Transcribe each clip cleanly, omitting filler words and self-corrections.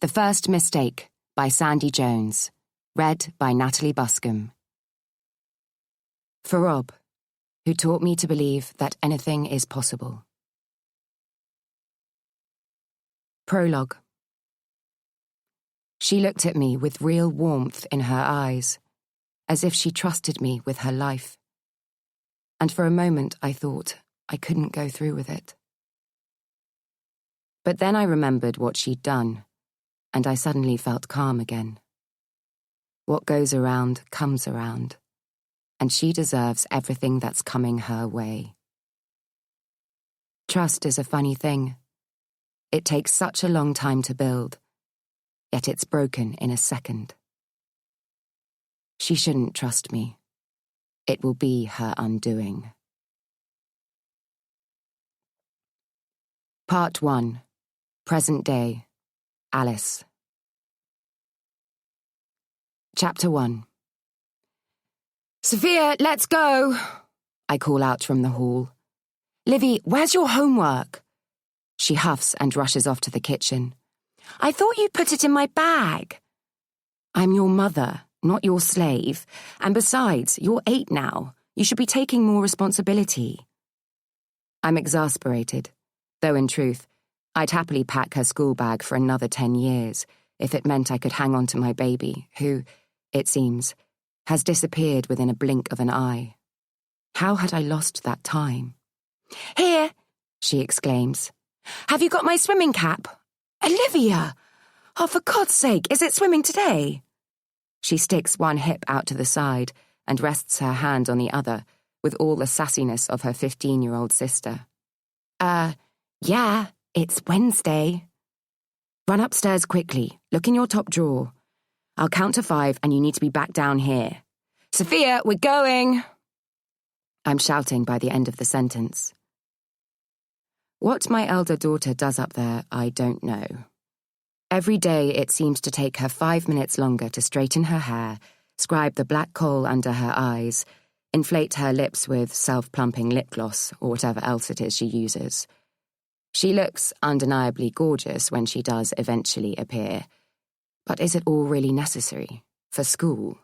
The First Mistake by Sandie Jones. Read by Natalie Buscombe. For Rob, who taught me to believe that anything is possible. Prologue. She looked at me with real warmth in her eyes, as if she trusted me with her life. And for a moment I thought I couldn't go through with it. But then I remembered what she'd done, and I suddenly felt calm again. What goes around comes around, and she deserves everything that's coming her way. Trust is a funny thing. It takes such a long time to build, yet it's broken in a second. She shouldn't trust me. It will be her undoing. Part 1. Present Day. Alice. Chapter 1. Sophia, let's go! I call out from the hall. Livy, where's your homework? She huffs and rushes off to the kitchen. I thought you'd put it in my bag. I'm your mother, not your slave. And besides, you're 8 now. You should be taking more responsibility. I'm exasperated, though in truth, I'd happily pack her school bag for another 10 years if it meant I could hang on to my baby, who, it seems, has disappeared within a blink of an eye. How had I lost that time? Here, she exclaims. Have you got my swimming cap? Olivia! Oh, for God's sake, is it swimming today? She sticks one hip out to the side and rests her hand on the other with all the sassiness of her 15-year-old sister. Yeah, it's Wednesday. Run upstairs quickly. Look in your top drawer. I'll count to 5 and you need to be back down here. Sophia, we're going! I'm shouting by the end of the sentence. What my elder daughter does up there, I don't know. Every day it seems to take her 5 minutes longer to straighten her hair, scribe the black coal under her eyes, inflate her lips with self-plumping lip gloss or whatever else it is she uses. She looks undeniably gorgeous when she does eventually appear. But is it all really necessary for school?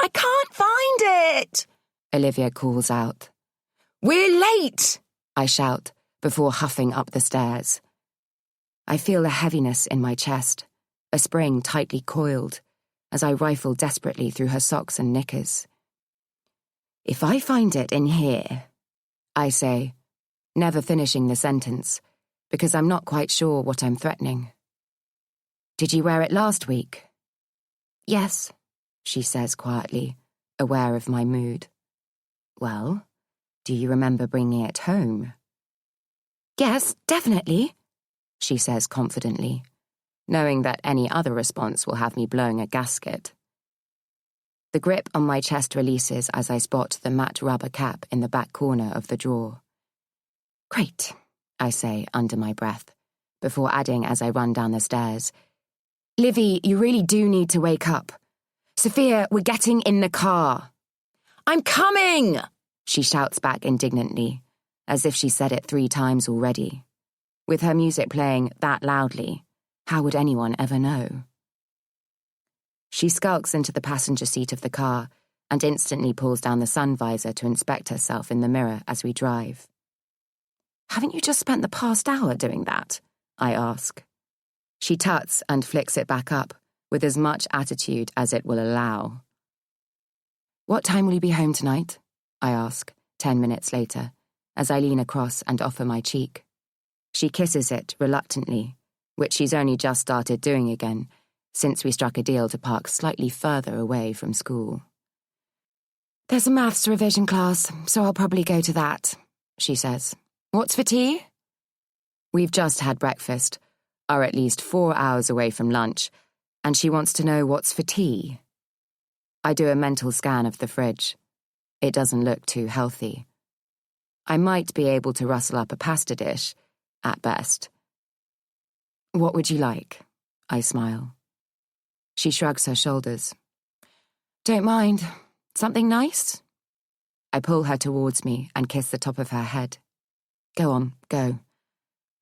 I can't find it, Olivia calls out. We're late, I shout before huffing up the stairs. I feel a heaviness in my chest, a spring tightly coiled, as I rifle desperately through her socks and knickers. If I find it in here, I say, never finishing the sentence, because I'm not quite sure what I'm threatening. Did you wear it last week? Yes, she says quietly, aware of my mood. Well, do you remember bringing it home? Yes, definitely, she says confidently, knowing that any other response will have me blowing a gasket. The grip on my chest releases as I spot the matte rubber cap in the back corner of the drawer. Great, I say under my breath, before adding as I run down the stairs. Livy, you really do need to wake up. Sophia, we're getting in the car. I'm coming, she shouts back indignantly, as if she said it 3 times already. With her music playing that loudly, how would anyone ever know? She skulks into the passenger seat of the car and instantly pulls down the sun visor to inspect herself in the mirror as we drive. Haven't you just spent the past hour doing that? I ask. She tuts and flicks it back up with as much attitude as it will allow. What time will you be home tonight? I ask, 10 minutes later, as I lean across and offer my cheek. She kisses it reluctantly, which she's only just started doing again, since we struck a deal to park slightly further away from school. There's a maths revision class, so I'll probably go to that, she says. What's for tea? We've just had breakfast, are at least 4 hours away from lunch, and she wants to know what's for tea. I do a mental scan of the fridge. It doesn't look too healthy. I might be able to rustle up a pasta dish, at best. What would you like? I smile. She shrugs her shoulders. Don't mind. Something nice? I pull her towards me and kiss the top of her head. Go on, go.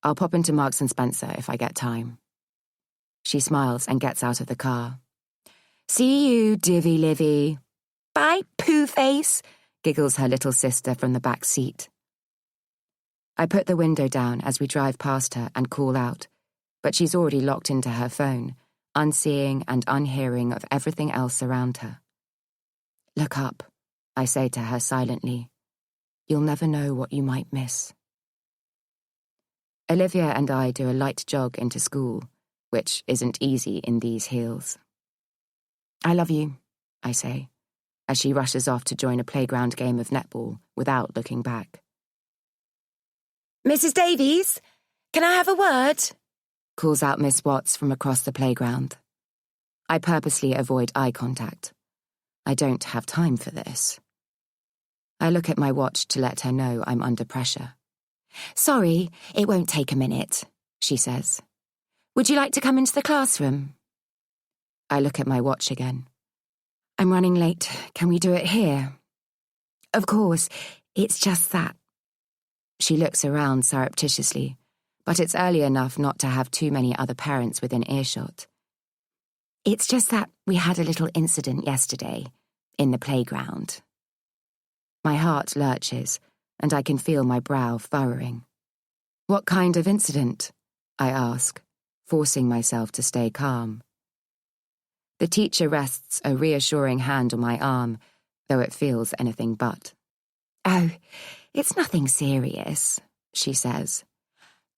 I'll pop into Marks and Spencer if I get time. She smiles and gets out of the car. See you, Divvy Livy. Bye, Pooh Face, giggles her little sister from the back seat. I put the window down as we drive past her and call out, but she's already locked into her phone, unseeing and unhearing of everything else around her. Look up, I say to her silently. You'll never know what you might miss. Olivia and I do a light jog into school, which isn't easy in these heels. I love you, I say, as she rushes off to join a playground game of netball without looking back. Mrs. Davies, can I have a word? Calls out Miss Watts from across the playground. I purposely avoid eye contact. I don't have time for this. I look at my watch to let her know I'm under pressure. Sorry, it won't take a minute, she says. Would you like to come into the classroom? I look at my watch again. I'm running late. Can we do it here? Of course, it's just that. She looks around surreptitiously, but it's early enough not to have too many other parents within earshot. It's just that we had a little incident yesterday, in the playground. My heart lurches, and I can feel my brow furrowing. What kind of incident? I ask, forcing myself to stay calm. The teacher rests a reassuring hand on my arm, though it feels anything but. Oh, it's nothing serious, she says.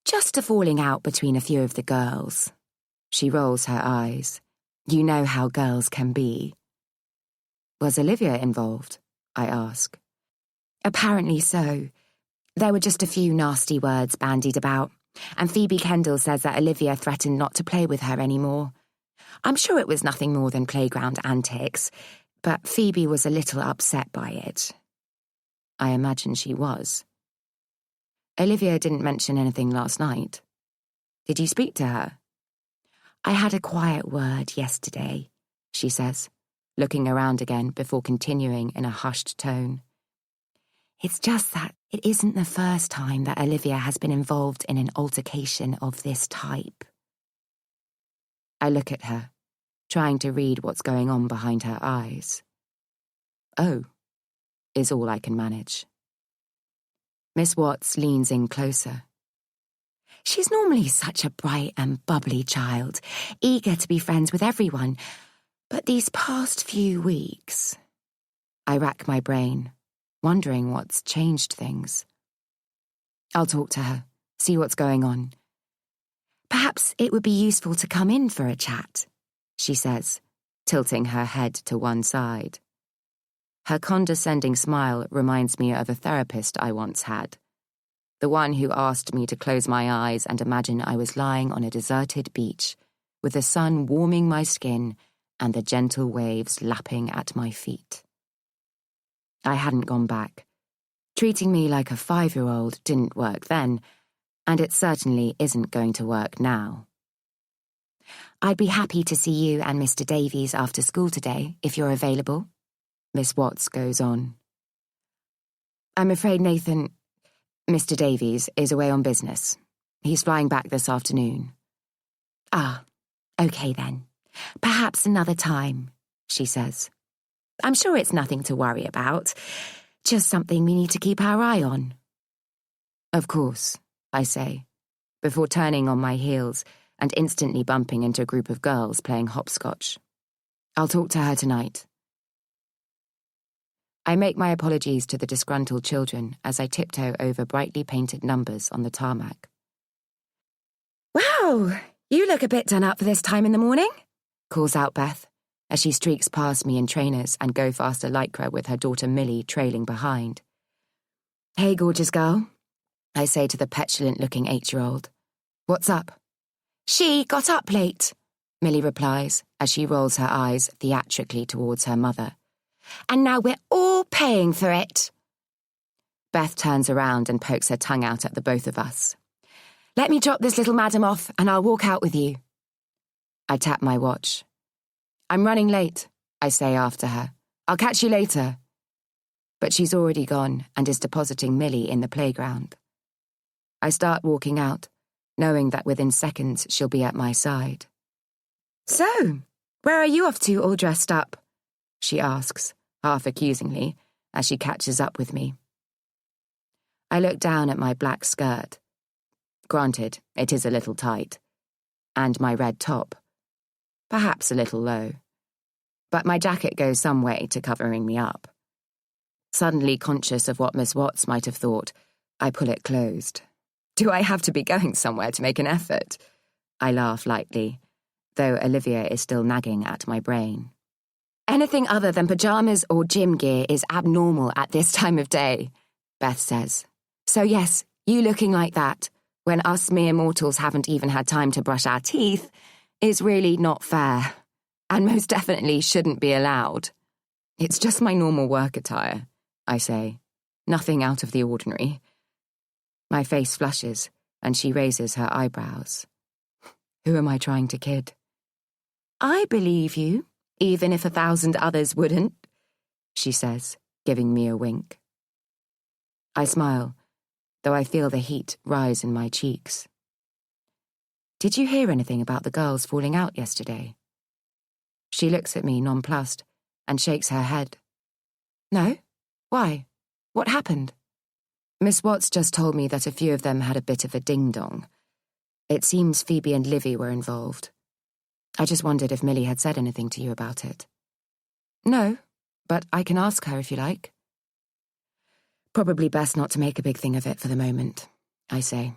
Just a falling out between a few of the girls. She rolls her eyes. You know how girls can be. Was Olivia involved? I ask. Apparently so. There were just a few nasty words bandied about, and Phoebe Kendall says that Olivia threatened not to play with her anymore. I'm sure it was nothing more than playground antics, but Phoebe was a little upset by it. I imagine she was. Olivia didn't mention anything last night. Did you speak to her? I had a quiet word yesterday, she says, looking around again before continuing in a hushed tone. It's just that it isn't the first time that Olivia has been involved in an altercation of this type. I look at her, trying to read what's going on behind her eyes. Oh, is all I can manage. Miss Watts leans in closer. She's normally such a bright and bubbly child, eager to be friends with everyone, but these past few weeks... I rack my brain, wondering what's changed things. I'll talk to her, see what's going on. Perhaps it would be useful to come in for a chat, she says, tilting her head to one side. Her condescending smile reminds me of a therapist I once had, the one who asked me to close my eyes and imagine I was lying on a deserted beach, with the sun warming my skin and the gentle waves lapping at my feet. I hadn't gone back. Treating me like a 5-year-old didn't work then, and it certainly isn't going to work now. I'd be happy to see you and Mr. Davies after school today, if you're available, Miss Watts goes on. I'm afraid Mr. Davies, is away on business. He's flying back this afternoon. Ah, okay then. Perhaps another time, she says. I'm sure it's nothing to worry about, just something we need to keep our eye on. Of course, I say, before turning on my heels and instantly bumping into a group of girls playing hopscotch. I'll talk to her tonight. I make my apologies to the disgruntled children as I tiptoe over brightly painted numbers on the tarmac. Wow, you look a bit done up for this time in the morning, calls out Beth, as she streaks past me in trainers and Go Faster Lycra with her daughter Millie trailing behind. Hey, gorgeous girl, I say to the petulant-looking 8-year-old. What's up? She got up late, Millie replies as she rolls her eyes theatrically towards her mother. And now we're all paying for it. Beth turns around and pokes her tongue out at the both of us. Let me drop this little madam off and I'll walk out with you. I tap my watch. I'm running late, I say after her. I'll catch you later. But she's already gone and is depositing Millie in the playground. I start walking out, knowing that within seconds she'll be at my side. So, where are you off to all dressed up? She asks, half accusingly, as she catches up with me. I look down at my black skirt. Granted, it is a little tight. And my red top. Perhaps a little low. But my jacket goes some way to covering me up. Suddenly conscious of what Miss Watts might have thought, I pull it closed. Do I have to be going somewhere to make an effort? I laugh lightly, though Olivia is still nagging at my brain. Anything other than pajamas or gym gear is abnormal at this time of day, Beth says. So yes, you looking like that, when us mere mortals haven't even had time to brush our teeth, is really not fair, and most definitely shouldn't be allowed. It's just my normal work attire, I say. Nothing out of the ordinary. My face flushes, and she raises her eyebrows. Who am I trying to kid? I believe you, even if 1,000 others wouldn't, she says, giving me a wink. I smile, though I feel the heat rise in my cheeks. Did you hear anything about the girls falling out yesterday? She looks at me nonplussed and shakes her head. No? Why? What happened? Miss Watts just told me that a few of them had a bit of a ding-dong. It seems Phoebe and Livy were involved. I just wondered if Millie had said anything to you about it. No, but I can ask her if you like. Probably best not to make a big thing of it for the moment, I say.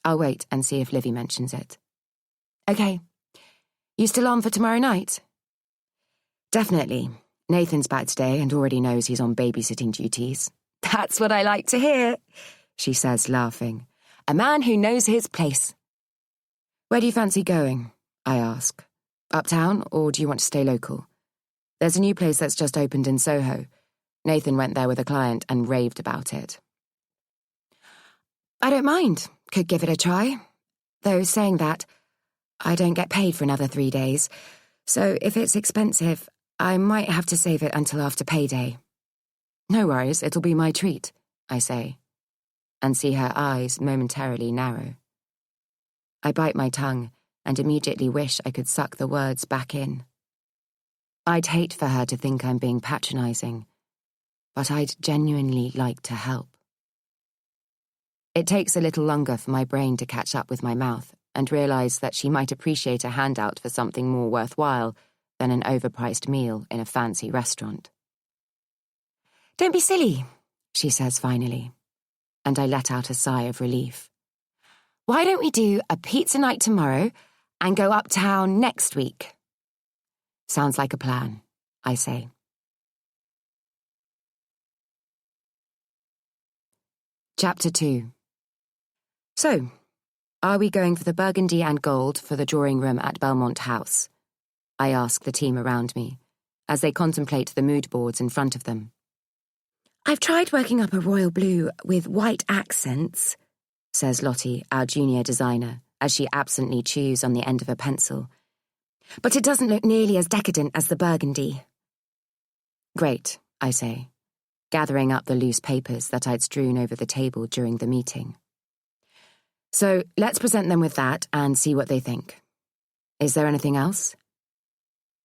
I'll wait and see if Livy mentions it. Okay. You still on for tomorrow night? Definitely. Nathan's back today and already knows he's on babysitting duties. That's what I like to hear, she says, laughing. A man who knows his place. Where do you fancy going? I ask. Uptown, or do you want to stay local? There's a new place that's just opened in Soho. Nathan went there with a client and raved about it. I don't mind. Could give it a try. Though saying that, I don't get paid for another 3 days, so if it's expensive, I might have to save it until after payday. No worries, it'll be my treat, I say, and see her eyes momentarily narrow. I bite my tongue and immediately wish I could suck the words back in. I'd hate for her to think I'm being patronizing, but I'd genuinely like to help. It takes a little longer for my brain to catch up with my mouth and realize that she might appreciate a handout for something more worthwhile than an overpriced meal in a fancy restaurant. Don't be silly, she says finally, and I let out a sigh of relief. Why don't we do a pizza night tomorrow and go uptown next week? Sounds like a plan, I say. Chapter 2. So, are we going for the burgundy and gold for the drawing room at Belmont House? I ask the team around me, as they contemplate the mood boards in front of them. I've tried working up a royal blue with white accents, says Lottie, our junior designer, as she absently chews on the end of a pencil. But it doesn't look nearly as decadent as the burgundy. Great, I say, gathering up the loose papers that I'd strewn over the table during the meeting. So let's present them with that and see what they think. Is there anything else?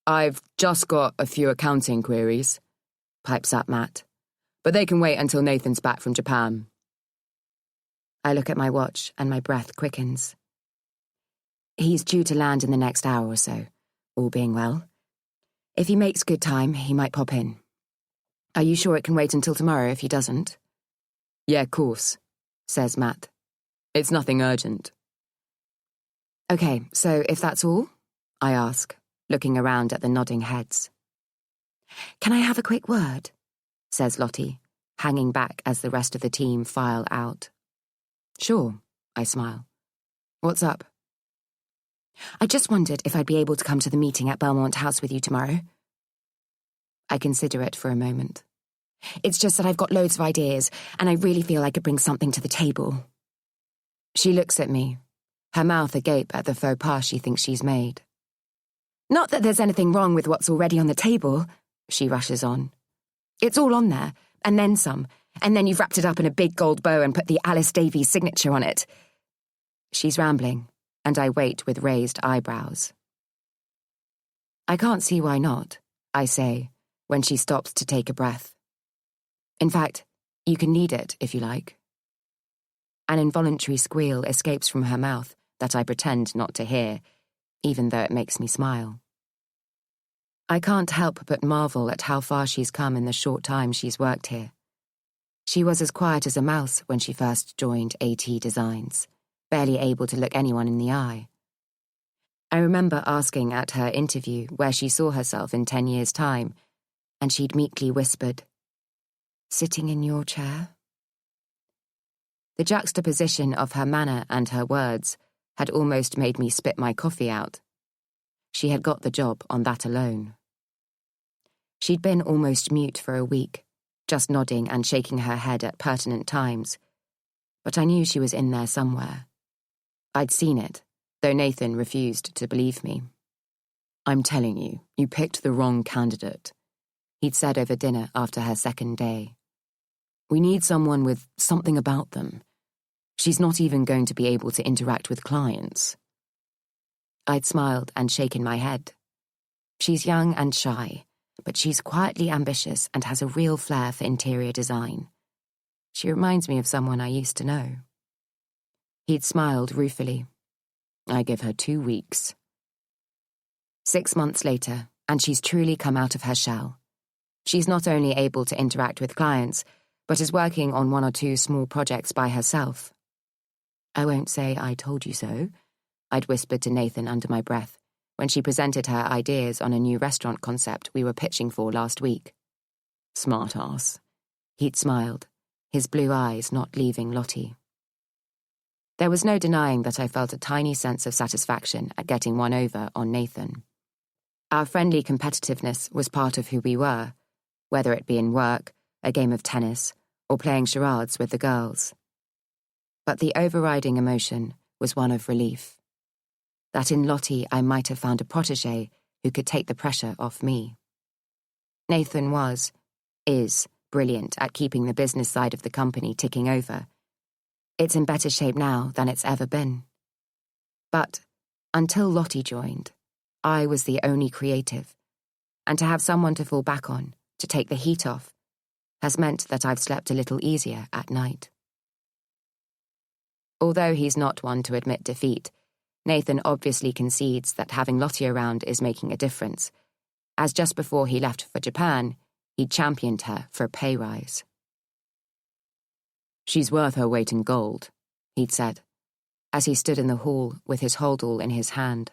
I've just got a few accounting queries, pipes up Matt, but they can wait until Nathan's back from Japan. I look at my watch and my breath quickens. He's due to land in the next hour or so, all being well. If he makes good time, he might pop in. Are you sure it can wait until tomorrow if he doesn't? Yeah, of course, says Matt. It's nothing urgent. Okay, so if that's all, I ask, looking around at the nodding heads. Can I have a quick word? Says Lottie, hanging back as the rest of the team file out. Sure, I smile. What's up? I just wondered if I'd be able to come to the meeting at Belmont House with you tomorrow. I consider it for a moment. It's just that I've got loads of ideas, and I really feel I could bring something to the table. She looks at me, her mouth agape at the faux pas she thinks she's made. Not that there's anything wrong with what's already on the table, she rushes on. It's all on there, and then some, and then you've wrapped it up in a big gold bow and put the Alice Davies signature on it. She's rambling, and I wait with raised eyebrows. I can't see why not, I say, when she stops to take a breath. In fact, you can need it if you like. An involuntary squeal escapes from her mouth that I pretend not to hear, even though it makes me smile. I can't help but marvel at how far she's come in the short time she's worked here. She was as quiet as a mouse when she first joined AT Designs, barely able to look anyone in the eye. I remember asking at her interview where she saw herself in 10 years' time, and she'd meekly whispered, "Sitting in your chair?" The juxtaposition of her manner and her words had almost made me spit my coffee out. She had got the job on that alone. She'd been almost mute for a week, just nodding and shaking her head at pertinent times, but I knew she was in there somewhere. I'd seen it, though Nathan refused to believe me. "I'm telling you, you picked the wrong candidate," he'd said over dinner after her second day. "We need someone with something about them. She's not even going to be able to interact with clients." I'd smiled and shaken my head. She's young and shy, but she's quietly ambitious and has a real flair for interior design. She reminds me of someone I used to know. He'd smiled ruefully. "I give her 2 weeks. 6 months later, and she's truly come out of her shell. She's not only able to interact with clients, but is working on 1 or 2 small projects by herself. I won't say I told you so," I'd whispered to Nathan under my breath when she presented her ideas on a new restaurant concept we were pitching for last week. "Smart ass." He'd smiled, his blue eyes not leaving Lottie. There was no denying that I felt a tiny sense of satisfaction at getting one over on Nathan. Our friendly competitiveness was part of who we were, whether it be in work, a game of tennis, or playing charades with the girls. But the overriding emotion was one of relief. That in Lottie I might have found a protégé who could take the pressure off me. Nathan is brilliant at keeping the business side of the company ticking over. It's in better shape now than it's ever been. But until Lottie joined, I was the only creative, and to have someone to fall back on, to take the heat off, has meant that I've slept a little easier at night. Although he's not one to admit defeat, Nathan obviously concedes that having Lottie around is making a difference, as just before he left for Japan, he'd championed her for a pay rise. "She's worth her weight in gold," he'd said, as he stood in the hall with his hold-all in his hand.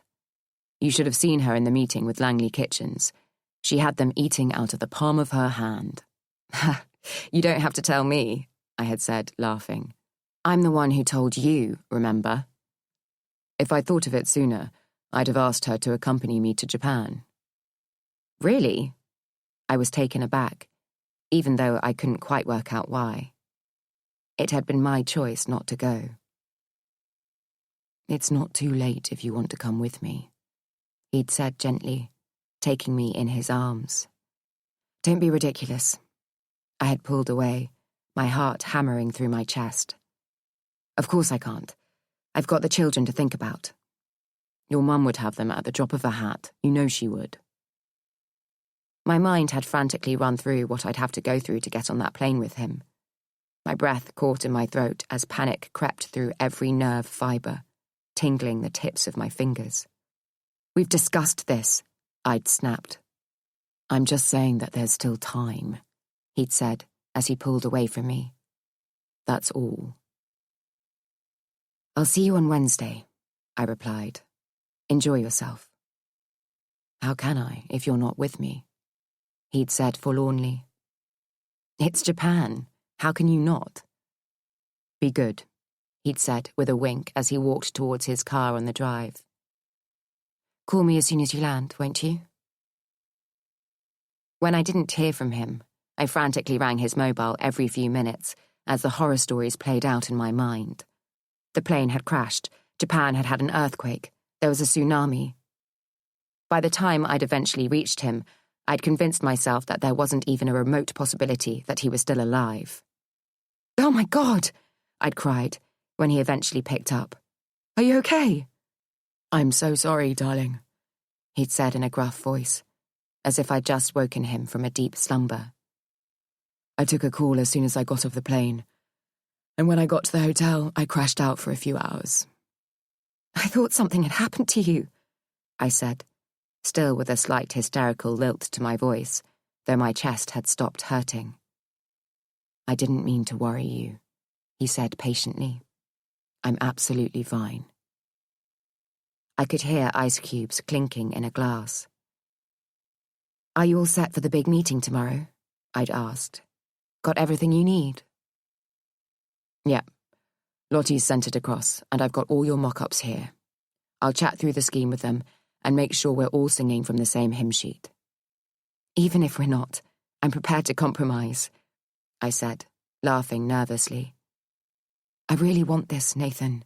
"You should have seen her in the meeting with Langley Kitchens. She had them eating out of the palm of her hand." "You don't have to tell me," I had said, laughing. "I'm the one who told you, remember?" "If I'd thought of it sooner, I'd have asked her to accompany me to Japan." "Really?" I was taken aback, even though I couldn't quite work out why. It had been my choice not to go. "It's not too late if you want to come with me," he'd said gently, taking me in his arms. "Don't be ridiculous." I had pulled away, my heart hammering through my chest. "Of course I can't. I've got the children to think about." "Your mum would have them at the drop of a hat. You know she would." My mind had frantically run through what I'd have to go through to get on that plane with him. My breath caught in my throat as panic crept through every nerve fibre, tingling the tips of my fingers. "We've discussed this," I'd snapped. "I'm just saying that there's still time," he'd said as he pulled away from me. "That's all." "I'll see you on Wednesday," I replied. "Enjoy yourself." "How can I if you're not with me?" he'd said forlornly. "It's Japan. How can you not?" "Be good," he'd said with a wink as he walked towards his car on the drive. "Call me as soon as you land, won't you?" When I didn't hear from him, I frantically rang his mobile every few minutes as the horror stories played out in my mind. The plane had crashed, Japan had had an earthquake, there was a tsunami. By the time I'd eventually reached him, I'd convinced myself that there wasn't even a remote possibility that he was still alive. "Oh my God!" I'd cried when he eventually picked up. "Are you okay?" "I'm so sorry, darling." he'd said in a gruff voice, as if I'd just woken him from a deep slumber. I took a call as soon as I got off the plane, and when I got to the hotel, I crashed out for a few hours. I thought something had happened to you, I said, still with a slight hysterical lilt to my voice, though my chest had stopped hurting. I didn't mean to worry you, he said patiently. I'm absolutely fine. I could hear ice cubes clinking in a glass. Are you all set for the big meeting tomorrow? I'd asked. Got everything you need? Yeah. Lottie's sent it across, and I've got all your mock-ups here. I'll chat through the scheme with them and make sure we're all singing from the same hymn sheet. Even if we're not, I'm prepared to compromise, I said, laughing nervously. I really want this, Nathan.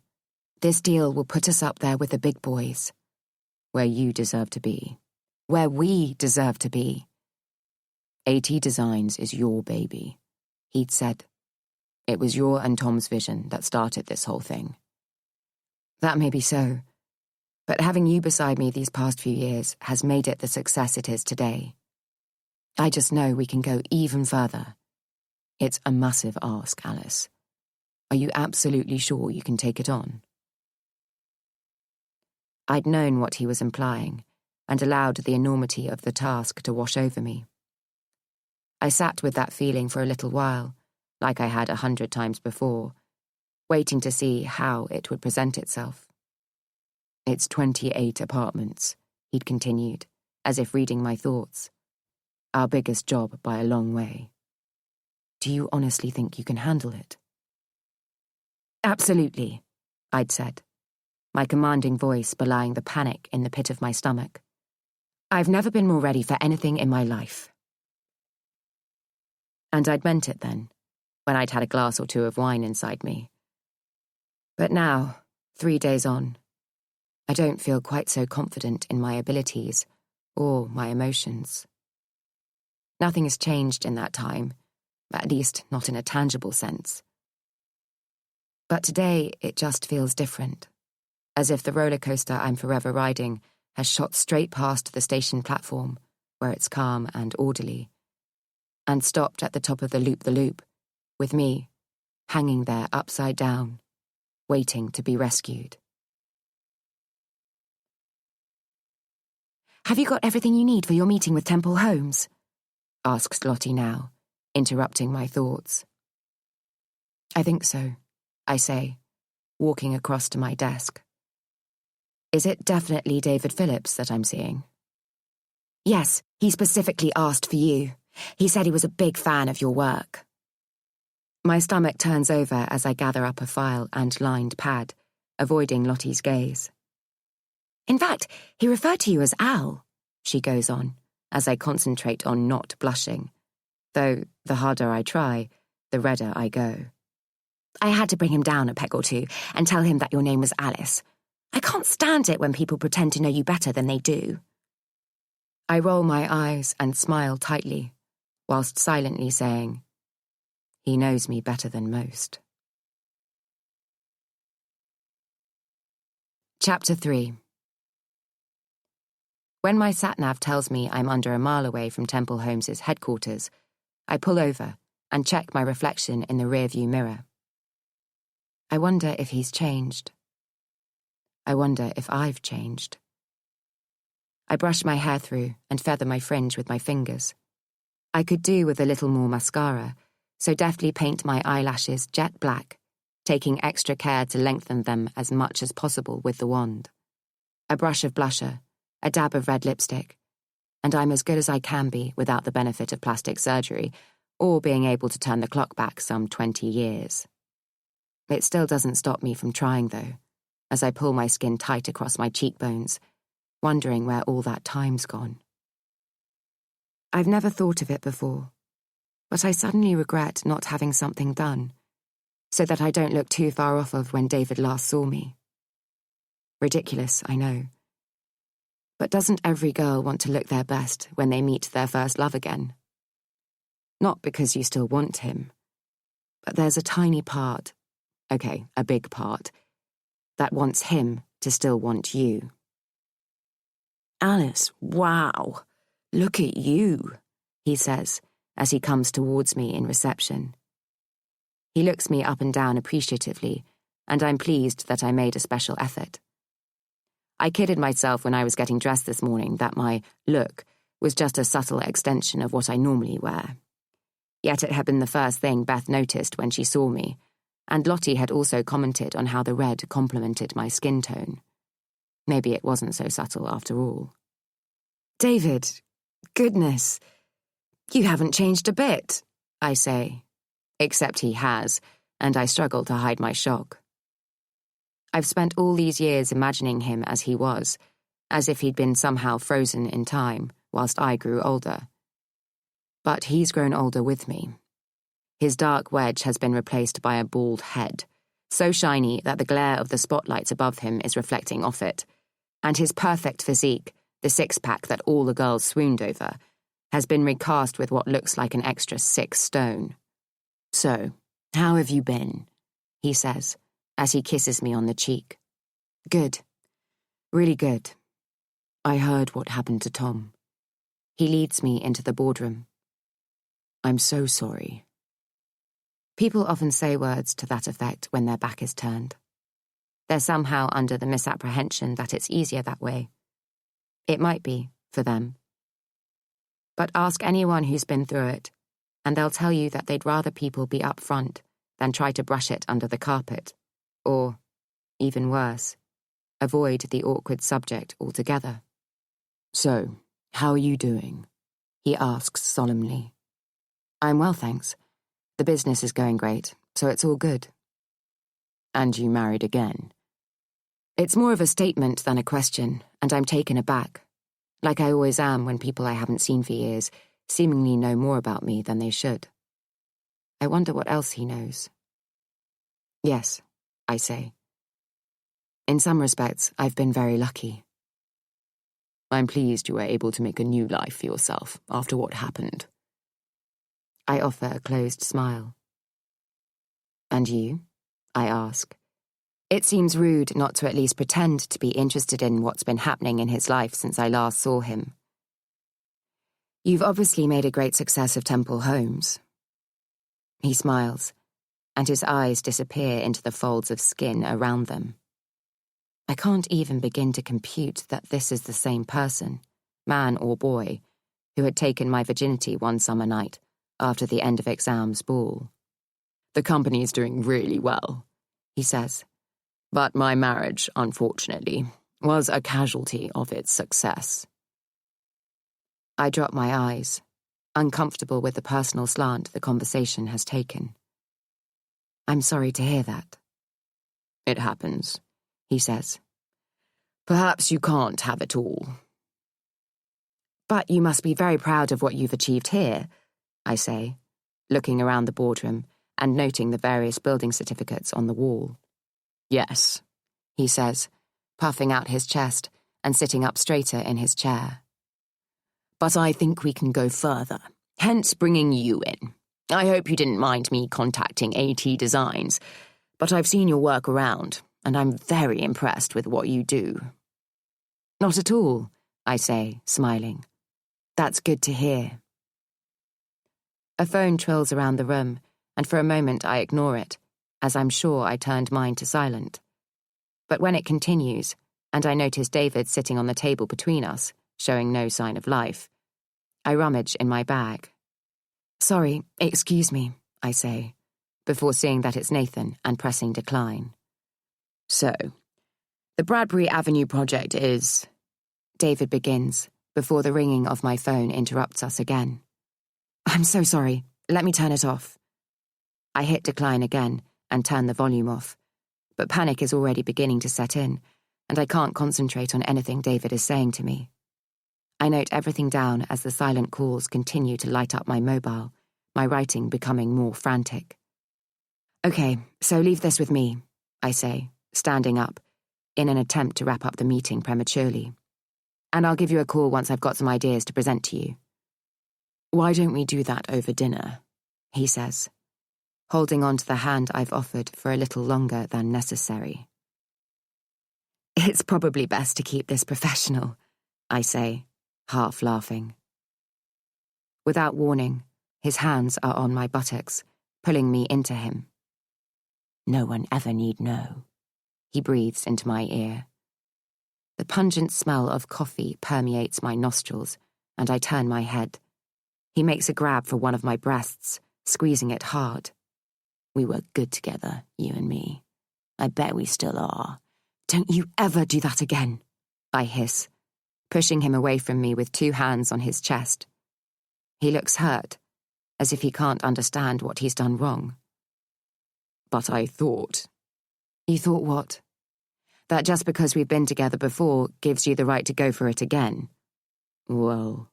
This deal will put us up there with the big boys. Where you deserve to be. Where we deserve to be. AT Designs is your baby, he'd said. It was your and Tom's vision that started this whole thing. That may be so, but having you beside me these past few years has made it the success it is today. I just know we can go even further. It's a massive ask, Alice. Are you absolutely sure you can take it on? I'd known what he was implying, and allowed the enormity of the task to wash over me. I sat with that feeling for a little while, like I had 100 times before, waiting to see how it would present itself. It's 28 apartments, he'd continued, as if reading my thoughts. Our biggest job by a long way. Do you honestly think you can handle it? Absolutely, I'd said, my commanding voice belying the panic in the pit of my stomach. I've never been more ready for anything in my life. And I'd meant it then, when I'd had a glass or two of wine inside me. But now, 3 days on, I don't feel quite so confident in my abilities or my emotions. Nothing has changed in that time, at least not in a tangible sense. But today it just feels different, as if the roller coaster I'm forever riding has shot straight past the station platform, where it's calm and orderly, and stopped at the top of the loop, with me hanging there upside down, waiting to be rescued. Have you got everything you need for your meeting with Temple Holmes? Asks Lottie now, interrupting my thoughts. I think so, I say, walking across to my desk. Is it definitely David Phillips that I'm seeing? Yes, he specifically asked for you. He said he was a big fan of your work. My stomach turns over as I gather up a file and lined pad, avoiding Lottie's gaze. In fact, he referred to you as Al, she goes on, as I concentrate on not blushing, though the harder I try, the redder I go. I had to bring him down a peg or two and tell him that your name was Alice. I can't stand it when people pretend to know you better than they do. I roll my eyes and smile tightly, whilst silently saying, he knows me better than most. Chapter 3. When my sat-nav tells me I'm under a mile away from Temple Holmes's headquarters, I pull over and check my reflection in the rearview mirror. I wonder if he's changed. I wonder if I've changed. I brush my hair through and feather my fringe with my fingers. I could do with a little more mascara, so deftly paint my eyelashes jet black, taking extra care to lengthen them as much as possible with the wand. A brush of blusher, a dab of red lipstick, and I'm as good as I can be without the benefit of plastic surgery or being able to turn the clock back some 20 years. It still doesn't stop me from trying, though, as I pull my skin tight across my cheekbones, wondering where all that time's gone. I've never thought of it before, but I suddenly regret not having something done, so that I don't look too far off of when David last saw me. Ridiculous, I know. But doesn't every girl want to look their best when they meet their first love again? Not because you still want him, but there's a tiny part, okay, a big part, that wants him to still want you. Alice, wow. Look at you, he says as he comes towards me in reception. He looks me up and down appreciatively, and I'm pleased that I made a special effort. I kidded myself when I was getting dressed this morning that my look was just a subtle extension of what I normally wear. Yet it had been the first thing Beth noticed when she saw me, and Lottie had also commented on how the red complemented my skin tone. Maybe it wasn't so subtle after all. David, goodness, you haven't changed a bit, I say. Except he has, and I struggle to hide my shock. I've spent all these years imagining him as he was, as if he'd been somehow frozen in time whilst I grew older. But he's grown older with me. His dark wedge has been replaced by a bald head, so shiny that the glare of the spotlights above him is reflecting off it, and his perfect physique, the six-pack that all the girls swooned over, has been recast with what looks like an extra 6 stone. So, how have you been? He says, as he kisses me on the cheek. Good. Really good. I heard what happened to Tom. He leads me into the boardroom. I'm so sorry. People often say words to that effect when their back is turned. They're somehow under the misapprehension that it's easier that way. It might be, for them. But ask anyone who's been through it, and they'll tell you that they'd rather people be upfront than try to brush it under the carpet, or, even worse, avoid the awkward subject altogether. So, how are you doing? He asks solemnly. I'm well, thanks. The business is going great, so it's all good. And you married again? It's more of a statement than a question, and I'm taken aback, like I always am when people I haven't seen for years seemingly know more about me than they should. I wonder what else he knows. Yes, I say. In some respects, I've been very lucky. I'm pleased you were able to make a new life for yourself after what happened. I offer a closed smile. And you? I ask. It seems rude not to at least pretend to be interested in what's been happening in his life since I last saw him. You've obviously made a great success of Temple Homes. He smiles, and his eyes disappear into the folds of skin around them. I can't even begin to compute that this is the same person, man or boy, who had taken my virginity one summer night after the end of exams ball. The company's doing really well, he says. But my marriage, unfortunately, was a casualty of its success. I drop my eyes, uncomfortable with the personal slant the conversation has taken. I'm sorry to hear that. It happens, he says. Perhaps you can't have it all. But you must be very proud of what you've achieved here, I say, looking around the boardroom and noting the various building certificates on the wall. Yes, he says, puffing out his chest and sitting up straighter in his chair. But I think we can go further, hence bringing you in. I hope you didn't mind me contacting AT Designs, but I've seen your work around, and I'm very impressed with what you do. Not at all, I say, smiling. That's good to hear. A phone trills around the room, and for a moment I ignore it, as I'm sure I turned mine to silent. But when it continues, and I notice David sitting on the table between us, showing no sign of life, I rummage in my bag. Sorry, excuse me, I say, before seeing that it's Nathan and pressing decline. So, the Bradbury Avenue project is... David begins, before the ringing of my phone interrupts us again. I'm so sorry. Let me turn it off. I hit decline again and turn the volume off, but panic is already beginning to set in, and I can't concentrate on anything David is saying to me. I note everything down as the silent calls continue to light up my mobile, my writing becoming more frantic. Okay, so leave this with me, I say, standing up, in an attempt to wrap up the meeting prematurely. And I'll give you a call once I've got some ideas to present to you. Why don't we do that over dinner? He says, holding on to the hand I've offered for a little longer than necessary. It's probably best to keep this professional, I say, half laughing. Without warning, his hands are on my buttocks, pulling me into him. No one ever need know, he breathes into my ear. The pungent smell of coffee permeates my nostrils, and I turn my head. He makes a grab for one of my breasts, squeezing it hard. We were good together, you and me. I bet we still are. Don't you ever do that again, I hiss, pushing him away from me with 2 hands on his chest. He looks hurt, as if he can't understand what he's done wrong. But I thought... You thought what? That just because we've been together before gives you the right to go for it again? Well,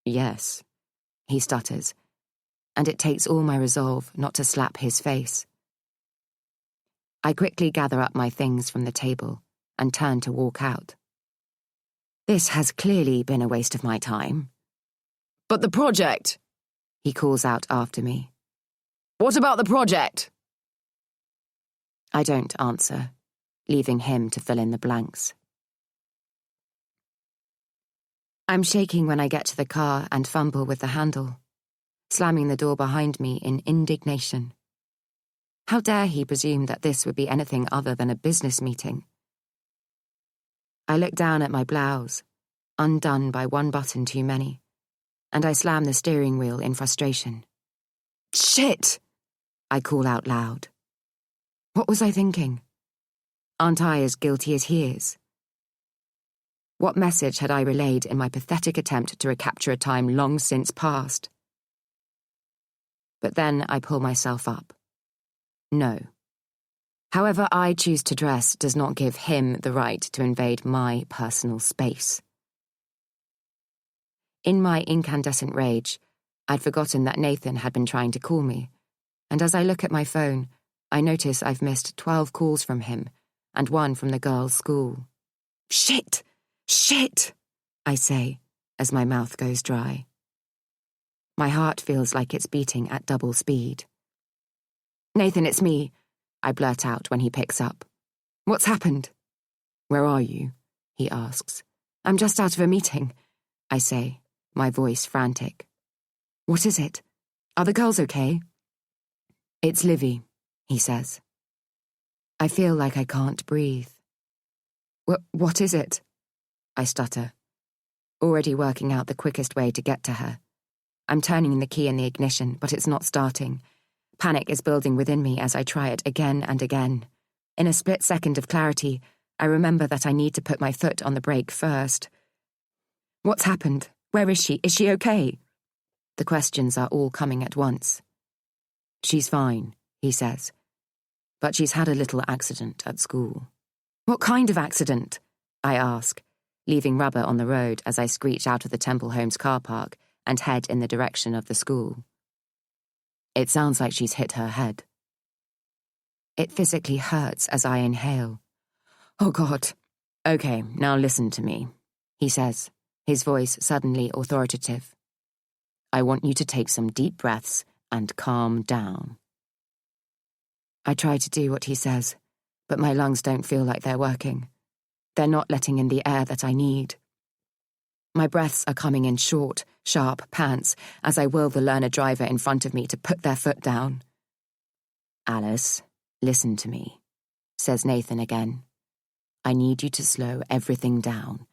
yes, he stutters, and it takes all my resolve not to slap his face. I quickly gather up my things from the table and turn to walk out. This has clearly been a waste of my time. But the project, he calls out after me. What about the project? I don't answer, leaving him to fill in the blanks. I'm shaking when I get to the car and fumble with the handle, slamming the door behind me in indignation. How dare he presume that this would be anything other than a business meeting? I look down at my blouse, undone by 1 button too many, and I slam the steering wheel in frustration. Shit! I call out loud. What was I thinking? Aren't I as guilty as he is? What message had I relayed in my pathetic attempt to recapture a time long since past? But then I pull myself up. No. However I choose to dress does not give him the right to invade my personal space. In my incandescent rage, I'd forgotten that Nathan had been trying to call me, and as I look at my phone, I notice I've missed 12 calls from him and 1 from the girls' school. Shit! Shit! I say, as my mouth goes dry. My heart feels like it's beating at double speed. Nathan, it's me, I blurt out when he picks up. What's happened? Where are you? He asks. I'm just out of a meeting, I say, my voice frantic. What is it? Are the girls okay? It's Livy, he says. I feel like I can't breathe. What is it? I stutter, already working out the quickest way to get to her. I'm turning the key in the ignition, but it's not starting. Panic is building within me as I try it again and again. In a split second of clarity, I remember that I need to put my foot on the brake first. What's happened? Where is she? Is she okay? The questions are all coming at once. She's fine, he says, but she's had a little accident at school. What kind of accident? I ask, leaving rubber on the road as I screech out of the Temple Homes car park and head in the direction of the school. It sounds like she's hit her head. It physically hurts as I inhale. Oh God. Okay, now listen to me, he says, his voice suddenly authoritative. I want you to take some deep breaths and calm down. I try to do what he says, but my lungs don't feel like they're working. They're not letting in the air that I need. My breaths are coming in short, sharp pants as I will the learner driver in front of me to put their foot down. Alice, listen to me, says Nathan again. I need you to slow everything down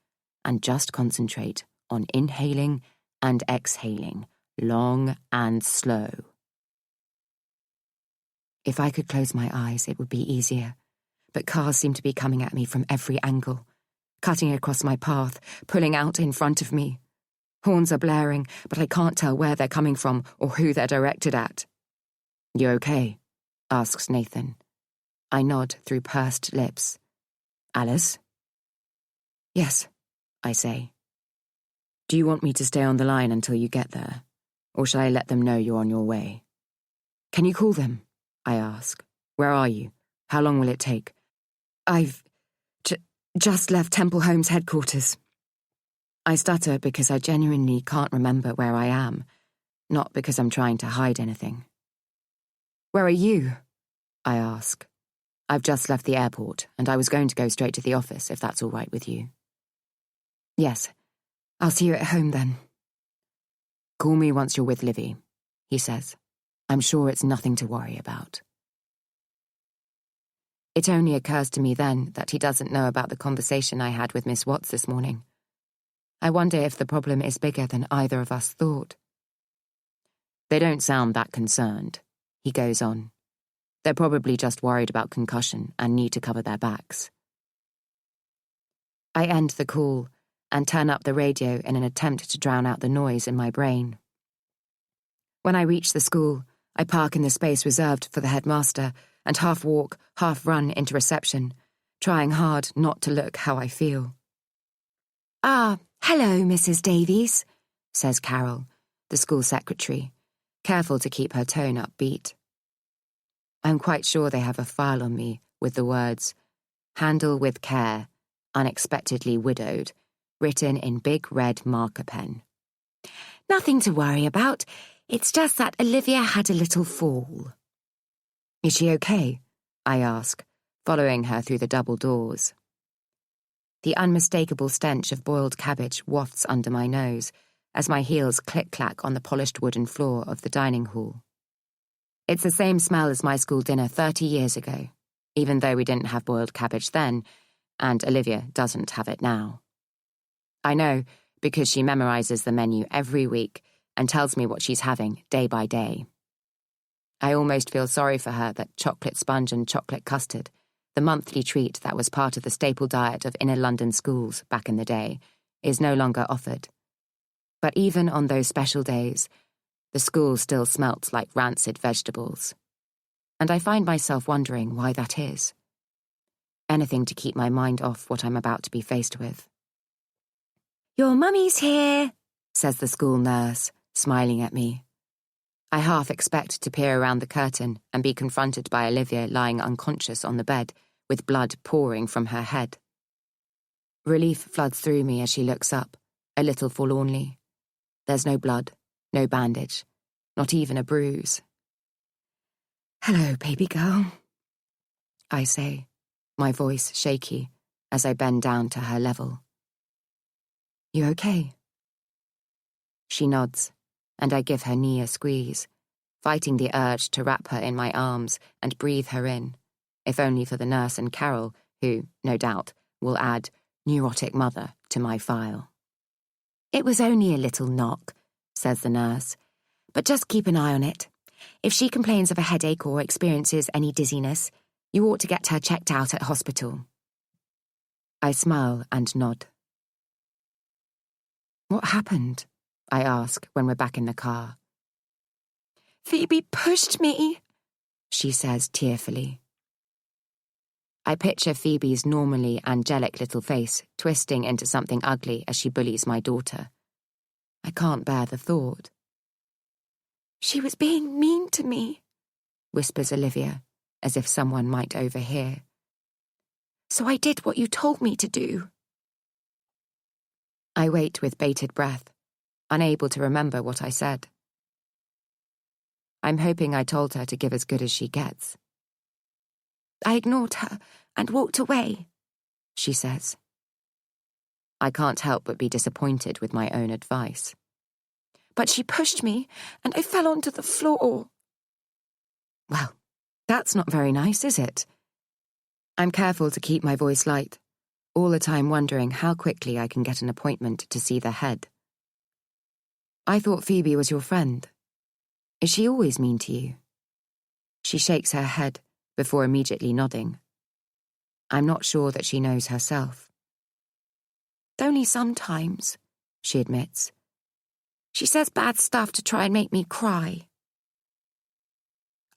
and just concentrate on inhaling and exhaling, long and slow. If I could close my eyes, it would be easier, but cars seem to be coming at me from every angle, cutting across my path, pulling out in front of me. Horns are blaring, but I can't tell where they're coming from or who they're directed at. You okay? Asks Nathan. I nod through pursed lips. Alice? Yes, I say. Do you want me to stay on the line until you get there, or shall I let them know you're on your way? Can you call them? I ask. Where are you? How long will it take? I've just left Temple Homes headquarters. I stutter because I genuinely can't remember where I am, not because I'm trying to hide anything. Where are you? I ask. I've just left the airport, and I was going to go straight to the office if that's all right with you. Yes, I'll see you at home then. Call me once you're with Livy, he says. I'm sure it's nothing to worry about. It only occurs to me then that he doesn't know about the conversation I had with Miss Watts this morning. I wonder if the problem is bigger than either of us thought. They don't sound that concerned, he goes on. They're probably just worried about concussion and need to cover their backs. I end the call and turn up the radio in an attempt to drown out the noise in my brain. When I reach the school, I park in the space reserved for the headmaster and half walk, half run into reception, trying hard not to look how I feel. "Ah, hello, Mrs. Davies," says Carol, the school secretary, careful to keep her tone upbeat. I'm quite sure they have a file on me with the words, "Handle with care, unexpectedly widowed," written in big red marker pen. "Nothing to worry about. It's just that Olivia had a little fall." "Is she okay?" I ask, following her through the double doors. The unmistakable stench of boiled cabbage wafts under my nose as my heels click-clack on the polished wooden floor of the dining hall. It's the same smell as my school dinner 30 years ago, even though we didn't have boiled cabbage then, and Olivia doesn't have it now. I know because she memorizes the menu every week and tells me what she's having day by day. I almost feel sorry for her that chocolate sponge and chocolate custard, the monthly treat that was part of the staple diet of inner London schools back in the day, is no longer offered. But even on those special days, the school still smelt like rancid vegetables. And I find myself wondering why that is. Anything to keep my mind off what I'm about to be faced with. "Your mummy's here," says the school nurse, smiling at me. I half expect to peer around the curtain and be confronted by Olivia lying unconscious on the bed, with blood pouring from her head. Relief floods through me as she looks up, a little forlornly. There's no blood, no bandage, not even a bruise. "Hello, baby girl," I say, my voice shaky as I bend down to her level. "You okay?" She nods, and I give her knee a squeeze, fighting the urge to wrap her in my arms and breathe her in, if only for the nurse and Carol, who, no doubt, will add neurotic mother to my file. "It was only a little knock," says the nurse, "but just keep an eye on it. If she complains of a headache or experiences any dizziness, you ought to get her checked out at hospital." I smile and nod. "What happened?" I ask when we're back in the car. "Phoebe pushed me," she says tearfully. I picture Phoebe's normally angelic little face twisting into something ugly as she bullies my daughter. I can't bear the thought. "She was being mean to me," whispers Olivia, as if someone might overhear. "So I did what you told me to do." I wait with bated breath, unable to remember what I said. I'm hoping I told her to give as good as she gets. "I ignored her and walked away," she says. I can't help but be disappointed with my own advice. "But she pushed me and I fell onto the floor." Well, that's not very nice, is it? I'm careful to keep my voice light, all the time wondering how quickly I can get an appointment to see the head. "I thought Phoebe was your friend. Is she always mean to you?" She shakes her head before immediately nodding. I'm not sure that she knows herself. "Only sometimes," she admits. "She says bad stuff to try and make me cry."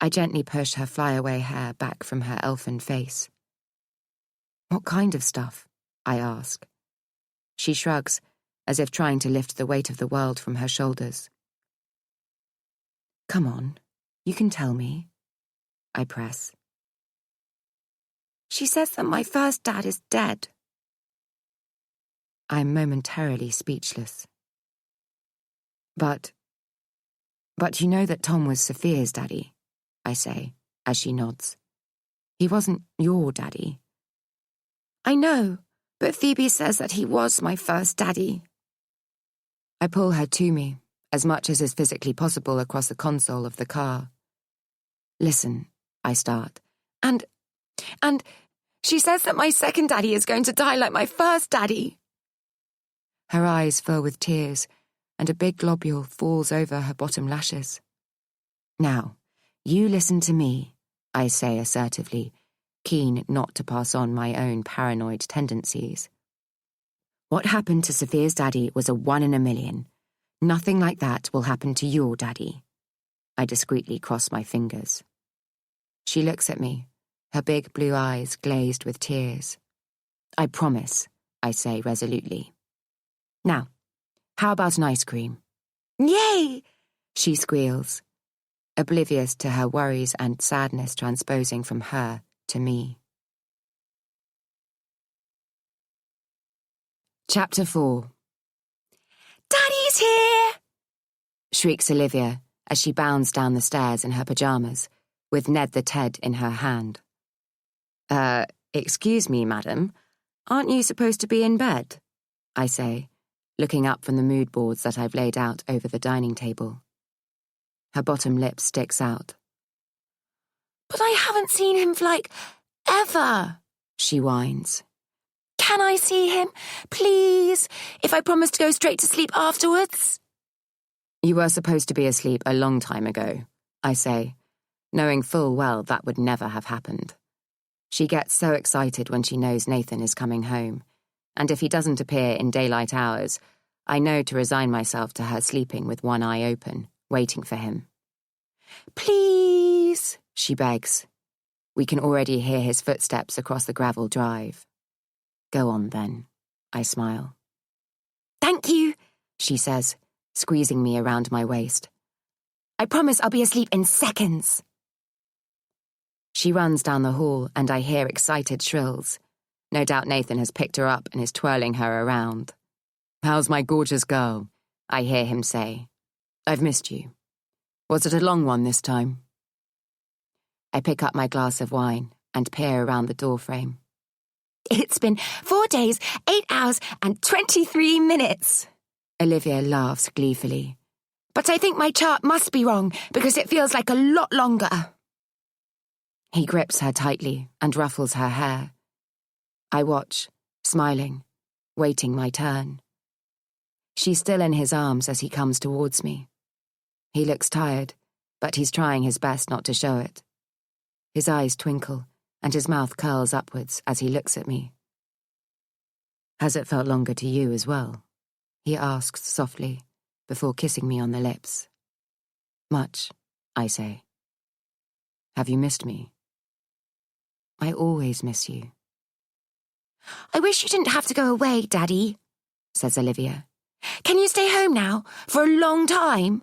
I gently push her flyaway hair back from her elfin face. "What kind of stuff?" I ask. She shrugs, as if trying to lift the weight of the world from her shoulders. "Come on, you can tell me," I press. "She says that my first dad is dead." I'm momentarily speechless. But you know that Tom was Sophia's daddy," I say, as she nods. "He wasn't your daddy." "I know, But Phoebe says that he was my first daddy. I pull her to me, as much as is physically possible across the console of the car. Listen, I start. And she says that my second daddy is going to die like my first daddy. Her eyes fill with tears, and a big globule falls over her bottom lashes. Now, you listen to me, I say assertively, keen not to pass on my own paranoid tendencies. What happened to Sophia's daddy was a 1 in a million. Nothing like that will happen to your daddy. I discreetly cross my fingers. She looks at me, her big blue eyes glazed with tears. I promise, I say resolutely. Now, how about an ice cream? Yay! She squeals, oblivious to her worries and sadness transposing from her to me. Chapter 4. Daddy's here! Shrieks Olivia as she bounds down the stairs in her pyjamas, with Ned the Ted in her hand. Excuse me, madam, aren't you supposed to be in bed? I say, looking up from the mood boards that I've laid out over the dining table. Her bottom lip sticks out. But I haven't seen him for ever, she whines. Can I see him, please, if I promise to go straight to sleep afterwards? You were supposed to be asleep a long time ago, I say, knowing full well that would never have happened. She gets so excited when she knows Nathan is coming home, and if he doesn't appear in daylight hours, I know to resign myself to her sleeping with one eye open, waiting for him. Please, she begs. We can already hear his footsteps across the gravel drive. Go on, then, I smile. Thank you, she says, squeezing me around my waist. I promise I'll be asleep in seconds. She runs down the hall and I hear excited shrills. No doubt Nathan has picked her up and is twirling her around. How's my gorgeous girl? I hear him say. I've missed you. Was it a long one this time? I pick up my glass of wine and peer around the doorframe. It's been 4 days, 8 hours, and 23 minutes. Olivia laughs gleefully. But I think my chart must be wrong because it feels like a lot longer. He grips her tightly and ruffles her hair. I watch, smiling, waiting my turn. She's still in his arms as he comes towards me. He looks tired, but he's trying his best not to show it. His eyes twinkle, and his mouth curls upwards as he looks at me. Has it felt longer to you as well? He asks softly, before kissing me on the lips. Much, I say. Have you missed me? I always miss you. I wish you didn't have to go away, Daddy, says Olivia. Can you stay home now, for a long time?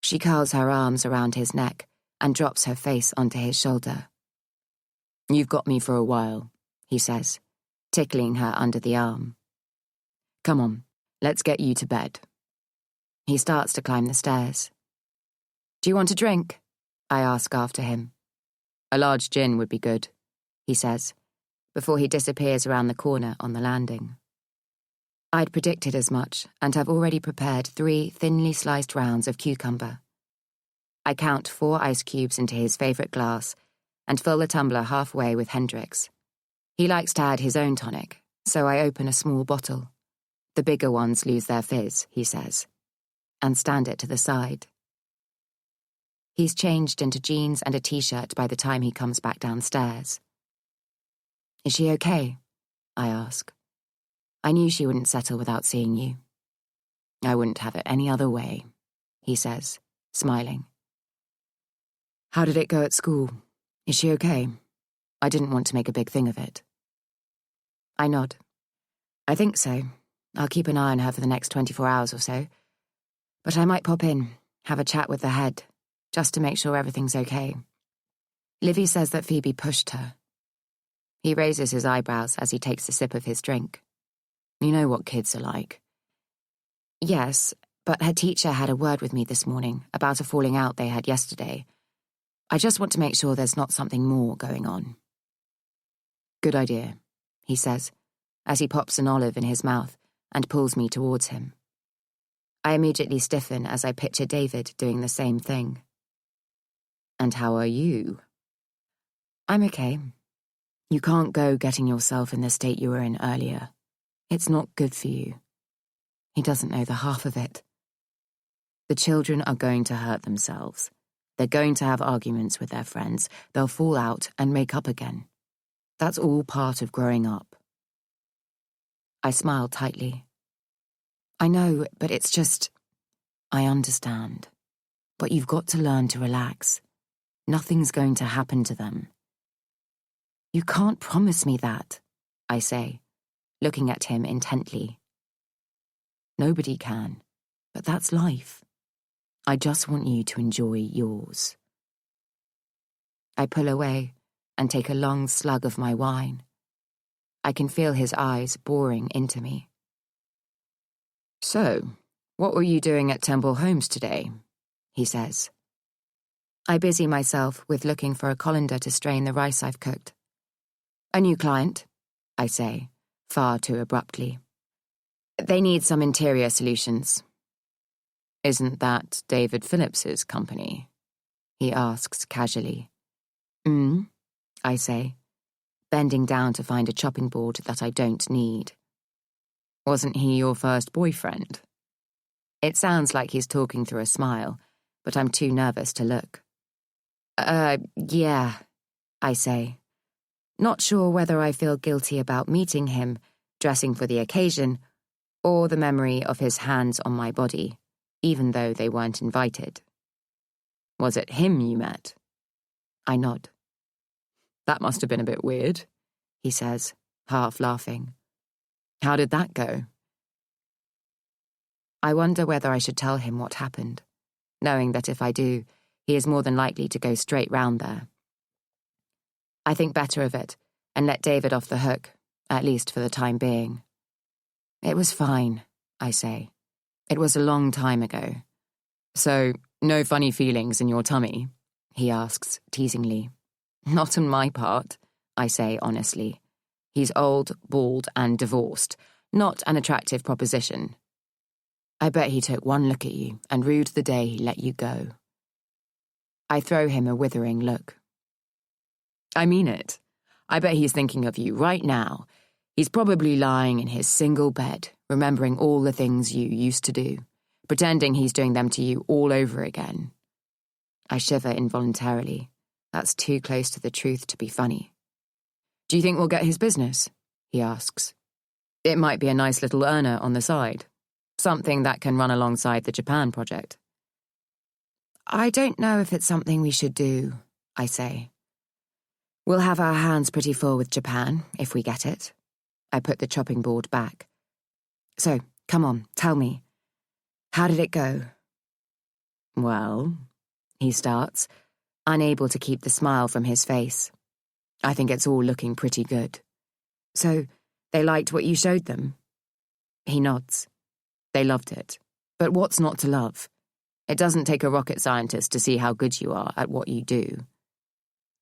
She curls her arms around his neck and drops her face onto his shoulder. You've got me for a while, he says, tickling her under the arm. Come on, let's get you to bed. He starts to climb the stairs. Do you want a drink? I ask after him. A large gin would be good, he says, before he disappears around the corner on the landing. I'd predicted as much and have already prepared 3 thinly sliced rounds of cucumber. I count 4 ice cubes into his favourite glass and fill the tumbler halfway with Hendrick's. He likes to add his own tonic, so I open a small bottle. The bigger ones lose their fizz, he says, and stand it to the side. He's changed into jeans and a t-shirt by the time he comes back downstairs. Is she okay? I ask. I knew she wouldn't settle without seeing you. I wouldn't have it any other way, he says, smiling. How did it go at school? Is she okay? I didn't want to make a big thing of it. I nod. I think so. I'll keep an eye on her for the next 24 hours or so. But I might pop in, have a chat with the head, just to make sure everything's okay. Livy says that Phoebe pushed her. He raises his eyebrows as he takes a sip of his drink. You know what kids are like. Yes, but her teacher had a word with me this morning about a falling out they had yesterday. I just want to make sure there's not something more going on. Good idea, he says, as he pops an olive in his mouth and pulls me towards him. I immediately stiffen as I picture David doing the same thing. "And how are you?" "I'm okay. You can't go getting yourself in the state you were in earlier. It's not good for you." He doesn't know the half of it. "The children are going to hurt themselves. They're going to have arguments with their friends. They'll fall out and make up again. That's all part of growing up." I smile tightly. "I know, but it's just... I understand. But you've got to learn to relax. Nothing's going to happen to them." "You can't promise me that," I say, looking at him intently. "Nobody can, but that's life. I just want you to enjoy yours." I pull away and take a long slug of my wine. I can feel his eyes boring into me. "So, what were you doing at Temple Homes today?" he says. I busy myself with looking for a colander to strain the rice I've cooked. "A new client," I say, far too abruptly. "They need some interior solutions." "Isn't that David Phillips's company?" he asks casually. I say, bending down to find a chopping board that I don't need. "Wasn't he your first boyfriend?" It sounds like he's talking through a smile, but I'm too nervous to look. Yeah," I say, not sure whether I feel guilty about meeting him, dressing for the occasion, or the memory of his hands on my body, even though they weren't invited. "Was it him you met?" I nod. "That must have been a bit weird," he says, half laughing. "How did that go?" I wonder whether I should tell him what happened, knowing that if I do, he is more than likely to go straight round there. I think better of it and let David off the hook, at least for the time being. "It was fine," I say. "It was a long time ago." "So, no funny feelings in your tummy?" he asks, teasingly. "Not on my part," I say honestly. He's old, bald, and divorced. Not an attractive proposition. "I bet he took one look at you and rued the day he let you go." I throw him a withering look. "I mean it. I bet he's thinking of you right now. He's probably lying in his single bed, remembering all the things you used to do, pretending he's doing them to you all over again." I shiver involuntarily. That's too close to the truth to be funny. "Do you think we'll get his business?" he asks. "It might be a nice little earner on the side. Something that can run alongside the Japan project." "I don't know if it's something we should do," I say. "We'll have our hands pretty full with Japan, if we get it." I put the chopping board back. "So, come on, tell me. How did it go?" "Well," he starts, unable to keep the smile from his face. "I think it's all looking pretty good." "So, they liked what you showed them?" He nods. "They loved it. But what's not to love? It doesn't take a rocket scientist to see how good you are at what you do."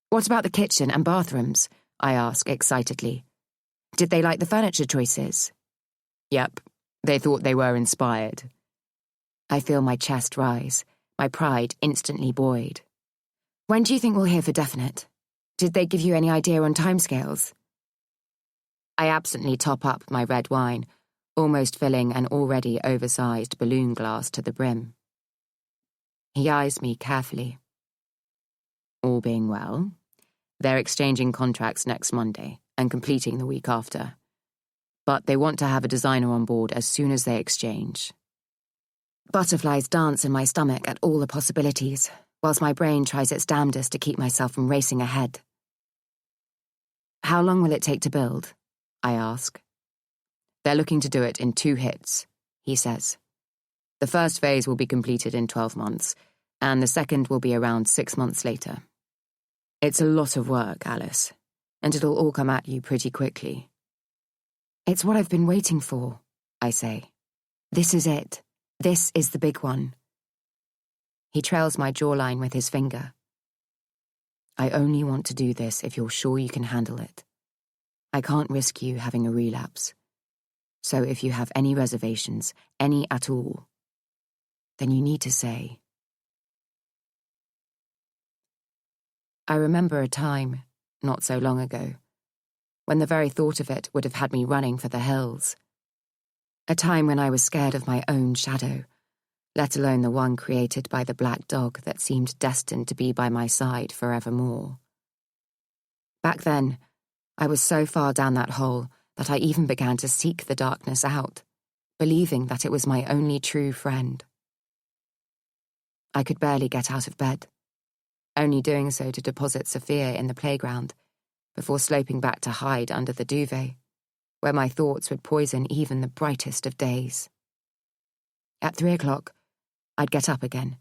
"What about the kitchen and bathrooms?" I ask excitedly. "Did they like the furniture choices?" "Yep, they thought they were inspired." I feel my chest rise, my pride instantly buoyed. "When do you think we'll hear for definite? Did they give you any idea on timescales?" I absently top up my red wine, almost filling an already oversized balloon glass to the brim. He eyes me carefully. "All being well, they're exchanging contracts next Monday and completing the week after. But they want to have a designer on board as soon as they exchange." Butterflies dance in my stomach at all the possibilities, whilst my brain tries its damnedest to keep myself from racing ahead. "How long will it take to build?" I ask. "They're looking to do it in 2 hits, he says. "The first phase will be completed in 12 months, and the second will be around 6 months later. It's a lot of work, Alice, and it'll all come at you pretty quickly." "It's what I've been waiting for," I say. "This is it. This is the big one." He trails my jawline with his finger. "I only want to do this if you're sure you can handle it. I can't risk you having a relapse. So if you have any reservations, any at all, then you need to say. I remember a time, not so long ago, when the very thought of it would have had me running for the hills. A time when I was scared of my own shadow, let alone the one created by the black dog that seemed destined to be by my side forevermore. Back then, I was so far down that hole that I even began to seek the darkness out, believing that it was my only true friend. I could barely get out of bed, only doing so to deposit Sophia in the playground before sloping back to hide under the duvet, where my thoughts would poison even the brightest of days. At 3 o'clock, I'd get up again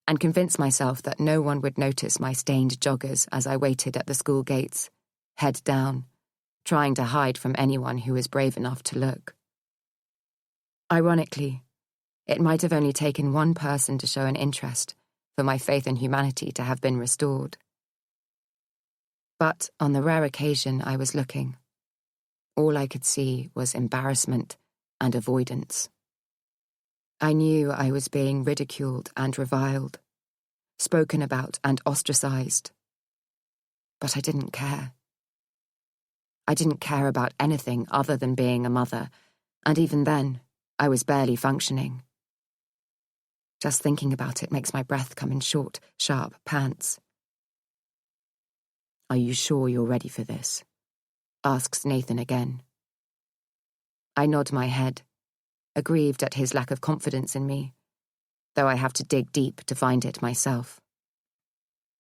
and convince myself that no one would notice my stained joggers as I waited at the school gates, head down, trying to hide from anyone who was brave enough to look. Ironically, it might have only taken one person to show an interest for my faith in humanity to have been restored. But on the rare occasion I was looking, all I could see was embarrassment and avoidance. I knew I was being ridiculed and reviled, spoken about and ostracized. But I didn't care. I didn't care about anything other than being a mother, and even then, I was barely functioning. Just thinking about it makes my breath come in short, sharp pants. "Are you sure you're ready for this?" asks Nathan again. I nod my head, aggrieved at his lack of confidence in me, though I have to dig deep to find it myself.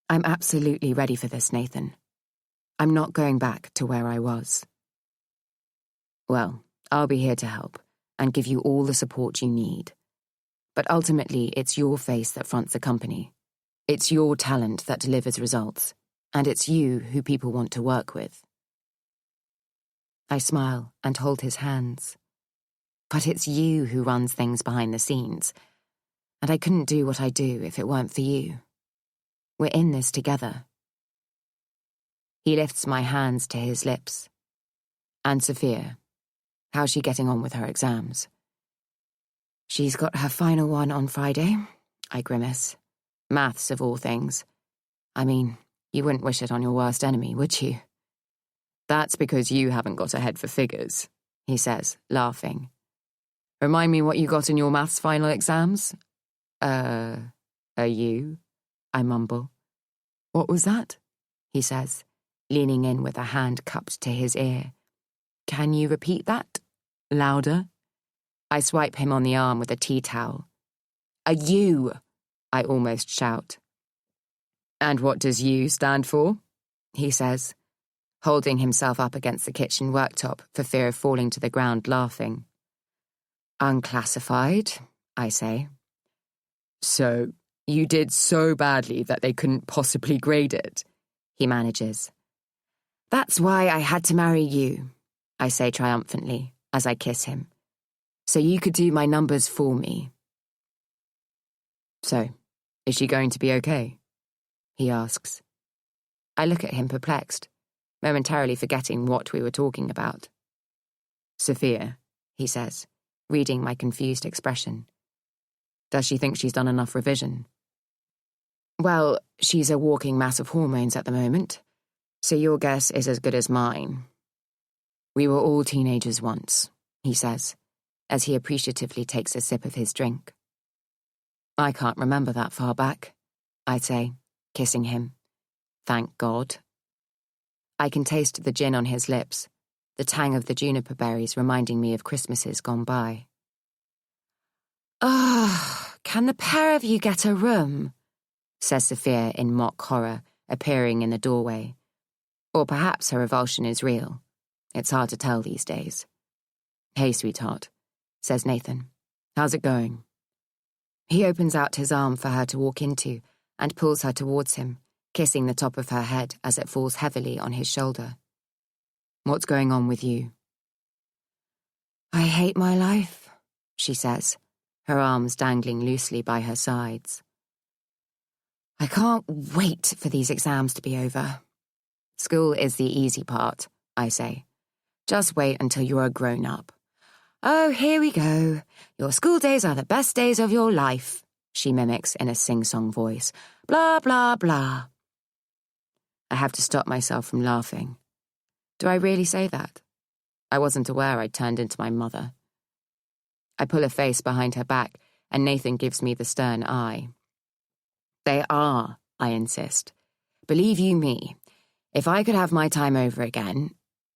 "I'm absolutely ready for this, Nathan. I'm not going back to where I was." "Well, I'll be here to help and give you all the support you need. But ultimately, it's your face that fronts the company. It's your talent that delivers results, and it's you who people want to work with." I smile and hold his hands. "But it's you who runs things behind the scenes, and I couldn't do what I do if it weren't for you. We're in this together." He lifts my hands to his lips. "And Sophia, how's she getting on with her exams?" "She's got her final one on Friday," I grimace. "Maths, of all things. I mean, you wouldn't wish it on your worst enemy, would you?" "That's because you haven't got a head for figures," he says, laughing. "Remind me what you got in your maths final exams?" Are you?" I mumble. "What was that?" he says, leaning in with a hand cupped to his ear. "Can you repeat that? Louder?" I swipe him on the arm with a tea towel. "A U!" I almost shout. "And what does U stand for?" he says, holding himself up against the kitchen worktop for fear of falling to the ground laughing. "Unclassified," I say. "So, you did so badly that they couldn't possibly grade it," he manages. "That's why I had to marry you," I say triumphantly as I kiss him. "So you could do my numbers for me." "So, is she going to be okay?" he asks. I look at him perplexed, momentarily forgetting what we were talking about. "Sophia," he says, reading my confused expression. "Does she think she's done enough revision?" "Well, she's a walking mass of hormones at the moment, so your guess is as good as mine." "We were all teenagers once," he says, as he appreciatively takes a sip of his drink. "I can't remember that far back," I say, kissing him. "Thank God." I can taste the gin on his lips, the tang of the juniper berries reminding me of Christmases gone by. Can the pair of you get a room?" says Sophia in mock horror, appearing in the doorway. Or perhaps her revulsion is real. It's hard to tell these days. "Hey, sweetheart," says Nathan. "How's it going?" He opens out his arm for her to walk into and pulls her towards him, kissing the top of her head as it falls heavily on his shoulder. "What's going on with you?" "I hate my life," she says, her arms dangling loosely by her sides. "I can't wait for these exams to be over." "School is the easy part," I say, Just wait until you're a grown-up. Oh, here we go. Your school days are the best days of your life, she mimics in a sing-song voice. Blah, blah, blah. I have to stop myself from laughing. Do I really say that? I wasn't aware I'd turned into my mother. I pull a face behind her back, and Nathan gives me the stern eye. They are, I insist. Believe you me, if I could have my time over again...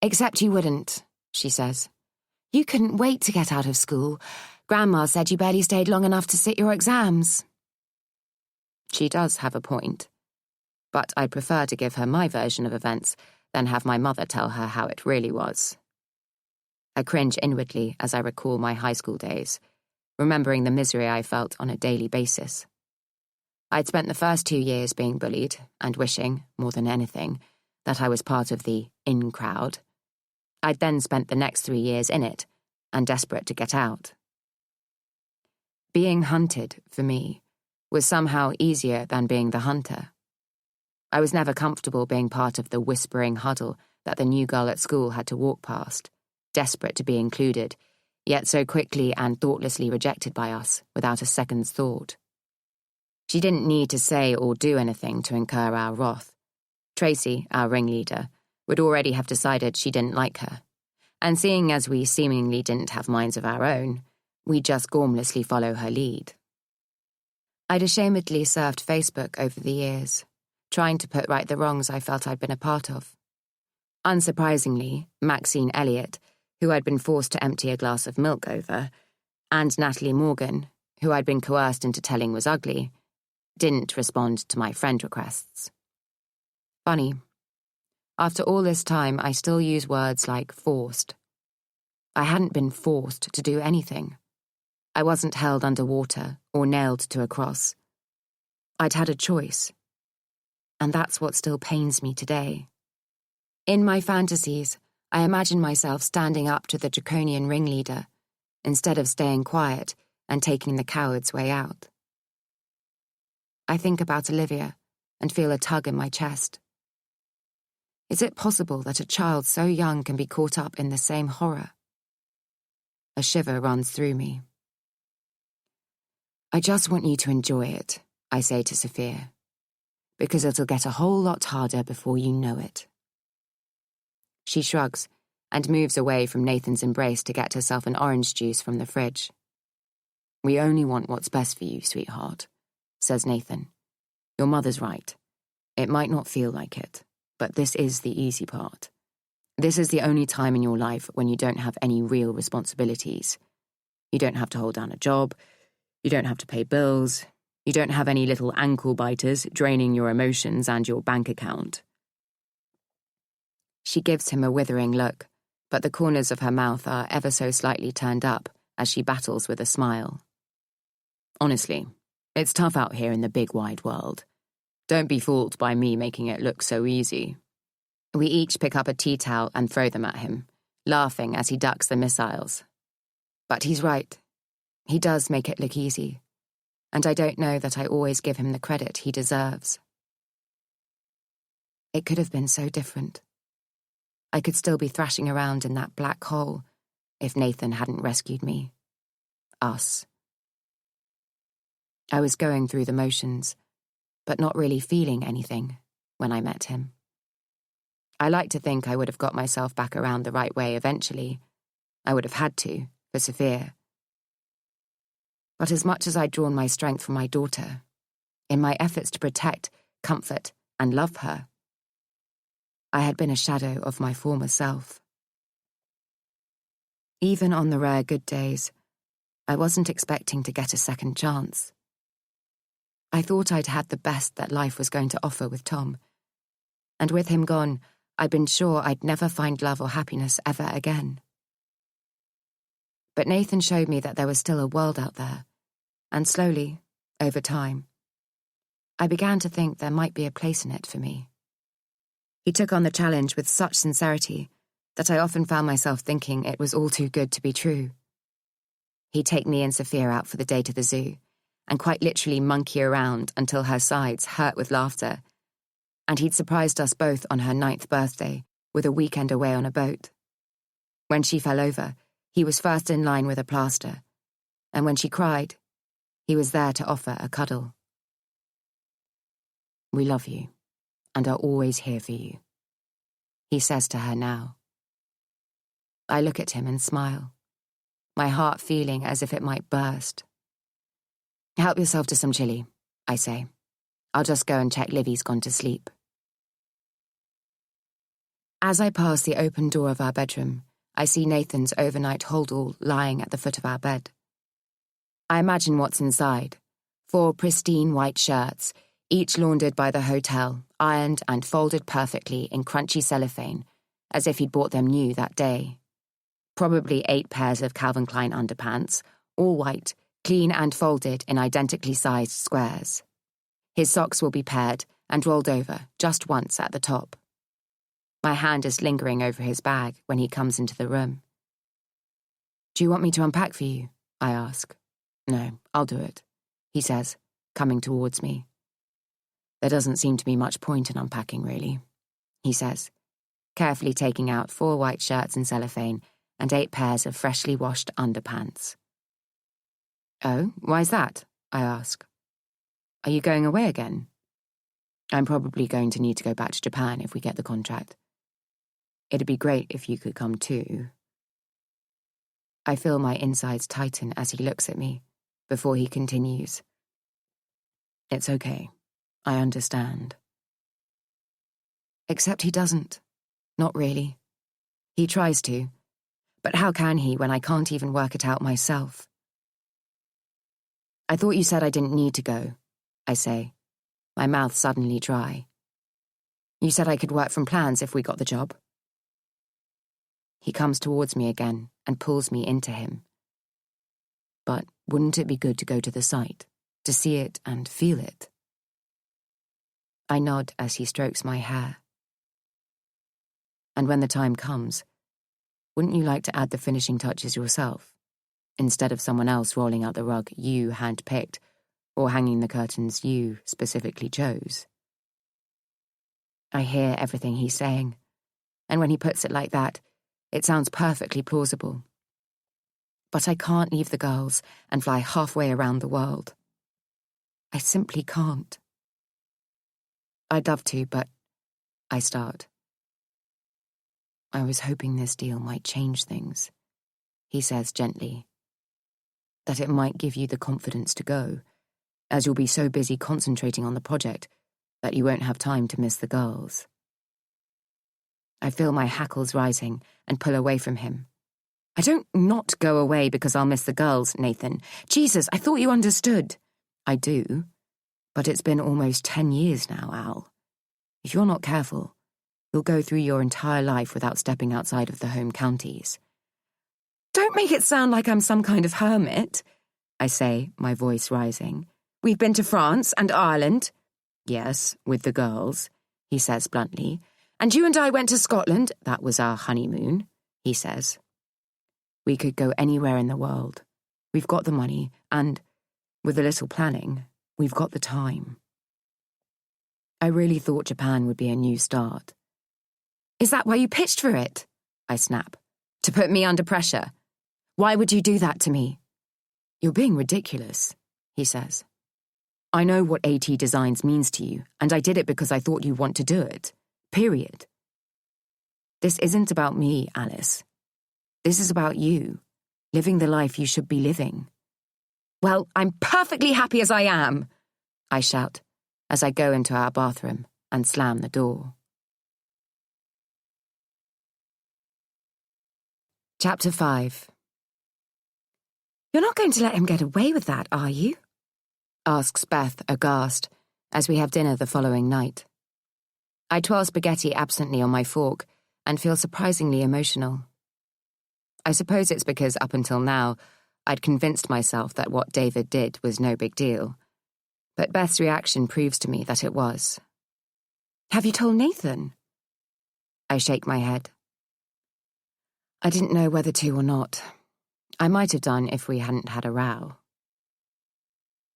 Except you wouldn't, she says. You couldn't wait to get out of school. Grandma said you barely stayed long enough to sit your exams. She does have a point. But I'd prefer to give her my version of events than have my mother tell her how it really was. I cringe inwardly as I recall my high school days, remembering the misery I felt on a daily basis. I'd spent the first 2 years being bullied and wishing, more than anything, that I was part of the in crowd. I'd then spent the next 3 years in it, and desperate to get out. Being hunted, for me, was somehow easier than being the hunter. I was never comfortable being part of the whispering huddle that the new girl at school had to walk past, desperate to be included, yet so quickly and thoughtlessly rejected by us without a second's thought. She didn't need to say or do anything to incur our wrath. Tracy, our ringleader, would already have decided she didn't like her, and seeing as we seemingly didn't have minds of our own, we'd just gormlessly follow her lead. I'd ashamedly surfed Facebook over the years, trying to put right the wrongs I felt I'd been a part of. Unsurprisingly, Maxine Elliott, who I'd been forced to empty a glass of milk over, and Natalie Morgan, who I'd been coerced into telling was ugly, didn't respond to my friend requests. Funny. After all this time, I still use words like forced. I hadn't been forced to do anything. I wasn't held underwater or nailed to a cross. I'd had a choice. And that's what still pains me today. In my fantasies, I imagine myself standing up to the draconian ringleader, instead of staying quiet and taking the coward's way out. I think about Olivia and feel a tug in my chest. Is it possible that a child so young can be caught up in the same horror? A shiver runs through me. I just want you to enjoy it, I say to Sophia, because it'll get a whole lot harder before you know it. She shrugs and moves away from Nathan's embrace to get herself an orange juice from the fridge. We only want what's best for you, sweetheart, says Nathan. Your mother's right. It might not feel like it, but this is the easy part. This is the only time in your life when you don't have any real responsibilities. You don't have to hold down a job. You don't have to pay bills. You don't have any little ankle biters draining your emotions and your bank account. She gives him a withering look, but the corners of her mouth are ever so slightly turned up as she battles with a smile. Honestly, it's tough out here in the big wide world. Don't be fooled by me making it look so easy. We each pick up a tea towel and throw them at him, laughing as he ducks the missiles. But he's right. He does make it look easy, and I don't know that I always give him the credit he deserves. It could have been so different. I could still be thrashing around in that black hole if Nathan hadn't rescued me. Us. I was going through the motions, but not really feeling anything when I met him. I like to think I would have got myself back around the right way eventually. I would have had to, for Sophia. But as much as I'd drawn my strength from my daughter, in my efforts to protect, comfort, and love her, I had been a shadow of my former self. Even on the rare good days, I wasn't expecting to get a second chance. I thought I'd had the best that life was going to offer with Tom, and with him gone, I'd been sure I'd never find love or happiness ever again. But Nathan showed me that there was still a world out there, and slowly, over time, I began to think there might be a place in it for me. He took on the challenge with such sincerity that I often found myself thinking it was all too good to be true. He'd take me and Sophia out for the day to the zoo, and quite literally monkey around until her sides hurt with laughter, and he'd surprised us both on her 9th birthday with a weekend away on a boat. When she fell over, he was first in line with a plaster, and when she cried, he was there to offer a cuddle. "We love you, and are always here for you," he says to her now. I look at him and smile, my heart feeling as if it might burst. "Help yourself to some chili," I say. "I'll just go and check Livy's gone to sleep." As I pass the open door of our bedroom, I see Nathan's overnight holdall lying at the foot of our bed. I imagine what's inside: 4 pristine white shirts, each laundered by the hotel, ironed and folded perfectly in crunchy cellophane, as if he'd bought them new that day. Probably 8 pairs of Calvin Klein underpants, all white, clean and folded in identically sized squares. His socks will be paired and rolled over just once at the top. My hand is lingering over his bag when he comes into the room. "Do you want me to unpack for you?" I ask. "No, I'll do it," he says, coming towards me. "There doesn't seem to be much point in unpacking, really," he says, carefully taking out 4 white shirts in cellophane and 8 pairs of freshly washed underpants. "Oh, why's that?" I ask. "Are you going away again?" "I'm probably going to need to go back to Japan if we get the contract. It'd be great if you could come too." I feel my insides tighten as he looks at me, before he continues. "It's okay. I understand." Except he doesn't. Not really. He tries to. But how can he when I can't even work it out myself? "I thought you said I didn't need to go," I say, my mouth suddenly dry. "You said I could work from plans if we got the job." He comes towards me again and pulls me into him. "But wouldn't it be good to go to the site, to see it and feel it?" I nod as he strokes my hair. "And when the time comes, wouldn't you like to add the finishing touches yourself, instead of someone else rolling out the rug you hand-picked or hanging the curtains you specifically chose?" I hear everything he's saying, and when he puts it like that, it sounds perfectly plausible. But I can't leave the girls and fly halfway around the world. I simply can't. I'd love to, but I start. "I was hoping this deal might change things," he says gently. "That it might give you the confidence to go, as you'll be so busy concentrating on the project that you won't have time to miss the girls." I feel my hackles rising and pull away from him. "I don't not go away because I'll miss the girls, Nathan. Jesus, I thought you understood." "I do, but it's been almost 10 years now, Al. If you're not careful, you'll go through your entire life without stepping outside of the home counties." "Don't make it sound like I'm some kind of hermit," I say, my voice rising. "We've been to France and Ireland." "Yes, with the girls," he says bluntly. "And you and I went to Scotland. That was our honeymoon," he says. "We could go anywhere in the world. We've got the money, and, with a little planning, we've got the time." I really thought Japan would be a new start. "Is that why you pitched for it?" I snap. "To put me under pressure? Why would you do that to me?" "You're being ridiculous," he says. "I know what AT Designs means to you, and I did it because I thought you want to do it. Period. This isn't about me, Alice. This is about you, living the life you should be living." "Well, I'm perfectly happy as I am," I shout as I go into our bathroom and slam the door. Chapter 5. "You're not going to let him get away with that, are you?" asks Beth, aghast, as we have dinner the following night. I twirl spaghetti absently on my fork and feel surprisingly emotional. I suppose it's because up until now, I'd convinced myself that what David did was no big deal. But Beth's reaction proves to me that it was. "Have you told Nathan?" I shake my head. I didn't know whether to or not. I might have done if we hadn't had a row.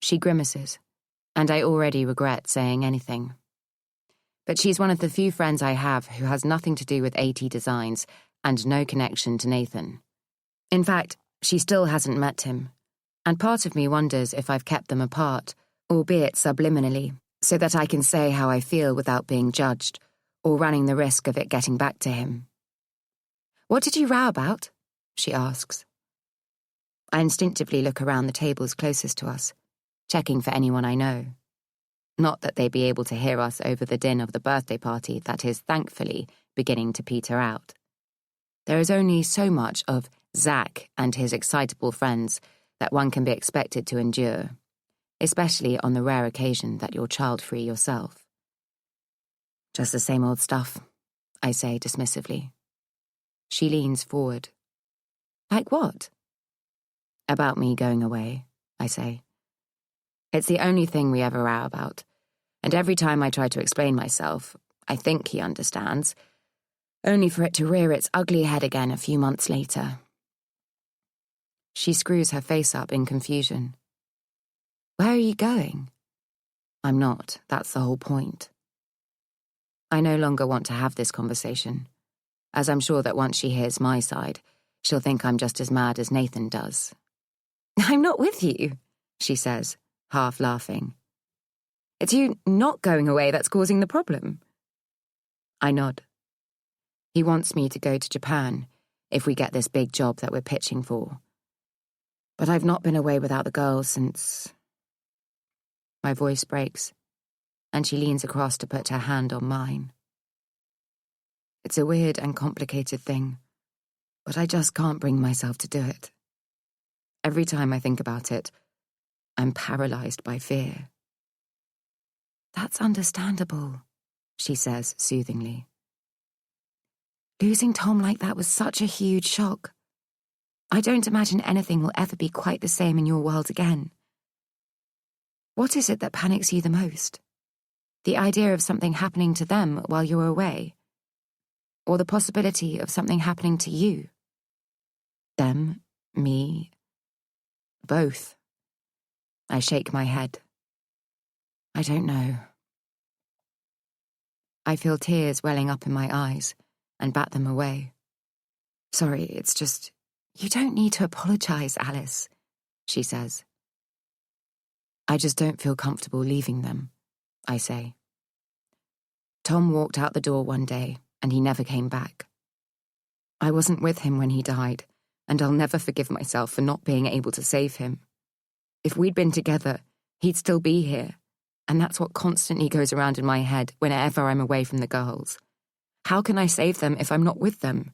She grimaces, and I already regret saying anything. But she's one of the few friends I have who has nothing to do with AT Designs and no connection to Nathan. In fact, she still hasn't met him, and part of me wonders if I've kept them apart, albeit subliminally, so that I can say how I feel without being judged, or running the risk of it getting back to him. "What did you row about?" she asks. I instinctively look around the tables closest to us, checking for anyone I know. Not that they'd be able to hear us over the din of the birthday party that is, thankfully, beginning to peter out. There is only so much of Zach and his excitable friends that one can be expected to endure, especially on the rare occasion that you're child-free yourself. "Just the same old stuff," I say dismissively. She leans forward. "Like what?" "About me going away," I say. It's the only thing we ever row about, and every time I try to explain myself, I think he understands, only for it to rear its ugly head again a few months later. She screws her face up in confusion. "Where are you going?" I'm not, that's the whole point. I no longer want to have this conversation, as I'm sure that once she hears my side, she'll think I'm just as mad as Nathan does. "I'm not with you," she says, half laughing. "It's you not going away that's causing the problem." I nod. He wants me to go to Japan if we get this big job that we're pitching for. But I've not been away without the girls since... My voice breaks, and she leans across to put her hand on mine. It's a weird and complicated thing, but I just can't bring myself to do it. Every time I think about it, I'm paralyzed by fear. "That's understandable," she says soothingly. "Losing Tom like that was such a huge shock. I don't imagine anything will ever be quite the same in your world again. What is it that panics you the most? The idea of something happening to them while you're away? Or the possibility of something happening to you? Them, me, both." I shake my head. I don't know. I feel tears welling up in my eyes and bat them away. "Sorry, it's just... You don't need to apologize, Alice," she says. "I just don't feel comfortable leaving them," I say. Tom walked out the door one day, and he never came back. I wasn't with him when he died, and I'll never forgive myself for not being able to save him. If we'd been together, he'd still be here, and that's what constantly goes around in my head whenever I'm away from the girls. How can I save them if I'm not with them?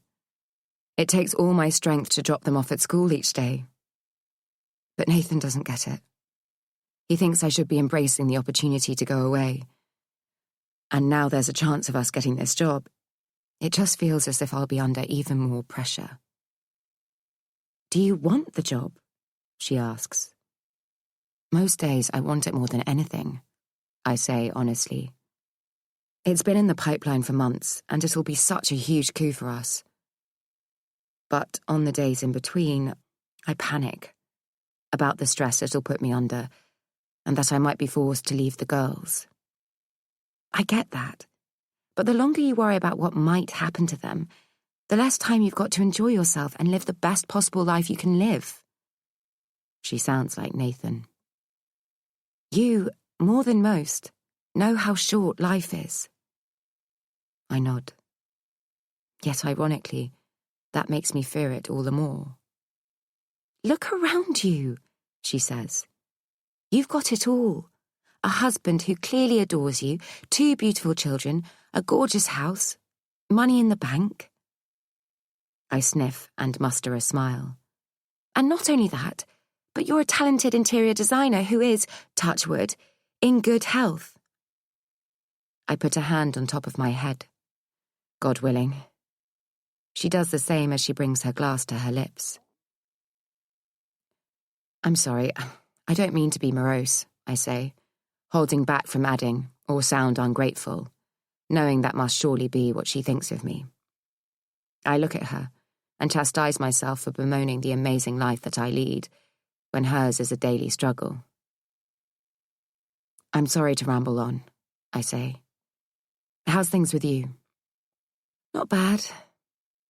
It takes all my strength to drop them off at school each day. But Nathan doesn't get it. He thinks I should be embracing the opportunity to go away. And now there's a chance of us getting this job. It just feels as if I'll be under even more pressure. "Do you want the job?" she asks. "Most days I want it more than anything," I say honestly. "It's been in the pipeline for months, and it'll be such a huge coup for us. But on the days in between, I panic about the stress it'll put me under, and that I might be forced to leave the girls. I get that, but the longer you worry about what might happen to them, the less time you've got to enjoy yourself and live the best possible life you can live." She sounds like Nathan. "You, more than most, know how short life is." I nod. Yet ironically, that makes me fear it all the more. "Look around you," she says. "You've got it all. A husband who clearly adores you, 2 beautiful children, a gorgeous house, money in the bank." I sniff and muster a smile. "And not only that, but you're a talented interior designer who is, touch wood, in good health." I put a hand on top of my head. God willing. She does the same as she brings her glass to her lips. "I'm sorry, I don't mean to be morose," I say, holding back from adding, or sound ungrateful, knowing that must surely be what she thinks of me. I look at her and chastise myself for bemoaning the amazing life that I lead, when hers is a daily struggle. "I'm sorry to ramble on," I say. "How's things with you?" "Not bad.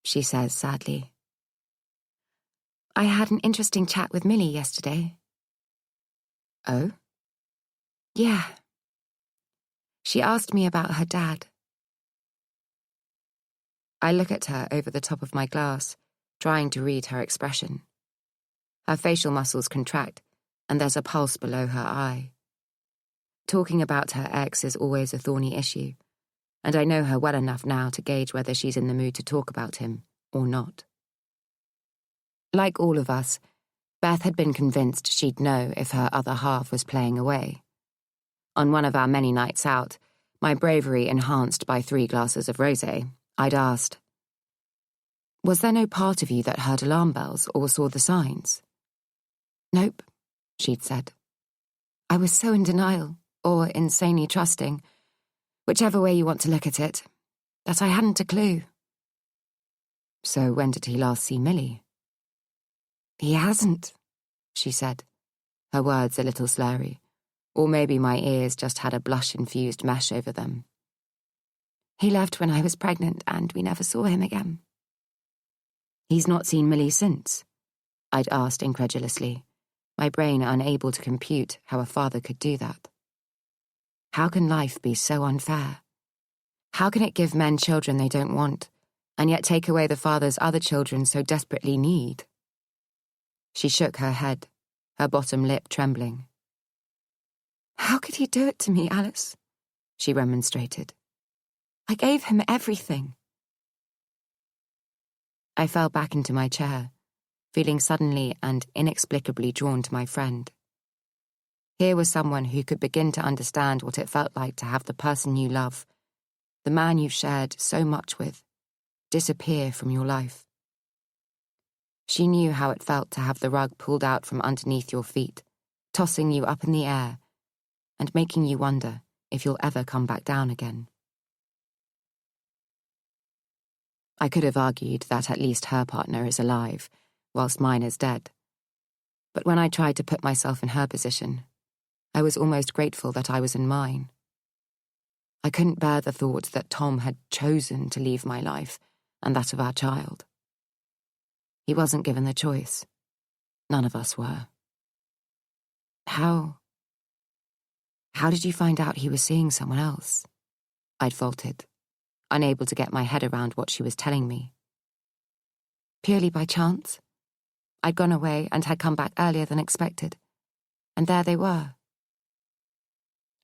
she says sadly. I had an interesting chat with Millie yesterday. Oh? Yeah. She asked me about her dad. I look at her over the top of my glass, trying to read her expression. Her facial muscles contract, and there's a pulse below her eye. Talking about her ex is always a thorny issue, and I know her well enough now to gauge whether she's in the mood to talk about him or not. Like all of us, Beth had been convinced she'd know if her other half was playing away. On one of our many nights out, my bravery enhanced by 3 glasses of rosé, I'd asked, "Was there no part of you that heard alarm bells or saw the signs?" "Nope," she'd said. "I was so in denial, or insanely trusting, whichever way you want to look at it, that I hadn't a clue." "So when did he last see Millie?" "He hasn't," she said, her words a little slurry, or maybe my ears just had a blush-infused mesh over them. "He left when I was pregnant and we never saw him again." "He's not seen Millie since?" I'd asked incredulously, my brain unable to compute how a father could do that. How can life be so unfair? How can it give men children they don't want, and yet take away the fathers other children so desperately need? She shook her head, her bottom lip trembling. "How could he do it to me, Alice?" she remonstrated. "I gave him everything." I fell back into my chair, feeling suddenly and inexplicably drawn to my friend. Here was someone who could begin to understand what it felt like to have the person you love, the man you've shared so much with, disappear from your life. She knew how it felt to have the rug pulled out from underneath your feet, tossing you up in the air, and making you wonder if you'll ever come back down again. I could have argued that at least her partner is alive, whilst mine is dead. But when I tried to put myself in her position, I was almost grateful that I was in mine. I couldn't bear the thought that Tom had chosen to leave my life and that of our child. He wasn't given the choice. None of us were. How did you find out he was seeing someone else?" I'd faltered, unable to get my head around what she was telling me. "Purely by chance. I'd gone away and had come back earlier than expected, and there they were."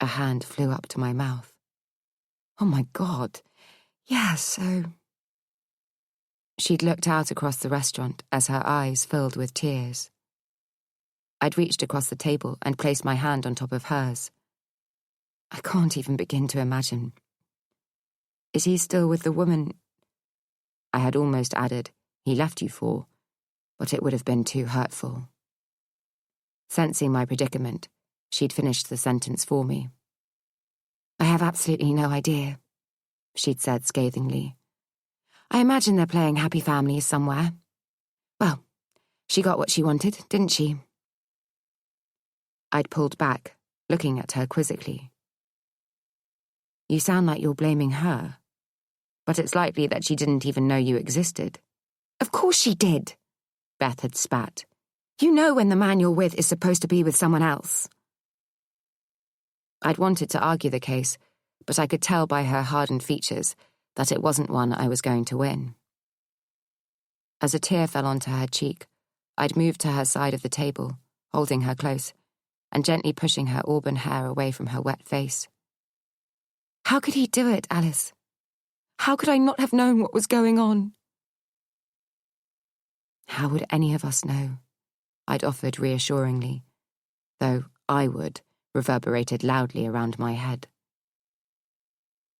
A hand flew up to my mouth. "Oh my God. Yeah, so..." She'd looked out across the restaurant as her eyes filled with tears. I'd reached across the table and placed my hand on top of hers. "I can't even begin to imagine. Is he still with the woman..." I had almost added, "he left you for," but it would have been too hurtful. Sensing my predicament, she'd finished the sentence for me. "I have absolutely no idea," she'd said scathingly. "I imagine they're playing Happy Families somewhere. Well, she got what she wanted, didn't she?" I'd pulled back, looking at her quizzically. "You sound like you're blaming her. But it's likely that she didn't even know you existed." "Of course she did," Beth had spat. "You know when the man you're with is supposed to be with someone else." I'd wanted to argue the case, but I could tell by her hardened features that it wasn't one I was going to win. As a tear fell onto her cheek, I'd moved to her side of the table, holding her close, and gently pushing her auburn hair away from her wet face. "How could he do it, Alice? How could I not have known what was going on?" "How would any of us know?" I'd offered reassuringly, though "I would" reverberated loudly around my head.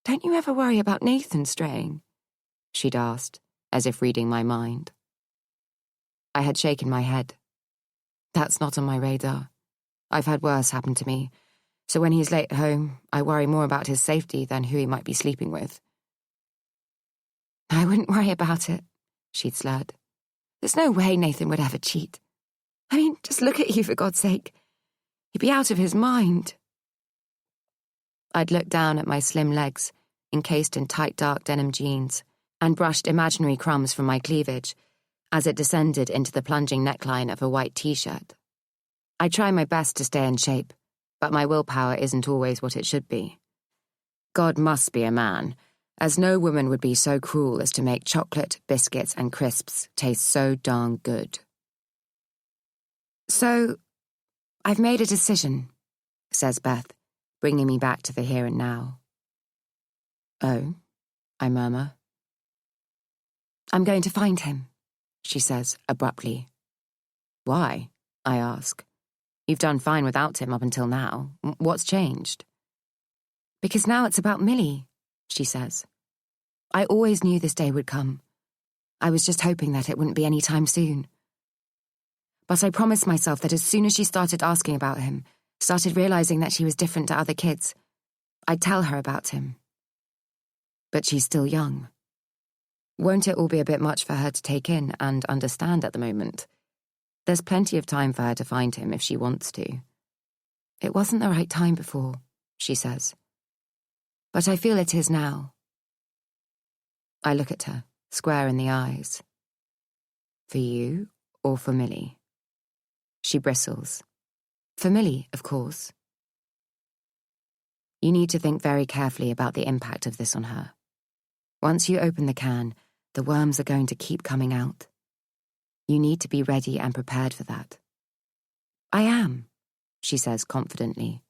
"Don't you ever worry about Nathan straying?" she'd asked, as if reading my mind. I had shaken my head. "That's not on my radar. I've had worse happen to me, so when he's late home, I worry more about his safety than who he might be sleeping with." "I wouldn't worry about it," she'd slurred. "There's no way Nathan would ever cheat. I mean, just look at you, for God's sake. He'd be out of his mind." I'd looked down at my slim legs, encased in tight dark denim jeans, and brushed imaginary crumbs from my cleavage as it descended into the plunging neckline of a white t-shirt. I try my best to stay in shape, but my willpower isn't always what it should be. God must be a man, as no woman would be so cruel as to make chocolate, biscuits, and crisps taste so darn good. So, I've made a decision, says Beth, bringing me back to the here and now. Oh, I murmur. I'm going to find him, she says abruptly. Why? I ask. You've done fine without him up until now. What's changed? Because now it's about Millie, she says. I always knew this day would come. I was just hoping that it wouldn't be any time soon. But I promised myself that as soon as she started asking about him, started realizing that she was different to other kids, I'd tell her about him. But she's still young. Won't it all be a bit much for her to take in and understand at the moment? There's plenty of time for her to find him if she wants to. It wasn't the right time before, she says. But I feel it is now. I look at her, square in the eyes. For you or for Millie? She bristles. For Millie, of course. You need to think very carefully about the impact of this on her. Once you open the can, the worms are going to keep coming out. You need to be ready and prepared for that. I am, she says confidently.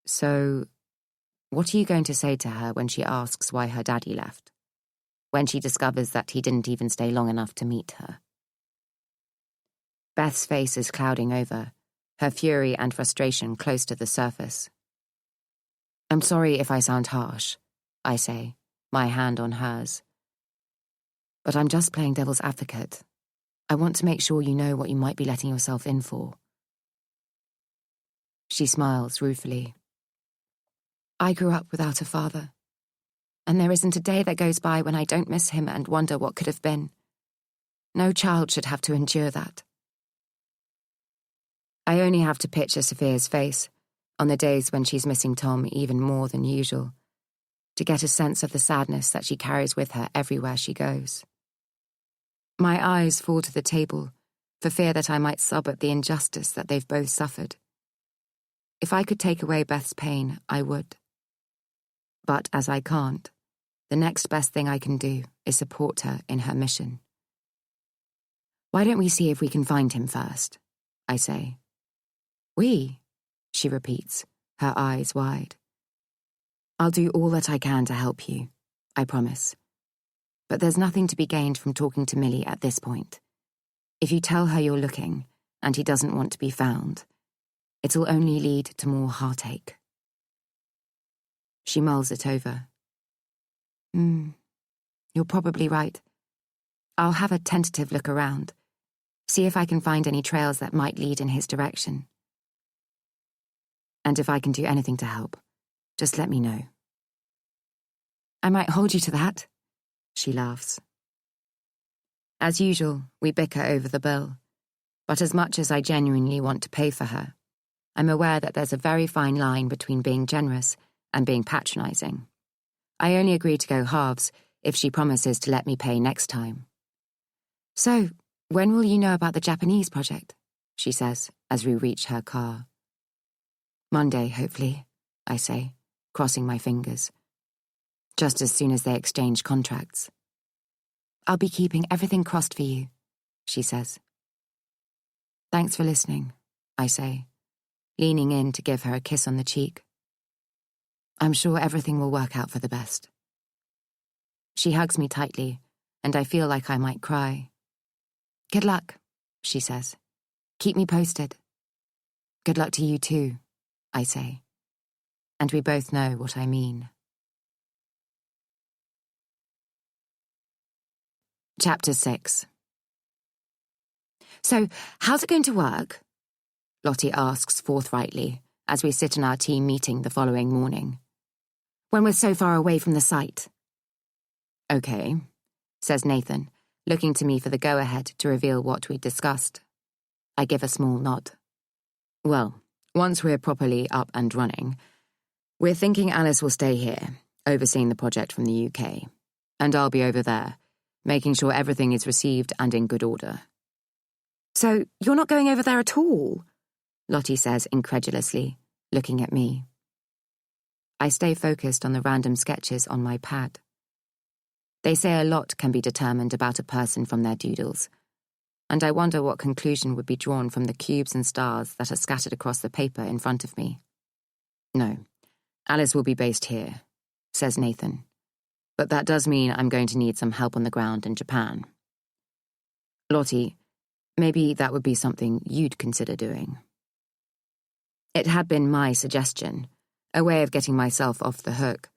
So, what are you going to say to her when she asks why her daddy left? When she discovers that he didn't even stay long enough to meet her? Beth's face is clouding over, her fury and frustration close to the surface. I'm sorry if I sound harsh, I say, my hand on hers. But I'm just playing devil's advocate. I want to make sure you know what you might be letting yourself in for. She smiles ruefully. I grew up without a father, and there isn't a day that goes by when I don't miss him and wonder what could have been. No child should have to endure that. I only have to picture Sophia's face on the days when she's missing Tom even more than usual, to get a sense of the sadness that she carries with her everywhere she goes. My eyes fall to the table for fear that I might sob at the injustice that they've both suffered. If I could take away Beth's pain, I would. But as I can't, the next best thing I can do is support her in her mission. Why don't we see if we can find him first? I say. We, she repeats, her eyes wide. I'll do all that I can to help you, I promise. But there's nothing to be gained from talking to Millie at this point. If you tell her you're looking, and he doesn't want to be found, it'll only lead to more heartache. She mulls it over. You're probably right. I'll have a tentative look around, see if I can find any trails that might lead in his direction. And if I can do anything to help, just let me know. I might hold you to that, she laughs. As usual, we bicker over the bill, but as much as I genuinely want to pay for her, I'm aware that there's a very fine line between being generous and being patronizing. I only agree to go halves if she promises to let me pay next time. So, when will you know about the Japanese project? She says as we reach her car. Monday, hopefully, I say, crossing my fingers. Just as soon as they exchange contracts. I'll be keeping everything crossed for you, she says. Thanks for listening, I say, leaning in to give her a kiss on the cheek. I'm sure everything will work out for the best. She hugs me tightly, and I feel like I might cry. Good luck, she says. Keep me posted. Good luck to you too, I say. And we both know what I mean. Chapter 6. So, how's it going to work? Lottie asks forthrightly as we sit in our team meeting the following morning. When we're so far away from the site. Okay, says Nathan, looking to me for the go-ahead to reveal what we'd discussed. I give a small nod. Well, once we're properly up and running, we're thinking Alice will stay here, overseeing the project from the UK. And I'll be over there, making sure everything is received and in good order. So you're not going over there at all? Lottie says incredulously, looking at me. I stay focused on the random sketches on my pad. They say a lot can be determined about a person from their doodles, and I wonder what conclusion would be drawn from the cubes and stars that are scattered across the paper in front of me. No, Alice will be based here, says Nathan. But that does mean I'm going to need some help on the ground in Japan. Lottie, maybe that would be something you'd consider doing. It had been my suggestion, a way of getting myself off the hook,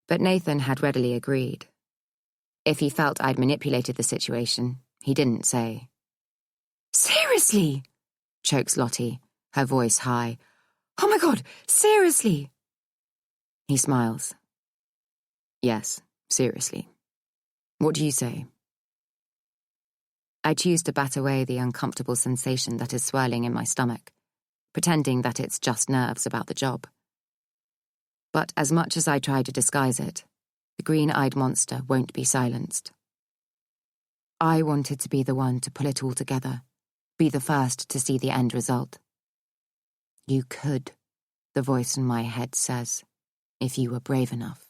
but Nathan had readily agreed. If he felt I'd manipulated the situation, he didn't say. Seriously? Chokes Lottie, her voice high. Oh my God, seriously? He smiles. Yes, seriously. What do you say? I choose to bat away the uncomfortable sensation that is swirling in my stomach, pretending that it's just nerves about the job. But as much as I try to disguise it, the green-eyed monster won't be silenced. I wanted to be the one to pull it all together, be the first to see the end result. You could, the voice in my head says, if you were brave enough.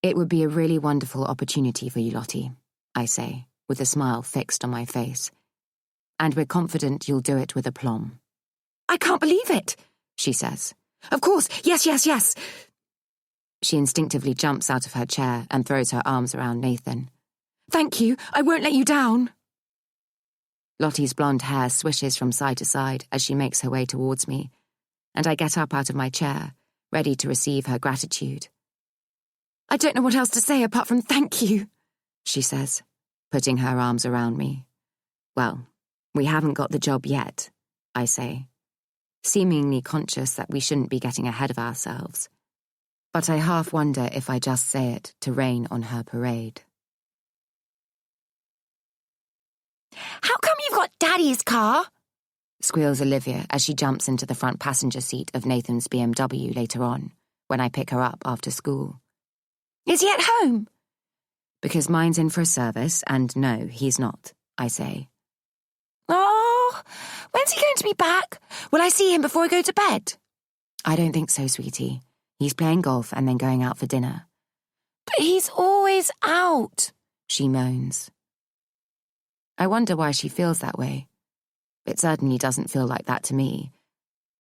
It would be a really wonderful opportunity for you, Lottie, I say, with a smile fixed on my face. And we're confident you'll do it with aplomb. I can't believe it, she says. Of course, yes, yes, yes. She instinctively jumps out of her chair and throws her arms around Nathan. Thank you, I won't let you down. Lottie's blonde hair swishes from side to side as she makes her way towards me, and I get up out of my chair, ready to receive her gratitude. I don't know what else to say apart from thank you, she says, putting her arms around me. Well, we haven't got the job yet, I say, seemingly conscious that we shouldn't be getting ahead of ourselves. But I half wonder if I just say it to rain on her parade. How come you've got Daddy's car? Squeals Olivia as she jumps into the front passenger seat of Nathan's BMW later on, when I pick her up after school. Is he at home? Because mine's in for a service, and no, he's not, I say. Oh, when's he going to be back? Will I see him before I go to bed? I don't think so, sweetie. He's playing golf and then going out for dinner. But he's always out, she moans. I wonder why she feels that way. It certainly doesn't feel like that to me,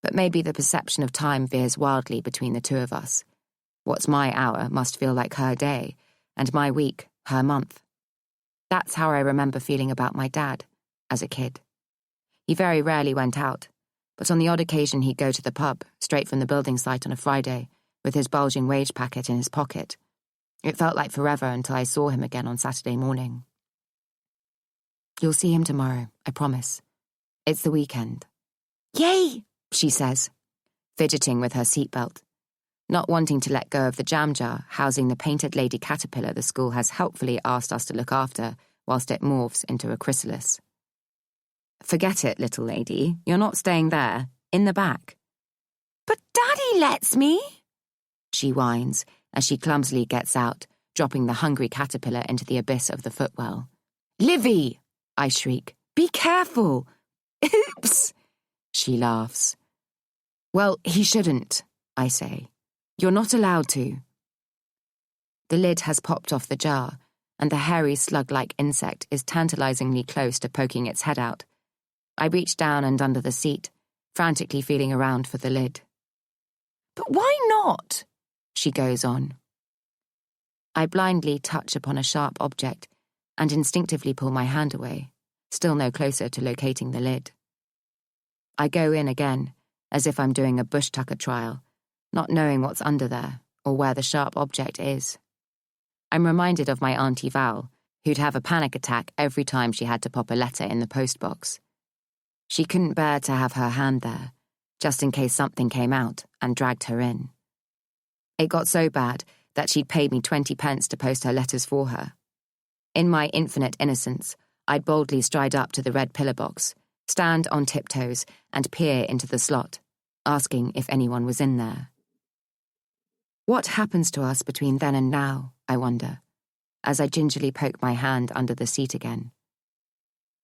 but maybe the perception of time veers wildly between the two of us. What's my hour must feel like her day, and my week, her month. That's how I remember feeling about my dad, as a kid. He very rarely went out, but on the odd occasion he'd go to the pub, straight from the building site on a Friday, with his bulging wage packet in his pocket. It felt like forever until I saw him again on Saturday morning. You'll see him tomorrow, I promise. It's the weekend. Yay, she says, fidgeting with her seatbelt, not wanting to let go of the jam jar housing the painted lady caterpillar the school has helpfully asked us to look after whilst it morphs into a chrysalis. Forget it, little lady. You're not staying there. In the back. But Daddy lets me, she whines as she clumsily gets out, dropping the hungry caterpillar into the abyss of the footwell. Livy, I shriek. Be careful. Oops, she laughs. Well, he shouldn't, I say. You're not allowed to. The lid has popped off the jar, and the hairy slug-like insect is tantalizingly close to poking its head out. I reach down and under the seat, frantically feeling around for the lid. But why not? She goes on. I blindly touch upon a sharp object and instinctively pull my hand away, still no closer to locating the lid. I go in again, as if I'm doing a bush tucker trial, not knowing what's under there or where the sharp object is. I'm reminded of my Auntie Val, who'd have a panic attack every time she had to pop a letter in the postbox. She couldn't bear to have her hand there, just in case something came out and dragged her in. It got so bad that she'd paid me 20 pence to post her letters for her. In my infinite innocence, I'd boldly stride up to the red pillar box, stand on tiptoes and peer into the slot, asking if anyone was in there. What happens to us between then and now, I wonder, as I gingerly poke my hand under the seat again.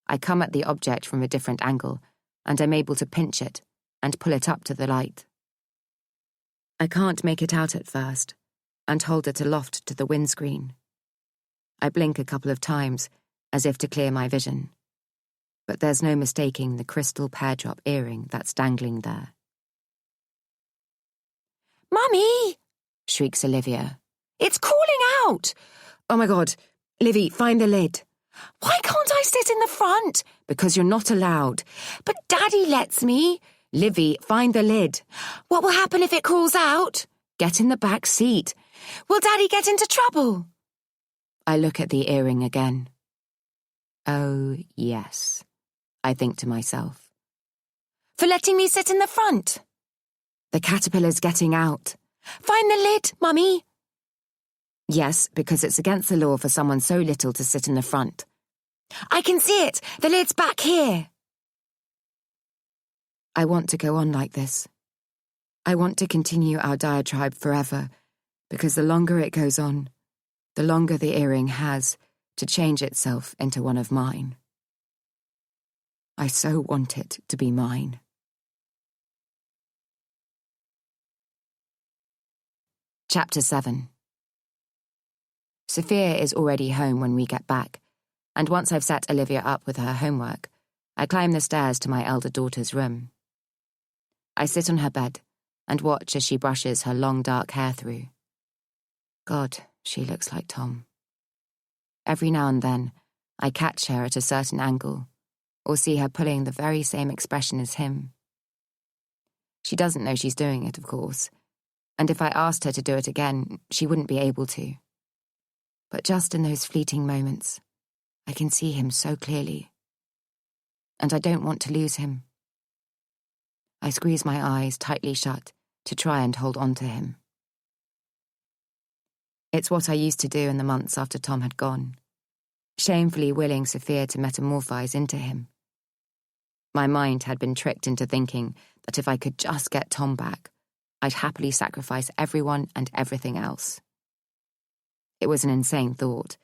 I come at the object from a different angle, and I'm able to pinch it and pull it up to the light. I can't make it out at first, and hold it aloft to the windscreen. I blink a couple of times, as if to clear my vision. But there's no mistaking the crystal pear-drop earring that's dangling there. "Mummy!" shrieks Olivia. "It's calling out!" "Oh my God, Livy, find the lid." "Why can't I sit in the front?" "Because you're not allowed." "But Daddy lets me." "Livy, find the lid." "What will happen if it calls out?" "Get in the back seat." "Will Daddy get into trouble?" I look at the earring again. Oh, yes, I think to myself. "For letting me sit in the front?" "The caterpillar's getting out." "Find the lid, Mummy." "Yes, because it's against the law for someone so little to sit in the front." "I can see it. The lid's back here." I want to go on like this. I want to continue our diatribe forever, because the longer it goes on, the longer the earring has to change itself into one of mine. I so want it to be mine. Chapter 7. Sophia is already home when we get back, and once I've set Olivia up with her homework, I climb the stairs to my elder daughter's room. I sit on her bed and watch as she brushes her long dark hair through. God, she looks like Tom. Every now and then, I catch her at a certain angle, or see her pulling the very same expression as him. She doesn't know she's doing it, of course, and if I asked her to do it again, she wouldn't be able to. But just in those fleeting moments, I can see him so clearly. And I don't want to lose him. I squeeze my eyes tightly shut to try and hold on to him. It's what I used to do in the months after Tom had gone, shamefully willing Sophia to metamorphise into him. My mind had been tricked into thinking that if I could just get Tom back, I'd happily sacrifice everyone and everything else. It was an insane thought,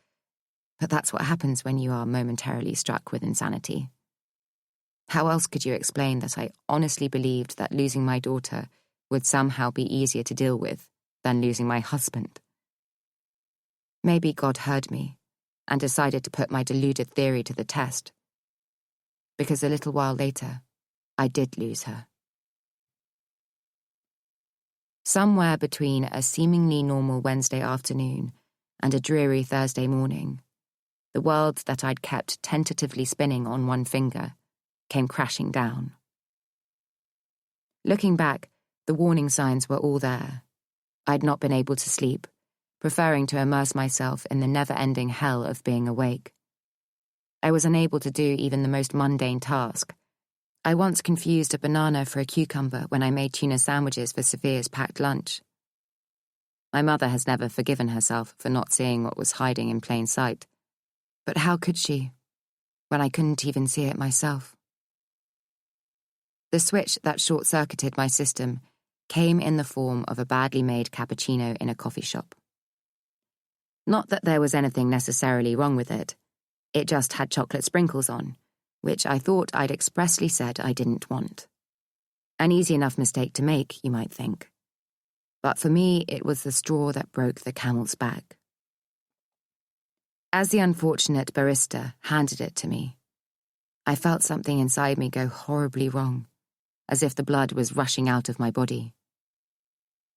but that's what happens when you are momentarily struck with insanity. How else could you explain that I honestly believed that losing my daughter would somehow be easier to deal with than losing my husband? Maybe God heard me and decided to put my deluded theory to the test, because a little while later, I did lose her. Somewhere between a seemingly normal Wednesday afternoon and a dreary Thursday morning, the world that I'd kept tentatively spinning on one finger came crashing down. Looking back, the warning signs were all there. I'd not been able to sleep, preferring to immerse myself in the never-ending hell of being awake. I was unable to do even the most mundane task. I once confused a banana for a cucumber when I made tuna sandwiches for Sophia's packed lunch. My mother has never forgiven herself for not seeing what was hiding in plain sight. But how could she, when I couldn't even see it myself? The switch that short-circuited my system came in the form of a badly made cappuccino in a coffee shop. Not that there was anything necessarily wrong with it. It just had chocolate sprinkles on, which I thought I'd expressly said I didn't want. An easy enough mistake to make, you might think. But for me, it was the straw that broke the camel's back. As the unfortunate barista handed it to me, I felt something inside me go horribly wrong, as if the blood was rushing out of my body.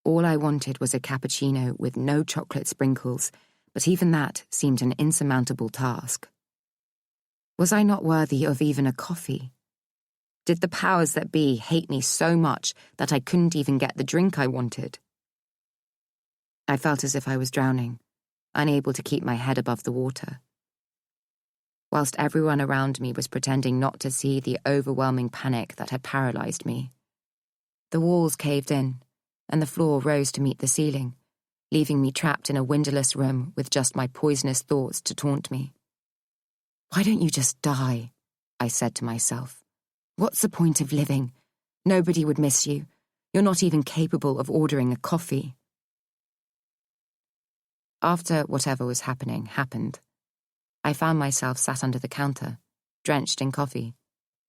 All I wanted was a cappuccino with no chocolate sprinkles, but even that seemed an insurmountable task. Was I not worthy of even a coffee? Did the powers that be hate me so much that I couldn't even get the drink I wanted? I felt as if I was drowning, unable to keep my head above the water. Whilst everyone around me was pretending not to see the overwhelming panic that had paralysed me. The walls caved in, and the floor rose to meet the ceiling, leaving me trapped in a windowless room with just my poisonous thoughts to taunt me. "Why don't you just die?" I said to myself. "What's the point of living? Nobody would miss you. You're not even capable of ordering a coffee." After whatever was happening happened, I found myself sat under the counter, drenched in coffee,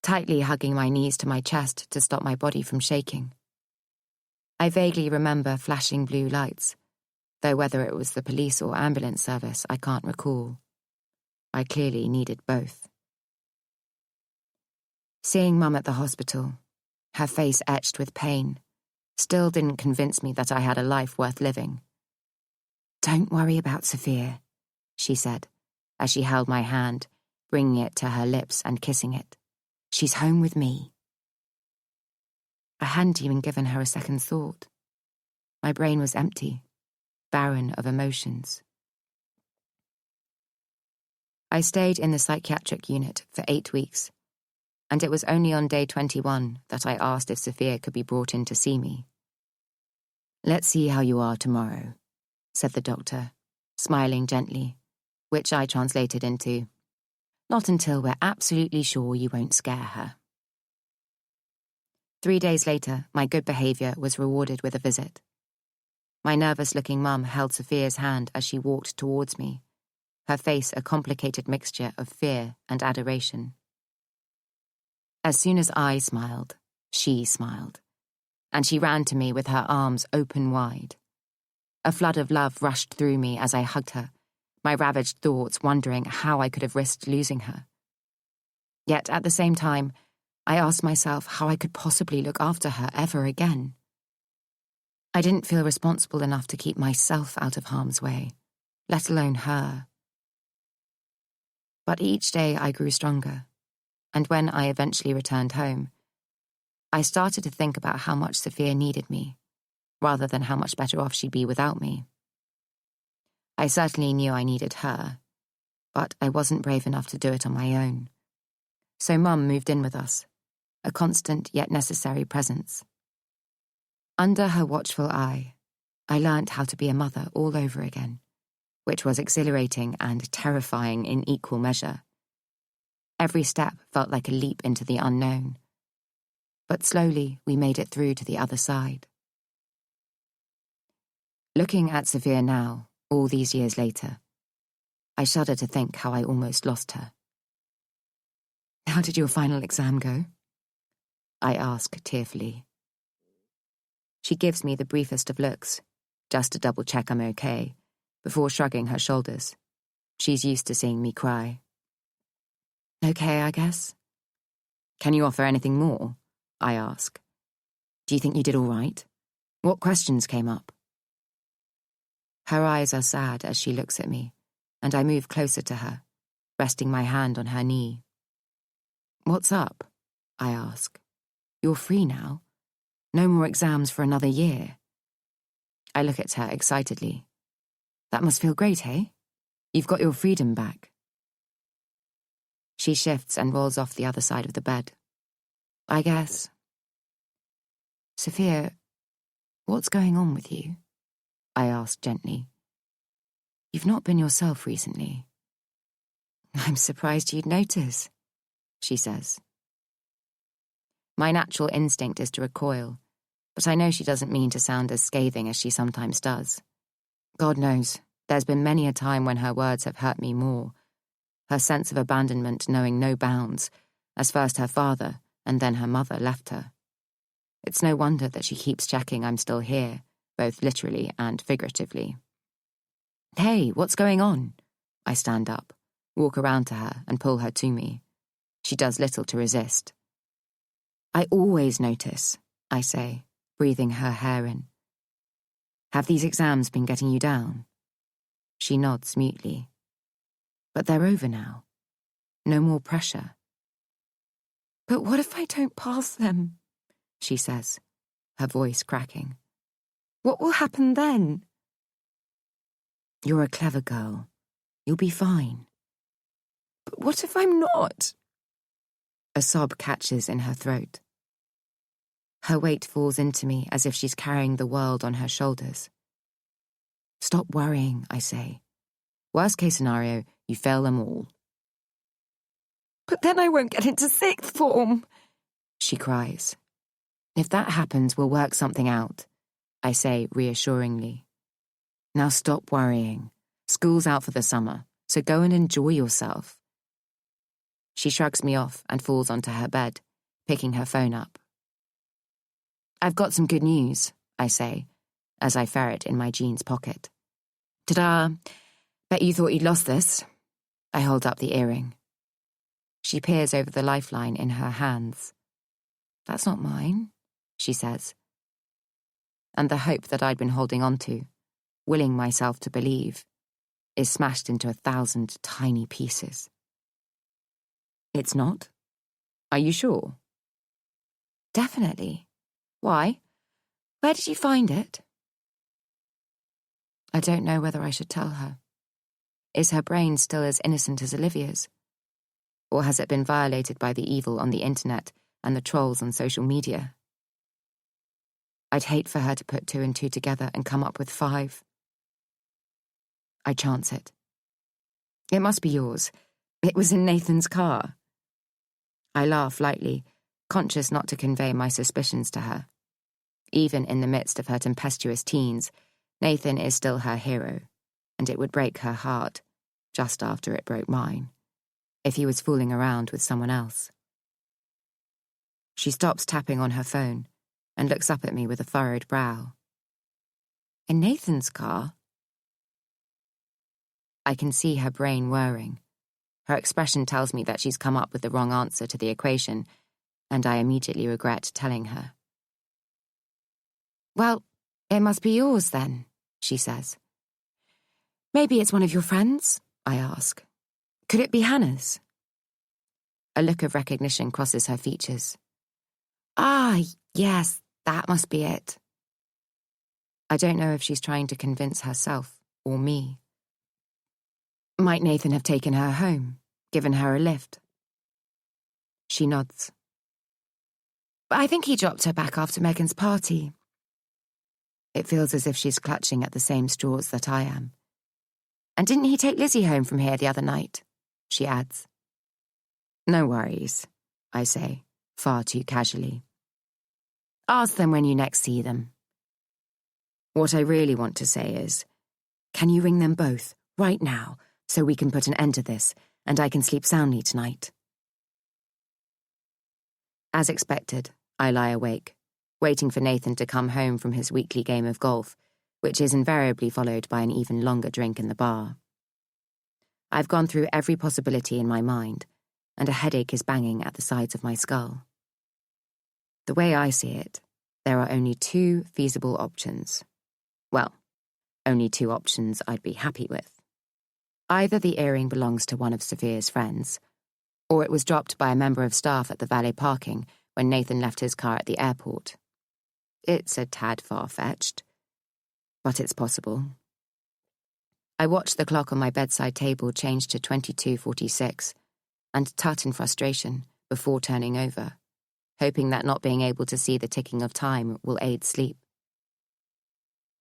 tightly hugging my knees to my chest to stop my body from shaking. I vaguely remember flashing blue lights, though whether it was the police or ambulance service, I can't recall. I clearly needed both. Seeing Mum at the hospital, her face etched with pain, still didn't convince me that I had a life worth living. "Don't worry about Sophia," she said, as she held my hand, bringing it to her lips and kissing it. "She's home with me." I hadn't even given her a second thought. My brain was empty, barren of emotions. I stayed in the psychiatric unit for 8 weeks, and it was only on day 21 that I asked if Sophia could be brought in to see me. "Let's see how you are tomorrow," said the doctor, smiling gently, which I translated into, "Not until we're absolutely sure you won't scare her." 3 days later, my good behaviour was rewarded with a visit. My nervous-looking mum held Sophia's hand as she walked towards me, her face a complicated mixture of fear and adoration. As soon as I smiled, she smiled, and she ran to me with her arms open wide. A flood of love rushed through me as I hugged her, my ravaged thoughts wondering how I could have risked losing her. Yet at the same time, I asked myself how I could possibly look after her ever again. I didn't feel responsible enough to keep myself out of harm's way, let alone her. But each day I grew stronger, and when I eventually returned home, I started to think about how much Sophia needed me, rather than how much better off she'd be without me. I certainly knew I needed her, but I wasn't brave enough to do it on my own. So Mum moved in with us, a constant yet necessary presence. Under her watchful eye, I learnt how to be a mother all over again, which was exhilarating and terrifying in equal measure. Every step felt like a leap into the unknown, but slowly we made it through to the other side. Looking at Sophia now, all these years later, I shudder to think how I almost lost her. "How did your final exam go?" I ask tearfully. She gives me the briefest of looks, just to double-check I'm okay, before shrugging her shoulders. She's used to seeing me cry. "Okay, I guess." "Can you offer anything more?" I ask. "Do you think you did all right? What questions came up?" Her eyes are sad as she looks at me, and I move closer to her, resting my hand on her knee. "What's up?" I ask. "You're free now. No more exams for another year." I look at her excitedly. "That must feel great, eh? You've got your freedom back." She shifts and rolls off the other side of the bed. "I guess." "Sophia, what's going on with you?" I ask gently. "You've not been yourself recently." "I'm surprised you'd notice," she says. My natural instinct is to recoil, but I know she doesn't mean to sound as scathing as she sometimes does. God knows, there's been many a time when her words have hurt me more, her sense of abandonment knowing no bounds, as first her father and then her mother left her. It's no wonder that she keeps checking I'm still here, both literally and figuratively. "Hey, what's going on?" I stand up, walk around to her and pull her to me. She does little to resist. "I always notice," I say, breathing her hair in. "Have these exams been getting you down?" She nods mutely. "But they're over now. No more pressure." "But what if I don't pass them?" she says, her voice cracking. "What will happen then?" "You're a clever girl. You'll be fine." "But what if I'm not?" A sob catches in her throat. Her weight falls into me as if she's carrying the world on her shoulders. "Stop worrying," I say. "Worst case scenario, you fail them all." "But then I won't get into sixth form," she cries. "If that happens, we'll work something out," I say reassuringly. "Now stop worrying. School's out for the summer, so go and enjoy yourself. She shrugs me off and falls onto her bed, picking her phone up. I've got some good news, I say, as I ferret in my jeans pocket. Ta-da! Bet you thought you'd lost this. I hold up the earring. She peers over the lifeline in her hands. That's not mine, she says. And the hope that I'd been holding on to, willing myself to believe, is smashed into 1,000 tiny pieces. It's not? Are you sure? Definitely. Why? Where did you find it? I don't know whether I should tell her. Is her brain still as innocent as Olivia's? Or has it been violated by the evil on the internet and the trolls on social media? I'd hate for her to put 2 and 2 together and come up with 5. I chance it. It must be yours. It was in Nathan's car. I laugh lightly, conscious not to convey my suspicions to her. Even in the midst of her tempestuous teens, Nathan is still her hero, and it would break her heart, just after it broke mine, if he was fooling around with someone else. She stops tapping on her phone and looks up at me with a furrowed brow. In Nathan's car? I can see her brain whirring. Her expression tells me that she's come up with the wrong answer to the equation, and I immediately regret telling her. Well, it must be yours then, she says. Maybe it's one of your friends, I ask. Could it be Hannah's? A look of recognition crosses her features. Ah, yes, that must be it. I don't know if she's trying to convince herself or me. Might Nathan have taken her home, given her a lift? She nods. I think he dropped her back after Megan's party. It feels as if she's clutching at the same straws that I am. And didn't he take Lizzie home from here the other night? She adds. No worries, I say, far too casually. Ask them when you next see them. What I really want to say is, can you ring them both, right now, so we can put an end to this, and I can sleep soundly tonight? As expected, I lie awake, waiting for Nathan to come home from his weekly game of golf, which is invariably followed by an even longer drink in the bar. I've gone through every possibility in my mind, and a headache is banging at the sides of my skull. The way I see it, there are only 2 feasible options. Well, only 2 options I'd be happy with. Either the earring belongs to one of Sophia's friends, or it was dropped by a member of staff at the valet parking when Nathan left his car at the airport. It's a tad far-fetched, but it's possible. I watched the clock on my bedside table change to 22:46 and tut in frustration before turning over, hoping that not being able to see the ticking of time will aid sleep.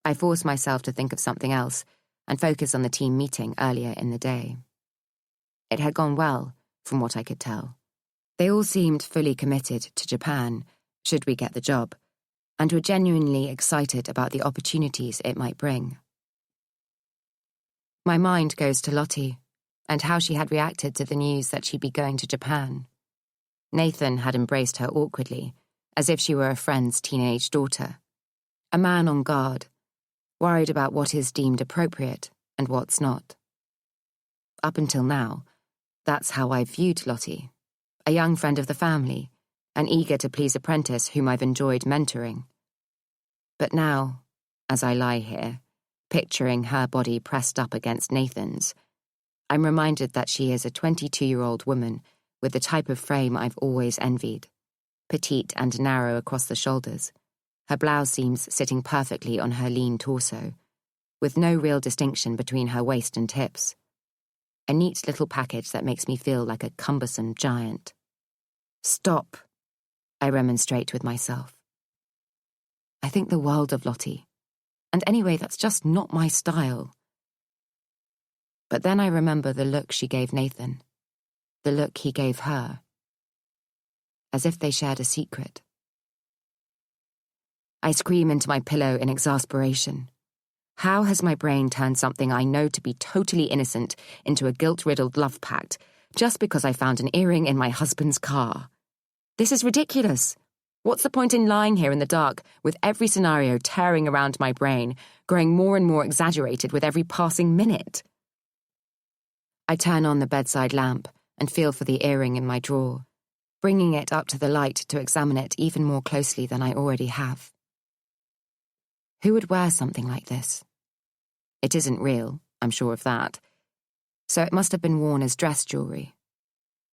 I force myself to think of something else and focus on the team meeting earlier in the day. It had gone well, from what I could tell. They all seemed fully committed to Japan, should we get the job, and were genuinely excited about the opportunities it might bring. My mind goes to Lottie, and how she had reacted to the news that she'd be going to Japan. Nathan had embraced her awkwardly, as if she were a friend's teenage daughter. A man on guard, worried about what is deemed appropriate and what's not. Up until now, that's how I viewed Lottie, a young friend of the family, an eager-to-please apprentice whom I've enjoyed mentoring. But now, as I lie here, picturing her body pressed up against Nathan's, I'm reminded that she is a 22-year-old woman with the type of frame I've always envied, petite and narrow across the shoulders, her blouse seams sitting perfectly on her lean torso, with no real distinction between her waist and hips. A neat little package that makes me feel like a cumbersome giant. Stop, I remonstrate with myself. I think the world of Lottie, and anyway, that's just not my style. But then I remember the look she gave Nathan, the look he gave her, as if they shared a secret. I scream into my pillow in exasperation. How has my brain turned something I know to be totally innocent into a guilt-riddled love pact just because I found an earring in my husband's car? This is ridiculous. What's the point in lying here in the dark with every scenario tearing around my brain, growing more and more exaggerated with every passing minute? I turn on the bedside lamp and feel for the earring in my drawer, bringing it up to the light to examine it even more closely than I already have. Who would wear something like this? It isn't real, I'm sure of that. So it must have been worn as dress jewellery.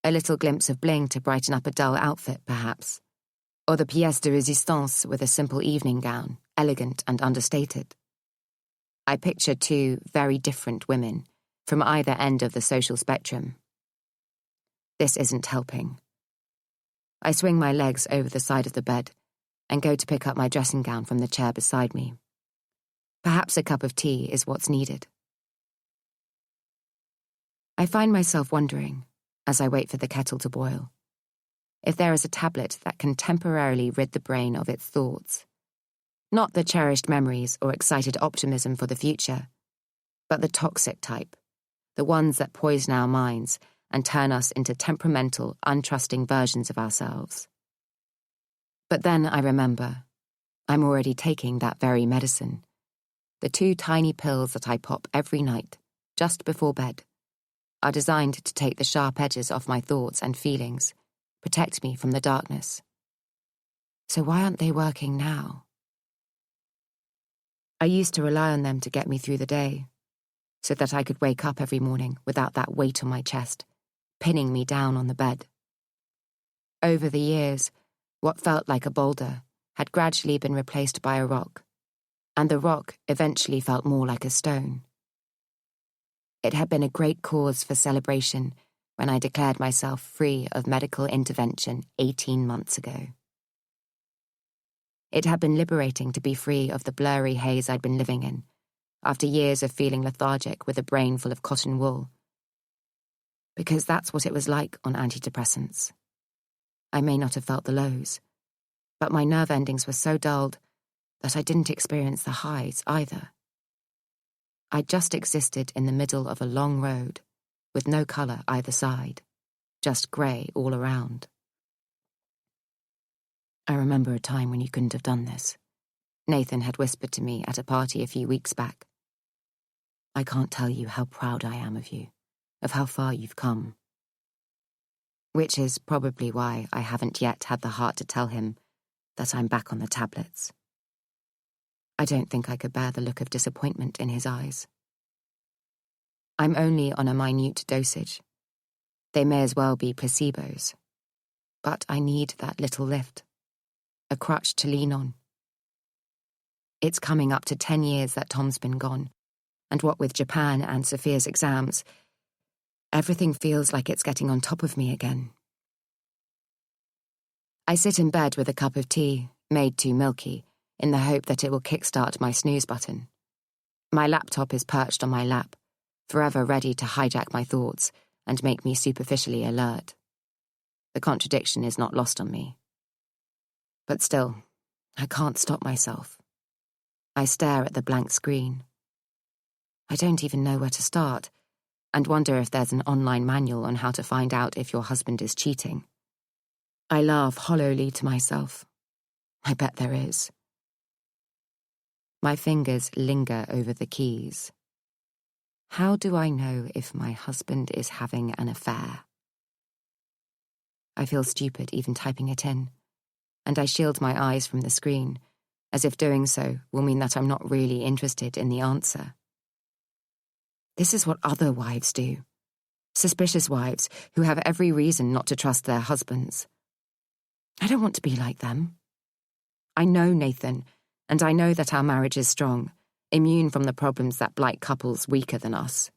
A little glimpse of bling to brighten up a dull outfit, perhaps. Or the pièce de résistance with a simple evening gown, elegant and understated. I picture two very different women from either end of the social spectrum. This isn't helping. I swing my legs over the side of the bed and go to pick up my dressing gown from the chair beside me. Perhaps a cup of tea is what's needed. I find myself wondering, as I wait for the kettle to boil, if there is a tablet that can temporarily rid the brain of its thoughts. Not the cherished memories or excited optimism for the future, but the toxic type, the ones that poison our minds and turn us into temperamental, untrusting versions of ourselves. But then I remember, I'm already taking that very medicine. The 2 tiny pills that I pop every night, just before bed, are designed to take the sharp edges off my thoughts and feelings, protect me from the darkness. So why aren't they working now? I used to rely on them to get me through the day, so that I could wake up every morning without that weight on my chest, pinning me down on the bed. Over the years, what felt like a boulder had gradually been replaced by a rock, and the rock eventually felt more like a stone. It had been a great cause for celebration when I declared myself free of medical intervention 18 months ago. It had been liberating to be free of the blurry haze I'd been living in, after years of feeling lethargic with a brain full of cotton wool. Because that's what it was like on antidepressants. I may not have felt the lows, but my nerve endings were so dulled that I didn't experience the highs either. I just existed in the middle of a long road, with no colour either side, just grey all around. I remember a time when you couldn't have done this. Nathan had whispered to me at a party a few weeks back. I can't tell you how proud I am of you, of how far you've come. Which is probably why I haven't yet had the heart to tell him that I'm back on the tablets. I don't think I could bear the look of disappointment in his eyes. I'm only on a minute dosage. They may as well be placebos. But I need that little lift, a crutch to lean on. It's coming up to 10 years that Tom's been gone, and what with Japan and Sophia's exams, everything feels like it's getting on top of me again. I sit in bed with a cup of tea, made too milky, in the hope that it will kickstart my snooze button. My laptop is perched on my lap, forever ready to hijack my thoughts and make me superficially alert. The contradiction is not lost on me. But still, I can't stop myself. I stare at the blank screen. I don't even know where to start, and wonder if there's an online manual on how to find out if your husband is cheating. I laugh hollowly to myself. I bet there is. My fingers linger over the keys. How do I know if my husband is having an affair? I feel stupid even typing it in, and I shield my eyes from the screen, as if doing so will mean that I'm not really interested in the answer. This is what other wives do. Suspicious wives who have every reason not to trust their husbands. I don't want to be like them. I know Nathan, and I know that our marriage is strong, immune from the problems that blight couples weaker than us.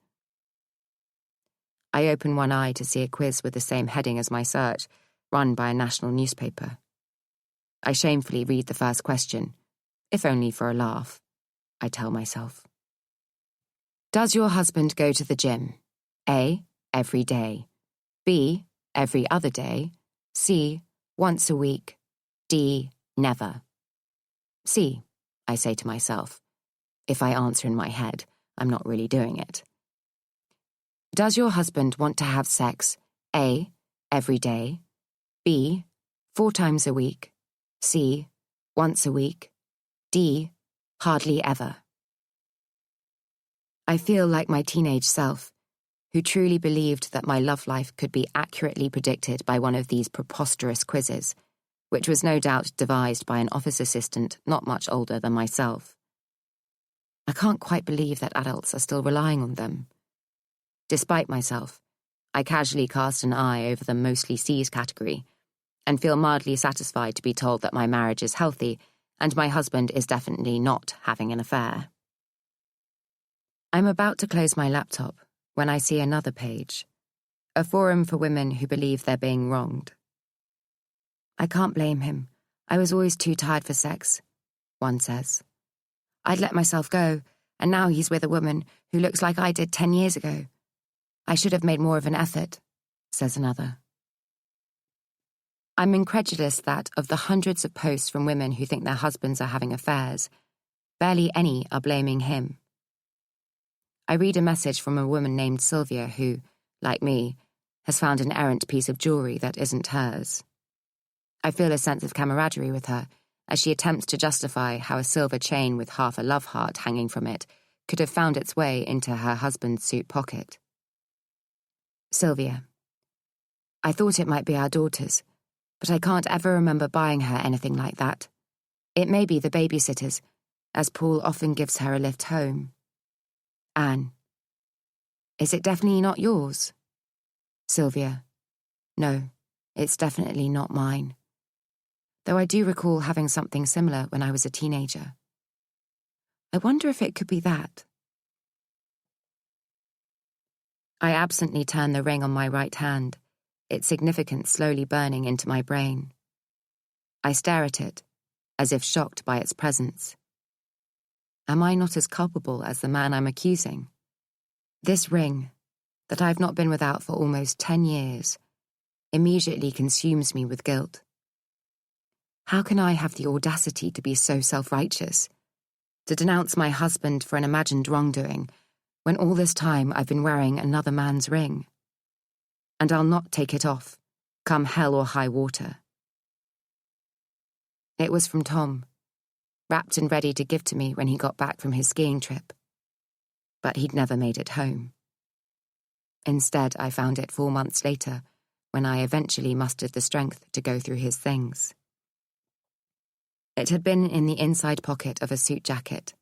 I open one eye to see a quiz with the same heading as my search, run by a national newspaper. I shamefully read the first question, if only for a laugh, I tell myself. Does your husband go to the gym? A, every day. B, every other day. C, once a week. D, never. C, I say to myself. If I answer in my head, I'm not really doing it. Does your husband want to have sex A, every day, B, 4 times a week, C, once a week, D, hardly ever? I feel like my teenage self, who truly believed that my love life could be accurately predicted by one of these preposterous quizzes, which was no doubt devised by an office assistant not much older than myself. I can't quite believe that adults are still relying on them. Despite myself, I casually cast an eye over the mostly C's category and feel mildly satisfied to be told that my marriage is healthy and my husband is definitely not having an affair. I'm about to close my laptop when I see another page, a forum for women who believe they're being wronged. I can't blame him. I was always too tired for sex, one says. I'd let myself go, and now he's with a woman who looks like I did 10 years ago. I should have made more of an effort, says another. I'm incredulous that, of the hundreds of posts from women who think their husbands are having affairs, barely any are blaming him. I read a message from a woman named Sylvia who, like me, has found an errant piece of jewellery that isn't hers. I feel a sense of camaraderie with her as she attempts to justify how a silver chain with half a love heart hanging from it could have found its way into her husband's suit pocket. Sylvia. I thought it might be our daughter's, but I can't ever remember buying her anything like that. It may be the babysitter's, as Paul often gives her a lift home. Anne. Is it definitely not yours? Sylvia. No, it's definitely not mine. Though I do recall having something similar when I was a teenager. I wonder if it could be that. I absently turn the ring on my right hand, its significance slowly burning into my brain. I stare at it, as if shocked by its presence. Am I not as culpable as the man I'm accusing? This ring, that I've not been without for almost 10 years, immediately consumes me with guilt. How can I have the audacity to be so self-righteous, to denounce my husband for an imagined wrongdoing, when all this time I've been wearing another man's ring? And I'll not take it off, come hell or high water. It was from Tom, wrapped and ready to give to me when he got back from his skiing trip. But he'd never made it home. Instead, I found it 4 months later, when I eventually mustered the strength to go through his things. It had been in the inside pocket of a suit jacket,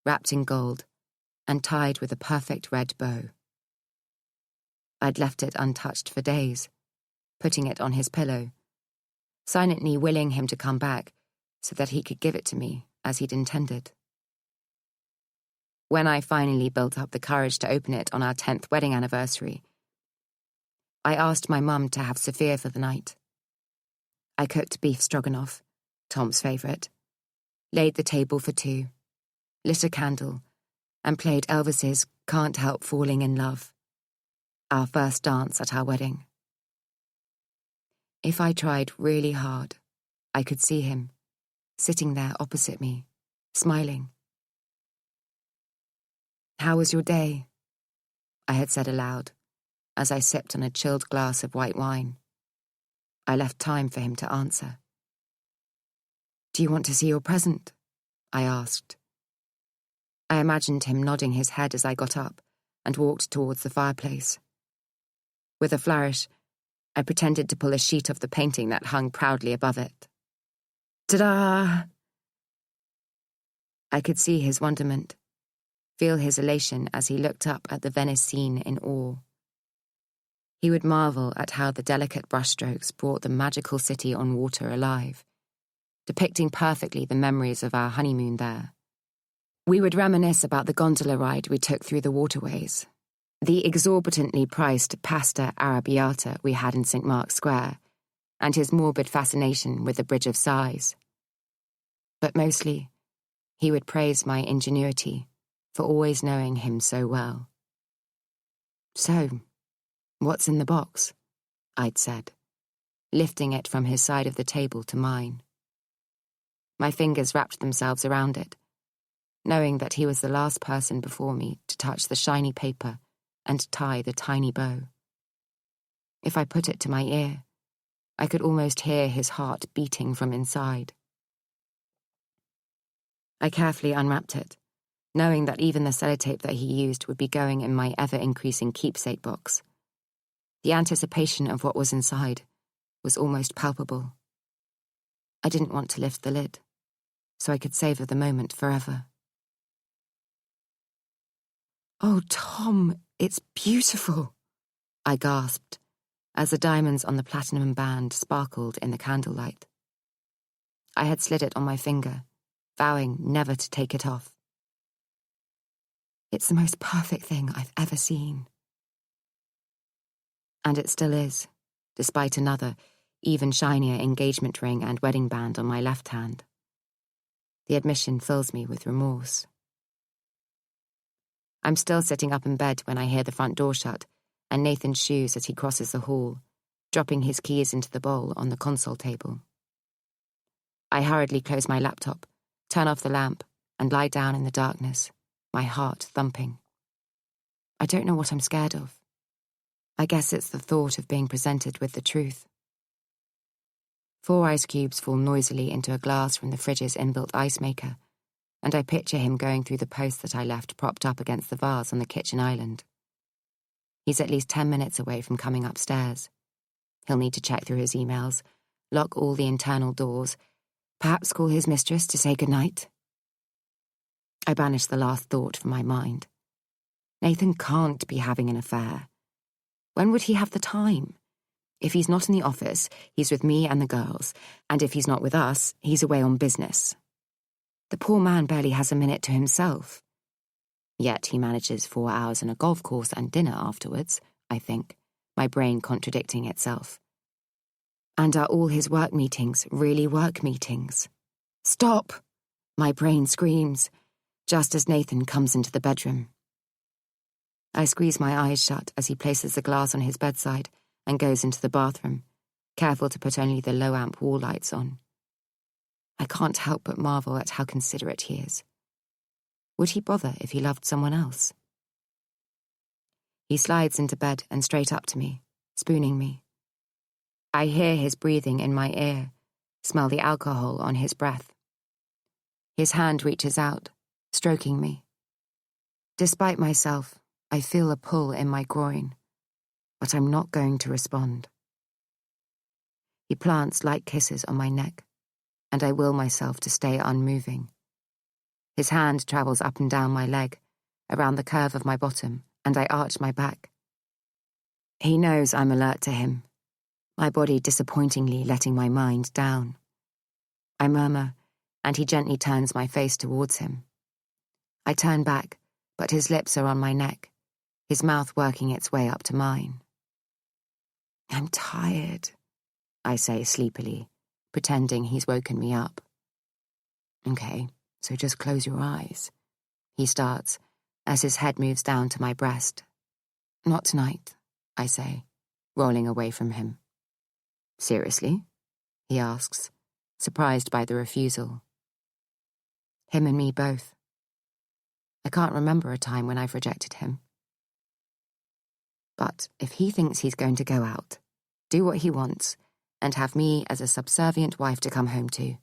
wrapped in gold, and tied with a perfect red bow. I'd left it untouched for days, putting it on his pillow, silently willing him to come back so that he could give it to me as he'd intended. When I finally built up the courage to open it on our 10th wedding anniversary, I asked my mum to have Sophia for the night. I cooked beef stroganoff, Tom's favourite, laid the table for 2, lit a candle, and played Elvis's Can't Help Falling in Love, our first dance at our wedding. If I tried really hard, I could see him, sitting there opposite me, smiling. How was your day? I had said aloud, as I sipped on a chilled glass of white wine. I left time for him to answer. Do you want to see your present? I asked. I imagined him nodding his head as I got up and walked towards the fireplace. With a flourish, I pretended to pull a sheet off the painting that hung proudly above it. Ta-da! I could see his wonderment, feel his elation as he looked up at the Venice scene in awe. He would marvel at how the delicate brushstrokes brought the magical city on water alive, depicting perfectly the memories of our honeymoon there. We would reminisce about the gondola ride we took through the waterways, the exorbitantly priced pasta arrabbiata we had in St. Mark's Square, and his morbid fascination with the Bridge of Sighs. But mostly, he would praise my ingenuity for always knowing him so well. So, what's in the box? I'd said, lifting it from his side of the table to mine. My fingers wrapped themselves around it, knowing that he was the last person before me to touch the shiny paper and tie the tiny bow. If I put it to my ear, I could almost hear his heart beating from inside. I carefully unwrapped it, knowing that even the sellotape that he used would be going in my ever-increasing keepsake box. The anticipation of what was inside was almost palpable. I didn't want to lift the lid, so I could savor the moment forever. "Oh, Tom, it's beautiful," I gasped, as the diamonds on the platinum band sparkled in the candlelight. I had slid it on my finger, vowing never to take it off. "It's the most perfect thing I've ever seen." And it still is, despite another, even shinier engagement ring and wedding band on my left hand. The admission fills me with remorse. I'm still sitting up in bed when I hear the front door shut and Nathan's shoes as he crosses the hall, dropping his keys into the bowl on the console table. I hurriedly close my laptop, turn off the lamp, and lie down in the darkness, my heart thumping. I don't know what I'm scared of. I guess it's the thought of being presented with the truth. 4 ice cubes fall noisily into a glass from the fridge's inbuilt ice maker, and I picture him going through the post that I left propped up against the vase on the kitchen island. He's at least 10 minutes away from coming upstairs. He'll need to check through his emails, lock all the internal doors, perhaps call his mistress to say goodnight. I banish the last thought from my mind. Nathan can't be having an affair. When would he have the time? If he's not in the office, he's with me and the girls, and if he's not with us, he's away on business. The poor man barely has a minute to himself. Yet he manages 4 hours and a golf course and dinner afterwards, I think, my brain contradicting itself. And are all his work meetings really work meetings? "Stop!" my brain screams, just as Nathan comes into the bedroom. I squeeze my eyes shut as he places the glass on his bedside and goes into the bathroom, careful to put only the low-amp wall lights on. I can't help but marvel at how considerate he is. Would he bother if he loved someone else? He slides into bed and straight up to me, spooning me. I hear his breathing in my ear, smell the alcohol on his breath. His hand reaches out, stroking me. Despite myself, I feel a pull in my groin, but I'm not going to respond. He plants light kisses on my neck, and I will myself to stay unmoving. His hand travels up and down my leg, around the curve of my bottom, and I arch my back. He knows I'm alert to him, my body disappointingly letting my mind down. I murmur, and he gently turns my face towards him. I turn back, but his lips are on my neck, his mouth working its way up to mine. "I'm tired," I say sleepily, pretending he's woken me up. "Okay, so just close your eyes," he starts, as his head moves down to my breast. "Not tonight," I say, rolling away from him. "Seriously?" he asks, surprised by the refusal. Him and me both. I can't remember a time when I've rejected him. But if he thinks he's going to go out, do what he wants, and have me as a subservient wife to come home to,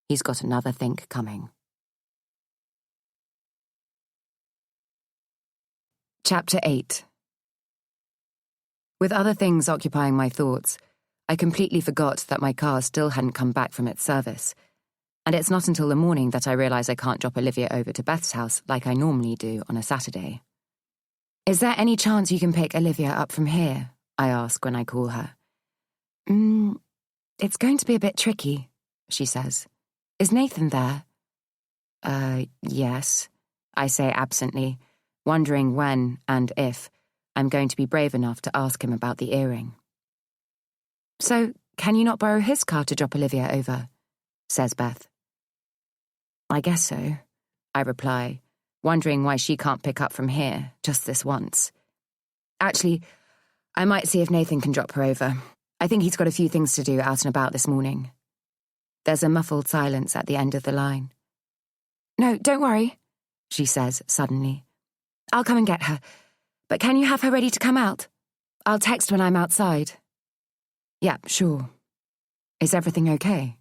he's got another think coming. Chapter 8. With other things occupying my thoughts, I completely forgot that my car still hadn't come back from its service, and it's not until the morning that I realise I can't drop Olivia over to Beth's house like I normally do on a Saturday. "Is there any chance you can pick Olivia up from here?" I ask when I call her. It's going to be a bit tricky," she says. "Is Nathan there?" Yes," I say absently, wondering when and if I'm going to be brave enough to ask him about the earring. "So, can you not borrow his car to drop Olivia over?" says Beth. "I guess so," I reply, wondering why she can't pick up from here, just this once. "Actually, I might see if Nathan can drop her over. I think he's got a few things to do out and about this morning." There's a muffled silence at the end of the line. "No, don't worry," she says suddenly. I'll come and get her. But can you have her ready to come out? I'll text when I'm outside. Yeah, sure. Is everything okay?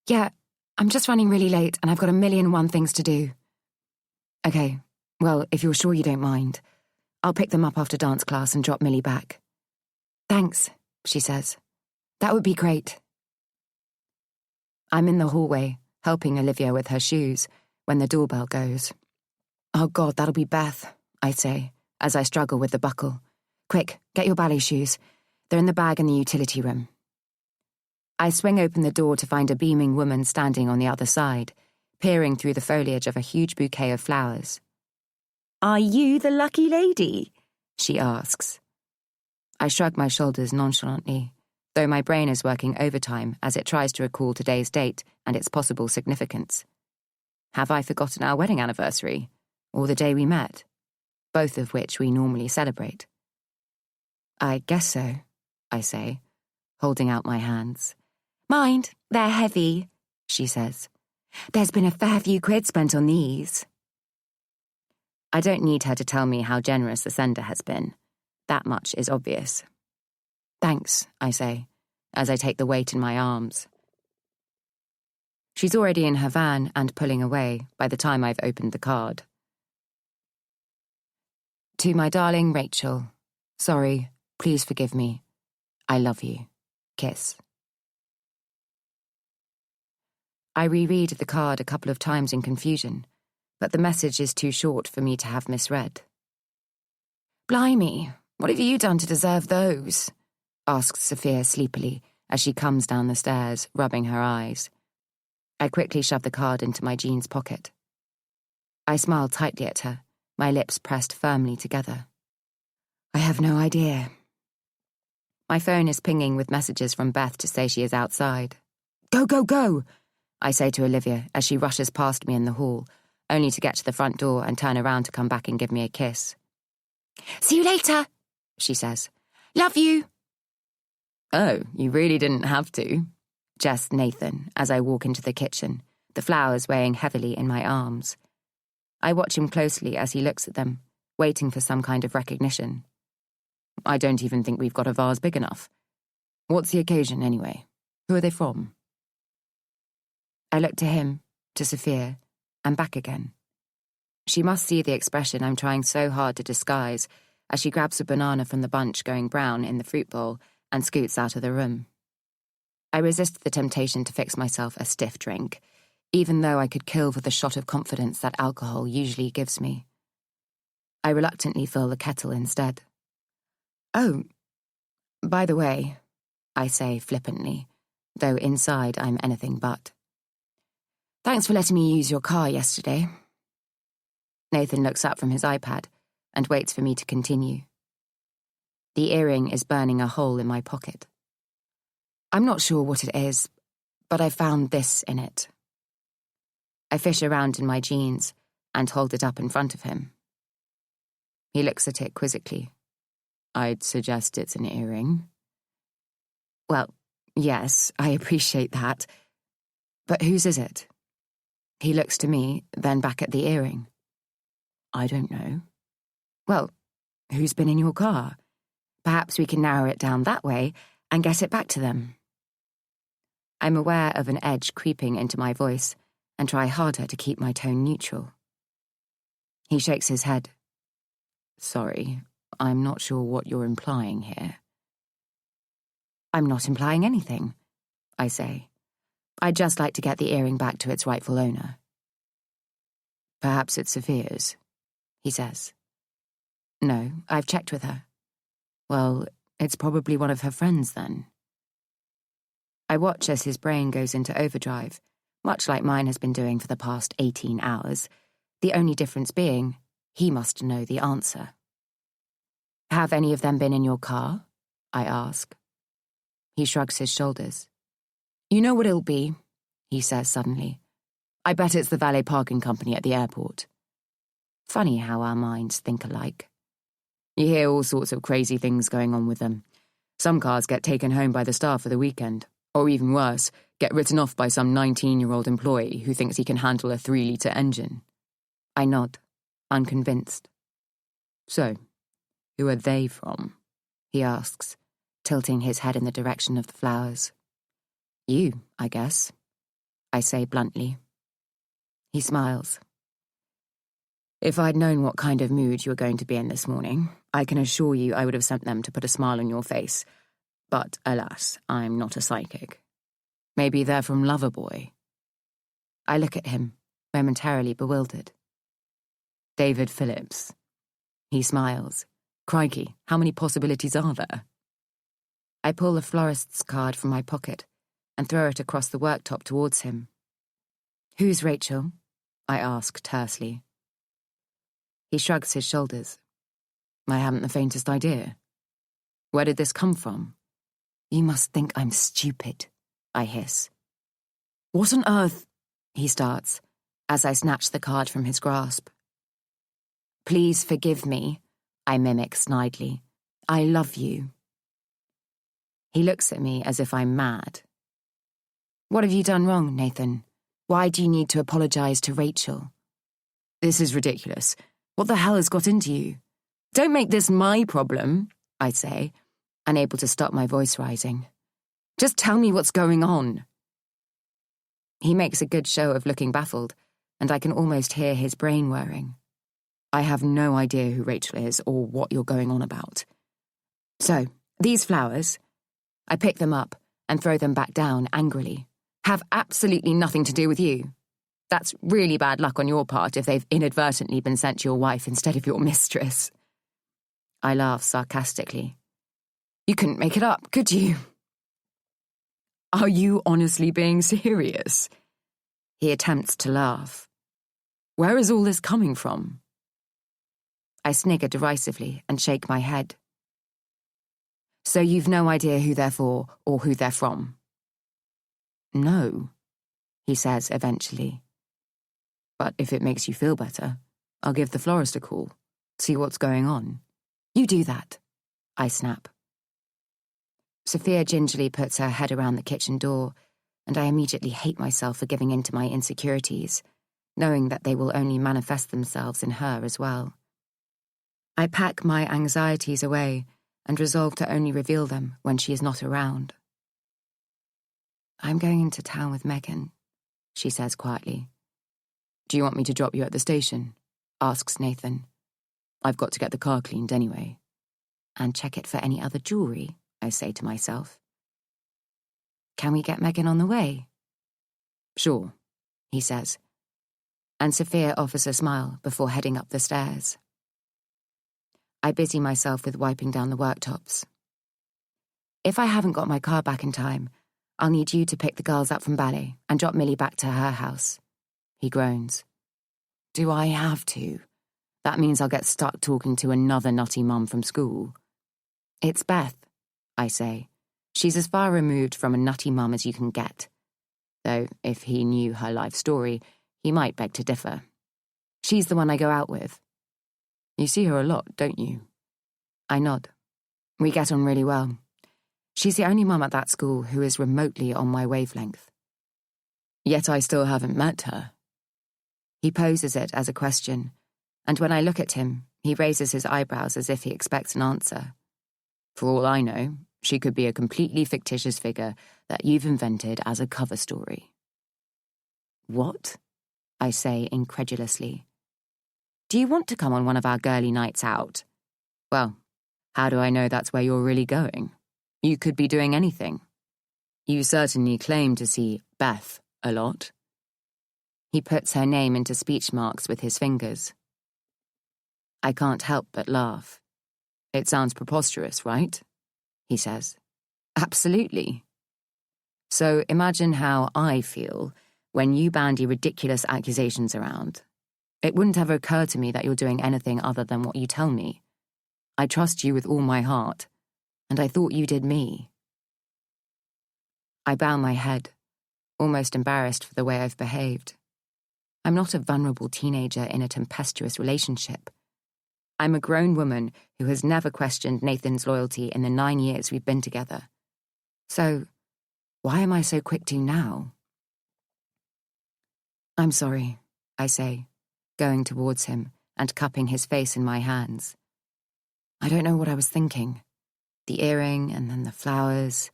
Yeah, I'm just running really late and I've got 1,000,001 things to do. Okay, well, if you're sure you don't mind, I'll pick them up after dance class and drop Millie back. Thanks, she says. That would be great. I'm in the hallway, helping Olivia with her shoes, when the doorbell goes. Oh God, that'll be Beth, I say, as I struggle with the buckle. Quick, get your ballet shoes. They're in the bag in the utility room. I swing open the door to find a beaming woman standing on the other side, peering through the foliage of a huge bouquet of flowers. Are you the lucky lady? She asks. I shrug my shoulders nonchalantly, though my brain is working overtime as it tries to recall today's date and its possible significance. Have I forgotten our wedding anniversary, or the day we met, both of which we normally celebrate? I guess so, I say, holding out my hands. Mind, they're heavy, she says. There's been a fair few quid spent on these. I don't need her to tell me how generous the sender has been. That much is obvious. Thanks, I say, as I take the weight in my arms. She's already in her van and pulling away by the time I've opened the card. To my darling Rachel, sorry, please forgive me. I love you. Kiss. I reread the card a couple of times in confusion, but the message is too short for me to have misread. Blimey, what have you done to deserve those? Asks Sophia sleepily as she comes down the stairs, rubbing her eyes. I quickly shove the card into my jeans pocket. I smile tightly at her, my lips pressed firmly together. I have no idea. My phone is pinging with messages from Beth to say she is outside. Go, go, go! I say to Olivia as she rushes past me in the hall, only to get to the front door and turn around to come back and give me a kiss. See you later, she says. Love you. Oh, you really didn't have to, jests Nathan as I walk into the kitchen, the flowers weighing heavily in my arms. I watch him closely as he looks at them, waiting for some kind of recognition. I don't even think we've got a vase big enough. What's the occasion, anyway? Who are they from? I look to him, to Sophia, and back again. She must see the expression I'm trying so hard to disguise as she grabs a banana from the bunch going brown in the fruit bowl and scoots out of the room. I resist the temptation to fix myself a stiff drink, even though I could kill for the shot of confidence that alcohol usually gives me. I reluctantly fill the kettle instead. Oh, by the way, I say flippantly, though inside I'm anything but. Thanks for letting me use your car yesterday. Nathan looks up from his iPad and waits for me to continue. The earring is burning a hole in my pocket. I'm not sure what it is, but I found this in it. I fish around in my jeans and hold it up in front of him. He looks at it quizzically. I'd suggest it's an earring. Well, yes, I appreciate that. But whose is it? He looks to me, then back at the earring. I don't know. Well, who's been in your car? Perhaps we can narrow it down that way and get it back to them. I'm aware of an edge creeping into my voice and try harder to keep my tone neutral. He shakes his head. Sorry, I'm not sure what you're implying here. I'm not implying anything, I say. I'd just like to get the earring back to its rightful owner. Perhaps it's Sophia's, he says. No, I've checked with her. Well, it's probably one of her friends then. I watch as his brain goes into overdrive, much like mine has been doing for the past 18 hours, the only difference being he must know the answer. Have any of them been in your car? I ask. He shrugs his shoulders. You know what it'll be, he says suddenly. I bet it's the valet parking company at the airport. Funny how our minds think alike. You hear all sorts of crazy things going on with them. Some cars get taken home by the staff for the weekend, or even worse, get written off by some 19-year-old employee who thinks he can handle a 3-litre engine. I nod, unconvinced. So, who are they from? He asks, tilting his head in the direction of the flowers. You, I guess, I say bluntly. He smiles. If I'd known what kind of mood you were going to be in this morning, I can assure you I would have sent them to put a smile on your face. But, alas, I'm not a psychic. Maybe they're from Loverboy. I look at him, momentarily bewildered. David Phillips. He smiles. Crikey, how many possibilities are there? I pull a florist's card from my pocket and throw it across the worktop towards him. Who's Rachel? I ask tersely. He shrugs his shoulders. I haven't the faintest idea. Where did this come from? You must think I'm stupid, I hiss. What on earth? He starts, as I snatch the card from his grasp. Please forgive me, I mimic snidely. I love you. He looks at me as if I'm mad. What have you done wrong, Nathan? Why do you need to apologize to Rachel? This is ridiculous. What the hell has got into you? Don't make this my problem, I say, unable to stop my voice rising. Just tell me what's going on. He makes a good show of looking baffled, and I can almost hear his brain whirring. I have no idea who Rachel is or what you're going on about. So, these flowers, I pick them up and throw them back down angrily, have absolutely nothing to do with you. That's really bad luck on your part if they've inadvertently been sent to your wife instead of your mistress. I laugh sarcastically. You couldn't make it up, could you? Are you honestly being serious? He attempts to laugh. Where is all this coming from? I snigger derisively and shake my head. So you've no idea who they're for or who they're from? No, he says eventually. But if it makes you feel better, I'll give the florist a call, see what's going on. You do that, I snap. Sophia gingerly puts her head around the kitchen door, and I immediately hate myself for giving in to my insecurities, knowing that they will only manifest themselves in her as well. I pack my anxieties away and resolve to only reveal them when she is not around. I'm going into town with Megan, she says quietly. Do you want me to drop you at the station? Asks Nathan. I've got to get the car cleaned anyway. And check it for any other jewellery, I say to myself. Can we get Megan on the way? Sure, he says. And Sophia offers a smile before heading up the stairs. I busy myself with wiping down the worktops. If I haven't got my car back in time, I'll need you to pick the girls up from ballet and drop Millie back to her house. He groans. Do I have to? That means I'll get stuck talking to another nutty mum from school. It's Beth, I say. She's as far removed from a nutty mum as you can get. Though, if he knew her life story, he might beg to differ. She's the one I go out with. You see her a lot, don't you? I nod. We get on really well. She's the only mum at that school who is remotely on my wavelength. Yet I still haven't met her. He poses it as a question, and when I look at him, he raises his eyebrows as if he expects an answer. For all I know, she could be a completely fictitious figure that you've invented as a cover story. What? I say incredulously. Do you want to come on one of our girly nights out? Well, how do I know that's where you're really going? You could be doing anything. You certainly claim to see Beth a lot. He puts her name into speech marks with his fingers. I can't help but laugh. It sounds preposterous, right? He says. Absolutely. So imagine how I feel when you bandy ridiculous accusations around. It wouldn't ever occur to me that you're doing anything other than what you tell me. I trust you with all my heart, and I thought you did me. I bow my head, almost embarrassed for the way I've behaved. I'm not a vulnerable teenager in a tempestuous relationship. I'm a grown woman who has never questioned Nathan's loyalty in the 9 years we've been together. So, why am I so quick to now? I'm sorry, I say. going towards him and cupping his face in my hands. I don't know what I was thinking. The earring and then the flowers.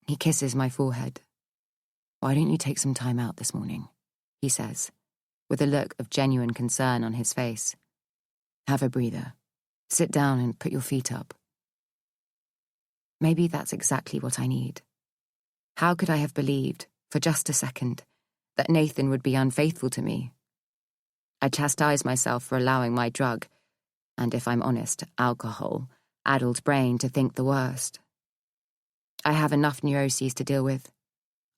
He kisses my forehead. "Why don't you take some time out this morning?" he says, with a look of genuine concern on his face. "Have a breather. Sit down and put your feet up." Maybe that's exactly what I need. How could I have believed, for just a second, that Nathan would be unfaithful to me? I chastise myself for allowing my drug, and if I'm honest, alcohol-addled brain to think the worst. I have enough neuroses to deal with.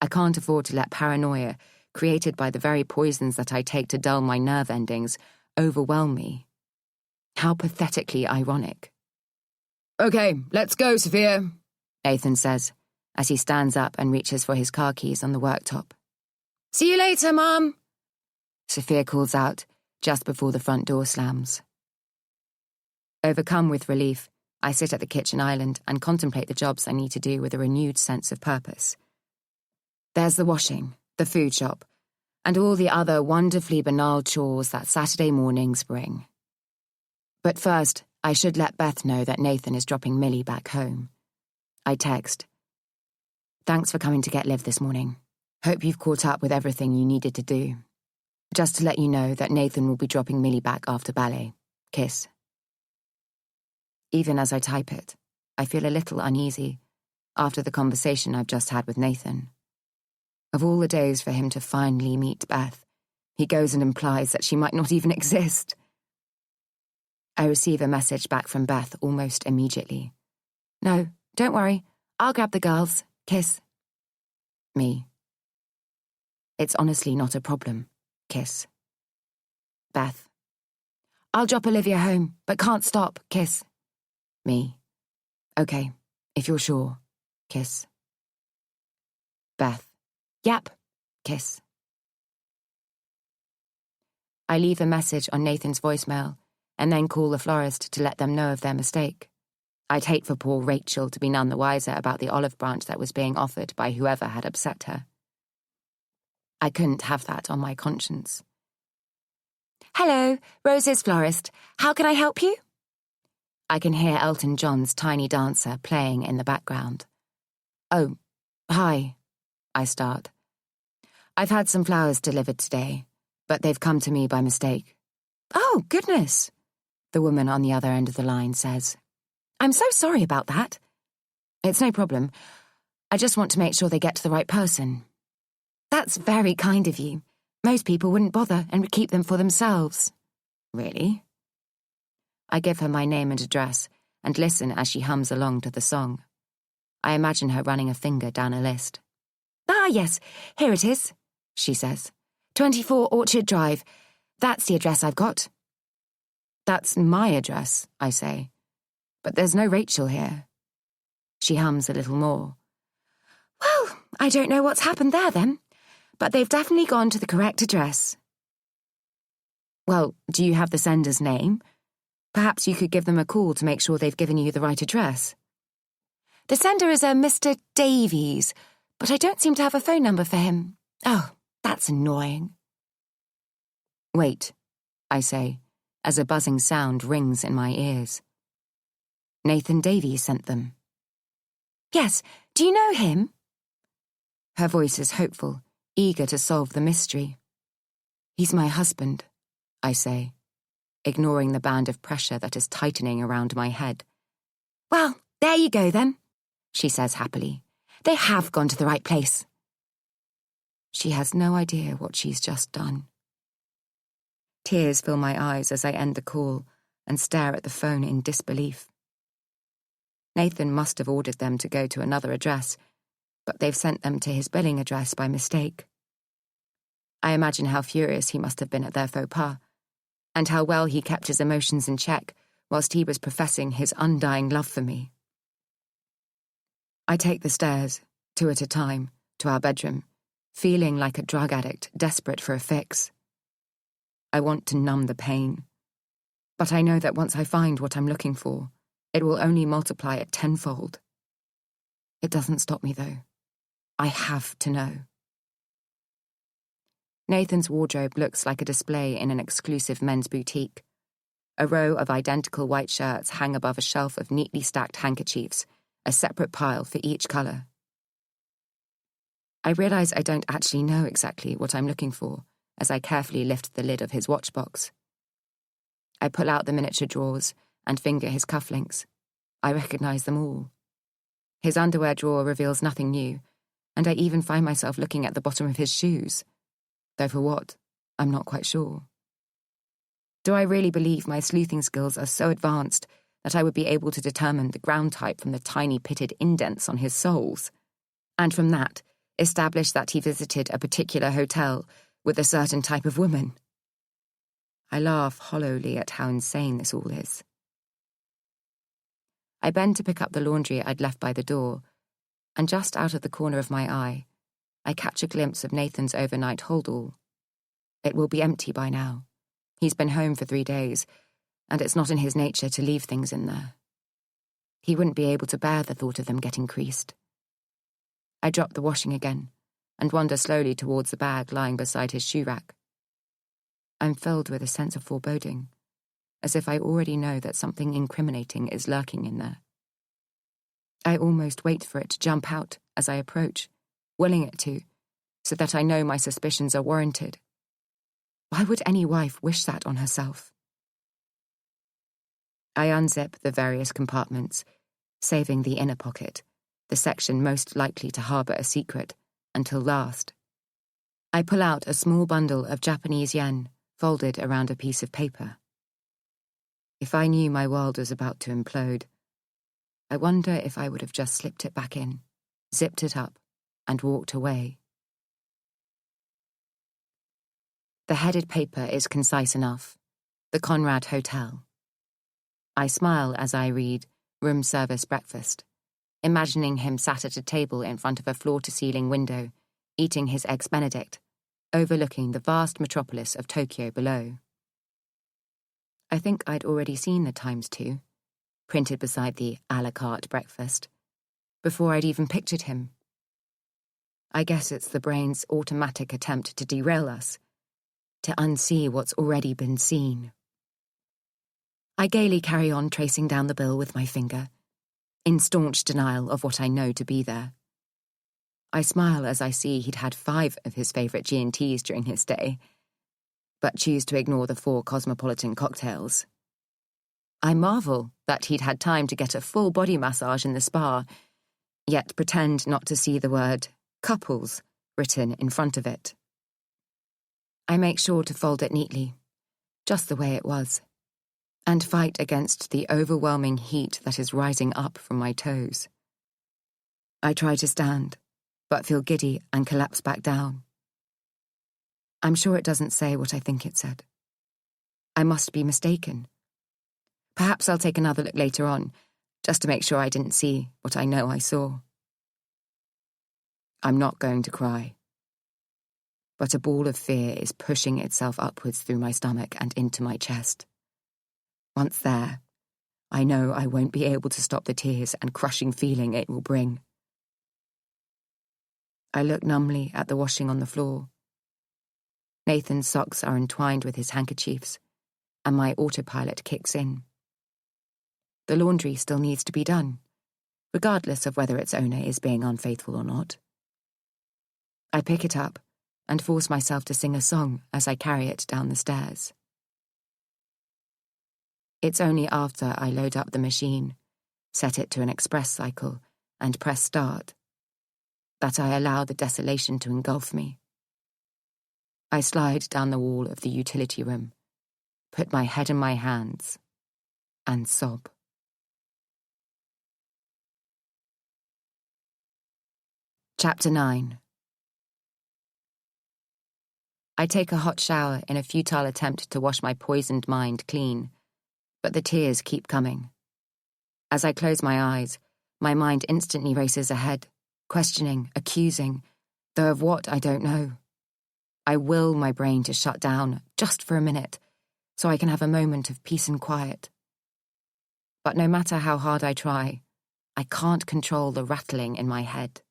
I can't afford to let paranoia, created by the very poisons that I take to dull my nerve endings, overwhelm me. How pathetically ironic. "Okay, let's go, Sophia," Nathan says, as he stands up and reaches for his car keys on the worktop. "See you later, Mum," Sophia calls out just before the front door slams. Overcome with relief, I sit at the kitchen island and contemplate the jobs I need to do with a renewed sense of purpose. There's the washing, the food shop, and all the other wonderfully banal chores that Saturday mornings bring. But first, I should let Beth know that Nathan is dropping Millie back home. I text, "Thanks for coming to get Liv this morning. Hope you've caught up with everything you needed to do. Just to let you know that Nathan will be dropping Millie back after ballet. Kiss." Even as I type it, I feel a little uneasy after the conversation I've just had with Nathan. Of all the days for him to finally meet Beth, he goes and implies that she might not even exist. I receive a message back from Beth almost immediately. "No, don't worry. I'll grab the girls. Kiss." Me. "It's honestly not a problem. Kiss." Beth. "I'll drop Olivia home, but can't stop. Kiss." Me. "Okay, if you're sure. Kiss." Beth. "Yep. Kiss." I leave a message on Nathan's voicemail and then call the florist to let them know of their mistake. I'd hate for poor Rachel to be none the wiser about the olive branch that was being offered by whoever had upset her. I couldn't have that on my conscience. "Hello, Rose's florist. How can I help you?" I can hear Elton John's Tiny Dancer playing in the background. "Oh, hi," I start. "I've had some flowers delivered today, but they've come to me by mistake." "Oh, goodness," the woman on the other end of the line says. "I'm so sorry about that." "It's no problem. I just want to make sure they get to the right person." "That's very kind of you. Most people wouldn't bother and would keep them for themselves." "Really?" I give her my name and address and listen as she hums along to the song. I imagine her running a finger down a list. "Ah, yes, here it is," she says. 24 Orchard Drive. That's the address I've got." "That's my address," I say. "But there's no Rachel here." She hums a little more. "Well, I don't know what's happened there then, but they've definitely gone to the correct address." "Well, do you have the sender's name? Perhaps you could give them a call to make sure they've given you the right address." "The sender is a Mr. Davies, but I don't seem to have a phone number for him. Oh, that's annoying." "Wait," I say, as a buzzing sound rings in my ears. "Nathan Davies sent them." "Yes, do you know him?" Her voice is hopeful, eager to solve the mystery. "He's my husband," I say, ignoring the band of pressure that is tightening around my head. "Well, there you go then," she says happily. "They have gone to the right place." She has no idea what she's just done. Tears fill my eyes as I end the call and stare at the phone in disbelief. Nathan must have ordered them to go to another address, but they've sent them to his billing address by mistake. I imagine how furious he must have been at their faux pas, and how well he kept his emotions in check whilst he was professing his undying love for me. I take the stairs, 2 at a time, to our bedroom, feeling like a drug addict desperate for a fix. I want to numb the pain, but I know that once I find what I'm looking for, it will only multiply it tenfold. It doesn't stop me, though. I have to know. Nathan's wardrobe looks like a display in an exclusive men's boutique. A row of identical white shirts hang above a shelf of neatly stacked handkerchiefs, a separate pile for each colour. I realise I don't actually know exactly what I'm looking for as I carefully lift the lid of his watchbox. I pull out the miniature drawers and finger his cufflinks. I recognise them all. His underwear drawer reveals nothing new, and I even find myself looking at the bottom of his shoes. Though for what, I'm not quite sure. Do I really believe my sleuthing skills are so advanced that I would be able to determine the ground type from the tiny pitted indents on his soles? And from that, establish that he visited a particular hotel with a certain type of woman? I laugh hollowly at how insane this all is. I bend to pick up the laundry I'd left by the door, and just out of the corner of my eye, I catch a glimpse of Nathan's overnight holdall. It will be empty by now. He's been home for 3 days, and it's not in his nature to leave things in there. He wouldn't be able to bear the thought of them getting creased. I drop the washing again, and wander slowly towards the bag lying beside his shoe rack. I'm filled with a sense of foreboding, as if I already know that something incriminating is lurking in there. I almost wait for it to jump out as I approach, willing it to, so that I know my suspicions are warranted. Why would any wife wish that on herself? I unzip the various compartments, saving the inner pocket, the section most likely to harbour a secret, until last. I pull out a small bundle of Japanese yen, folded around a piece of paper. If I knew my world was about to implode, I wonder if I would have just slipped it back in, zipped it up, and walked away. The headed paper is concise enough. The Conrad Hotel. I smile as I read room service breakfast, imagining him sat at a table in front of a floor-to-ceiling window, eating his eggs Benedict, overlooking the vast metropolis of Tokyo below. I think I'd already seen the Times too, printed beside the a la carte breakfast, before I'd even pictured him. I guess it's the brain's automatic attempt to derail us, to unsee what's already been seen. I gaily carry on tracing down the bill with my finger, in staunch denial of what I know to be there. I smile as I see he'd had 5 of his favourite G&Ts during his stay, but choose to ignore the 4 cosmopolitan cocktails. I marvel that he'd had time to get a full body massage in the spa, yet pretend not to see the word couples written in front of it. I make sure to fold it neatly, just the way it was, and fight against the overwhelming heat that is rising up from my toes. I try to stand, but feel giddy and collapse back down. I'm sure it doesn't say what I think it said. I must be mistaken. Perhaps I'll take another look later on, just to make sure I didn't see what I know I saw. I'm not going to cry, but a ball of fear is pushing itself upwards through my stomach and into my chest. Once there, I know I won't be able to stop the tears and crushing feeling it will bring. I look numbly at the washing on the floor. Nathan's socks are entwined with his handkerchiefs, and my autopilot kicks in. The laundry still needs to be done, regardless of whether its owner is being unfaithful or not. I pick it up and force myself to sing a song as I carry it down the stairs. It's only after I load up the machine, set it to an express cycle, and press start that I allow the desolation to engulf me. I slide down the wall of the utility room, put my head in my hands, and sob. Chapter 9. I take a hot shower in a futile attempt to wash my poisoned mind clean, but the tears keep coming. As I close my eyes, my mind instantly races ahead, questioning, accusing, though of what I don't know. I will my brain to shut down, just for a minute, so I can have a moment of peace and quiet. But no matter how hard I try, I can't control the rattling in my head.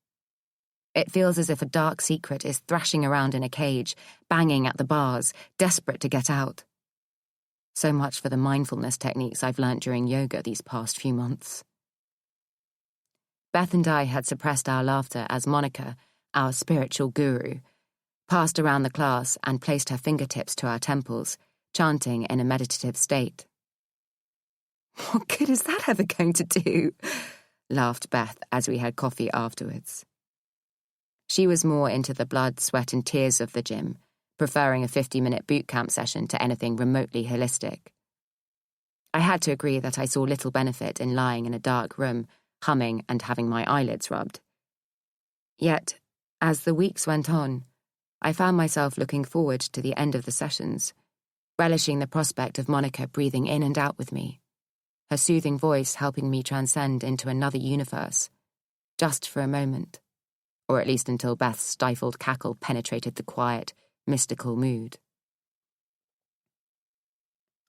It feels as if a dark secret is thrashing around in a cage, banging at the bars, desperate to get out. So much for the mindfulness techniques I've learnt during yoga these past few months. Beth and I had suppressed our laughter as Monica, our spiritual guru, passed around the class and placed her fingertips to our temples, chanting in a meditative state. "What good is that ever going to do?" laughed Beth as we had coffee afterwards. She was more into the blood, sweat and tears of the gym, preferring a 50-minute boot camp session to anything remotely holistic. I had to agree that I saw little benefit in lying in a dark room, humming and having my eyelids rubbed. Yet, as the weeks went on, I found myself looking forward to the end of the sessions, relishing the prospect of Monica breathing in and out with me, her soothing voice helping me transcend into another universe, just for a moment, or at least until Beth's stifled cackle penetrated the quiet, mystical mood.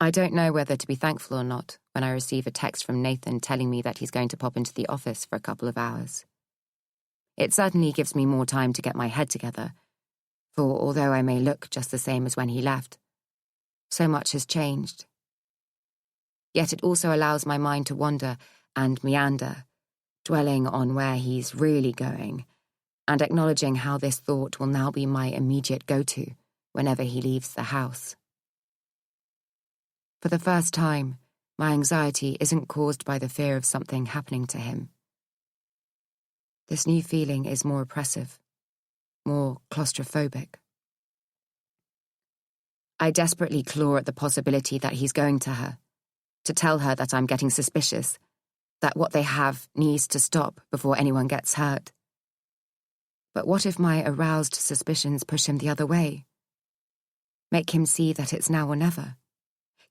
I don't know whether to be thankful or not when I receive a text from Nathan telling me that he's going to pop into the office for a couple of hours. It certainly gives me more time to get my head together, for although I may look just the same as when he left, so much has changed. Yet it also allows my mind to wander and meander, dwelling on where he's really going, and acknowledging how this thought will now be my immediate go-to whenever he leaves the house. For the first time, my anxiety isn't caused by the fear of something happening to him. This new feeling is more oppressive, more claustrophobic. I desperately claw at the possibility that he's going to her, to tell her that I'm getting suspicious, that what they have needs to stop before anyone gets hurt. But what if my aroused suspicions push him the other way? Make him see that it's now or never.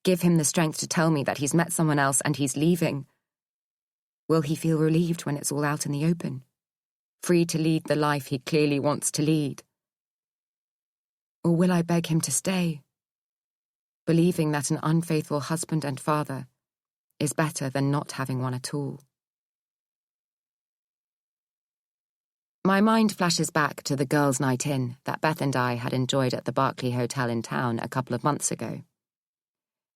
Give him the strength to tell me that he's met someone else and he's leaving. Will he feel relieved when it's all out in the open? Free to lead the life he clearly wants to lead? Or will I beg him to stay, believing that an unfaithful husband and father is better than not having one at all? My mind flashes back to the girls' night in that Beth and I had enjoyed at the Berkeley Hotel in town a couple of months ago.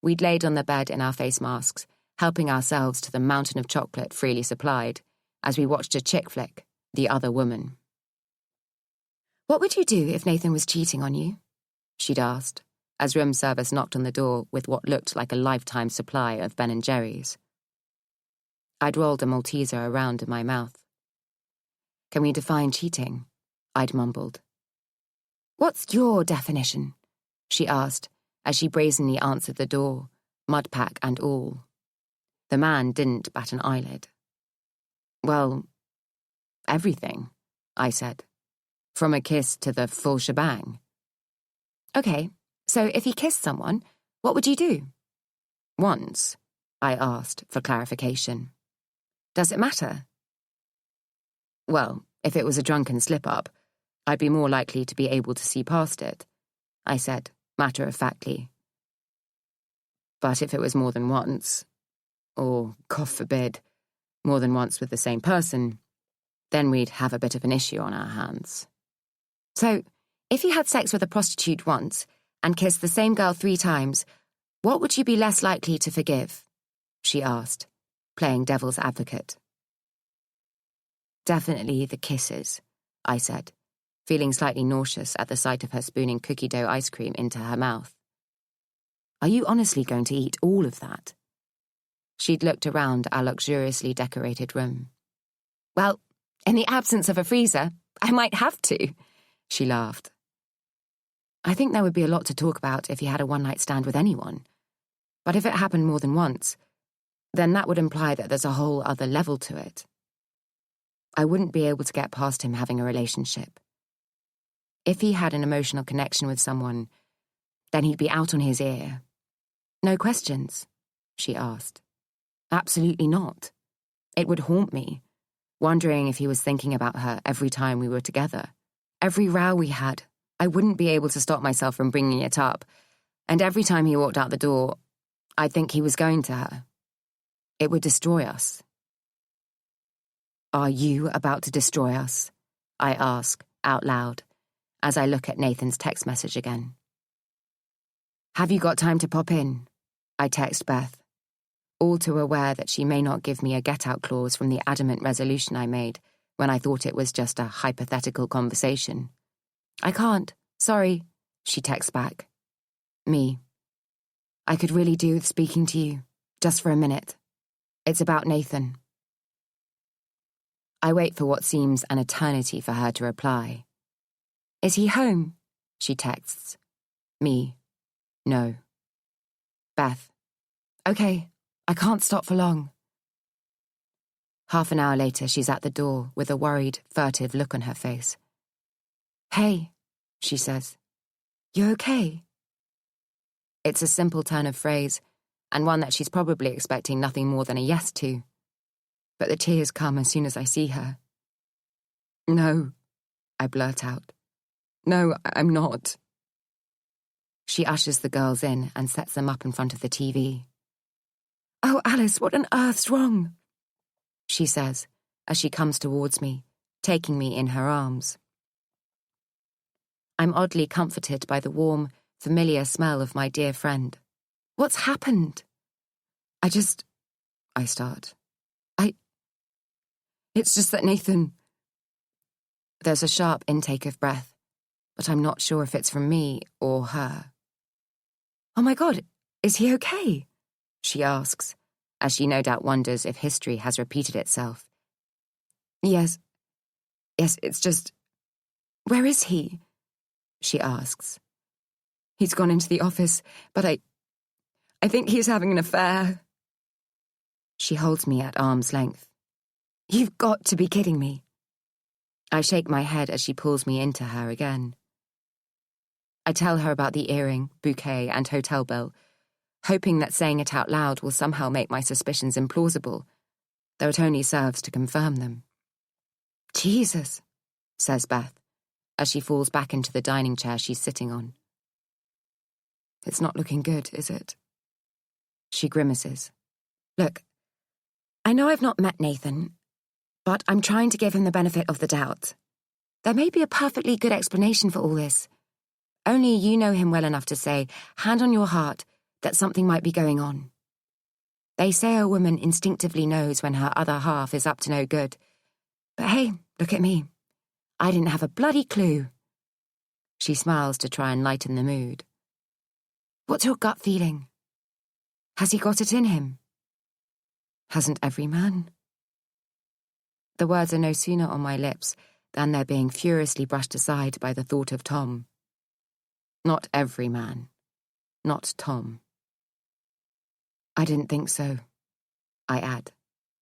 We'd laid on the bed in our face masks, helping ourselves to the mountain of chocolate freely supplied, as we watched a chick flick, The Other Woman. "What would you do if Nathan was cheating on you?" she'd asked, as room service knocked on the door with what looked like a lifetime supply of Ben & Jerry's. I'd rolled a Malteser around in my mouth. "Can we define cheating?" I'd mumbled. "What's your definition?" she asked, as she brazenly answered the door, mudpack and all. The man didn't bat an eyelid. "Well, everything," I said. "From a kiss to the full shebang." "Okay, so if he kissed someone, what would you do?" "Once," I asked for clarification. "Does it matter?" "Well, if it was a drunken slip-up, I'd be more likely to be able to see past it," I said, matter-of-factly. "But if it was more than once, or, God forbid, more than once with the same person, then we'd have a bit of an issue on our hands." "So, if you had sex with a prostitute once and kissed the same girl 3 times, what would you be less likely to forgive?" she asked, playing devil's advocate. "Definitely the kisses," I said, feeling slightly nauseous at the sight of her spooning cookie dough ice cream into her mouth. "Are you honestly going to eat all of that?" She'd looked around our luxuriously decorated room. "Well, in the absence of a freezer, I might have to," she laughed. I think there would be a lot to talk about if he had a one-night stand with anyone. But if it happened more than once, then that would imply that there's a whole other level to it. I wouldn't be able to get past him having a relationship. If he had an emotional connection with someone, then he'd be out on his ear. "No questions?" she asked. "Absolutely not. It would haunt me, wondering if he was thinking about her every time we were together. Every row we had, I wouldn't be able to stop myself from bringing it up, and every time he walked out the door, I'd think he was going to her. It would destroy us." "Are you about to destroy us?" I ask, out loud, as I look at Nathan's text message again. Have you got time to pop in? I text Beth, all too aware that she may not give me a get-out clause from the adamant resolution I made when I thought it was just a hypothetical conversation. I can't, sorry, she texts back. Me. I could really do with speaking to you, just for a minute. It's about Nathan. I wait for what seems an eternity for her to reply. Is he home? She texts. Me. No. Beth. Okay, I can't stop for long. Half an hour later, she's at the door with a worried, furtive look on her face. Hey, she says. You okay? It's a simple turn of phrase, and one that she's probably expecting nothing more than a yes to. But the tears come as soon as I see her. No, I blurt out. No, I'm not. She ushers the girls in and sets them up in front of the TV. Oh, Alice, what on earth's wrong? She says, as she comes towards me, taking me in her arms. I'm oddly comforted by the warm, familiar smell of my dear friend. What's happened? I start. It's just that Nathan... There's a sharp intake of breath, but I'm not sure if it's from me or her. Oh my God, is he okay? She asks, as she no doubt wonders if history has repeated itself. Yes, it's just... Where is he? She asks. He's gone into the office, but I think he's having an affair. She holds me at arm's length. You've got to be kidding me. I shake my head as she pulls me into her again. I tell her about the earring, bouquet, and hotel bill, hoping that saying it out loud will somehow make my suspicions implausible, though it only serves to confirm them. Jesus, says Beth, as she falls back into the dining chair she's sitting on. It's not looking good, is it? She grimaces. Look, I know I've not met Nathan, but I'm trying to give him the benefit of the doubt. There may be a perfectly good explanation for all this. Only you know him well enough to say, hand on your heart, that something might be going on. They say a woman instinctively knows when her other half is up to no good. But hey, look at me. I didn't have a bloody clue. She smiles to try and lighten the mood. What's your gut feeling? Has he got it in him? Hasn't every man? The words are no sooner on my lips than they're being furiously brushed aside by the thought of Tom. Not every man. Not Tom. I didn't think so, I add.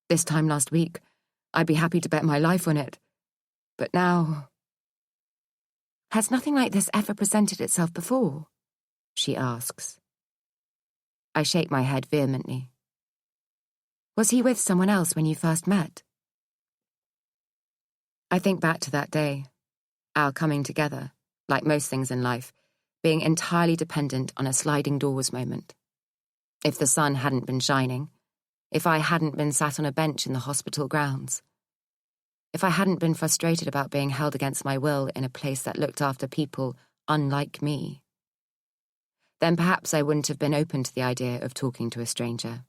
This time last week, I'd be happy to bet my life on it. But now... Has nothing like this ever presented itself before? She asks. I shake my head vehemently. Was he with someone else when you first met? I think back to that day, our coming together, like most things in life, being entirely dependent on a sliding doors moment. If the sun hadn't been shining, if I hadn't been sat on a bench in the hospital grounds, if I hadn't been frustrated about being held against my will in a place that looked after people unlike me, then perhaps I wouldn't have been open to the idea of talking to a stranger.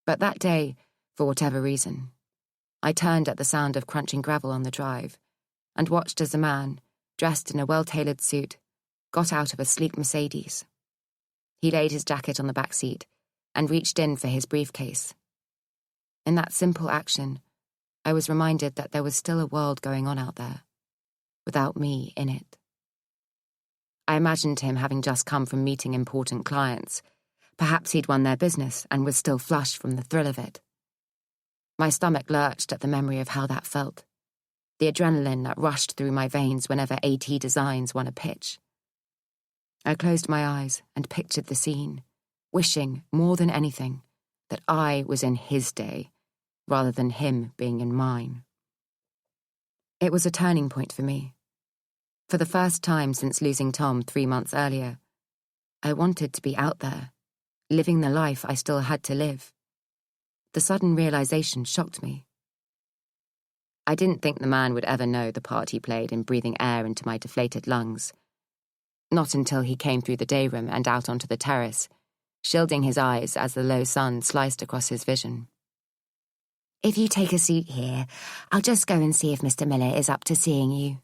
But that day, for whatever reason, I turned at the sound of crunching gravel on the drive and watched as a man, dressed in a well-tailored suit, got out of a sleek Mercedes. He laid his jacket on the back seat and reached in for his briefcase. In that simple action, I was reminded that there was still a world going on out there, without me in it. I imagined him having just come from meeting important clients. Perhaps he'd won their business and was still flushed from the thrill of it. My stomach lurched at the memory of how that felt, the adrenaline that rushed through my veins whenever AT Designs won a pitch. I closed my eyes and pictured the scene, wishing, more than anything, that I was in his day, rather than him being in mine. It was a turning point for me. For the first time since losing Tom 3 months earlier, I wanted to be out there, living the life I still had to live. The sudden realization shocked me. I didn't think the man would ever know the part he played in breathing air into my deflated lungs. Not until he came through the day room and out onto the terrace, shielding his eyes as the low sun sliced across his vision. "If you take a seat here, I'll just go and see if Mr. Miller is up to seeing you,"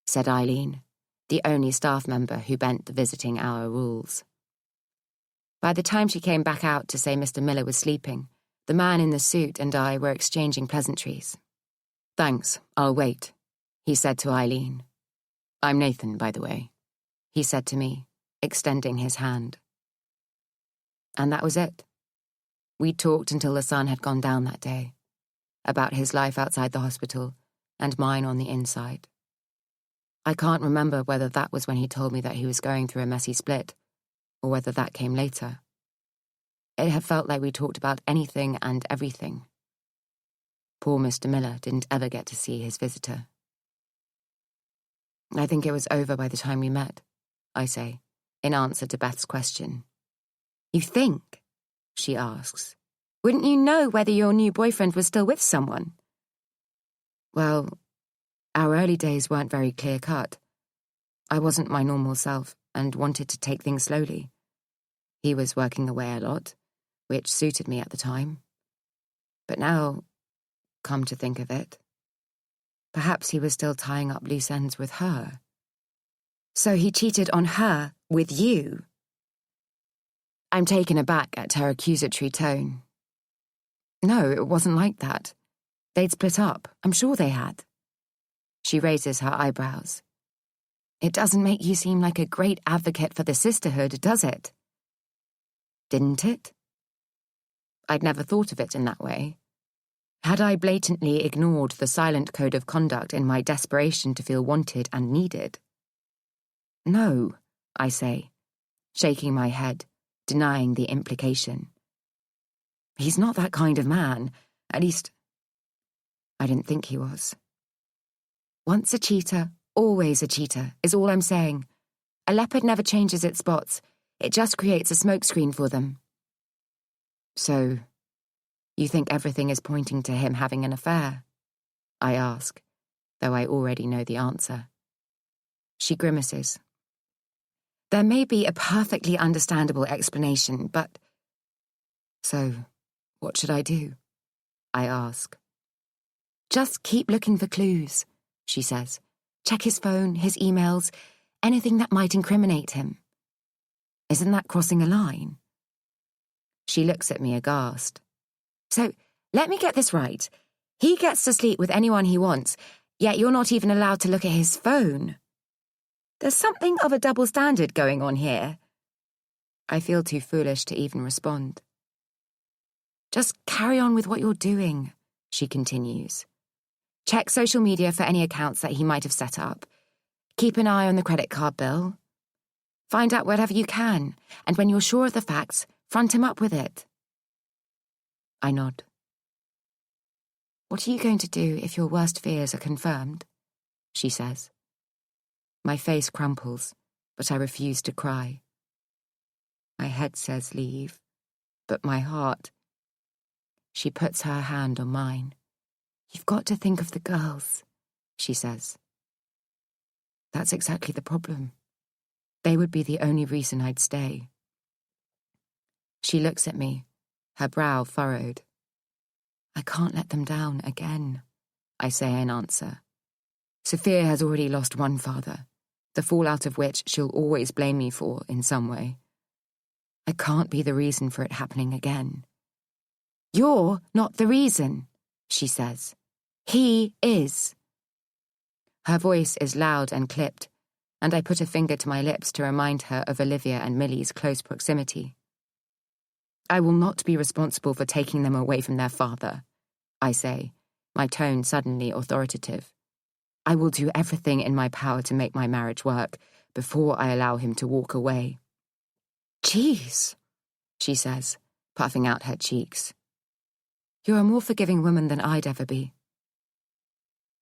said Eileen, the only staff member who bent the visiting hour rules. By the time she came back out to say Mr. Miller was sleeping, the man in the suit and I were exchanging pleasantries. "Thanks, I'll wait," he said to Eileen. "I'm Nathan, by the way," he said to me, extending his hand. And that was it. We talked until the sun had gone down that day, about his life outside the hospital and mine on the inside. I can't remember whether that was when he told me that he was going through a messy split, or whether that came later. It had felt like we talked about anything and everything. Poor Mr. Miller didn't ever get to see his visitor. "I think it was over by the time we met," I say, in answer to Beth's question. "You think?" she asks. "Wouldn't you know whether your new boyfriend was still with someone?" "Well, our early days weren't very clear-cut. I wasn't my normal self and wanted to take things slowly. He was working away a lot, which suited me at the time. But now, come to think of it, perhaps he was still tying up loose ends with her. So he cheated on her with you?" I'm taken aback at her accusatory tone. "No, it wasn't like that. They'd split up. I'm sure they had." She raises her eyebrows. "It doesn't make you seem like a great advocate for the sisterhood, does it?" Didn't it? I'd never thought of it in that way. Had I blatantly ignored the silent code of conduct in my desperation to feel wanted and needed? "No," I say, shaking my head, denying the implication. "He's not that kind of man. At least, I didn't think he was." "Once a cheater, always a cheater, is all I'm saying. A leopard never changes its spots. It just creates a smokescreen for them." "So, you think everything is pointing to him having an affair?" I ask, though I already know the answer. She grimaces. "There may be a perfectly understandable explanation, but—" "So, what should I do?" I ask. "Just keep looking for clues," she says. "Check his phone, his emails, anything that might incriminate him." "Isn't that crossing a line?" She looks at me aghast. "So, let me get this right. He gets to sleep with anyone he wants, yet you're not even allowed to look at his phone. There's something of a double standard going on here." I feel too foolish to even respond. "Just carry on with what you're doing," she continues. "Check social media for any accounts that he might have set up. Keep an eye on the credit card bill. Find out whatever you can, and when you're sure of the facts, front him up with it." I nod. "What are you going to do if your worst fears are confirmed?" she says. My face crumples, but I refuse to cry. My head says leave, but my heart... She puts her hand on mine. "You've got to think of the girls," she says. That's exactly the problem. They would be the only reason I'd stay. She looks at me, her brow furrowed. "I can't let them down again," I say in answer. "Sophia has already lost one father, the fallout of which she'll always blame me for in some way. I can't be the reason for it happening again." "You're not the reason," she says. "He is." Her voice is loud and clipped, and I put a finger to my lips to remind her of Olivia and Millie's close proximity. "I will not be responsible for taking them away from their father," I say, my tone suddenly authoritative. "I will do everything in my power to make my marriage work before I allow him to walk away." "Jeez," she says, puffing out her cheeks. "You're a more forgiving woman than I'd ever be."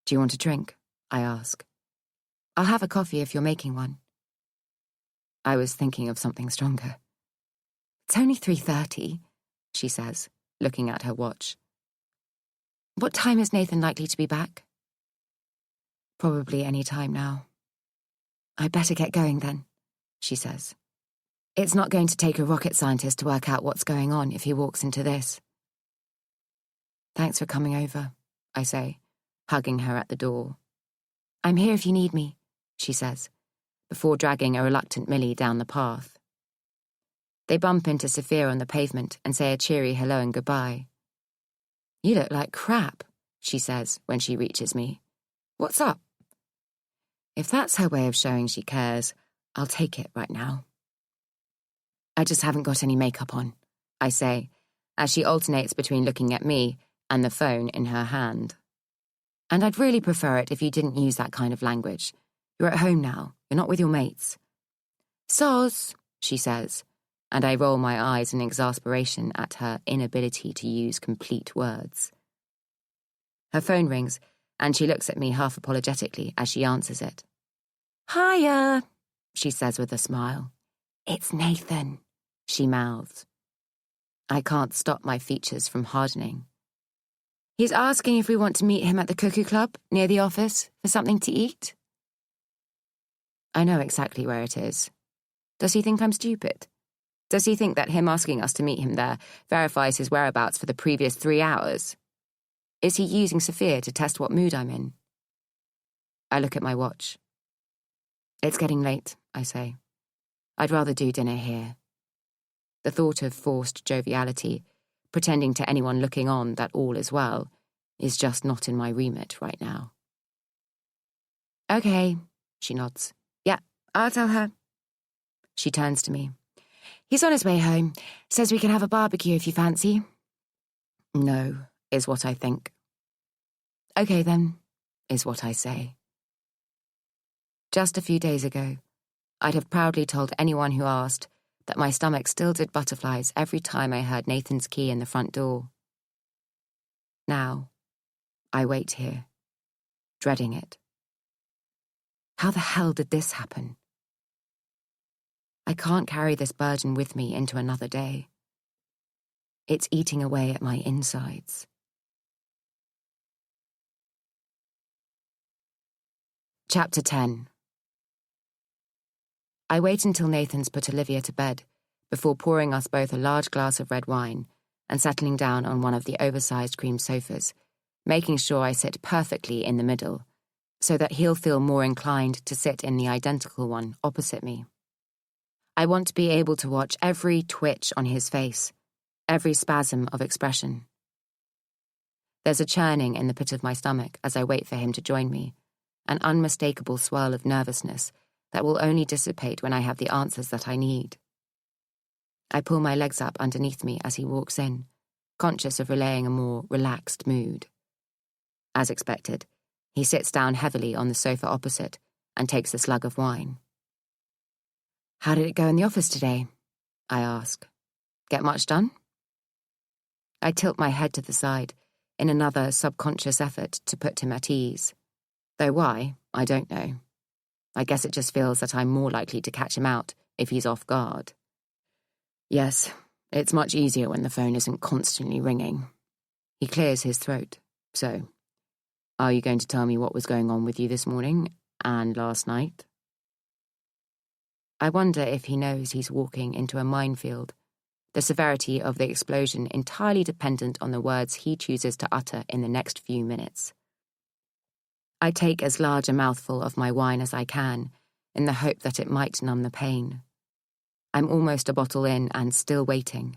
"Do you want a drink?" I ask. "I'll have a coffee if you're making one." I was thinking of something stronger. "It's only 3:30, she says, looking at her watch. "What time is Nathan likely to be back?" Probably any time now. I'd better get going then, she says. It's not going to take a rocket scientist to work out what's going on if he walks into this. Thanks for coming over, I say, hugging her at the door. I'm here if you need me, she says, before dragging a reluctant Millie down the path. They bump into Sophia on the pavement and say a cheery hello and goodbye. You look like crap, she says when she reaches me. What's up? If that's her way of showing she cares, I'll take it right now. I just haven't got any makeup on, I say, as she alternates between looking at me and the phone in her hand. And I'd really prefer it if you didn't use that kind of language. You're at home now. You're not with your mates. Soz, she says, and I roll my eyes in exasperation at her inability to use complete words. Her phone rings, and she looks at me half apologetically as she answers it. Hiya, she says with a smile. It's Nathan, she mouths. I can't stop my features from hardening. He's asking if we want to meet him at the Cuckoo Club near the office for something to eat. I know exactly where it is. Does he think I'm stupid? Does he think that him asking us to meet him there verifies his whereabouts for the previous 3 hours? Is he using Sophia to test what mood I'm in? I look at my watch. It's getting late, I say. I'd rather do dinner here. The thought of forced joviality, pretending to anyone looking on that all is well, is just not in my remit right now. Okay, she nods. Yeah, I'll tell her. She turns to me. He's on his way home. Says we can have a barbecue if you fancy. No, is what I think. Okay then, is what I say. Just a few days ago, I'd have proudly told anyone who asked that my stomach still did butterflies every time I heard Nathan's key in the front door. Now, I wait here, dreading it. How the hell did this happen? I can't carry this burden with me into another day. It's eating away at my insides. Chapter 10. I wait until Nathan's put Olivia to bed before pouring us both a large glass of red wine and settling down on one of the oversized cream sofas, making sure I sit perfectly in the middle, so that he'll feel more inclined to sit in the identical one opposite me. I want to be able to watch every twitch on his face, every spasm of expression. There's a churning in the pit of my stomach as I wait for him to join me, an unmistakable swirl of nervousness that will only dissipate when I have the answers that I need. I pull my legs up underneath me as he walks in, conscious of relaying a more relaxed mood. As expected, he sits down heavily on the sofa opposite and takes a slug of wine. How did it go in the office today? I ask. Get much done? I tilt my head to the side in another subconscious effort to put him at ease. Though why, I don't know. I guess it just feels that I'm more likely to catch him out if he's off guard. Yes, it's much easier when the phone isn't constantly ringing. He clears his throat. So, are you going to tell me what was going on with you this morning and last night? I wonder if he knows he's walking into a minefield, the severity of the explosion entirely dependent on the words he chooses to utter in the next few minutes. I take as large a mouthful of my wine as I can, in the hope that it might numb the pain. I'm almost a bottle in and still waiting.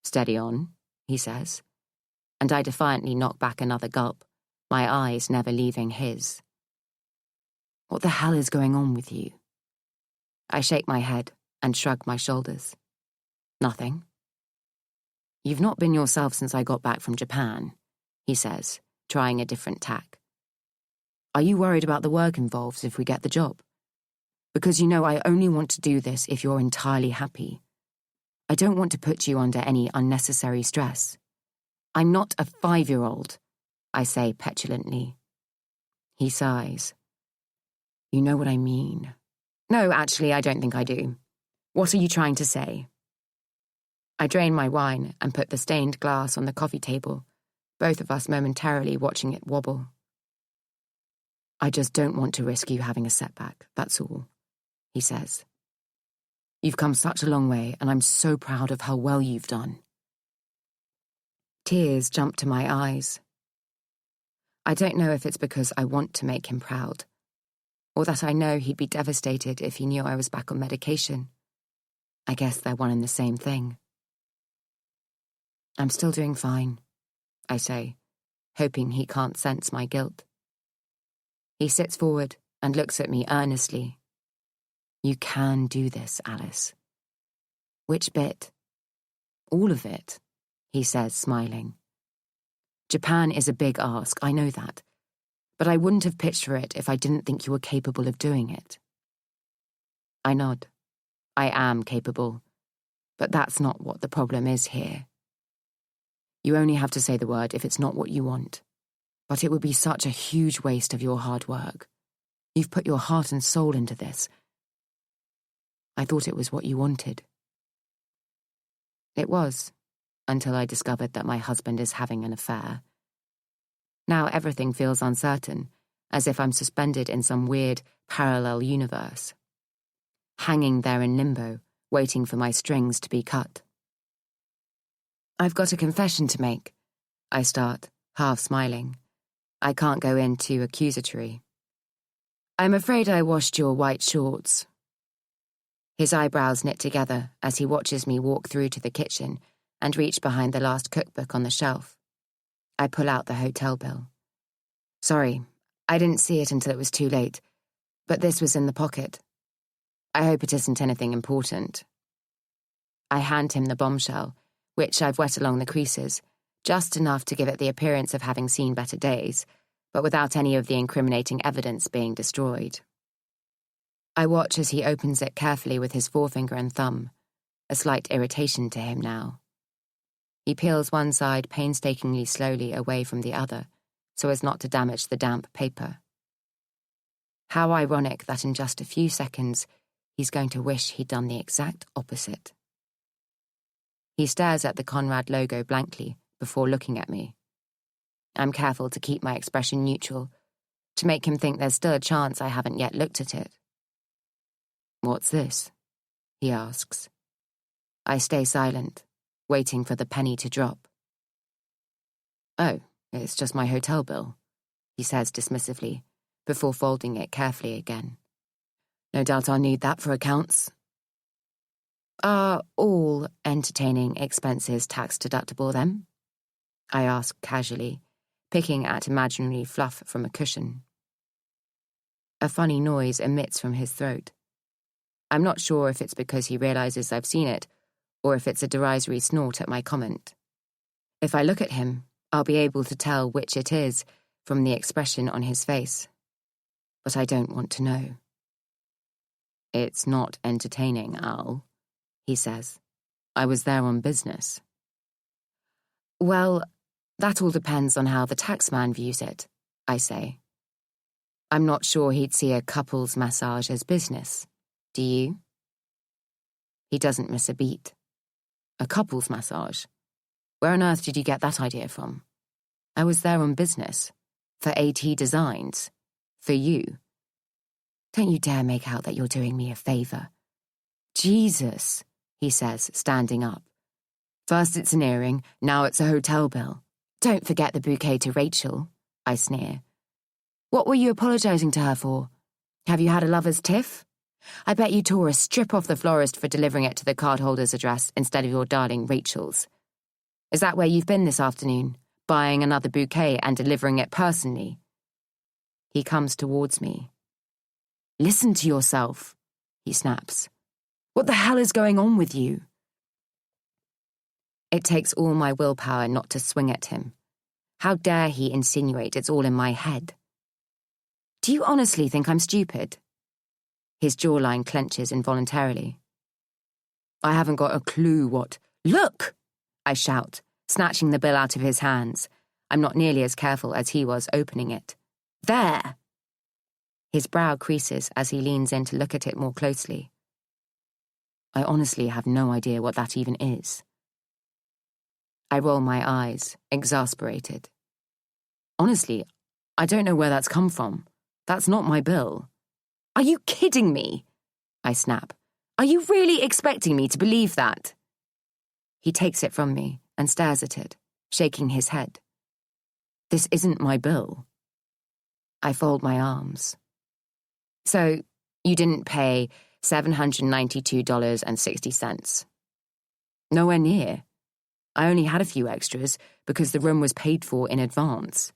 Steady on, he says, and I defiantly knock back another gulp, my eyes never leaving his. What the hell is going on with you? I shake my head and shrug my shoulders. Nothing. You've not been yourself since I got back from Japan, he says, trying a different tack. Are you worried about the work involved if we get the job? Because you know I only want to do this if you're entirely happy. I don't want to put you under any unnecessary stress. I'm not a 5-year-old, I say petulantly. He sighs. You know what I mean. No, actually, I don't think I do. What are you trying to say? I drain my wine and put the stained glass on the coffee table, both of us momentarily watching it wobble. I just don't want to risk you having a setback, that's all, he says. You've come such a long way, and I'm so proud of how well you've done. Tears jump to my eyes. I don't know if it's because I want to make him proud, or that I know he'd be devastated if he knew I was back on medication. I guess they're one and the same thing. I'm still doing fine, I say, hoping he can't sense my guilt. He sits forward and looks at me earnestly. You can do this, Alice. Which bit? All of it, he says, smiling. Japan is a big ask, I know that, but I wouldn't have pitched for it if I didn't think you were capable of doing it. I nod. I am capable, but that's not what the problem is here. You only have to say the word if it's not what you want, but it would be such a huge waste of your hard work. You've put your heart and soul into this. I thought it was what you wanted. It was, until I discovered that my husband is having an affair. Now everything feels uncertain, as if I'm suspended in some weird, parallel universe. Hanging there in limbo, waiting for my strings to be cut. I've got a confession to make, I start, half smiling. I can't go in too accusatory. I'm afraid I washed your white shorts. His eyebrows knit together as he watches me walk through to the kitchen and reach behind the last cookbook on the shelf. I pull out the hotel bill. Sorry, I didn't see it until it was too late, but this was in the pocket. I hope it isn't anything important. I hand him the bombshell, which I've wet along the creases, just enough to give it the appearance of having seen better days, but without any of the incriminating evidence being destroyed. I watch as he opens it carefully with his forefinger and thumb, a slight irritation to him now. He peels one side painstakingly slowly away from the other, so as not to damage the damp paper. How ironic that in just a few seconds, he's going to wish he'd done the exact opposite. He stares at the Conrad logo blankly before looking at me. I'm careful to keep my expression neutral, to make him think there's still a chance I haven't yet looked at it. What's this? He asks. I stay silent, waiting for the penny to drop. Oh, it's just my hotel bill, he says dismissively, before folding it carefully again. No doubt I'll need that for accounts. Are all entertaining expenses tax-deductible, then? I ask casually, picking at imaginary fluff from a cushion. A funny noise emits from his throat. I'm not sure if it's because he realizes I've seen it, or if it's a derisory snort at my comment. If I look at him, I'll be able to tell which it is from the expression on his face. But I don't want to know. It's not entertaining, Al, he says. I was there on business. Well, that all depends on how the taxman views it, I say. I'm not sure he'd see a couple's massage as business. Do you? He doesn't miss a beat. A couple's massage? Where on earth did you get that idea from? I was there on business. For AT Designs. For you. Don't you dare make out that you're doing me a favour. Jesus, he says, standing up. First it's an earring, now it's a hotel bill. Don't forget the bouquet to Rachel, I sneer. What were you apologising to her for? Have you had a lover's tiff? I bet you tore a strip off the florist for delivering it to the cardholder's address instead of your darling Rachel's. Is that where you've been this afternoon, buying another bouquet and delivering it personally? He comes towards me. Listen to yourself, he snaps. What the hell is going on with you? It takes all my willpower not to swing at him. How dare he insinuate it's all in my head? Do you honestly think I'm stupid? His jawline clenches involuntarily. I haven't got a clue what... Look! I shout, snatching the bill out of his hands. I'm not nearly as careful as he was opening it. There! His brow creases as he leans in to look at it more closely. I honestly have no idea what that even is. I roll my eyes, exasperated. Honestly, I don't know where that's come from. That's not my bill. Are you kidding me? I snap. Are you really expecting me to believe that? He takes it from me and stares at it, shaking his head. This isn't my bill. I fold my arms. So, you didn't pay $792.60. Nowhere near. I only had a few extras because the room was paid for in advance.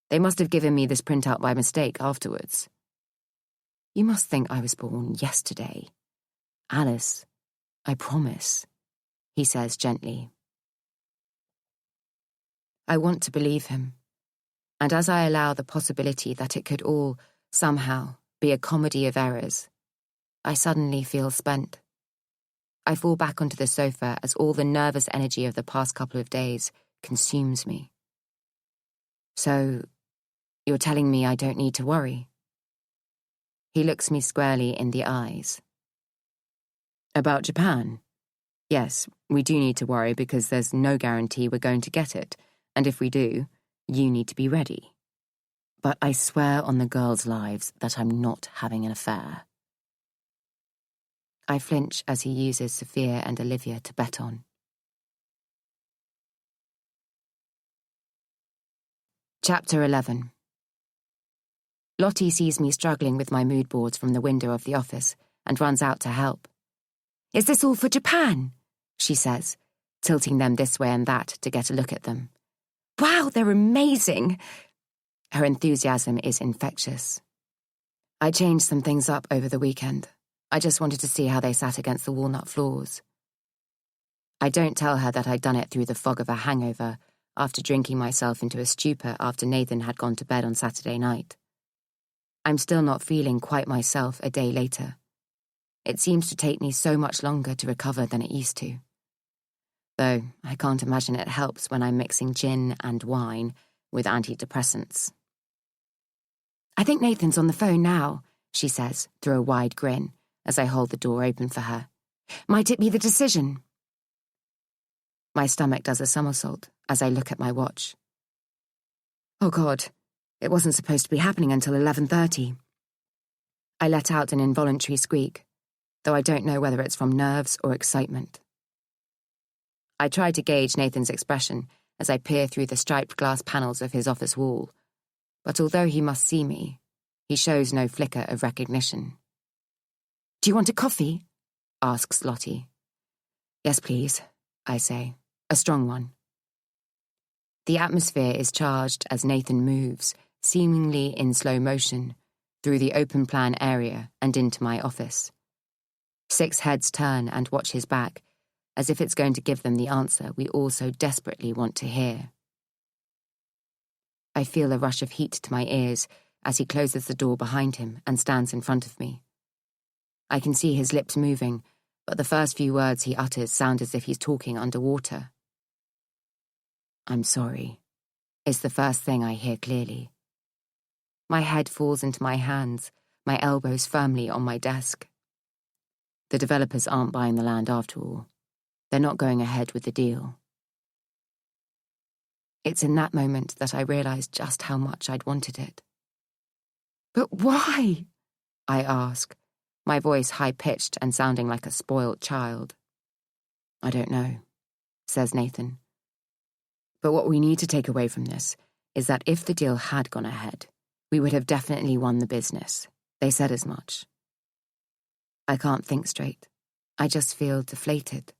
They must have given me this printout by mistake afterwards. You must think I was born yesterday. Alice, I promise, he says gently. I want to believe him, and as I allow the possibility that it could all, somehow, be a comedy of errors, I suddenly feel spent. I fall back onto the sofa as all the nervous energy of the past couple of days consumes me. So, you're telling me I don't need to worry? He looks me squarely in the eyes. About Japan? Yes, we do need to worry because there's no guarantee we're going to get it, and if we do, you need to be ready. But I swear on the girls' lives that I'm not having an affair. I flinch as he uses Sophia and Olivia to bet on. Chapter 11. Lottie sees me struggling with my mood boards from the window of the office and runs out to help. Is this all for Japan? She says, tilting them this way and that to get a look at them. Wow, they're amazing! Her enthusiasm is infectious. I changed some things up over the weekend. I just wanted to see how they sat against the walnut floors. I don't tell her that I'd done it through the fog of a hangover after drinking myself into a stupor after Nathan had gone to bed on Saturday night. I'm still not feeling quite myself a day later. It seems to take me so much longer to recover than it used to. Though I can't imagine it helps when I'm mixing gin and wine with antidepressants. I think Nathan's on the phone now, she says through a wide grin as I hold the door open for her. Might it be the decision? My stomach does a somersault as I look at my watch. Oh God, it wasn't supposed to be happening until 11:30. I let out an involuntary squeak, though I don't know whether it's from nerves or excitement. I try to gauge Nathan's expression as I peer through the striped glass panels of his office wall, but although he must see me, he shows no flicker of recognition. Do you want a coffee? Asks Lottie. Yes, please, I say. A strong one. The atmosphere is charged as Nathan moves, seemingly in slow motion, through the open-plan area and into my office. 6 heads turn and watch his back, as if it's going to give them the answer we all so desperately want to hear. I feel a rush of heat to my ears as he closes the door behind him and stands in front of me. I can see his lips moving, but the first few words he utters sound as if he's talking underwater. I'm sorry, is the first thing I hear clearly. My head falls into my hands, my elbows firmly on my desk. The developers aren't buying the land after all. They're not going ahead with the deal. It's in that moment that I realize just how much I'd wanted it. But why? I ask, my voice high-pitched and sounding like a spoiled child. I don't know, says Nathan. But what we need to take away from this is that if the deal had gone ahead, we would have definitely won the business. They said as much. I can't think straight. I just feel deflated.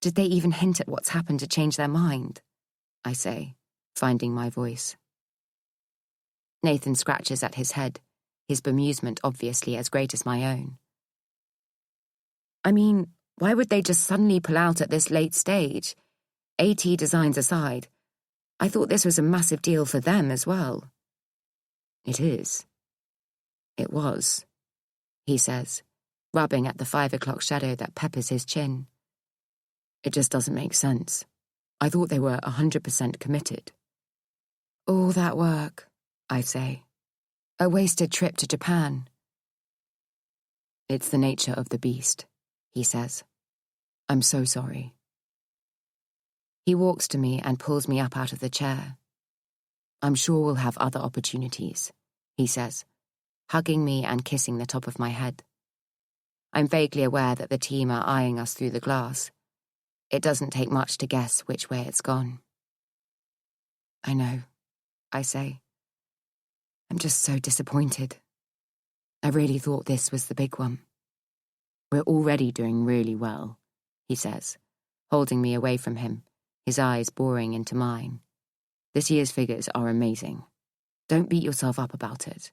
Did they even hint at what's happened to change their mind? I say, finding my voice. Nathan scratches at his head, his bemusement obviously as great as my own. I mean, why would they just suddenly pull out at this late stage? AT designs aside, I thought this was a massive deal for them as well. It is. It was, he says, rubbing at the 5 o'clock shadow that peppers his chin. It just doesn't make sense. I thought they were 100% committed. All that work, I say. A wasted trip to Japan. It's the nature of the beast, he says. I'm so sorry. He walks to me and pulls me up out of the chair. I'm sure we'll have other opportunities. he says, hugging me and kissing the top of my head. I'm vaguely aware that the team are eyeing us through the glass. It doesn't take much to guess which way it's gone. I know, I say. I'm just so disappointed. I really thought this was the big one. We're already doing really well, he says, holding me away from him, his eyes boring into mine. This year's figures are amazing. Don't beat yourself up about it.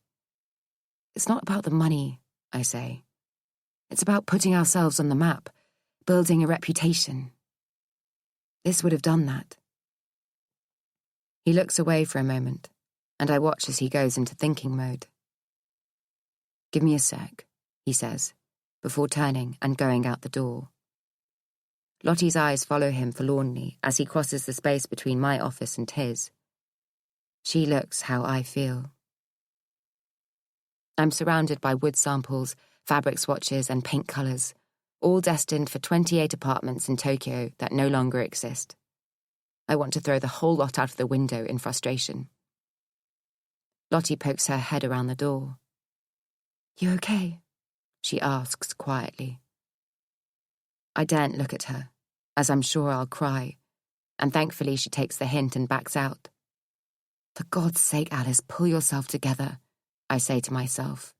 It's not about the money, I say. It's about putting ourselves on the map, building a reputation. This would have done that. He looks away for a moment, and I watch as he goes into thinking mode. Give me a sec, he says, before turning and going out the door. Lottie's eyes follow him forlornly as he crosses the space between my office and his. She looks how I feel. I'm surrounded by wood samples, fabric swatches, and paint colours, all destined for 28 apartments in Tokyo that no longer exist. I want to throw the whole lot out of the window in frustration. Lottie pokes her head around the door. You okay? She asks quietly. I daren't look at her, as I'm sure I'll cry, and thankfully she takes the hint and backs out. For God's sake, Alice, pull yourself together, I say to myself.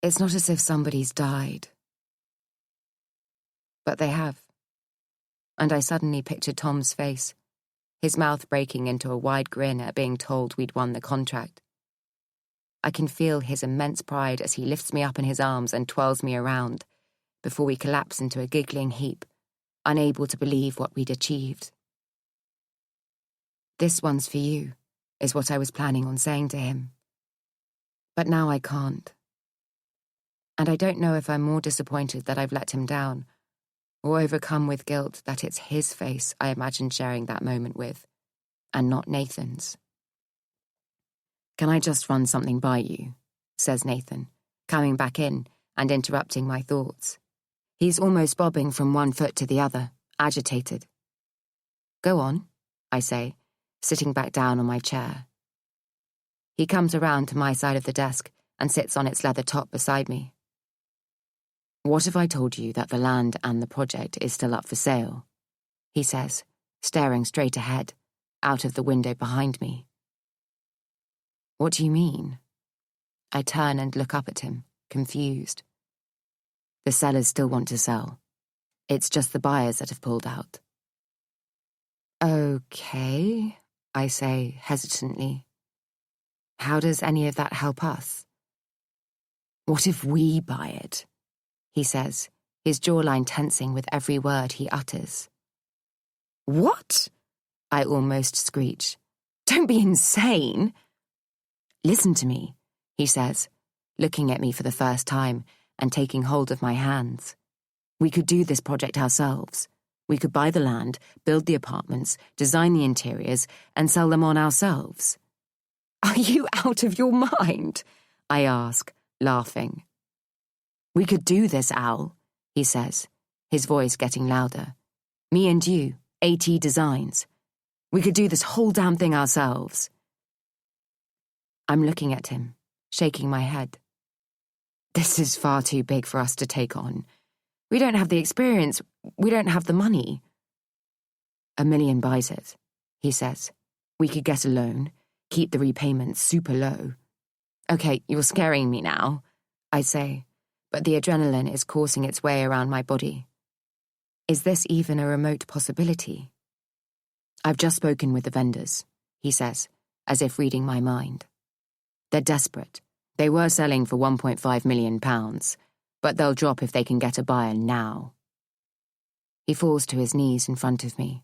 It's not as if somebody's died. But they have. And I suddenly pictured Tom's face, his mouth breaking into a wide grin at being told we'd won the contract. I can feel his immense pride as he lifts me up in his arms and twirls me around, before we collapse into a giggling heap, unable to believe what we'd achieved. This one's for you, is what I was planning on saying to him. But now I can't. And I don't know if I'm more disappointed that I've let him down, or overcome with guilt that it's his face I imagined sharing that moment with, and not Nathan's. Can I just run something by you? Says Nathan, coming back in and interrupting my thoughts. He's almost bobbing from one foot to the other, agitated. Go on, I say, sitting back down on my chair. He comes around to my side of the desk and sits on its leather top beside me. What if I told you that the land and the project is still up for sale? He says, staring straight ahead, out of the window behind me. What do you mean? I turn and look up at him, confused. The sellers still want to sell. It's just the buyers that have pulled out. Okay, I say hesitantly. How does any of that help us? What if we buy it? He says, his jawline tensing with every word he utters. What? I almost screech. Don't be insane. Listen to me, he says, looking at me for the first time and taking hold of my hands. We could do this project ourselves. We could buy the land, build the apartments, design the interiors, and sell them on ourselves. Are you out of your mind? I ask, laughing. We could do this, Al, he says, his voice getting louder. Me and you, AT Designs. We could do this whole damn thing ourselves. I'm looking at him, shaking my head. This is far too big for us to take on. We don't have the experience. We don't have the money. $1 million buys it, he says. We could get a loan, keep the repayments super low. Okay, you're scaring me now, I say, but the adrenaline is coursing its way around my body. Is this even a remote possibility? I've just spoken with the vendors, he says, as if reading my mind. They're desperate. They were selling for £1.5 million, but they'll drop if they can get a buyer now. He falls to his knees in front of me.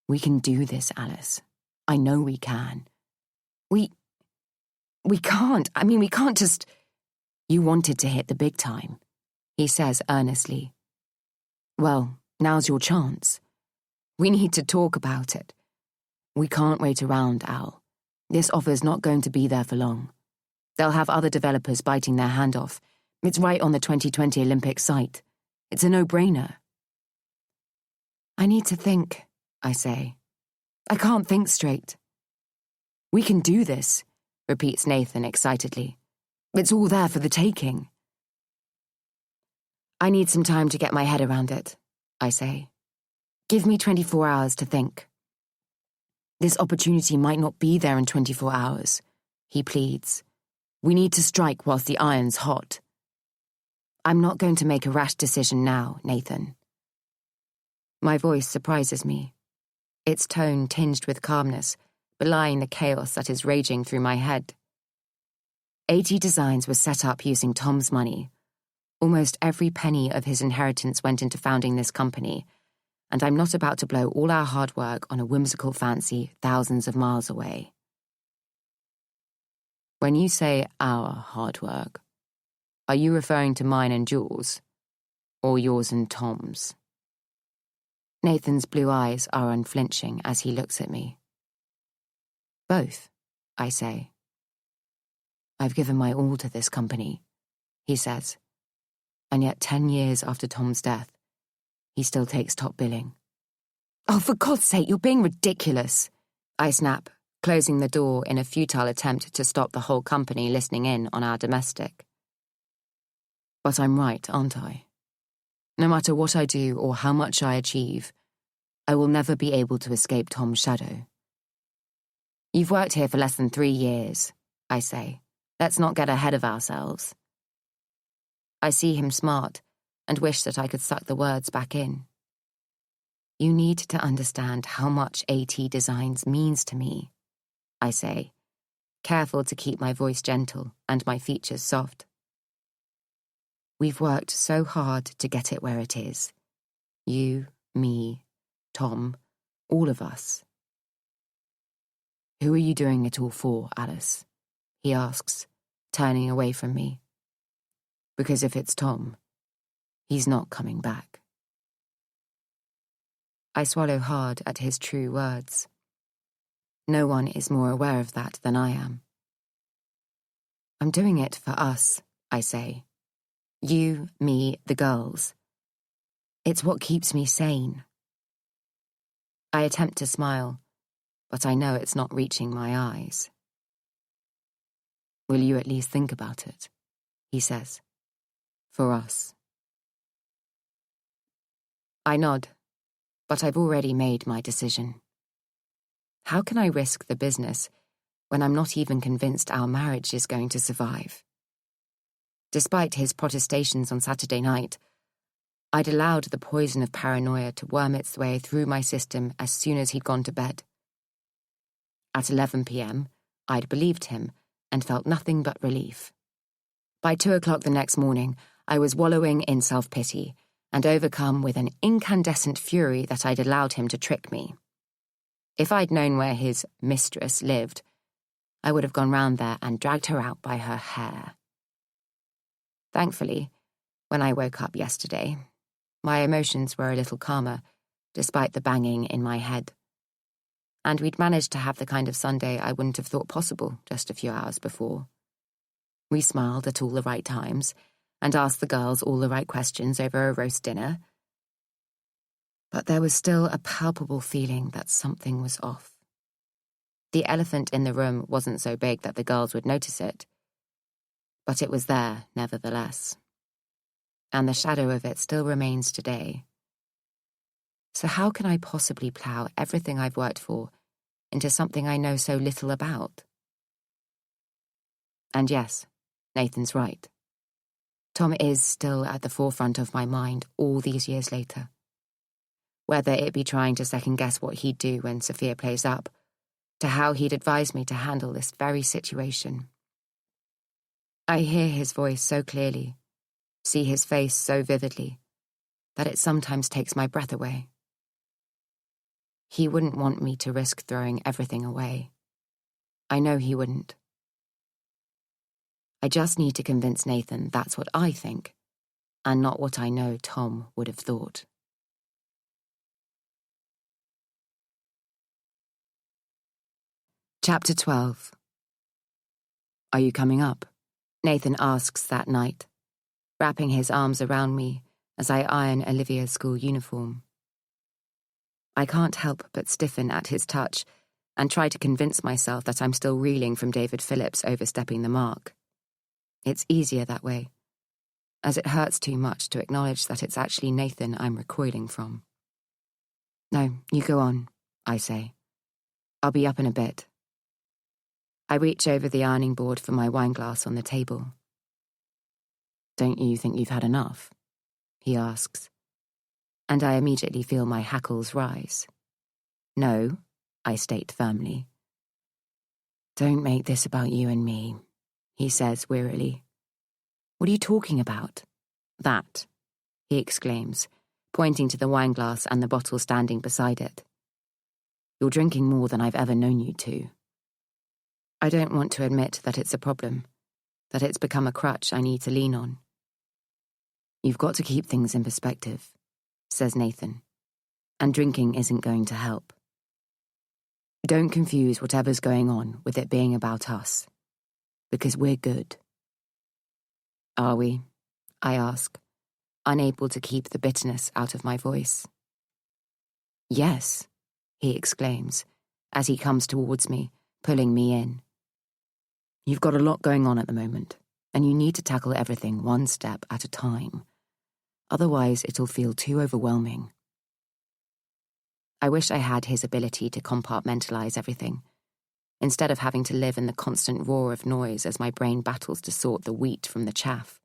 We can do this, Alice. I know we can. We can't. I mean, we can't just... You wanted to hit the big time, he says earnestly. Well, now's your chance. We need to talk about it. We can't wait around, Al. This offer's not going to be there for long. They'll have other developers biting their hand off. It's right on the 2020 Olympic site. It's a no-brainer. I need to think, I say. I can't think straight. We can do this. repeats Nathan excitedly. It's all there for the taking. I need some time to get my head around it, I say. Give me 24 hours to think. This opportunity might not be there in 24 hours, he pleads. We need to strike whilst the iron's hot. I'm not going to make a rash decision now, Nathan. My voice surprises me, its tone tinged with calmness, belying the chaos that is raging through my head. AT Designs was set up using Tom's money. Almost every penny of his inheritance went into founding this company, and I'm not about to blow all our hard work on a whimsical fancy thousands of miles away. When you say our hard work, are you referring to mine and Jules, or yours and Tom's? Nathan's blue eyes are unflinching as he looks at me. Both, I say. I've given my all to this company, he says, and yet 10 years after Tom's death, he still takes top billing. Oh, for God's sake, you're being ridiculous, I snap, closing the door in a futile attempt to stop the whole company listening in on our domestic. But I'm right, aren't I? No matter what I do or how much I achieve, I will never be able to escape Tom's shadow. You've worked here for less than 3 years, I say. Let's not get ahead of ourselves. I see him smart and wish that I could suck the words back in. You need to understand how much AT Designs means to me, I say, careful to keep my voice gentle and my features soft. We've worked so hard to get it where it is. You, me, Tom, all of us. Who are you doing it all for, Alice? He asks, turning away from me. Because if it's Tom, he's not coming back. I swallow hard at his true words. No one is more aware of that than I am. I'm doing it for us, I say. You, me, the girls. It's what keeps me sane. I attempt to smile, but I know it's not reaching my eyes. Will you at least think about it? He says. For us. I nod, but I've already made my decision. How can I risk the business when I'm not even convinced our marriage is going to survive? Despite his protestations on Saturday night, I'd allowed the poison of paranoia to worm its way through my system as soon as he'd gone to bed. At 11 p.m., I'd believed him and felt nothing but relief. By 2 o'clock the next morning, I was wallowing in self-pity and overcome with an incandescent fury that I'd allowed him to trick me. If I'd known where his mistress lived, I would have gone round there and dragged her out by her hair. Thankfully, when I woke up yesterday, my emotions were a little calmer, despite the banging in my head. And we'd managed to have the kind of Sunday I wouldn't have thought possible just a few hours before. We smiled at all the right times and asked the girls all the right questions over a roast dinner. But there was still a palpable feeling that something was off. The elephant in the room wasn't so big that the girls would notice it, but it was there, nevertheless. And the shadow of it still remains today. So how can I possibly plough everything I've worked for into something I know so little about? And yes, Nathan's right. Tom is still at the forefront of my mind all these years later. Whether it be trying to second-guess what he'd do when Sophia plays up, to how he'd advise me to handle this very situation. I hear his voice so clearly, see his face so vividly, that it sometimes takes my breath away. He wouldn't want me to risk throwing everything away. I know he wouldn't. I just need to convince Nathan that's what I think, and not what I know Tom would have thought. Chapter 12. Are you coming up? Nathan asks that night, wrapping his arms around me as I iron Olivia's school uniform. I can't help but stiffen at his touch and try to convince myself that I'm still reeling from David Phillips overstepping the mark. It's easier that way, as it hurts too much to acknowledge that it's actually Nathan I'm recoiling from. No, you go on, I say. I'll be up in a bit. I reach over the ironing board for my wineglass on the table. Don't you think you've had enough? He asks, and I immediately feel my hackles rise. No, I state firmly. Don't make this about you and me, he says wearily. What are you talking about? That, he exclaims, pointing to the wineglass and the bottle standing beside it. You're drinking more than I've ever known you to. I don't want to admit that it's a problem, that it's become a crutch I need to lean on. You've got to keep things in perspective, says Nathan, and drinking isn't going to help. Don't confuse whatever's going on with it being about us, because we're good. Are we? I ask, unable to keep the bitterness out of my voice. Yes, he exclaims, as he comes towards me, pulling me in. You've got a lot going on at the moment, and you need to tackle everything one step at a time. Otherwise, it'll feel too overwhelming. I wish I had his ability to compartmentalize everything, instead of having to live in the constant roar of noise as my brain battles to sort the wheat from the chaff.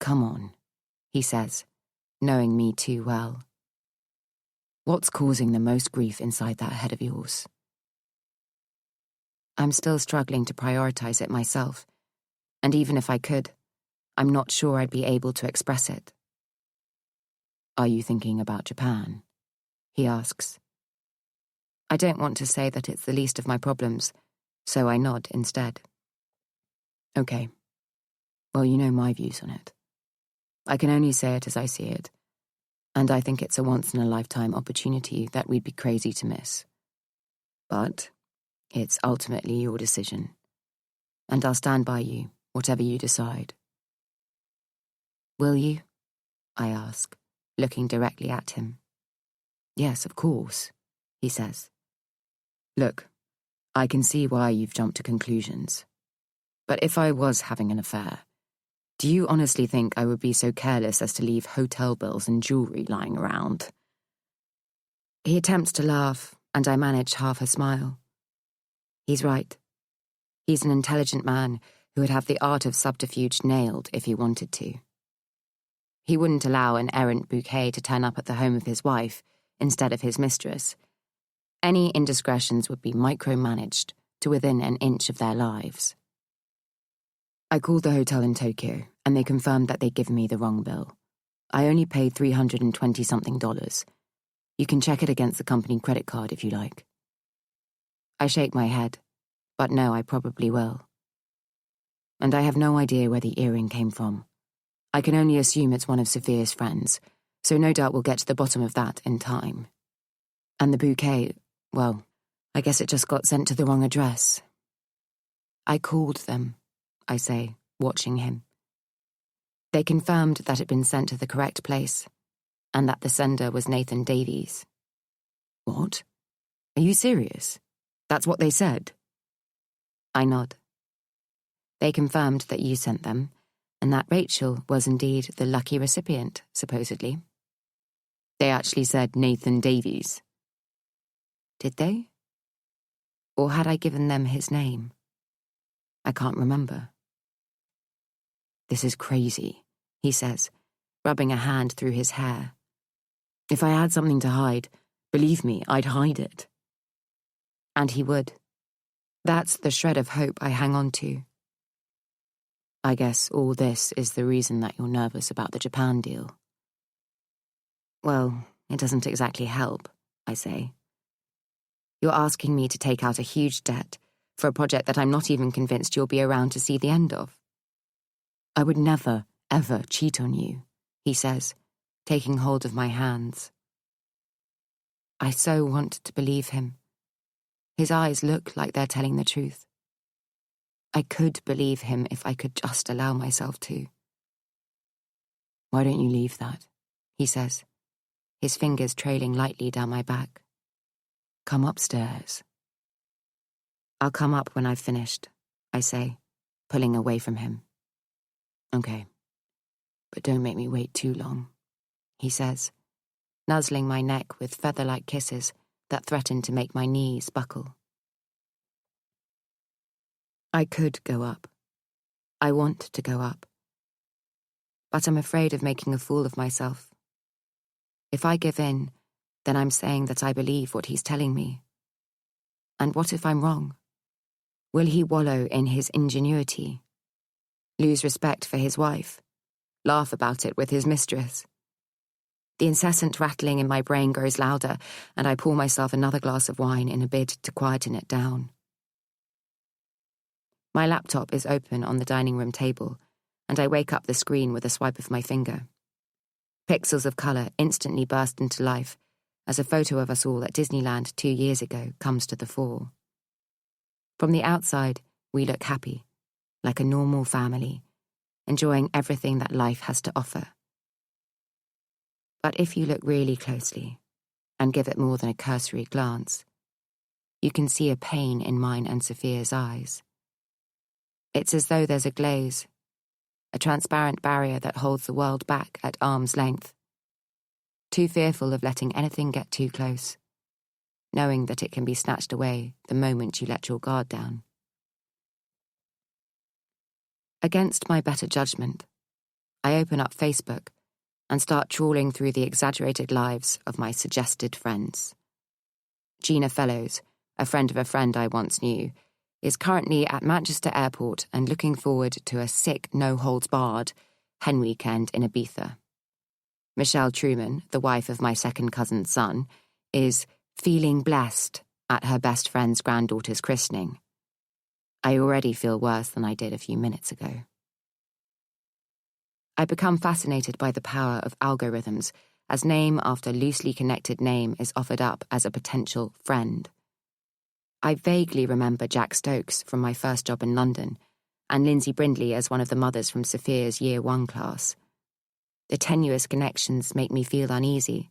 Come on, he says, knowing me too well. What's causing the most grief inside that head of yours? I'm still struggling to prioritize it myself, and even if I could, I'm not sure I'd be able to express it. Are you thinking about Japan? He asks. I don't want to say that it's the least of my problems, so I nod instead. Okay. Well, you know my views on it. I can only say it as I see it, and I think it's a once-in-a-lifetime opportunity that we'd be crazy to miss. But it's ultimately your decision, and I'll stand by you, whatever you decide. Will you? I ask, looking directly at him. Yes, of course, he says. Look, I can see why you've jumped to conclusions. But if I was having an affair, do you honestly think I would be so careless as to leave hotel bills and jewelry lying around? He attempts to laugh, and I manage half a smile. He's right. He's an intelligent man who would have the art of subterfuge nailed if he wanted to. He wouldn't allow an errant bouquet to turn up at the home of his wife instead of his mistress. Any indiscretions would be micromanaged to within an inch of their lives. I called the hotel in Tokyo, and they confirmed that they'd given me the wrong bill. I only paid $320-something. You can check it against the company credit card if you like. I shake my head, but no, I probably will. And I have no idea where the earring came from. I can only assume it's one of Sophia's friends, so no doubt we'll get to the bottom of that in time. And the bouquet, well, I guess it just got sent to the wrong address. I called them, I say, watching him. They confirmed that it had been sent to the correct place, and that the sender was Nathan Davies. What? Are you serious? That's what they said? I nod. They confirmed that you sent them, and that Rachel was indeed the lucky recipient, supposedly. They actually said Nathan Davies. Did they? Or had I given them his name? I can't remember. This is crazy, he says, rubbing a hand through his hair. If I had something to hide, believe me, I'd hide it. And he would. That's the shred of hope I hang on to. I guess all this is the reason that you're nervous about the Japan deal. Well, it doesn't exactly help, I say. You're asking me to take out a huge debt for a project that I'm not even convinced you'll be around to see the end of. I would never, ever cheat on you, he says, taking hold of my hands. I so want to believe him. His eyes look like they're telling the truth. I could believe him if I could just allow myself to. Why don't you leave that? He says, his fingers trailing lightly down my back. Come upstairs. I'll come up when I've finished, I say, pulling away from him. Okay, but don't make me wait too long, he says, nuzzling my neck with feather-like kisses that threaten to make my knees buckle. I could go up. I want to go up. But I'm afraid of making a fool of myself. If I give in, then I'm saying that I believe what he's telling me. And what if I'm wrong? Will he wallow in his ingenuity? Lose respect for his wife? Laugh about it with his mistress? The incessant rattling in my brain grows louder, and I pour myself another glass of wine in a bid to quieten it down. My laptop is open on the dining room table, and I wake up the screen with a swipe of my finger. Pixels of colour instantly burst into life as a photo of us all at Disneyland 2 years ago comes to the fore. From the outside, we look happy, like a normal family, enjoying everything that life has to offer. But if you look really closely, and give it more than a cursory glance, you can see a pain in mine and Sophia's eyes. It's as though there's a glaze, a transparent barrier that holds the world back at arm's length. Too fearful of letting anything get too close, knowing that it can be snatched away the moment you let your guard down. Against my better judgment, I open up Facebook and start trawling through the exaggerated lives of my suggested friends. Gina Fellows, a friend of a friend I once knew, is currently at Manchester Airport and looking forward to a sick, no-holds-barred hen weekend in Ibiza. Michelle Truman, the wife of my second cousin's son, is feeling blessed at her best friend's granddaughter's christening. I already feel worse than I did a few minutes ago. I become fascinated by the power of algorithms as name after loosely connected name is offered up as a potential friend. I vaguely remember Jack Stokes from my first job in London, and Lindsay Brindley as one of the mothers from Sophia's Year 1 class. The tenuous connections make me feel uneasy,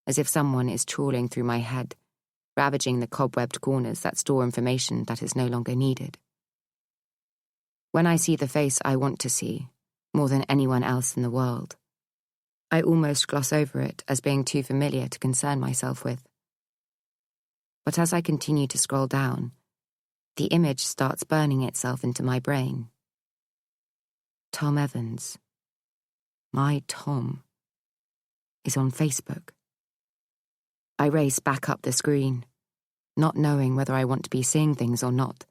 as if someone is trawling through my head, ravaging the cobwebbed corners that store information that is no longer needed. When I see the face I want to see, more than anyone else in the world, I almost gloss over it as being too familiar to concern myself with. But as I continue to scroll down, the image starts burning itself into my brain. Tom Evans, my Tom, is on Facebook. I race back up the screen, not knowing whether I want to be seeing things or not.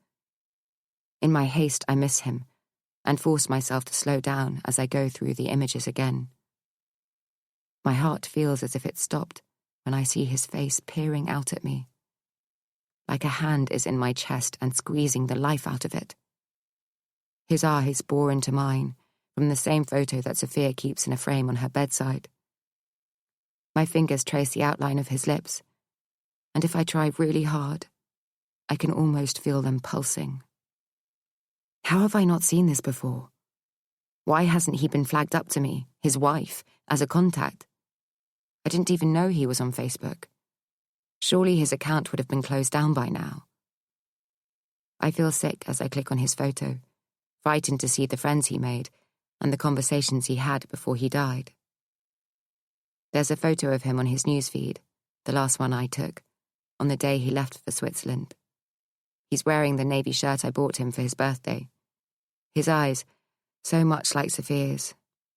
In my haste, I miss him, and force myself to slow down as I go through the images again. My heart feels as if it stopped when I see his face peering out at me, like a hand is in my chest and squeezing the life out of it. His eyes bore into mine from the same photo that Sophia keeps in a frame on her bedside. My fingers trace the outline of his lips, and if I try really hard, I can almost feel them pulsing. How have I not seen this before? Why hasn't he been flagged up to me, his wife, as a contact? I didn't even know he was on Facebook. Surely his account would have been closed down by now. I feel sick as I click on his photo, frightened to see the friends he made and the conversations he had before he died. There's a photo of him on his newsfeed, the last one I took, on the day he left for Switzerland. He's wearing the navy shirt I bought him for his birthday. His eyes, so much like Sophia's,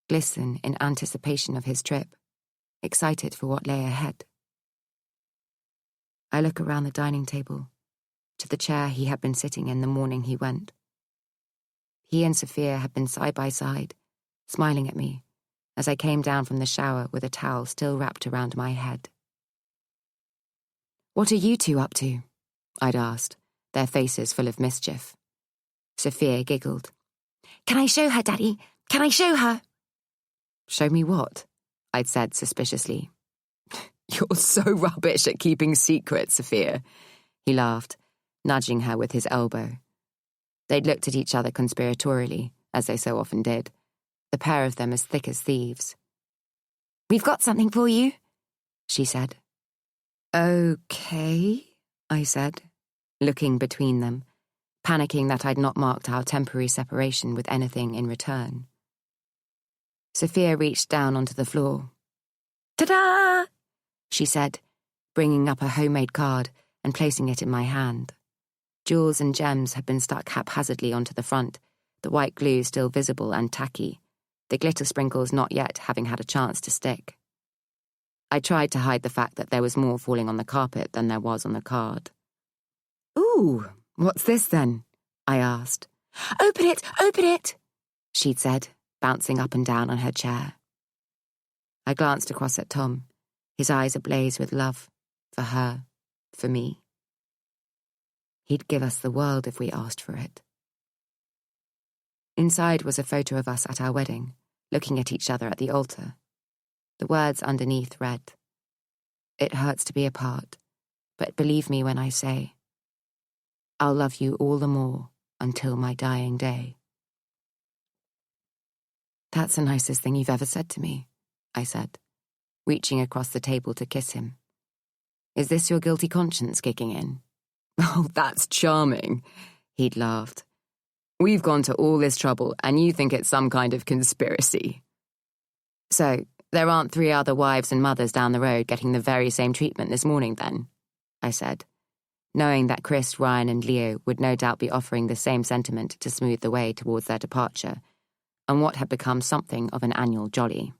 glisten in anticipation of his trip, excited for what lay ahead. I look around the dining table, to the chair he had been sitting in the morning he went. He and Sophia had been side by side, smiling at me, as I came down from the shower with a towel still wrapped around my head. "What are you two up to?" I'd asked, their faces full of mischief. Sophia giggled. "Can I show her, Daddy? Can I show her?" "Show me what?" I'd said suspiciously. "You're so rubbish at keeping secrets, Sophia," he laughed, nudging her with his elbow. They'd looked at each other conspiratorially, as they so often did, the pair of them as thick as thieves. "We've got something for you," she said. "Okay," I said, looking between them panicking that I'd not marked our temporary separation with anything in return. Sophia reached down onto the floor. "Ta-da!" she said, bringing up a homemade card and placing it in my hand. Jewels and gems had been stuck haphazardly onto the front, the white glue still visible and tacky, the glitter sprinkles not yet having had a chance to stick. I tried to hide the fact that there was more falling on the carpet than there was on the card. "Ooh, what's this then?" I asked. Open it, she'd said, bouncing up and down on her chair. I glanced across at Tom, his eyes ablaze with love, for her, for me. He'd give us the world if we asked for it. Inside was a photo of us at our wedding, looking at each other at the altar. The words underneath read, "It hurts to be apart, but believe me when I say, I'll love you all the more until my dying day." "That's the nicest thing you've ever said to me," I said, reaching across the table to kiss him. "Is this your guilty conscience kicking in?" "Oh, that's charming," he'd laughed. "We've gone to all this trouble and you think it's some kind of conspiracy." "So, there aren't 3 other wives and mothers down the road getting the very same treatment this morning then?" I said, knowing that Chris, Ryan and Leo would no doubt be offering the same sentiment to smooth the way towards their departure, and what had become something of an annual jolly.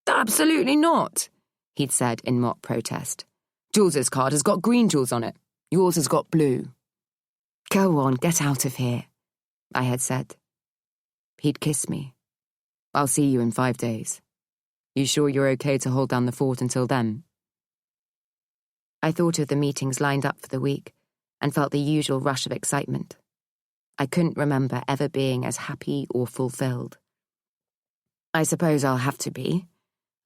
"Absolutely not," he'd said in mock protest. "Jules's card has got green jewels on it. Yours has got blue." "Go on, get out of here," I had said. He'd kissed me. "I'll see you in 5 days. You sure you're okay to hold down the fort until then?" I thought of the meetings lined up for the week and felt the usual rush of excitement. I couldn't remember ever being as happy or fulfilled. "I suppose I'll have to be,"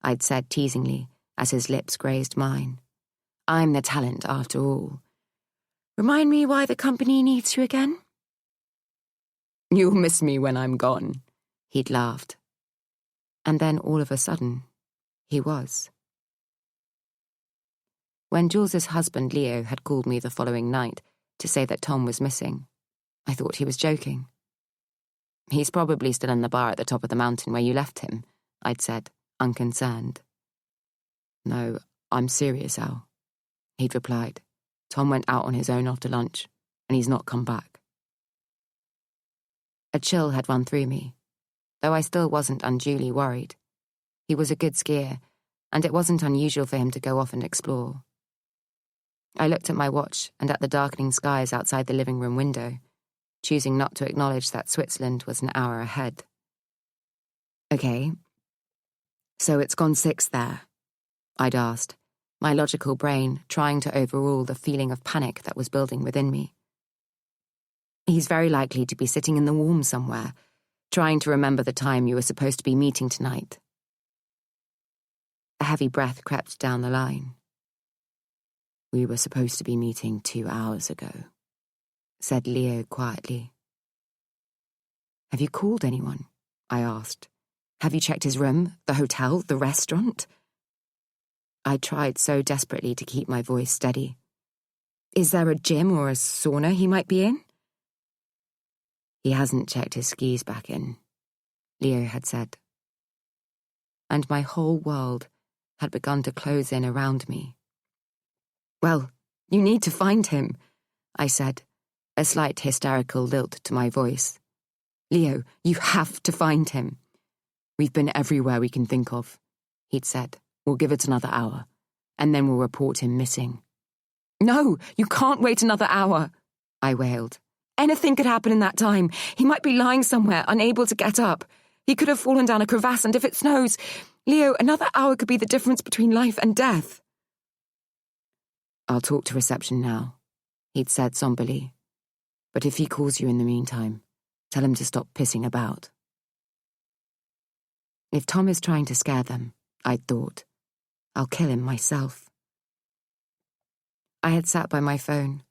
I'd said teasingly as his lips grazed mine. "I'm the talent after all. Remind me why the company needs you again?" "You'll miss me when I'm gone," he'd laughed. And then all of a sudden, he was. When Jules's husband Leo had called me the following night to say that Tom was missing, I thought he was joking. "He's probably still in the bar at the top of the mountain where you left him," I'd said, unconcerned. "No, I'm serious, Al," he'd replied. "Tom went out on his own after lunch, and he's not come back." A chill had run through me, though I still wasn't unduly worried. He was a good skier, and it wasn't unusual for him to go off and explore. I looked at my watch and at the darkening skies outside the living room window, choosing not to acknowledge that Switzerland was an hour ahead. "Okay, so it's gone 6 there," I'd asked, my logical brain trying to overrule the feeling of panic that was building within me. "He's very likely to be sitting in the warm somewhere, trying to remember the time you were supposed to be meeting tonight." A heavy breath crept down the line. "We were supposed to be meeting 2 hours ago," said Leo quietly. "Have you called anyone?" I asked. "Have you checked his room, the hotel, the restaurant?" I tried so desperately to keep my voice steady. "Is there a gym or a sauna he might be in?" "He hasn't checked his skis back in," Leo had said. And my whole world had begun to close in around me. "Well, you need to find him," I said, a slight hysterical lilt to my voice. "Leo, you have to find him." "We've been everywhere we can think of," he'd said. "We'll give it another hour, and then we'll report him missing." "No, you can't wait another hour," I wailed. "Anything could happen in that time. He might be lying somewhere, unable to get up. He could have fallen down a crevasse, and if it snows, Leo, another hour could be the difference between life and death." "I'll talk to reception now," he'd said somberly. "But if he calls you in the meantime, tell him to stop pissing about." If Tom is trying to scare them, I'd thought, I'll kill him myself. I had sat by my phone,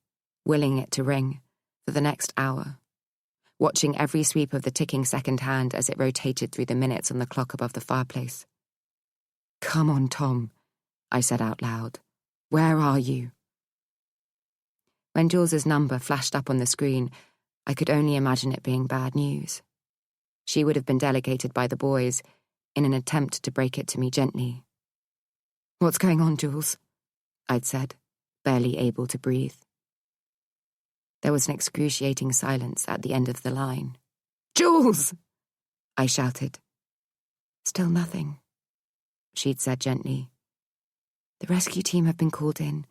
willing it to ring, for the next hour, watching every sweep of the ticking second hand as it rotated through the minutes on the clock above the fireplace. "Come on, Tom," I said out loud. "Where are you?" When Jules's number flashed up on the screen, I could only imagine it being bad news. She would have been delegated by the boys in an attempt to break it to me gently. "What's going on, Jules?" I'd said, barely able to breathe. There was an excruciating silence at the end of the line. "Jules!" I shouted. "Still nothing," she'd said gently. "The rescue team have been called in,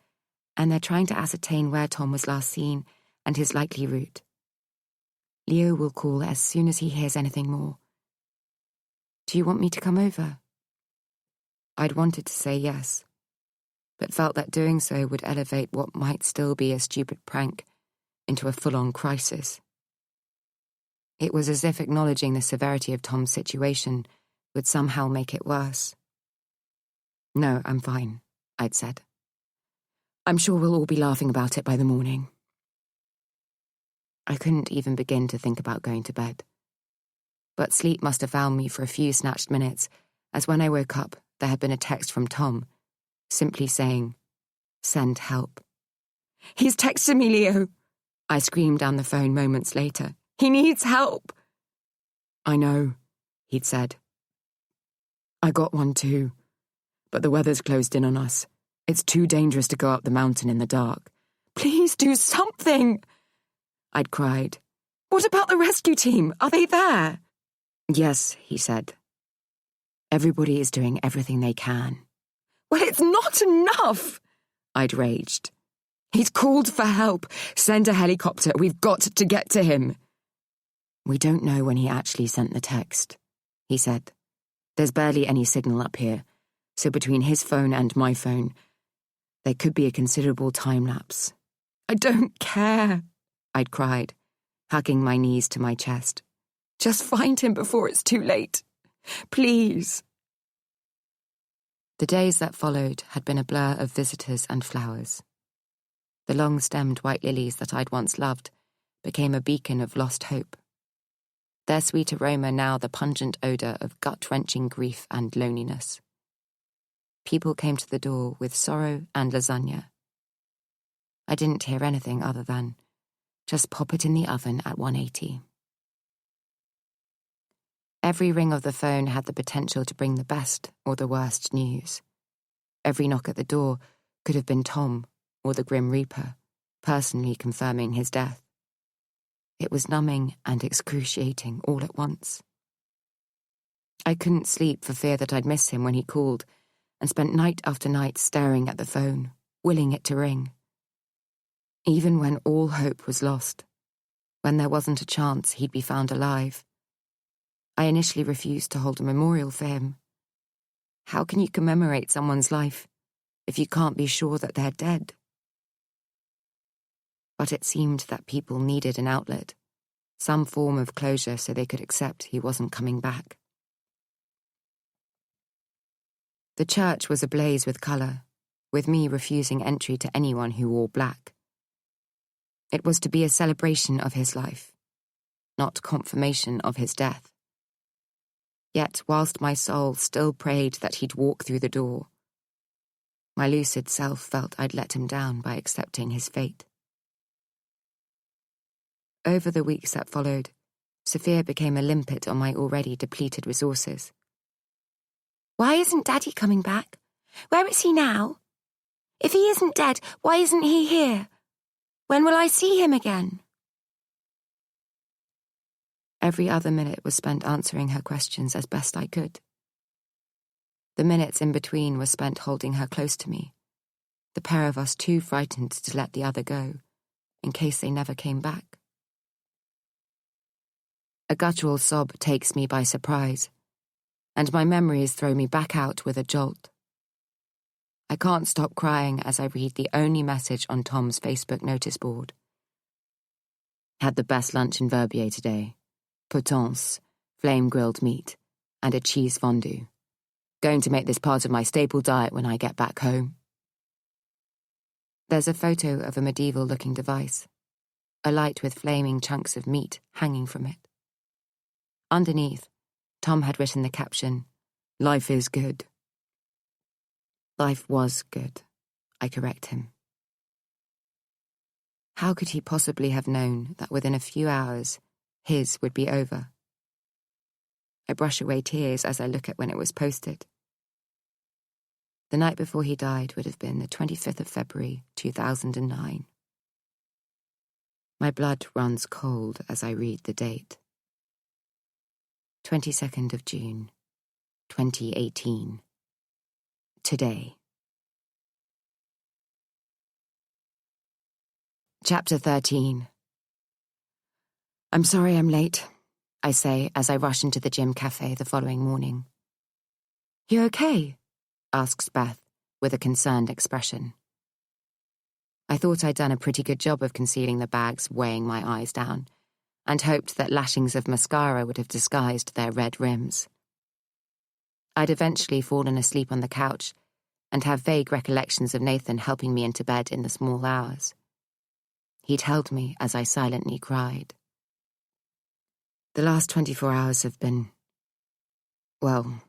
and they're trying to ascertain where Tom was last seen and his likely route. Leo will call as soon as he hears anything more. Do you want me to come over?" I'd wanted to say yes, but felt that doing so would elevate what might still be a stupid prank into a full-on crisis. It was as if acknowledging the severity of Tom's situation would somehow make it worse. "No, I'm fine," I'd said. "I'm sure we'll all be laughing about it by the morning." I couldn't even begin to think about going to bed. But sleep must have found me for a few snatched minutes, as when I woke up, there had been a text from Tom, simply saying, "Send help." "He's texted me, Leo," I screamed down the phone moments later. "He needs help." "I know," he'd said. "I got one too, but the weather's closed in on us. It's too dangerous to go up the mountain in the dark." "Please do something," I'd cried. "What about the rescue team? Are they there?" "Yes," he said. "Everybody is doing everything they can." "Well, it's not enough," I'd raged. "He's called for help. Send a helicopter. We've got to get to him." "We don't know when he actually sent the text," he said. "There's barely any signal up here, so between his phone and my phone, there could be a considerable time lapse." "I don't care," I'd cried, hugging my knees to my chest. "Just find him before it's too late. Please." The days that followed had been a blur of visitors and flowers. The long-stemmed white lilies that I'd once loved became a beacon of lost hope. Their sweet aroma now the pungent odour of gut-wrenching grief and loneliness. People came to the door with sorrow and lasagna. I didn't hear anything other than, "Just pop it in the oven at 180. Every ring of the phone had the potential to bring the best or the worst news. Every knock at the door could have been Tom or the Grim Reaper, personally confirming his death. It was numbing and excruciating all at once. I couldn't sleep for fear that I'd miss him when he called, and spent night after night staring at the phone, willing it to ring. Even when all hope was lost, when there wasn't a chance he'd be found alive, I initially refused to hold a memorial for him. How can you commemorate someone's life if you can't be sure that they're dead? But it seemed that people needed an outlet, some form of closure so they could accept he wasn't coming back. The church was ablaze with colour, with me refusing entry to anyone who wore black. It was to be a celebration of his life, not confirmation of his death. Yet, whilst my soul still prayed that he'd walk through the door, my lucid self felt I'd let him down by accepting his fate. Over the weeks that followed, Sophia became a limpet on my already depleted resources. "Why isn't Daddy coming back? Where is he now? If he isn't dead, why isn't he here? When will I see him again?" Every other minute was spent answering her questions as best I could. The minutes in between were spent holding her close to me, the pair of us too frightened to let the other go, in case they never came back. A guttural sob takes me by surprise, and my memories throw me back out with a jolt. I can't stop crying as I read the only message on Tom's Facebook notice board. "Had the best lunch in Verbier today. Potence, flame-grilled meat, and a cheese fondue. Going to make this part of my staple diet when I get back home." There's a photo of a medieval-looking device, a light with flaming chunks of meat hanging from it. Underneath, Tom had written the caption, "Life is good." "Life was good," I correct him. How could he possibly have known that within a few hours, his would be over? I brush away tears as I look at when it was posted. The night before he died would have been the 25th of February, 2009. My blood runs cold as I read the date. 22nd of June, 2018. Today. Chapter 13. I'm sorry I'm late, I say as I rush into the gym cafe the following morning. You okay? Asks Beth with a concerned expression. I thought I'd done a pretty good job of concealing the bags weighing my eyes down, and hoped that lashings of mascara would have disguised their red rims. I'd eventually fallen asleep on the couch, and have vague recollections of Nathan helping me into bed in the small hours. He'd held me as I silently cried. The last 24 hours have been... well,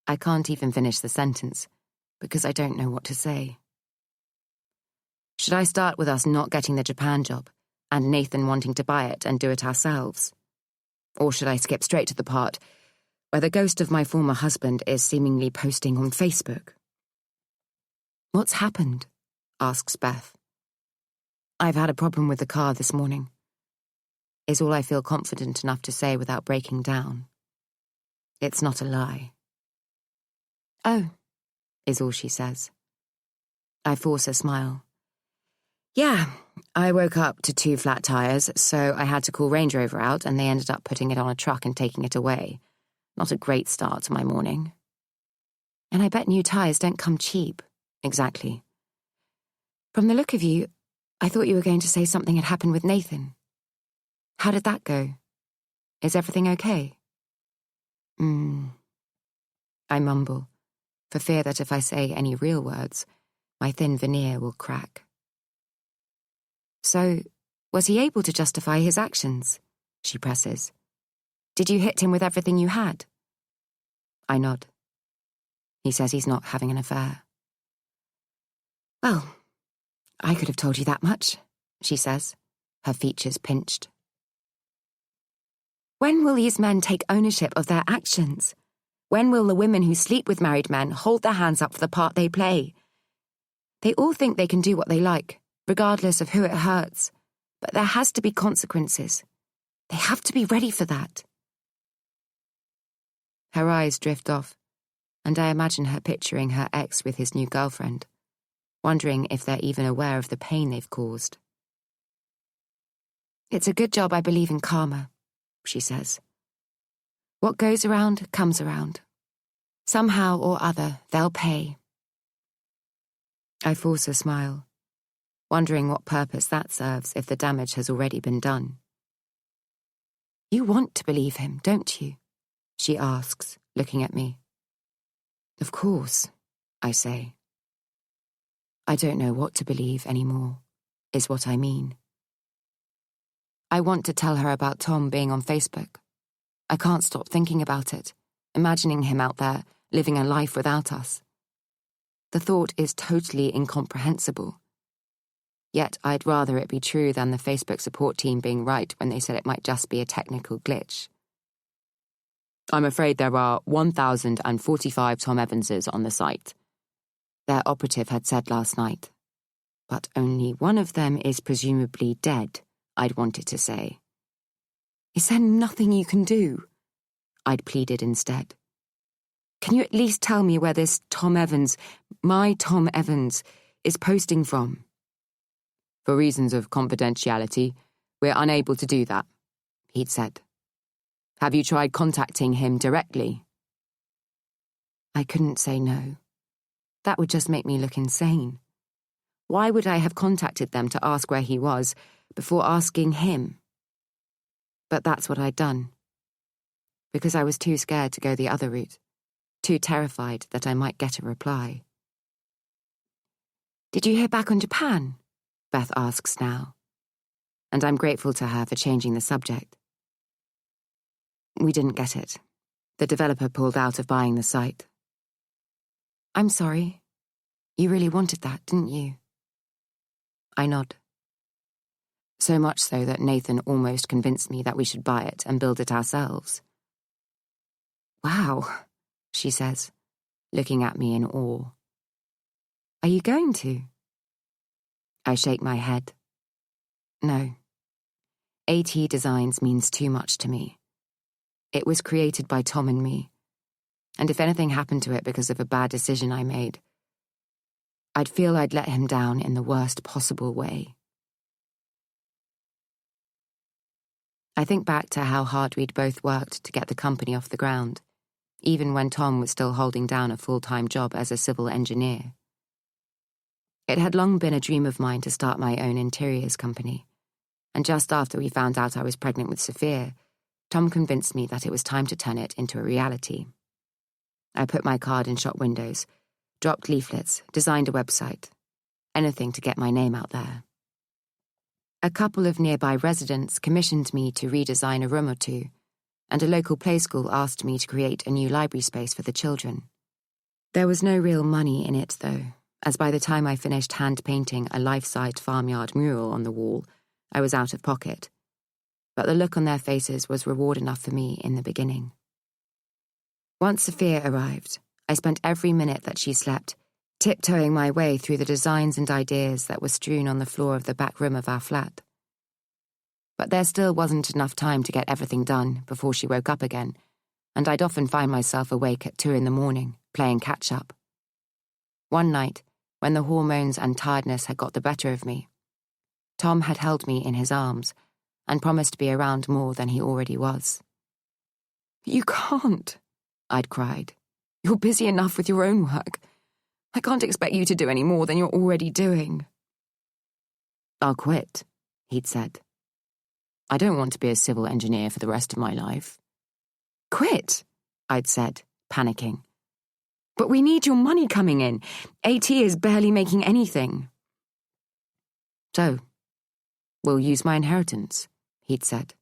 I can't even finish the sentence, because I don't know what to say. Should I start with us not getting the Japan job, and Nathan wanting to buy it and do it ourselves? Or should I skip straight to the part where the ghost of my former husband is seemingly posting on Facebook? What's happened? Asks Beth. I've had a problem with the car this morning, is all I feel confident enough to say without breaking down. It's not a lie. Oh, is all she says. I force a smile. Yeah, I woke up to 2 flat tires, so I had to call Range Rover out and they ended up putting it on a truck and taking it away. Not a great start to my morning. And I bet new tires don't come cheap. Exactly. From the look of you, I thought you were going to say something had happened with Nathan. How did that go? Is everything okay? I mumble, for fear that if I say any real words, my thin veneer will crack. So, was he able to justify his actions? She presses. Did you hit him with everything you had? I nod. He says he's not having an affair. Well, I could have told you that much, she says, her features pinched. When will these men take ownership of their actions? When will the women who sleep with married men hold their hands up for the part they play? They all think they can do what they like, regardless of who it hurts. But there has to be consequences. They have to be ready for that. Her eyes drift off, and I imagine her picturing her ex with his new girlfriend, wondering if they're even aware of the pain they've caused. It's a good job I believe in karma, she says. What goes around comes around. Somehow or other, they'll pay. I force a smile, wondering what purpose that serves if the damage has already been done. You want to believe him, don't you? She asks, looking at me. Of course, I say. I don't know what to believe anymore, is what I mean. I want to tell her about Tom being on Facebook. I can't stop thinking about it, imagining him out there, living a life without us. The thought is totally incomprehensible. Yet I'd rather it be true than the Facebook support team being right when they said it might just be a technical glitch. I'm afraid there are 1,045 Tom Evanses on the site, their operative had said last night. But only one of them is presumably dead, I'd wanted to say. Is there nothing you can do? I'd pleaded instead. Can you at least tell me where this Tom Evans, my Tom Evans, is posting from? For reasons of confidentiality, we're unable to do that, he'd said. Have you tried contacting him directly? I couldn't say no. That would just make me look insane. Why would I have contacted them to ask where he was before asking him? But that's what I'd done. Because I was too scared to go the other route, too terrified that I might get a reply. Did you hear back on Japan? Beth asks now. And I'm grateful to her for changing the subject. We didn't get it. The developer pulled out of buying the site. I'm sorry. You really wanted that, didn't you? I nod. So much so that Nathan almost convinced me that we should buy it and build it ourselves. Wow, she says, looking at me in awe. Are you going to? I shake my head. No. AT Designs means too much to me. It was created by Tom and me, and if anything happened to it because of a bad decision I made, I'd feel I'd let him down in the worst possible way. I think back to how hard we'd both worked to get the company off the ground, even when Tom was still holding down a full-time job as a civil engineer. It had long been a dream of mine to start my own interiors company, and just after we found out I was pregnant with Sophia, Tom convinced me that it was time to turn it into a reality. I put my card in shop windows, dropped leaflets, designed a website, anything to get my name out there. A couple of nearby residents commissioned me to redesign a room or two, and a local play school asked me to create a new library space for the children. There was no real money in it, though, as by the time I finished hand-painting a life-sized farmyard mural on the wall, I was out of pocket. But the look on their faces was reward enough for me in the beginning. Once Sophia arrived, I spent every minute that she slept tiptoeing my way through the designs and ideas that were strewn on the floor of the back room of our flat. But there still wasn't enough time to get everything done before she woke up again, and I'd often find myself awake at 2 a.m, playing catch-up. One night, when the hormones and tiredness had got the better of me, Tom had held me in his arms and promised to be around more than he already was. "You can't," I'd cried. "You're busy enough with your own work. I can't expect you to do any more than you're already doing." "I'll quit," he'd said. "I don't want to be a civil engineer for the rest of my life." "Quit," I'd said, panicking. "But we need your money coming in. AT is barely making anything." "So, we'll use my inheritance," he'd said.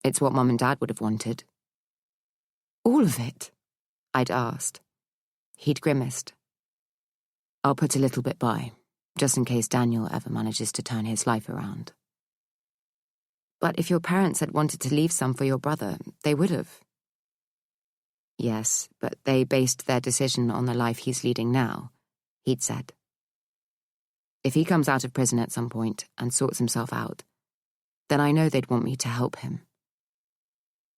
"It's what Mum and Dad would have wanted." "All of it?" I'd asked. He'd grimaced. "I'll put a little bit by, just in case Daniel ever manages to turn his life around." "But if your parents had wanted to leave some for your brother, they would have." "Yes, but they based their decision on the life he's leading now," he'd said. "If he comes out of prison at some point and sorts himself out, then I know they'd want me to help him."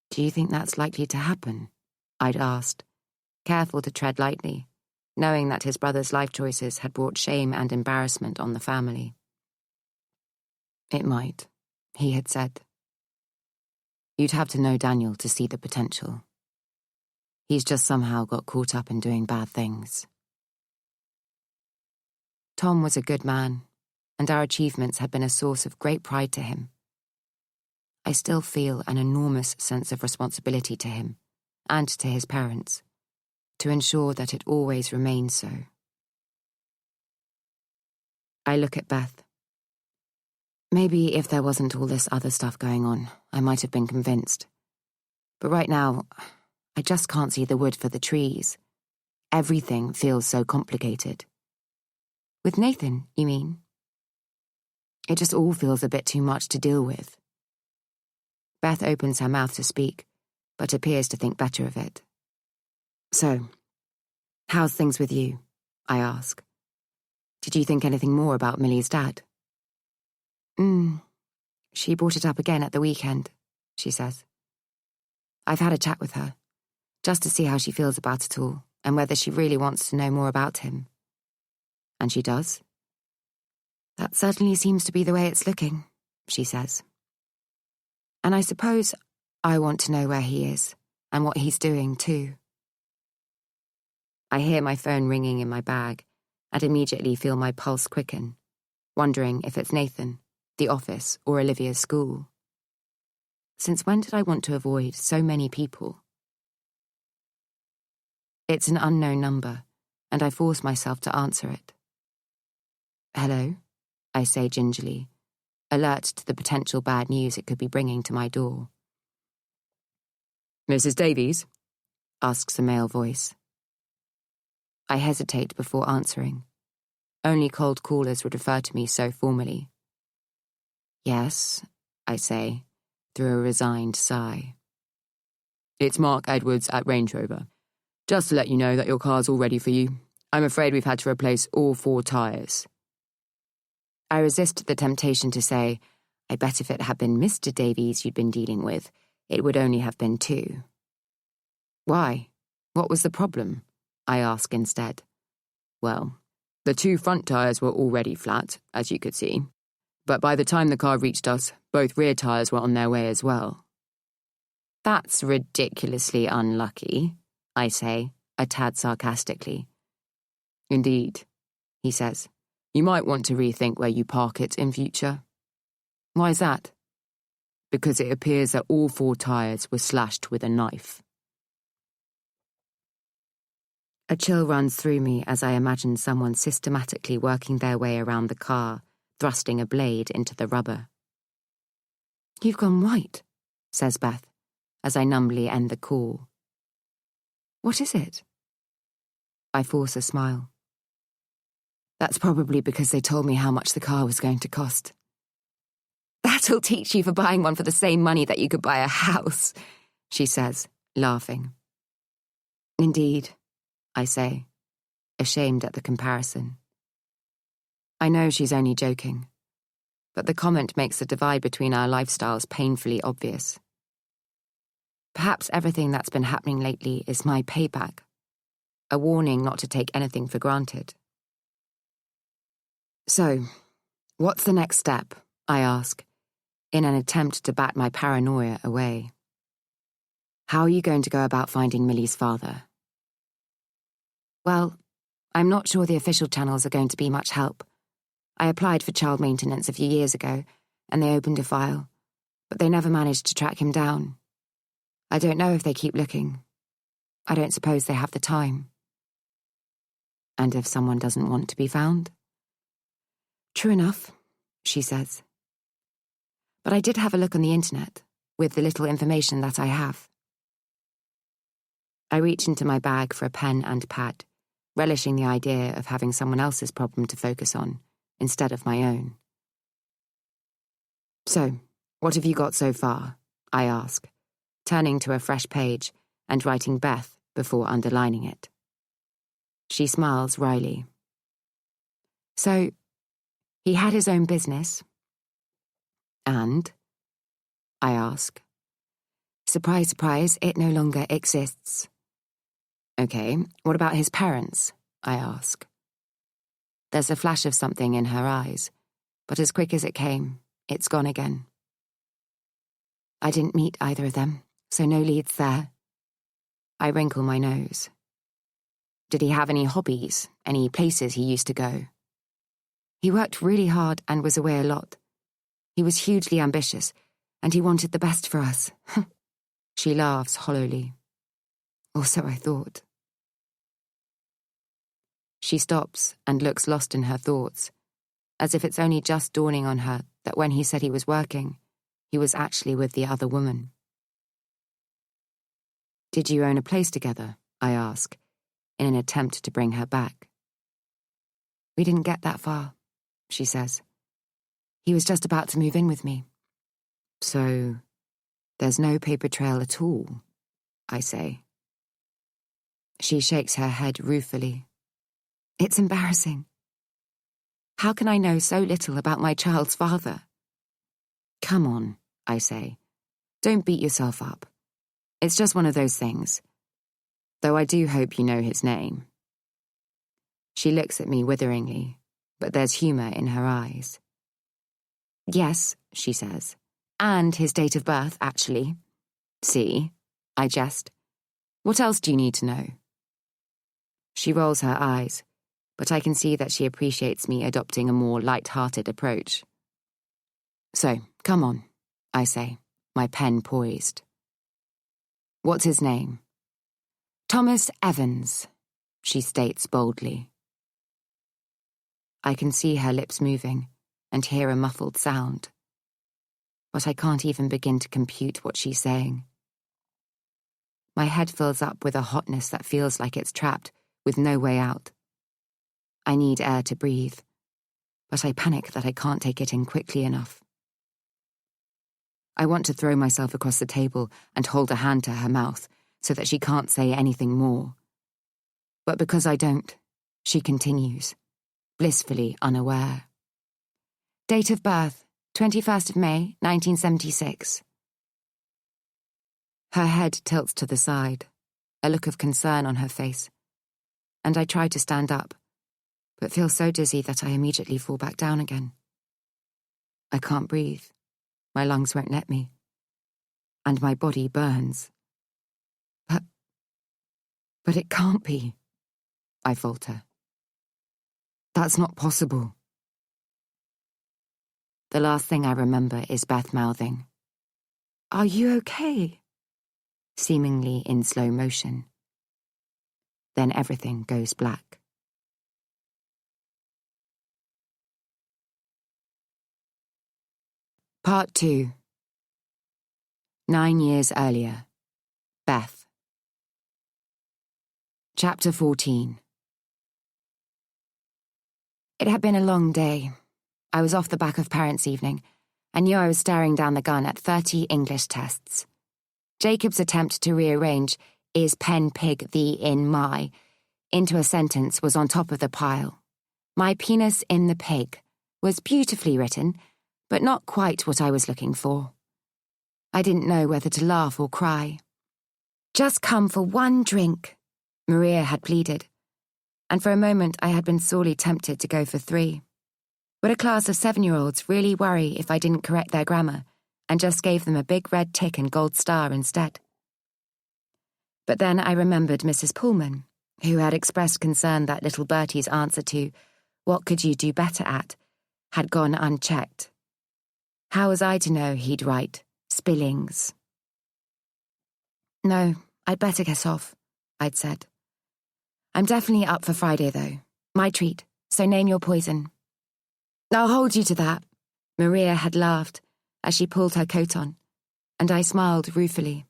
"Do you think that's likely to happen?" I'd asked, careful to tread lightly, knowing that his brother's life choices had brought shame and embarrassment on the family. "It might," he had said. "You'd have to know Daniel to see the potential. He's just somehow got caught up in doing bad things." Tom was a good man, and our achievements had been a source of great pride to him. I still feel an enormous sense of responsibility to him, and to his parents, to ensure that it always remains so. I look at Beth. Maybe if there wasn't all this other stuff going on, I might have been convinced. But right now, I just can't see the wood for the trees. Everything feels so complicated. With Nathan, you mean? It just all feels a bit too much to deal with. Beth opens her mouth to speak, but appears to think better of it. "So, how's things with you?" I ask. "Did you think anything more about Millie's dad?" She brought it up again at the weekend," she says. "I've had a chat with her, just to see how she feels about it all, and whether she really wants to know more about him." "And she does?" "That certainly seems to be the way it's looking," she says. "And I suppose I want to know where he is, and what he's doing, too." I hear my phone ringing in my bag, and immediately feel my pulse quicken, wondering if it's Nathan, the office, or Olivia's school. Since when did I want to avoid so many people? It's an unknown number, and I force myself to answer it. "Hello," I say gingerly, alert to the potential bad news it could be bringing to my door. "Mrs. Davies?" asks a male voice. I hesitate before answering. Only cold callers would refer to me so formally. Yes, I say, through a resigned sigh. It's Mark Edwards at Range Rover. Just to let you know that your car's all ready for you. I'm afraid we've had to replace all 4 tyres. I resist the temptation to say, I bet if it had been Mr. Davies you'd been dealing with, it would only have been 2. Why? What was the problem? I ask instead. Well, the 2 front tyres were already flat, as you could see. But by the time the car reached us, both rear tyres were on their way as well. That's ridiculously unlucky, I say, a tad sarcastically. Indeed, he says. You might want to rethink where you park it in future. Why's that? Because it appears that all 4 tyres were slashed with a knife. A chill runs through me as I imagine someone systematically working their way around the car, thrusting a blade into the rubber. You've gone white, says Beth, as I numbly end the call. What is it? I force a smile. That's probably because they told me how much the car was going to cost. That'll teach you for buying one for the same money that you could buy a house, she says, laughing. Indeed, I say, ashamed at the comparison. I know she's only joking, but the comment makes the divide between our lifestyles painfully obvious. Perhaps everything that's been happening lately is my payback, a warning not to take anything for granted. So, what's the next step? I ask, in an attempt to bat my paranoia away. How are you going to go about finding Millie's father? Well, I'm not sure the official channels are going to be much help. I applied for child maintenance a few years ago, and they opened a file, but they never managed to track him down. I don't know if they keep looking. I don't suppose they have the time. And if someone doesn't want to be found? True enough, she says. But I did have a look on the internet, with the little information that I have. I reach into my bag for a pen and pad, relishing the idea of having someone else's problem to focus on, instead of my own. So, what have you got so far? I ask, turning to a fresh page and writing Beth before underlining it. She smiles wryly. So, he had his own business. And? I ask. Surprise, surprise, it no longer exists. Okay, what about his parents? I ask. There's a flash of something in her eyes, but as quick as it came, it's gone again. I didn't meet either of them, so no leads there. I wrinkle my nose. Did he have any hobbies, any places he used to go? He worked really hard and was away a lot. He was hugely ambitious, and he wanted the best for us. She laughs hollowly. Or so I thought. She stops and looks lost in her thoughts, as if it's only just dawning on her that when he said he was working, he was actually with the other woman. Did you own a place together? I ask, in an attempt to bring her back. We didn't get that far, she says. He was just about to move in with me. So, there's no paper trail at all, I say. She shakes her head ruefully. It's embarrassing. How can I know so little about my child's father? Come on, I say. Don't beat yourself up. It's just one of those things. Though I do hope you know his name. She looks at me witheringly, but there's humour in her eyes. Yes, she says. And his date of birth, actually. See, I jest. What else do you need to know? She rolls her eyes, but I can see that she appreciates me adopting a more light-hearted approach. So, come on, I say, my pen poised. What's his name? Thomas Evans, she states boldly. I can see her lips moving and hear a muffled sound, but I can't even begin to compute what she's saying. My head fills up with a hotness that feels like it's trapped, with no way out. I need air to breathe, but I panic that I can't take it in quickly enough. I want to throw myself across the table and hold a hand to her mouth so that she can't say anything more. But because I don't, she continues, blissfully unaware. Date of birth, 21st of May, 1976. Her head tilts to the side, a look of concern on her face, and I try to stand up, but feel so dizzy that I immediately fall back down again. I can't breathe. My lungs won't let me. And my body burns. But it can't be, I falter. That's not possible. The last thing I remember is Beth mouthing, "Are you okay?" seemingly in slow motion. Then everything goes black. Part 2. 9 years earlier. Beth. Chapter 14. It had been a long day. I was off the back of parents' evening and knew I was staring down the gun at 30 English tests. Jacob's attempt to rearrange "is pen pig thee in my" into a sentence was on top of the pile. "My penis in the pig" was beautifully written, but not quite what I was looking for. I didn't know whether to laugh or cry. "Just come for one drink," Maria had pleaded, and for a moment I had been sorely tempted to go for 3. Would a class of 7-year-olds really worry if I didn't correct their grammar and just gave them a big red tick and gold star instead? But then I remembered Mrs. Pullman, who had expressed concern that little Bertie's answer to "what could you do better at" had gone unchecked. How was I to know he'd write "spillings"? "No, I'd better get off," I'd said. "I'm definitely up for Friday, though. My treat, so name your poison." "I'll hold you to that," Maria had laughed as she pulled her coat on, and I smiled ruefully.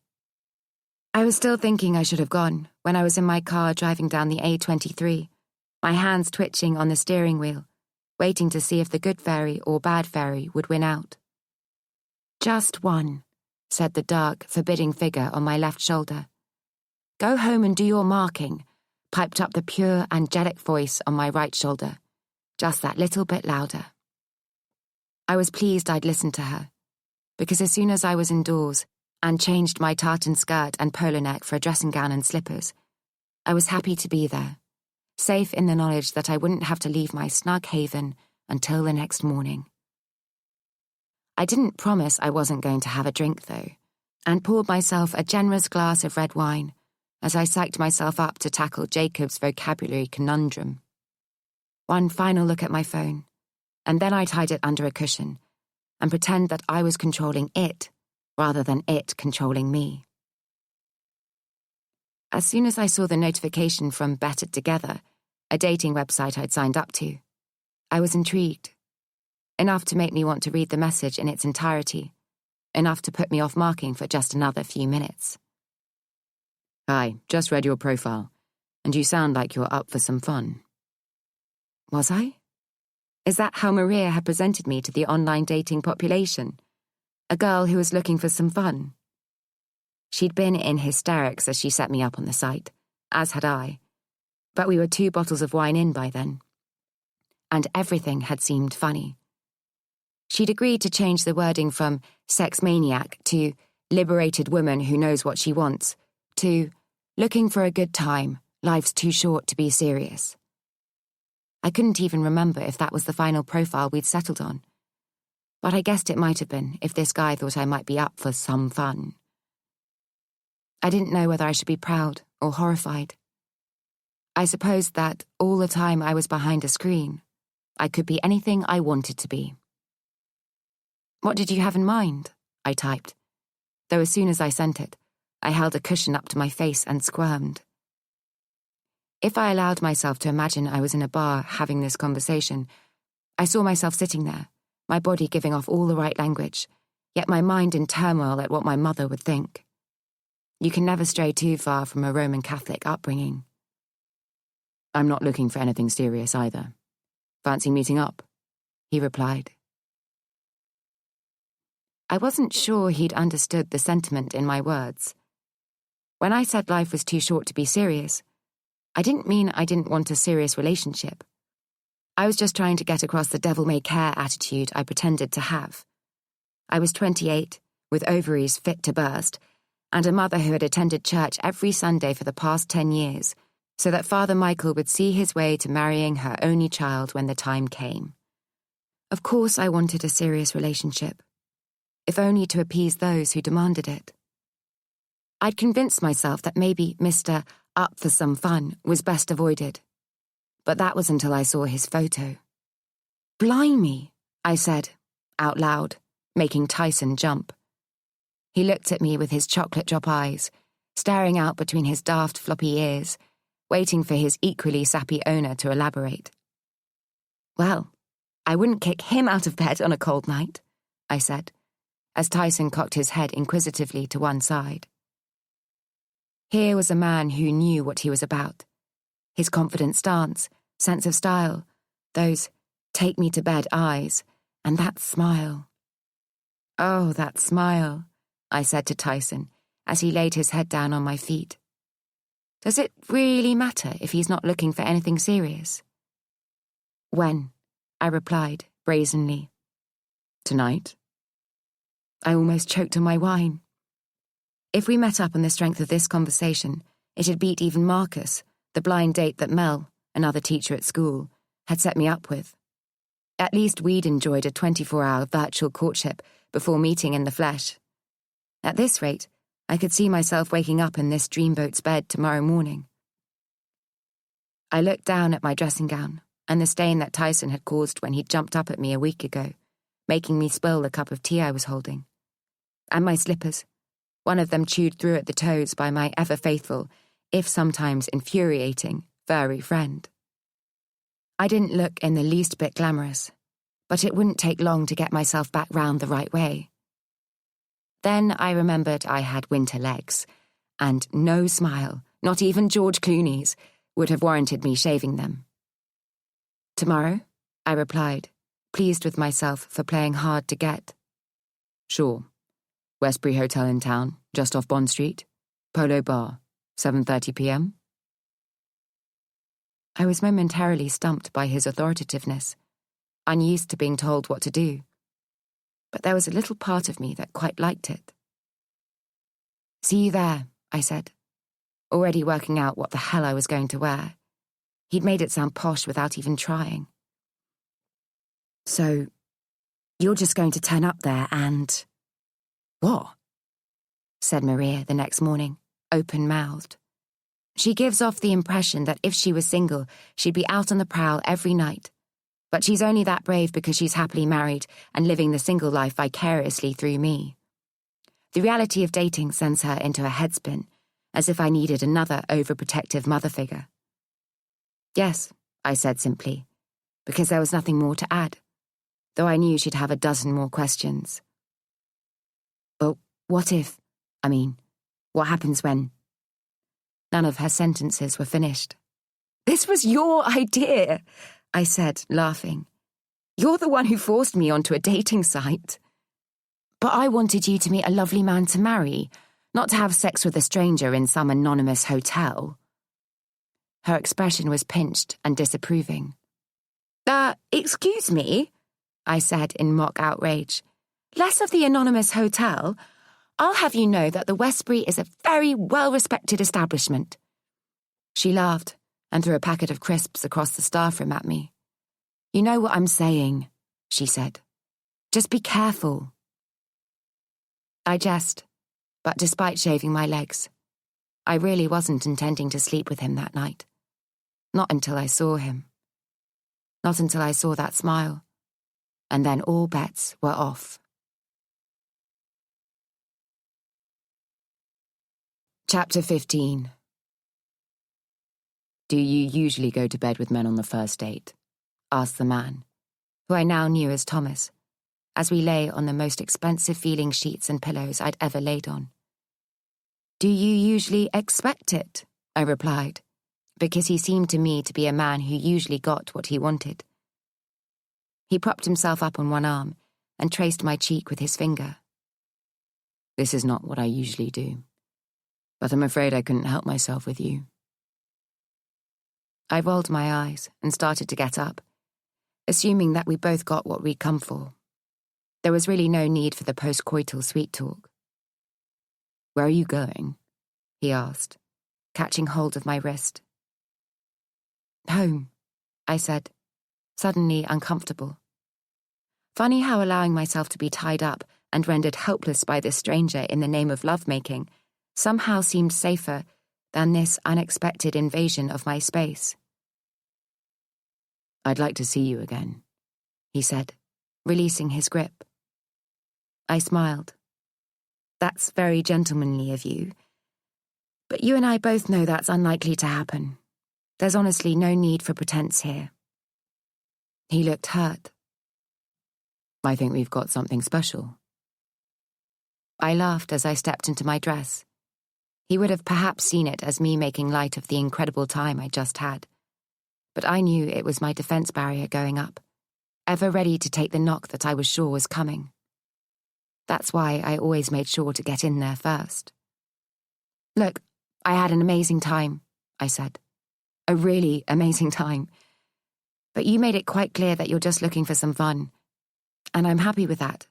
I was still thinking I should have gone when I was in my car driving down the A23, my hands twitching on the steering wheel, waiting to see if the good fairy or bad fairy would win out. "Just one," said the dark, forbidding figure on my left shoulder. "Go home and do your marking," piped up the pure, angelic voice on my right shoulder, just that little bit louder. I was pleased I'd listened to her, because as soon as I was indoors and changed my tartan skirt and polo neck for a dressing gown and slippers, I was happy to be there, safe in the knowledge that I wouldn't have to leave my snug haven until the next morning. I didn't promise I wasn't going to have a drink, though, and poured myself a generous glass of red wine as I psyched myself up to tackle Jacob's vocabulary conundrum. One final look at my phone, and then I'd hide it under a cushion and pretend that I was controlling it rather than it controlling me. As soon as I saw the notification from Better Together, a dating website I'd signed up to, I was intrigued. Enough to make me want to read the message in its entirety, enough to put me off marking for just another few minutes. "Hi, just read your profile, and you sound like you're up for some fun." Was I? Is that how Maria had presented me to the online dating population? A girl who was looking for some fun? She'd been in hysterics as she set me up on the site, as had I, but we were 2 bottles of wine in by then, and everything had seemed funny. She'd agreed to change the wording from sex maniac to liberated woman who knows what she wants to looking for a good time, life's too short to be serious. I couldn't even remember if that was the final profile we'd settled on, but I guessed it might have been if this guy thought I might be up for some fun. I didn't know whether I should be proud or horrified. I supposed that all the time I was behind a screen, I could be anything I wanted to be. "What did you have in mind?" I typed, though as soon as I sent it, I held a cushion up to my face and squirmed. If I allowed myself to imagine I was in a bar having this conversation, I saw myself sitting there, my body giving off all the right language, yet my mind in turmoil at what my mother would think. You can never stray too far from a Roman Catholic upbringing. "I'm not looking for anything serious either. Fancy meeting up?" he replied. I wasn't sure he'd understood the sentiment in my words. When I said life was too short to be serious, I didn't mean I didn't want a serious relationship. I was just trying to get across the devil-may-care attitude I pretended to have. I was 28, with ovaries fit to burst, and a mother who had attended church every Sunday for the past 10 years, so that Father Michael would see his way to marrying her only child when the time came. Of course I wanted a serious relationship, if only to appease those who demanded it. I'd convinced myself that maybe Mr. Up for some fun was best avoided. But that was until I saw his photo. "Blimey," I said, out loud, making Tyson jump. He looked at me with his chocolate drop eyes, staring out between his daft floppy ears, waiting for his equally sappy owner to elaborate. "Well, I wouldn't kick him out of bed on a cold night," I said, as Tyson cocked his head inquisitively to one side. Here was a man who knew what he was about. His confident stance, sense of style, those take-me-to-bed eyes, and that smile. "Oh, that smile," I said to Tyson as he laid his head down on my feet. "Does it really matter if he's not looking for anything serious?" "When?" I replied, brazenly. "Tonight." I almost choked on my wine. If we met up on the strength of this conversation, it'd beat even Marcus, the blind date that Mel, another teacher at school, had set me up with. At least we'd enjoyed a 24-hour virtual courtship before meeting in the flesh. At this rate, I could see myself waking up in this dreamboat's bed tomorrow morning. I looked down at my dressing gown and the stain that Tyson had caused when he'd jumped up at me a week ago, making me spill the cup of tea I was holding. And my slippers, one of them chewed through at the toes by my ever-faithful, if sometimes infuriating, furry friend. I didn't look in the least bit glamorous, but it wouldn't take long to get myself back round the right way. Then I remembered I had winter legs, and no smile, not even George Clooney's, would have warranted me shaving them. "Tomorrow?" I replied, pleased with myself for playing hard to get. "Sure. Westbury Hotel in town, just off Bond Street. Polo Bar, 7:30 p.m. I was momentarily stumped by his authoritativeness, unused to being told what to do. But there was a little part of me that quite liked it. "See you there," I said, already working out what the hell I was going to wear. He'd made it sound posh without even trying. "So, you're just going to turn up there and—" "What?" said Maria the next morning, open-mouthed. She gives off the impression that if she was single, she'd be out on the prowl every night. But she's only that brave because she's happily married and living the single life vicariously through me. The reality of dating sends her into a headspin, as if I needed another overprotective mother figure. "Yes," I said simply, because there was nothing more to add, though I knew she'd have a dozen more questions. "But what if, what happens when—" None of her sentences were finished. "This was your idea," I said, laughing. "You're the one who forced me onto a dating site." "But I wanted you to meet a lovely man to marry, not to have sex with a stranger in some anonymous hotel." Her expression was pinched and disapproving. Excuse me," I said in mock outrage. "Less of the anonymous hotel. I'll have you know that the Westbury is a very well-respected establishment." She laughed and threw a packet of crisps across the staff room at me. "You know what I'm saying," she said. "Just be careful." I jest, but despite shaving my legs, I really wasn't intending to sleep with him that night. Not until I saw him. Not until I saw that smile. And then all bets were off. Chapter 15. "Do you usually go to bed with men on the first date?" asked the man, who I now knew as Thomas, as we lay on the most expensive-feeling sheets and pillows I'd ever laid on. "Do you usually expect it?" I replied, because he seemed to me to be a man who usually got what he wanted. He propped himself up on one arm and traced my cheek with his finger, This is not what I usually do, but I'm afraid I couldn't help myself with you. I rolled my eyes and started to get up, assuming that we both got what we'd come for. There was really no need for the post-coital sweet talk. Where are you going? He asked, catching hold of my wrist. Home, I said, suddenly uncomfortable. Funny how allowing myself to be tied up and rendered helpless by this stranger in the name of lovemaking somehow seemed safer than this unexpected invasion of my space. I'd like to see you again, he said, releasing his grip. I smiled. That's very gentlemanly of you, but you and I both know that's unlikely to happen. There's honestly no need for pretense here. He looked hurt. I think we've got something special. I laughed as I stepped into my dress. He would have perhaps seen it as me making light of the incredible time I just had. But I knew it was my defense barrier going up, ever ready to take the knock that I was sure was coming. That's why I always made sure to get in there first. Look, I had an amazing time, I said. A really amazing time. But you made it quite clear that you're just looking for some fun. And I'm happy with that.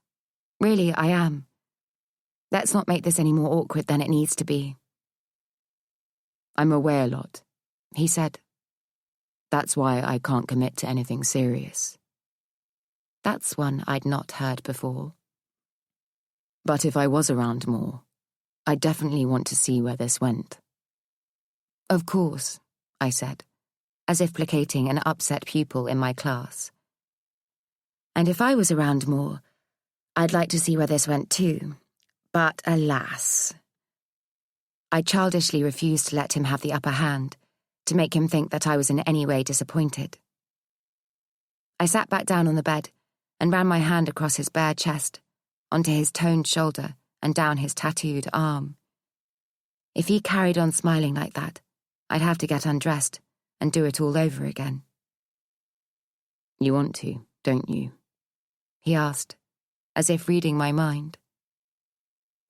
Really, I am. Let's not make this any more awkward than it needs to be. I'm away a lot, he said. That's why I can't commit to anything serious. That's one I'd not heard before. But if I was around more, I definitely want to see where this went. Of course, I said, as if placating an upset pupil in my class. And if I was around more, I'd like to see where this went too. But alas. I childishly refused to let him have the upper hand, to make him think that I was in any way disappointed. I sat back down on the bed and ran my hand across his bare chest, onto his toned shoulder and down his tattooed arm. If he carried on smiling like that, I'd have to get undressed and do it all over again. You want to, don't you? He asked, as if reading my mind.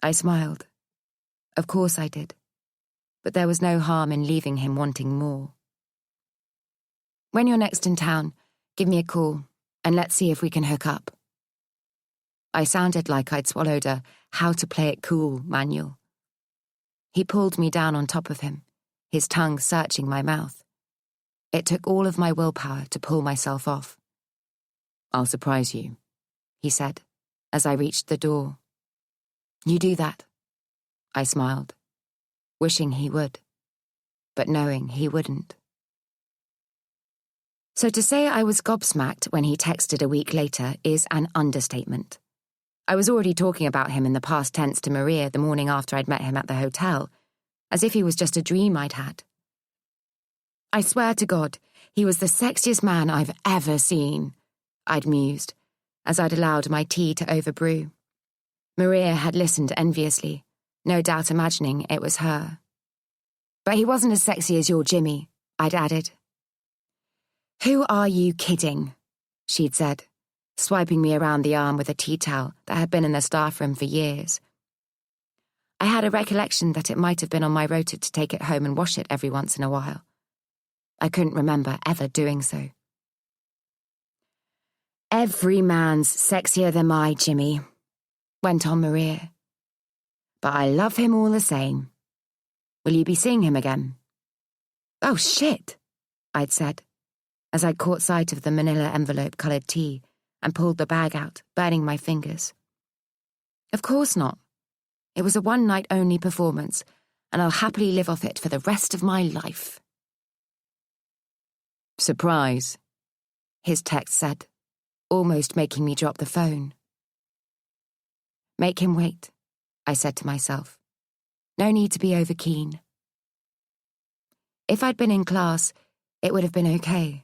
I smiled. Of course I did. But there was no harm in leaving him wanting more. When you're next in town, give me a call, and let's see if we can hook up. I sounded like I'd swallowed a How to Play It Cool manual. He pulled me down on top of him, his tongue searching my mouth. It took all of my willpower to pull myself off. I'll surprise you, he said, as I reached the door. You do that, I smiled, wishing he would, but knowing he wouldn't. So to say I was gobsmacked when he texted a week later is an understatement. I was already talking about him in the past tense to Maria the morning after I'd met him at the hotel, as if he was just a dream I'd had. I swear to God, he was the sexiest man I've ever seen, I'd mused, as I'd allowed my tea to overbrew. Maria had listened enviously, no doubt imagining it was her. But he wasn't as sexy as your Jimmy, I'd added. Who are you kidding? She'd said, swiping me around the arm with a tea towel that had been in the staff room for years. I had a recollection that it might have been on my rota to take it home and wash it every once in a while. I couldn't remember ever doing so. Every man's sexier than my Jimmy, went on Maria. But I love him all the same. Will you be seeing him again? Oh, shit, I'd said, as I'd caught sight of the manila envelope-coloured tea and pulled the bag out, burning my fingers. Of course not. It was a one-night-only performance, and I'll happily live off it for the rest of my life. Surprise, his text said, almost making me drop the phone. Make him wait, I said to myself. No need to be over-keen. If I'd been in class, it would have been okay.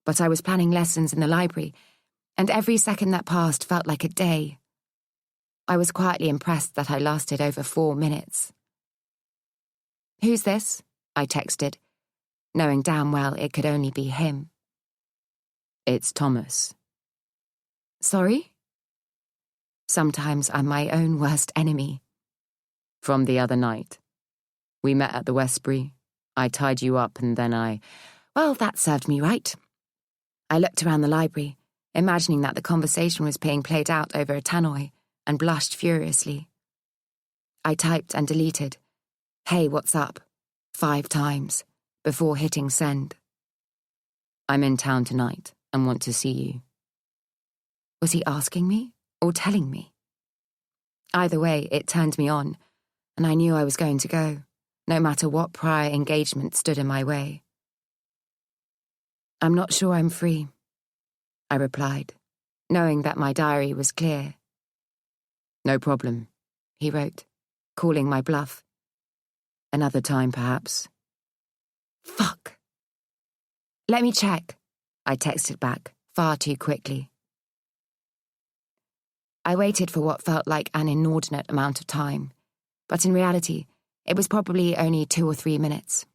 But I was planning lessons in the library, and every second that passed felt like a day. I was quietly impressed that I lasted over 4 minutes. Who's this? I texted, knowing damn well it could only be him. It's Thomas. Sorry? Sometimes I'm my own worst enemy, From the other night. We met at the Westbury. I tied you up and then Well, that served me right. I looked around the library, imagining that the conversation was being played out over a tannoy, and blushed furiously. I typed and deleted, "Hey, what's up?" 5 times, before hitting send. "I'm in town tonight and want to see you." Was he asking me or telling me? Either way, it turned me on, and I knew I was going to go, no matter what prior engagement stood in my way. "I'm not sure I'm free," I replied, knowing that my diary was clear. "No problem," he wrote, calling my bluff. "Another time, perhaps." Fuck. "Let me check," I texted back, far too quickly. I waited for what felt like an inordinate amount of time, but in reality, it was probably only 2 or 3 minutes.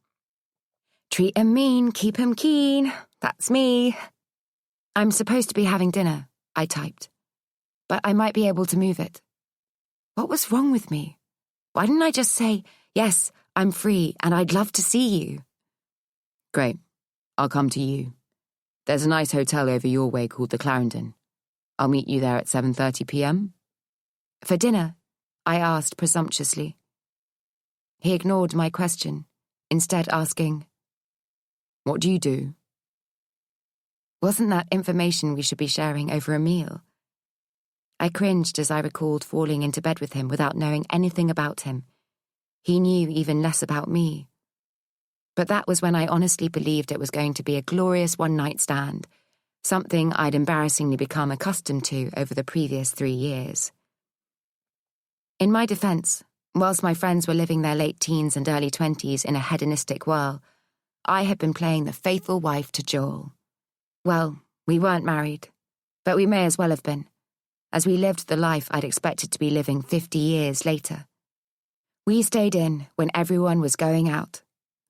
"Treat 'em mean, keep 'em keen. That's me." "I'm supposed to be having dinner," I typed, "but I might be able to move it." What was wrong with me? Why didn't I just say, "Yes, I'm free and I'd love to see you"? "Great, I'll come to you. There's a nice hotel over your way called the Clarendon. I'll meet you there at 7:30 p.m. "For dinner?" I asked presumptuously. He ignored my question, instead asking, "What do you do?" Wasn't that information we should be sharing over a meal? I cringed as I recalled falling into bed with him without knowing anything about him. He knew even less about me. But that was when I honestly believed it was going to be a glorious one-night stand, something I'd embarrassingly become accustomed to over the previous 3 years. In my defense, whilst my friends were living their late teens and early 20s in a hedonistic whirl, I had been playing the faithful wife to Joel. Well, we weren't married, but we may as well have been, as we lived the life I'd expected to be living 50 years later. We stayed in when everyone was going out.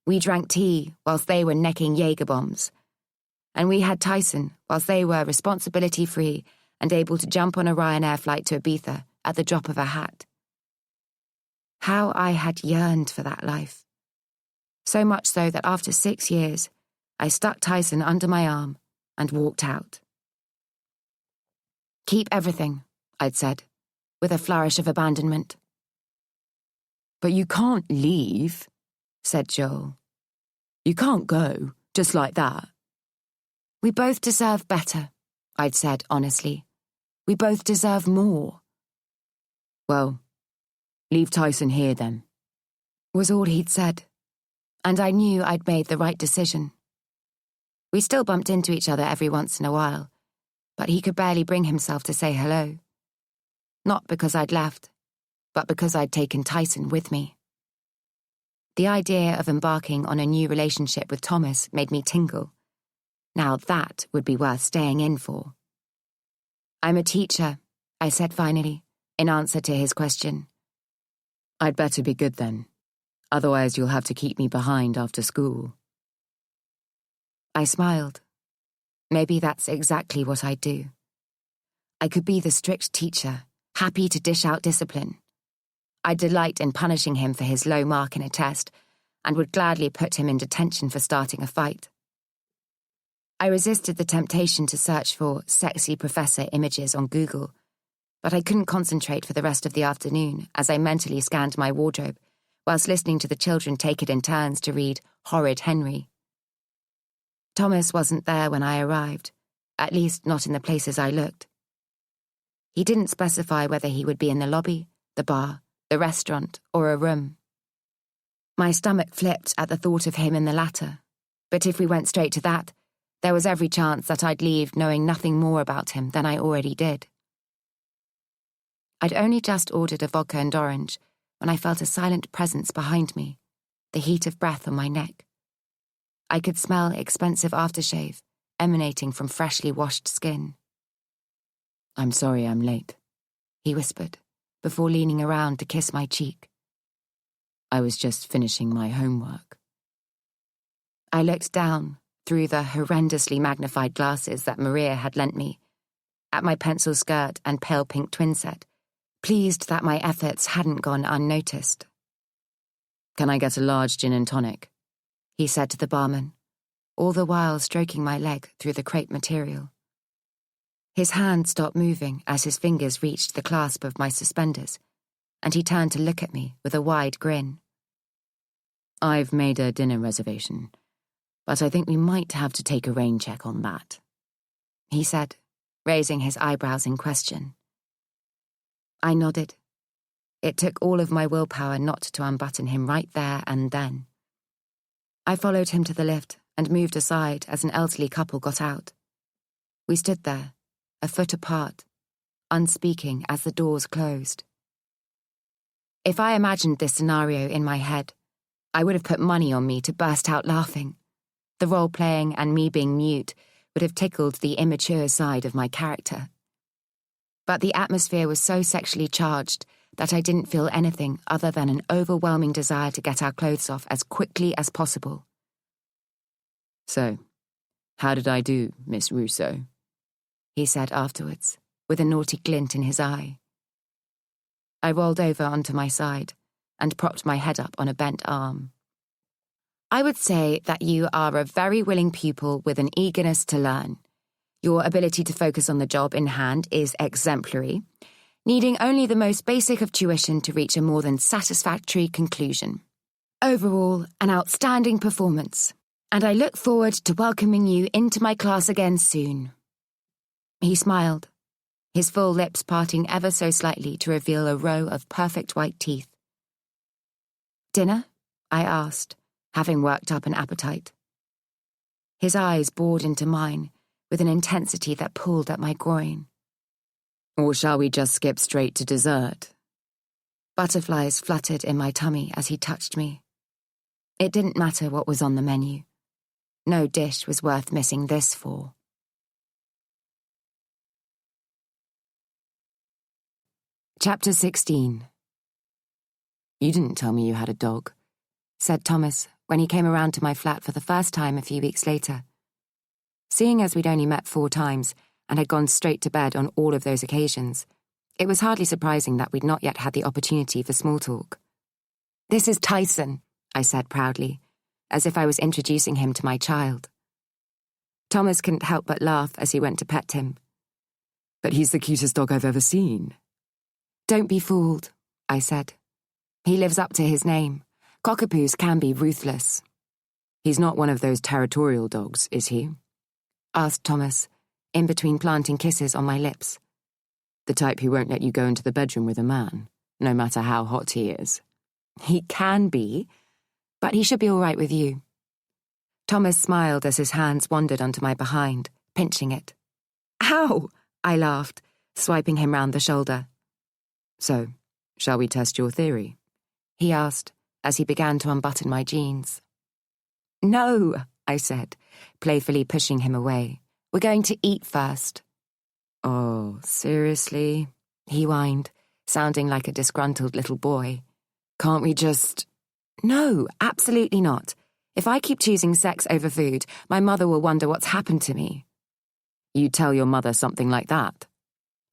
We drank tea whilst they were necking Jaeger bombs. And we had Tyson whilst they were responsibility-free and able to jump on a Ryanair flight to Ibiza at the drop of a hat. How I had yearned for that life. So much so that after 6 years, I stuck Tyson under my arm and walked out. "Keep everything," I'd said, with a flourish of abandonment. "But you can't leave," said Joel. "You can't go, just like that." "We both deserve better," I'd said honestly. "We both deserve more." "Well, leave Tyson here then," was all he'd said, and I knew I'd made the right decision. We still bumped into each other every once in a while, but he could barely bring himself to say hello. Not because I'd left, but because I'd taken Tyson with me. The idea of embarking on a new relationship with Thomas made me tingle. Now that would be worth staying in for. "I'm a teacher," I said finally, in answer to his question. "I'd better be good then. Otherwise you'll have to keep me behind after school." I smiled. Maybe that's exactly what I'd do. I could be the strict teacher, happy to dish out discipline. I'd delight in punishing him for his low mark in a test, and would gladly put him in detention for starting a fight. I resisted the temptation to search for sexy professor images on Google, but I couldn't concentrate for the rest of the afternoon as I mentally scanned my wardrobe, whilst listening to the children take it in turns to read Horrid Henry. Thomas wasn't there when I arrived, at least not in the places I looked. He didn't specify whether he would be in the lobby, the bar, the restaurant, or a room. My stomach flipped at the thought of him in the latter, but if we went straight to that, there was every chance that I'd leave knowing nothing more about him than I already did. I'd only just ordered a vodka and orange when I felt a silent presence behind me, the heat of breath on my neck. I could smell expensive aftershave emanating from freshly washed skin. "I'm sorry I'm late," he whispered, before leaning around to kiss my cheek. "I was just finishing my homework." I looked down, through the horrendously magnified glasses that Maria had lent me, at my pencil skirt and pale pink twin set, pleased that my efforts hadn't gone unnoticed. "Can I get a large gin and tonic?" he said to the barman, all the while stroking my leg through the crepe material. His hand stopped moving as his fingers reached the clasp of my suspenders, and he turned to look at me with a wide grin. "I've made a dinner reservation, but I think we might have to take a rain check on that," he said, raising his eyebrows in question. I nodded. It took all of my willpower not to unbutton him right there and then. I followed him to the lift and moved aside as an elderly couple got out. We stood there, a foot apart, unspeaking as the doors closed. If I imagined this scenario in my head, I would have put money on me to burst out laughing. The role-playing and me being mute would have tickled the immature side of my character. But the atmosphere was so sexually charged that I didn't feel anything other than an overwhelming desire to get our clothes off as quickly as possible. "So, how did I do, Miss Russo?" he said afterwards, with a naughty glint in his eye. I rolled over onto my side and propped my head up on a bent arm. "I would say that you are a very willing pupil with an eagerness to learn. Your ability to focus on the job in hand is exemplary, needing only the most basic of tuition to reach a more than satisfactory conclusion. Overall, an outstanding performance, and I look forward to welcoming you into my class again soon." He smiled, his full lips parting ever so slightly to reveal a row of perfect white teeth. "Dinner?" I asked, having worked up an appetite. His eyes bored into mine with an intensity that pulled at my groin. "Or shall we just skip straight to dessert?" Butterflies fluttered in my tummy as he touched me. It didn't matter what was on the menu. No dish was worth missing this for. Chapter 16. "You didn't tell me you had a dog," said Thomas when he came around to my flat for the first time a few weeks later. Seeing as we'd only met 4 times and had gone straight to bed on all of those occasions, it was hardly surprising that we'd not yet had the opportunity for small talk. "This is Tyson," I said proudly, as if I was introducing him to my child. Thomas couldn't help but laugh as he went to pet him. "But he's the cutest dog I've ever seen." "Don't be fooled," I said. "He lives up to his name. Cockapoos can be ruthless." "He's not one of those territorial dogs, is he?" asked Thomas, in between planting kisses on my lips. "The type who won't let you go into the bedroom with a man, no matter how hot he is." "He can be, but he should be all right with you." Thomas smiled as his hands wandered onto my behind, pinching it. "Ow!" I laughed, swiping him round the shoulder. "So, shall we test your theory?" he asked, as he began to unbutton my jeans. "No," I said, playfully pushing him away. "We're going to eat first." "Oh, seriously?" he whined, sounding like a disgruntled little boy. "Can't we just—" "No, absolutely not. If I keep choosing sex over food, my mother will wonder what's happened to me." "You tell your mother something like that?"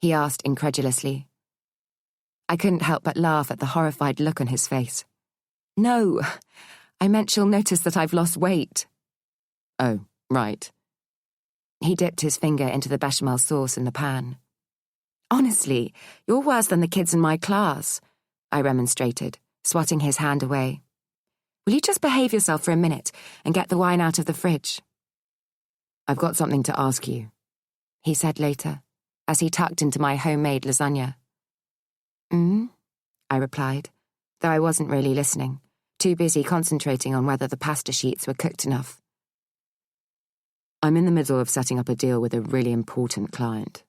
he asked incredulously. I couldn't help but laugh at the horrified look on his face. "No, I meant she'll notice that I've lost weight." "Oh, right." He dipped his finger into the bechamel sauce in the pan. "Honestly, you're worse than the kids in my class," I remonstrated, swatting his hand away. "Will you just behave yourself for a minute and get the wine out of the fridge?" "I've got something to ask you," he said later, as he tucked into my homemade lasagna. I replied, though I wasn't really listening, too busy concentrating on whether the pasta sheets were cooked enough. "I'm in the middle of setting up a deal with a really important client."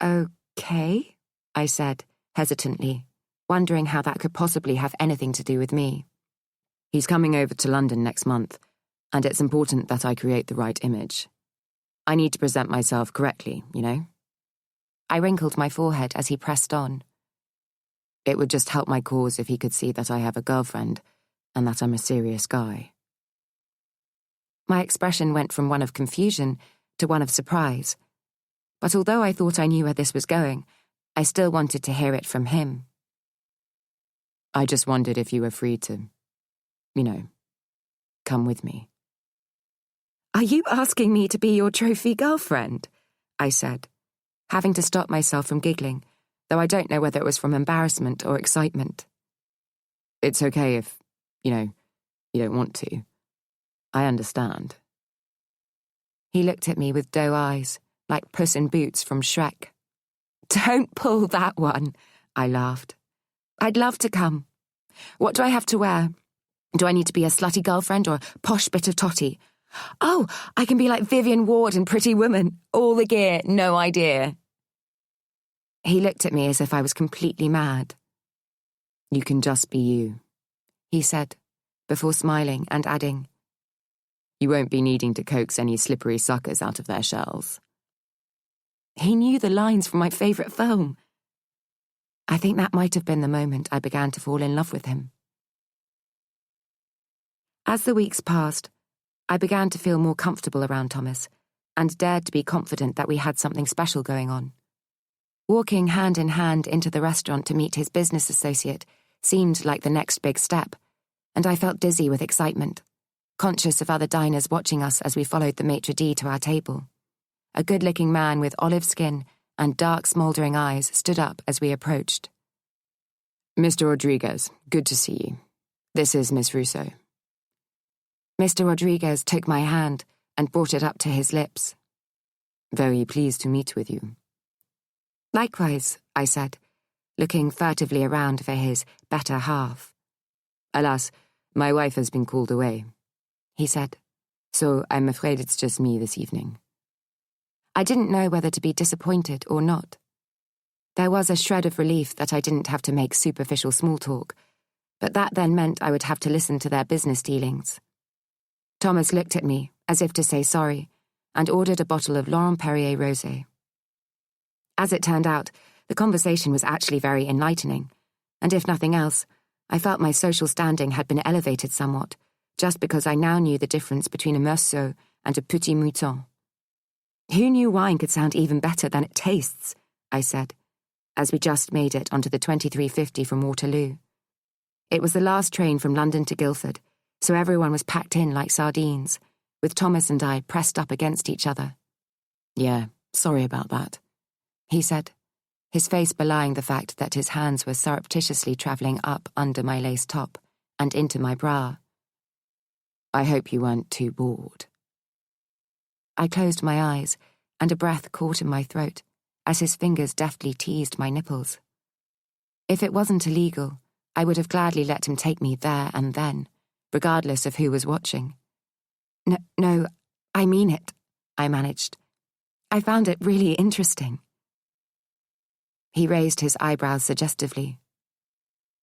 "Okay," I said, hesitantly, wondering how that could possibly have anything to do with me. "He's coming over to London next month, and it's important that I create the right image. I need to present myself correctly, you know?" I wrinkled my forehead as he pressed on. "It would just help my cause if he could see that I have a girlfriend and that I'm a serious guy." My expression went from one of confusion to one of surprise, but although I thought I knew where this was going, I still wanted to hear it from him. "I just wondered if you were free to come with me. Are you asking me to be your trophy girlfriend? I said, having to stop myself from giggling, though I don't know whether it was from embarrassment or excitement. It's okay if, you don't want to. I understand. He looked at me with doe eyes, like Puss in Boots from Shrek. Don't pull that one, I laughed. I'd love to come. What do I have to wear? Do I need to be a slutty girlfriend or a posh bit of totty? Oh, I can be like Vivian Ward in Pretty Woman. All the gear, no idea. He looked at me as if I was completely mad. You can just be you, he said, before smiling and adding, you won't be needing to coax any slippery suckers out of their shells. He knew the lines from my favourite film. I think that might have been the moment I began to fall in love with him. As the weeks passed, I began to feel more comfortable around Thomas and dared to be confident that we had something special going on. Walking hand in hand into the restaurant to meet his business associate seemed like the next big step, and I felt dizzy with excitement, conscious of other diners watching us as we followed the maitre d' to our table. A good-looking man with olive skin and dark, smouldering eyes stood up as we approached. Mr. Rodriguez, good to see you. This is Miss Russo. Mr. Rodriguez took my hand and brought it up to his lips. Very pleased to meet with you. Likewise, I said, looking furtively around for his better half. Alas, my wife has been called away, he said, so I'm afraid it's just me this evening. I didn't know whether to be disappointed or not. There was a shred of relief that I didn't have to make superficial small talk, but that then meant I would have to listen to their business dealings. Thomas looked at me, as if to say sorry, and ordered a bottle of Laurent Perrier rosé. As it turned out, the conversation was actually very enlightening, and if nothing else, I felt my social standing had been elevated somewhat, just because I now knew the difference between a Meursault and a Petit Mouton. Who knew wine could sound even better than it tastes, I said, as we just made it onto the 2350 from Waterloo. It was the last train from London to Guildford, so everyone was packed in like sardines, with Thomas and I pressed up against each other. Yeah, sorry about that, he said, his face belying the fact that his hands were surreptitiously travelling up under my lace top and into my bra. I hope you weren't too bored. I closed my eyes, and a breath caught in my throat as his fingers deftly teased my nipples. If it wasn't illegal, I would have gladly let him take me there and then, regardless of who was watching. No, I mean it, I managed. I found it really interesting. He raised his eyebrows suggestively.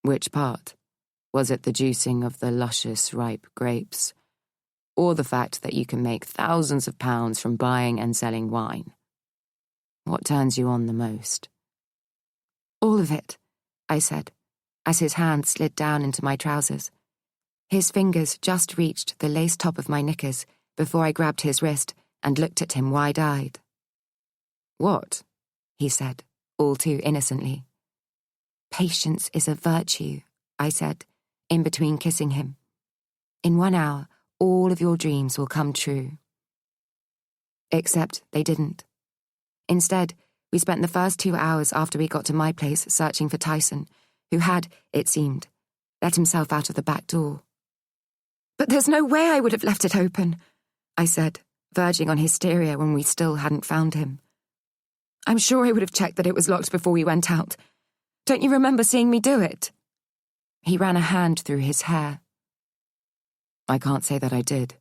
Which part? Was it the juicing of the luscious, ripe grapes? Or the fact that you can make thousands of pounds from buying and selling wine? What turns you on the most? All of it, I said, as his hand slid down into my trousers. His fingers just reached the lace top of my knickers before I grabbed his wrist and looked at him wide-eyed. What? He said, all too innocently. Patience is a virtue, I said, in between kissing him. In 1 hour, all of your dreams will come true. Except they didn't. Instead, we spent the first 2 hours after we got to my place searching for Tyson, who had, it seemed, let himself out of the back door. But there's no way I would have left it open, I said, verging on hysteria when we still hadn't found him. I'm sure I would have checked that it was locked before we went out. Don't you remember seeing me do it? He ran a hand through his hair. I can't say that I did,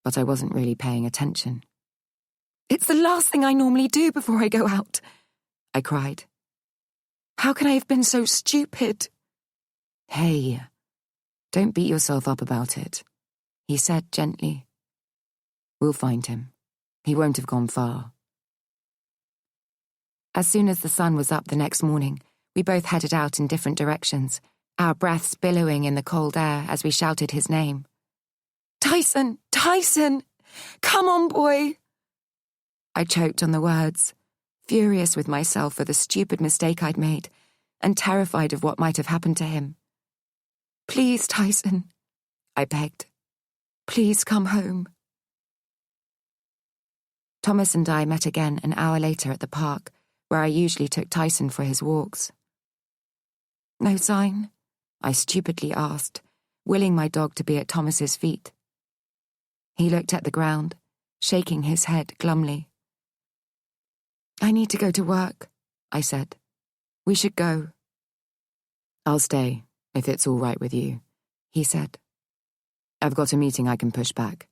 but I wasn't really paying attention. It's the last thing I normally do before I go out, I cried. How can I have been so stupid? Hey, don't beat yourself up about it, he said gently. We'll find him. He won't have gone far. As soon as the sun was up the next morning, we both headed out in different directions, our breaths billowing in the cold air as we shouted his name. Tyson! Tyson! Come on, boy! I choked on the words, furious with myself for the stupid mistake I'd made, and terrified of what might have happened to him. Please, Tyson, I begged. Please come home. Thomas and I met again an hour later at the park, where I usually took Tyson for his walks. No sign? I stupidly asked, willing my dog to be at Thomas's feet. He looked at the ground, shaking his head glumly. I need to go to work, I said. We should go. I'll stay, if it's all right with you, he said. I've got a meeting I can push back,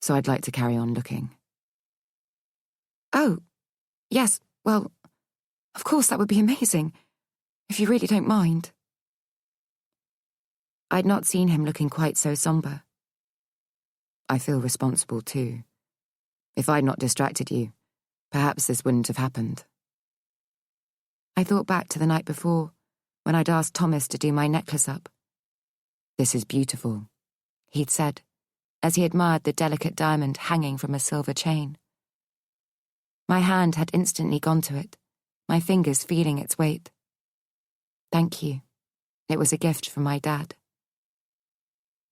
so I'd like to carry on looking. Oh, yes, well, of course that would be amazing, if you really don't mind. I'd not seen him looking quite so somber. I feel responsible too. If I'd not distracted you, perhaps this wouldn't have happened. I thought back to the night before, when I'd asked Thomas to do my necklace up. This is beautiful, he'd said, as he admired the delicate diamond hanging from a silver chain. My hand had instantly gone to it, my fingers feeling its weight. Thank you. It was a gift from my dad.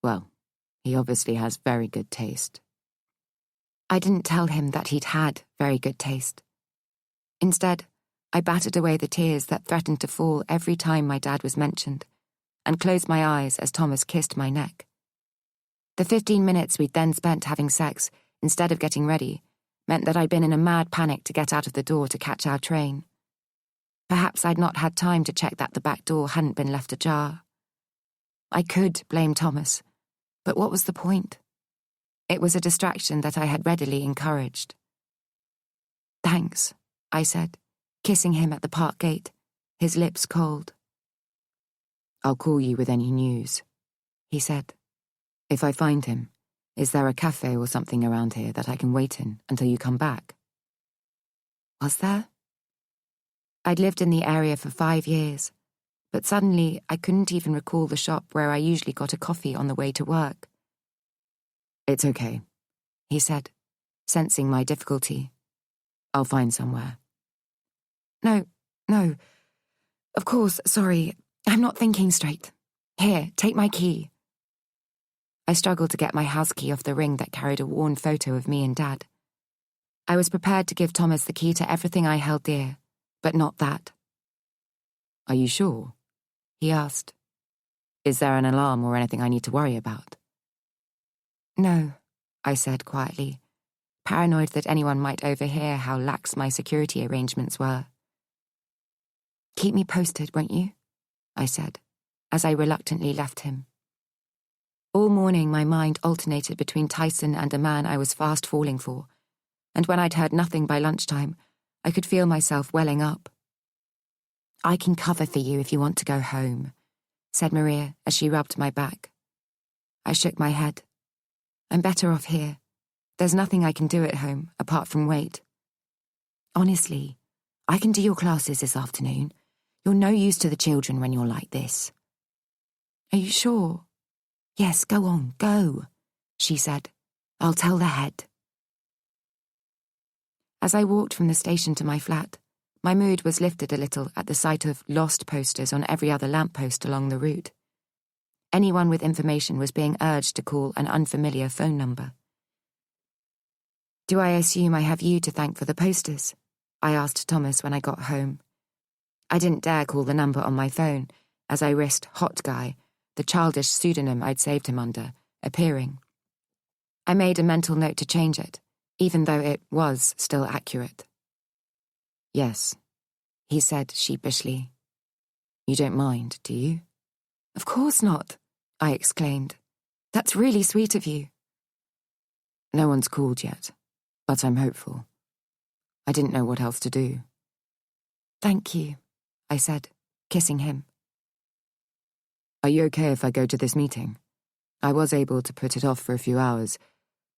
Well, he obviously has very good taste. I didn't tell him that he'd had very good taste. Instead, I battered away the tears that threatened to fall every time my dad was mentioned, and closed my eyes as Thomas kissed my neck. The 15 minutes we'd then spent having sex, instead of getting ready, meant that I'd been in a mad panic to get out of the door to catch our train. Perhaps I'd not had time to check that the back door hadn't been left ajar. I could blame Thomas, but what was the point? It was a distraction that I had readily encouraged. Thanks, I said, kissing him at the park gate, his lips cold. I'll call you with any news, he said. If I find him, is there a cafe or something around here that I can wait in until you come back? Was there? I'd lived in the area for 5 years, but suddenly I couldn't even recall the shop where I usually got a coffee on the way to work. It's okay, he said, sensing my difficulty. I'll find somewhere. No. Of course, sorry, I'm not thinking straight. Here, take my key. I struggled to get my house key off the ring that carried a worn photo of me and Dad. I was prepared to give Thomas the key to everything I held dear, but not that. Are you sure? He asked. Is there an alarm or anything I need to worry about? No, I said quietly, paranoid that anyone might overhear how lax my security arrangements were. Keep me posted, won't you? I said, as I reluctantly left him. All morning my mind alternated between Tyson and a man I was fast falling for, and when I'd heard nothing by lunchtime, I could feel myself welling up. I can cover for you if you want to go home, said Maria as she rubbed my back. I shook my head. I'm better off here. There's nothing I can do at home, apart from wait. Honestly, I can do your classes this afternoon. You're no use to the children when you're like this. Are you sure? Yes, go on, go, she said. I'll tell the head. As I walked from the station to my flat, my mood was lifted a little at the sight of lost posters on every other lamppost along the route. Anyone with information was being urged to call an unfamiliar phone number. Do I assume I have you to thank for the posters? I asked Thomas when I got home. I didn't dare call the number on my phone, as I risked Hot Guy, the childish pseudonym I'd saved him under, appearing. I made a mental note to change it, even though it was still accurate. Yes, he said sheepishly. You don't mind, do you? Of course not, I exclaimed. That's really sweet of you. No one's called yet, but I'm hopeful. I didn't know what else to do. Thank you, I said, kissing him. Are you okay if I go to this meeting? I was able to put it off for a few hours,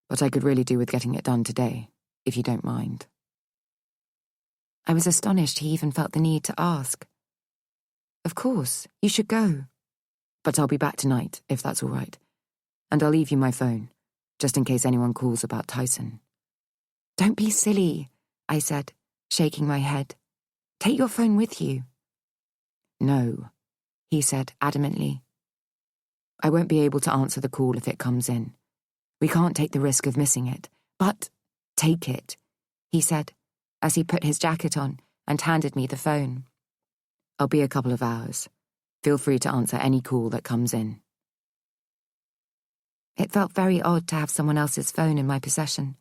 but I could really do with getting it done today, if you don't mind. I was astonished he even felt the need to ask. Of course, you should go. But I'll be back tonight, if that's all right. And I'll leave you my phone, just in case anyone calls about Tyson. Don't be silly, I said, shaking my head. Take your phone with you. No, he said adamantly. I won't be able to answer the call if it comes in. We can't take the risk of missing it. But take it, he said, as he put his jacket on and handed me the phone. I'll be a couple of hours. Feel free to answer any call that comes in. It felt very odd to have someone else's phone in my possession,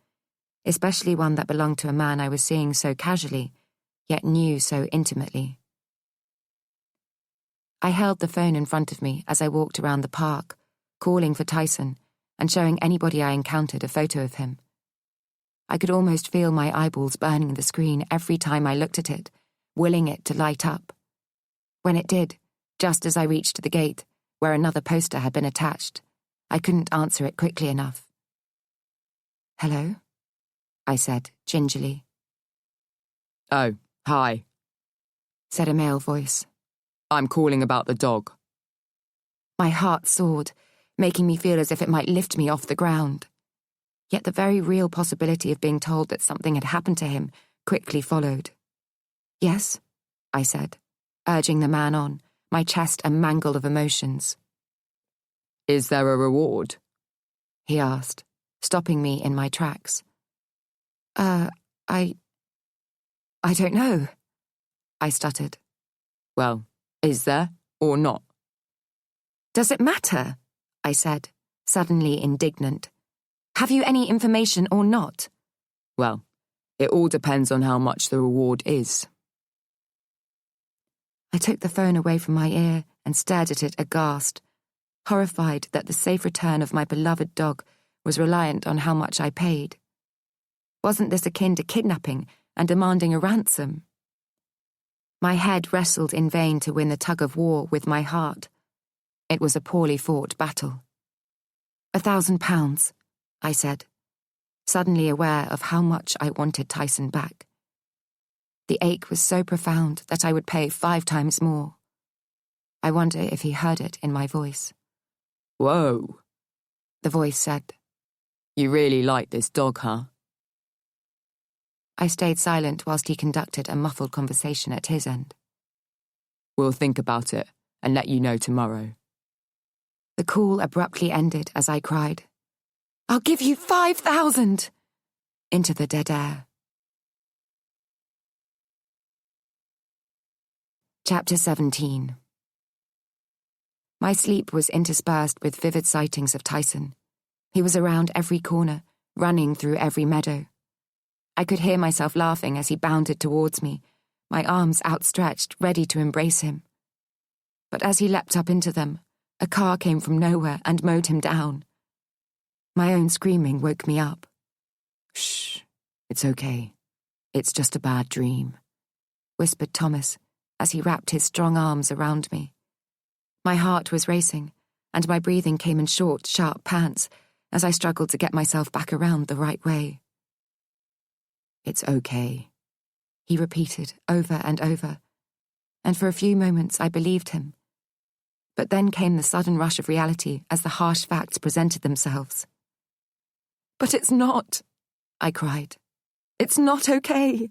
especially one that belonged to a man I was seeing so casually, yet knew so intimately. I held the phone in front of me as I walked around the park, calling for Tyson and showing anybody I encountered a photo of him. I could almost feel my eyeballs burning the screen every time I looked at it, willing it to light up. When it did, just as I reached the gate, where another poster had been attached, I couldn't answer it quickly enough. "Hello?" I said, gingerly. "Oh, hi," said a male voice. "I'm calling about the dog." My heart soared, making me feel as if it might lift me off the ground. Yet the very real possibility of being told that something had happened to him quickly followed. "Yes," I said, urging the man on, my chest a mangle of emotions. "Is there a reward?" he asked, stopping me in my tracks. I don't know," I stuttered. "Well, is there or not?" "Does it matter?" I said, suddenly indignant. "Have you any information or not?" "Well, it all depends on how much the reward is." I took the phone away from my ear and stared at it aghast, horrified that the safe return of my beloved dog was reliant on how much I paid. Wasn't this akin to kidnapping and demanding a ransom? My head wrestled in vain to win the tug-of-war with my heart. It was a poorly fought battle. £1,000, I said, suddenly aware of how much I wanted Tyson back. The ache was so profound that I would pay 5 times more. I wonder if he heard it in my voice. "Whoa," the voice said. "You really like this dog, huh?" I stayed silent whilst he conducted a muffled conversation at his end. "We'll think about it and let you know tomorrow." The call abruptly ended as I cried, "I'll give you 5,000!" into the dead air. Chapter 17. My sleep was interspersed with vivid sightings of Tyson. He was around every corner, running through every meadow. I could hear myself laughing as he bounded towards me, my arms outstretched, ready to embrace him. But as he leapt up into them, a car came from nowhere and mowed him down. My own screaming woke me up. "Shh, it's okay. It's just a bad dream," whispered Thomas as he wrapped his strong arms around me. My heart was racing, and my breathing came in short, sharp pants as I struggled to get myself back around the right way. "It's okay," he repeated over and over, and for a few moments I believed him. But then came the sudden rush of reality as the harsh facts presented themselves. "But it's not," I cried. "It's not okay."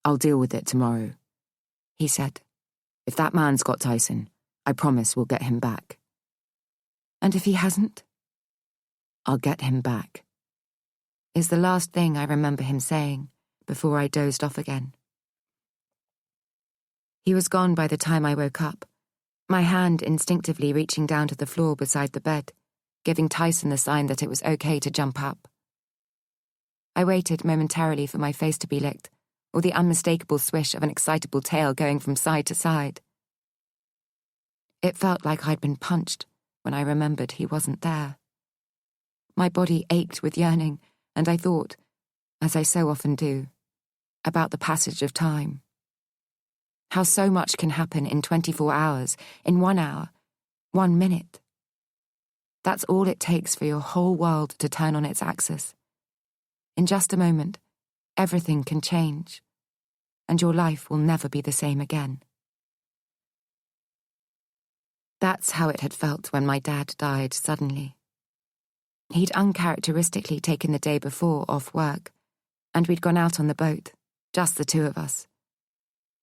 "I'll deal with it tomorrow," he said. "If that man's got Tyson, I promise we'll get him back." "And if he hasn't?" "I'll get him back," is the last thing I remember him saying before I dozed off again. He was gone by the time I woke up, my hand instinctively reaching down to the floor beside the bed, giving Tyson the sign that it was okay to jump up. I waited momentarily for my face to be licked, or the unmistakable swish of an excitable tail going from side to side. It felt like I'd been punched when I remembered he wasn't there. My body ached with yearning, and I thought, as I so often do, about the passage of time. How so much can happen in 24 hours, in 1 hour, 1 minute. That's all it takes for your whole world to turn on its axis. In just a moment, everything can change, and your life will never be the same again. That's how it had felt when my dad died suddenly. He'd uncharacteristically taken the day before off work, and we'd gone out on the boat, just the 2 of us.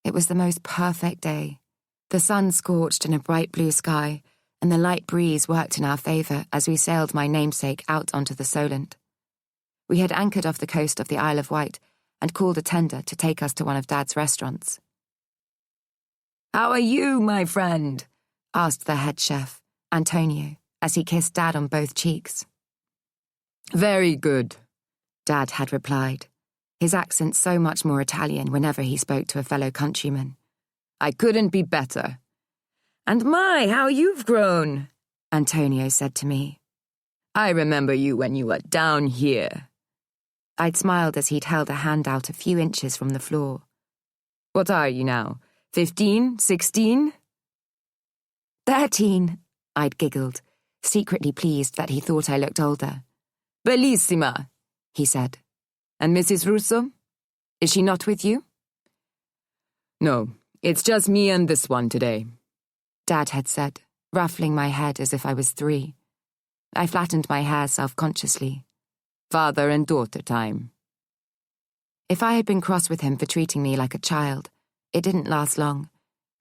It was the most perfect day, the sun scorched in a bright blue sky, and the light breeze worked in our favour as we sailed my namesake out onto the Solent. We had anchored off the coast of the Isle of Wight and called a tender to take us to one of Dad's restaurants. "How are you, my friend?" asked the head chef, Antonio, as he kissed Dad on both cheeks. "Very good," Dad had replied, his accent so much more Italian whenever he spoke to a fellow countryman. "I couldn't be better." "And my, how you've grown," Antonio said to me. "I remember you when you were down here." I'd smiled as he'd held a hand out a few inches from the floor. "What are you now, 15, 16? 13, I'd giggled, secretly pleased that he thought I looked older. "Bellissima," he said. "And Mrs. Russo? Is she not with you?" "No, it's just me and this one today," Dad had said, ruffling my head as if I was 3. I flattened my hair self-consciously. "Father and daughter time." If I had been cross with him for treating me like a child, it didn't last long,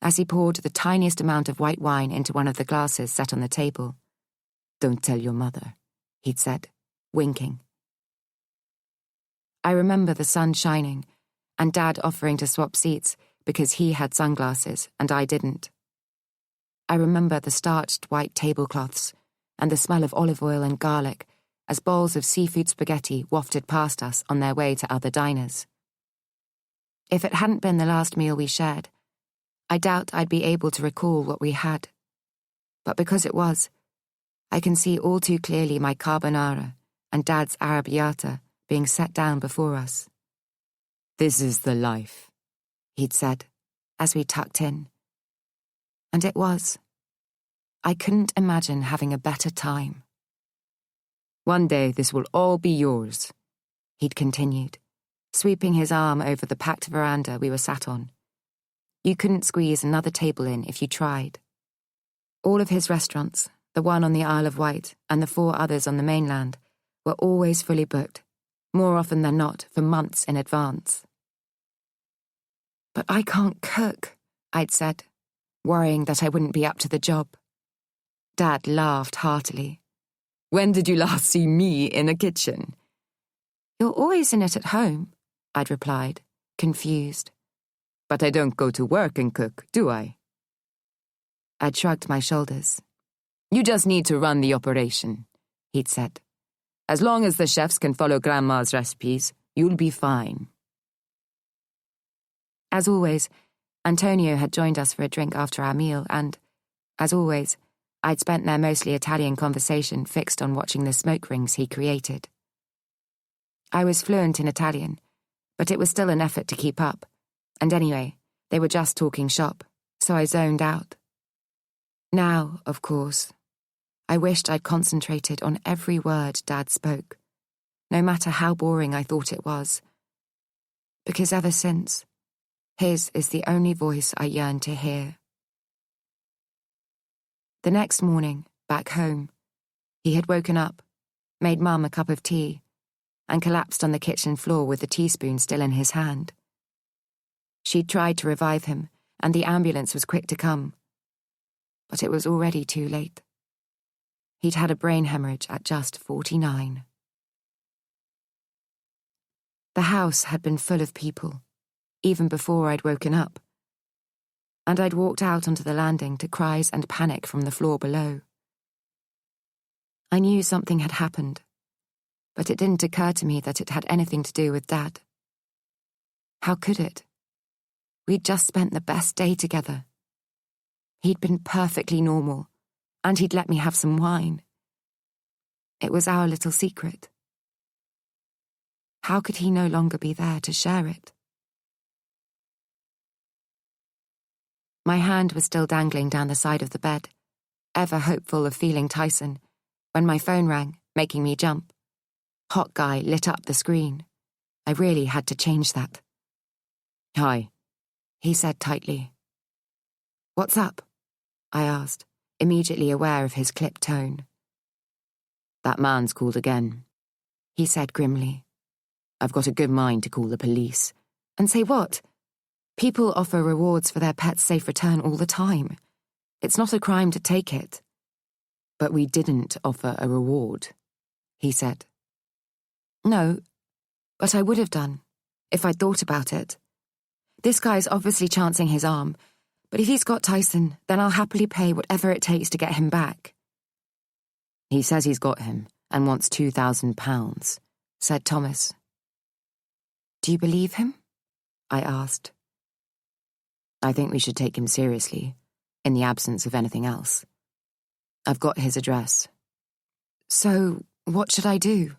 as he poured the tiniest amount of white wine into one of the glasses set on the table. "Don't tell your mother," he'd said, winking. I remember the sun shining, and Dad offering to swap seats because he had sunglasses and I didn't. I remember the starched white tablecloths and the smell of olive oil and garlic as bowls of seafood spaghetti wafted past us on their way to other diners. If it hadn't been the last meal we shared, I doubt I'd be able to recall what we had. But because it was, I can see all too clearly my carbonara and Dad's arrabbiata being set down before us. "This is the life," he'd said, as we tucked in. And it was. I couldn't imagine having a better time. "One day this will all be yours," he'd continued, sweeping his arm over the packed veranda we were sat on. You couldn't squeeze another table in if you tried. All of his restaurants, the one on the Isle of Wight and the 4 others on the mainland, were always fully booked, more often than not for months in advance. "But I can't cook," I'd said, worrying that I wouldn't be up to the job. Dad laughed heartily. "When did you last see me in a kitchen?" "You're always in it at home," I'd replied, confused. "But I don't go to work and cook, do I?" I'd shrugged my shoulders. "You just need to run the operation," he'd said. "As long as the chefs can follow Grandma's recipes, you'll be fine." As always, Antonio had joined us for a drink after our meal and, as always, I'd spent their mostly Italian conversation fixed on watching the smoke rings he created. I was fluent in Italian, but it was still an effort to keep up, and anyway, they were just talking shop, so I zoned out. Now, of course, I wished I'd concentrated on every word Dad spoke, no matter how boring I thought it was, because ever since, his is the only voice I yearn to hear. The next morning, back home, he had woken up, made Mum a cup of tea, and collapsed on the kitchen floor with the teaspoon still in his hand. She'd tried to revive him, and the ambulance was quick to come. But it was already too late. He'd had a brain hemorrhage at just 49. The house had been full of people, even before I'd woken up, and I'd walked out onto the landing to cries and panic from the floor below. I knew something had happened, but it didn't occur to me that it had anything to do with Dad. How could it? We'd just spent the best day together. He'd been perfectly normal, and he'd let me have some wine. It was our little secret. How could he no longer be there to share it? My hand was still dangling down the side of the bed, ever hopeful of feeling Tyson, when my phone rang, making me jump. Hot Guy lit up the screen. I really had to change that. "Hi," he said tightly. "What's up?" I asked, immediately aware of his clipped tone. "That man's called again," he said grimly. "I've got a good mind to call the police." "And say what? People offer rewards for their pet's safe return all the time. It's not a crime to take it." But we didn't offer a reward, he said. No, but I would have done, if I'd thought about it. This guy's obviously chancing his arm, but if he's got Tyson, then I'll happily pay whatever it takes to get him back. He says he's got him and wants £2,000, said Thomas. Do you believe him? I asked. I think we should take him seriously, in the absence of anything else. I've got his address. So, what should I do?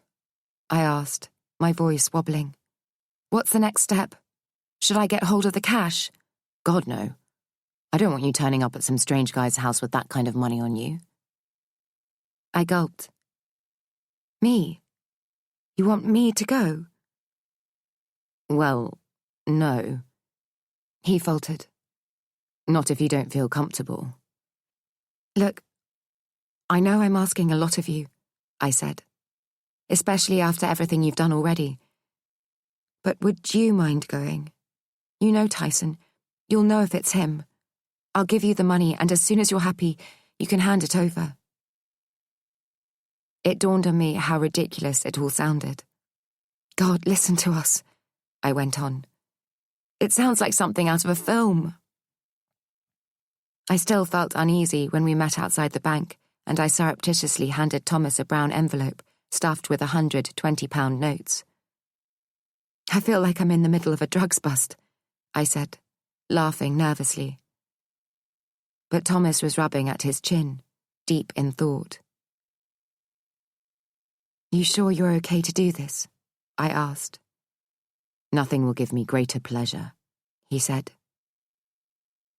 I asked, my voice wobbling. What's the next step? Should I get hold of the cash? God, no. I don't want you turning up at some strange guy's house with that kind of money on you. I gulped. Me? You want me to go? Well, no. He faltered. Not if you don't feel comfortable. Look, I know I'm asking a lot of you, I said, especially after everything you've done already. But would you mind going? You know Tyson. You'll know if it's him. I'll give you the money, and as soon as you're happy, you can hand it over. It dawned on me how ridiculous it all sounded. God, listen to us, I went on. It sounds like something out of a film. I still felt uneasy when we met outside the bank, and I surreptitiously handed Thomas a brown envelope stuffed with 100 £20 notes. I feel like I'm in the middle of a drugs bust, I said, laughing nervously. But Thomas was rubbing at his chin, deep in thought. You sure you're okay to do this? I asked. Nothing will give me greater pleasure, he said.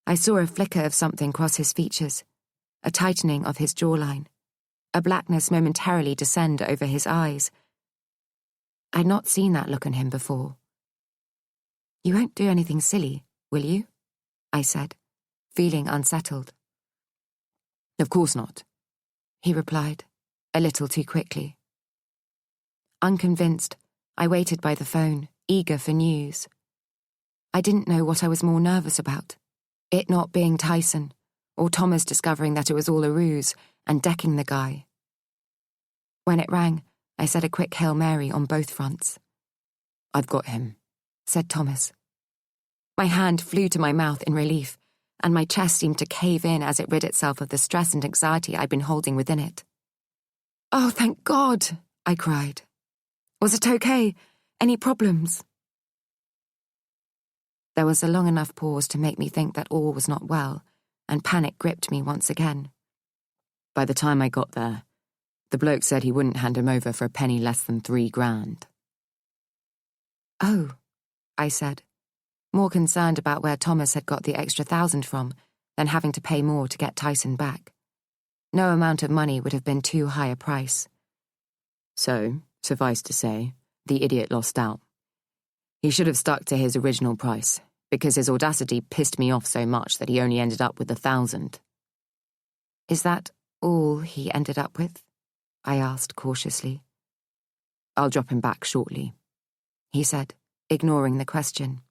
I saw a flicker of something cross his features, a tightening of his jawline, a blackness momentarily descend over his eyes. I'd not seen that look on him before. You won't do anything silly, will you? I said, feeling unsettled. Of course not, he replied, a little too quickly. Unconvinced, I waited by the phone, eager for news. I didn't know what I was more nervous about, it not being Tyson, or Thomas discovering that it was all a ruse and decking the guy. When it rang, I said a quick Hail Mary on both fronts. I've got him, said Thomas. My hand flew to my mouth in relief, and my chest seemed to cave in as it rid itself of the stress and anxiety I'd been holding within it. Oh, thank God, I cried. Was it okay? Any problems? There was a long enough pause to make me think that all was not well, and panic gripped me once again. By the time I got there, the bloke said he wouldn't hand him over for a penny less than £3 grand. Oh, I said, more concerned about where Thomas had got the extra 1,000 from than having to pay more to get Tyson back. No amount of money would have been too high a price. So, suffice to say, the idiot lost out. He should have stuck to his original price, because his audacity pissed me off so much that he only ended up with 1,000. Is that all he ended up with? I asked cautiously. I'll drop him back shortly, he said, ignoring the question.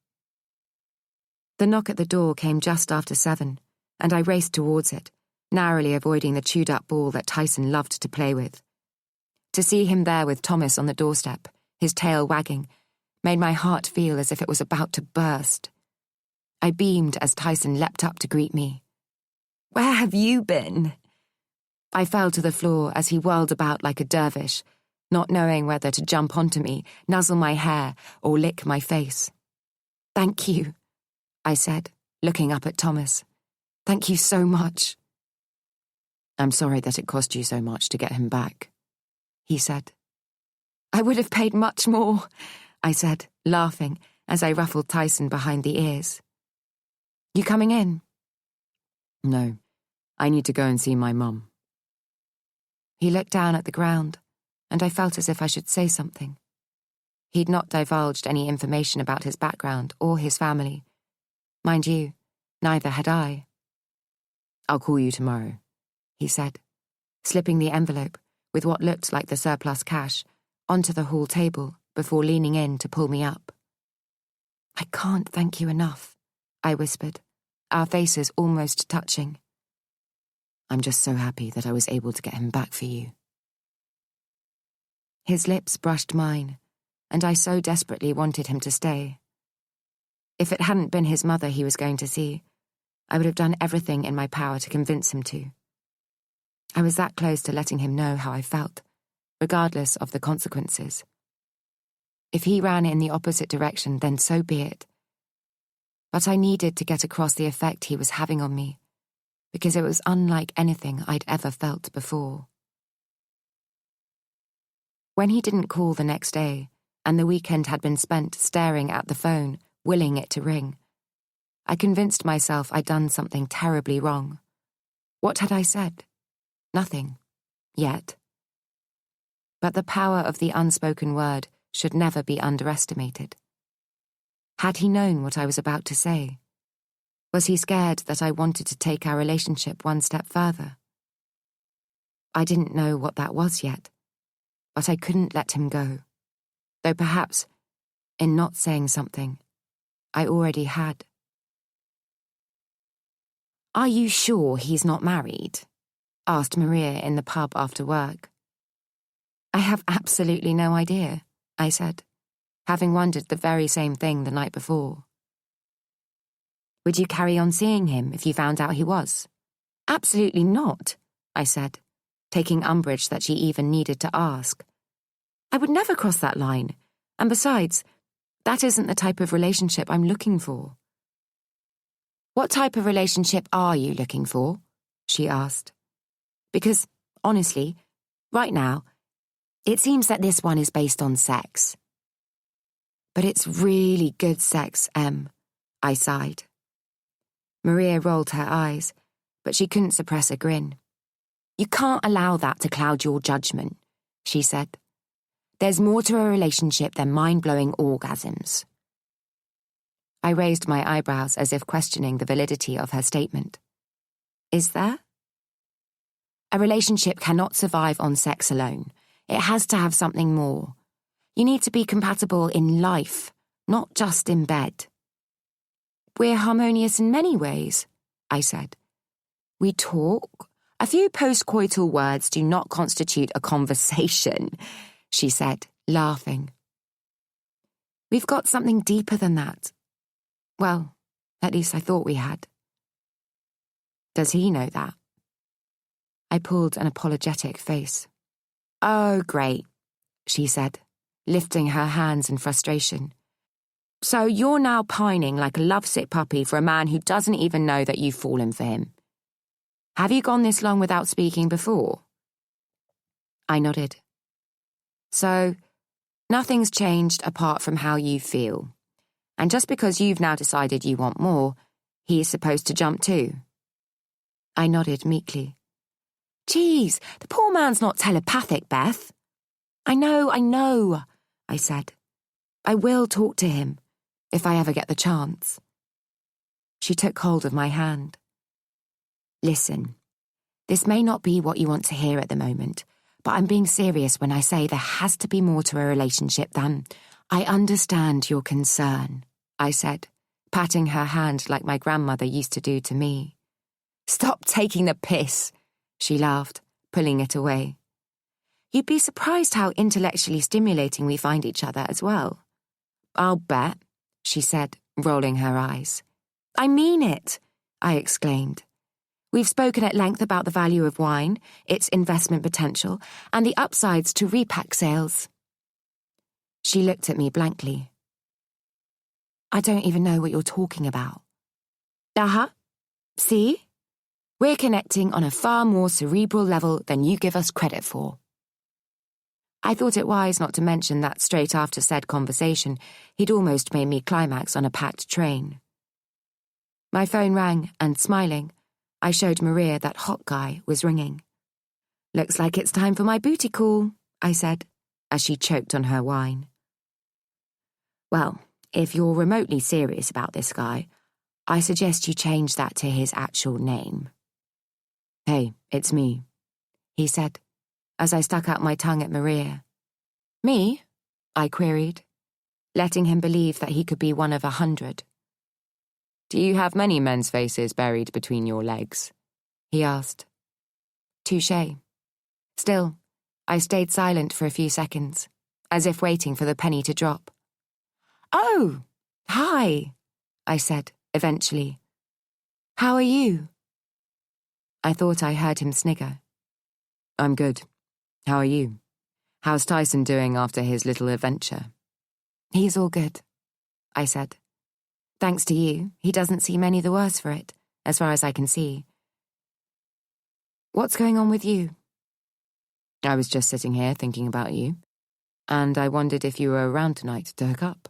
The knock at the door came just after 7, and I raced towards it, narrowly avoiding the chewed-up ball that Tyson loved to play with. To see him there with Thomas on the doorstep, his tail wagging, made my heart feel as if it was about to burst. I beamed as Tyson leapt up to greet me. Where have you been? I fell to the floor as he whirled about like a dervish, not knowing whether to jump onto me, nuzzle my hair, or lick my face. Thank you, I said, looking up at Thomas. Thank you so much. I'm sorry that it cost you so much to get him back, he said. I would have paid much more, I said, laughing as I ruffled Tyson behind the ears. You coming in? No, I need to go and see my mum. He looked down at the ground, and I felt as if I should say something. He'd not divulged any information about his background or his family. Mind you, neither had I. I'll call you tomorrow, he said, slipping the envelope, with what looked like the surplus cash, onto the hall table before leaning in to pull me up. I can't thank you enough, I whispered, our faces almost touching. I'm just so happy that I was able to get him back for you." His lips brushed mine, and I so desperately wanted him to stay. If it hadn't been his mother he was going to see, I would have done everything in my power to convince him to. I was that close to letting him know how I felt, regardless of the consequences. If he ran in the opposite direction, then so be it. But I needed to get across the effect he was having on me, because it was unlike anything I'd ever felt before. When he didn't call the next day, and the weekend had been spent staring at the phone, willing it to ring, I convinced myself I'd done something terribly wrong. What had I said? Nothing. Yet. But the power of the unspoken word should never be underestimated. Had he known what I was about to say? Was he scared that I wanted to take our relationship one step further? I didn't know what that was yet, but I couldn't let him go. Though perhaps, in not saying something, I already had. "Are you sure he's not married?" asked Maria in the pub after work. "I have absolutely no idea," I said, having wondered the very same thing the night before. "Would you carry on seeing him if you found out he was?" "Absolutely not," I said, taking umbrage that she even needed to ask. "I would never cross that line, and besides, that isn't the type of relationship I'm looking for." "What type of relationship are you looking for?" she asked. "Because, honestly, right now, it seems that this one is based on sex." "But it's really good sex, Em," I sighed. Maria rolled her eyes, but she couldn't suppress a grin. "You can't allow that to cloud your judgment," she said. "There's more to a relationship than mind-blowing orgasms." I raised my eyebrows as if questioning the validity of her statement. "Is there?" "A relationship cannot survive on sex alone. It has to have something more. You need to be compatible in life, not just in bed." "We're harmonious in many ways," I said. "We talk. A few postcoital words do not constitute a conversation," she said, laughing. "We've got something deeper than that. Well, at least I thought we had." "Does he know that?" I pulled an apologetic face. "Oh, great," she said, lifting her hands in frustration. "So you're now pining like a lovesick puppy for a man who doesn't even know that you've fallen for him. Have you gone this long without speaking before?" I nodded. "So, nothing's changed apart from how you feel. And just because you've now decided you want more, he is supposed to jump too?" I nodded meekly. "Geez, the poor man's not telepathic, Beth." I know, I said. "I will talk to him, if I ever get the chance." She took hold of my hand. "Listen, this may not be what you want to hear at the moment, but I'm being serious when I say there has to be more to a relationship than—" "I understand your concern," I said, patting her hand like my grandmother used to do to me. "Stop taking the piss," she laughed, pulling it away. "You'd be surprised how intellectually stimulating we find each other as well." "I'll bet," she said, rolling her eyes. "I mean it," I exclaimed. "We've spoken at length about the value of wine, its investment potential, and the upsides to repack sales." She looked at me blankly. "I don't even know what you're talking about." "Uh-huh. See? We're connecting on a far more cerebral level than you give us credit for." I thought it wise not to mention that straight after said conversation, he'd almost made me climax on a packed train. My phone rang, and smiling, I showed Maria that hot guy was ringing. "Looks like it's time for my booty call," I said, as she choked on her wine. "Well, if you're remotely serious about this guy, I suggest you change that to his actual name." "Hey, it's me," he said, as I stuck out my tongue at Maria. "Me?" I queried, letting him believe that he could be one of 100. "Do you have many men's faces buried between your legs?" he asked. Touché. Still, I stayed silent for a few seconds, as if waiting for the penny to drop. "Oh, hi," I said, eventually. "How are you?" I thought I heard him snigger. I'm good. How are you? How's Tyson doing after his little adventure? "He's all good," I said. "Thanks to you, he doesn't seem any the worse for it, as far as I can see. What's going on with you?" I was just sitting here thinking about you, and I wondered if you were around tonight to hook up.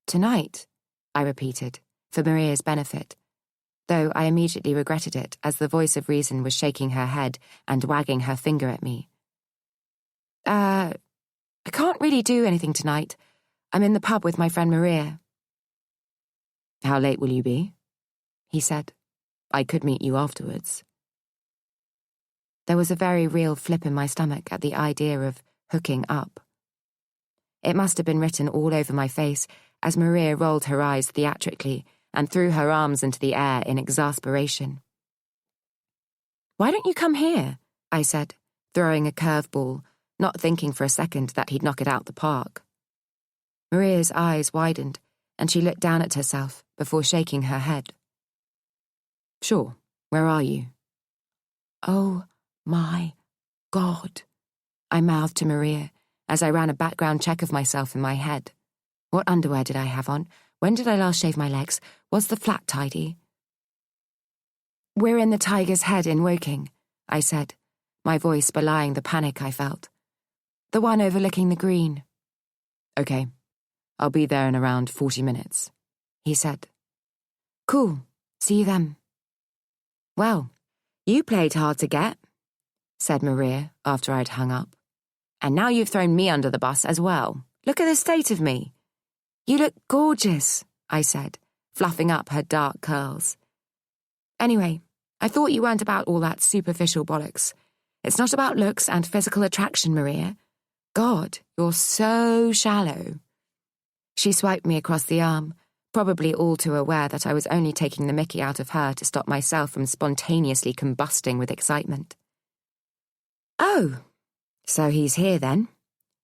"Tonight," I repeated, for Maria's benefit, though I immediately regretted it as the voice of reason was shaking her head and wagging her finger at me. I can't really do anything tonight. I'm in the pub with my friend Maria." How late will you be? He said. I could meet you afterwards. There was a very real flip in my stomach at the idea of hooking up. It must have been written all over my face as Maria rolled her eyes theatrically and threw her arms into the air in exasperation. "Why don't you come here?" I said, throwing a curveball, not thinking for a second that he'd knock it out the park. Maria's eyes widened, and she looked down at herself before shaking her head. Sure. Where are you? "Oh, my God," I mouthed to Maria as I ran a background check of myself in my head. What underwear did I have on? When did I last shave my legs? Was the flat tidy? "We're in the Tiger's Head in Woking," I said, my voice belying the panic I felt. "The one overlooking the green." Okay. I'll be there in around 40 minutes, he said. "Cool. See you then." "Well, you played hard to get," said Maria after I'd hung up. "And now you've thrown me under the bus as well. Look at the state of me." "You look gorgeous," I said, fluffing up her dark curls. "Anyway, I thought you weren't about all that superficial bollocks. It's not about looks and physical attraction, Maria. God, you're so shallow." She swiped me across the arm, probably all too aware that I was only taking the mickey out of her to stop myself from spontaneously combusting with excitement. "Oh, so he's here then,"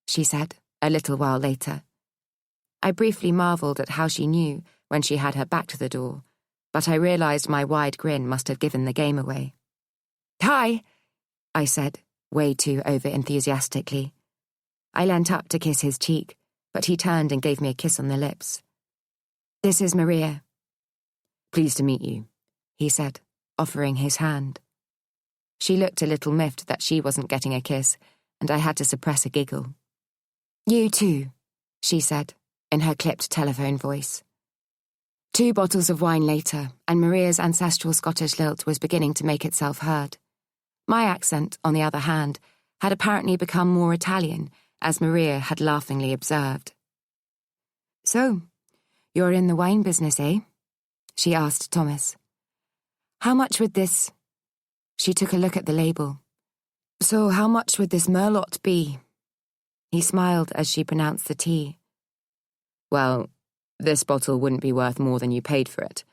she said, a little while later. I briefly marvelled at how she knew when she had her back to the door, but I realised my wide grin must have given the game away. "Hi," I said, way too over-enthusiastically. I leant up to kiss his cheek, but he turned and gave me a kiss on the lips. "This is Maria." "Pleased to meet you," he said, offering his hand. She looked a little miffed that she wasn't getting a kiss, and I had to suppress a giggle. "You too," she said, in her clipped telephone voice. 2 bottles of wine later, and Maria's ancestral Scottish lilt was beginning to make itself heard. My accent, on the other hand, had apparently become more Italian, as Maria had laughingly observed. "So, you're in the wine business, eh?" she asked Thomas. "How much would this—" She took a look at the label. "So how much would this Merlot be?" He smiled as she pronounced the T. Well, this bottle wouldn't be worth more than you paid for it,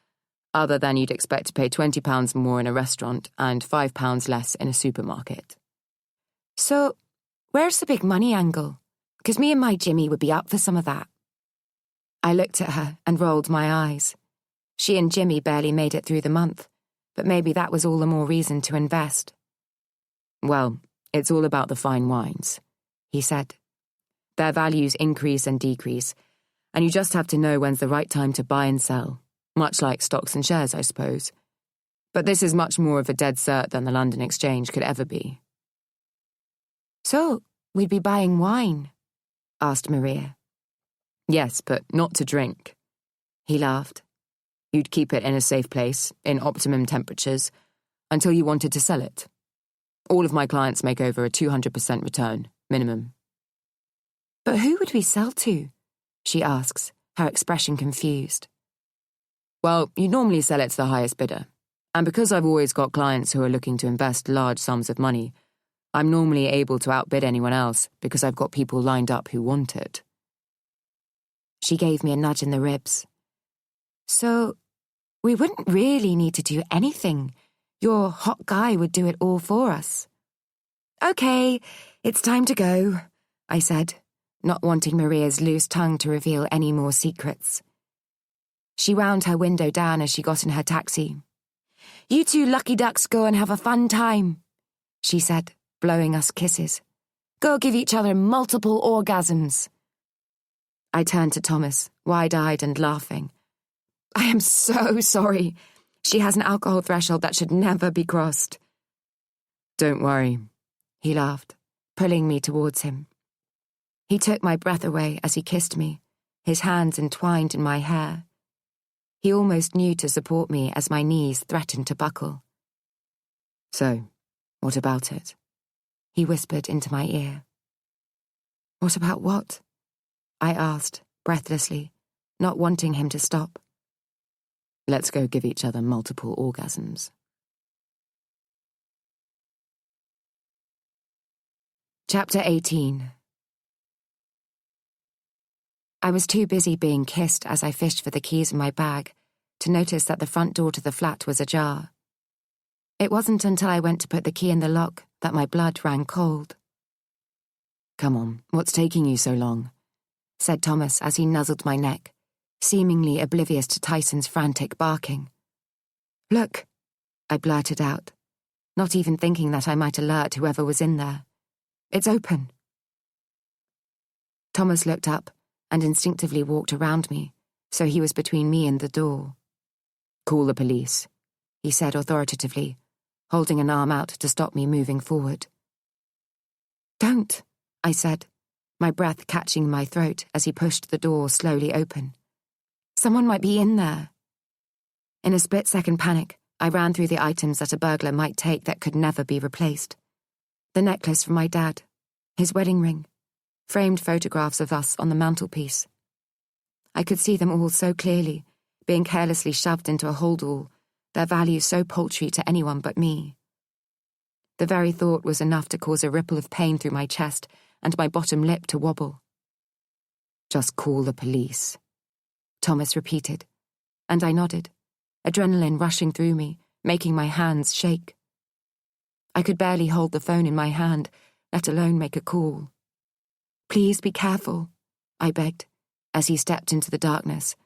other than you'd expect to pay £20 more in a restaurant and £5 less in a supermarket. "So, where's the big money angle? Because me and my Jimmy would be up for some of that." I looked at her and rolled my eyes. She and Jimmy barely made it through the month, but maybe that was all the more reason to invest. Well, it's all about the fine wines, he said. Their values increase and decrease, and you just have to know when's the right time to buy and sell, much like stocks and shares, I suppose. But this is much more of a dead cert than the London Exchange could ever be. "So, we'd be buying wine?" asked Maria. "Yes, but not to drink." He laughed. "You'd keep it in a safe place, in optimum temperatures, until you wanted to sell it. All of my clients make over a 200% return, minimum." "But who would we sell to?" she asks, her expression confused. "Well, you normally sell it to the highest bidder, and because I've always got clients who are looking to invest large sums of money, I'm normally able to outbid anyone else because I've got people lined up who want it." She gave me a nudge in the ribs. "So, we wouldn't really need to do anything. Your hot guy would do it all for us. Okay, it's time to go, I said, not wanting Maria's loose tongue to reveal any more secrets. She wound her window down as she got in her taxi. You two lucky ducks go and have a fun time, she said, blowing us kisses. Go give each other multiple orgasms. I turned to Thomas, wide-eyed and laughing. I am so sorry. She has an alcohol threshold that should never be crossed. Don't worry, he laughed, pulling me towards him. He took my breath away as he kissed me, his hands entwined in my hair. He almost knew to support me as my knees threatened to buckle. So, what about it? He whispered into my ear. What about what? I asked, breathlessly, not wanting him to stop. Let's go give each other multiple orgasms. Chapter 18. I was too busy being kissed as I fished for the keys in my bag to notice that the front door to the flat was ajar. It wasn't until I went to put the key in the lock that my blood ran cold. Come on, what's taking you so long? Said Thomas as he nuzzled my neck, seemingly oblivious to Tyson's frantic barking. Look, I blurted out, not even thinking that I might alert whoever was in there. It's open. Thomas looked up and instinctively walked around me, so he was between me and the door. Call the police, he said authoritatively, holding an arm out to stop me moving forward. Don't, I said, my breath catching my throat as he pushed the door slowly open. Someone might be in there. In a split-second panic, I ran through the items that a burglar might take that could never be replaced. The necklace from my dad, his wedding ring, framed photographs of us on the mantelpiece. I could see them all so clearly, being carelessly shoved into a holdall, their value so paltry to anyone but me. The very thought was enough to cause a ripple of pain through my chest and my bottom lip to wobble. Just call the police, Thomas repeated, and I nodded, adrenaline rushing through me, making my hands shake. I could barely hold the phone in my hand, let alone make a call. Please be careful, I begged, as he stepped into the darkness,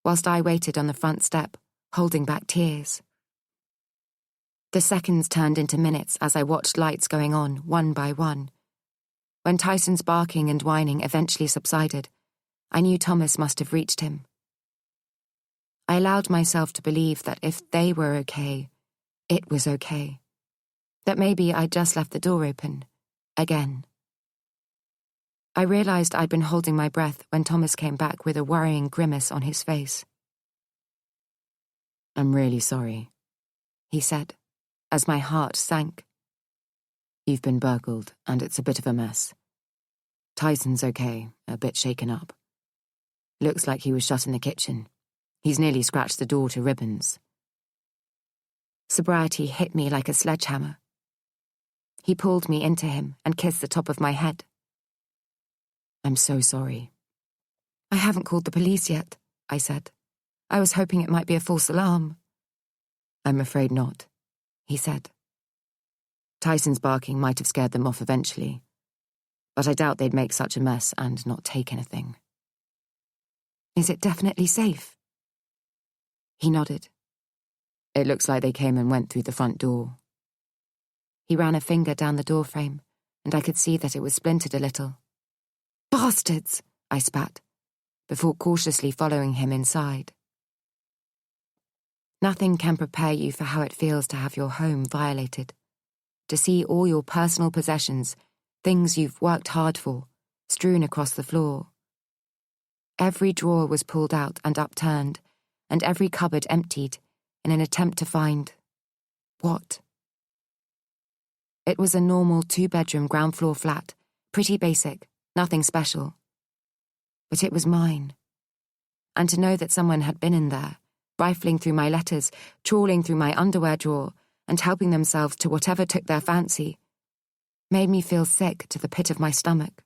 whilst I waited on the front step, holding back tears. The seconds turned into minutes as I watched lights going on, one by one. When Tyson's barking and whining eventually subsided, I knew Thomas must have reached him. I allowed myself to believe that if they were okay, it was okay. That maybe I'd just left the door open, again. I realized I'd been holding my breath when Thomas came back with a worrying grimace on his face. I'm really sorry, he said, as my heart sank. You've been burgled, and it's a bit of a mess. Tyson's okay, a bit shaken up. Looks like he was shut in the kitchen. He's nearly scratched the door to ribbons. Sobriety hit me like a sledgehammer. He pulled me into him and kissed the top of my head. I'm so sorry. I haven't called the police yet, I said. I was hoping it might be a false alarm. I'm afraid not, he said. Tyson's barking might have scared them off eventually, but I doubt they'd make such a mess and not take anything. Is it definitely safe? He nodded. It looks like they came and went through the front door. He ran a finger down the doorframe, and I could see that it was splintered a little. Bastards, I spat, before cautiously following him inside. Nothing can prepare you for how it feels to have your home violated, to see all your personal possessions, things you've worked hard for, strewn across the floor. Every drawer was pulled out and upturned, and every cupboard emptied in an attempt to find... what? It was a normal 2-bedroom ground floor flat, pretty basic, nothing special. But it was mine. And to know that someone had been in there, rifling through my letters, trawling through my underwear drawer, and helping themselves to whatever took their fancy, made me feel sick to the pit of my stomach.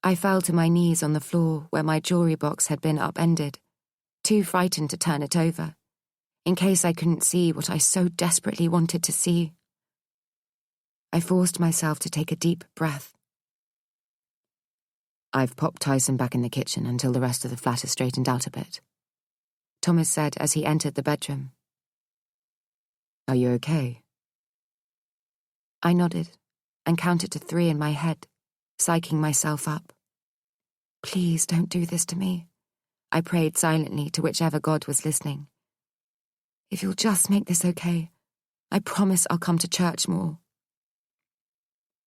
I fell to my knees on the floor where my jewelry box had been upended, too frightened to turn it over, in case I couldn't see what I so desperately wanted to see. I forced myself to take a deep breath. I've popped Tyson back in the kitchen until the rest of the flat is straightened out a bit, Thomas said as he entered the bedroom. Are you okay? I nodded and counted to 3 in my head, psyching myself up. Please don't do this to me, I prayed silently to whichever God was listening. If you'll just make this okay, I promise I'll come to church more.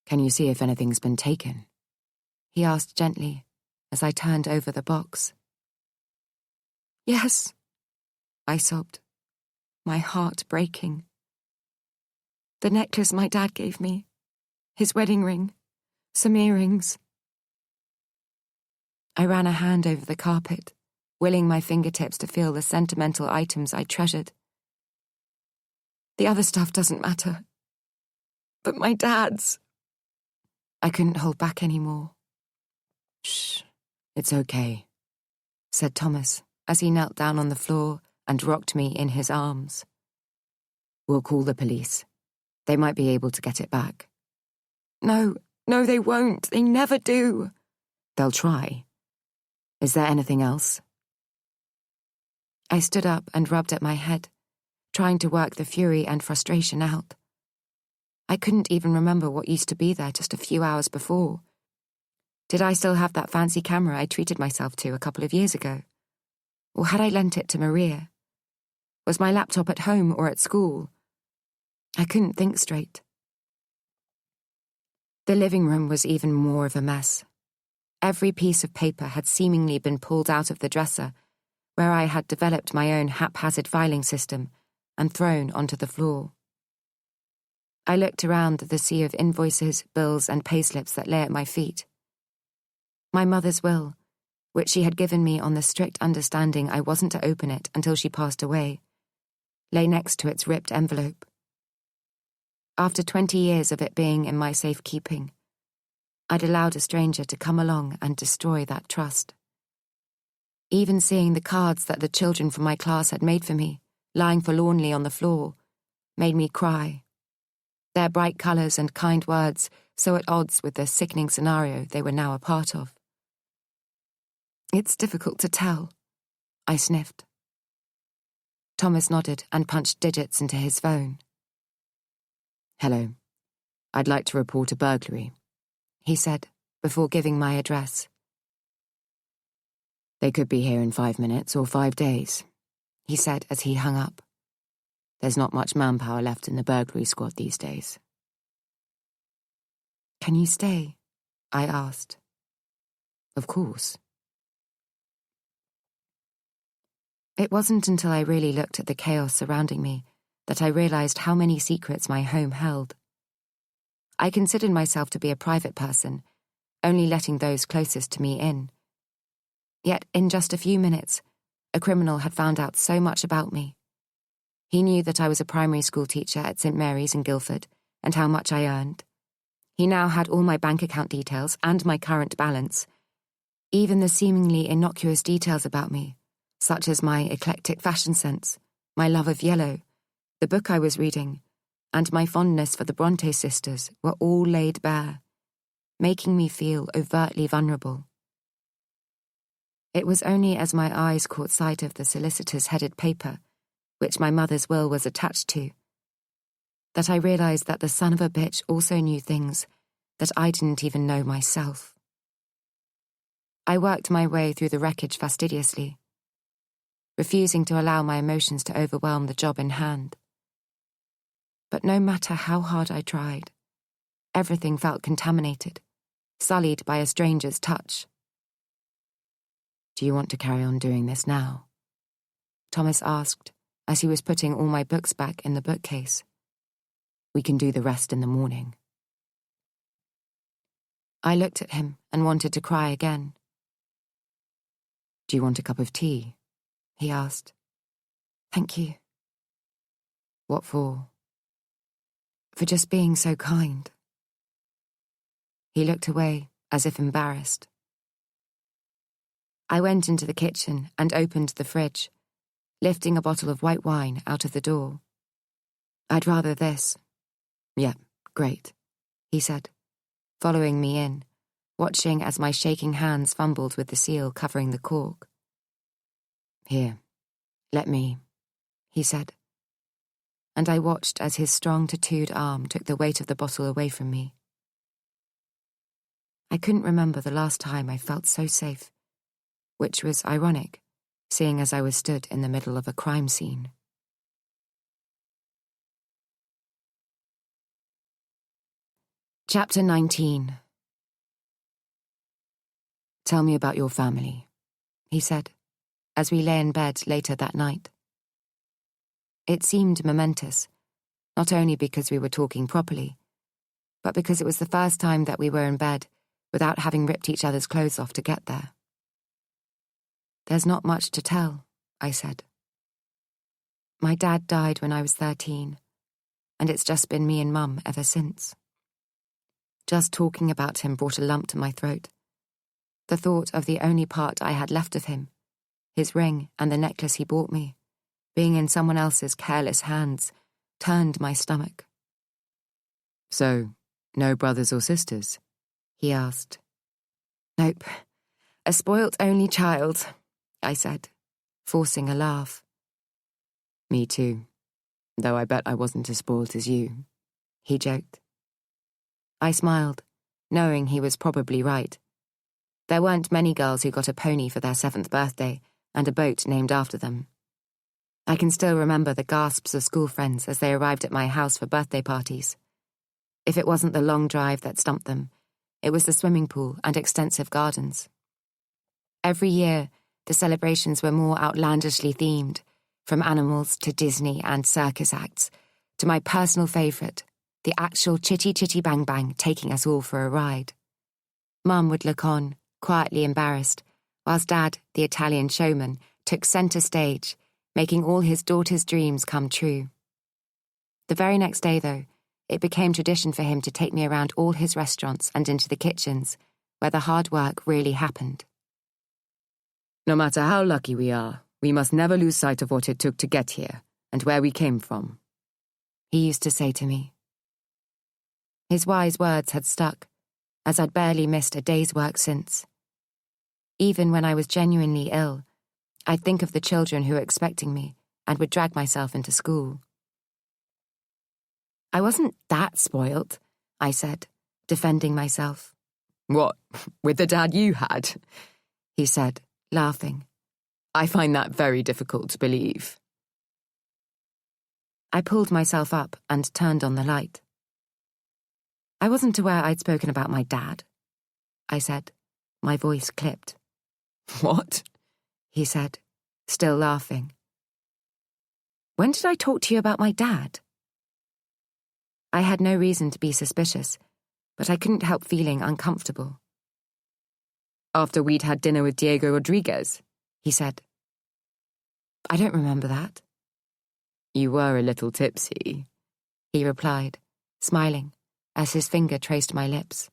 Can you see if anything's been taken? He asked gently as I turned over the box. Yes, I sobbed, my heart breaking. The necklace my dad gave me, his wedding ring, some earrings. I ran a hand over the carpet, willing my fingertips to feel the sentimental items I treasured. The other stuff doesn't matter. But my dad's... I couldn't hold back anymore. Shh, it's okay, said Thomas as he knelt down on the floor and rocked me in his arms. We'll call the police. They might be able to get it back. No, they won't. They never do. They'll try. Is there anything else? I stood up and rubbed at my head, trying to work the fury and frustration out. I couldn't even remember what used to be there just a few hours before. Did I still have that fancy camera I treated myself to a couple of years ago? Or had I lent it to Maria? Was my laptop at home or at school? I couldn't think straight. The living room was even more of a mess. Every piece of paper had seemingly been pulled out of the dresser, where I had developed my own haphazard filing system, and thrown onto the floor. I looked around at the sea of invoices, bills, and payslips that lay at my feet. My mother's will, which she had given me on the strict understanding I wasn't to open it until she passed away, lay next to its ripped envelope. After 20 years of it being in my safekeeping, I'd allowed a stranger to come along and destroy that trust. Even seeing the cards that the children from my class had made for me, lying forlornly on the floor, made me cry. Their bright colours and kind words so at odds with the sickening scenario they were now a part of. It's difficult to tell, I sniffed. Thomas nodded and punched digits into his phone. Hello. I'd like to report a burglary, he said, before giving my address. They could be here in 5 minutes or 5 days, he said as he hung up. There's not much manpower left in the burglary squad these days. Can you stay? I asked. Of course. It wasn't until I really looked at the chaos surrounding me that I realized how many secrets my home held. I considered myself to be a private person, only letting those closest to me in. Yet in just a few minutes, a criminal had found out so much about me. He knew that I was a primary school teacher at St. Mary's in Guildford and how much I earned. He now had all my bank account details and my current balance, even the seemingly innocuous details about me, such as my eclectic fashion sense, my love of yellow, the book I was reading, and my fondness for the Bronte sisters were all laid bare, making me feel overtly vulnerable. It was only as my eyes caught sight of the solicitor's headed paper, which my mother's will was attached to, that I realized that the son of a bitch also knew things that I didn't even know myself. I worked my way through the wreckage fastidiously, refusing to allow my emotions to overwhelm the job in hand. But no matter how hard I tried, everything felt contaminated, sullied by a stranger's touch. Do you want to carry on doing this now? Thomas asked, as he was putting all my books back in the bookcase. We can do the rest in the morning. I looked at him and wanted to cry again. Do you want a cup of tea? He asked. Thank you. What for? For just being so kind. He looked away, as if embarrassed. I went into the kitchen and opened the fridge, lifting a bottle of white wine out of the door. "I'd rather this." "Yeah, great," he said, following me in, watching as my shaking hands fumbled with the seal covering the cork. "Here, let me," he said, and I watched as his strong tattooed arm took the weight of the bottle away from me. I couldn't remember the last time I felt so safe, which was ironic, seeing as I was stood in the middle of a crime scene. Chapter 19. "Tell me about your family," he said, as we lay in bed later that night. It seemed momentous, not only because we were talking properly, but because it was the first time that we were in bed without having ripped each other's clothes off to get there. "There's not much to tell," I said. "My dad died when I was 13, and it's just been me and Mum ever since." Just talking about him brought a lump to my throat. The thought of the only part I had left of him, his ring and the necklace he bought me, being in someone else's careless hands, turned my stomach. "So, no brothers or sisters?" he asked. "Nope. A spoilt only child," I said, forcing a laugh. "Me too, though I bet I wasn't as spoilt as you," he joked. I smiled, knowing he was probably right. There weren't many girls who got a pony for their 7th birthday and a boat named after them. I can still remember the gasps of school friends as they arrived at my house for birthday parties. If it wasn't the long drive that stumped them, it was the swimming pool and extensive gardens. Every year, the celebrations were more outlandishly themed, from animals to Disney and circus acts, to my personal favourite, the actual Chitty Chitty Bang Bang taking us all for a ride. Mum would look on, quietly embarrassed, whilst Dad, the Italian showman, took centre stage, making all his daughter's dreams come true. The very next day, though, it became tradition for him to take me around all his restaurants and into the kitchens, where the hard work really happened. "No matter how lucky we are, we must never lose sight of what it took to get here, and where we came from," he used to say to me. His wise words had stuck, as I'd barely missed a day's work since. Even when I was genuinely ill, I'd think of the children who were expecting me and would drag myself into school. "I wasn't that spoilt," I said, defending myself. "What, with the dad you had?" he said, laughing. "I find that very difficult to believe." I pulled myself up and turned on the light. "I wasn't aware I'd spoken about my dad," I said, my voice clipped. "What?" he said, still laughing. "When did I talk to you about my dad?" I had no reason to be suspicious, but I couldn't help feeling uncomfortable. "After we'd had dinner with Diego Rodriguez," he said. "I don't remember that." "You were a little tipsy," he replied, smiling, as his finger traced my lips.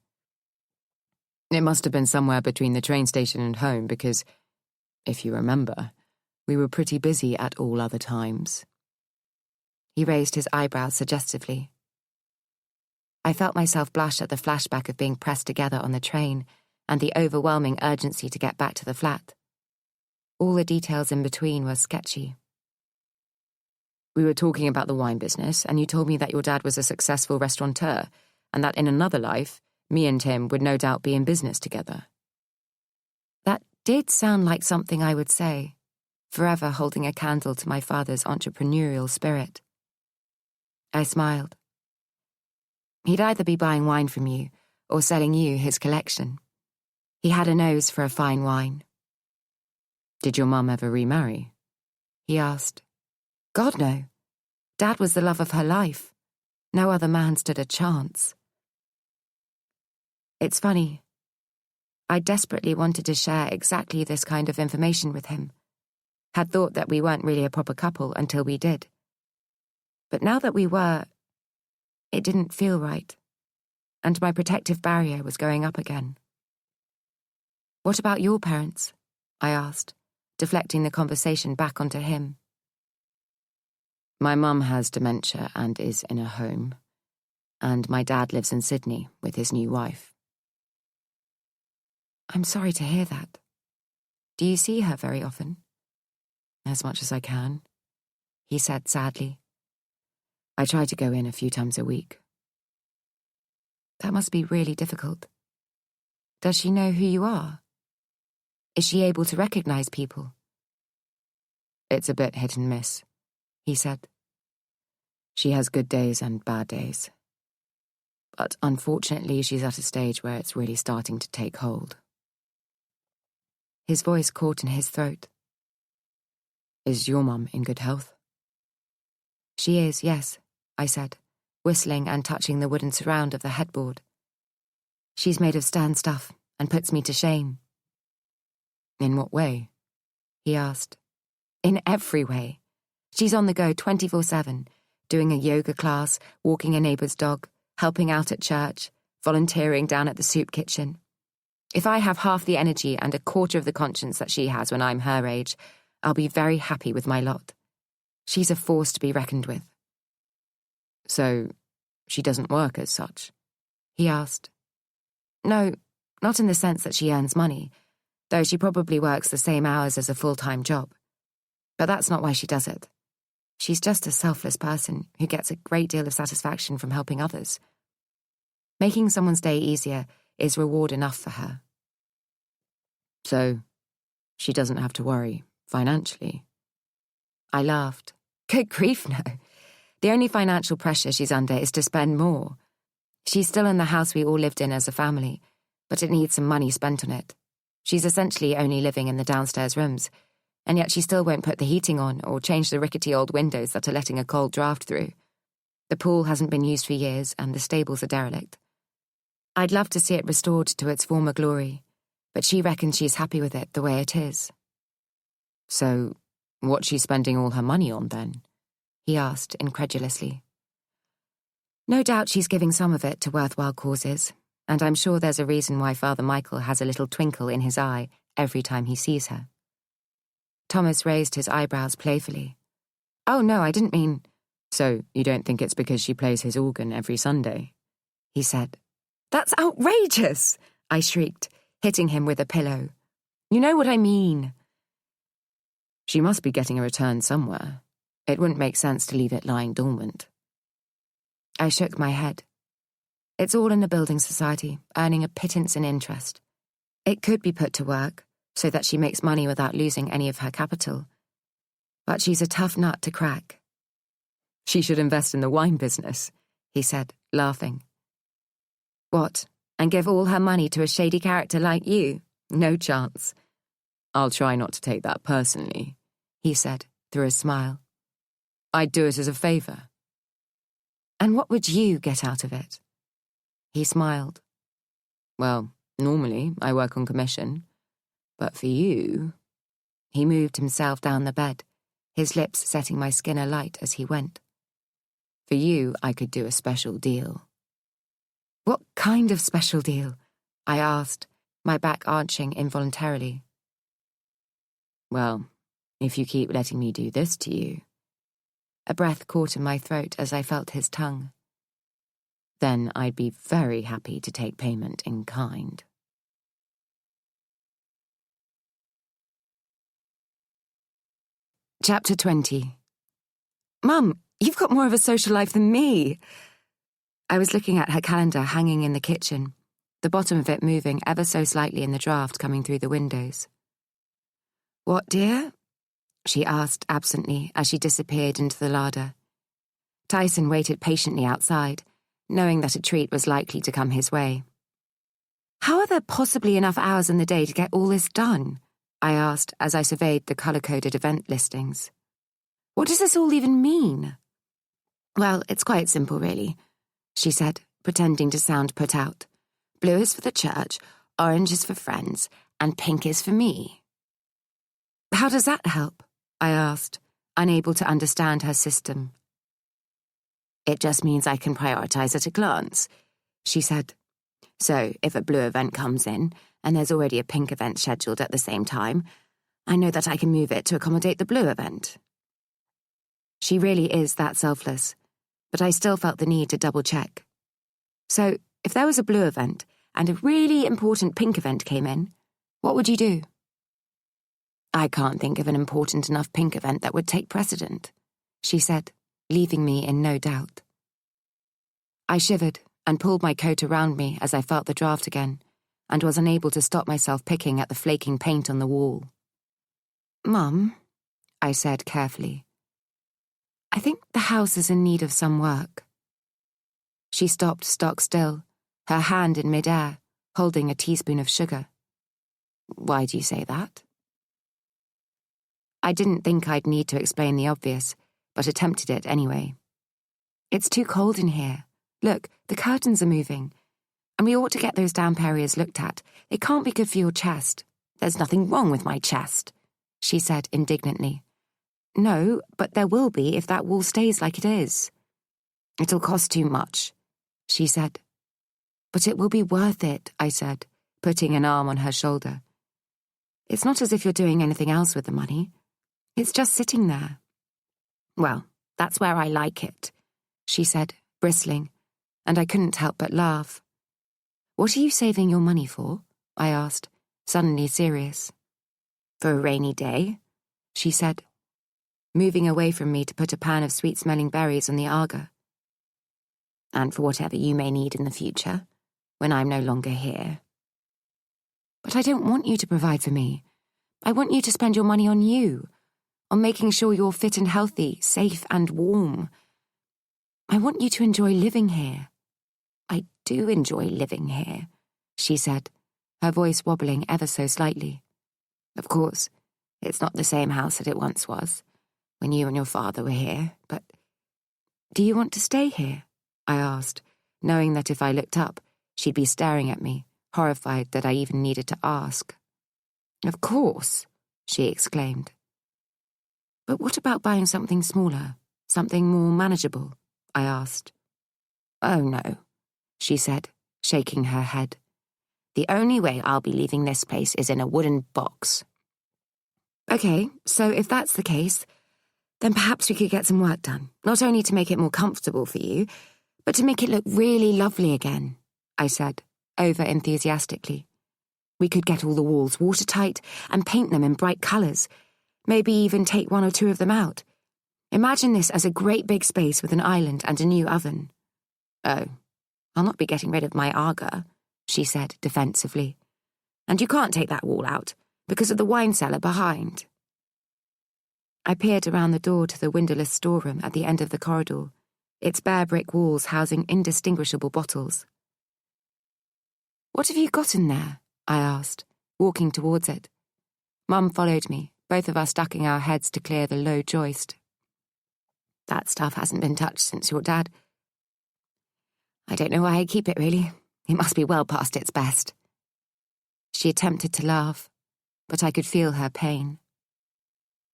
"It must have been somewhere between the train station and home because, if you remember, we were pretty busy at all other times." He raised his eyebrows suggestively. I felt myself blush at the flashback of being pressed together on the train and the overwhelming urgency to get back to the flat. All the details in between were sketchy. "We were talking about the wine business, and you told me that your dad was a successful restaurateur, and that in another life, me and him would no doubt be in business together." That did sound like something I would say, forever holding a candle to my father's entrepreneurial spirit. I smiled. He'd either be buying wine from you or selling you his collection. He had a nose for a fine wine. "Did your mum ever remarry?" he asked. "God, no. Dad was the love of her life. No other man stood a chance." It's funny. I desperately wanted to share exactly this kind of information with him. Had thought that we weren't really a proper couple until we did. But now that we were, it didn't feel right, and my protective barrier was going up again. "What about your parents?" I asked, deflecting the conversation back onto him. My mum has dementia and is in a home, and my dad lives in Sydney with his new wife. I'm sorry to hear that. Do you see her very often? As much as I can, he said sadly. I try to go in a few times a week. That must be really difficult. Does she know who you are? Is she able to recognize people? It's a bit hit and miss, he said. She has good days and bad days. But unfortunately, she's at a stage where it's really starting to take hold. His voice caught in his throat. Is your mum in good health? She is, yes, I said, whistling and touching the wooden surround of the headboard. She's made of Stan stuff and puts me to shame. In what way? He asked. In every way. She's on the go 24/7, doing a yoga class, walking a neighbour's dog, helping out at church, volunteering down at the soup kitchen. If I have half the energy and a quarter of the conscience that she has when I'm her age, I'll be very happy with my lot. She's a force to be reckoned with. So, she doesn't work as such? He asked. No, not in the sense that she earns money, though she probably works the same hours as a full-time job. But that's not why she does it. She's just a selfless person who gets a great deal of satisfaction from helping others. Making someone's day easier is reward enough for her. So, she doesn't have to worry financially? I laughed. Good grief, no. The only financial pressure she's under is to spend more. She's still in the house we all lived in as a family, but it needs some money spent on it. She's essentially only living in the downstairs rooms, and yet she still won't put the heating on or change the rickety old windows that are letting a cold draft through. The pool hasn't been used for years, and the stables are derelict. I'd love to see it restored to its former glory, but she reckons she's happy with it the way it is. So, what's she spending all her money on, then? He asked incredulously. No doubt she's giving some of it to worthwhile causes, and I'm sure there's a reason why Father Michael has a little twinkle in his eye every time he sees her. Thomas raised his eyebrows playfully. Oh, no, I didn't mean... So, you don't think it's because she plays his organ every Sunday? He said. That's outrageous! I shrieked, hitting him with a pillow. You know what I mean. She must be getting a return somewhere. It wouldn't make sense to leave it lying dormant. I shook my head. It's all in the building society, earning a pittance in interest. It could be put to work, so that she makes money without losing any of her capital. But she's a tough nut to crack. She should invest in the wine business, he said, laughing. What, and give all her money to a shady character like you? No chance. I'll try not to take that personally, he said, through a smile. I'd do it as a favour. And what would you get out of it? He smiled. Well, normally I work on commission. But for you... He moved himself down the bed, his lips setting my skin alight as he went. For you, I could do a special deal. What kind of special deal? I asked, my back arching involuntarily. Well, if you keep letting me do this to you... A breath caught in my throat as I felt his tongue. Then I'd be very happy to take payment in kind. Chapter 20. Mum, you've got more of a social life than me. I was looking at her calendar hanging in the kitchen, the bottom of it moving ever so slightly in the draught coming through the windows. What, dear? She asked absently as she disappeared into the larder. Tyson waited patiently outside, knowing that a treat was likely to come his way. How are there possibly enough hours in the day to get all this done? I asked as I surveyed the colour-coded event listings. What does this all even mean? Well, it's quite simple, really, she said, pretending to sound put out. Blue is for the church, orange is for friends, and pink is for me. How does that help? I asked, unable to understand her system. It just means I can prioritise at a glance, she said. So, if a blue event comes in, and there's already a pink event scheduled at the same time, I know that I can move it to accommodate the blue event. She really is that selfless, but I still felt the need to double-check. So, if there was a blue event and a really important pink event came in, what would you do? I can't think of an important enough pink event that would take precedent, she said, leaving me in no doubt. I shivered and pulled my coat around me as I felt the draft again, and was unable to stop myself picking at the flaking paint on the wall. Mum, I said carefully, I think the house is in need of some work. She stopped stock still, her hand in mid-air, holding a teaspoon of sugar. Why do you say that? I didn't think I'd need to explain the obvious, but attempted it anyway. It's too cold in here. Look, the curtains are moving. And we ought to get those damp areas looked at. They can't be good for your chest. There's nothing wrong with my chest, she said indignantly. No, but there will be if that wall stays like it is. It'll cost too much, she said. But it will be worth it, I said, putting an arm on her shoulder. It's not as if you're doing anything else with the money. It's just sitting there. Well, that's where I like it, she said, bristling, and I couldn't help but laugh. What are you saving your money for? I asked, suddenly serious. For a rainy day, she said, moving away from me to put a pan of sweet-smelling berries on the Aga. And for whatever you may need in the future, when I'm no longer here. But I don't want you to provide for me. I want you to spend your money on you, on making sure you're fit and healthy, safe and warm. I want you to enjoy living here. I do enjoy living here, she said, her voice wobbling ever so slightly. Of course, it's not the same house that it once was, when you and your father were here, but... Do you want to stay here? I asked, knowing that if I looked up, she'd be staring at me, horrified that I even needed to ask. Of course, she exclaimed. But what about buying something smaller, something more manageable? I asked. Oh no, she said, shaking her head. The only way I'll be leaving this place is in a wooden box. Okay, so if that's the case, then perhaps we could get some work done, not only to make it more comfortable for you, but to make it look really lovely again, I said, over-enthusiastically. We could get all the walls watertight and paint them in bright colours, maybe even take one or two of them out. Imagine this as a great big space with an island and a new oven. Oh, I'll not be getting rid of my Aga, she said defensively. And you can't take that wall out, because of the wine cellar behind. I peered around the door to the windowless storeroom at the end of the corridor, its bare brick walls housing indistinguishable bottles. What have you got in there? I asked, walking towards it. Mum followed me, both of us ducking our heads to clear the low joist. That stuff hasn't been touched since your dad. I don't know why I keep it, really. It must be well past its best. She attempted to laugh, but I could feel her pain.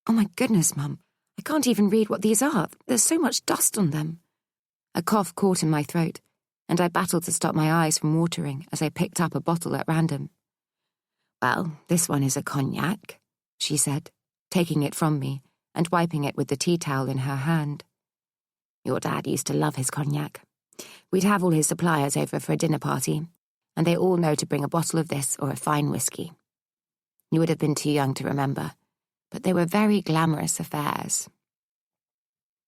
Oh my goodness, Mum. I can't even read what these are. There's so much dust on them. A cough caught in my throat, and I battled to stop my eyes from watering as I picked up a bottle at random. Well, this one is a cognac, she said, taking it from me and wiping it with the tea towel in her hand. Your dad used to love his cognac. We'd have all his suppliers over for a dinner party, and they all know to bring a bottle of this or a fine whiskey. You would have been too young to remember, but they were very glamorous affairs.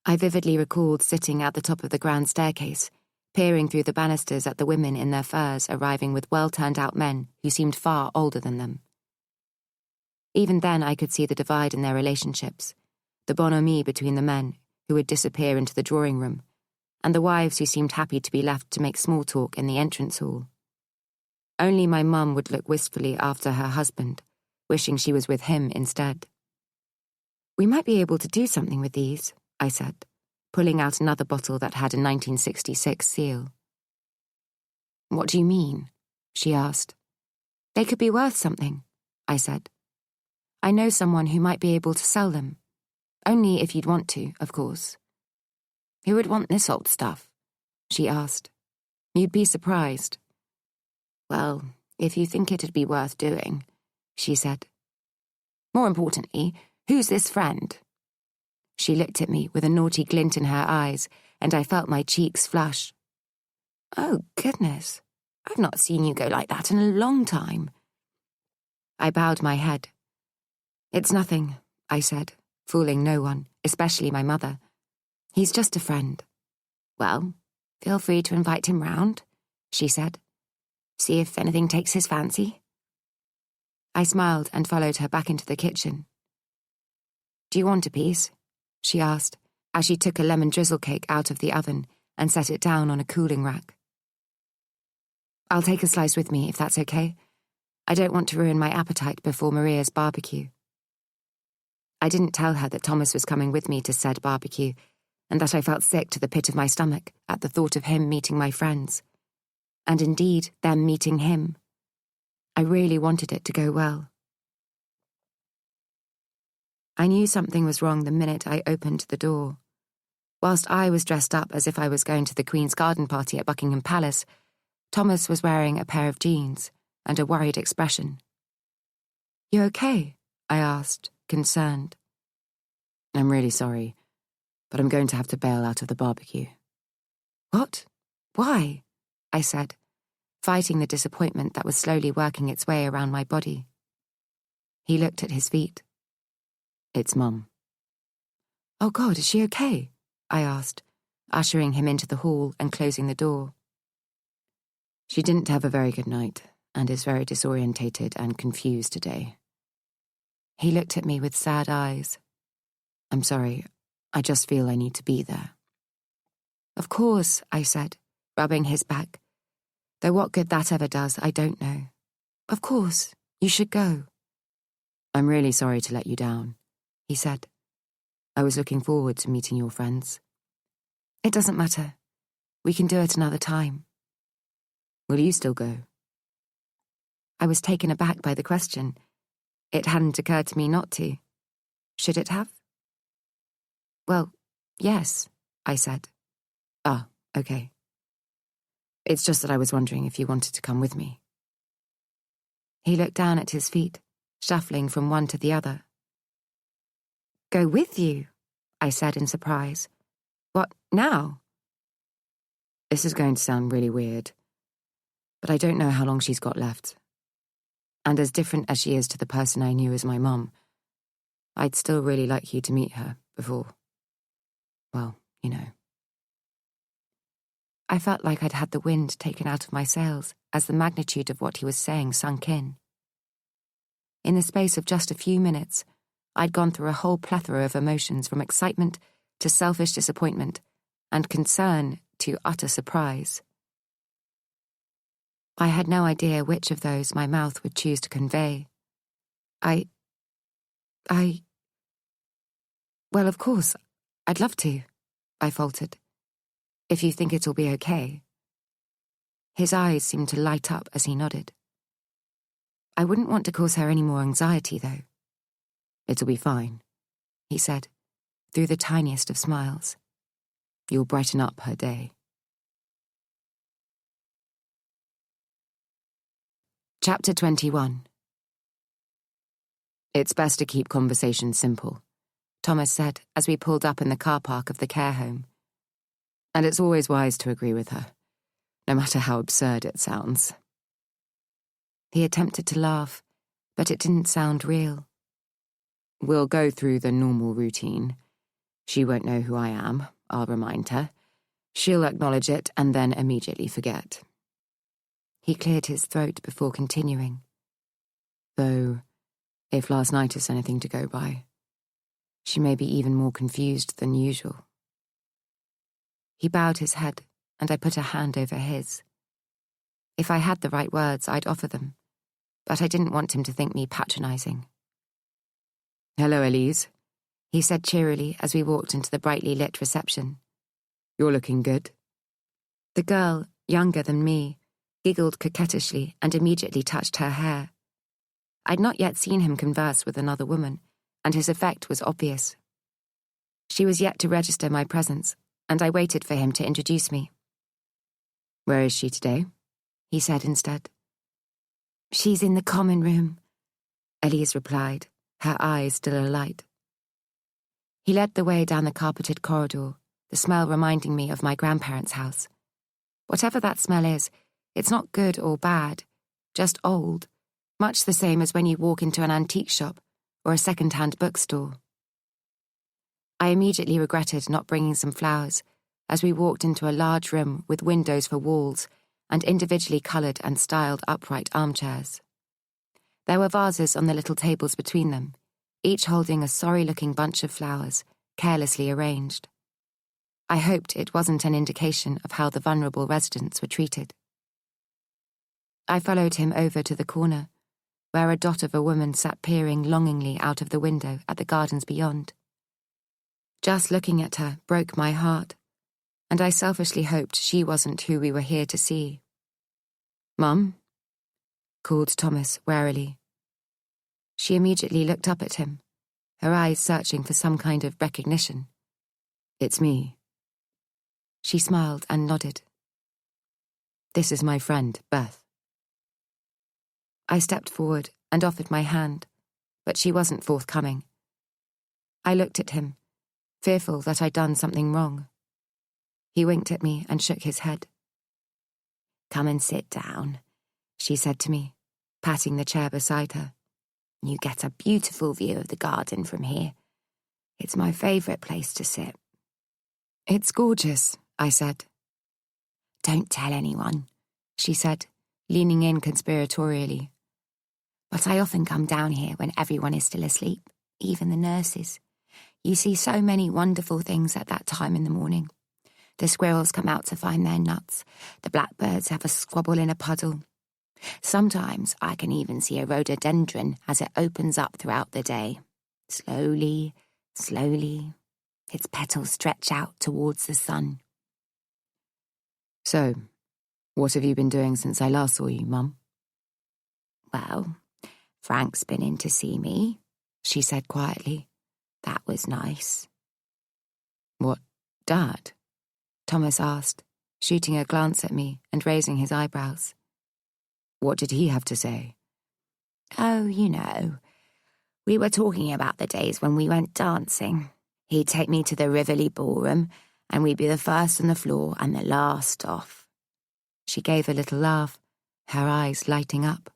I vividly recalled sitting at the top of the grand staircase, peering through the banisters at the women in their furs arriving with well-turned-out men who seemed far older than them. Even then I could see the divide in their relationships, the bonhomie between the men, who would disappear into the drawing room, and the wives who seemed happy to be left to make small talk in the entrance hall. Only my mum would look wistfully after her husband, wishing she was with him instead. We might be able to do something with these, I said, pulling out another bottle that had a 1966 seal. What do you mean? She asked. They could be worth something, I said. I know someone who might be able to sell them. Only if you'd want to, of course. Who would want this old stuff? She asked. You'd be surprised. Well, if you think it'd be worth doing, she said. More importantly, who's this friend? She looked at me with a naughty glint in her eyes, and I felt my cheeks flush. "Oh, goodness. I've not seen you go like that in a long time." I bowed my head. "It's nothing," I said, fooling no one, especially my mother. "He's just a friend." "Well, feel free to invite him round," she said. "See if anything takes his fancy." I smiled and followed her back into the kitchen. "Do you want a piece?" she asked, as she took a lemon drizzle cake out of the oven and set it down on a cooling rack. "I'll take a slice with me, if that's okay. I don't want to ruin my appetite before Maria's barbecue." I didn't tell her that Thomas was coming with me to said barbecue, and that I felt sick to the pit of my stomach at the thought of him meeting my friends, and indeed them meeting him. I really wanted it to go well. I knew something was wrong the minute I opened the door. Whilst I was dressed up as if I was going to the Queen's garden party at Buckingham Palace, Thomas was wearing a pair of jeans and a worried expression. "You okay?" I asked, concerned. "I'm really sorry, but I'm going to have to bail out of the barbecue." "What? Why?" I said, fighting the disappointment that was slowly working its way around my body. He looked at his feet. "It's Mum." "Oh God, is she okay?" I asked, ushering him into the hall and closing the door. "She didn't have a very good night and is very disorientated and confused today." He looked at me with sad eyes. "I'm sorry, I just feel I need to be there." "Of course," I said, rubbing his back. "Though what good that ever does, I don't know. Of course, you should go." "I'm really sorry to let you down," he said. "I was looking forward to meeting your friends." "It doesn't matter. We can do it another time." "Will you still go?" I was taken aback by the question. It hadn't occurred to me not to. Should it have? "Well, yes," I said. "Ah, okay. It's just that I was wondering if you wanted to come with me." He looked down at his feet, shuffling from one to the other. "Go with you?" I said in surprise. "What, now?" "This is going to sound really weird, but I don't know how long she's got left. And as different as she is to the person I knew as my mum, I'd still really like you to meet her before, well, you know." I felt like I'd had the wind taken out of my sails as the magnitude of what he was saying sunk in. In the space of just a few minutes, I'd gone through a whole plethora of emotions, from excitement to selfish disappointment and concern to utter surprise. I had no idea which of those my mouth would choose to convey. Well, of course, I'd love to, I faltered. "If you think it'll be okay." His eyes seemed to light up as he nodded. "I wouldn't want to cause her any more anxiety, though." "It'll be fine," he said, through the tiniest of smiles. "You'll brighten up her day." Chapter 21. "It's best to keep conversations simple," Thomas said as we pulled up in the car park of the care home. "And it's always wise to agree with her, no matter how absurd it sounds." He attempted to laugh, but it didn't sound real. "We'll go through the normal routine. She won't know who I am, I'll remind her. She'll acknowledge it and then immediately forget." He cleared his throat before continuing. "Though, if last night is anything to go by, she may be even more confused than usual." He bowed his head, and I put a hand over his. If I had the right words, I'd offer them, but I didn't want him to think me patronizing. "Hello, Elise," he said cheerily as we walked into the brightly lit reception. "You're looking good." The girl, younger than me, giggled coquettishly and immediately touched her hair. I'd not yet seen him converse with another woman, and his effect was obvious. She was yet to register my presence, and I waited for him to introduce me. "Where is she today?" he said instead. "She's in the common room," Elise replied, her eyes still alight. He led the way down the carpeted corridor, the smell reminding me of my grandparents' house. Whatever that smell is, it's not good or bad, just old, much the same as when you walk into an antique shop or a second-hand bookstore. I immediately regretted not bringing some flowers as we walked into a large room with windows for walls and individually coloured and styled upright armchairs. There were vases on the little tables between them, each holding a sorry-looking bunch of flowers, carelessly arranged. I hoped it wasn't an indication of how the vulnerable residents were treated. I followed him over to the corner, where a dot of a woman sat peering longingly out of the window at the gardens beyond. Just looking at her broke my heart, and I selfishly hoped she wasn't who we were here to see. "Mum?" called Thomas warily. She immediately looked up at him, her eyes searching for some kind of recognition. "It's me." She smiled and nodded. "This is my friend, Beth." I stepped forward and offered my hand, but she wasn't forthcoming. I looked at him, fearful that I'd done something wrong. He winked at me and shook his head. "Come and sit down," she said to me, patting the chair beside her. "You get a beautiful view of the garden from here. It's my favourite place to sit." "It's gorgeous," I said. "Don't tell anyone," she said, leaning in conspiratorially. "But I often come down here when everyone is still asleep, even the nurses. You see so many wonderful things at that time in the morning. The squirrels come out to find their nuts. The blackbirds have a squabble in a puddle. Sometimes I can even see a rhododendron as it opens up throughout the day. Slowly, slowly, its petals stretch out towards the sun." "So, what have you been doing since I last saw you, Mum?" "Well, Frank's been in to see me," she said quietly. "That was nice." "What, Dad?" Thomas asked, shooting a glance at me and raising his eyebrows. "What did he have to say?" "Oh, you know, we were talking about the days when we went dancing. He'd take me to the Rivoli ballroom, and we'd be the first on the floor and the last off." She gave a little laugh, her eyes lighting up.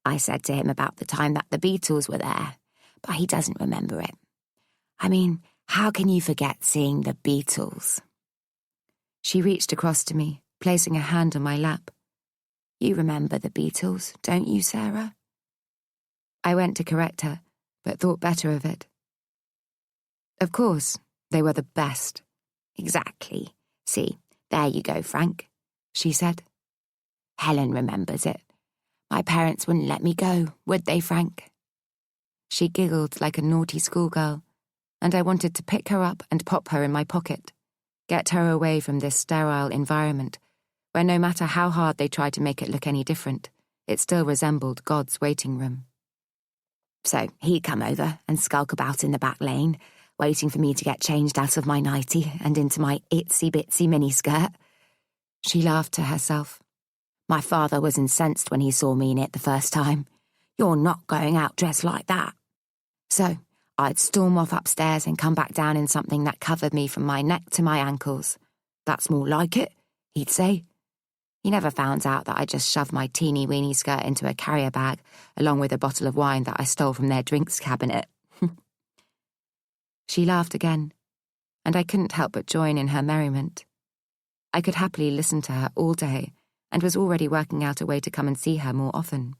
"I said to him about the time that the Beatles were there, but he doesn't remember it. I mean, how can you forget seeing the Beatles?" She reached across to me, placing a hand on my lap. "You remember the Beatles, don't you, Sarah?" I went to correct her, but thought better of it. "Of course, they were the best." "Exactly. See, there you go, Frank," she said. "Helen remembers it. My parents wouldn't let me go, would they, Frank?" She giggled like a naughty schoolgirl, and I wanted to pick her up and pop her in my pocket, get her away from this sterile environment, where no matter how hard they tried to make it look any different, it still resembled God's waiting room. So he'd come over and skulk about in the back lane, waiting for me to get changed out of my nightie and into my itsy-bitsy miniskirt. She laughed to herself. "My father was incensed when he saw me in it the first time. 'You're not going out dressed like that.' So I'd storm off upstairs and come back down in something that covered me from my neck to my ankles. 'That's more like it,' he'd say. He never found out that I just shoved my teeny-weeny skirt into a carrier bag along with a bottle of wine that I stole from their drinks cabinet." She laughed again, and I couldn't help but join in her merriment. I could happily listen to her all day and was already working out a way to come and see her more often.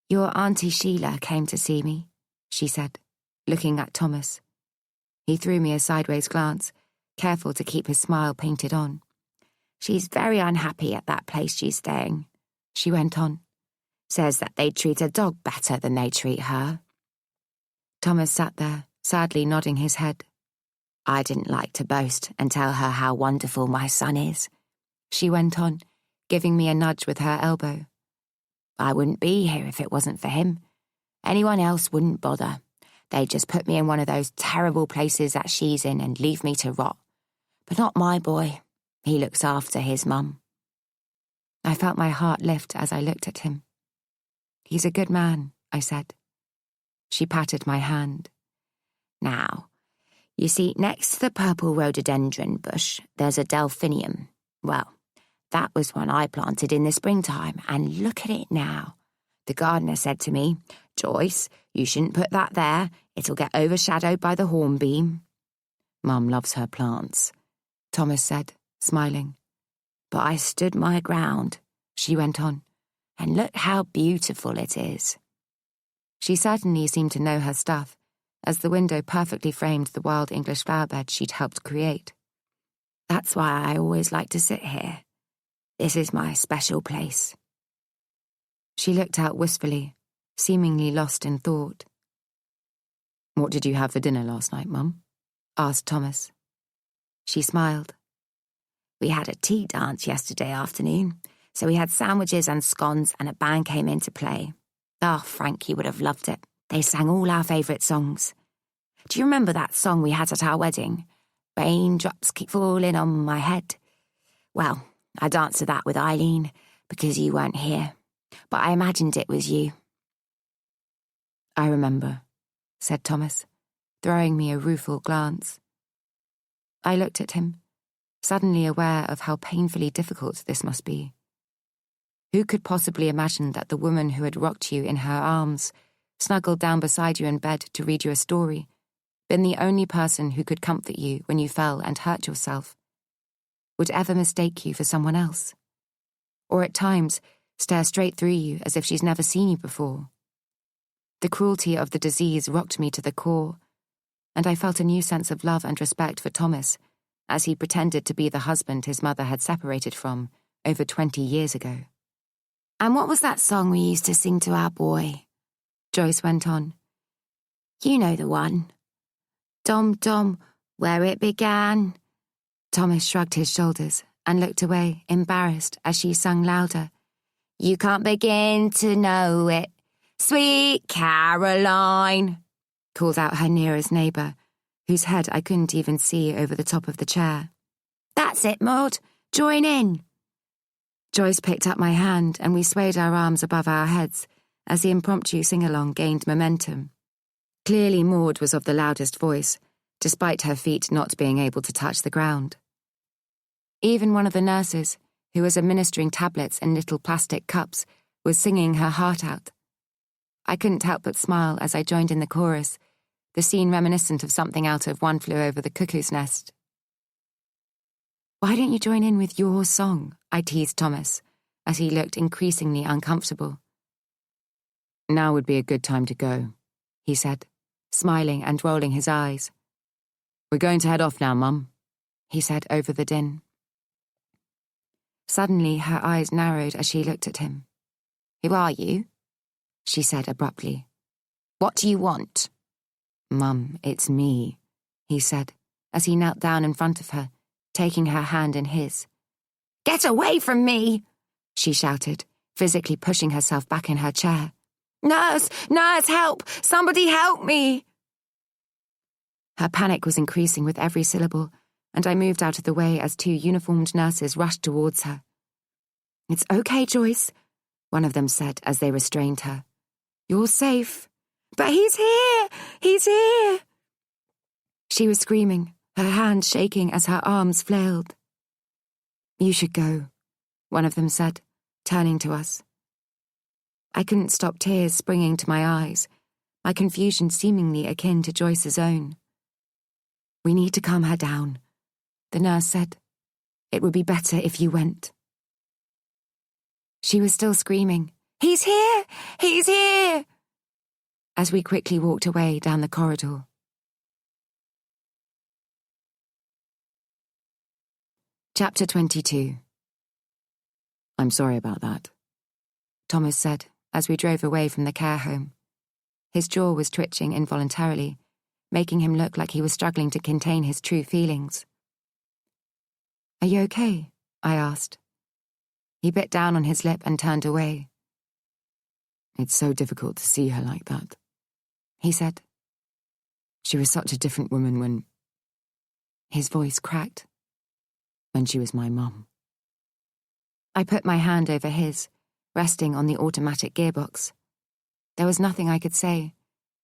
"Your Auntie Sheila came to see me," she said, looking at Thomas. He threw me a sideways glance, careful to keep his smile painted on. "She's very unhappy at that place she's staying," she went on. "Says that they treat a dog better than they treat her." Thomas sat there, sadly nodding his head. "I didn't like to boast and tell her how wonderful my son is," she went on, giving me a nudge with her elbow. "I wouldn't be here if it wasn't for him. Anyone else wouldn't bother. They'd just put me in one of those terrible places that she's in and leave me to rot. But not my boy. He looks after his mum." I felt my heart lift as I looked at him. "He's a good man," I said. She patted my hand. Now, you see, next to the purple rhododendron bush, there's a delphinium. Well, that was one I planted in the springtime, and look at it now. The gardener said to me, "Joyce, you shouldn't put that there. It'll get overshadowed by the hornbeam." Mum loves her plants, Thomas said, smiling. "But I stood my ground," she went on, "and look how beautiful it is." She certainly seemed to know her stuff, as the window perfectly framed the wild English flower bed she'd helped create. "That's why I always like to sit here. This is my special place." She looked out wistfully, seemingly lost in thought. "What did you have for dinner last night, Mum?" asked Thomas. She smiled. "We had a tea dance yesterday afternoon, so we had sandwiches and scones and a band came in to play. Oh, Frankie would have loved it. They sang all our favourite songs. Do you remember that song we had at our wedding? Raindrops keep falling on my head. Well, I danced to that with Eileen because you weren't here, but I imagined it was you." "I remember," said Thomas, throwing me a rueful glance. I looked at him, suddenly aware of how painfully difficult this must be. Who could possibly imagine that the woman who had rocked you in her arms, snuggled down beside you in bed to read you a story, been the only person who could comfort you when you fell and hurt yourself, would ever mistake you for someone else? Or at times, stare straight through you as if she's never seen you before? The cruelty of the disease rocked me to the core, and I felt a new sense of love and respect for Thomas as he pretended to be the husband his mother had separated from over 20 years ago. "And what was that song we used to sing to our boy?" Joyce went on. "You know the one. Dom Dom, where it began." Thomas shrugged his shoulders and looked away, embarrassed, as she sung louder. "You can't begin to know it, sweet Caroline," called out her nearest neighbour, whose head I couldn't even see over the top of the chair. "That's it, Maud. Join in." Joyce picked up my hand and we swayed our arms above our heads as the impromptu sing-along gained momentum. Clearly Maud was of the loudest voice, despite her feet not being able to touch the ground. Even one of the nurses, who was administering tablets in little plastic cups, was singing her heart out. I couldn't help but smile as I joined in the chorus, the scene reminiscent of something out of One Flew Over the Cuckoo's Nest. "Why don't you join in with your song?" I teased Thomas, as he looked increasingly uncomfortable. "Now would be a good time to go," he said, smiling and rolling his eyes. "We're going to head off now, Mum," he said over the din. Suddenly her eyes narrowed as she looked at him. "Who are you?" she said abruptly. "What do you want?" "Mum, it's me," he said, as he knelt down in front of her, taking her hand in his. "Get away from me!" she shouted, physically pushing herself back in her chair. "Nurse! Nurse, help! Somebody help me!" Her panic was increasing with every syllable, and I moved out of the way as two uniformed nurses rushed towards her. "It's okay, Joyce," one of them said as they restrained her. "You're safe." "But he's here! He's here!" She was screaming, her hands shaking as her arms flailed. "You should go," one of them said, turning to us. I couldn't stop tears springing to my eyes, my confusion seemingly akin to Joyce's own. "We need to calm her down," the nurse said. "It would be better if you went." She was still screaming, "He's here! He's here!" as we quickly walked away down the corridor. Chapter 22. "I'm sorry about that," Thomas said as we drove away from the care home. His jaw was twitching involuntarily, making him look like he was struggling to contain his true feelings. "Are you okay?" I asked. He bit down on his lip and turned away. "It's so difficult to see her like that," he said. "She was such a different woman when—" His voice cracked. "When she was my mum." I put my hand over his, resting on the automatic gearbox. There was nothing I could say,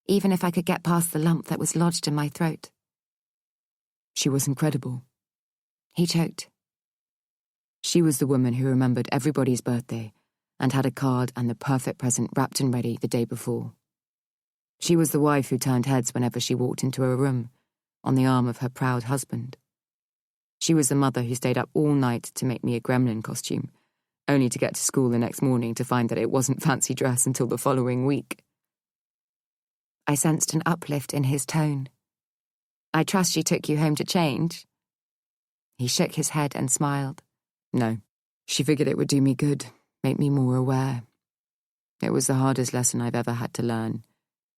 even if I could get past the lump that was lodged in my throat. She was incredible. He choked. She was the woman who remembered everybody's birthday and had a card and the perfect present wrapped and ready the day before. She was the wife who turned heads whenever she walked into a room, on the arm of her proud husband. She was the mother who stayed up all night to make me a gremlin costume, only to get to school the next morning to find that it wasn't fancy dress until the following week. I sensed an uplift in his tone. I trust she took you home to change? He shook his head and smiled. No, she figured it would do me good, make me more aware. It was the hardest lesson I've ever had to learn.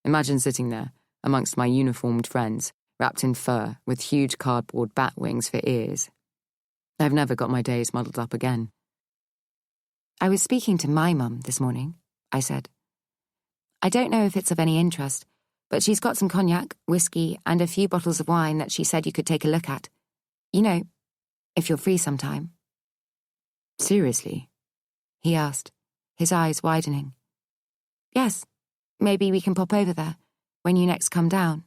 Imagine sitting there, amongst my uniformed friends, wrapped in fur, with huge cardboard bat wings for ears. I've never got my days muddled up again. I was speaking to my mum this morning, I said. I don't know if it's of any interest, but she's got some cognac, whiskey, and a few bottles of wine that she said you could take a look at. You know, if you're free sometime. Seriously? He asked, his eyes widening. Yes, maybe we can pop over there, when you next come down.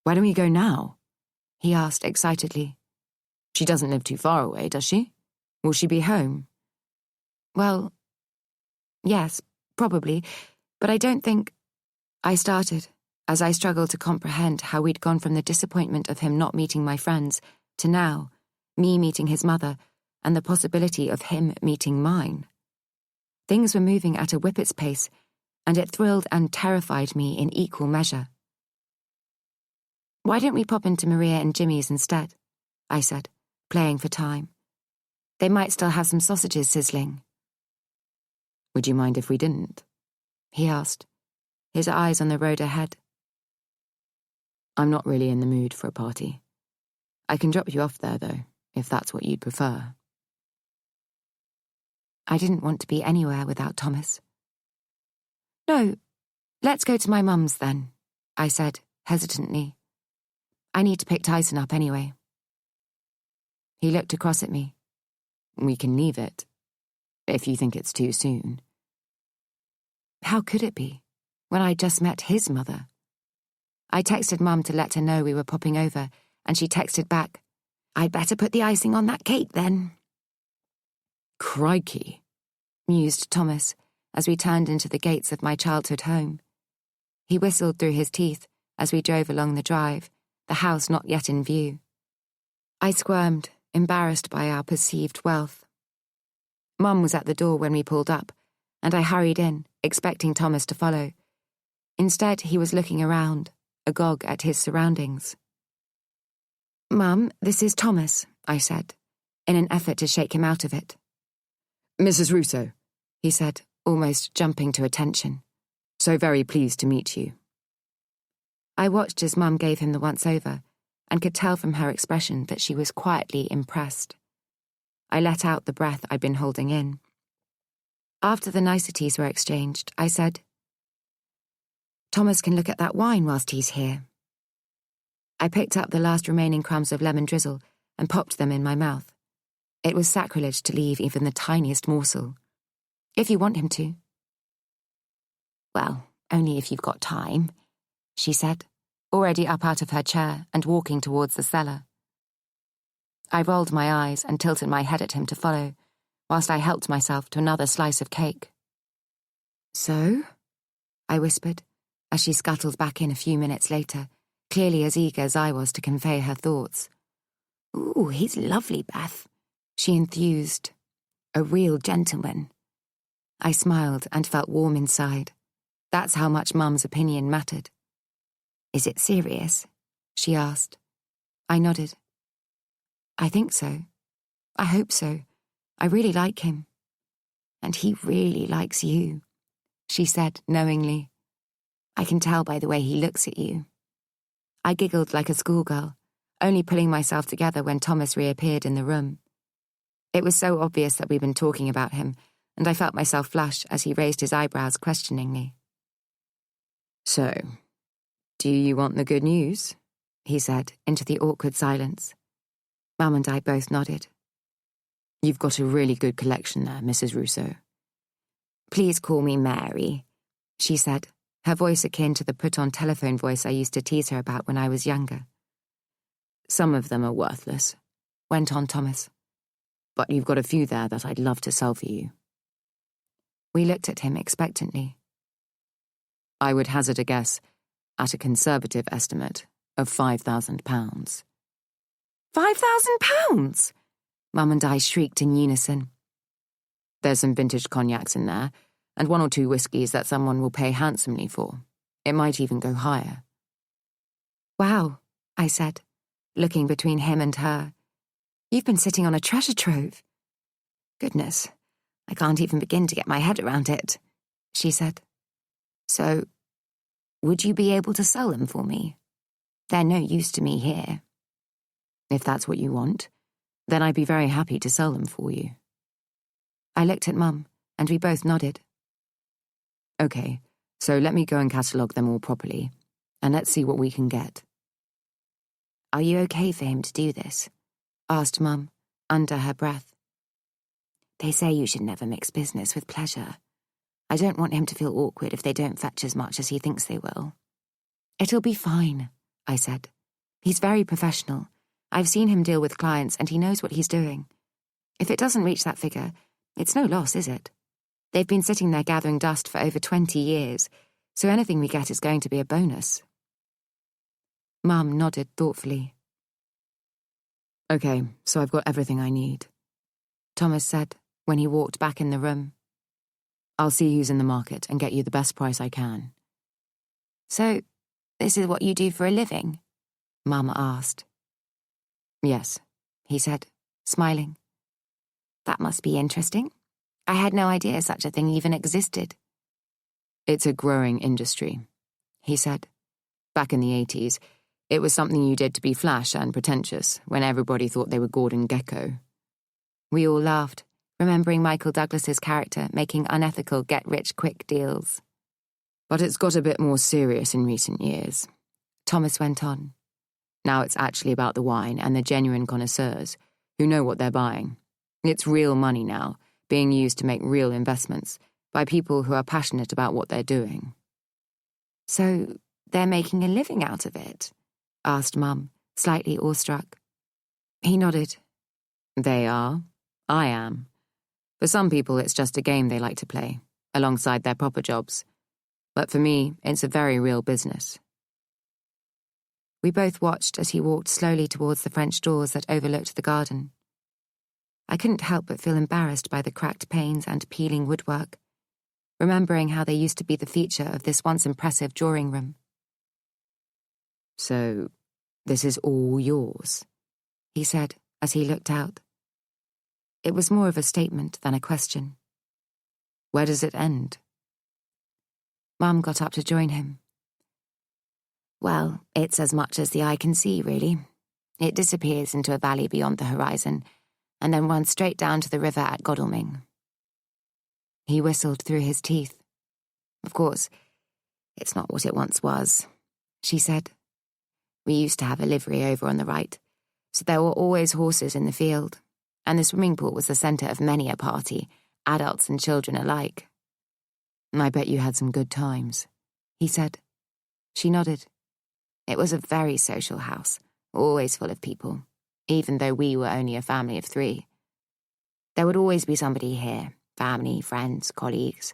Why don't we go now? He asked excitedly. She doesn't live too far away, does she? Will she be home? Well, yes, probably, but I don't think... I started, as I struggled to comprehend how we'd gone from the disappointment of him not meeting my friends to now, me meeting his mother, and the possibility of him meeting mine. Things were moving at a whippet's pace, and it thrilled and terrified me in equal measure. Why don't we pop into Maria and Jimmy's instead? I said, playing for time. They might still have some sausages sizzling. Would you mind if we didn't? He asked, his eyes on the road ahead. I'm not really in the mood for a party. I can drop you off there, though, if that's what you'd prefer. I didn't want to be anywhere without Thomas. No, let's go to my mum's then, I said, hesitantly. I need to pick Tyson up anyway. He looked across at me. We can leave it, if you think it's too soon. How could it be, when I'd just met his mother? I texted Mum to let her know we were popping over, and she texted back, I'd better put the icing on that cake then. Crikey, mused Thomas, as we turned into the gates of my childhood home. He whistled through his teeth as we drove along the drive, the house not yet in view. I squirmed, embarrassed by our perceived wealth. Mum was at the door when we pulled up, and I hurried in, expecting Thomas to follow. Instead, he was looking around, agog at his surroundings. Mum, this is Thomas, I said, in an effort to shake him out of it. Mrs. Russo, he said, almost jumping to attention. So very pleased to meet you. I watched as Mum gave him the once-over, and could tell from her expression that she was quietly impressed. I let out the breath I'd been holding in. After the niceties were exchanged, I said, Thomas can look at that wine whilst he's here. I picked up the last remaining crumbs of lemon drizzle and popped them in my mouth. It was sacrilege to leave even the tiniest morsel. If you want him to. Well, only if you've got time, she said, already up out of her chair and walking towards the cellar. I rolled my eyes and tilted my head at him to follow, whilst I helped myself to another slice of cake. So? I whispered, as she scuttled back in a few minutes later, clearly as eager as I was to convey her thoughts. Ooh, he's lovely, Beth, she enthused. A real gentleman. I smiled and felt warm inside. That's how much Mum's opinion mattered. Is it serious? She asked. I nodded. I think so. I hope so. I really like him. And he really likes you, she said knowingly. I can tell by the way he looks at you. I giggled like a schoolgirl, only pulling myself together when Thomas reappeared in the room. It was so obvious that we'd been talking about him, and I felt myself flush as he raised his eyebrows questioningly. So, do you want the good news? He said into the awkward silence. Mum and I both nodded. You've got a really good collection there, Mrs. Russo. Please call me Mary, she said, her voice akin to the put-on telephone voice I used to tease her about when I was younger. "Some of them are worthless," went on Thomas. "But you've got a few there that I'd love to sell for you." We looked at him expectantly. "I would hazard a guess, at a conservative estimate, of £5,000. £5,000? Mum and I shrieked in unison. There's some vintage cognacs in there, and 1 or 2 whiskies that someone will pay handsomely for. It might even go higher." "Wow," I said, looking between him and her. "You've been sitting on a treasure trove." "Goodness, I can't even begin to get my head around it," she said. "So, would you be able to sell them for me? They're no use to me here." "If that's what you want, then I'd be very happy to sell them for you." I looked at Mum, and we both nodded. "Okay, so let me go and catalogue them all properly, and let's see what we can get." "Are you okay for him to do this?" asked Mum, under her breath. "They say you should never mix business with pleasure. I don't want him to feel awkward if they don't fetch as much as he thinks they will." "It'll be fine," I said. "He's very professional. I've seen him deal with clients and he knows what he's doing. If it doesn't reach that figure, it's no loss, is it? They've been sitting there gathering dust for over 20 years, so anything we get is going to be a bonus." Mum nodded thoughtfully. "Okay, so I've got everything I need," Thomas said when he walked back in the room. "I'll see who's in the market and get you the best price I can." "So, this is what you do for a living?" Mum asked. "Yes," he said, smiling. "That must be interesting. I had no idea such a thing even existed." "It's a growing industry," he said. "Back in the 80s, it was something you did to be flash and pretentious when everybody thought they were Gordon Gekko." We all laughed, remembering Michael Douglas's character making unethical get-rich-quick deals. "But it's got a bit more serious in recent years," Thomas went on. "Now it's actually about the wine and the genuine connoisseurs who know what they're buying. It's real money now, being used to make real investments by people who are passionate about what they're doing." "So they're making a living out of it?" asked Mum, slightly awestruck. He nodded. "They are. I am. For some people, it's just a game they like to play, alongside their proper jobs. But for me, it's a very real business." We both watched as he walked slowly towards the French doors that overlooked the garden. I couldn't help but feel embarrassed by the cracked panes and peeling woodwork, remembering how they used to be the feature of this once impressive drawing room. "So, this is all yours?" he said as he looked out. It was more of a statement than a question. "Where does it end?" Mum got up to join him. "Well, it's as much as the eye can see, really. It disappears into a valley beyond the horizon, and then runs straight down to the river at Godalming." He whistled through his teeth. "Of course, it's not what it once was," she said. "We used to have a livery over on the right, so there were always horses in the field, and the swimming pool was the centre of many a party, adults and children alike." "I bet you had some good times," he said. She nodded. "It was a very social house, always full of people, even though we were only a family of 3. There would always be somebody here, family, friends, colleagues.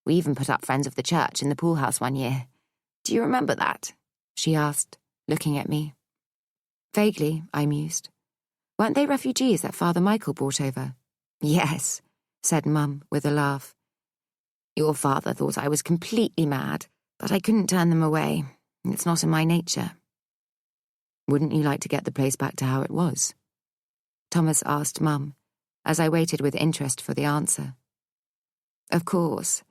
We even put up Friends of the Church in the pool house one year. Do you remember that?" she asked, looking at me. Vaguely, I mused. "Weren't they refugees that Father Michael brought over?" "Yes," said Mum with a laugh. "Your father thought I was completely mad, but I couldn't turn them away. It's not in my nature." "Wouldn't you like to get the place back to how it was?" Thomas asked Mum, as I waited with interest for the answer. "Of course,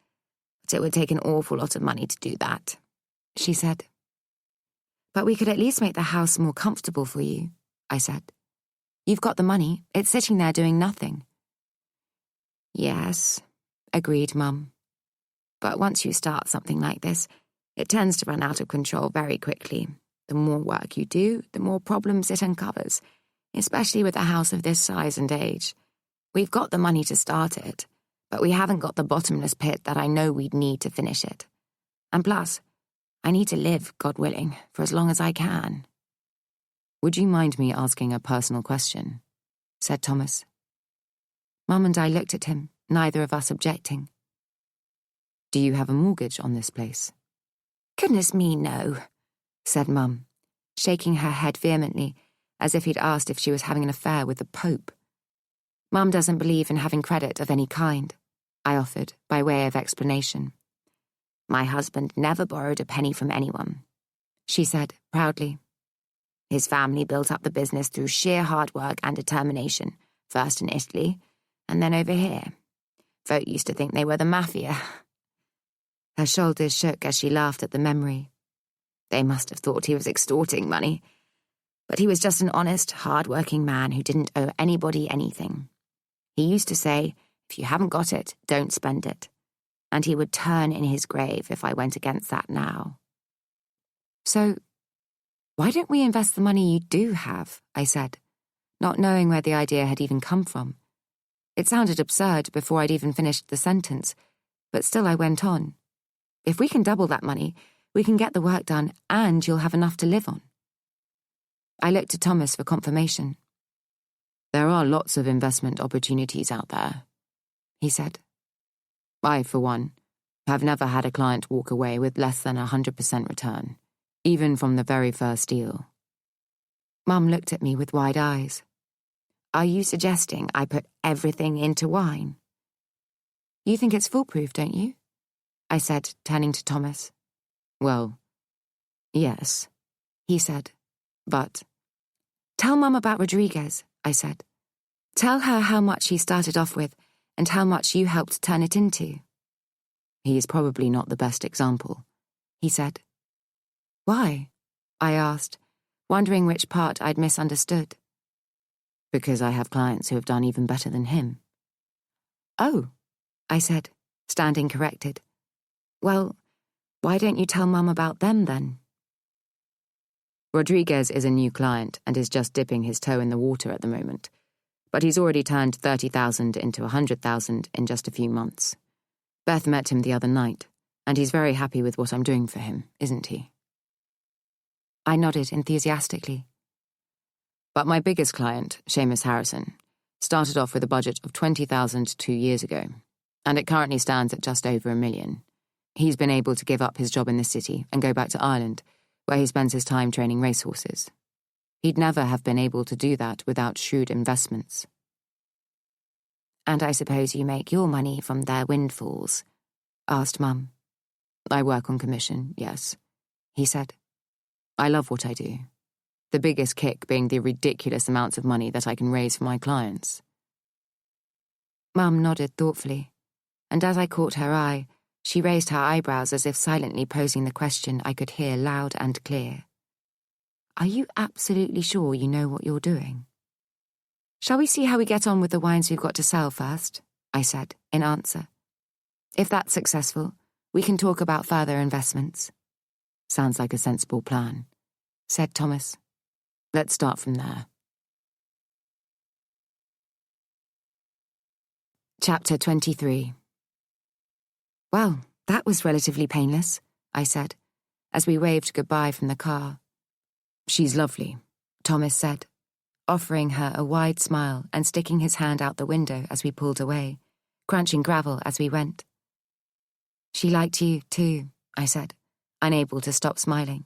but it would take an awful lot of money to do that," she said. "But we could at least make the house more comfortable for you," I said. "You've got the money. It's sitting there doing nothing." "Yes," agreed Mum. "But once you start something like this, it tends to run out of control very quickly. The more work you do, the more problems it uncovers, especially with a house of this size and age. We've got the money to start it, but we haven't got the bottomless pit that I know we'd need to finish it. And plus, I need to live, God willing, for as long as I can. Would you mind me asking a personal question? Said Thomas. Mum and I looked at him, neither of us objecting. Do you have a mortgage on this place? Goodness me, no, said Mum, shaking her head vehemently, as if he'd asked if she was having an affair with the Pope. Mum doesn't believe in having credit of any kind, I offered, by way of explanation. My husband never borrowed a penny from anyone, she said proudly. His family built up the business through sheer hard work and determination, first in Italy, and then over here. Folk used to think they were the mafia. Her shoulders shook as she laughed at the memory. They must have thought he was extorting money, but he was just an honest, hard-working man who didn't owe anybody anything. He used to say, if you haven't got it, don't spend it. And he would turn in his grave if I went against that now. So, why don't we invest the money you do have? I said, not knowing where the idea had even come from. It sounded absurd before I'd even finished the sentence, but still I went on. If we can double that money, we can get the work done and you'll have enough to live on. I looked to Thomas for confirmation. There are lots of investment opportunities out there, he said. I, for one, have never had a client walk away with less than 100% return, even from the very first deal. Mum looked at me with wide eyes. Are you suggesting I put everything into wine? You think it's foolproof, don't you? I said, turning to Thomas. Well, yes, he said, but... Tell Mum about Rodriguez, I said. Tell her how much he started off with and how much you helped turn it into. He is probably not the best example, he said. Why? I asked, wondering which part I'd misunderstood. Because I have clients who have done even better than him. Oh, I said, standing corrected. Well, why don't you tell Mum about them then? Rodriguez is a new client and is just dipping his toe in the water at the moment, but he's already turned 30,000 into 100,000 in just a few months. Beth met him the other night, and he's very happy with what I'm doing for him, isn't he? I nodded enthusiastically. But my biggest client, Seamus Harrison, started off with a budget of 20,000 2 years ago, and it currently stands at just over $1 million. He's been able to give up his job in the city and go back to Ireland, where he spends his time training racehorses. He'd never have been able to do that without shrewd investments. And I suppose you make your money from their windfalls? Asked Mum. I work on commission, yes, he said. I love what I do. The biggest kick being the ridiculous amounts of money that I can raise for my clients. Mum nodded thoughtfully, and as I caught her eye, she raised her eyebrows as if silently posing the question I could hear loud and clear. Are you absolutely sure you know what you're doing? Shall we see how we get on with the wines we've got to sell first? I said, in answer. If that's successful, we can talk about further investments. Sounds like a sensible plan, said Thomas. Let's start from there. Chapter 23. Well, that was relatively painless, I said, as we waved goodbye from the car. She's lovely, Thomas said, offering her a wide smile and sticking his hand out the window as we pulled away, crunching gravel as we went. She liked you, too, I said, unable to stop smiling.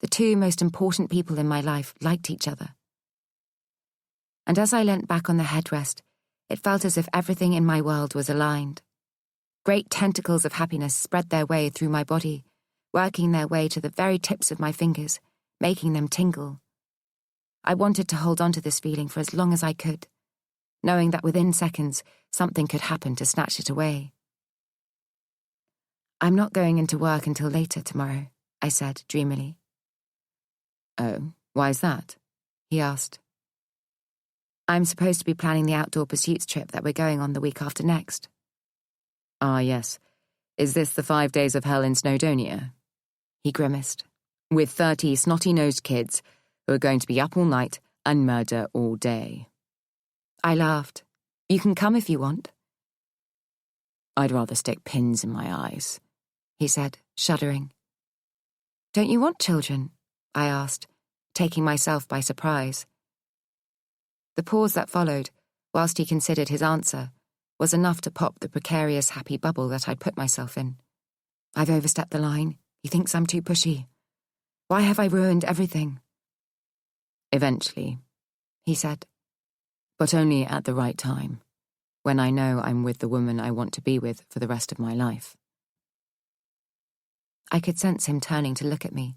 The two most important people in my life liked each other. And as I leant back on the headrest, it felt as if everything in my world was aligned. Great tentacles of happiness spread their way through my body, working their way to the very tips of my fingers, making them tingle. I wanted to hold on to this feeling for as long as I could, knowing that within seconds something could happen to snatch it away. I'm not going into work until later tomorrow, I said dreamily. Oh, why is that? He asked. I'm supposed to be planning the outdoor pursuits trip that we're going on the week after next. Ah, yes. Is this the 5 days of hell in Snowdonia? He grimaced. With 30 snotty-nosed kids who are going to be up all night and murder all day. I laughed. You can come if you want. I'd rather stick pins in my eyes, he said, shuddering. Don't you want children? I asked, taking myself by surprise. The pause that followed, whilst he considered his answer, was enough to pop the precarious happy bubble that I'd put myself in. I've overstepped the line. He thinks I'm too pushy. Why have I ruined everything? Eventually, he said, but only at the right time, when I know I'm with the woman I want to be with for the rest of my life. I could sense him turning to look at me,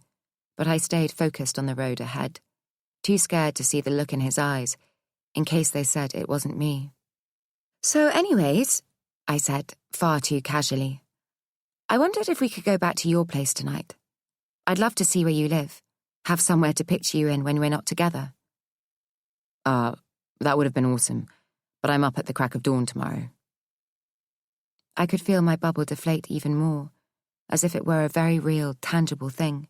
but I stayed focused on the road ahead, too scared to see the look in his eyes, in case they said it wasn't me. So anyways, I said, far too casually, I wondered if we could go back to your place tonight. I'd love to see where you live, have somewhere to picture you in when we're not together. That would have been awesome, but I'm up at the crack of dawn tomorrow. I could feel my bubble deflate even more, as if it were a very real, tangible thing.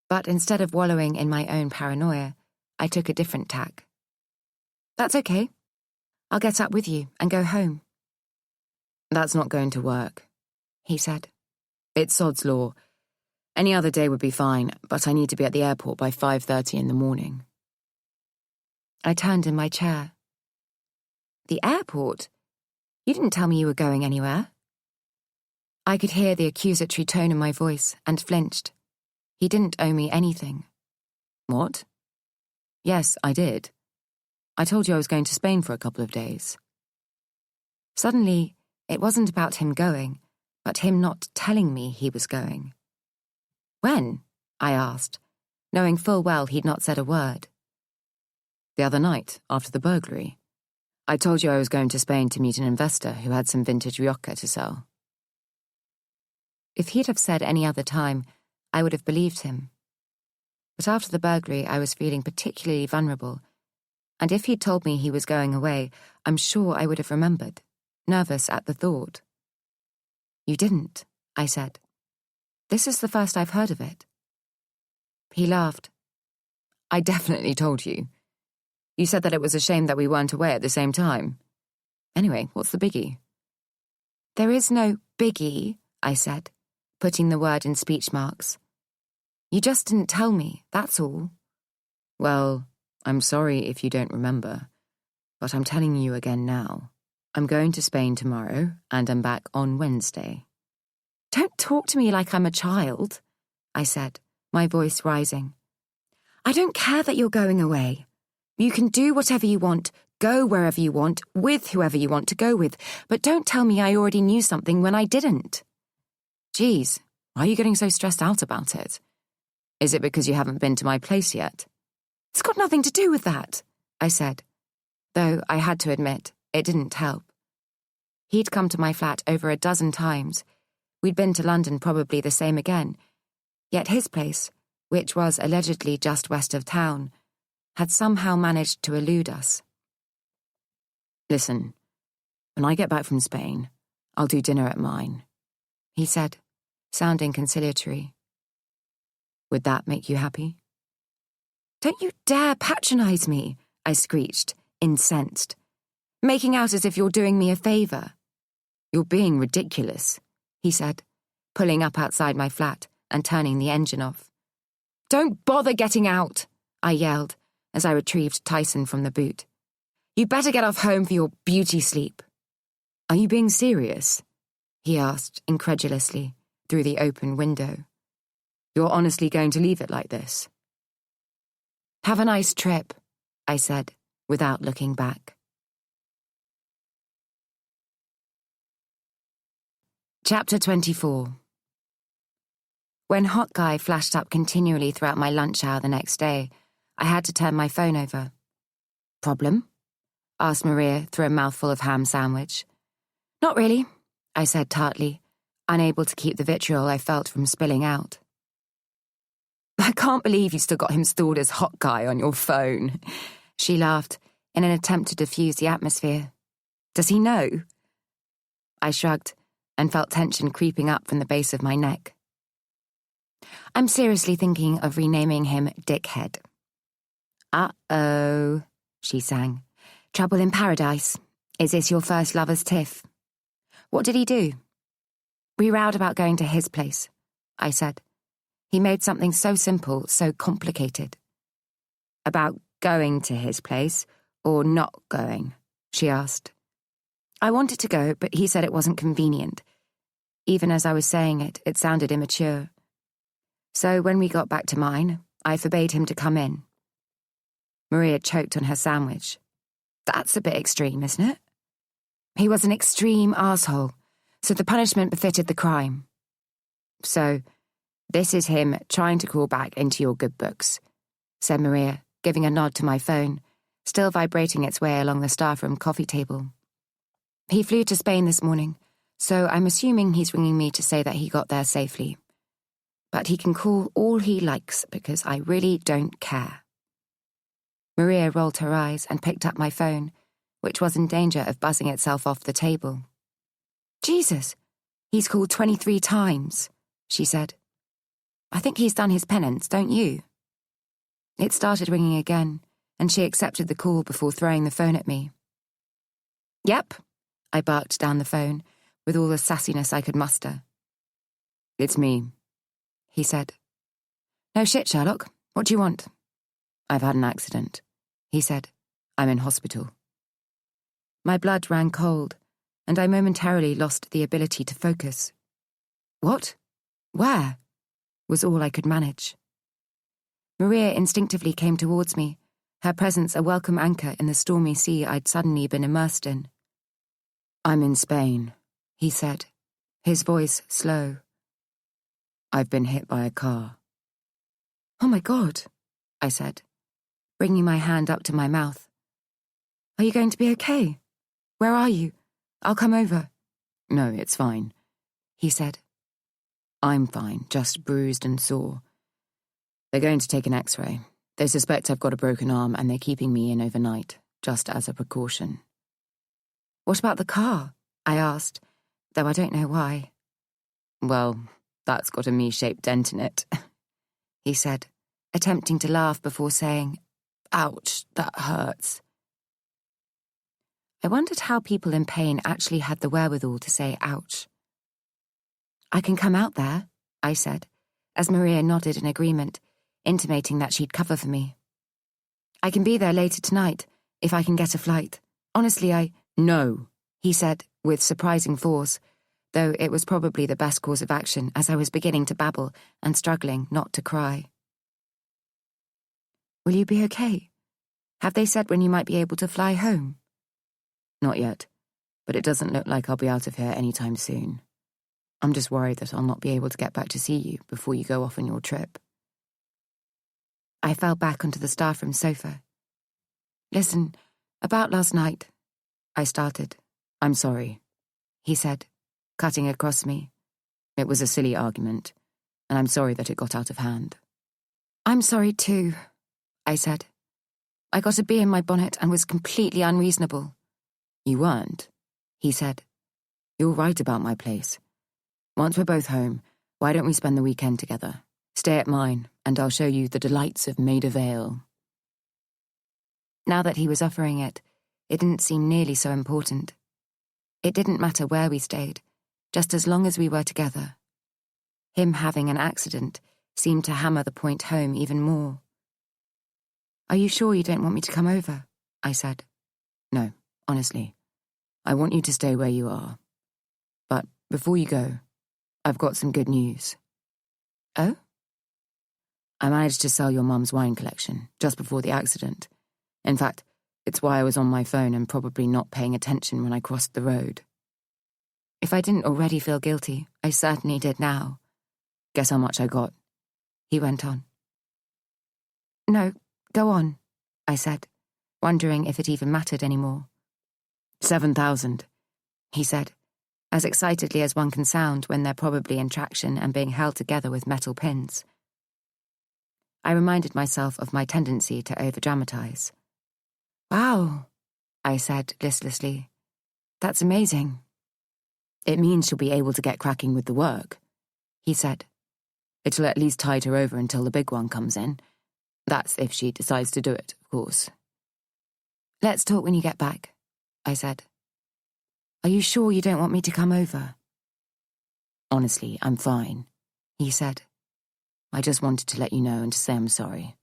But instead of wallowing in my own paranoia, I took a different tack. That's okay. I'll get up with you and go home. That's not going to work, he said. It's sod's law. Any other day would be fine, but I need to be at the airport by 5:30 in the morning. I turned in my chair. The airport? You didn't tell me you were going anywhere. I could hear the accusatory tone in my voice and flinched. He didn't owe me anything. What? Yes, I did. I told you I was going to Spain for a couple of days. Suddenly, it wasn't about him going, but him not telling me he was going. When? I asked, knowing full well he'd not said a word. The other night, after the burglary. I told you I was going to Spain to meet an investor who had some vintage Rioja to sell. If he'd have said any other time, I would have believed him. But after the burglary, I was feeling particularly vulnerable, and if he'd told me he was going away, I'm sure I would have remembered, nervous at the thought. You didn't, I said. This is the first I've heard of it. He laughed. I definitely told you. You said that it was a shame that we weren't away at the same time. Anyway, what's the biggie? There is no biggie, I said, putting the word in speech marks. You just didn't tell me, that's all. Well, I'm sorry if you don't remember, but I'm telling you again now. I'm going to Spain tomorrow, and I'm back on Wednesday. Don't talk to me like I'm a child, I said, my voice rising. I don't care that you're going away. You can do whatever you want, go wherever you want, with whoever you want to go with, but don't tell me I already knew something when I didn't. Geez, why are you getting so stressed out about it? Is it because you haven't been to my place yet? It's got nothing to do with that, I said, though I had to admit it didn't help. He'd come to my flat over a dozen times. We'd been to London probably the same again, yet his place, which was allegedly just west of town, had somehow managed to elude us. Listen, when I get back from Spain, I'll do dinner at mine, he said, sounding conciliatory. Would that make you happy? Don't you dare patronize me, I screeched, incensed, making out as if you're doing me a favour. You're being ridiculous, he said, pulling up outside my flat and turning the engine off. Don't bother getting out, I yelled, as I retrieved Tyson from the boot. You better get off home for your beauty sleep. Are you being serious? He asked incredulously through the open window. You're honestly going to leave it like this? Have a nice trip, I said, without looking back. Chapter 24. When Hot Guy flashed up continually throughout my lunch hour the next day, I had to turn my phone over. Problem? Asked Maria through a mouthful of ham sandwich. Not really, I said tartly, unable to keep the vitriol I felt from spilling out. I can't believe you still got him stored as Hot Guy on your phone, she laughed in an attempt to diffuse the atmosphere. Does he know? I shrugged and felt tension creeping up from the base of my neck. I'm seriously thinking of renaming him Dickhead. Uh-oh, she sang. Trouble in paradise. Is this your first lover's tiff? What did he do? We rowed about going to his place, I said. He made something so simple, so complicated. About going to his place, or not going, she asked. I wanted to go, but he said it wasn't convenient. Even as I was saying it, it sounded immature. So when we got back to mine, I forbade him to come in. Maria choked on her sandwich. That's a bit extreme, isn't it? He was an extreme arsehole, so the punishment befitted the crime. So, this is him trying to crawl back into your good books, said Maria, giving a nod to my phone, still vibrating its way along the staff room coffee table. He flew to Spain this morning, so I'm assuming he's ringing me to say that he got there safely. But he can call all he likes because I really don't care. Maria rolled her eyes and picked up my phone, which was in danger of buzzing itself off the table. Jesus, he's called 23 times, she said. I think he's done his penance, don't you? It started ringing again, and she accepted the call before throwing the phone at me. Yep, I barked down the phone, with all the sassiness I could muster. It's me, he said. No shit, Sherlock. What do you want? I've had an accident, he said. I'm in hospital. My blood ran cold, and I momentarily lost the ability to focus. What? Where? Was all I could manage. Maria instinctively came towards me, her presence a welcome anchor in the stormy sea I'd suddenly been immersed in. I'm in Spain, he said, his voice slow. I've been hit by a car. Oh my God, I said, bringing my hand up to my mouth. Are you going to be okay? Where are you? I'll come over. No, it's fine, he said. I'm fine, just bruised and sore. They're going to take an X-ray. They suspect I've got a broken arm and they're keeping me in overnight, just as a precaution. What about the car? I asked, though I don't know why. Well, that's got a me-shaped dent in it, he said, attempting to laugh before saying, Ouch, that hurts. I wondered how people in pain actually had the wherewithal to say ouch. I can come out there, I said, as Maria nodded in agreement, intimating that she'd cover for me. I can be there later tonight, if I can get a flight. Honestly, No, he said, with surprising force, though it was probably the best course of action as I was beginning to babble and struggling not to cry. Will you be okay? Have they said when you might be able to fly home? Not yet, but it doesn't look like I'll be out of here anytime soon. I'm just worried that I'll not be able to get back to see you before you go off on your trip. I fell back onto the staff room sofa. Listen, about last night, I started. I'm sorry, he said, cutting across me. It was a silly argument, and I'm sorry that it got out of hand. I'm sorry too, I said. I got a bee in my bonnet and was completely unreasonable. You weren't, he said. You're right about my place. Once we're both home, why don't we spend the weekend together? Stay at mine, and I'll show you the delights of Maida Vale. Now that he was offering it, it didn't seem nearly so important. It didn't matter where we stayed, just as long as we were together. Him having an accident seemed to hammer the point home even more. Are you sure you don't want me to come over? I said. No, honestly. I want you to stay where you are. But before you go, I've got some good news. Oh? I managed to sell your mum's wine collection just before the accident. In fact, it's why I was on my phone and probably not paying attention when I crossed the road. If I didn't already feel guilty, I certainly did now. Guess how much I got? He went on. No, go on, I said, wondering if it even mattered anymore. 7,000, he said, as excitedly as one can sound when they're probably in traction and being held together with metal pins. I reminded myself of my tendency to overdramatize. Wow, I said listlessly. That's amazing. It means she'll be able to get cracking with the work, he said. It'll at least tide her over until the big one comes in. That's if she decides to do it, of course. Let's talk when you get back, I said. Are you sure you don't want me to come over? Honestly, I'm fine, he said. I just wanted to let you know and to say I'm sorry.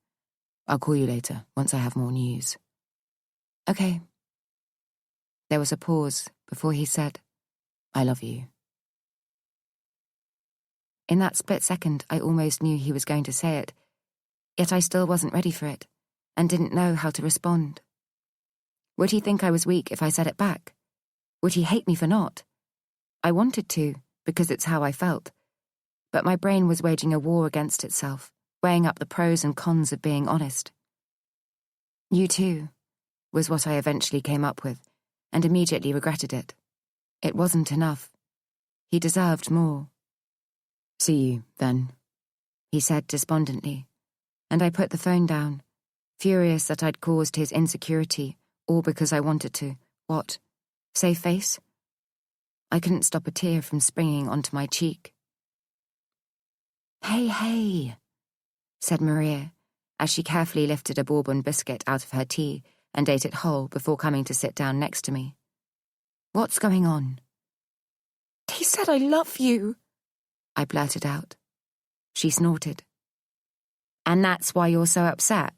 I'll call you later, once I have more news. Okay. There was a pause before he said, I love you. In that split second, I almost knew he was going to say it, yet I still wasn't ready for it, and didn't know how to respond. Would he think I was weak if I said it back? Would he hate me for not? I wanted to, because it's how I felt. But my brain was waging a war against itself, weighing up the pros and cons of being honest. You too, was what I eventually came up with, and immediately regretted it. It wasn't enough. He deserved more. See you, then, he said despondently, and I put the phone down, furious that I'd caused his insecurity, all because I wanted to. What? Save face? I couldn't stop a tear from springing onto my cheek. Hey, said Maria, as she carefully lifted a bourbon biscuit out of her tea and ate it whole before coming to sit down next to me. What's going on? He said I love you, I blurted out. She snorted. And that's why you're so upset?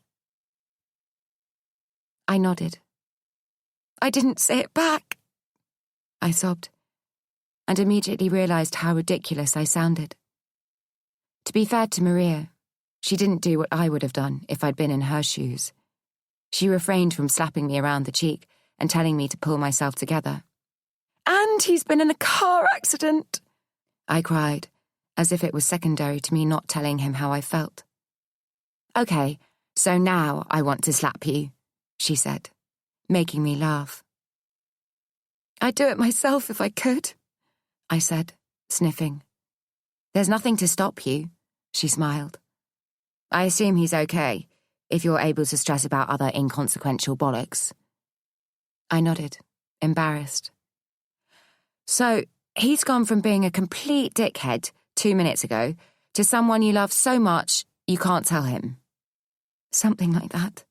I nodded. I didn't say it back, I sobbed, and immediately realized how ridiculous I sounded. To be fair to Maria, she didn't do what I would have done if I'd been in her shoes. She refrained from slapping me around the cheek and telling me to pull myself together. And he's been in a car accident, I cried, as if it was secondary to me not telling him how I felt. Okay, so now I want to slap you, she said, making me laugh. I'd do it myself if I could, I said, sniffing. There's nothing to stop you, she smiled. I assume he's okay, if you're able to stress about other inconsequential bollocks. I nodded, embarrassed. So, he's gone from being a complete dickhead 2 minutes ago to someone you love so much you can't tell him. Something like that,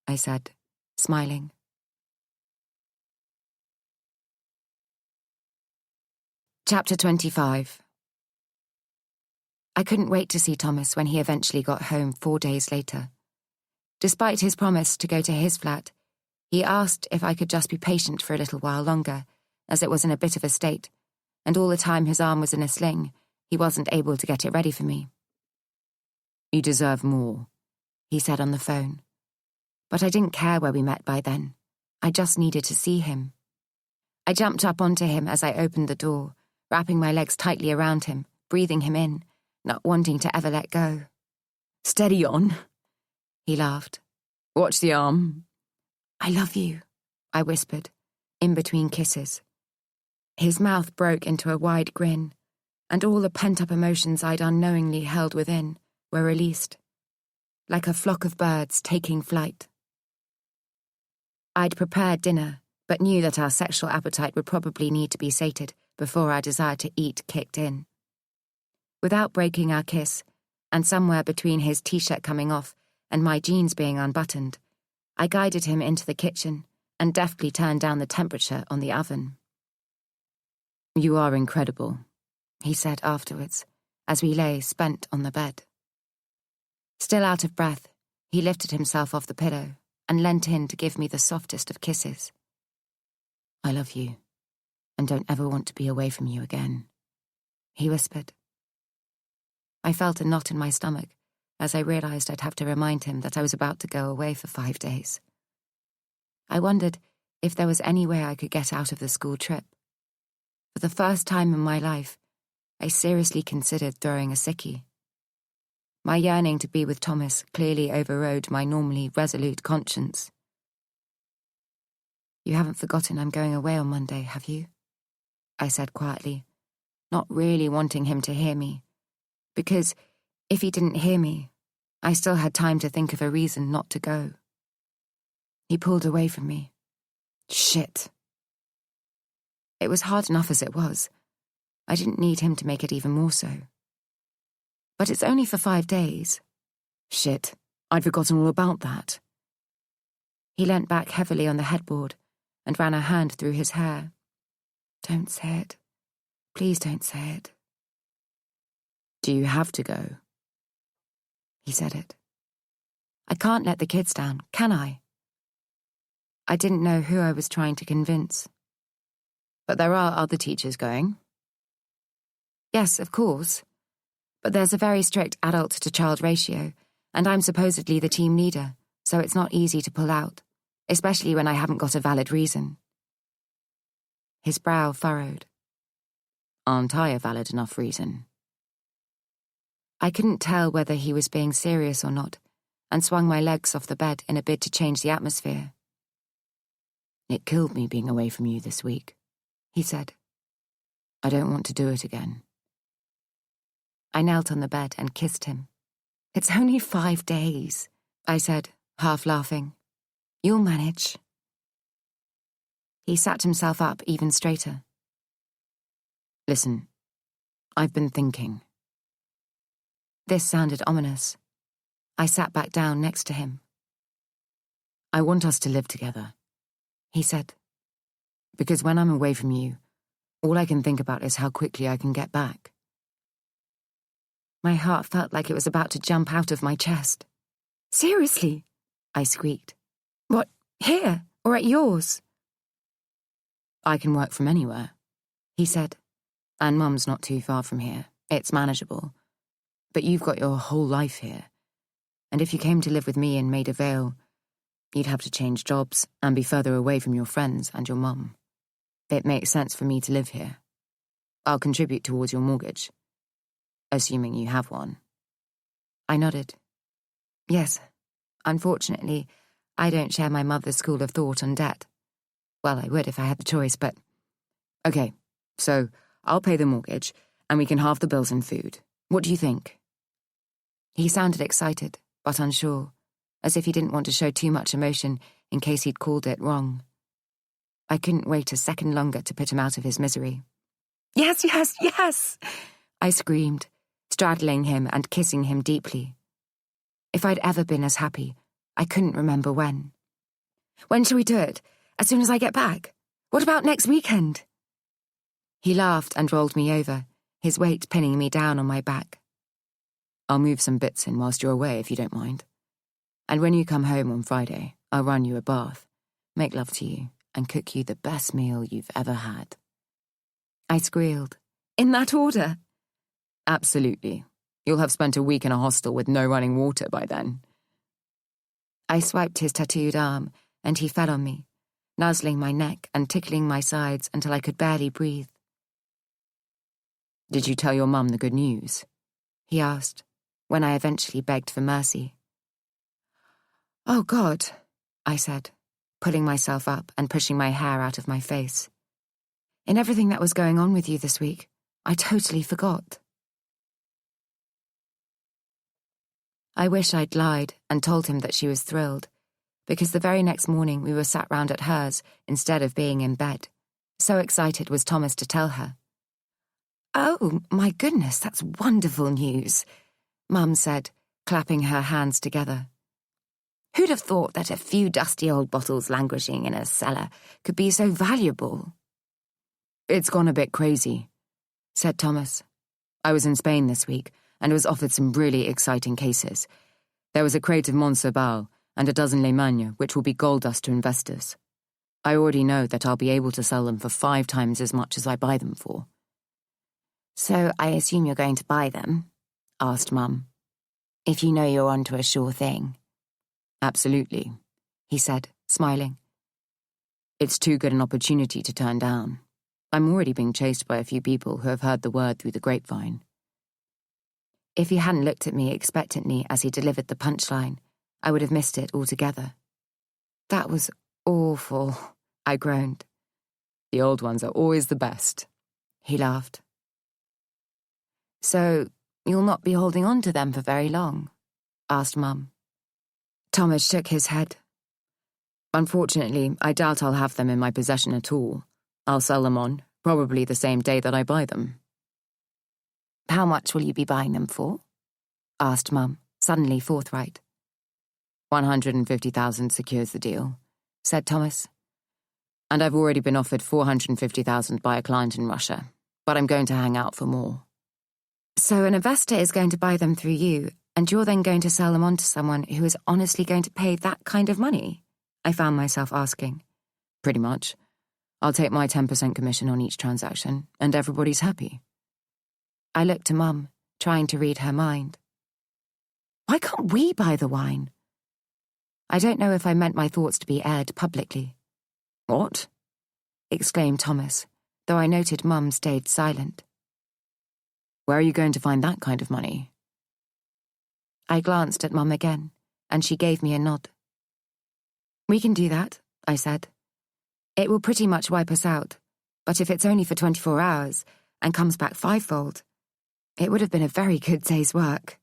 I said, smiling. Chapter 25. I couldn't wait to see Thomas when he eventually got home 4 days later. Despite his promise to go to his flat, he asked if I could just be patient for a little while longer, as it was in a bit of a state, and all the time his arm was in a sling, he wasn't able to get it ready for me. You deserve more, he said on the phone. But I didn't care where we met by then. I just needed to see him. I jumped up onto him as I opened the door, wrapping my legs tightly around him, breathing him in, not wanting to ever let go. Steady on, he laughed. Watch the arm. I love you, I whispered, in between kisses. His mouth broke into a wide grin, and all the pent-up emotions I'd unknowingly held within were released, like a flock of birds taking flight. I'd prepared dinner, but knew that our sexual appetite would probably need to be sated before our desire to eat kicked in. Without breaking our kiss, and somewhere between his t-shirt coming off and my jeans being unbuttoned, I guided him into the kitchen and deftly turned down the temperature on the oven. You are incredible, he said afterwards, as we lay spent on the bed. Still out of breath, he lifted himself off the pillow and leant in to give me the softest of kisses. I love you, and don't ever want to be away from you again, he whispered. I felt a knot in my stomach as I realized I'd have to remind him that I was about to go away for 5 days. I wondered if there was any way I could get out of the school trip. For the first time in my life, I seriously considered throwing a sickie. My yearning to be with Thomas clearly overrode my normally resolute conscience. You haven't forgotten I'm going away on Monday, have you? I said quietly, not really wanting him to hear me. Because, if he didn't hear me, I still had time to think of a reason not to go. He pulled away from me. Shit. It was hard enough as it was. I didn't need him to make it even more so. But it's only for 5 days. Shit, I'd forgotten all about that. He leant back heavily on the headboard and ran a hand through his hair. Don't say it. Please don't say it, Do you have to go? He said it. I can't let the kids down, can I? I didn't know who I was trying to convince. But there are other teachers going. Yes, of course. But there's a very strict adult-to-child ratio, and I'm supposedly the team leader, so it's not easy to pull out, especially when I haven't got a valid reason. His brow furrowed. Aren't I a valid enough reason? I couldn't tell whether he was being serious or not, and swung my legs off the bed in a bid to change the atmosphere. It killed me being away from you this week, he said. I don't want to do it again. I knelt on the bed and kissed him. It's only 5 days, I said, half laughing. You'll manage. He sat himself up even straighter. Listen, I've been thinking. This sounded ominous. I sat back down next to him. I want us to live together, he said. Because when I'm away from you, all I can think about is how quickly I can get back. My heart felt like it was about to jump out of my chest. Seriously? I squeaked. What, here or at yours? I can work from anywhere, he said. And Mum's not too far from here. It's manageable. But you've got your whole life here. And if you came to live with me in Maida Vale, you'd have to change jobs and be further away from your friends and your mum. It makes sense for me to live here. I'll contribute towards your mortgage. Assuming you have one. I nodded. Yes. Unfortunately, I don't share my mother's school of thought on debt. Well, I would if I had the choice, but... Okay, so I'll pay the mortgage, and we can halve the bills and food. What do you think? He sounded excited, but unsure, as if he didn't want to show too much emotion in case he'd called it wrong. I couldn't wait a second longer to put him out of his misery. Yes, yes, yes! I screamed, straddling him and kissing him deeply. If I'd ever been as happy, I couldn't remember when. When shall we do it? As soon as I get back? What about next weekend? He laughed and rolled me over, his weight pinning me down on my back. I'll move some bits in whilst you're away, if you don't mind. And when you come home on Friday, I'll run you a bath, make love to you, and cook you the best meal you've ever had. I squealed. In that order? Absolutely. You'll have spent a week in a hostel with no running water by then. I swiped his tattooed arm, and he fell on me, nuzzling my neck and tickling my sides until I could barely breathe. Did you tell your mum the good news? He asked, when I eventually begged for mercy. Oh, God, I said, pulling myself up and pushing my hair out of my face. In everything that was going on with you this week, I totally forgot. I wish I'd lied and told him that she was thrilled, because the very next morning we were sat round at hers instead of being in bed. So excited was Thomas to tell her. Oh, my goodness, that's wonderful news, Mum said, clapping her hands together. Who'd have thought that a few dusty old bottles languishing in a cellar could be so valuable? It's gone a bit crazy, said Thomas. I was in Spain this week and was offered some really exciting cases. There was a crate of Montserbal and a dozen Le Magne, which will be gold dust to investors. I already know that I'll be able to sell them for 5 times as much as I buy them for. So I assume you're going to buy them? Asked Mum. If you know you're onto a sure thing. Absolutely, he said, smiling. It's too good an opportunity to turn down. I'm already being chased by a few people who have heard the word through the grapevine. If he hadn't looked at me expectantly as he delivered the punchline, I would have missed it altogether. That was awful, I groaned. The old ones are always the best, he laughed. So, you'll not be holding on to them for very long? Asked Mum. Thomas shook his head. Unfortunately, I doubt I'll have them in my possession at all. I'll sell them on, probably the same day that I buy them. How much will you be buying them for? Asked Mum, suddenly forthright. 150,000 secures the deal, said Thomas. And I've already been offered 450,000 by a client in Russia, but I'm going to hang out for more. So an investor is going to buy them through you, and you're then going to sell them on to someone who is honestly going to pay that kind of money? I found myself asking. Pretty much. I'll take my 10% commission on each transaction, and everybody's happy. I looked to Mum, trying to read her mind. Why can't we buy the wine? I don't know if I meant my thoughts to be aired publicly. What? Exclaimed Thomas, though I noted Mum stayed silent. Where are you going to find that kind of money? I glanced at Mum again, and she gave me a nod. We can do that, I said. It will pretty much wipe us out, but if it's only for 24 hours and comes back fivefold, it would have been a very good day's work.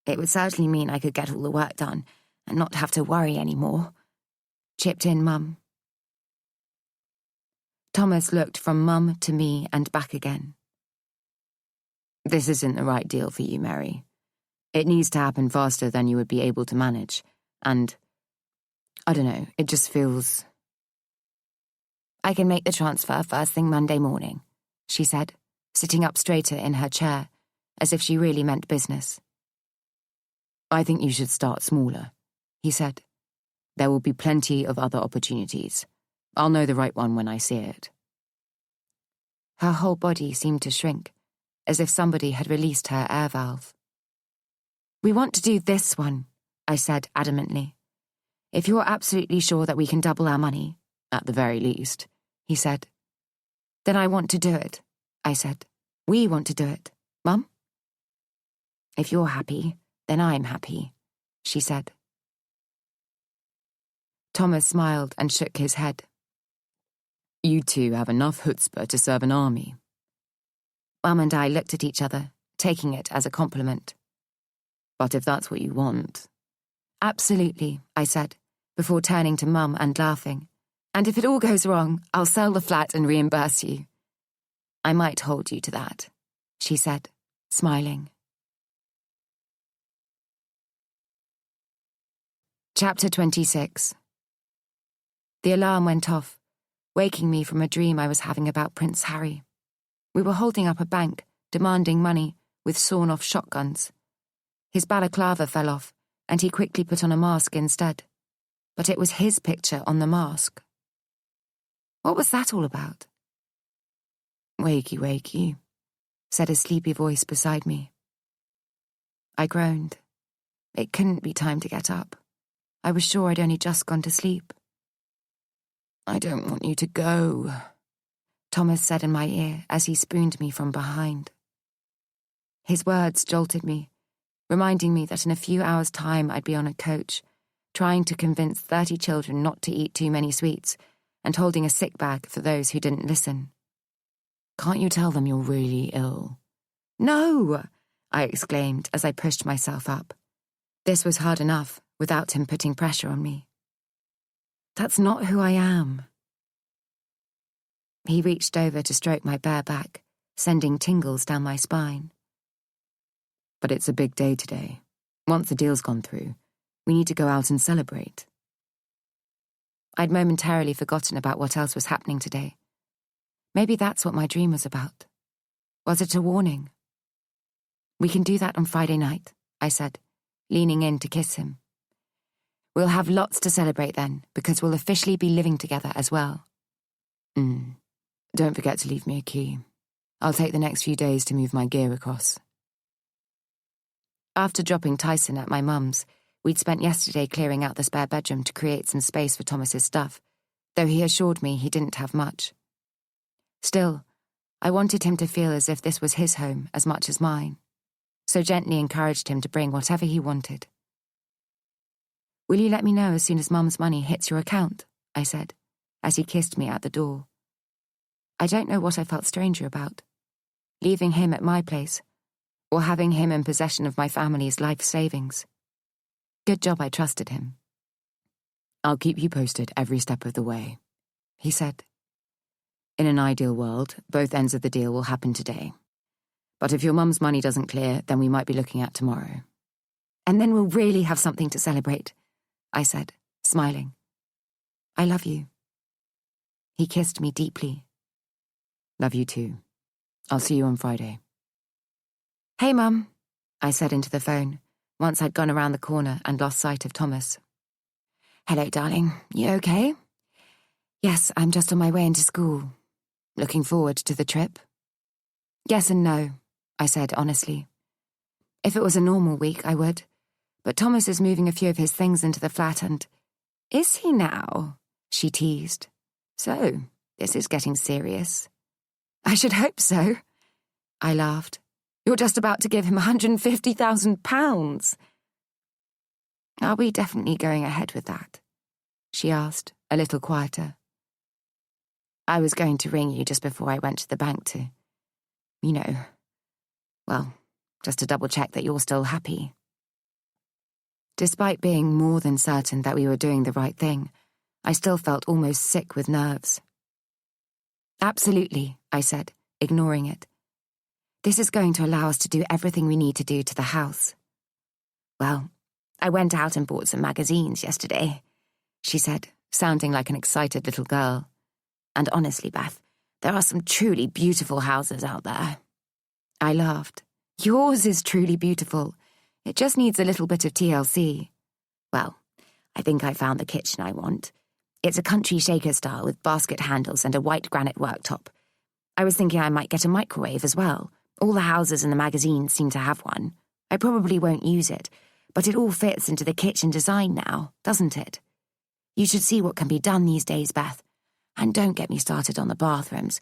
It would certainly mean I could get all the work done and not have to worry anymore, chipped in Mum. Thomas looked from Mum to me and back again. This isn't the right deal for you, Mary. It needs to happen faster than you would be able to manage, and I don't know, it just feels... I can make the transfer first thing Monday morning, she said, sitting up straighter in her chair, as if she really meant business. I think you should start smaller, he said. There will be plenty of other opportunities. I'll know the right one when I see it. Her whole body seemed to shrink, as if somebody had released her air valve. We want to do this one, I said adamantly. If you're absolutely sure that we can double our money, at the very least, he said. Then I want to do it, I said. We want to do it, Mum? If you're happy, then I'm happy, she said. Thomas smiled and shook his head. You two have enough chutzpah to serve an army. Mum and I looked at each other, taking it as a compliment. But if that's what you want... Absolutely, I said, before turning to Mum and laughing. And if it all goes wrong, I'll sell the flat and reimburse you. I might hold you to that, she said, smiling. Chapter 26. The alarm went off, waking me from a dream I was having about Prince Harry. We were holding up a bank, demanding money, with sawn-off shotguns. His balaclava fell off, and he quickly put on a mask instead. But it was his picture on the mask. What was that all about? Wakey, wakey, said a sleepy voice beside me. I groaned. It couldn't be time to get up. I was sure I'd only just gone to sleep. I don't want you to go, Thomas said in my ear as he spooned me from behind. His words jolted me, reminding me that in a few hours' time I'd be on a coach, trying to convince 30 children not to eat too many sweets and holding a sick bag for those who didn't listen. Can't you tell them you're really ill? No, I exclaimed as I pushed myself up. This was hard enough without him putting pressure on me. That's not who I am. He reached over to stroke my bare back, sending tingles down my spine. But it's a big day today. Once the deal's gone through, we need to go out and celebrate. I'd momentarily forgotten about what else was happening today. Maybe that's what my dream was about. Was it a warning? We can do that on Friday night, I said, leaning in to kiss him. We'll have lots to celebrate then, because we'll officially be living together as well. Don't forget to leave me a key. I'll take the next few days to move my gear across. After dropping Tyson at my mum's, we'd spent yesterday clearing out the spare bedroom to create some space for Thomas's stuff, though he assured me he didn't have much. Still, I wanted him to feel as if this was his home as much as mine, so gently encouraged him to bring whatever he wanted. Will you let me know as soon as Mum's money hits your account? I said, as he kissed me at the door. I don't know what I felt stranger about, leaving him at my place, or having him in possession of my family's life savings. Good job I trusted him. I'll keep you posted every step of the way, he said. In an ideal world, both ends of the deal will happen today. But if your mum's money doesn't clear, then we might be looking at tomorrow. And then we'll really have something to celebrate, I said, smiling. I love you. He kissed me deeply. Love you too. I'll see you on Friday. "Hey, Mum," I said into the phone, once I'd gone around the corner and lost sight of Thomas. "Hello, darling. You okay?" "Yes, I'm just on my way into school. Looking forward to the trip?" "Yes and no," I said honestly. If it was a normal week, I would. But Thomas is moving a few of his things into the flat and— "Is he now?" she teased. "So, this is getting serious." "I should hope so." I laughed. "You're just about to give him £150,000. "Are we definitely going ahead with that?" she asked, a little quieter. "I was going to ring you just before I went to the bank to, just to double-check that you're still happy." Despite being more than certain that we were doing the right thing, I still felt almost sick with nerves. "Absolutely," I said, ignoring it. "This is going to allow us to do everything we need to do to the house." "Well, I went out and bought some magazines yesterday," she said, sounding like an excited little girl. "And honestly, Beth, there are some truly beautiful houses out there." I laughed. "Yours is truly beautiful. It just needs a little bit of TLC. "Well, I think I found the kitchen I want. It's a country shaker style with basket handles and a white granite worktop. I was thinking I might get a microwave as well. All the houses in the magazines seem to have one. I probably won't use it, but it all fits into the kitchen design now, doesn't it? You should see what can be done these days, Beth. And don't get me started on the bathrooms.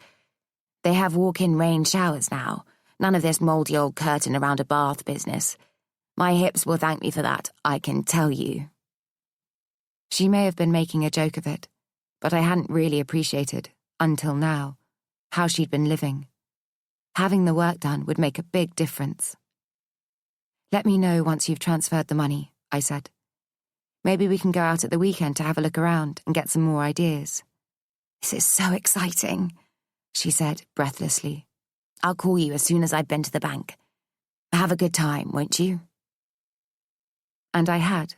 They have walk-in rain showers now. None of this mouldy old curtain around a bath business. My hips will thank me for that, I can tell you." She may have been making a joke of it, but I hadn't really appreciated, until now, how she'd been living. Having the work done would make a big difference. "Let me know once you've transferred the money," I said. "Maybe we can go out at the weekend to have a look around and get some more ideas." "This is so exciting," she said breathlessly. "I'll call you as soon as I've been to the bank. Have a good time, won't you?" And I had,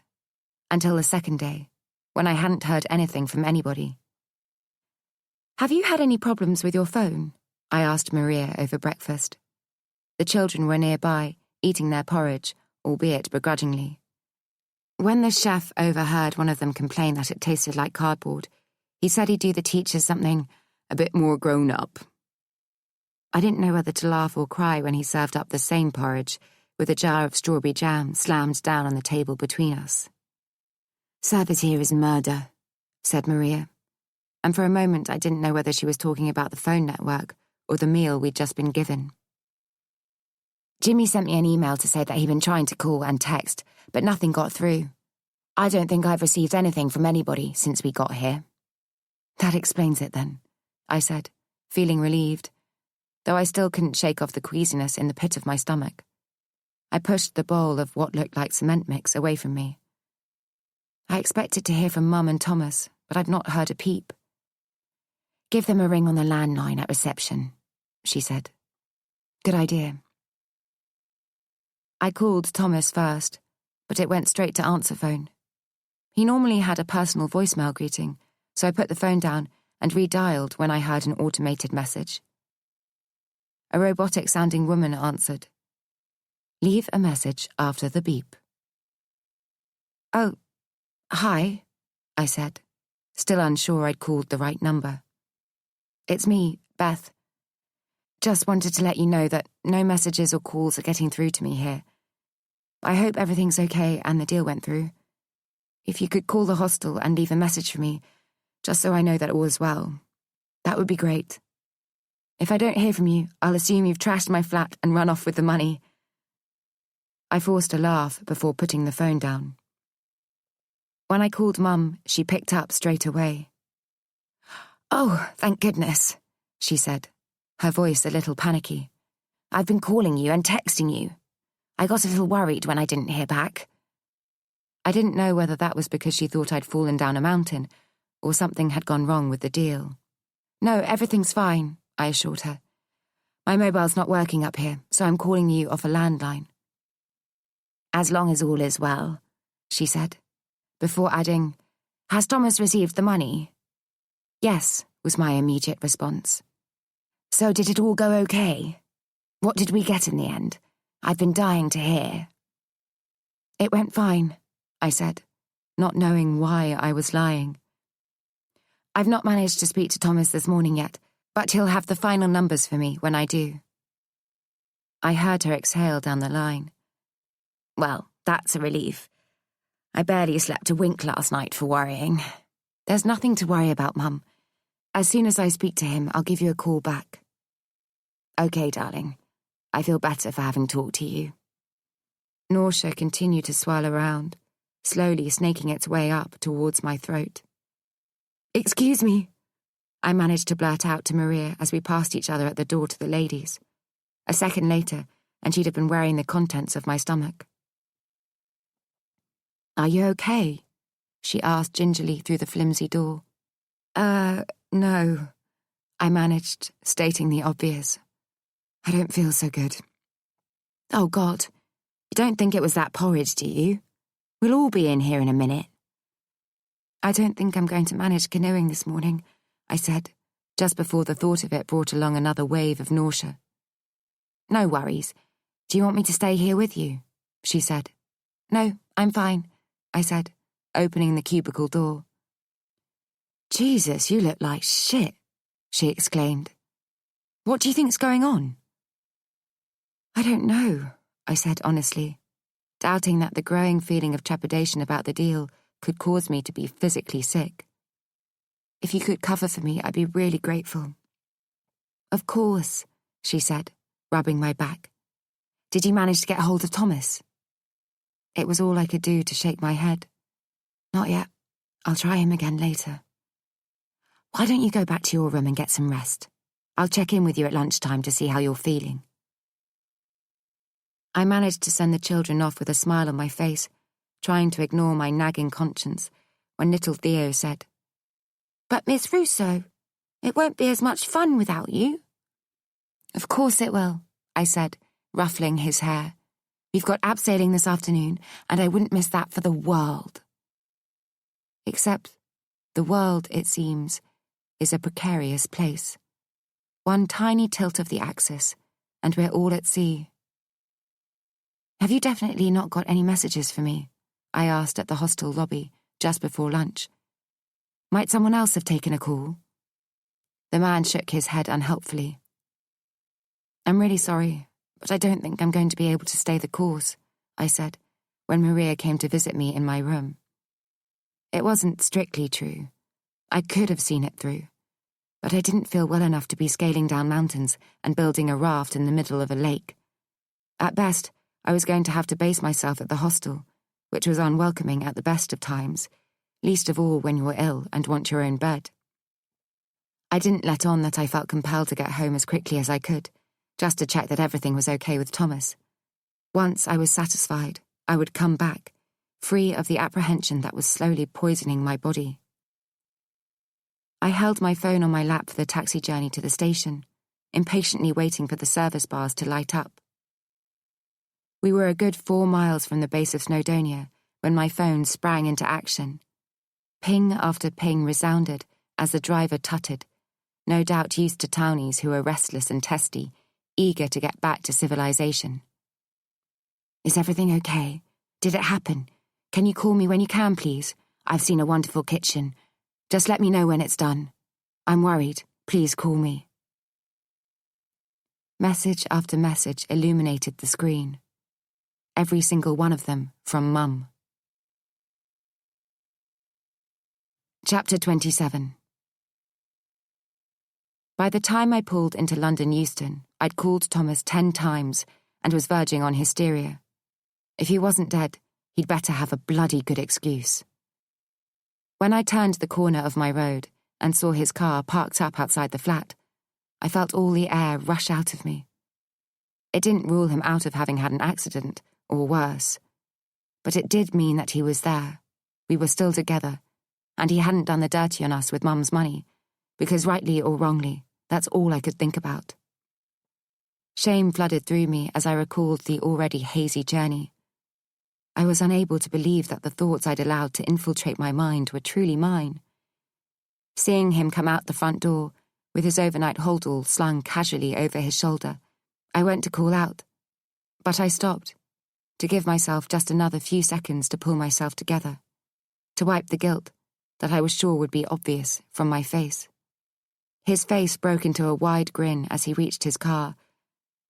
until the second day, when I hadn't heard anything from anybody. "Have you had any problems with your phone?" I asked Maria over breakfast. The children were nearby, eating their porridge, albeit begrudgingly. When the chef overheard one of them complain that it tasted like cardboard, he said he'd do the teachers something a bit more grown-up. I didn't know whether to laugh or cry when he served up the same porridge, with a jar of strawberry jam slammed down on the table between us. "Service here is murder," said Maria, and for a moment I didn't know whether she was talking about the phone network or the meal we'd just been given. "Jimmy sent me an email to say that he'd been trying to call and text, but nothing got through. I don't think I've received anything from anybody since we got here." "That explains it then," I said, feeling relieved, though I still couldn't shake off the queasiness in the pit of my stomach. I pushed the bowl of what looked like cement mix away from me. I expected to hear from Mum and Thomas, but I'd not heard a peep. "Give them a ring on the landline at reception," she said. "Good idea." I called Thomas first, but it went straight to answer phone. He normally had a personal voicemail greeting, so I put the phone down and redialed when I heard an automated message. A robotic-sounding woman answered. "Leave a message after the beep." "Oh, hi," I said, still unsure I'd called the right number. "It's me, Beth. Just wanted to let you know that no messages or calls are getting through to me here. I hope everything's okay and the deal went through. If you could call the hostel and leave a message for me, just so I know that all is well, that would be great. If I don't hear from you, I'll assume you've trashed my flat and run off with the money." I forced a laugh before putting the phone down. When I called Mum, she picked up straight away. "Oh, thank goodness," she said, her voice a little panicky. "I've been calling you and texting you. I got a little worried when I didn't hear back." I didn't know whether that was because she thought I'd fallen down a mountain or something had gone wrong with the deal. "No, everything's fine," I assured her. "My mobile's not working up here, so I'm calling you off a landline." "As long as all is well," she said, before adding, "Has Thomas received the money?" "Yes," was my immediate response. "So did it all go okay? What did we get in the end? I've been dying to hear." "It went fine," I said, not knowing why I was lying. "I've not managed to speak to Thomas this morning yet, but he'll have the final numbers for me when I do." I heard her exhale down the line. "Well, that's a relief. I barely slept a wink last night for worrying." "There's nothing to worry about, Mum. As soon as I speak to him, I'll give you a call back." "Okay, darling. I feel better for having talked to you." Nausea continued to swirl around, slowly snaking its way up towards my throat. "Excuse me," I managed to blurt out to Maria as we passed each other at the door to the ladies. A second later, and she'd have been wearing the contents of my stomach. "Are you okay?" she asked gingerly through the flimsy door. No," I managed, stating the obvious. "I don't feel so good." "Oh, God. You don't think it was that porridge, do you? We'll all be in here in a minute." "I don't think I'm going to manage canoeing this morning," I said, just before the thought of it brought along another wave of nausea. "No worries. Do you want me to stay here with you?" she said. "No, I'm fine," I said, opening the cubicle door. "Jesus, you look like shit," she exclaimed. "What do you think's going on?" "I don't know," I said honestly, doubting that the growing feeling of trepidation about the deal could cause me to be physically sick. "If you could cover for me, I'd be really grateful." "Of course," she said, rubbing my back. "Did you manage to get hold of Thomas?" It was all I could do to shake my head. "Not yet. I'll try him again later." "Why don't you go back to your room and get some rest? I'll check in with you at lunchtime to see how you're feeling." I managed to send the children off with a smile on my face, trying to ignore my nagging conscience, when little Theo said, "But Miss Russo, it won't be as much fun without you." "Of course it will," I said, ruffling his hair. "We've got abseiling this afternoon, and I wouldn't miss that for the world." Except the world, it seems, is a precarious place. One tiny tilt of the axis, and we're all at sea. "Have you definitely not got any messages for me?" I asked at the hostel lobby, just before lunch. "Might someone else have taken a call?" The man shook his head unhelpfully. "I'm really sorry, but I don't think I'm going to be able to stay the course," I said, when Maria came to visit me in my room. It wasn't strictly true. I could have seen it through, but I didn't feel well enough to be scaling down mountains and building a raft in the middle of a lake. At best, I was going to have to base myself at the hostel, which was unwelcoming at the best of times, least of all when you're ill and want your own bed. I didn't let on that I felt compelled to get home as quickly as I could, just to check that everything was okay with Thomas. Once I was satisfied, I would come back, free of the apprehension that was slowly poisoning my body. I held my phone on my lap for the taxi journey to the station, impatiently waiting for the service bars to light up. We were a good 4 miles from the base of Snowdonia when my phone sprang into action. Ping after ping resounded as the driver tutted, no doubt used to townies who were restless and testy, eager to get back to civilization. "Is everything okay? Did it happen? Can you call me when you can, please? I've seen a wonderful kitchen. Just let me know when it's done. I'm worried. Please call me." Message after message illuminated the screen. Every single one of them from Mum. Chapter 27. By the time I pulled into London Euston, I'd called Thomas 10 times and was verging on hysteria. If he wasn't dead, he'd better have a bloody good excuse. When I turned the corner of my road and saw his car parked up outside the flat, I felt all the air rush out of me. It didn't rule him out of having had an accident, or worse. But it did mean that he was there. We were still together, and he hadn't done the dirty on us with Mum's money, because rightly or wrongly, that's all I could think about. Shame flooded through me as I recalled the already hazy journey. I was unable to believe that the thoughts I'd allowed to infiltrate my mind were truly mine. Seeing him come out the front door, with his overnight holdall slung casually over his shoulder, I went to call out, But I stopped, to give myself just another few seconds to pull myself together, to wipe the guilt that I was sure would be obvious from my face. His face broke into a wide grin as he reached his car,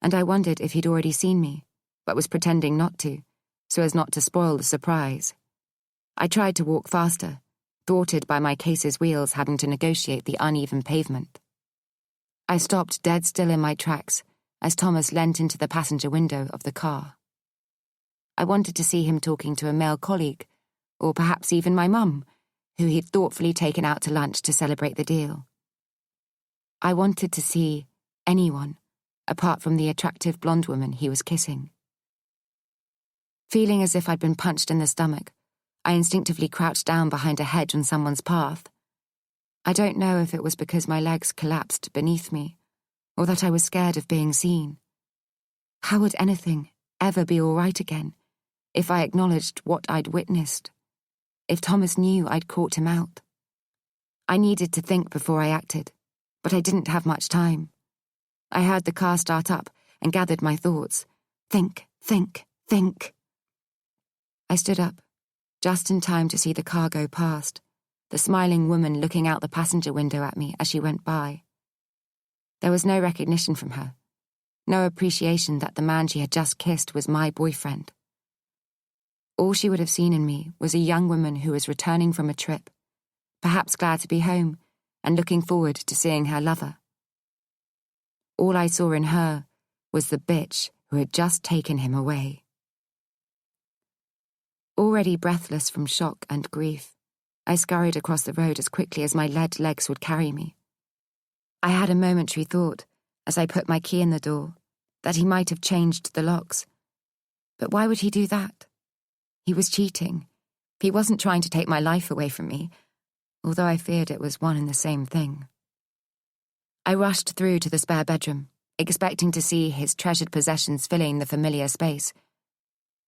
and I wondered if he'd already seen me, but was pretending not to, so as not to spoil the surprise. I tried to walk faster, thwarted by my case's wheels having to negotiate the uneven pavement. I stopped dead still in my tracks as Thomas leant into the passenger window of the car. I wanted to see him talking to a male colleague, or perhaps even my mum, who he'd thoughtfully taken out to lunch to celebrate the deal. I wanted to see anyone, apart from the attractive blonde woman he was kissing. Feeling as if I'd been punched in the stomach, I instinctively crouched down behind a hedge on someone's path. I don't know if it was because my legs collapsed beneath me, or that I was scared of being seen. How would anything ever be all right again if I acknowledged what I'd witnessed? If Thomas knew I'd caught him out? I needed to think before I acted, but I didn't have much time. I heard the car start up and gathered my thoughts. Think. I stood up, just in time to see the car go past, the smiling woman looking out the passenger window at me as she went by. There was no recognition from her, no appreciation that the man she had just kissed was my boyfriend. All she would have seen in me was a young woman who was returning from a trip, perhaps glad to be home and looking forward to seeing her lover. All I saw in her was the bitch who had just taken him away. Already breathless from shock and grief, I scurried across the road as quickly as my lead legs would carry me. I had a momentary thought, as I put my key in the door, that he might have changed the locks. But why would he do that? He was cheating. He wasn't trying to take my life away from me, although I feared it was one and the same thing. I rushed through to the spare bedroom, expecting to see his treasured possessions filling the familiar space.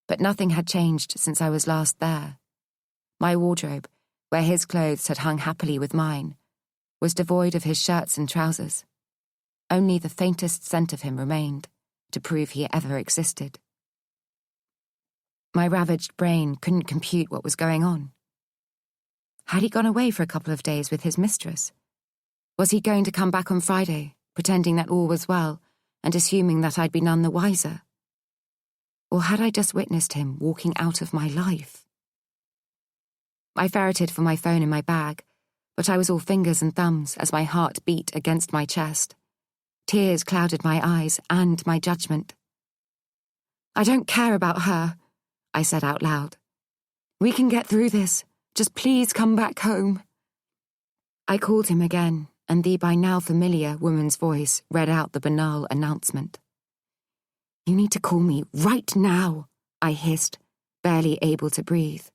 But nothing had changed since I was last there. My wardrobe, where his clothes had hung happily with mine, was devoid of his shirts and trousers. Only the faintest scent of him remained, to prove he ever existed. My ravaged brain couldn't compute what was going on. Had he gone away for a couple of days with his mistress? Was he going to come back on Friday, pretending that all was well, and assuming that I'd be none the wiser? Or had I just witnessed him walking out of my life? I ferreted for my phone in my bag, but I was all fingers and thumbs as my heart beat against my chest. Tears clouded my eyes and my judgment. "I don't care about her," I said out loud. "We can get through this. Just please come back home." I called him again, and the by now familiar woman's voice read out the banal announcement. "You need to call me right now," I hissed, barely able to breathe.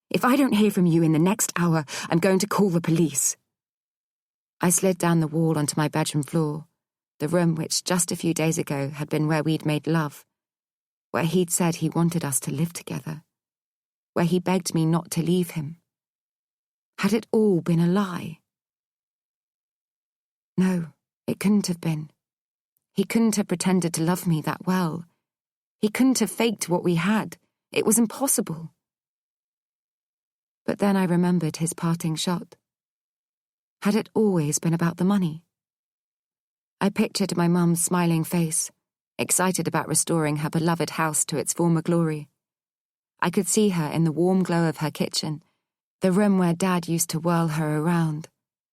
"If I don't hear from you in the next hour, I'm going to call the police." I slid down the wall onto my bedroom floor, the room which just a few days ago had been where we'd made love, where he'd said he wanted us to live together, where he begged me not to leave him. Had it all been a lie? No, it couldn't have been. He couldn't have pretended to love me that well. He couldn't have faked what we had. It was impossible. But then I remembered his parting shot. Had it always been about the money? I pictured my mum's smiling face, excited about restoring her beloved house to its former glory. I could see her in the warm glow of her kitchen, the room where Dad used to whirl her around,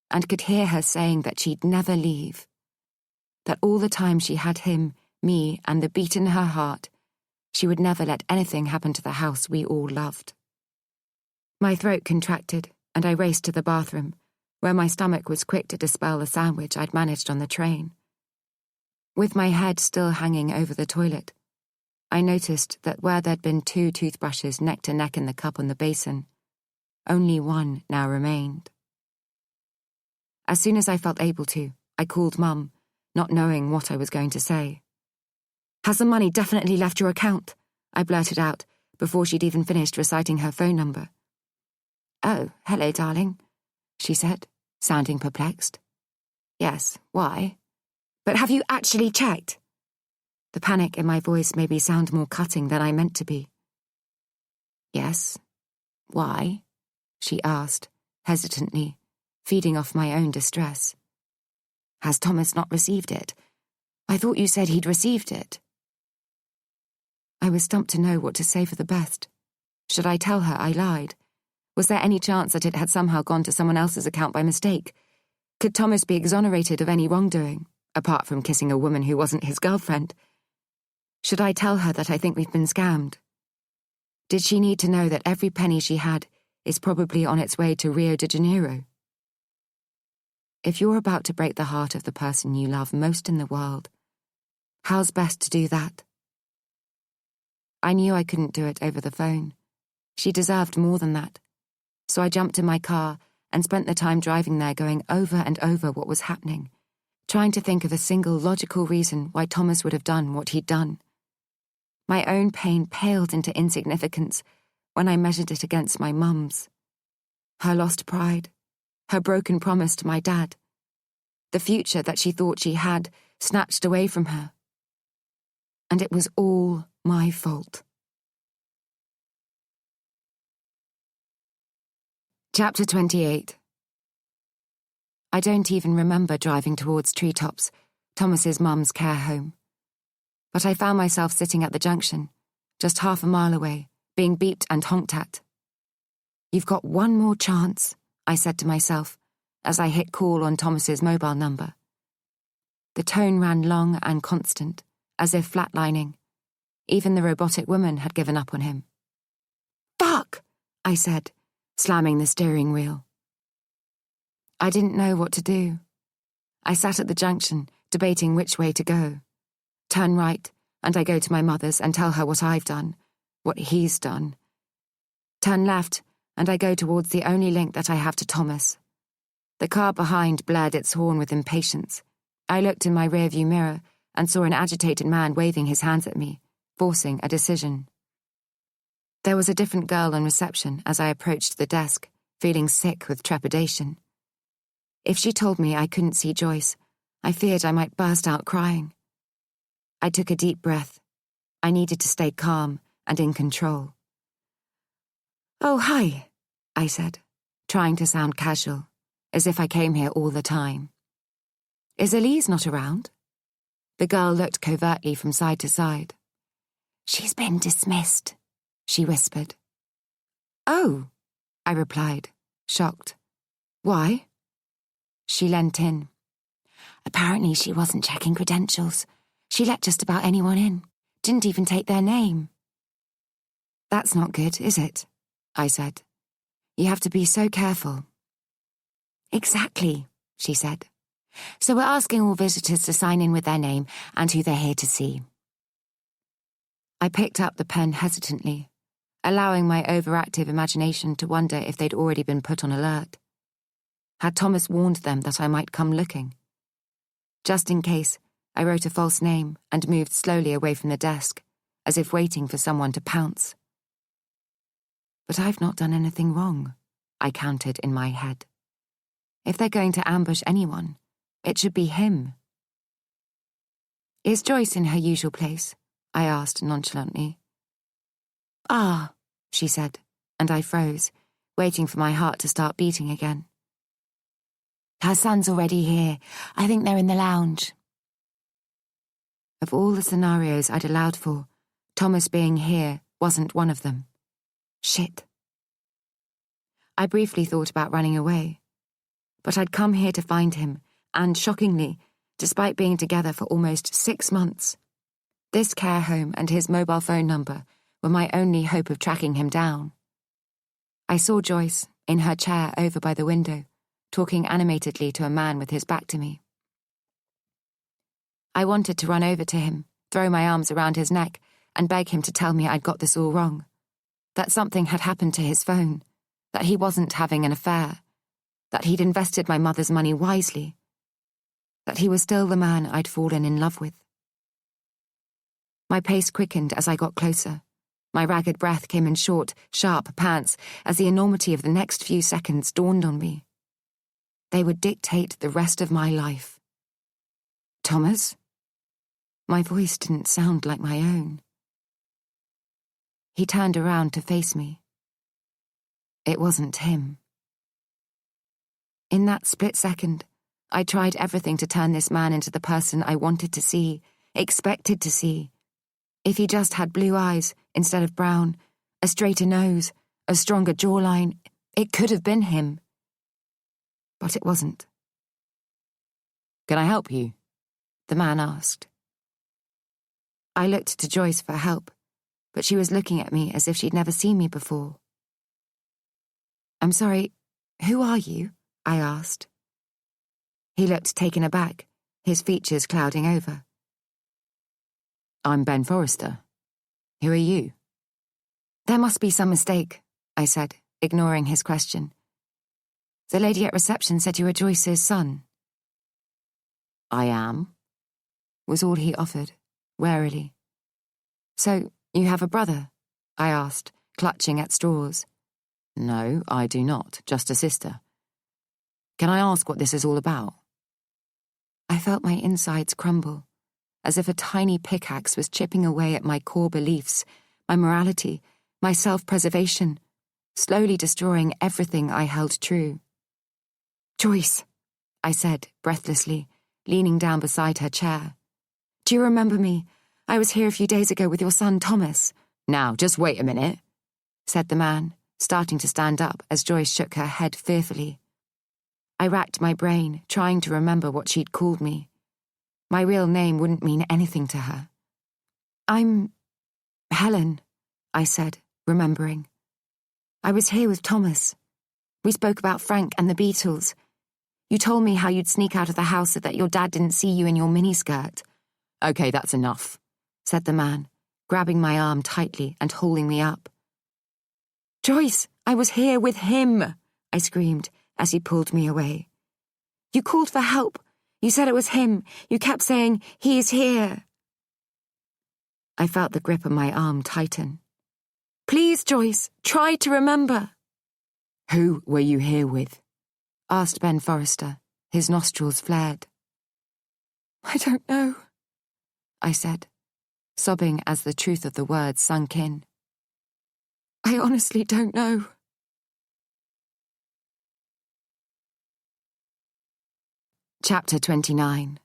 and could hear her saying that she'd never leave. That all the time she had him, me, and the beat in her heart, she would never let anything happen to the house we all loved. My throat contracted, and I raced to the bathroom, where my stomach was quick to dispel the sandwich I'd managed on the train. With my head still hanging over the toilet, I noticed that where there'd been 2 toothbrushes neck to neck in the cup on the basin, only one now remained. As soon as I felt able to, I called Mum, not knowing what I was going to say. "Has the money definitely left your account?" I blurted out, before she'd even finished reciting her phone number. "Oh, hello, darling," she said, sounding perplexed. "Yes, why? But have you actually checked?" The panic in my voice made me sound more cutting than I meant to be. "Yes? Why?" she asked, hesitantly, feeding off my own distress. "Has Thomas not received it? I thought you said he'd received it." I was stumped to know what to say for the best. Should I tell her I lied? Was there any chance that it had somehow gone to someone else's account by mistake? Could Thomas be exonerated of any wrongdoing, apart from kissing a woman who wasn't his girlfriend? Should I tell her that I think we've been scammed? Did she need to know that every penny she had is probably on its way to Rio de Janeiro? If you're about to break the heart of the person you love most in the world, how's best to do that? I knew I couldn't do it over the phone. She deserved more than that. So I jumped in my car and spent the time driving there going over and over what was happening, trying to think of a single logical reason why Thomas would have done what he'd done. My own pain paled into insignificance when I measured it against my mum's. Her lost pride, her broken promise to my dad, the future that she thought she had snatched away from her. And it was all my fault. Chapter 28. I don't even remember driving towards Treetops, Thomas's mum's care home. But I found myself sitting at the junction, just half a mile away, being beeped and honked at. "You've got one more chance," I said to myself, as I hit call on Thomas's mobile number. The tone ran long and constant, as if flatlining. Even the robotic woman had given up on him. "Fuck!" I said, slamming the steering wheel. I didn't know what to do. I sat at the junction, debating which way to go. Turn right, and I go to my mother's and tell her what I've done, what he's done. Turn left, and I go towards the only link that I have to Thomas. The car behind blared its horn with impatience. I looked in my rearview mirror and saw an agitated man waving his hands at me, forcing a decision. There was a different girl on reception as I approached the desk, feeling sick with trepidation. If she told me I couldn't see Joyce, I feared I might burst out crying. I took a deep breath. I needed to stay calm and in control. "Oh, hi," I said, trying to sound casual, as if I came here all the time. "Is Elise not around?" The girl looked covertly from side to side. "She's been dismissed," she whispered. "Oh," I replied, shocked. "Why?" She leant in. "Apparently she wasn't checking credentials. She let just about anyone in. Didn't even take their name." "That's not good, is it?" I said. "You have to be so careful." "Exactly," she said. "So we're asking all visitors to sign in with their name and who they're here to see." I picked up the pen hesitantly, allowing my overactive imagination to wonder if they'd already been put on alert. Had Thomas warned them that I might come looking? Just in case, I wrote a false name and moved slowly away from the desk, as if waiting for someone to pounce. But I've not done anything wrong, I countered in my head. If they're going to ambush anyone, it should be him. "Is Joyce in her usual place?" I asked nonchalantly. "Ah," she said, and I froze, waiting for my heart to start beating again. "Her son's already here. I think they're in the lounge." Of all the scenarios I'd allowed for, Thomas being here wasn't one of them. Shit. I briefly thought about running away. But I'd come here to find him, and shockingly, despite being together for almost 6 months, this care home and his mobile phone number were my only hope of tracking him down. I saw Joyce, in her chair over by the window, talking animatedly to a man with his back to me. I wanted to run over to him, throw my arms around his neck, and beg him to tell me I'd got this all wrong, that something had happened to his phone, that he wasn't having an affair, that he'd invested my mother's money wisely, that he was still the man I'd fallen in love with. My pace quickened as I got closer. My ragged breath came in short, sharp pants as the enormity of the next few seconds dawned on me. They would dictate the rest of my life. "Thomas?" My voice didn't sound like my own. He turned around to face me. It wasn't him. In that split second, I tried everything to turn this man into the person I wanted to see, expected to see. If he just had blue eyes instead of brown, a straighter nose, a stronger jawline, it could have been him. But it wasn't. "Can I help you?" the man asked. I looked to Joyce for help, but she was looking at me as if she'd never seen me before. "I'm sorry, who are you?" I asked. He looked taken aback, his features clouding over. "I'm Ben Forrester. Who are you?" "There must be some mistake," I said, ignoring his question. "The lady at reception said you were Joyce's son." "I am," was all he offered, warily. "So, you have a brother?" I asked, clutching at straws. "No, I do not, just a sister. Can I ask what this is all about?" I felt my insides crumble, as if a tiny pickaxe was chipping away at my core beliefs, my morality, my self-preservation, slowly destroying everything I held true. "Joyce," I said, breathlessly, leaning down beside her chair. "Do you remember me? I was here a few days ago with your son, Thomas." "Now, just wait a minute," said the man, starting to stand up as Joyce shook her head fearfully. I racked my brain, trying to remember what she'd called me. My real name wouldn't mean anything to her. "I'm Helen," I said, remembering. "I was here with Thomas. We spoke about Frank and the Beatles. You told me how you'd sneak out of the house so that your dad didn't see you in your miniskirt." "Okay, that's enough," said the man, grabbing my arm tightly and holding me up. "Joyce, I was here with him," I screamed as he pulled me away. "You called for help. You said it was him. You kept saying, 'He's here.'" I felt the grip on my arm tighten. "Please, Joyce, try to remember." "Who were you here with?" asked Ben Forrester, his nostrils flared. "I don't know," I said, sobbing as the truth of the words sunk in. "I honestly don't know." Chapter 29.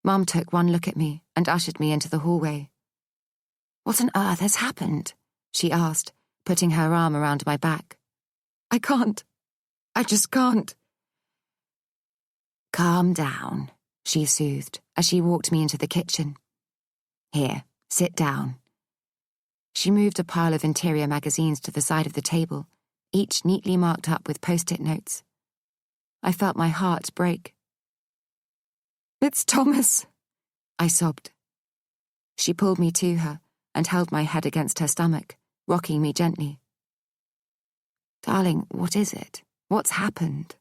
Mum took one look at me and ushered me into the hallway. "What on earth has happened?" she asked, putting her arm around my back. "I can't. I just can't." "Calm down," she soothed as she walked me into the kitchen. "Here, sit down." She moved a pile of interior magazines to the side of the table, each neatly marked up with post-it notes. I felt my heart break. "It's Thomas," I sobbed. She pulled me to her and held my head against her stomach, rocking me gently. "Darling, what is it? What's happened?"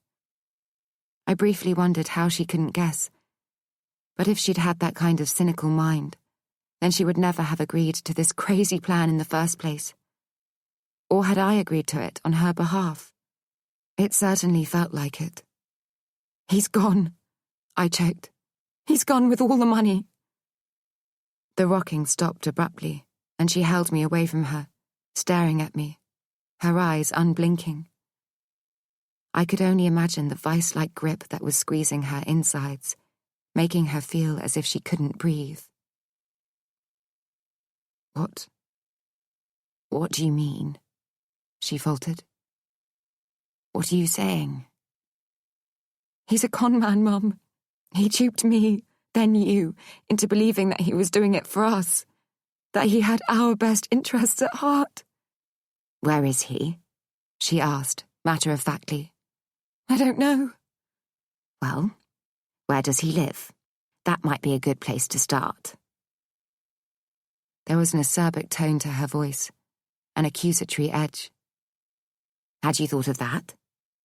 I briefly wondered how she couldn't guess. But if she'd had that kind of cynical mind, then she would never have agreed to this crazy plan in the first place. Or had I agreed to it on her behalf? It certainly felt like it. "He's gone," I choked. "He's gone with all the money." The rocking stopped abruptly, and she held me away from her, staring at me, her eyes unblinking. I could only imagine the vice-like grip that was squeezing her insides, making her feel as if she couldn't breathe. What do you mean?" she faltered. "What are you saying?" "He's a con man, Mum. He duped me, then you, into believing that he was doing it for us, that he had our best interests at heart." "Where is he?" she asked, matter-of-factly. "I don't know." "Well, where does he live? That might be a good place to start." There was an acerbic tone to her voice, an accusatory edge. "Had you thought of that?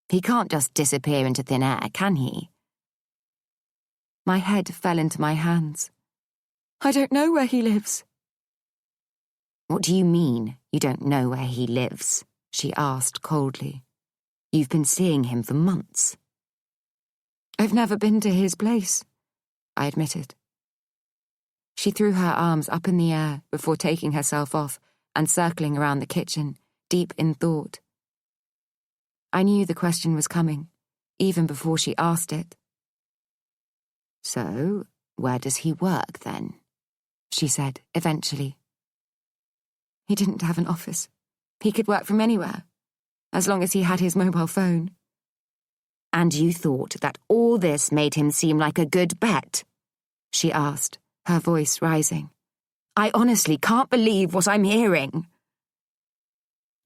He can't just disappear into thin air, can he?" My head fell into my hands. "I don't know where he lives." "What do you mean, you don't know where he lives?" she asked coldly. "You've been seeing him for months." "I've never been to his place," I admitted. She threw her arms up in the air before taking herself off and circling around the kitchen, deep in thought. I knew the question was coming, even before she asked it. "So, where does he work, then?" she said, eventually. He didn't have an office. He could work from anywhere, as long as he had his mobile phone. "And you thought that all this made him seem like a good bet?" she asked, her voice rising. "I honestly can't believe what I'm hearing."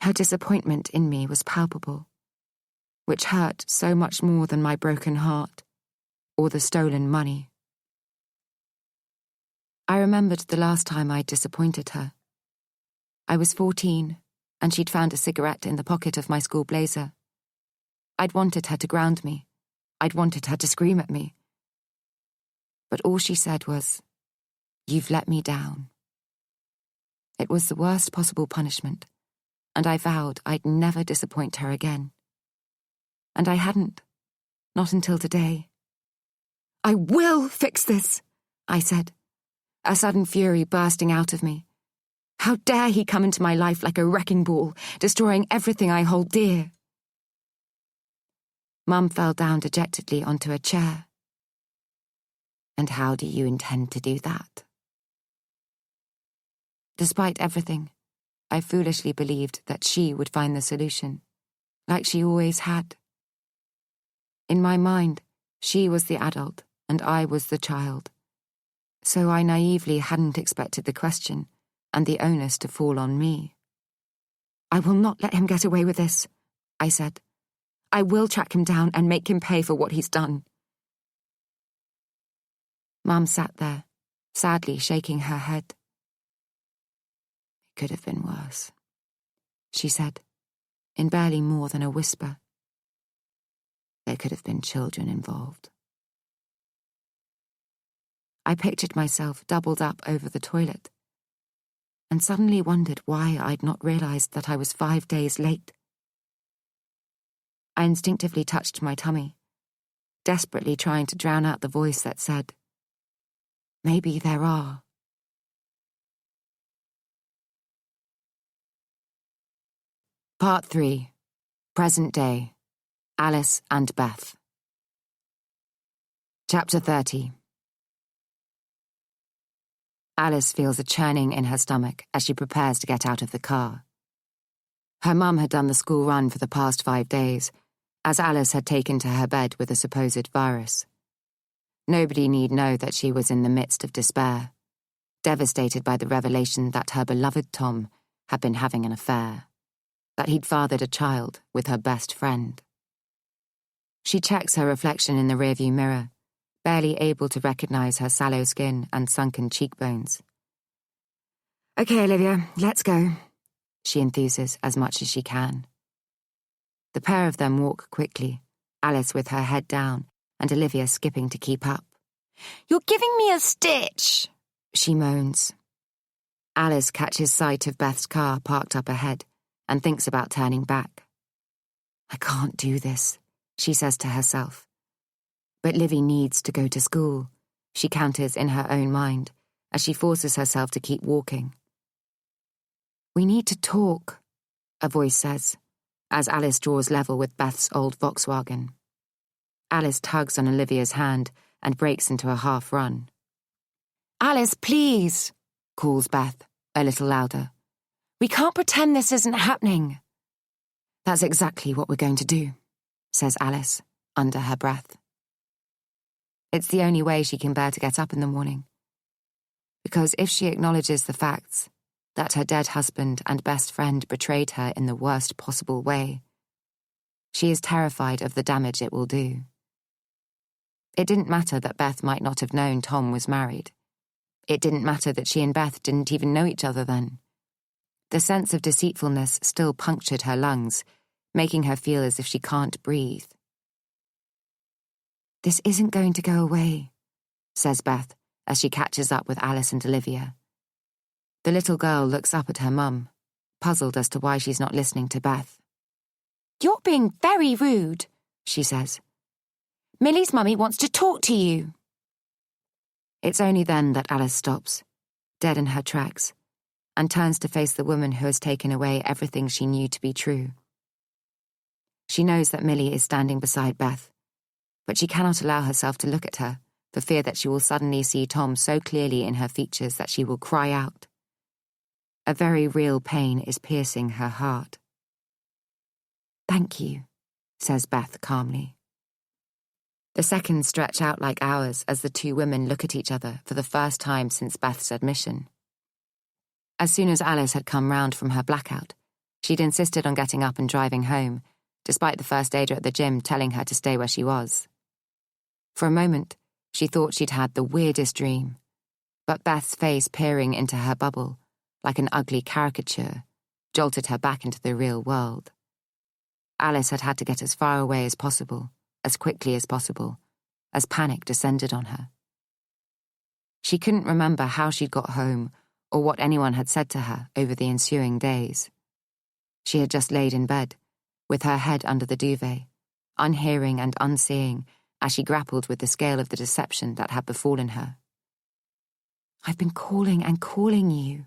Her disappointment in me was palpable, which hurt so much more than my broken heart or the stolen money. I remembered the last time I'd disappointed her. I was 14, and she'd found a cigarette in the pocket of my school blazer. I'd wanted her to ground me. I'd wanted her to scream at me. But all she said was, "You've let me down." It was the worst possible punishment, and I vowed I'd never disappoint her again. And I hadn't, not until today. "I will fix this," I said, a sudden fury bursting out of me. How dare he come into my life like a wrecking ball, destroying everything I hold dear? Mum fell down dejectedly onto a chair. "And how do you intend to do that?" Despite everything, I foolishly believed that she would find the solution, like she always had. In my mind, she was the adult and I was the child. So I naively hadn't expected the question and the onus to fall on me. "I will not let him get away with this," I said. "I will track him down and make him pay for what he's done." Mum sat there, sadly shaking her head. "It could have been worse," she said, in barely more than a whisper. "There could have been children involved." I pictured myself doubled up over the toilet, and suddenly wondered why I'd not realized that I was 5 days late. I instinctively touched my tummy, desperately trying to drown out the voice that said, "Maybe there are." Part 3. Present Day. Alice and Beth. Chapter 30. Alice feels a churning in her stomach as she prepares to get out of the car. Her mum had done the school run for the past 5 days, as Alice had taken to her bed with a supposed virus. Nobody need know that she was in the midst of despair, devastated by the revelation that her beloved Tom had been having an affair, that he'd fathered a child with her best friend. She checks her reflection in the rearview mirror, barely able to recognize her sallow skin and sunken cheekbones. "Okay, Olivia, let's go," she enthuses as much as she can. The pair of them walk quickly, Alice with her head down and Olivia skipping to keep up. "You're giving me a stitch," she moans. Alice catches sight of Beth's car parked up ahead and thinks about turning back. "I can't do this," she says to herself. But Livy needs to go to school, she counters in her own mind as she forces herself to keep walking. "We need to talk," a voice says, as Alice draws level with Beth's old Volkswagen. Alice tugs on Olivia's hand and breaks into a half run. "Alice, please," calls Beth, a little louder. "We can't pretend this isn't happening." "That's exactly what we're going to do," says Alice, under her breath. It's the only way she can bear to get up in the morning. Because if she acknowledges the facts, that her dead husband and best friend betrayed her in the worst possible way, she is terrified of the damage it will do. It didn't matter that Beth might not have known Tom was married. It didn't matter that she and Beth didn't even know each other then. The sense of deceitfulness still punctured her lungs, making her feel as if she can't breathe. "This isn't going to go away," says Beth as she catches up with Alice and Olivia. The little girl looks up at her mum, puzzled as to why she's not listening to Beth. "You're being very rude," she says. "Millie's mummy wants to talk to you." It's only then that Alice stops, dead in her tracks, and turns to face the woman who has taken away everything she knew to be true. She knows that Millie is standing beside Beth, but she cannot allow herself to look at her for fear that she will suddenly see Tom so clearly in her features that she will cry out. A very real pain is piercing her heart. "Thank you," says Beth calmly. The seconds stretch out like hours as the two women look at each other for the first time since Beth's admission. As soon as Alice had come round from her blackout, she'd insisted on getting up and driving home, despite the first aider at the gym telling her to stay where she was. For a moment, she thought she'd had the weirdest dream, but Beth's face peering into her bubble, like an ugly caricature, jolted her back into the real world. Alice had had to get as far away as possible, as quickly as possible, as panic descended on her. She couldn't remember how she'd got home or what anyone had said to her over the ensuing days. She had just laid in bed, with her head under the duvet, unhearing and unseeing as she grappled with the scale of the deception that had befallen her. "I've been calling and calling you,"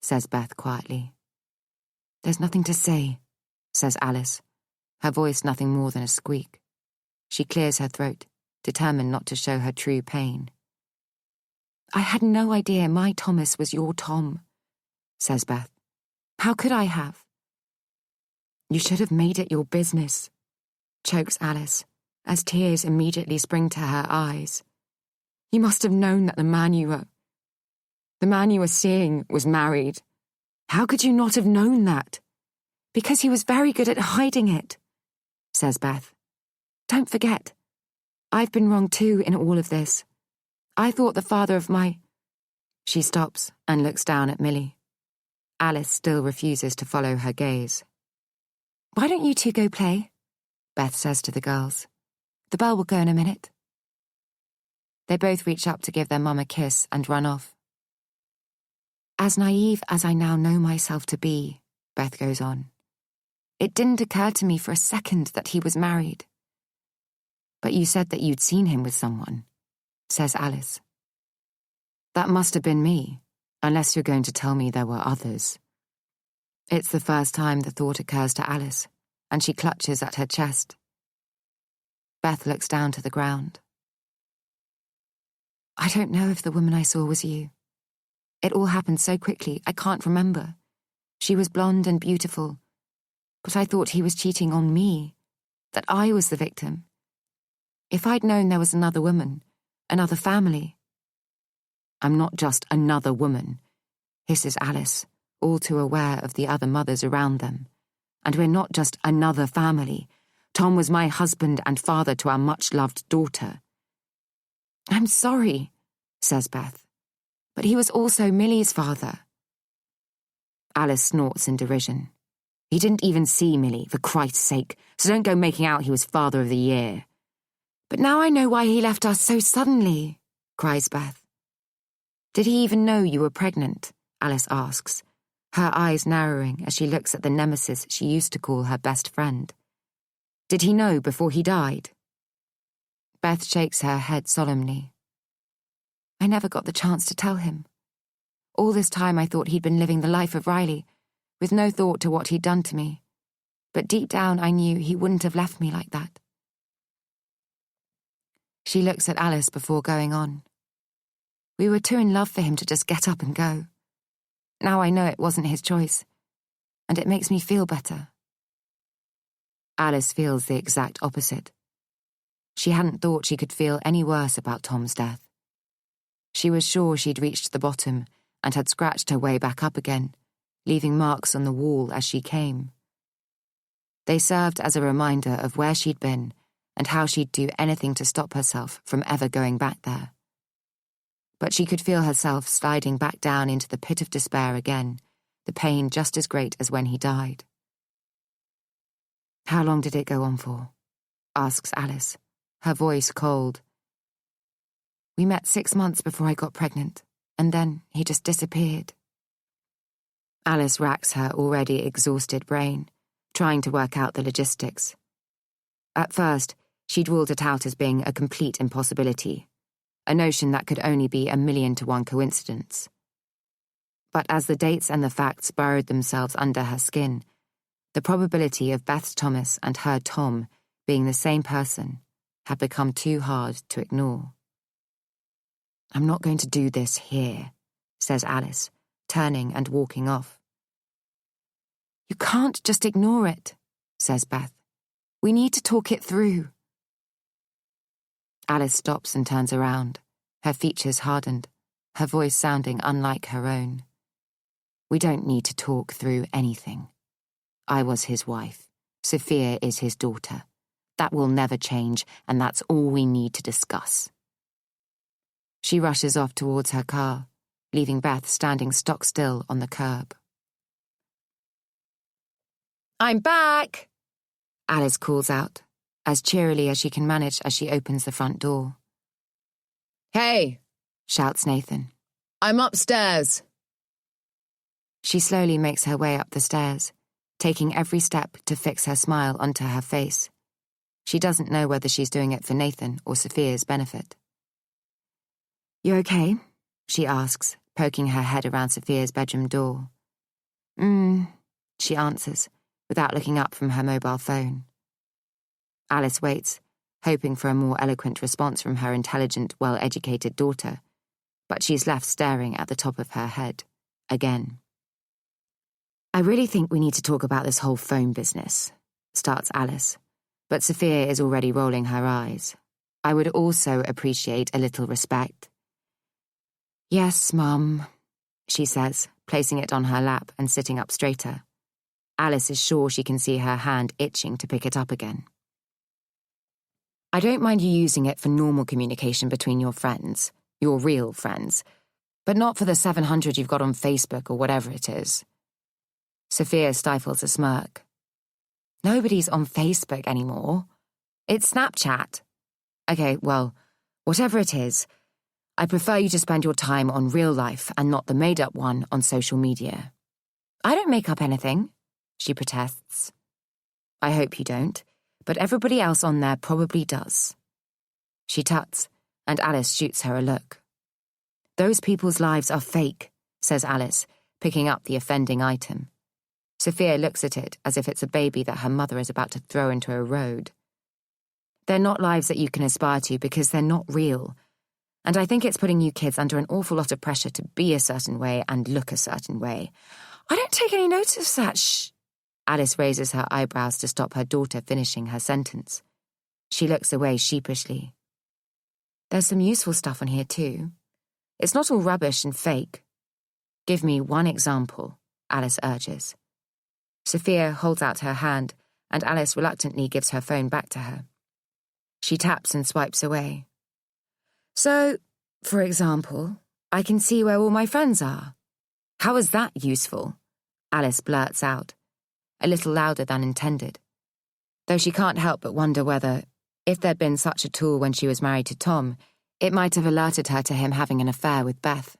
says Beth quietly. "There's nothing to say," says Alice, her voice nothing more than a squeak. She clears her throat, determined not to show her true pain. "I had no idea my Thomas was your Tom," says Beth. "How could I have?" "You should have made it your business," chokes Alice, as tears immediately spring to her eyes. "You must have known that the man you were seeing was married. How could you not have known that?" "Because he was very good at hiding it," says Beth. "Don't forget, I've been wrong too in all of this. I thought the father of my—" She stops and looks down at Millie. Alice still refuses to follow her gaze. "Why don't you two go play?" Beth says to the girls. "The bell will go in a minute." They both reach up to give their mum a kiss and run off. "As naive as I now know myself to be," Beth goes on, "it didn't occur to me for a second that he was married." "But you said that you'd seen him with someone," says Alice. "That must have been me, unless you're going to tell me there were others." It's the first time the thought occurs to Alice, and she clutches at her chest. Beth looks down to the ground. "I don't know if the woman I saw was you. It all happened so quickly, I can't remember. She was blonde and beautiful, but I thought he was cheating on me, that I was the victim. If I'd known there was another woman, another family—" "I'm not just another woman," hisses Alice, all too aware of the other mothers around them. "And we're not just another family. Tom was my husband and father to our much-loved daughter." "I'm sorry," says Beth, "but he was also Millie's father." Alice snorts in derision. "He didn't even see Millie, for Christ's sake, so don't go making out he was father of the year." "But now I know why he left us so suddenly," cries Beth. "Did he even know you were pregnant?" Alice asks, her eyes narrowing as she looks at the nemesis she used to call her best friend. "Did he know before he died?" Beth shakes her head solemnly. "I never got the chance to tell him. All this time I thought he'd been living the life of Riley, with no thought to what he'd done to me. But deep down I knew he wouldn't have left me like that." She looks at Alice before going on. "We were too in love for him to just get up and go. Now I know it wasn't his choice, and it makes me feel better." Alice feels the exact opposite. She hadn't thought she could feel any worse about Tom's death. She was sure she'd reached the bottom and had scratched her way back up again, leaving marks on the wall as she came. They served as a reminder of where she'd been and how she'd do anything to stop herself from ever going back there. But she could feel herself sliding back down into the pit of despair again, the pain just as great as when he died. "How long did it go on for?" asks Alice, her voice cold. "We met 6 months before I got pregnant, and then he just disappeared." Alice racks her already exhausted brain, trying to work out the logistics. At first, she'd ruled it out as being a complete impossibility. a notion that could only be a 1,000,000-to-1 coincidence. But as the dates and the facts burrowed themselves under her skin, the probability of Beth's Thomas and her Tom being the same person had become too hard to ignore. "I'm not going to do this here," says Alice, turning and walking off. "You can't just ignore it," says Beth. "We need to talk it through." Alice stops and turns around, her features hardened, her voice sounding unlike her own. "We don't need to talk through anything. I was his wife. Sophia is his daughter. That will never change, and that's all we need to discuss." She rushes off towards her car, leaving Beth standing stock still on the curb. "I'm back!" Alice calls out, as cheerily as she can manage as she opens the front door. "Hey!" shouts Nathan. "I'm upstairs." She slowly makes her way up the stairs, taking every step to fix her smile onto her face. She doesn't know whether she's doing it for Nathan or Sophia's benefit. "You okay?" she asks, poking her head around Sophia's bedroom door. She answers, without looking up from her mobile phone. Alice waits, hoping for a more eloquent response from her intelligent, well-educated daughter, but she's left staring at the top of her head, again. "I really think we need to talk about this whole phone business," starts Alice, but Sophia is already rolling her eyes. "I would also appreciate a little respect." "Yes, Mum," she says, placing it on her lap and sitting up straighter. Alice is sure she can see her hand itching to pick it up again. "I don't mind you using it for normal communication between your friends, your real friends, but not for the 700 you've got on Facebook or whatever it is." Sophia stifles a smirk. "Nobody's on Facebook anymore. It's Snapchat. Okay, well, whatever it is, I prefer you to spend your time on real life and not the made-up one on social media." "I don't make up anything," she protests. "I hope you don't, but everybody else on there probably does." She tuts, and Alice shoots her a look. "Those people's lives are fake," says Alice, picking up the offending item. Sophia looks at it as if it's a baby that her mother is about to throw into a road. "They're not lives that you can aspire to because they're not real. And I think it's putting you kids under an awful lot of pressure to be a certain way and look a certain way." "I don't take any notice of that, shh." Alice raises her eyebrows to stop her daughter finishing her sentence. She looks away sheepishly. "There's some useful stuff on here too. It's not all rubbish and fake." "Give me one example," Alice urges. Sophia holds out her hand, and Alice reluctantly gives her phone back to her. She taps and swipes away. "So, for example, I can see where all my friends are." "How is that useful?" Alice blurts out, a little louder than intended, though she can't help but wonder whether, if there'd been such a tool when she was married to Tom, it might have alerted her to him having an affair with Beth.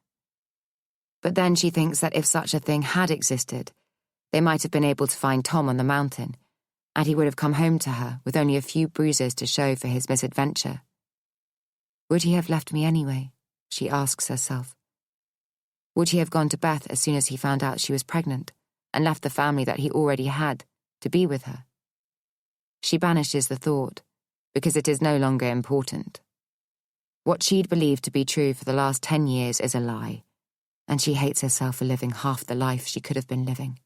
But then she thinks that if such a thing had existed, they might have been able to find Tom on the mountain, and he would have come home to her with only a few bruises to show for his misadventure. Would he have left me anyway? She asks herself. Would he have gone to Beth as soon as he found out she was pregnant, and left the family that he already had to be with her? She banishes the thought, because it is no longer important. What she'd believed to be true for the last 10 years is a lie, and she hates herself for living half the life she could have been living.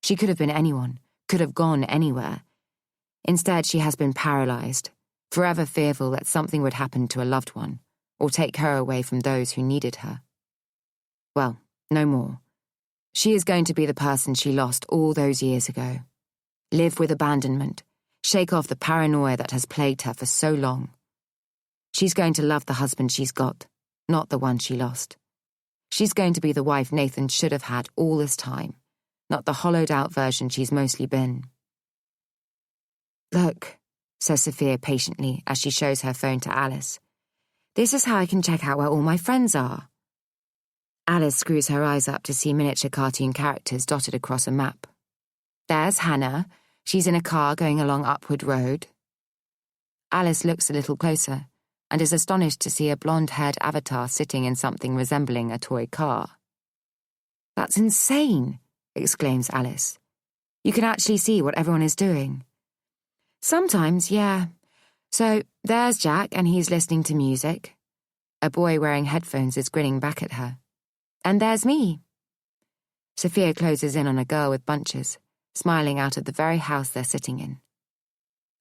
She could have been anyone, could have gone anywhere. Instead, she has been paralyzed, forever fearful that something would happen to a loved one, or take her away from those who needed her. Well, no more. She is going to be the person she lost all those years ago. Live with abandonment, shake off the paranoia that has plagued her for so long. She's going to love the husband she's got, not the one she lost. She's going to be the wife Nathan should have had all this time, not the hollowed-out version she's mostly been. Look, says Sophia patiently as she shows her phone to Alice. This is how I can check out where all my friends are. Alice screws her eyes up to see miniature cartoon characters dotted across a map. There's Hannah. She's in a car going along Upwood Road. Alice looks a little closer, and is astonished to see a blonde-haired avatar sitting in something resembling a toy car. "That's insane," exclaims Alice. "You can actually see what everyone is doing." "Sometimes, yeah. So, there's Jack, and he's listening to music." A boy wearing headphones is grinning back at her. "And there's me." Sophia closes in on a girl with bunches, smiling out of the very house they're sitting in.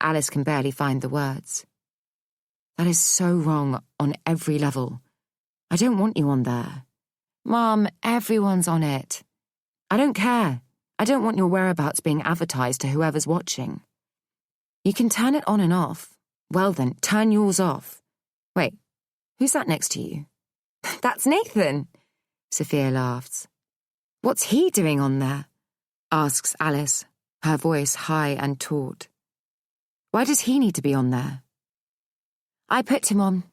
Alice can barely find the words. "That is so wrong on every level. I don't want you on there." "Mom, everyone's on it." "I don't care. I don't want your whereabouts being advertised to whoever's watching." "You can turn it on and off." "Well then, turn yours off." "Wait, who's that next to you?" "That's Nathan." Sophia laughs. "What's he doing on there?" asks Alice, her voice high and taut. "Why does he need to be on there?" "I put him on,"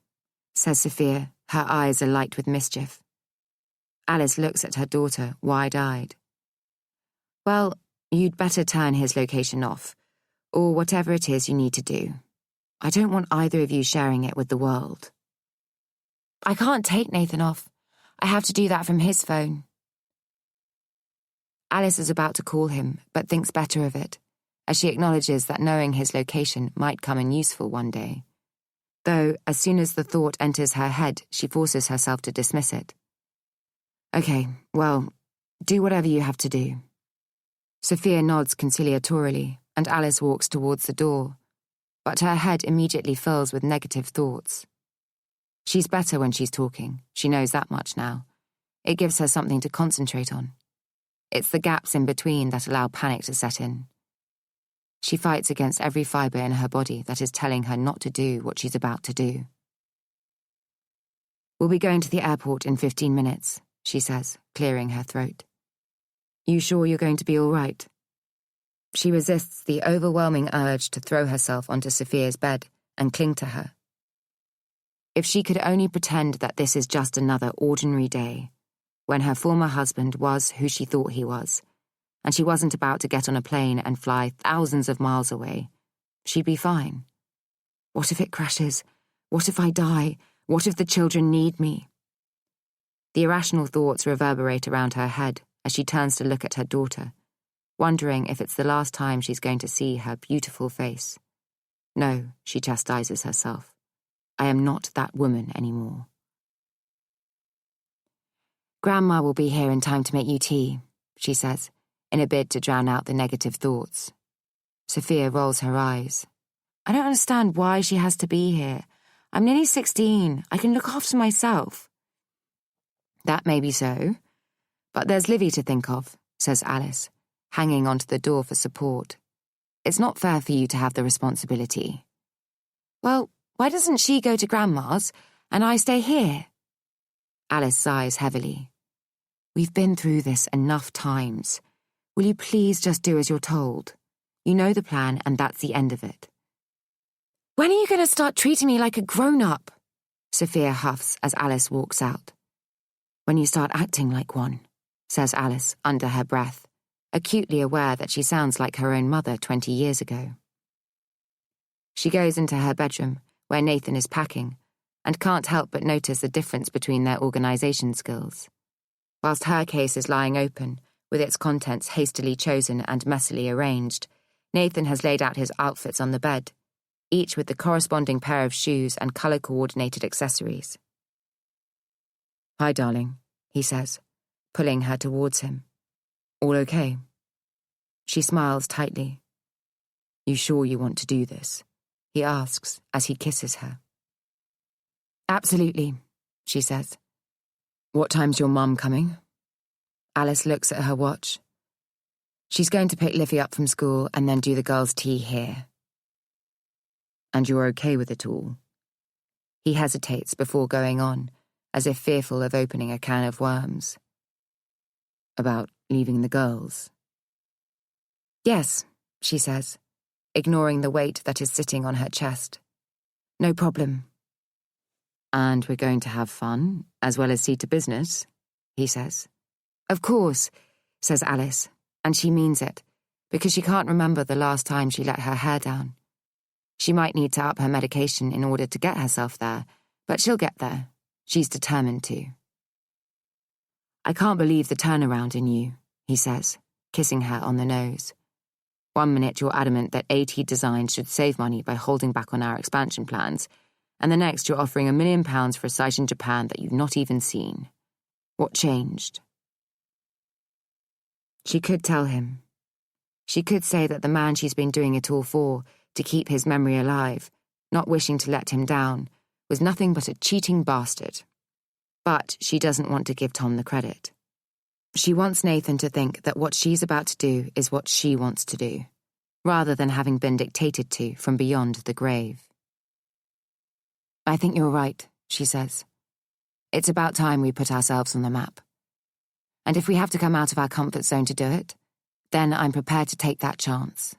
says Sophia, her eyes alight with mischief. Alice looks at her daughter, wide-eyed. "Well, you'd better turn his location off, or whatever it is you need to do. I don't want either of you sharing it with the world." "I can't take Nathan off. I have to do that from his phone." Alice is about to call him, but thinks better of it, as she acknowledges that knowing his location might come in useful one day. Though, as soon as the thought enters her head, she forces herself to dismiss it. "Okay, well, do whatever you have to do." Sophia nods conciliatorily, and Alice walks towards the door, but her head immediately fills with negative thoughts. She's better when she's talking, she knows that much now. It gives her something to concentrate on. It's the gaps in between that allow panic to set in. She fights against every fibre in her body that is telling her not to do what she's about to do. "We'll be going to the airport in 15 minutes, she says, clearing her throat. "You sure you're going to be all right?" She resists the overwhelming urge to throw herself onto Sophia's bed and cling to her. If she could only pretend that this is just another ordinary day, when her former husband was who she thought he was, and she wasn't about to get on a plane and fly thousands of miles away, she'd be fine. What if it crashes? What if I die? What if the children need me? The irrational thoughts reverberate around her head as she turns to look at her daughter, wondering if it's the last time she's going to see her beautiful face. No, she chastises herself. I am not that woman anymore. "Grandma will be here in time to make you tea," she says, in a bid to drown out the negative thoughts. Sophia rolls her eyes. "I don't understand why she has to be here. I'm nearly 16. I can look after myself." "That may be so, but there's Livy to think of," says Alice, hanging onto the door for support. "It's not fair for you to have the responsibility." "Well, why doesn't she go to Grandma's and I stay here?" Alice sighs heavily. "We've been through this enough times. Will you please just do as you're told? You know the plan, and that's the end of it." "When are you going to start treating me like a grown-up?" Sophia huffs as Alice walks out. "When you start acting like one," says Alice under her breath, acutely aware that she sounds like her own mother 20 years ago. She goes into her bedroom, where Nathan is packing, and can't help but notice the difference between their organisation skills. Whilst her case is lying open, with its contents hastily chosen and messily arranged, Nathan has laid out his outfits on the bed, each with the corresponding pair of shoes and colour-coordinated accessories. "Hi, darling," he says, pulling her towards him. "All okay?" She smiles tightly. "You sure you want to do this?" he asks as he kisses her. "Absolutely," she says. "What time's your mum coming?" Alice looks at her watch. "She's going to pick Livy up from school and then do the girls' tea here." "And you're okay with it all?" He hesitates before going on, as if fearful of opening a can of worms. "About leaving the girls?" "Yes," she says, ignoring the weight that is sitting on her chest. "No problem." "And we're going to have fun, as well as see to business," he says. "Of course," says Alice, and she means it, because she can't remember the last time she let her hair down. She might need to up her medication in order to get herself there, but she'll get there. She's determined to. I can't believe the turnaround in you, he says, kissing her on the nose. 1 minute you're adamant that AT Design should save money by holding back on our expansion plans, and the next you're offering £1 million for a site in Japan that you've not even seen. What changed? She could tell him. She could say that the man she's been doing it all for, to keep his memory alive, not wishing to let him down, was nothing but a cheating bastard. But she doesn't want to give Tom the credit. She wants Nathan to think that what she's about to do is what she wants to do, rather than having been dictated to from beyond the grave. I think you're right, she says. It's about time we put ourselves on the map. And if we have to come out of our comfort zone to do it, then I'm prepared to take that chance.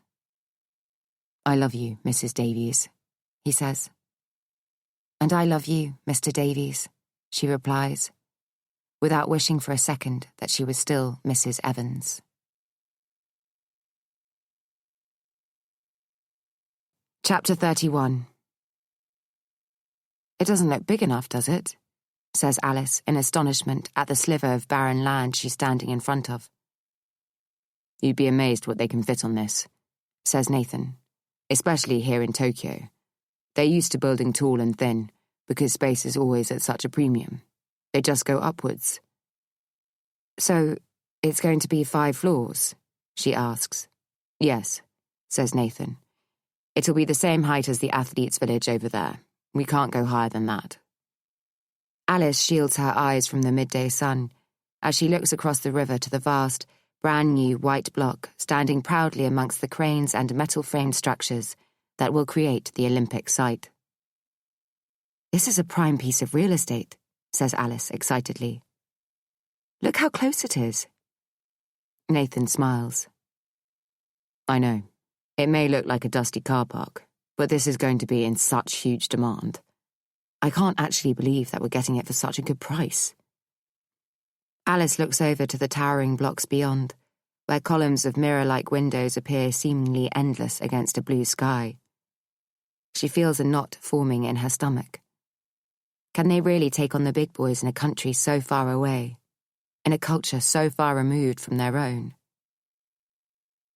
I love you, Mrs. Davies, he says. And I love you, Mr. Davies, she replies, without wishing for a second that she was still Mrs. Evans. Chapter 31. It doesn't look big enough, does it? Says Alice in astonishment at the sliver of barren land she's standing in front of. You'd be amazed what they can fit on this, says Nathan, especially here in Tokyo. They're used to building tall and thin, because space is always at such a premium. They just go upwards. So, it's going to be 5 floors? She asks. Yes, says Nathan. It'll be the same height as the athletes' village over there. We can't go higher than that. Alice shields her eyes from the midday sun as she looks across the river to the vast, brand-new white block standing proudly amongst the cranes and metal-framed structures that will create the Olympic site. This is a prime piece of real estate, says Alice excitedly. Look how close it is. Nathan smiles. I know. It may look like a dusty car park, but this is going to be in such huge demand. I can't actually believe that we're getting it for such a good price. Alice looks over to the towering blocks beyond, where columns of mirror-like windows appear seemingly endless against a blue sky. She feels a knot forming in her stomach. Can they really take on the big boys in a country so far away, in a culture so far removed from their own?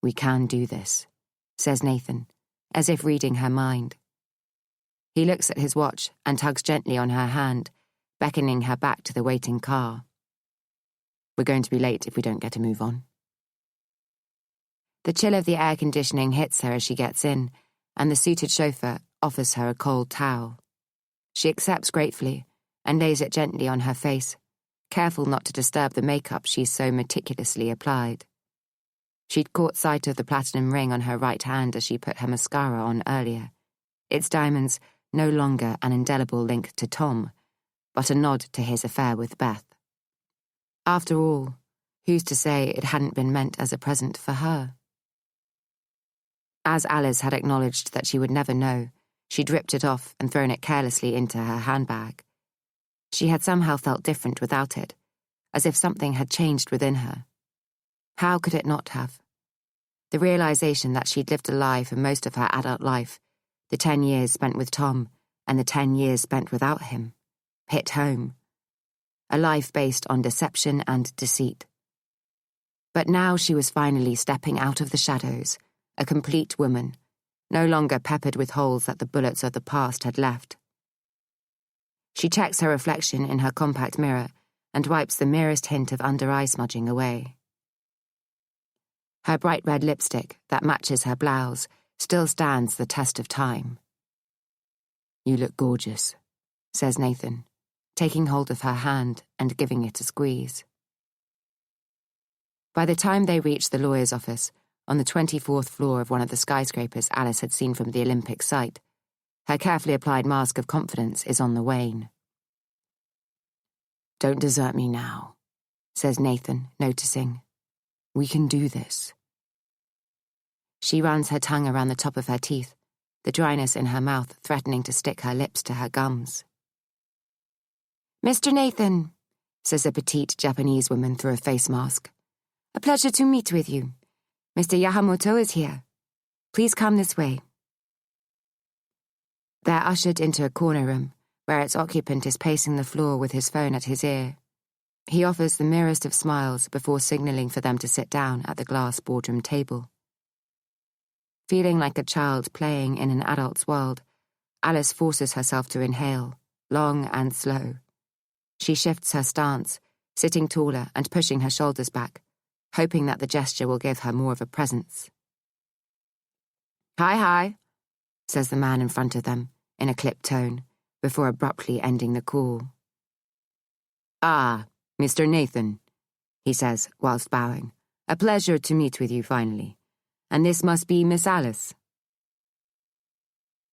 We can do this, says Nathan, as if reading her mind. He looks at his watch and tugs gently on her hand, beckoning her back to the waiting car. We're going to be late if we don't get a move on. The chill of the air conditioning hits her as she gets in, and the suited chauffeur offers her a cold towel. She accepts gratefully and lays it gently on her face, careful not to disturb the makeup she's so meticulously applied. She'd caught sight of the platinum ring on her right hand as she put her mascara on earlier, its diamonds no longer an indelible link to Tom, but a nod to his affair with Beth. After all, who's to say it hadn't been meant as a present for her? As Alice had acknowledged that she would never know, she'd ripped it off and thrown it carelessly into her handbag. She had somehow felt different without it, as if something had changed within her. How could it not have? The realization that she'd lived a lie for most of her adult life, the 10 years spent with Tom and the 10 years spent without him, hit home. A life based on deception and deceit. But now she was finally stepping out of the shadows, a complete woman, no longer peppered with holes that the bullets of the past had left. She checks her reflection in her compact mirror and wipes the merest hint of under-eye smudging away. Her bright red lipstick, that matches her blouse, still stands the test of time. You look gorgeous, says Nathan, taking hold of her hand and giving it a squeeze. By the time they reach the lawyer's office, on the 24th floor of one of the skyscrapers Alice had seen from the Olympic site, her carefully applied mask of confidence is on the wane. Don't desert me now, says Nathan, noticing. We can do this. She runs her tongue around the top of her teeth, the dryness in her mouth threatening to stick her lips to her gums. Mr. Nathan, says a petite Japanese woman through a face mask. A pleasure to meet with you. Mr. Yamamoto is here. Please come this way. They're ushered into a corner room, where its occupant is pacing the floor with his phone at his ear. He offers the merest of smiles before signalling for them to sit down at the glass boardroom table. Feeling like a child playing in an adult's world, Alice forces herself to inhale, long and slow. She shifts her stance, sitting taller and pushing her shoulders back, hoping that the gesture will give her more of a presence. Hi, says the man in front of them, in a clipped tone, before abruptly ending the call. Ah, Mr. Nathan, he says, whilst bowing. A pleasure to meet with you finally. And this must be Miss Alice.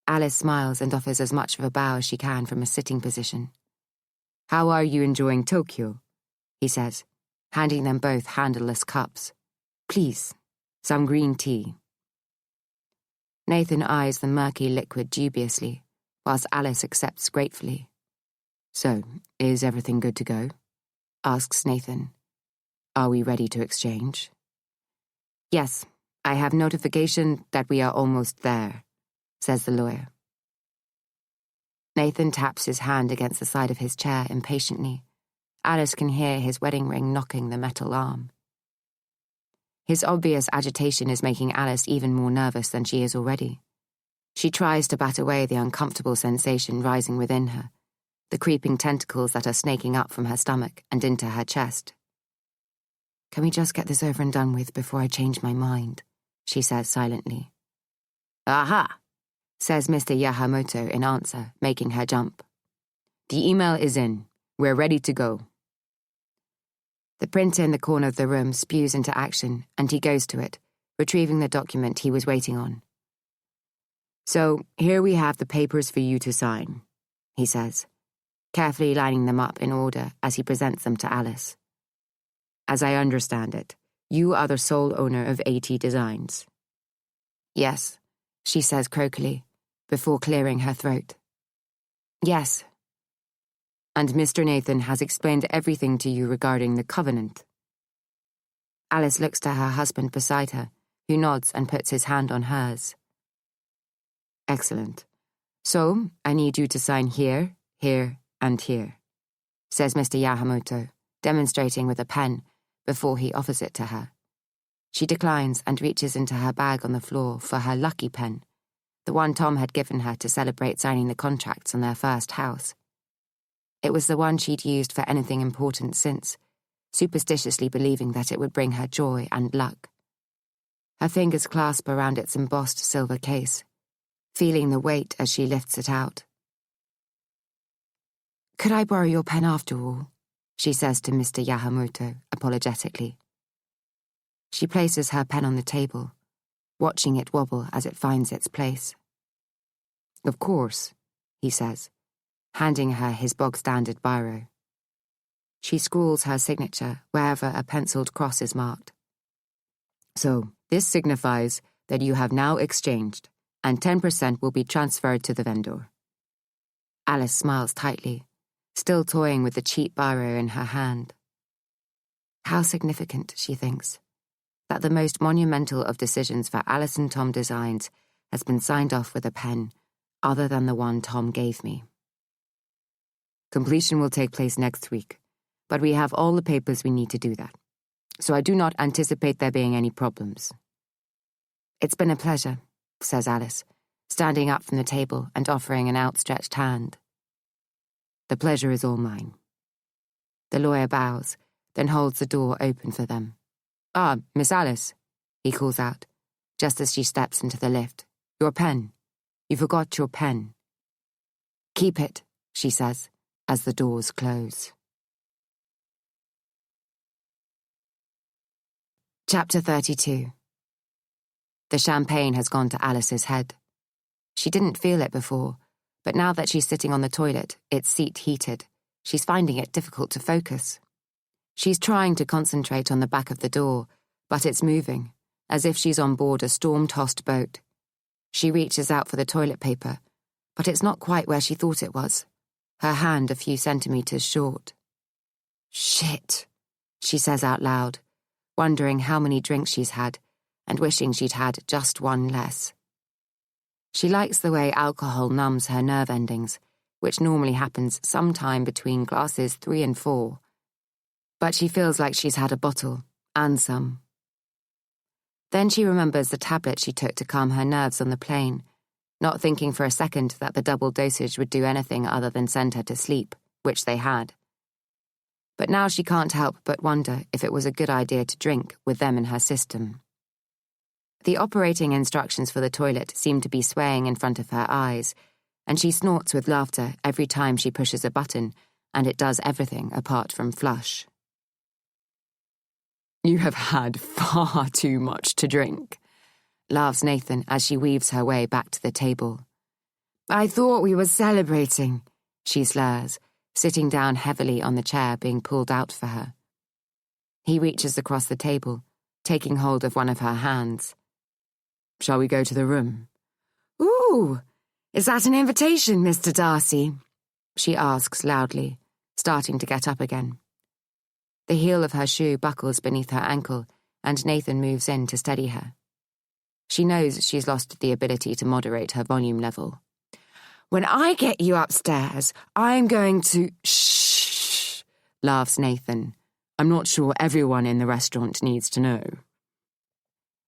Alice smiles and offers as much of a bow as she can from a sitting position. How are you enjoying Tokyo? He says, handing them both handleless cups. Please, some green tea. Nathan eyes the murky liquid dubiously, whilst Alice accepts gratefully. So, is everything good to go? Asks Nathan. Are we ready to exchange? Yes, I have notification that we are almost there, says the lawyer. Nathan taps his hand against the side of his chair impatiently. Alice can hear his wedding ring knocking the metal arm. His obvious agitation is making Alice even more nervous than she is already. She tries to bat away the uncomfortable sensation rising within her, the creeping tentacles that are snaking up from her stomach and into her chest. Can we just get this over and done with before I change my mind? She says silently. Aha, says Mr. Yamamoto in answer, making her jump. The email is in. We're ready to go. The printer in the corner of the room spews into action, and he goes to it, retrieving the document he was waiting on. So, here we have the papers for you to sign, he says, carefully lining them up in order as he presents them to Alice. As I understand it, you are the sole owner of AT Designs. Yes, she says croakily, before clearing her throat. Yes. And Mr. Nathan has explained everything to you regarding the covenant. Alice looks to her husband beside her, who nods and puts his hand on hers. Excellent. So, I need you to sign here, here, and here, says Mr. Yamamoto, demonstrating with a pen, before he offers it to her. She declines and reaches into her bag on the floor for her lucky pen, the one Tom had given her to celebrate signing the contracts on their first house. It was the one she'd used for anything important since, superstitiously believing that it would bring her joy and luck. Her fingers clasp around its embossed silver case, feeling the weight as she lifts it out. Could I borrow your pen after all? She says to Mr. Yamamoto, apologetically. She places her pen on the table, watching it wobble as it finds its place. Of course, he says, handing her his bog-standard biro. She scrawls her signature wherever a penciled cross is marked. So, this signifies that you have now exchanged, and 10% will be transferred to the vendor. Alice smiles tightly, still toying with the cheap biro in her hand. How significant, she thinks, that the most monumental of decisions for Alice and Tom Designs has been signed off with a pen other than the one Tom gave me. Completion will take place next week, but we have all the papers we need to do that, so I do not anticipate there being any problems. It's been a pleasure, says Alice, standing up from the table and offering an outstretched hand. The pleasure is all mine. The lawyer bows, then holds the door open for them. Ah, Miss Alice, he calls out, just as she steps into the lift. Your pen. You forgot your pen. Keep it, she says, as the doors close. Chapter 32. The champagne has gone to Alice's head. She didn't feel it before, but now that she's sitting on the toilet, its seat heated, she's finding it difficult to focus. She's trying to concentrate on the back of the door, but it's moving, as if she's on board a storm-tossed boat. She reaches out for the toilet paper, but it's not quite where she thought it was, her hand a few centimeters short. Shit, she says out loud, wondering how many drinks she's had, and wishing she'd had just one less. She likes the way alcohol numbs her nerve endings, which normally happens sometime between glasses 3 and 4. But she feels like she's had a bottle, and some. Then she remembers the tablet she took to calm her nerves on the plane, not thinking for a second that the double dosage would do anything other than send her to sleep, which they had. But now she can't help but wonder if it was a good idea to drink with them in her system. The operating instructions for the toilet seem to be swaying in front of her eyes, and she snorts with laughter every time she pushes a button, and it does everything apart from flush. "You have had far too much to drink," laughs Nathan as she weaves her way back to the table. "I thought we were celebrating," she slurs, sitting down heavily on the chair being pulled out for her. He reaches across the table, taking hold of one of her hands. "Shall we go to the room?" "Ooh, is that an invitation, Mr. Darcy?" she asks loudly, starting to get up again. The heel of her shoe buckles beneath her ankle, and Nathan moves in to steady her. She knows she's lost the ability to moderate her volume level. "When I get you upstairs, I'm going to—" "Shh," laughs Nathan. "I'm not sure everyone in the restaurant needs to know."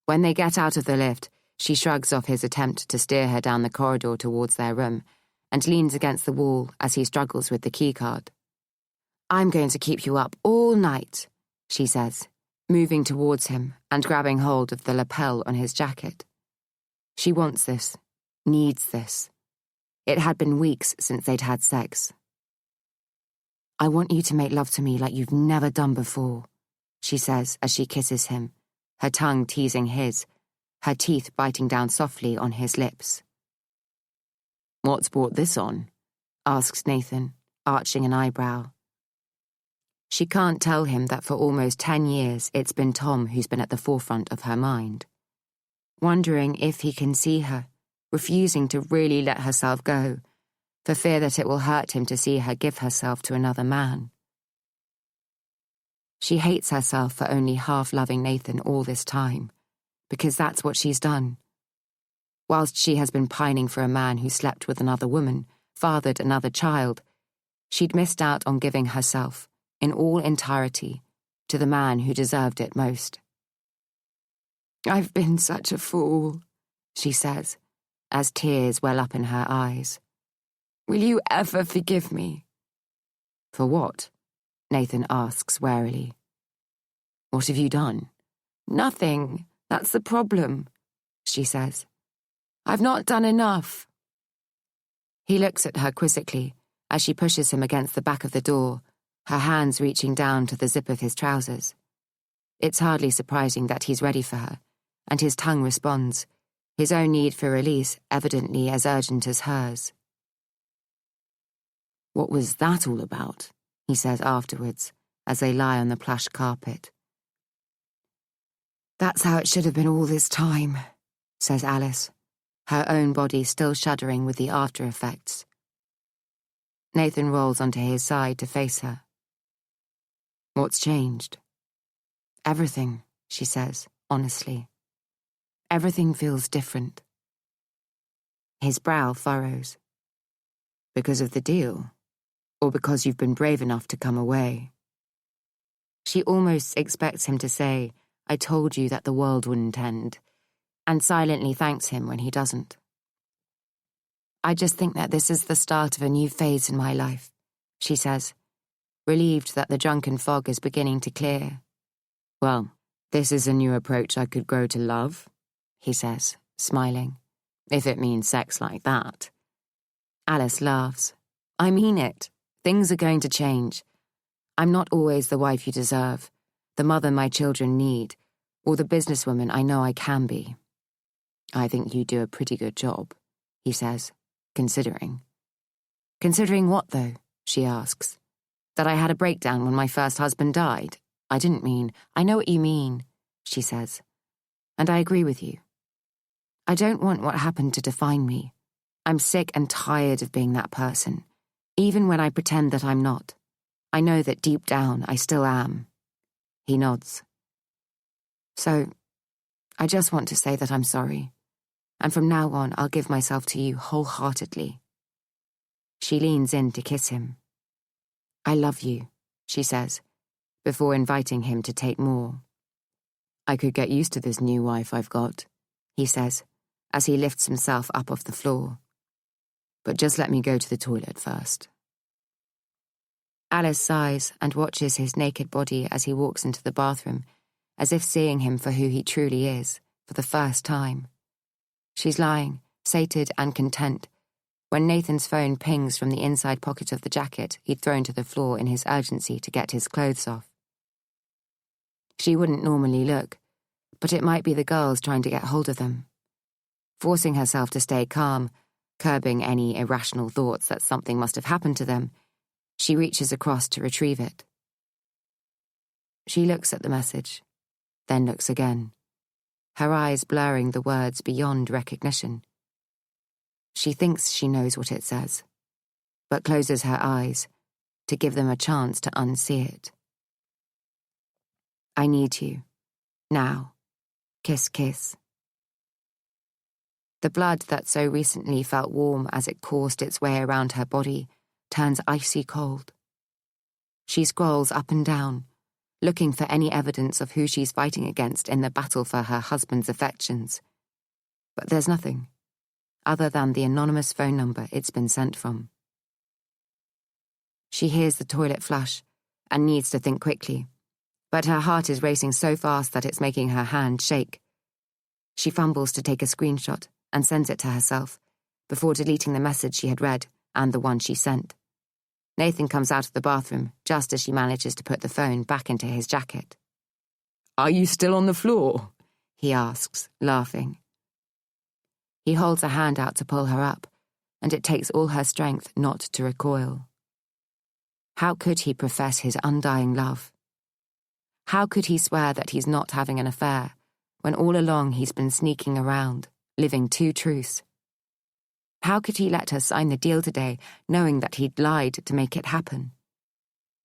When they get out of the lift, she shrugs off his attempt to steer her down the corridor towards their room and leans against the wall as he struggles with the keycard. "I'm going to keep you up all night," she says, moving towards him and grabbing hold of the lapel on his jacket. She wants this, needs this. It had been weeks since they'd had sex. "I want you to make love to me like you've never done before," she says as she kisses him, her tongue teasing his, her teeth biting down softly on his lips. "What's brought this on?" asks Nathan, arching an eyebrow. She can't tell him that for almost 10 years it's been Tom who's been at the forefront of her mind. Wondering if he can see her, refusing to really let herself go, for fear that it will hurt him to see her give herself to another man. She hates herself for only half loving Nathan all this time, because that's what she's done. Whilst she has been pining for a man who slept with another woman, fathered another child, she'd missed out on giving herself, in all entirety, to the man who deserved it most. "I've been such a fool," she says, as tears well up in her eyes. "Will you ever forgive me?" "For what?" Nathan asks warily. "What have you done?" "Nothing. That's the problem," she says. "I've not done enough." He looks at her quizzically as she pushes him against the back of the door, her hands reaching down to the zip of his trousers. It's hardly surprising that he's ready for her, and his tongue responds, his own need for release evidently as urgent as hers. "What was that all about?" he says afterwards, as they lie on the plush carpet. "That's how it should have been all this time," says Alice, her own body still shuddering with the after effects. Nathan rolls onto his side to face her. "What's changed?" "Everything," she says, honestly. "Everything feels different." His brow furrows. "Because of the deal? Or because you've been brave enough to come away?" She almost expects him to say, "I told you that the world wouldn't end," and silently thanks him when he doesn't. "I just think that this is the start of a new phase in my life," she says, relieved that the drunken fog is beginning to clear. "Well, this is a new approach I could grow to love," he says, smiling, "if it means sex like that." Alice laughs. "I mean it. Things are going to change. I'm not always the wife you deserve, the mother my children need, or the businesswoman I know I can be." "I think you do a pretty good job," he says, considering. "Considering what, though?" she asks. "That I had a breakdown when my first husband died? I didn't mean—" "I know what you mean," she says. "And I agree with you. I don't want what happened to define me. I'm sick and tired of being that person. Even when I pretend that I'm not, I know that deep down I still am." He nods. "So, I just want to say that I'm sorry. and from now on I'll give myself to you wholeheartedly." She leans in to kiss him. "I love you," she says, before inviting him to take more. "I could get used to this new wife I've got," he says, as he lifts himself up off the floor. "But just let me go to the toilet first." Alice sighs and watches his naked body as he walks into the bathroom, as if seeing him for who he truly is, for the first time. She's lying, sated and content, when Nathan's phone pings from the inside pocket of the jacket he'd thrown to the floor in his urgency to get his clothes off. She wouldn't normally look, but it might be the girls trying to get hold of them. Forcing herself to stay calm, curbing any irrational thoughts that something must have happened to them, she reaches across to retrieve it. She looks at the message, then looks again, her eyes blurring the words beyond recognition. She thinks she knows what it says, but closes her eyes to give them a chance to unsee it. "I need you. Now. Kiss, kiss." The blood that so recently felt warm as it coursed its way around her body turns icy cold. She scrolls up and down, looking for any evidence of who she's fighting against in the battle for her husband's affections. But there's nothing, other than the anonymous phone number it's been sent from. She hears the toilet flush and needs to think quickly, but her heart is racing so fast that it's making her hand shake. She fumbles to take a screenshot and sends it to herself, before deleting the message she had read and the one she sent. Nathan comes out of the bathroom just as she manages to put the phone back into his jacket. "Are you still on the floor?" he asks, laughing. He holds a hand out to pull her up, and it takes all her strength not to recoil. How could he profess his undying love? How could he swear that he's not having an affair, when all along he's been sneaking around, living two truths? How could he let her sign the deal today, knowing that he'd lied to make it happen?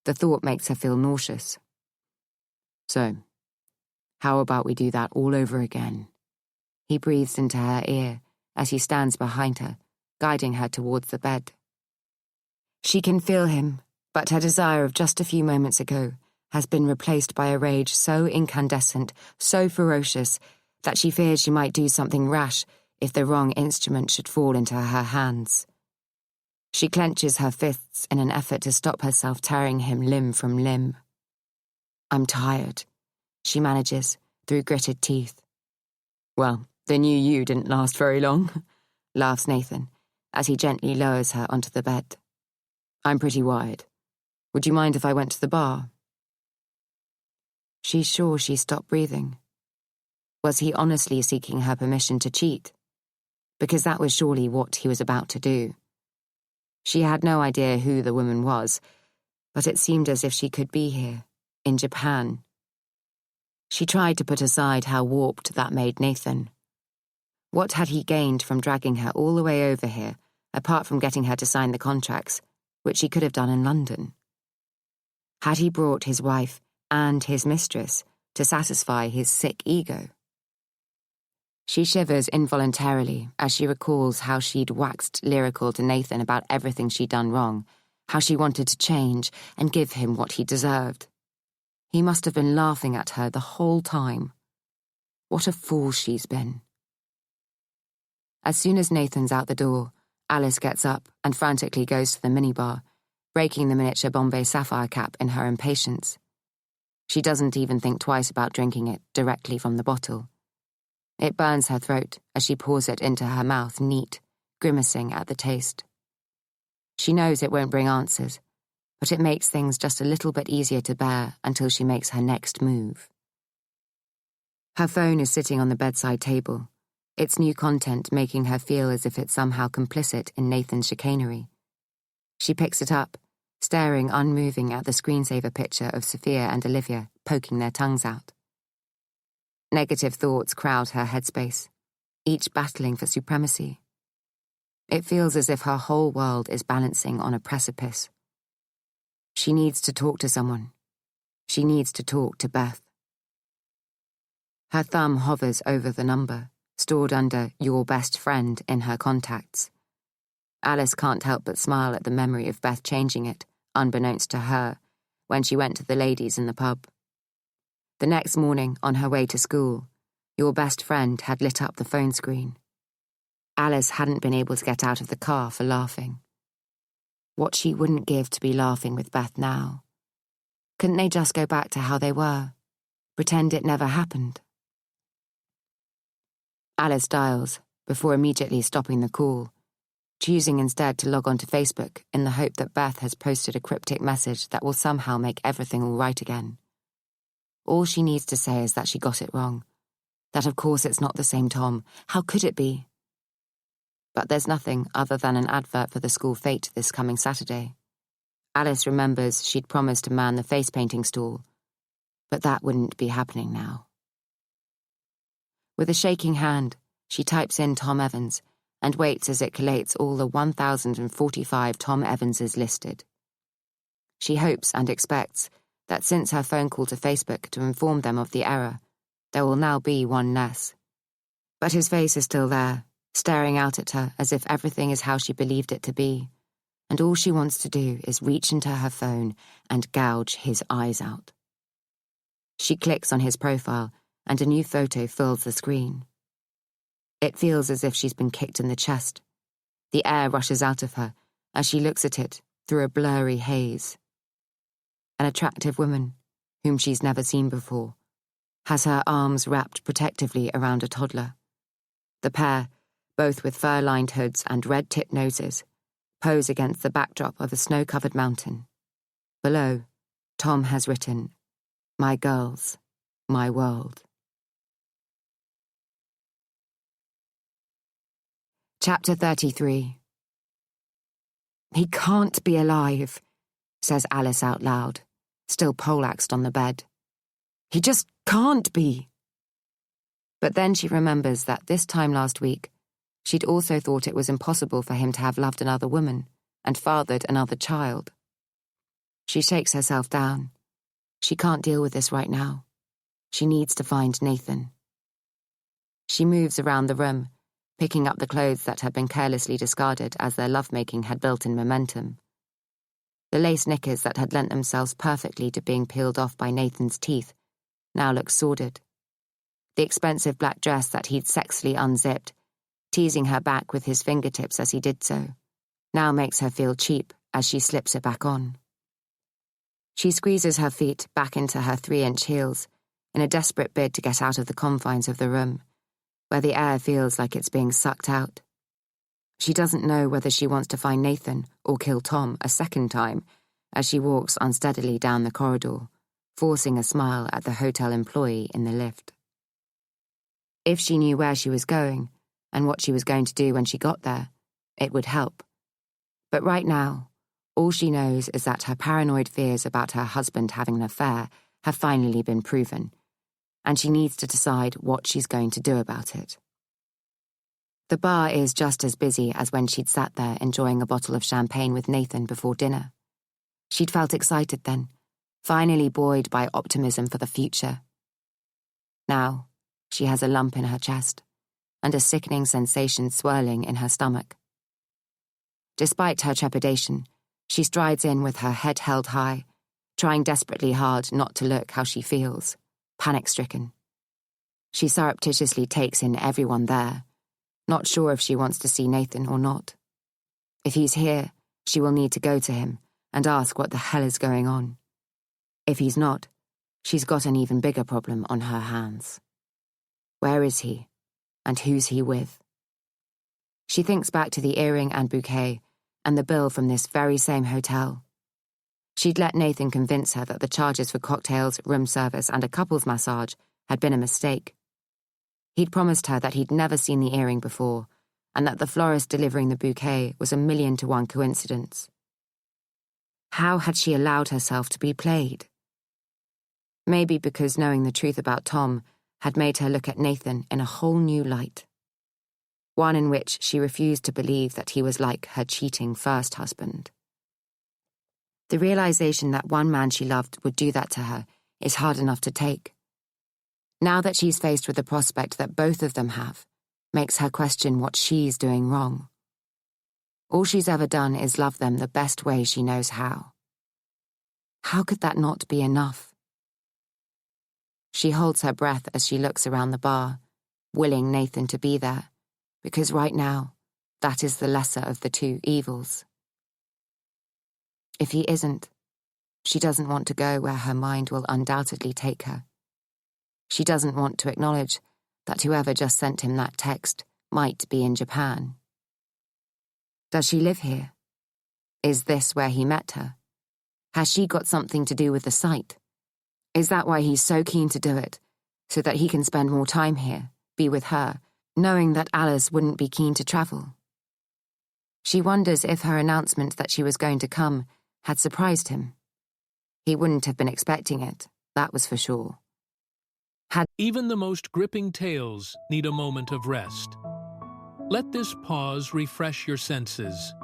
The thought makes her feel nauseous. "So, how about we do that all over again?" He breathes into her ear as he stands behind her, guiding her towards the bed. She can feel him, but her desire of just a few moments ago has been replaced by a rage so incandescent, so ferocious, that she fears she might do something rash if the wrong instrument should fall into her hands. She clenches her fists in an effort to stop herself tearing him limb from limb. "I'm tired," she manages, through gritted teeth. "Well, the new you didn't last very long," laughs Nathan, as he gently lowers her onto the bed. "I'm pretty wired. Would you mind if I went to the bar?" She's sure she stopped breathing. Was he honestly seeking her permission to cheat? Because that was surely what he was about to do. She had no idea who the woman was, but it seemed as if she could be here, in Japan. She tried to put aside how warped that made Nathan. What had he gained from dragging her all the way over here, apart from getting her to sign the contracts, which he could have done in London? Had he brought his wife and his mistress to satisfy his sick ego? She shivers involuntarily as she recalls how she'd waxed lyrical to Nathan about everything she'd done wrong, how she wanted to change and give him what he deserved. He must have been laughing at her the whole time. What a fool she's been. As soon as Nathan's out the door, Alice gets up and frantically goes to the minibar, breaking the miniature Bombay sapphire cap in her impatience. She doesn't even think twice about drinking it directly from the bottle. It burns her throat as she pours it into her mouth neat, grimacing at the taste. She knows it won't bring answers, but it makes things just a little bit easier to bear until she makes her next move. Her phone is sitting on the bedside table, its new content making her feel as if it's somehow complicit in Nathan's chicanery. She picks it up, staring unmoving at the screensaver picture of Sophia and Olivia poking their tongues out. Negative thoughts crowd her headspace, each battling for supremacy. It feels as if her whole world is balancing on a precipice. She needs to talk to someone. She needs to talk to Beth. Her thumb hovers over the number, stored under your best friend in her contacts. Alice can't help but smile at the memory of Beth changing it, unbeknownst to her, when she went to the ladies in the pub. The next morning, on her way to school, your best friend had lit up the phone screen. Alice hadn't been able to get out of the car for laughing. What she wouldn't give to be laughing with Beth now. Couldn't they just go back to how they were? Pretend it never happened? Alice dials, before immediately stopping the call, choosing instead to log on to Facebook in the hope that Beth has posted a cryptic message that will somehow make everything all right again. All she needs to say is that she got it wrong. That of course it's not the same Tom. How could it be? But there's nothing other than an advert for the school fete this coming Saturday. Alice remembers she'd promised to man the face painting stall, but that wouldn't be happening now. With a shaking hand, she types in Tom Evans and waits as it collates all the 1,045 Tom Evanses listed. She hopes and expects that since her phone call to Facebook to inform them of the error, there will now be one less. But his face is still there, staring out at her as if everything is how she believed it to be, and all she wants to do is reach into her phone and gouge his eyes out. She clicks on his profile, and a new photo fills the screen. It feels as if she's been kicked in the chest. The air rushes out of her as she looks at it through a blurry haze. An attractive woman, whom she's never seen before, has her arms wrapped protectively around a toddler. The pair, both with fur-lined hoods and red-tipped noses, pose against the backdrop of a snow-covered mountain. Below, Tom has written, "My girls, my world." Chapter 33. "He can't be alive," says Alice out loud, still poleaxed on the bed. "He just can't be." But then she remembers that this time last week, she'd also thought it was impossible for him to have loved another woman and fathered another child. She shakes herself down. She can't deal with this right now. She needs to find Nathan. She moves around the room, picking up the clothes that had been carelessly discarded as their lovemaking had built in momentum. The lace knickers that had lent themselves perfectly to being peeled off by Nathan's teeth now looked sordid. The expensive black dress that he'd sexily unzipped, teasing her back with his fingertips as he did so, now makes her feel cheap as she slips it back on. She squeezes her feet back into her 3-inch heels in a desperate bid to get out of the confines of the room, where the air feels like it's being sucked out. She doesn't know whether she wants to find Nathan or kill Tom a second time as she walks unsteadily down the corridor, forcing a smile at the hotel employee in the lift. If she knew where she was going and what she was going to do when she got there, it would help. But right now, all she knows is that her paranoid fears about her husband having an affair have finally been proven, and she needs to decide what she's going to do about it. The bar is just as busy as when she'd sat there enjoying a bottle of champagne with Nathan before dinner. She'd felt excited then, finally buoyed by optimism for the future. Now, she has a lump in her chest and a sickening sensation swirling in her stomach. Despite her trepidation, she strides in with her head held high, trying desperately hard not to look how she feels, panic-stricken. She surreptitiously takes in everyone there, not sure if she wants to see Nathan or not. If he's here, she will need to go to him and ask what the hell is going on. If he's not, she's got an even bigger problem on her hands. Where is he? And who's he with? She thinks back to the earring and bouquet and the bill from this very same hotel. She'd let Nathan convince her that the charges for cocktails, room service, and a couples massage had been a mistake. He'd promised her that he'd never seen the earring before, and that the florist delivering the bouquet was a 1,000,000-to-1 coincidence. How had she allowed herself to be played? Maybe because knowing the truth about Tom had made her look at Nathan in a whole new light. One in which she refused to believe that he was like her cheating first husband. The realization that one man she loved would do that to her is hard enough to take. Now that she's faced with the prospect that both of them have, makes her question what she's doing wrong. All she's ever done is love them the best way she knows how. How could that not be enough? She holds her breath as she looks around the bar, willing Nathan to be there, because right now, that is the lesser of the two evils. If he isn't, she doesn't want to go where her mind will undoubtedly take her. She doesn't want to acknowledge that whoever just sent him that text might be in Japan. Does she live here? Is this where he met her? Has she got something to do with the site? Is that why he's so keen to do it, so that he can spend more time here, be with her, knowing that Alice wouldn't be keen to travel? She wonders if her announcement that she was going to come had surprised him. He wouldn't have been expecting it, that was for sure. Even the most gripping tales need a moment of rest. Let this pause refresh your senses.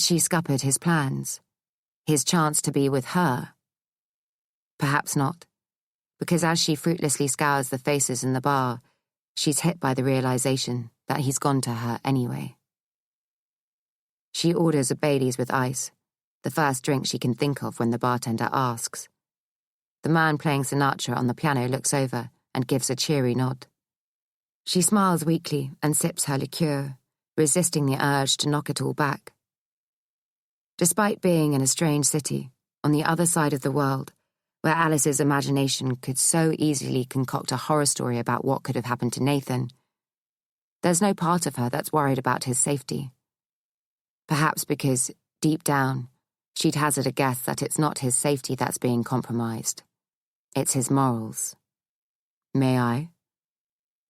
she scuppered his plans? His chance to be with her? Perhaps not, because as she fruitlessly scours the faces in the bar, she's hit by the realization that he's gone to her anyway. She orders a Baileys with ice, the first drink she can think of when the bartender asks. The man playing Sinatra on the piano looks over and gives a cheery nod. She smiles weakly and sips her liqueur, resisting the urge to knock it all back. Despite being in a strange city, on the other side of the world, where Alice's imagination could so easily concoct a horror story about what could have happened to Nathan, there's no part of her that's worried about his safety. Perhaps because, deep down, she'd hazard a guess that it's not his safety that's being compromised. It's his morals. "May I?"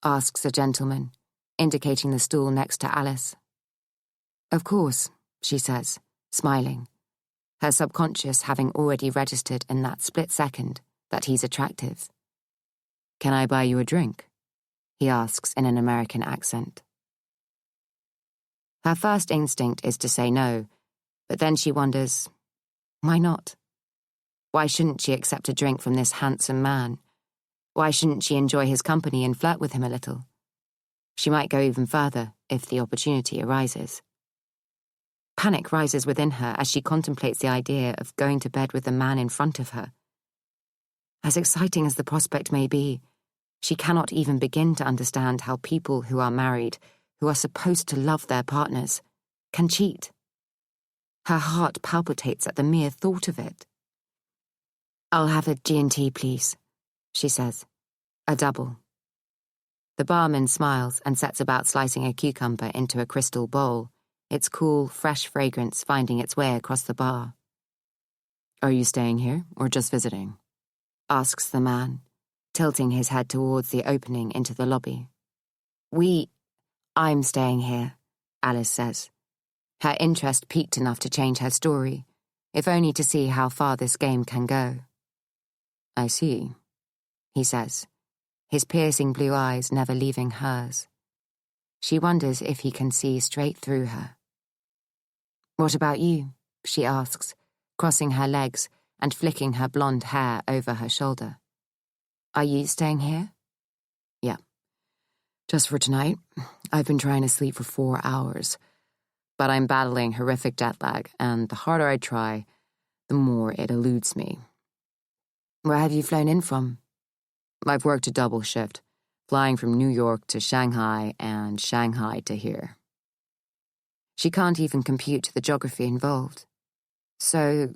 asks a gentleman, indicating the stool next to Alice. "Of course," she says, smiling, her subconscious having already registered in that split second that he's attractive. "Can I buy you a drink?" he asks in an American accent. Her first instinct is to say no, but then she wonders, why not? Why shouldn't she accept a drink from this handsome man? Why shouldn't she enjoy his company and flirt with him a little? She might go even further if the opportunity arises. Panic rises within her as she contemplates the idea of going to bed with the man in front of her. As exciting as the prospect may be, she cannot even begin to understand how people who are married, who are supposed to love their partners, can cheat. Her heart palpitates at the mere thought of it. "I'll have a G&T, please," she says. "A double." The barman smiles and sets about slicing a cucumber into a crystal bowl, its cool, fresh fragrance finding its way across the bar. "Are you staying here, or just visiting?" asks the man, tilting his head towards the opening into the lobby. I'm staying here," Alice says. Her interest piqued enough to change her story, if only to see how far this game can go. "I see," he says, his piercing blue eyes never leaving hers. She wonders if he can see straight through her. "What about you?" she asks, crossing her legs and flicking her blonde hair over her shoulder. "Are you staying here?" "Yeah. Just for tonight. I've been trying to sleep for 4 hours, but I'm battling horrific jet lag, and the harder I try, the more it eludes me." "Where have you flown in from?" "I've worked a double shift, flying from New York to Shanghai and Shanghai to here." She can't even compute the geography involved. "So,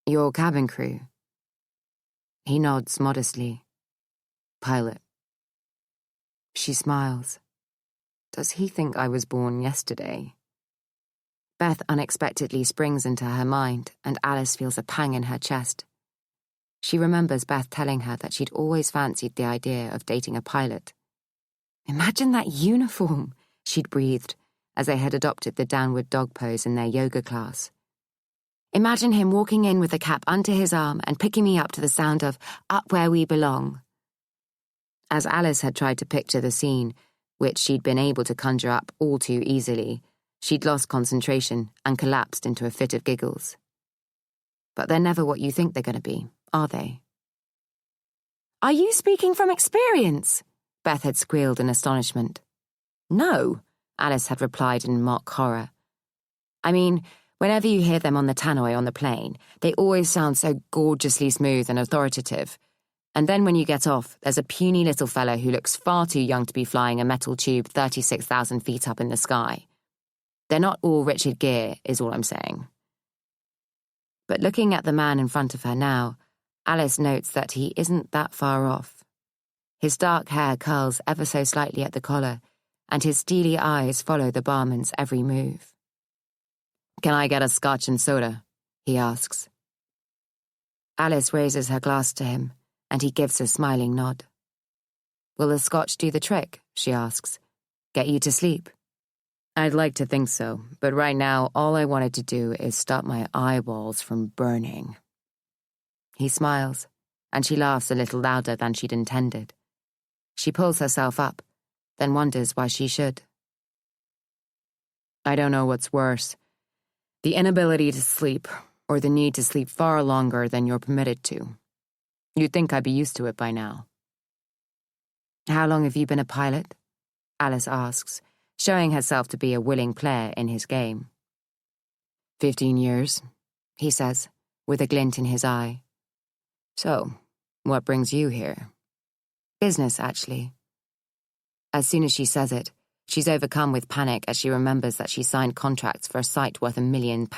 you're cabin crew?" He nods modestly. "Pilot." She smiles. Does he think I was born yesterday? Beth unexpectedly springs into her mind, and Alice feels a pang in her chest. She remembers Beth telling her that she'd always fancied the idea of dating a pilot. Imagine that uniform, she'd breathed, as they had adopted the downward dog pose in their yoga class. Imagine him walking in with a cap under his arm and picking me up to the sound of "Up Where We Belong." As Alice had tried to picture the scene, which she'd been able to conjure up all too easily, she'd lost concentration and collapsed into a fit of giggles. But they're never what you think they're going to be, are they? "Are you speaking from experience?" Beth had squealed in astonishment. "No," Alice had replied in mock horror. "I mean, whenever you hear them on the tannoy on the plane, they always sound so gorgeously smooth and authoritative. And then when you get off, there's a puny little fellow who looks far too young to be flying a metal tube 36,000 feet up in the sky. They're not all Richard Gere, is all I'm saying." But looking at the man in front of her now, Alice notes that he isn't that far off. His dark hair curls ever so slightly at the collar, and his steely eyes follow the barman's every move. "Can I get a scotch and soda?" he asks. Alice raises her glass to him, and he gives a smiling nod. "Will the scotch do the trick?" she asks. "Get you to sleep?" "I'd like to think so, but right now all I wanted to do is stop my eyeballs from burning." He smiles, and she laughs a little louder than she'd intended. She pulls herself up, then wonders why she should. "I don't know what's worse. The inability to sleep, or the need to sleep far longer than you're permitted to. You'd think I'd be used to it by now. How long have you been a pilot? Alice asks, showing herself to be a willing player in his game. 15 years, he says, with a glint in his eye. So, what brings you here? Business, actually. As soon as she says it, she's overcome with panic as she remembers that she signed contracts for a site worth £1 million.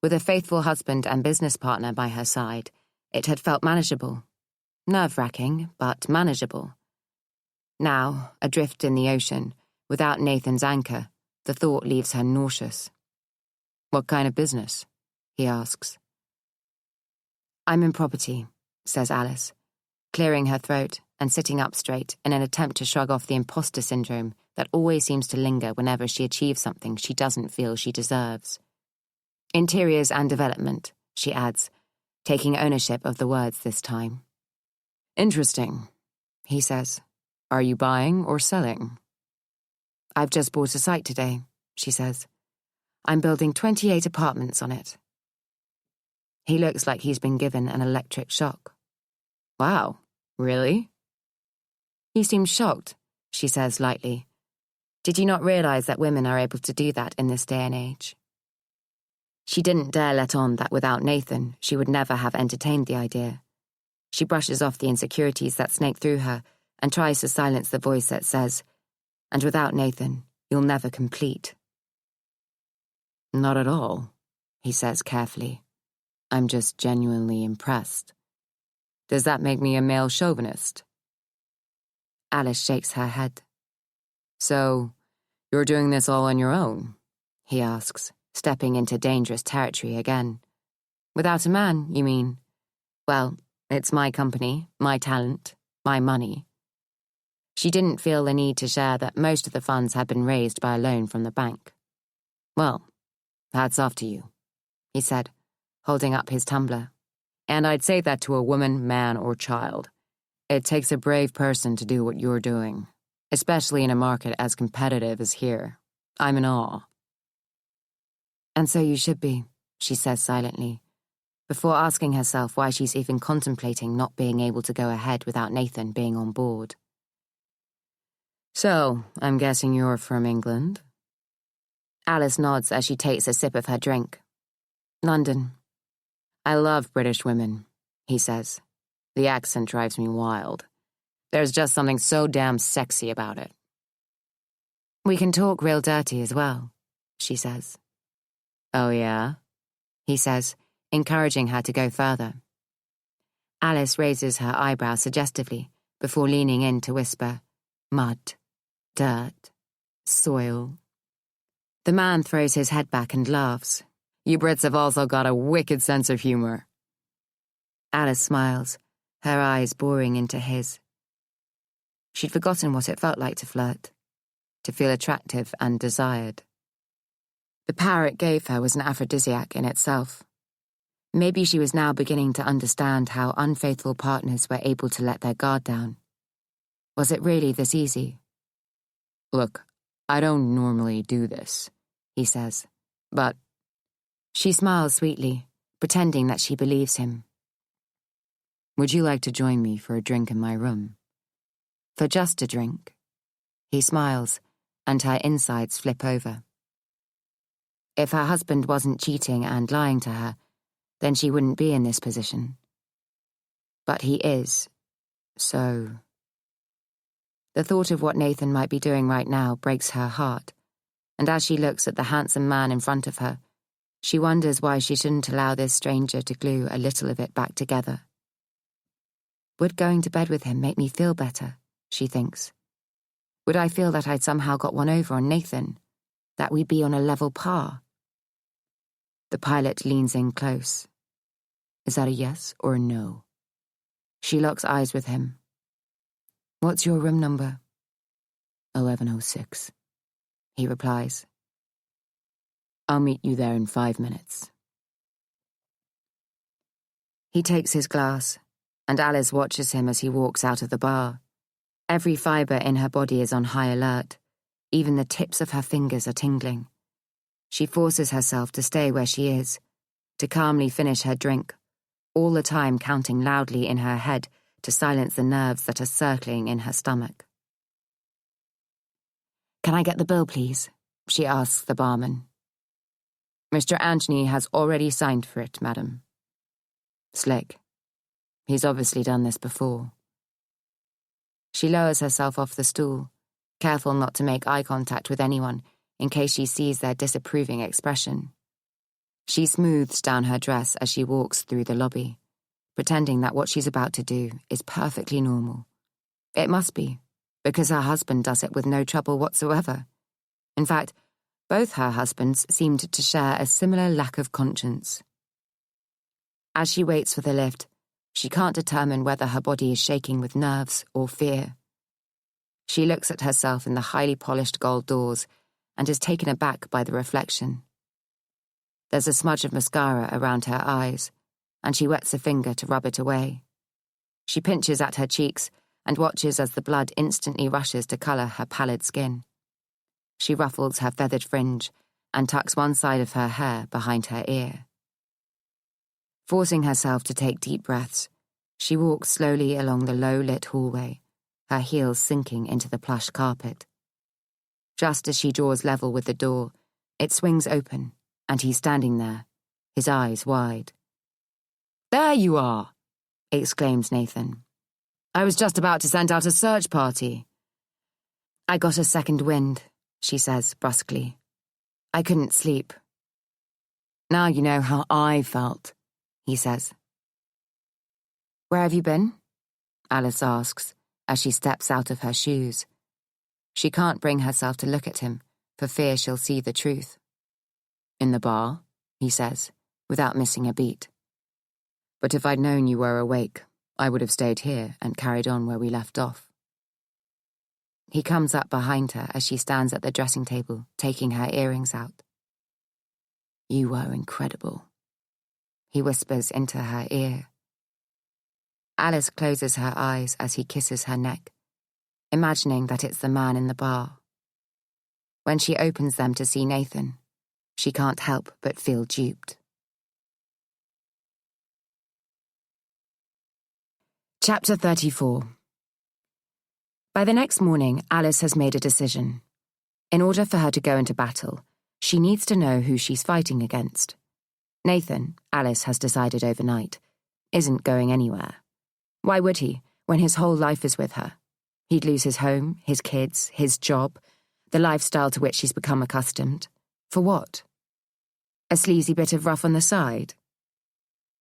With a faithful husband and business partner by her side, it had felt manageable. Nerve-wracking, but manageable. Now, adrift in the ocean, without Nathan's anchor, the thought leaves her nauseous. What kind of business? He asks. I'm in property, says Alice, clearing her throat and sitting up straight in an attempt to shrug off the imposter syndrome that always seems to linger whenever she achieves something she doesn't feel she deserves. Interiors and development, she adds, taking ownership of the words this time. Interesting, he says. Are you buying or selling? I've just bought a site today, she says. I'm building 28 apartments on it. He looks like he's been given an electric shock. Wow, really? He seems shocked, she says lightly. Did you not realize that women are able to do that in this day and age? She didn't dare let on that without Nathan, she would never have entertained the idea. She brushes off the insecurities that snake through her and tries to silence the voice that says, and without Nathan, you'll never complete. Not at all, he says carefully. I'm just genuinely impressed. Does that make me a male chauvinist? Alice shakes her head. So, you're doing this all on your own? He asks, stepping into dangerous territory again. Without a man, you mean? Well, it's my company, my talent, my money. She didn't feel the need to share that most of the funds had been raised by a loan from the bank. Well, hats off to you, he said, holding up his tumbler. And I'd say that to a woman, man, or child. It takes a brave person to do what you're doing, especially in a market as competitive as here. I'm in awe. And so you should be, she says silently, before asking herself why she's even contemplating not being able to go ahead without Nathan being on board. So, I'm guessing you're from England? Alice nods as she takes a sip of her drink. London. I love British women, he says. The accent drives me wild. There's just something so damn sexy about it. We can talk real dirty as well, she says. Oh yeah? He says, encouraging her to go further. Alice raises her eyebrows suggestively before leaning in to whisper, mud, dirt, soil. The man throws his head back and laughs. You Brits have also got a wicked sense of humor. Alice smiles, her eyes boring into his. She'd forgotten what it felt like to flirt, to feel attractive and desired. The power it gave her was an aphrodisiac in itself. Maybe she was now beginning to understand how unfaithful partners were able to let their guard down. Was it really this easy? Look, I don't normally do this, he says, but... She smiles sweetly, pretending that she believes him. Would you like to join me for a drink in my room? For just a drink? He smiles, and her insides flip over. If her husband wasn't cheating and lying to her, then she wouldn't be in this position. But he is, so... The thought of what Nathan might be doing right now breaks her heart, and as she looks at the handsome man in front of her, she wonders why she shouldn't allow this stranger to glue a little of it back together. Would going to bed with him make me feel better, she thinks. Would I feel that I'd somehow got one over on Nathan, that we'd be on a level par? The pilot leans in close. Is that a yes or a no? She locks eyes with him. What's your room number? 1106, he replies. I'll meet you there in 5 minutes. He takes his glass, and Alice watches him as he walks out of the bar. Every fibre in her body is on high alert. Even the tips of her fingers are tingling. She forces herself to stay where she is, to calmly finish her drink, all the time counting loudly in her head to silence the nerves that are circling in her stomach. "Can I get the bill, please?" she asks the barman. "Mr. Anthony has already signed for it, madam." Slick. He's obviously done this before. She lowers herself off the stool, careful not to make eye contact with anyone in case she sees their disapproving expression. She smooths down her dress as she walks through the lobby, pretending that what she's about to do is perfectly normal. It must be, because her husband does it with no trouble whatsoever. In fact, both her husbands seemed to share a similar lack of conscience. As she waits for the lift, she can't determine whether her body is shaking with nerves or fear. She looks at herself in the highly polished gold doors and is taken aback by the reflection. There's a smudge of mascara around her eyes, and she wets a finger to rub it away. She pinches at her cheeks and watches as the blood instantly rushes to colour her pallid skin. She ruffles her feathered fringe and tucks one side of her hair behind her ear. Forcing herself to take deep breaths, she walks slowly along the low-lit hallway, her heels sinking into the plush carpet. Just as she draws level with the door, it swings open, and he's standing there, his eyes wide. "There you are!" exclaims Nathan. "I was just about to send out a search party." "I got a second wind," she says brusquely. "I couldn't sleep." "Now you know how I felt," he says. "Where have you been?" Alice asks as she steps out of her shoes. She can't bring herself to look at him for fear she'll see the truth. "In the bar," he says, without missing a beat. "But if I'd known you were awake, I would have stayed here and carried on where we left off." He comes up behind her as she stands at the dressing table, taking her earrings out. "You were incredible," he whispers into her ear. Alice closes her eyes as he kisses her neck, imagining that it's the man in the bar. When she opens them to see Nathan, she can't help but feel duped. Chapter 34. By the next morning, Alice has made a decision. In order for her to go into battle, she needs to know who she's fighting against. Nathan, Alice has decided overnight, isn't going anywhere. Why would he, when his whole life is with her? He'd lose his home, his kids, his job, the lifestyle to which she's become accustomed. For what? A sleazy bit of rough on the side?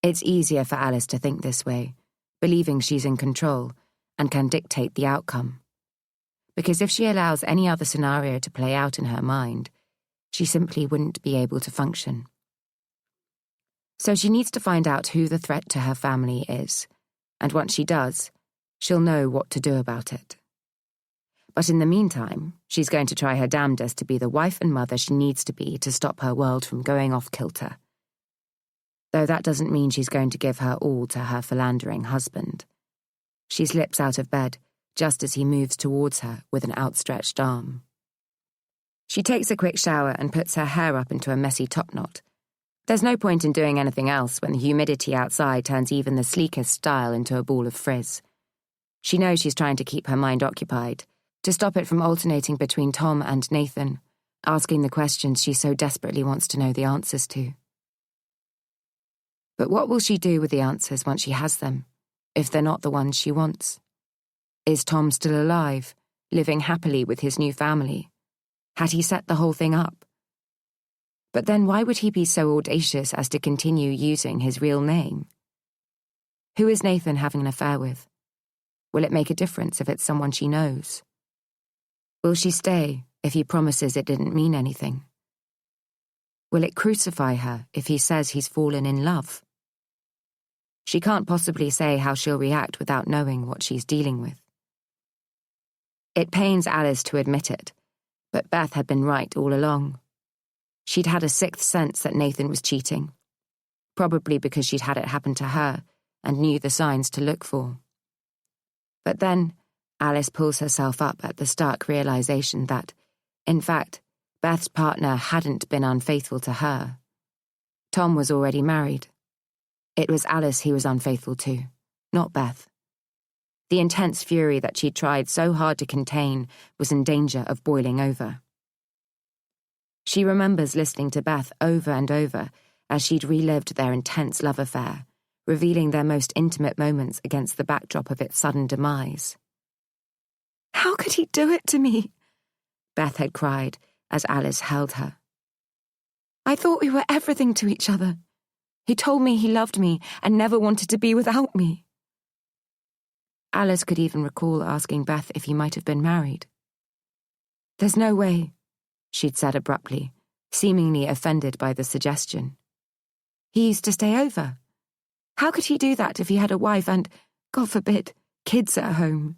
It's easier for Alice to think this way, believing she's in control and can dictate the outcome. Because if she allows any other scenario to play out in her mind, she simply wouldn't be able to function. So she needs to find out who the threat to her family is, and once she does, she'll know what to do about it. But in the meantime, she's going to try her damnedest to be the wife and mother she needs to be to stop her world from going off kilter. Though that doesn't mean she's going to give her all to her philandering husband. She slips out of bed just as he moves towards her with an outstretched arm. She takes a quick shower and puts her hair up into a messy topknot. There's no point in doing anything else when the humidity outside turns even the sleekest style into a ball of frizz. She knows she's trying to keep her mind occupied, to stop it from alternating between Tom and Nathan, asking the questions she so desperately wants to know the answers to. But what will she do with the answers once she has them, if they're not the ones she wants? Is Tom still alive, living happily with his new family? Had he set the whole thing up? But then why would he be so audacious as to continue using his real name? Who is Nathan having an affair with? Will it make a difference if it's someone she knows? Will she stay if he promises it didn't mean anything? Will it crucify her if he says he's fallen in love? She can't possibly say how she'll react without knowing what she's dealing with. It pains Alice to admit it, but Beth had been right all along. She'd had a sixth sense that Nathan was cheating, probably because she'd had it happen to her and knew the signs to look for. But then, Alice pulls herself up at the stark realization that, in fact, Beth's partner hadn't been unfaithful to her. Tom was already married. It was Alice he was unfaithful to, not Beth. The intense fury that she'd tried so hard to contain was in danger of boiling over. She remembers listening to Beth over and over as she'd relived their intense love affair, revealing their most intimate moments against the backdrop of its sudden demise. "How could he do it to me?" Beth had cried as Alice held her. "I thought we were everything to each other. He told me he loved me and never wanted to be without me." Alice could even recall asking Beth if he might have been married. "There's no way," she'd said abruptly, seemingly offended by the suggestion. "He used to stay over. How could he do that if he had a wife and, God forbid, kids at home?"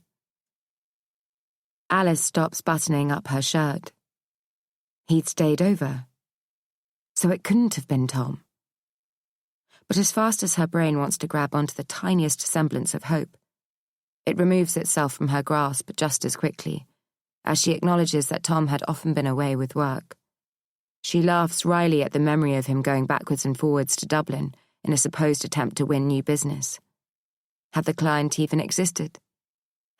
Alice stops buttoning up her shirt. He'd stayed over. So it couldn't have been Tom. But as fast as her brain wants to grab onto the tiniest semblance of hope, it removes itself from her grasp just as quickly, as she acknowledges that Tom had often been away with work. She laughs wryly at the memory of him going backwards and forwards to Dublin in a supposed attempt to win new business. Had the client even existed?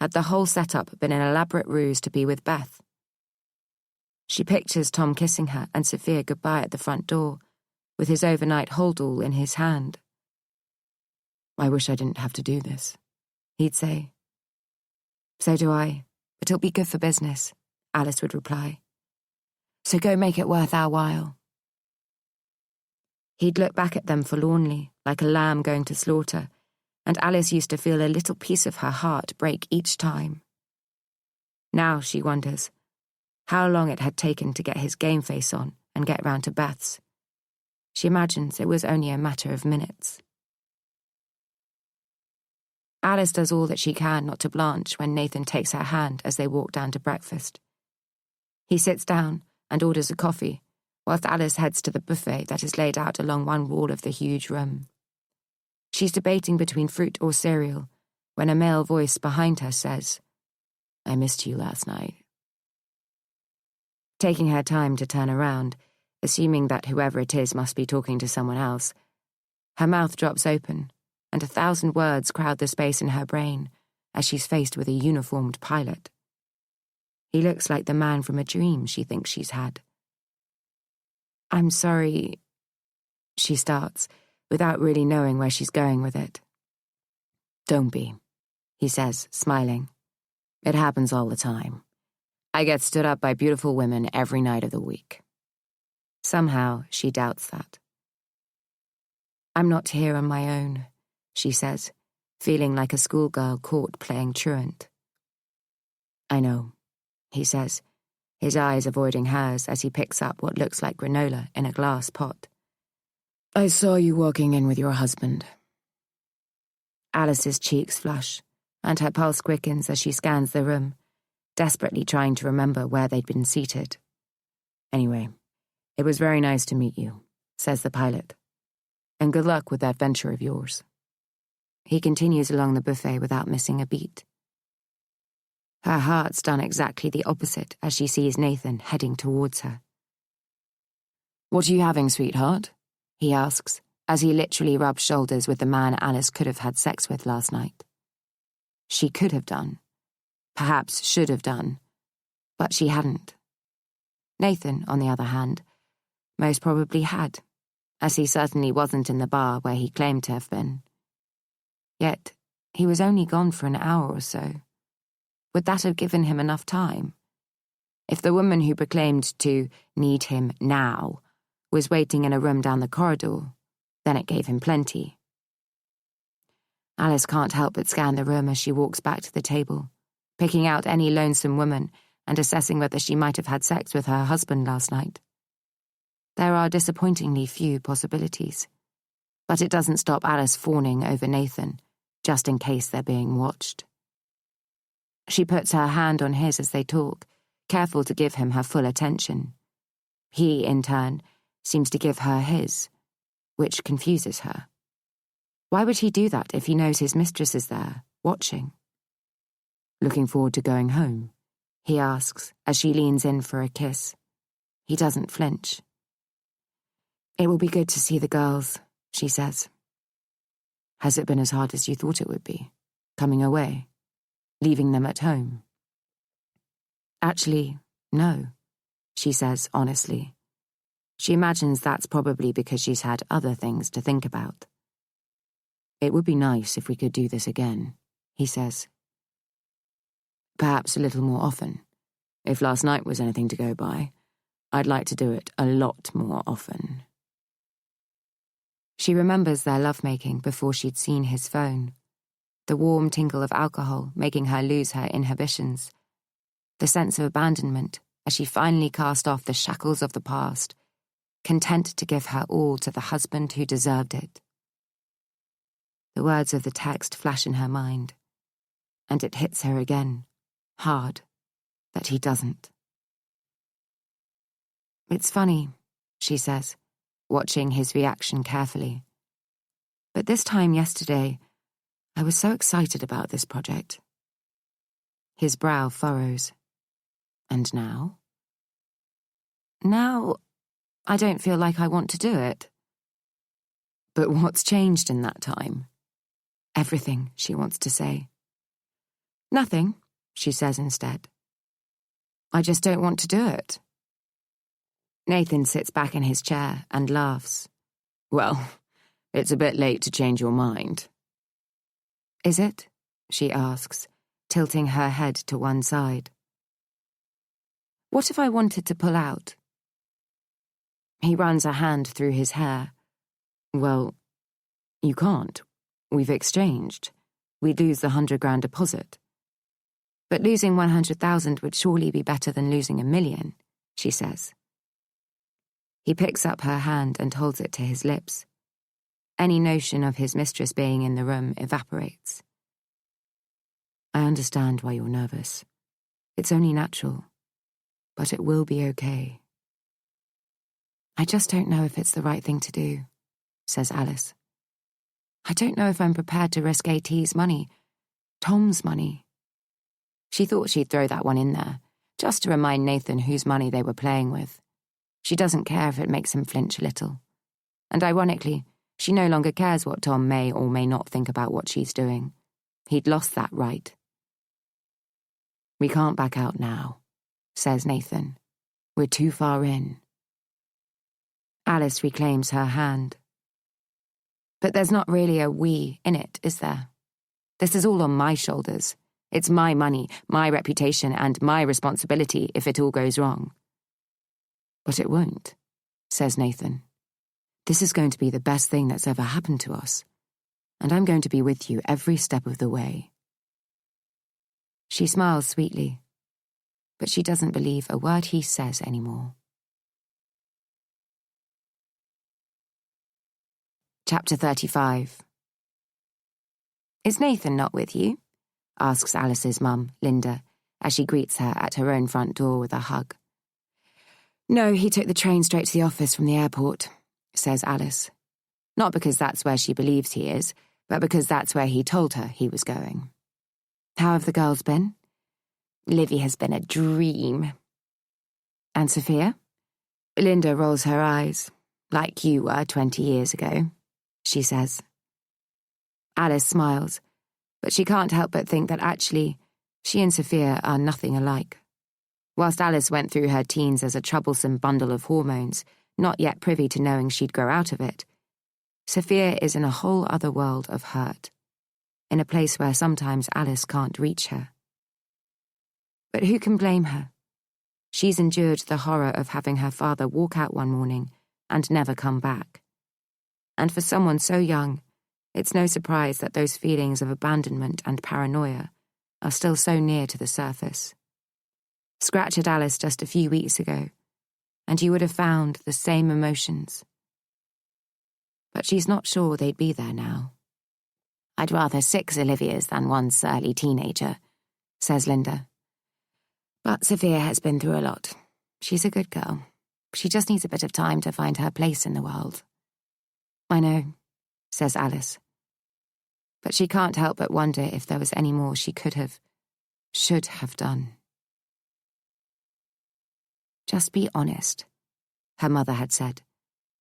Had the whole setup been an elaborate ruse to be with Beth? She pictures Tom kissing her and Sophia goodbye at the front door, with his overnight hold-all in his hand. "I wish I didn't have to do this," he'd say. "So do I, but it'll be good for business," Alice would reply. "So go make it worth our while." He'd look back at them forlornly, like a lamb going to slaughter, and Alice used to feel a little piece of her heart break each time. Now she wonders how long it had taken to get his game face on and get round to Beth's. She imagines it was only a matter of minutes. Alice does all that she can not to blanch when Nathan takes her hand as they walk down to breakfast. He sits down and orders a coffee, whilst Alice heads to the buffet that is laid out along one wall of the huge room. She's debating between fruit or cereal when a male voice behind her says, "I missed you last night." Taking her time to turn around, assuming that whoever it is must be talking to someone else, her mouth drops open, and 1,000 words crowd the space in her brain as she's faced with a uniformed pilot. He looks like the man from a dream she thinks she's had. "I'm sorry," she starts, without really knowing where she's going with it. "Don't be," he says, smiling. "It happens all the time. I get stood up by beautiful women every night of the week." Somehow, she doubts that. "I'm not here on my own," she says, feeling like a schoolgirl caught playing truant. "I know," he says, his eyes avoiding hers as he picks up what looks like granola in a glass pot. "I saw you walking in with your husband." Alice's cheeks flush, and her pulse quickens as she scans the room, desperately trying to remember where they'd been seated. "Anyway, it was very nice to meet you," says the pilot. "And good luck with that venture of yours." He continues along the buffet without missing a beat. Her heart's done exactly the opposite as she sees Nathan heading towards her. "What are you having, sweetheart?" he asks, as he literally rubs shoulders with the man Alice could have had sex with last night. She could have done. Perhaps should have done. But she hadn't. Nathan, on the other hand, most probably had, as he certainly wasn't in the bar where he claimed to have been. Yet, he was only gone for an hour or so. Would that have given him enough time? If the woman who proclaimed to need him now was waiting in a room down the corridor, then it gave him plenty. Alice can't help but scan the room as she walks back to the table, picking out any lonesome woman and assessing whether she might have had sex with her husband last night. There are disappointingly few possibilities, but it doesn't stop Alice fawning over Nathan, just in case they're being watched. She puts her hand on his as they talk, careful to give him her full attention. He, in turn, seems to give her his, which confuses her. Why would he do that if he knows his mistress is there, watching? "Looking forward to going home?" he asks as she leans in for a kiss. He doesn't flinch. "It will be good to see the girls," she says. "Has it been as hard as you thought it would be, coming away, leaving them at home?" "Actually, no," she says honestly. She imagines that's probably because she's had other things to think about. "It would be nice if we could do this again," he says. "Perhaps a little more often. If last night was anything to go by, I'd like to do it a lot more often." She remembers their lovemaking before she'd seen his phone, the warm tinkle of alcohol making her lose her inhibitions, the sense of abandonment as she finally cast off the shackles of the past, content to give her all to the husband who deserved it. The words of the text flash in her mind, and it hits her again, hard, that he doesn't. "It's funny," she says, watching his reaction carefully. "But this time yesterday, I was so excited about this project." His brow furrows. "And now?" "Now, I don't feel like I want to do it." "But what's changed in that time?" "Everything," she wants to say. "Nothing," she says instead. "I just don't want to do it." Nathan sits back in his chair and laughs. "Well, it's a bit late to change your mind." "Is it?" she asks, tilting her head to one side. "What if I wanted to pull out?" He runs a hand through his hair. "Well, you can't. We've exchanged. We'd lose the 100 grand deposit." "But losing 100,000 would surely be better than losing 1,000,000, she says. He picks up her hand and holds it to his lips. Any notion of his mistress being in the room evaporates. "I understand why you're nervous. It's only natural. But it will be okay." "I just don't know if it's the right thing to do," says Alice. "I don't know if I'm prepared to risk AT's money, Tom's money." She thought she'd throw that one in there, just to remind Nathan whose money they were playing with. She doesn't care if it makes him flinch a little. And ironically, she no longer cares what Tom may or may not think about what she's doing. He'd lost that right. "We can't back out now," says Nathan. "We're too far in." Alice reclaims her hand. "But there's not really a we in it, is there? This is all on my shoulders. It's my money, my reputation, and my responsibility if it all goes wrong." "But it won't," says Nathan. "This is going to be the best thing that's ever happened to us, and I'm going to be with you every step of the way." She smiles sweetly, but she doesn't believe a word he says anymore. Chapter 35. "Is Nathan not with you?" asks Alice's mum, Linda, as she greets her at her own front door with a hug. "No, he took the train straight to the office from the airport," says Alice. Not because that's where she believes he is, but because that's where he told her he was going. "How have the girls been?" "Livy has been a dream." "And Sophia?" Linda rolls her eyes. "Like you were 20 years ago," she says. Alice smiles, but she can't help but think that actually, she and Sophia are nothing alike. Whilst Alice went through her teens as a troublesome bundle of hormones, not yet privy to knowing she'd grow out of it, Sophia is in a whole other world of hurt, in a place where sometimes Alice can't reach her. But who can blame her? She's endured the horror of having her father walk out one morning and never come back. And for someone so young, it's no surprise that those feelings of abandonment and paranoia are still so near to the surface. Scratch at Alice just a few weeks ago, and you would have found the same emotions. But she's not sure they'd be there now. "I'd rather 6 Olivias than one surly teenager," says Linda. "But Sophia has been through a lot. She's a good girl. She just needs a bit of time to find her place in the world." "I know," says Alice. But she can't help but wonder if there was any more she could have, should have done. "Just be honest," her mother had said,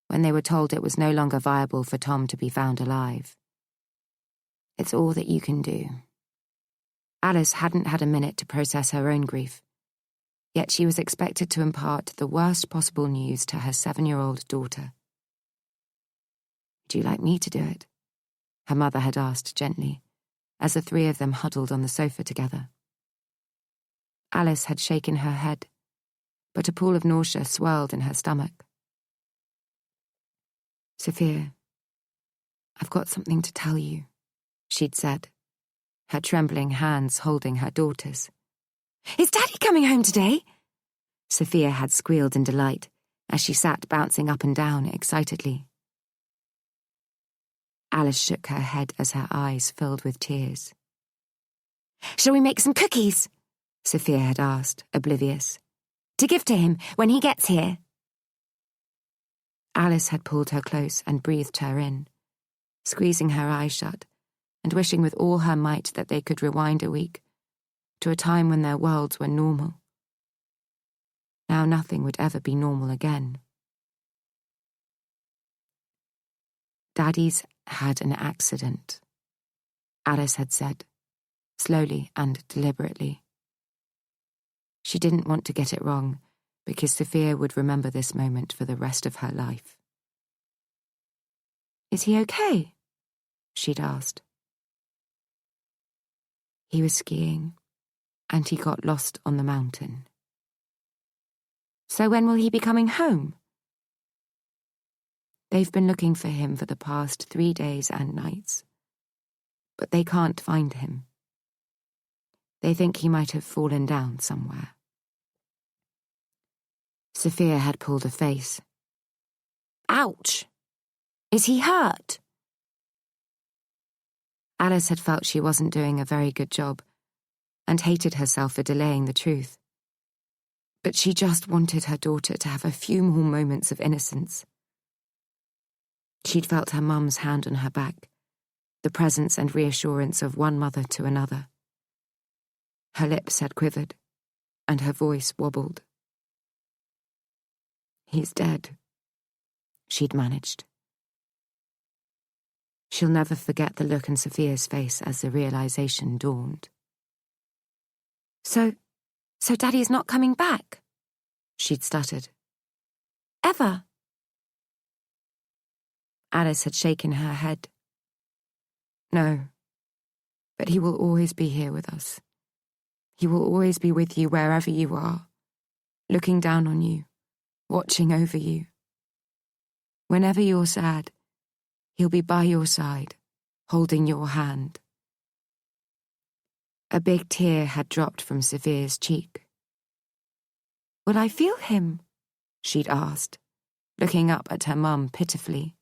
when they were told it was no longer viable for Tom to be found alive. It's all that you can do. Alice hadn't had a minute to process her own grief, yet she was expected to impart the worst possible news to her 7-year-old daughter. "Would you like me to do it?" her mother had asked gently, as the three of them huddled on the sofa together. Alice had shaken her head, but a pool of nausea swirled in her stomach. "Sophia, I've got something to tell you," she'd said, her trembling hands holding her daughter's. "Is Daddy coming home today?" Sophia had squealed in delight as she sat bouncing up and down excitedly. Alice shook her head as her eyes filled with tears. "Shall we make some cookies?" Sophia had asked, oblivious. "To give to him when he gets here." Alice had pulled her close and breathed her in, squeezing her eyes shut and wishing with all her might that they could rewind a week to a time when their worlds were normal. Now nothing would ever be normal again. "Daddy's had an accident," Alice had said, slowly and deliberately. She didn't want to get it wrong, because Sophia would remember this moment for the rest of her life. "Is he okay?" she'd asked. "He was skiing, and he got lost on the mountain." "So when will he be coming home?" "They've been looking for him for the past 3 days and nights, but they can't find him. They think he might have fallen down somewhere." Sophia had pulled a face. "Ouch! Is he hurt?" Alice had felt she wasn't doing a very good job and hated herself for delaying the truth. But she just wanted her daughter to have a few more moments of innocence. She'd felt her mum's hand on her back, the presence and reassurance of one mother to another. Her lips had quivered, and her voice wobbled. "He's dead," she'd managed. She'll never forget the look on Sophia's face as the realization dawned. So Daddy's not coming back?" she'd stuttered. "Ever?" Alice had shaken her head. "No, but he will always be here with us. He will always be with you wherever you are, looking down on you, watching over you. Whenever you're sad, he'll be by your side, holding your hand." A big tear had dropped from Sophia's cheek. "Will I feel him?" she'd asked, looking up at her mum pitifully.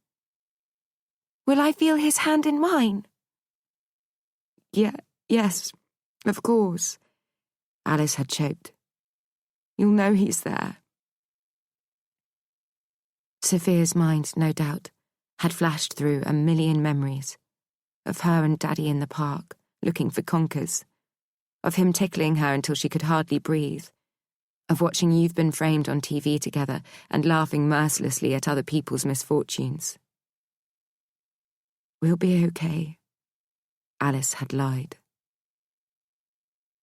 "Will I feel his hand in mine?" Yes, of course," Alice had choked. "You'll know he's there." Sophia's mind, no doubt, had flashed through a million memories of her and Daddy in the park, looking for conkers, of him tickling her until she could hardly breathe, of watching You've Been Framed on TV together and laughing mercilessly at other people's misfortunes. "We'll be okay," Alice had lied.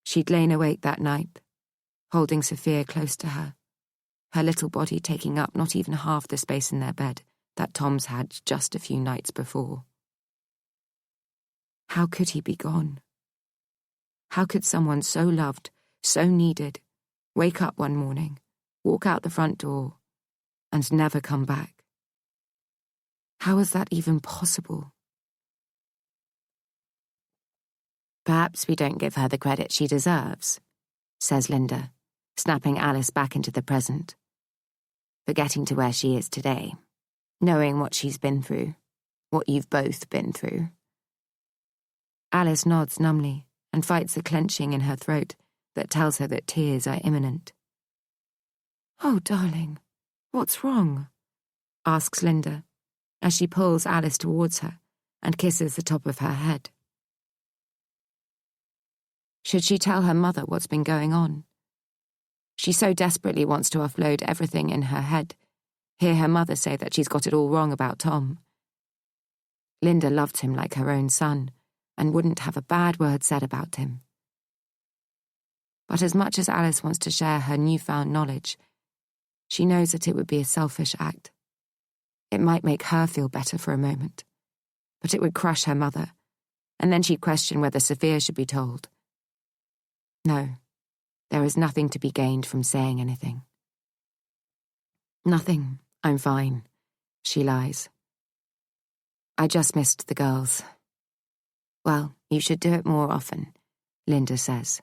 She'd lain awake that night, holding Sophia close to her, her little body taking up not even half the space in their bed that Tom's had just a few nights before. How could he be gone? How could someone so loved, so needed, wake up one morning, walk out the front door, and never come back? How was that even possible? "Perhaps we don't give her the credit she deserves," says Linda, snapping Alice back into the present. "For getting to where she is today, knowing what she's been through, what you've both been through." Alice nods numbly and fights the clenching in her throat that tells her that tears are imminent. "Oh, darling, what's wrong?" asks Linda, as she pulls Alice towards her and kisses the top of her head. Should she tell her mother what's been going on? She so desperately wants to offload everything in her head, hear her mother say that she's got it all wrong about Tom. Linda loved him like her own son and wouldn't have a bad word said about him. But as much as Alice wants to share her newfound knowledge, she knows that it would be a selfish act. It might make her feel better for a moment, but it would crush her mother, and then she'd question whether Sophia should be told. No, there is nothing to be gained from saying anything. Nothing, I'm fine, she lies. I just missed the girls. Well, you should do it more often, Linda says.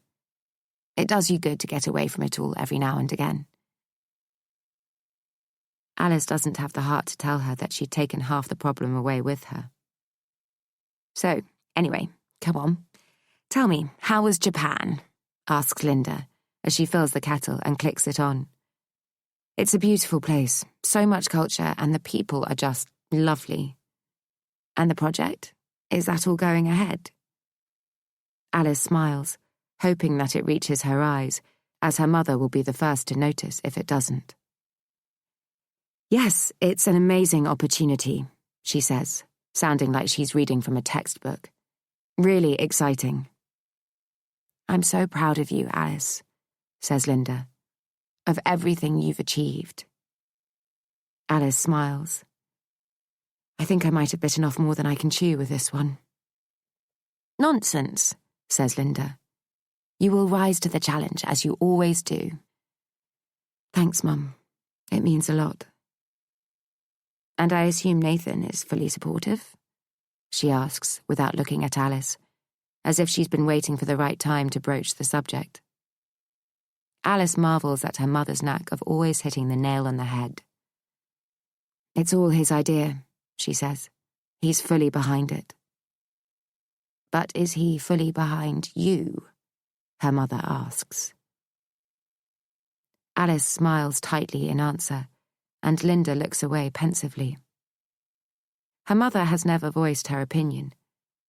It does you good to get away from it all every now and again. Alice doesn't have the heart to tell her that she'd taken half the problem away with her. So, anyway, come on. Tell me, how was Japan? Asks Linda, as she fills the kettle and clicks it on. It's a beautiful place, so much culture, and the people are just lovely. And the project? Is that all going ahead? Alice smiles, hoping that it reaches her eyes, as her mother will be the first to notice if it doesn't. Yes, it's an amazing opportunity, she says, sounding like she's reading from a textbook. Really exciting. I'm so proud of you, Alice, says Linda, of everything you've achieved. Alice smiles. I think I might have bitten off more than I can chew with this one. Nonsense, says Linda. You will rise to the challenge, as you always do. Thanks, Mum. It means a lot. And I assume Nathan is fully supportive? She asks, without looking at Alice, as if she's been waiting for the right time to broach the subject. Alice marvels at her mother's knack of always hitting the nail on the head. It's all his idea, she says. He's fully behind it. But is he fully behind you? Her mother asks. Alice smiles tightly in answer, and Linda looks away pensively. Her mother has never voiced her opinion,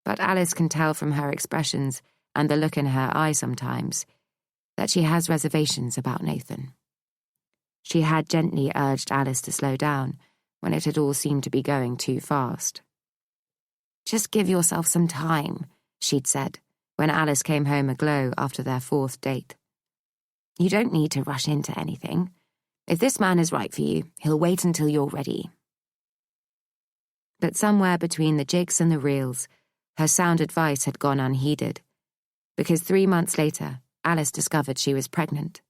but Alice can tell from her expressions and the look in her eye sometimes that she has reservations about Nathan. She had gently urged Alice to slow down when it had all seemed to be going too fast. Just give yourself some time, she'd said, when Alice came home aglow after their 4th date. You don't need to rush into anything. If this man is right for you, he'll wait until you're ready. But somewhere between the jigs and the reels, her sound advice had gone unheeded, because 3 months later, Alice discovered she was pregnant.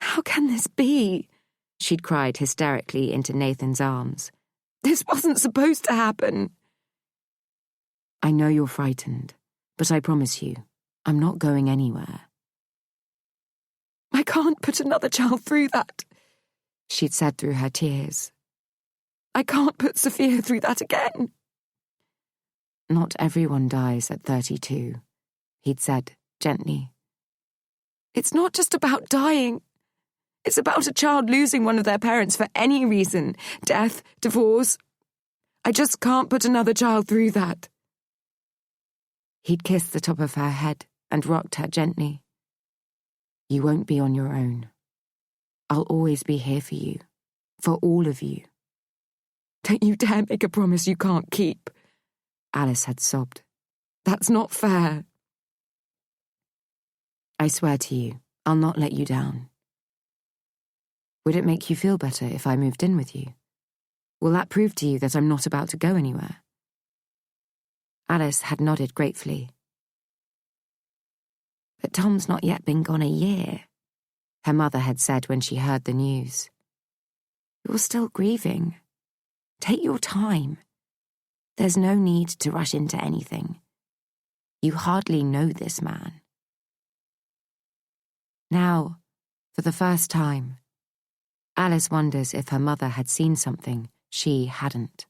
How can this be? She'd cried hysterically into Nathan's arms. This wasn't supposed to happen. I know you're frightened, but I promise you, I'm not going anywhere. I can't put another child through that, she'd said through her tears. I can't put Sophia through that again. Not everyone dies at 32, he'd said gently. It's not just about dying. It's about a child losing one of their parents for any reason. Death, divorce. I just can't put another child through that. He'd kissed the top of her head and rocked her gently. You won't be on your own. I'll always be here for you, for all of you. Don't you dare make a promise you can't keep, Alice had sobbed. That's not fair. I swear to you, I'll not let you down. Would it make you feel better if I moved in with you? Will that prove to you that I'm not about to go anywhere? Alice had nodded gratefully. But Tom's not yet been gone a year, her mother had said when she heard the news. You're still grieving. Take your time. There's no need to rush into anything. You hardly know this man. Now, for the first time, Alice wonders if her mother had seen something she hadn't.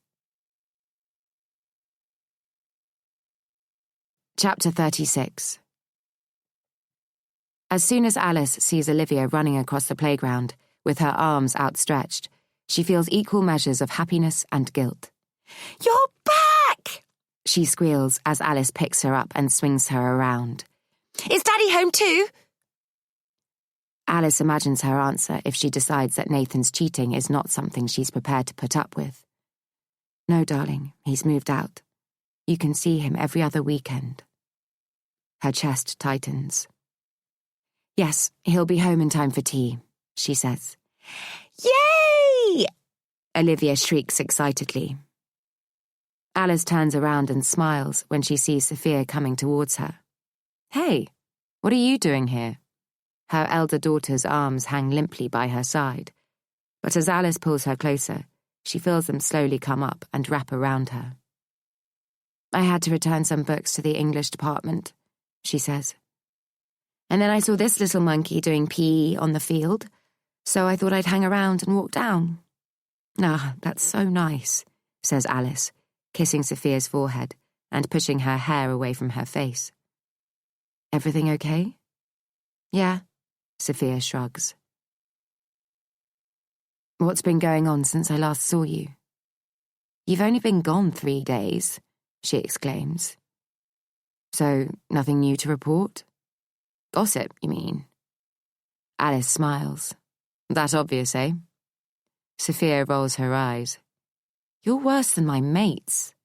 Chapter 36. As soon as Alice sees Olivia running across the playground, with her arms outstretched, she feels equal measures of happiness and guilt. You're back! She squeals as Alice picks her up and swings her around. Is Daddy home too? Alice imagines her answer if she decides that Nathan's cheating is not something she's prepared to put up with. No, darling, he's moved out. You can see him every other weekend. Her chest tightens. Yes, he'll be home in time for tea, she says. Yay! Olivia shrieks excitedly. Alice turns around and smiles when she sees Sophia coming towards her. Hey, what are you doing here? Her elder daughter's arms hang limply by her side, but as Alice pulls her closer, she feels them slowly come up and wrap around her. I had to return some books to the English department, she says. And then I saw this little monkey doing PE on the field, so I thought I'd hang around and walk down. Ah, that's so nice, says Alice, kissing Sophia's forehead and pushing her hair away from her face. Everything okay? Yeah, Sophia shrugs. What's been going on since I last saw you? You've only been gone 3 days, she exclaims. So, nothing new to report? Gossip, you mean? Alice smiles. That obvious, eh? Sophia rolls her eyes. You're worse than my mates.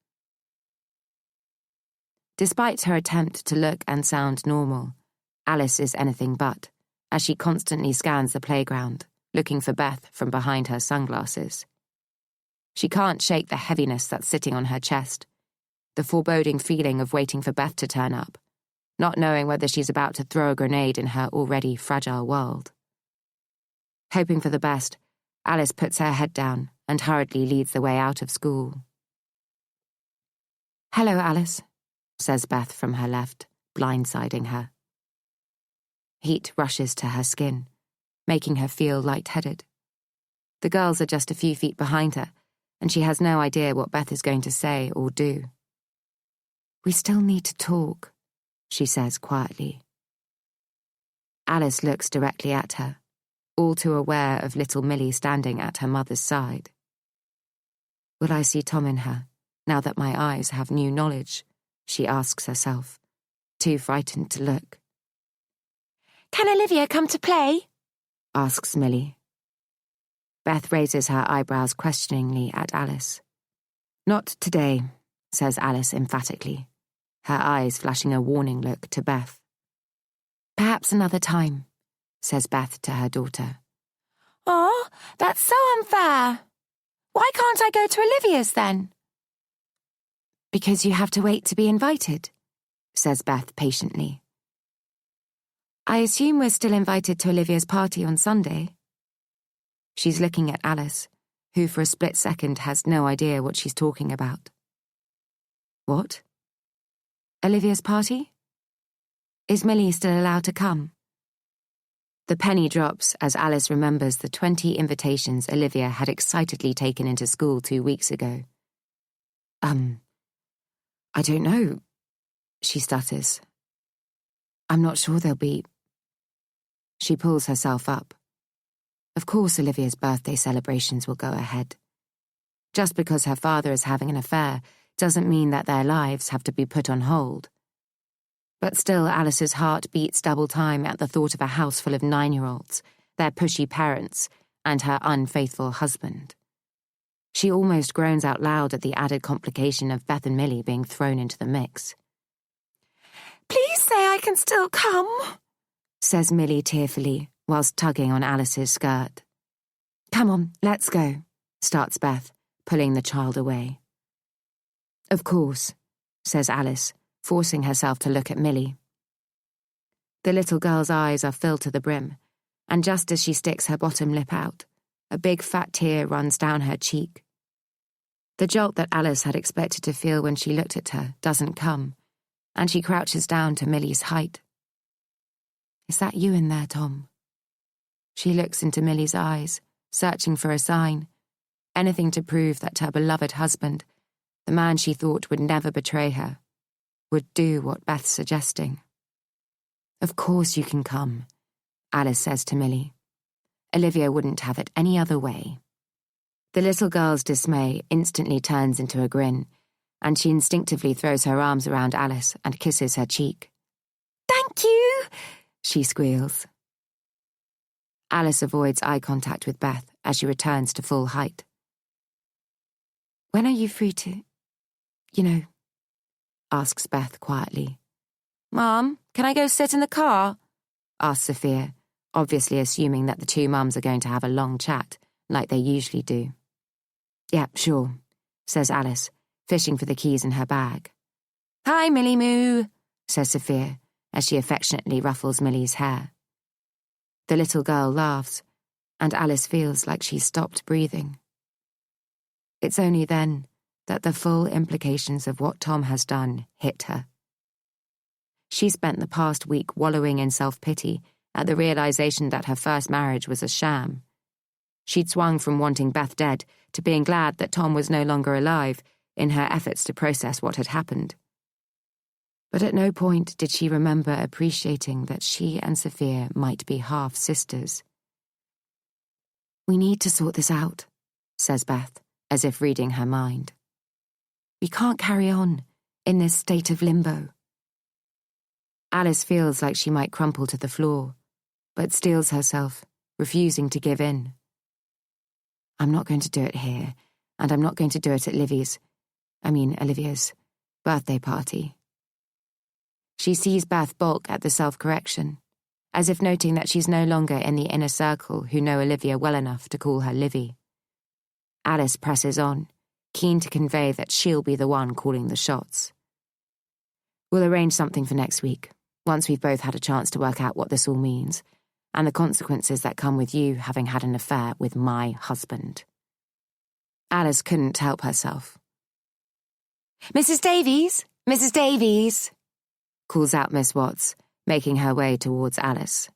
Despite her attempt to look and sound normal, Alice is anything but, as she constantly scans the playground, looking for Beth from behind her sunglasses. She can't shake the heaviness that's sitting on her chest, the foreboding feeling of waiting for Beth to turn up, not knowing whether she's about to throw a grenade in her already fragile world. Hoping for the best, Alice puts her head down and hurriedly leads the way out of school. Hello, Alice, says Beth from her left, blindsiding her. Heat rushes to her skin, making her feel lightheaded. The girls are just a few feet behind her, and she has no idea what Beth is going to say or do. We still need to talk, she says quietly. Alice looks directly at her, all too aware of little Millie standing at her mother's side. Will I see Tom in her, now that my eyes have new knowledge? She asks herself, too frightened to look. Can Olivia come to play? Asks Millie. Beth raises her eyebrows questioningly at Alice. Not today, says Alice emphatically, her eyes flashing a warning look to Beth. Perhaps another time, says Beth to her daughter. Oh, that's so unfair. Why can't I go to Olivia's then? Because you have to wait to be invited, says Beth patiently. I assume we're still invited to Olivia's party on Sunday. She's looking at Alice, who for a split second has no idea what she's talking about. What? Olivia's party? Is Millie still allowed to come? The penny drops as Alice remembers the 20 invitations Olivia had excitedly taken into school 2 weeks ago. I don't know, she stutters. I'm not sure there'll be... She pulls herself up. Of course Olivia's birthday celebrations will go ahead. Just because her father is having an affair doesn't mean that their lives have to be put on hold. But still Alice's heart beats double time at the thought of a house full of 9-year-olds, their pushy parents, and her unfaithful husband. She almost groans out loud at the added complication of Beth and Millie being thrown into the mix. Please say I can still come, says Millie tearfully, whilst tugging on Alice's skirt. Come on, let's go, starts Beth, pulling the child away. Of course, says Alice, forcing herself to look at Millie. The little girl's eyes are filled to the brim, and just as she sticks her bottom lip out, a big fat tear runs down her cheek. The jolt that Alice had expected to feel when she looked at her doesn't come, and she crouches down to Millie's height. Is that you in there, Tom? She looks into Millie's eyes, searching for a sign, anything to prove that her beloved husband, the man she thought would never betray her, would do what Beth's suggesting. Of course you can come, Alice says to Millie. Olivia wouldn't have it any other way. The little girl's dismay instantly turns into a grin, and she instinctively throws her arms around Alice and kisses her cheek. Thank you, she squeals. Alice avoids eye contact with Beth as she returns to full height. "When are you free to, asks Beth quietly. "Mum, can I go sit in the car?" asks Sophia, obviously assuming that the two mums are going to have a long chat, like they usually do. "Yeah, sure," says Alice, fishing for the keys in her bag. "Hi, Millie Moo," says Sophia, as she affectionately ruffles Millie's hair. The little girl laughs, and Alice feels like she's stopped breathing. It's only then that the full implications of what Tom has done hit her. She spent the past week wallowing in self-pity at the realization that her first marriage was a sham. She'd swung from wanting Beth dead to being glad that Tom was no longer alive in her efforts to process what had happened. But at no point did she remember appreciating that she and Sophia might be half-sisters. "We need to sort this out," says Beth, as if reading her mind. "We can't carry on in this state of limbo." Alice feels like she might crumple to the floor, but steels herself, refusing to give in. "I'm not going to do it here, and I'm not going to do it at Olivia's birthday party." She sees Beth balk at the self-correction, as if noting that she's no longer in the inner circle who know Olivia well enough to call her Livy. Alice presses on, keen to convey that she'll be the one calling the shots. "We'll arrange something for next week, once we've both had a chance to work out what this all means, and the consequences that come with you having had an affair with my husband." Alice couldn't help herself. "Mrs. Davies! Mrs. Davies!" calls out Miss Watts, making her way towards Alice.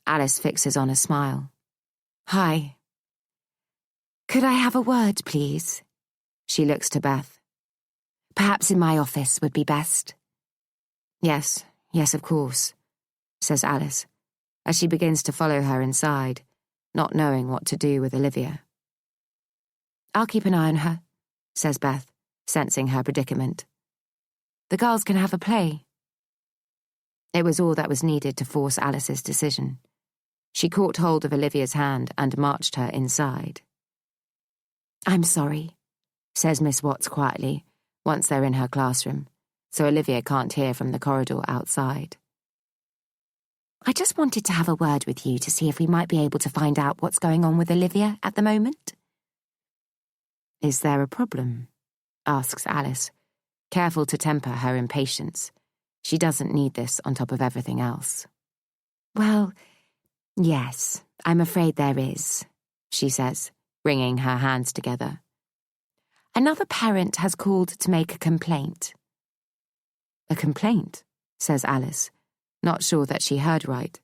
Alice fixes on a smile. "Hi." "Could I have a word, please?" She looks to Beth. "Perhaps in my office would be best." Yes, of course," says Alice, as she begins to follow her inside, not knowing what to do with Olivia. "I'll keep an eye on her," says Beth, sensing her predicament. "The girls can have a play." It was all that was needed to force Alice's decision. She caught hold of Olivia's hand and marched her inside. "I'm sorry," says Miss Watts quietly, once they're in her classroom, so Olivia can't hear from the corridor outside. "I just wanted to have a word with you to see if we might be able to find out what's going on with Olivia at the moment." "Is there a problem?" asks Alice, careful to temper her impatience. She doesn't need this on top of everything else. "Well, yes, I'm afraid there is," she says, wringing her hands together. "Another parent has called to make a complaint." "A complaint?" says Alice, not sure that she heard right.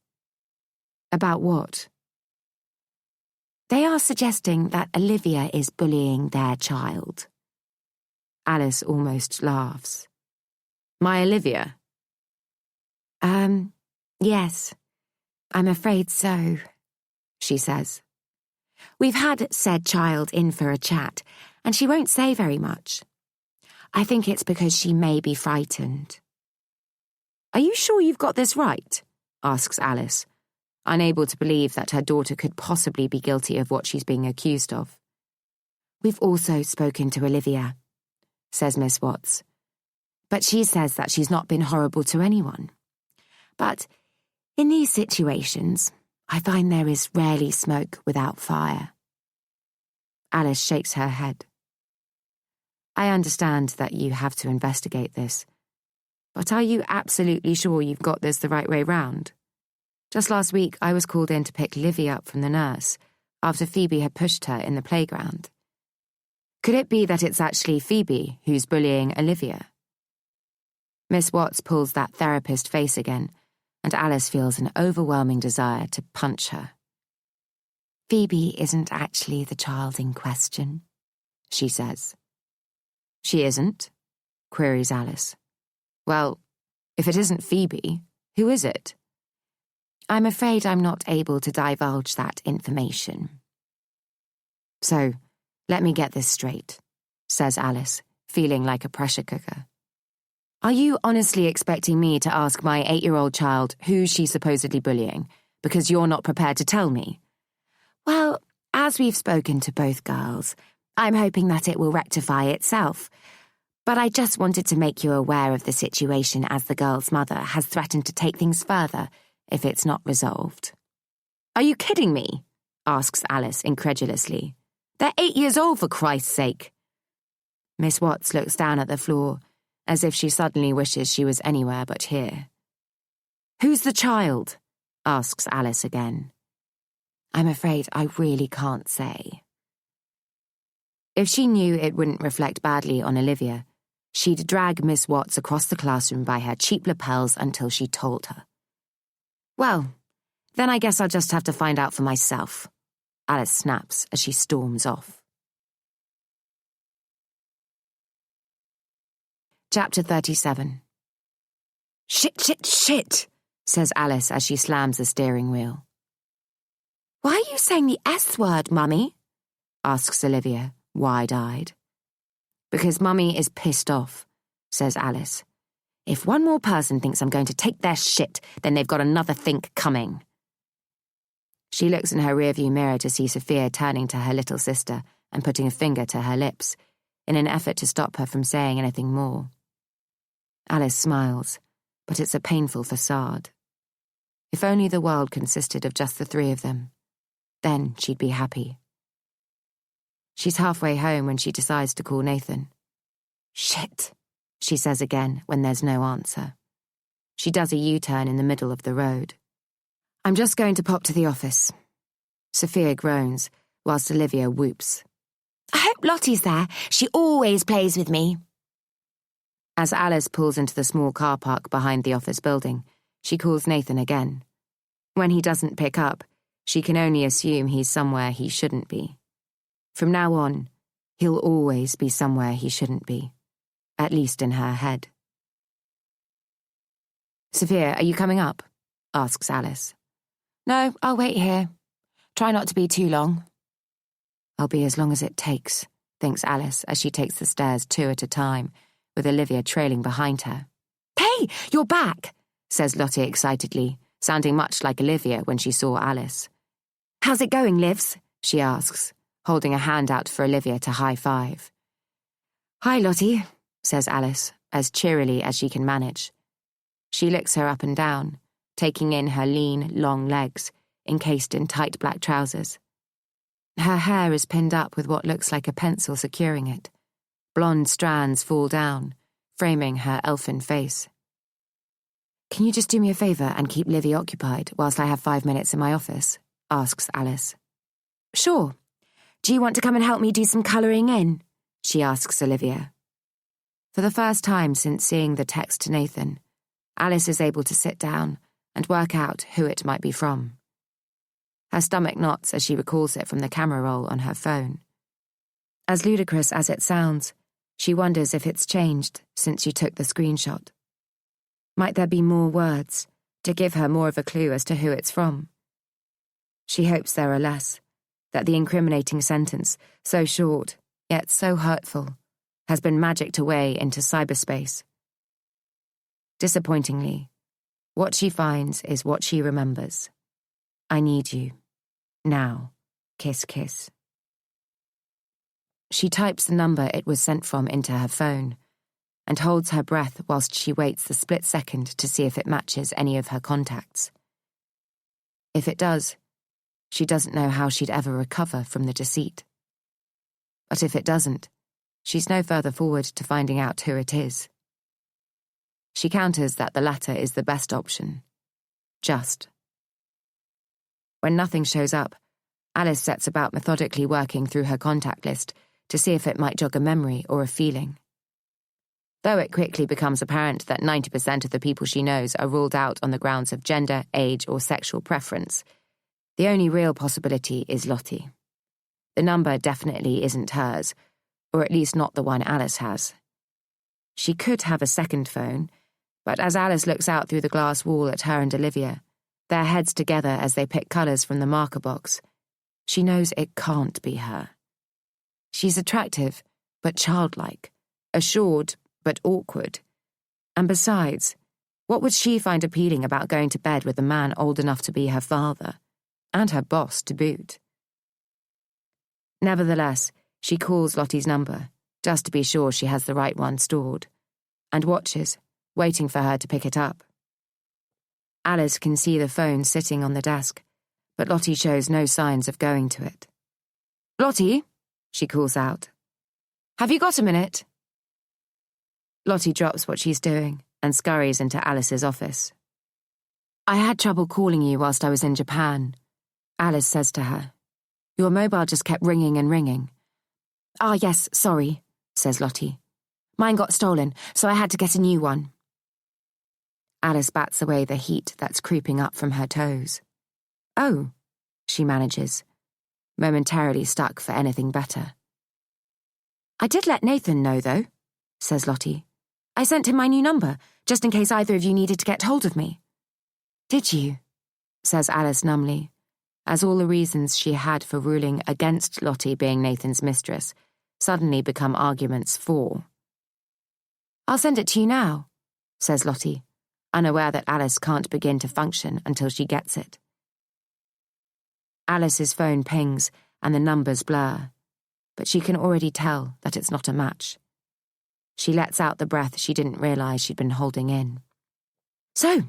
"About what?" "They are suggesting that Olivia is bullying their child." Alice almost laughs. "My Olivia?" Yes, I'm afraid so," she says. "We've had said child in for a chat, and she won't say very much. I think it's because she may be frightened." "Are you sure you've got this right?" asks Alice, unable to believe that her daughter could possibly be guilty of what she's being accused of. "We've also spoken to Olivia," says Miss Watts, "but she says that she's not been horrible to anyone. But in these situations, I find there is rarely smoke without fire." Alice shakes her head. "I understand that you have to investigate this, but are you absolutely sure you've got this the right way round? Just last week, I was called in to pick Livy up from the nurse after Phoebe had pushed her in the playground. Could it be that it's actually Phoebe who's bullying Olivia?" Miss Watts pulls that therapist face again, and Alice feels an overwhelming desire to punch her. "Phoebe isn't actually the child in question," she says. "She isn't?" queries Alice. "Well, if it isn't Phoebe, who is it?" "I'm afraid I'm not able to divulge that information." "So, let me get this straight," says Alice, feeling like a pressure cooker. "Are you honestly expecting me to ask my 8-year-old child who she's supposedly bullying, because you're not prepared to tell me? Well, as we've spoken to both girls, I'm hoping that it will rectify itself. But I just wanted to make you aware of the situation, as the girl's mother has threatened to take things further if it's not resolved. Are you kidding me? Asks Alice incredulously. They're 8 years old, for Christ's sake. Miss Watts looks down at the floor, as if she suddenly wishes she was anywhere but here. Who's the child? Asks Alice again. I'm afraid I really can't say. If she knew it wouldn't reflect badly on Olivia, she'd drag Miss Watts across the classroom by her cheap lapels until she told her. Well, then I guess I'll just have to find out for myself, Alice snaps as she storms off. Chapter 37. Shit, says Alice as she slams the steering wheel. Why are you saying the S word, Mummy? Asks Olivia, wide-eyed. Because Mummy is pissed off, says Alice. If one more person thinks I'm going to take their shit, then they've got another think coming. She looks in her rearview mirror to see Sophia turning to her little sister and putting a finger to her lips, in an effort to stop her from saying anything more. Alice smiles, but it's a painful facade. If only the world consisted of just the three of them, then she'd be happy. She's halfway home when she decides to call Nathan. Shit, she says again when there's no answer. She does a U-turn in the middle of the road. I'm just going to pop to the office. Sophia groans, whilst Olivia whoops. I hope Lottie's there. She always plays with me. As Alice pulls into the small car park behind the office building, she calls Nathan again. When he doesn't pick up, she can only assume he's somewhere he shouldn't be. From now on, he'll always be somewhere he shouldn't be, at least in her head. Sophia, are you coming up? Asks Alice. No, I'll wait here. Try not to be too long. I'll be as long as it takes, thinks Alice as she takes the stairs 2 at a time, with Olivia trailing behind her. Hey, you're back, says Lottie excitedly, sounding much like Olivia when she saw Alice. How's it going, Livs? She asks, holding a hand out for Olivia to high-five. Hi, Lottie, says Alice, as cheerily as she can manage. She looks her up and down, taking in her lean, long legs, encased in tight black trousers. Her hair is pinned up with what looks like a pencil securing it. Blonde strands fall down, framing her elfin face. Can you just do me a favour and keep Livy occupied whilst I have 5 minutes in my office? Asks Alice. Sure. Do you want to come and help me do some colouring in? She asks Olivia. For the first time since seeing the text to Nathan, Alice is able to sit down and work out who it might be from. Her stomach knots as she recalls it from the camera roll on her phone. As ludicrous as it sounds, she wonders if it's changed since she took the screenshot. Might there be more words to give her more of a clue as to who it's from? She hopes there are less, that the incriminating sentence, so short, yet so hurtful, has been magicked away into cyberspace. Disappointingly, what she finds is what she remembers. I need you. Now. Kiss, kiss. She types the number it was sent from into her phone and holds her breath whilst she waits the split second to see if it matches any of her contacts. If it does, she doesn't know how she'd ever recover from the deceit. But if it doesn't, she's no further forward to finding out who it is. She counters that the latter is the best option. Just. When nothing shows up, Alice sets about methodically working through her contact list to see if it might jog a memory or a feeling. Though it quickly becomes apparent that 90% of the people she knows are ruled out on the grounds of gender, age, or sexual preference, the only real possibility is Lottie. The number definitely isn't hers, or at least not the one Alice has. She could have a second phone, but as Alice looks out through the glass wall at her and Olivia, their heads together as they pick colours from the marker box, she knows it can't be her. She's attractive, but childlike, assured, but awkward. And besides, What would she find appealing about going to bed with a man old enough to be her father, and her boss to boot? Nevertheless, she calls Lottie's number, just to be sure she has the right one stored, and watches, waiting for her to pick it up. Alice can see the phone sitting on the desk, but Lottie shows no signs of going to it. "Lottie," she calls out. "Have you got a minute?" Lottie drops what she's doing and scurries into Alice's office. "I had trouble calling you whilst I was in Japan," Alice says to her. "Your mobile just kept ringing and ringing." "Ah, yes, sorry," says Lottie. "Mine got stolen, so I had to get a new one." Alice bats away the heat that's creeping up from her toes. "Oh," she manages, momentarily stuck for anything better. "I did let Nathan know, though," says Lottie. "I sent him my new number, just in case either of you needed to get hold of me." "Did you?" says Alice numbly, as all the reasons she had for ruling against Lottie being Nathan's mistress suddenly become arguments for. "I'll send it to you now," says Lottie, unaware that Alice can't begin to function until she gets it. Alice's phone pings and the numbers blur, but she can already tell that it's not a match. She lets out the breath she didn't realise she'd been holding in. "So,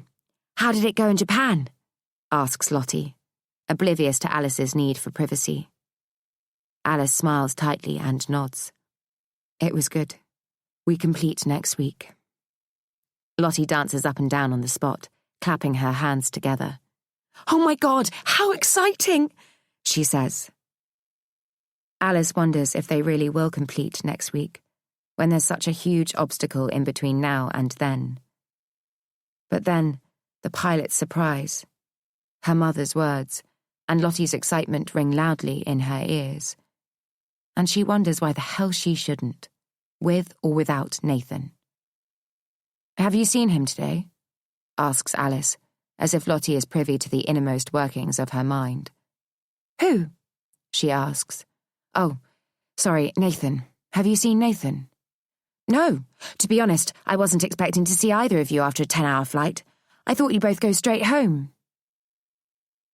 how did it go in Japan?" asks Lottie, oblivious to Alice's need for privacy. Alice smiles tightly and nods. "It was good. We complete next week." Lottie dances up and down on the spot, clapping her hands together. "Oh my God, how exciting!" she says. Alice wonders if they really will complete next week, when there's such a huge obstacle in between now and then. But then, the pilot's surprise, her mother's words, and Lottie's excitement ring loudly in her ears. And she wonders why the hell she shouldn't, with or without Nathan. "Have you seen him today?" asks Alice, as if Lottie is privy to the innermost workings of her mind. "Who?" she asks. "Oh, sorry, Nathan. Have you seen Nathan?" "No. To be honest, I wasn't expecting to see either of you after a 10-hour flight. I thought you'd both go straight home."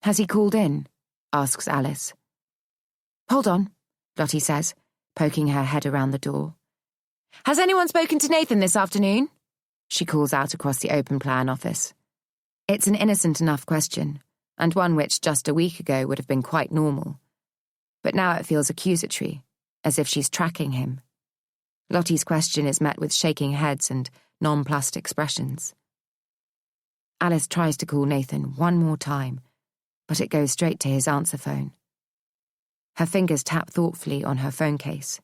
"Has he called in?" asks Alice. "Hold on," Lottie says, poking her head around the door. "Has anyone spoken to Nathan this afternoon?" she calls out across the open-plan office. It's an innocent enough question, and one which just a week ago would have been quite normal. But now it feels accusatory, as if she's tracking him. Lottie's question is met with shaking heads and nonplussed expressions. Alice tries to call Nathan one more time, but it goes straight to his answer phone. Her fingers tap thoughtfully on her phone case.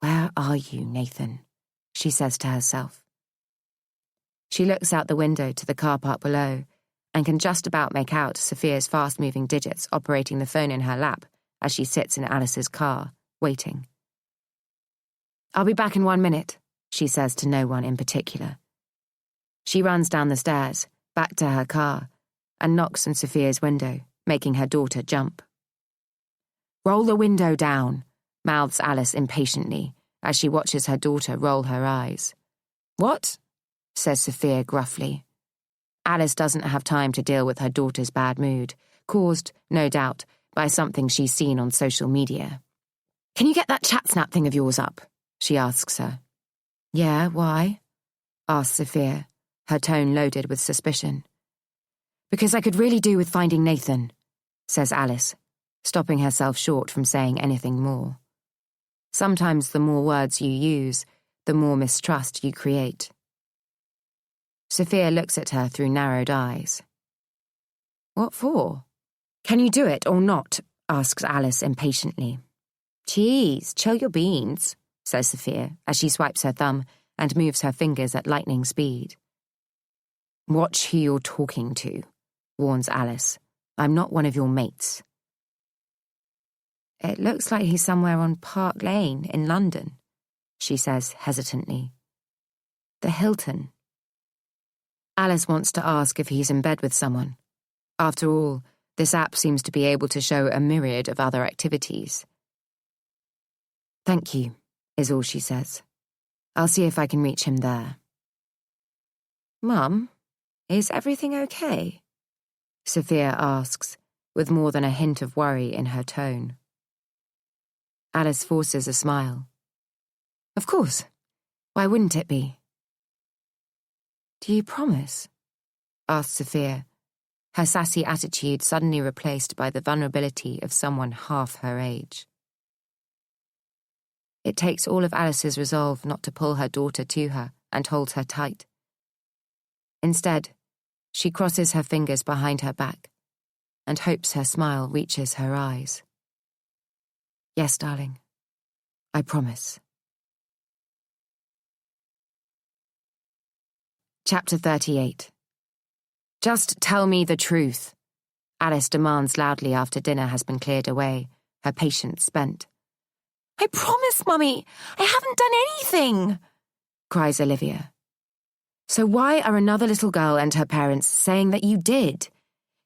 "Where are you, Nathan?" she says to herself. She looks out the window to the car park below and can just about make out Sophia's fast-moving digits operating the phone in her lap as she sits in Alice's car, waiting. "I'll be back in 1 minute," she says to no one in particular. She runs down the stairs, back to her car, and knocks on Sophia's window, making her daughter jump. "Roll the window down," mouths Alice impatiently as she watches her daughter roll her eyes. "What?" says Sophia gruffly. Alice doesn't have time to deal with her daughter's bad mood, caused, no doubt, by something she's seen on social media. "Can you get that chat snap thing of yours up?" she asks her. "Yeah, why?" asks Sophia, her tone loaded with suspicion. "Because I could really do with finding Nathan," says Alice, stopping herself short from saying anything more. Sometimes the more words you use, the more mistrust you create. Sophia looks at her through narrowed eyes. "What for?" "Can you do it or not?" asks Alice impatiently. "Geez, chill your beans," says Sophia as she swipes her thumb and moves her fingers at lightning speed. "Watch who you're talking to," warns Alice. "I'm not one of your mates." "It looks like he's somewhere on Park Lane in London," she says hesitantly. "The Hilton." Alice wants to ask if he's in bed with someone. After all, this app seems to be able to show a myriad of other activities. "Thank you," is all she says. "I'll see if I can reach him there." Mum, is everything okay? Sophia asks, with more than a hint of worry in her tone. Alice forces a smile. Of course. Why wouldn't it be? Do you promise? Asked Sophia, her sassy attitude suddenly replaced by the vulnerability of someone half her age. It takes all of Alice's resolve not to pull her daughter to her and hold her tight. Instead, she crosses her fingers behind her back and hopes her smile reaches her eyes. Yes, darling. I promise. Chapter 38. Just tell me the truth, Alice demands loudly after dinner has been cleared away, her patience spent. I promise, Mummy, I haven't done anything, cries Olivia. So why are another little girl and her parents saying that you did?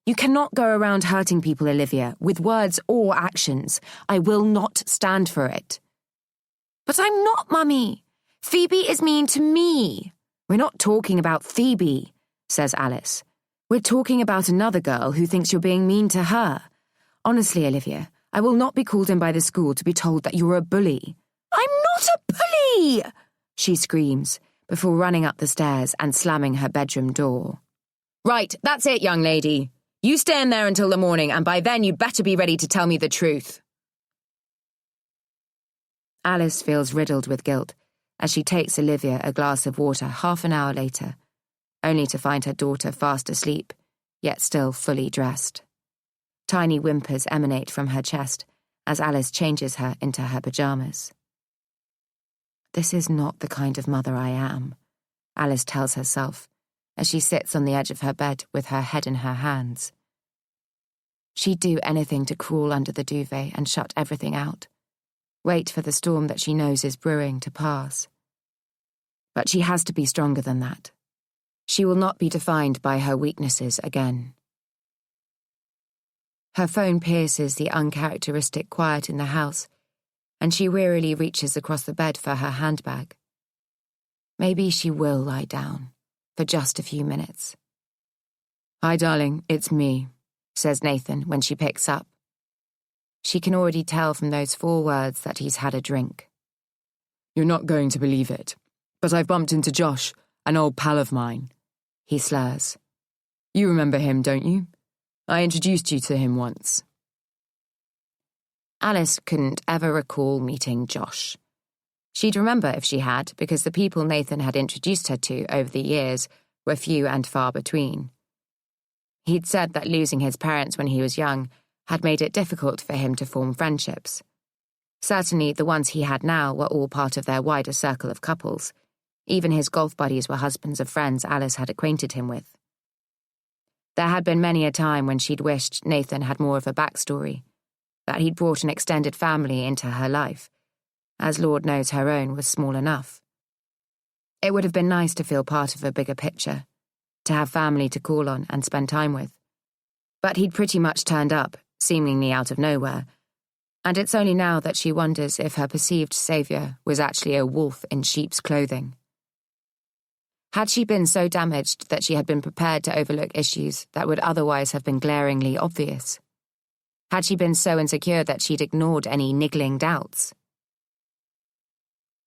You cannot go around hurting people, Olivia, with words or actions. I will not stand for it. But I'm not, Mummy. Phoebe is mean to me. We're not talking about Phoebe, says Alice. We're talking about another girl who thinks you're being mean to her. Honestly, Olivia, I will not be called in by the school to be told that you're a bully. I'm not a bully, she screams, before running up the stairs and slamming her bedroom door. Right, that's it, young lady. You stay in there until the morning, and by then you better be ready to tell me the truth. Alice feels riddled with guilt as she takes Olivia a glass of water half an hour later, only to find her daughter fast asleep, yet still fully dressed. Tiny whimpers emanate from her chest as Alice changes her into her pajamas. This is not the kind of mother I am, Alice tells herself, as she sits on the edge of her bed with her head in her hands. She'd do anything to crawl under the duvet and shut everything out, wait for the storm that she knows is brewing to pass. But she has to be stronger than that. She will not be defined by her weaknesses again. Her phone pierces the uncharacteristic quiet in the house, and she wearily reaches across the bed for her handbag. Maybe she will lie down, for just a few minutes. Hi, darling, it's me, says Nathan when she picks up. She can already tell from those 4 words that he's had a drink. You're not going to believe it, but I've bumped into Josh, an old pal of mine, he slurs. You remember him, don't you? I introduced you to him once. Alice couldn't ever recall meeting Josh. She'd remember if she had, because the people Nathan had introduced her to over the years were few and far between. He'd said that losing his parents when he was young had made it difficult for him to form friendships. Certainly the ones he had now were all part of their wider circle of couples. Even his golf buddies were husbands of friends Alice had acquainted him with. There had been many a time when she'd wished Nathan had more of a backstory, that he'd brought an extended family into her life, as Lord knows her own was small enough. It would have been nice to feel part of a bigger picture, to have family to call on and spend time with. But he'd pretty much turned up, seemingly out of nowhere, and it's only now that she wonders if her perceived saviour was actually a wolf in sheep's clothing. Had she been so damaged that she had been prepared to overlook issues that would otherwise have been glaringly obvious? Had she been so insecure that she'd ignored any niggling doubts?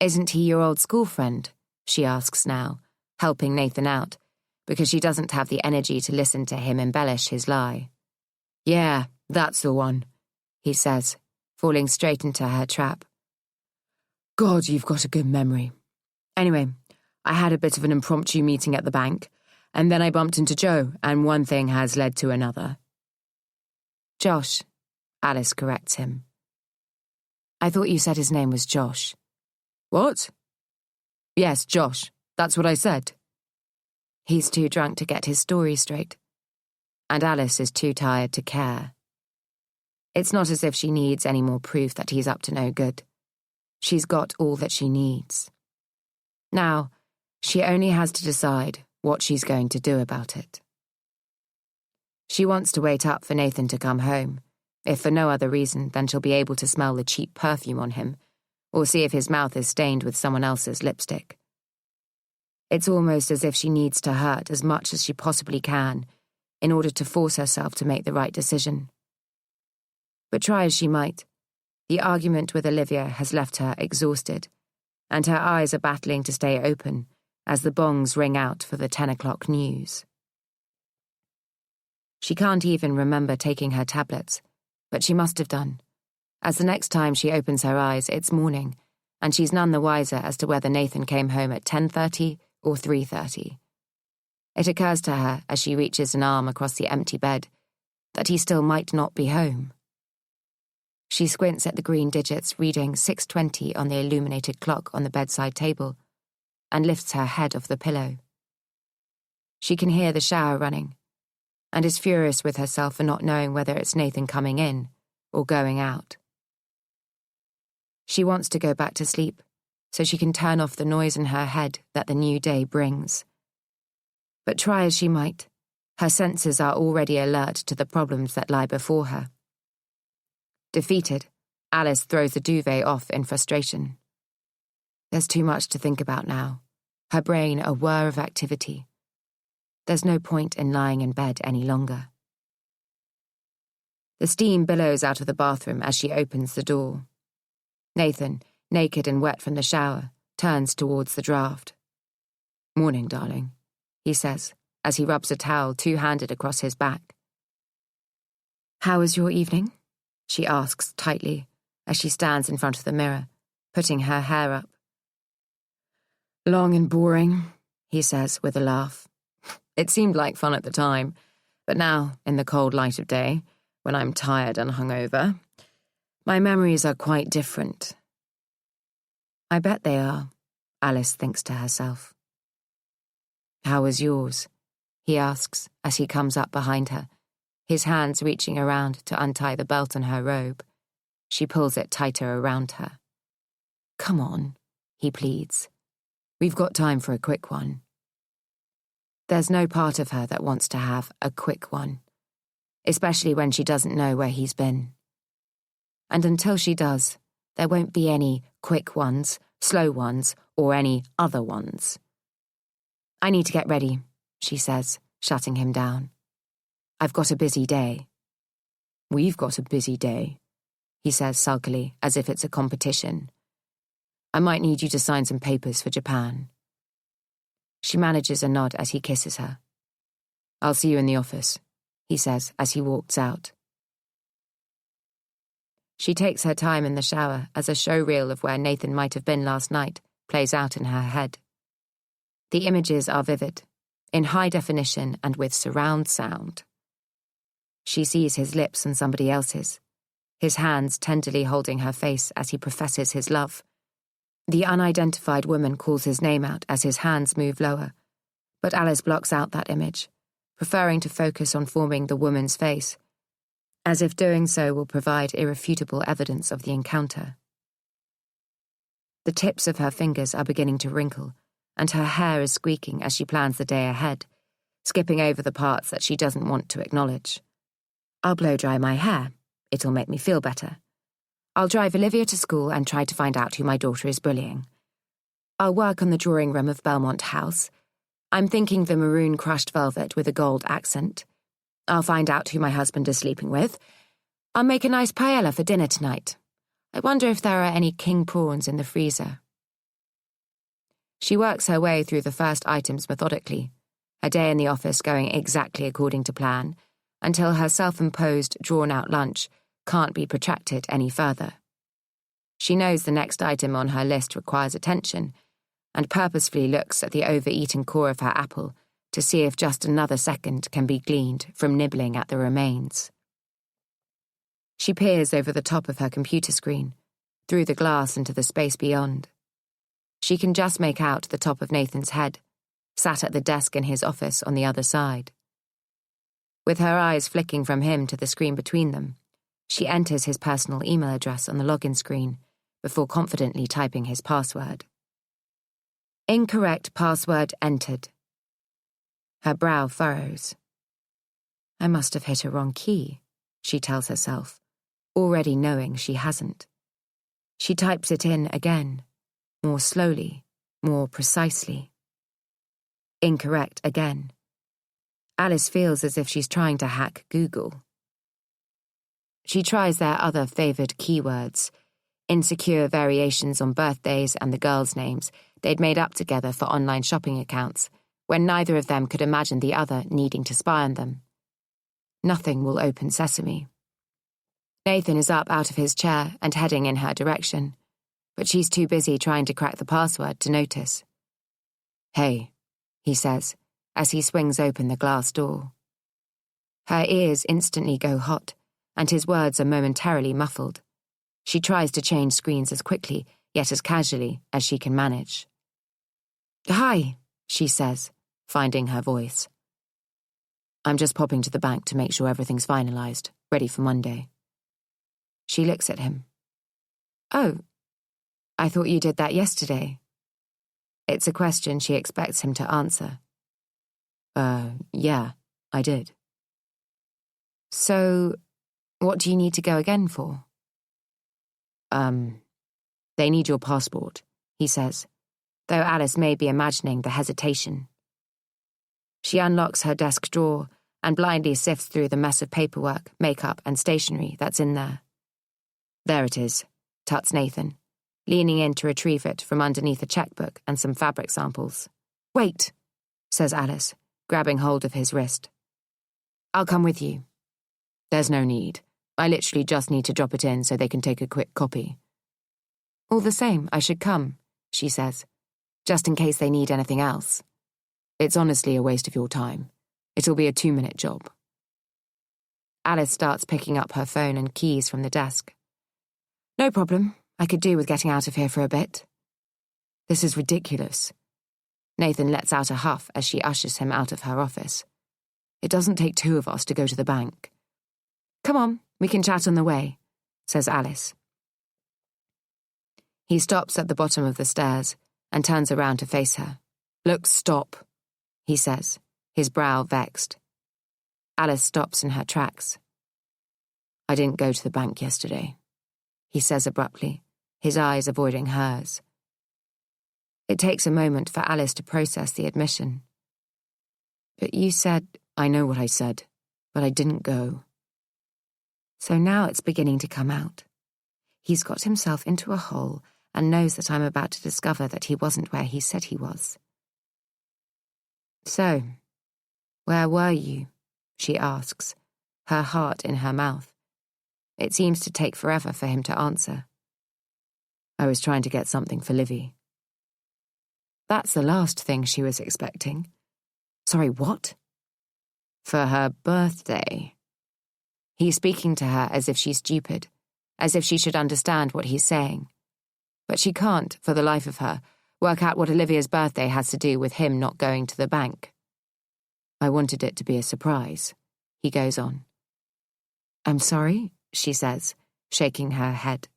Isn't he your old school friend? She asks now, helping Nathan out, because she doesn't have the energy to listen to him embellish his lie. Yeah, that's the one, he says, falling straight into her trap. God, you've got a good memory. Anyway, I had a bit of an impromptu meeting at the bank, and then I bumped into Joe, and one thing has led to another. Josh, Alice corrects him. I thought you said his name was Josh. What? Yes, Josh. That's what I said. He's too drunk to get his story straight, and Alice is too tired to care. It's not as if she needs any more proof that he's up to no good. She's got all that she needs. Now, she only has to decide what she's going to do about it. She wants to wait up for Nathan to come home, if for no other reason than she'll be able to smell the cheap perfume on him, or see if his mouth is stained with someone else's lipstick. It's almost as if she needs to hurt as much as she possibly can in order to force herself to make the right decision. But try as she might, the argument with Olivia has left her exhausted, and her eyes are battling to stay open as the bongs ring out for the 10 o'clock news. She can't even remember taking her tablets, but she must have done, as the next time she opens her eyes it's morning, and she's none the wiser as to whether Nathan came home at 10:30 or 3:30. It occurs to her as she reaches an arm across the empty bed that he still might not be home. She squints at the green digits reading 6:20 on the illuminated clock on the bedside table and lifts her head off the pillow. She can hear the shower running and is furious with herself for not knowing whether it's Nathan coming in or going out. She wants to go back to sleep so she can turn off the noise in her head that the new day brings. But try as she might, her senses are already alert to the problems that lie before her. Defeated, Alice throws the duvet off in frustration. There's too much to think about now, her brain a whir of activity. There's no point in lying in bed any longer. The steam billows out of the bathroom as she opens the door. Nathan, naked and wet from the shower, turns towards the draft. "Morning, darling," he says, as he rubs a towel two-handed across his back. "How was your evening?" she asks tightly as she stands in front of the mirror, putting her hair up. "Long and boring," he says with a laugh. "It seemed like fun at the time, but now, in the cold light of day, when I'm tired and hungover, my memories are quite different." "I bet they are," Alice thinks to herself. "How was yours?" he asks as he comes up behind her, his hands reaching around to untie the belt on her robe. She pulls it tighter around her. "Come on," he pleads. "We've got time for a quick one." There's no part of her that wants to have a quick one, especially when she doesn't know where he's been. And until she does, there won't be any quick ones, slow ones, or any other ones. "I need to get ready," she says, shutting him down. "I've got a busy day." "We've got a busy day," he says sulkily, as if it's a competition. "I might need you to sign some papers for Japan." She manages a nod as he kisses her. "I'll see you in the office," he says as he walks out. She takes her time in the shower as a showreel of where Nathan might have been last night plays out in her head. The images are vivid, in high definition and with surround sound. She sees his lips on somebody else's, his hands tenderly holding her face as he professes his love. The unidentified woman calls his name out as his hands move lower, but Alice blocks out that image, preferring to focus on forming the woman's face, as if doing so will provide irrefutable evidence of the encounter. The tips of her fingers are beginning to wrinkle, and her hair is squeaking as she plans the day ahead, skipping over the parts that she doesn't want to acknowledge. "I'll blow-dry my hair. It'll make me feel better. I'll drive Olivia to school and try to find out who my daughter is bullying. I'll work on the drawing room of Belmont House. I'm thinking the maroon crushed velvet with a gold accent. I'll find out who my husband is sleeping with. I'll make a nice paella for dinner tonight. I wonder if there are any king prawns in the freezer." She works her way through the first items methodically, her day in the office going exactly according to plan, until her self-imposed, drawn-out lunch can't be protracted any further. She knows the next item on her list requires attention, and purposefully looks at the overeaten core of her apple to see if just another second can be gleaned from nibbling at the remains. She peers over the top of her computer screen, through the glass into the space beyond. She can just make out the top of Nathan's head, sat at the desk in his office on the other side. With her eyes flicking from him to the screen between them, she enters his personal email address on the login screen before confidently typing his password. Incorrect password entered. Her brow furrows. I must have hit a wrong key, she tells herself, already knowing she hasn't. She types it in again, more slowly, more precisely. Incorrect again. Alice feels as if she's trying to hack Google. She tries their other favoured keywords, insecure variations on birthdays and the girls' names they'd made up together for online shopping accounts, when neither of them could imagine the other needing to spy on them. Nothing will open sesame. Nathan is up out of his chair and heading in her direction, but she's too busy trying to crack the password to notice. "Hey," he says, as he swings open the glass door. Her ears instantly go hot, and his words are momentarily muffled. She tries to change screens as quickly, yet as casually, as she can manage. "Hi," she says, finding her voice. "I'm just popping to the bank to make sure everything's finalised, ready for Monday." She looks at him. "Oh, I thought you did that yesterday." It's a question she expects him to answer. Yeah, I did." "So, what do you need to go again for?" They need your passport," he says, though Alice may be imagining the hesitation. She unlocks her desk drawer and blindly sifts through the mess of paperwork, makeup, and stationery that's in there. "There it is," tuts Nathan, leaning in to retrieve it from underneath a checkbook and some fabric samples. "Wait," says Alice, grabbing hold of his wrist. "I'll come with you." "There's no need. I literally just need to drop it in so they can take a quick copy." "All the same, I should come," she says, "just in case they need anything else." "It's honestly a waste of your time. It'll be a 2-minute job." Alice starts picking up her phone and keys from the desk. "No problem. I could do with getting out of here for a bit." "This is ridiculous." Nathan lets out a huff as she ushers him out of her office. "It doesn't take 2 of us to go to the bank." "Come on, we can chat on the way," says Alice. He stops at the bottom of the stairs and turns around to face her. "Look, stop," he says, his brow vexed. Alice stops in her tracks. "I didn't go to the bank yesterday," he says abruptly, his eyes avoiding hers. It takes a moment for Alice to process the admission. "But you said—" "I know what I said, but I didn't go." So now it's beginning to come out. He's got himself into a hole and knows that I'm about to discover that he wasn't where he said he was. "So, where were you?" she asks, her heart in her mouth. It seems to take forever for him to answer. "I was trying to get something for Livy." That's the last thing she was expecting. "Sorry, what?" "For her birthday." He's speaking to her as if she's stupid, as if she should understand what he's saying. But she can't, for the life of her, work out what Olivia's birthday has to do with him not going to the bank. "I wanted it to be a surprise," he goes on. "I'm sorry," she says, shaking her head.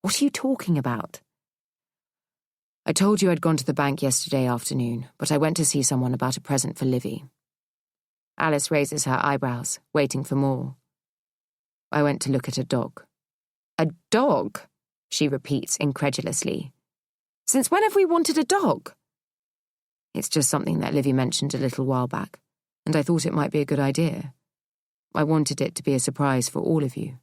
"What are you talking about?" "I told you I'd gone to the bank yesterday afternoon, but I went to see someone about a present for Livy." Alice raises her eyebrows, waiting for more. "I went to look at a dog." "A dog?" she repeats incredulously. "Since when have we wanted a dog?" "It's just something that Livy mentioned a little while back, and I thought it might be a good idea. I wanted it to be a surprise for all of you."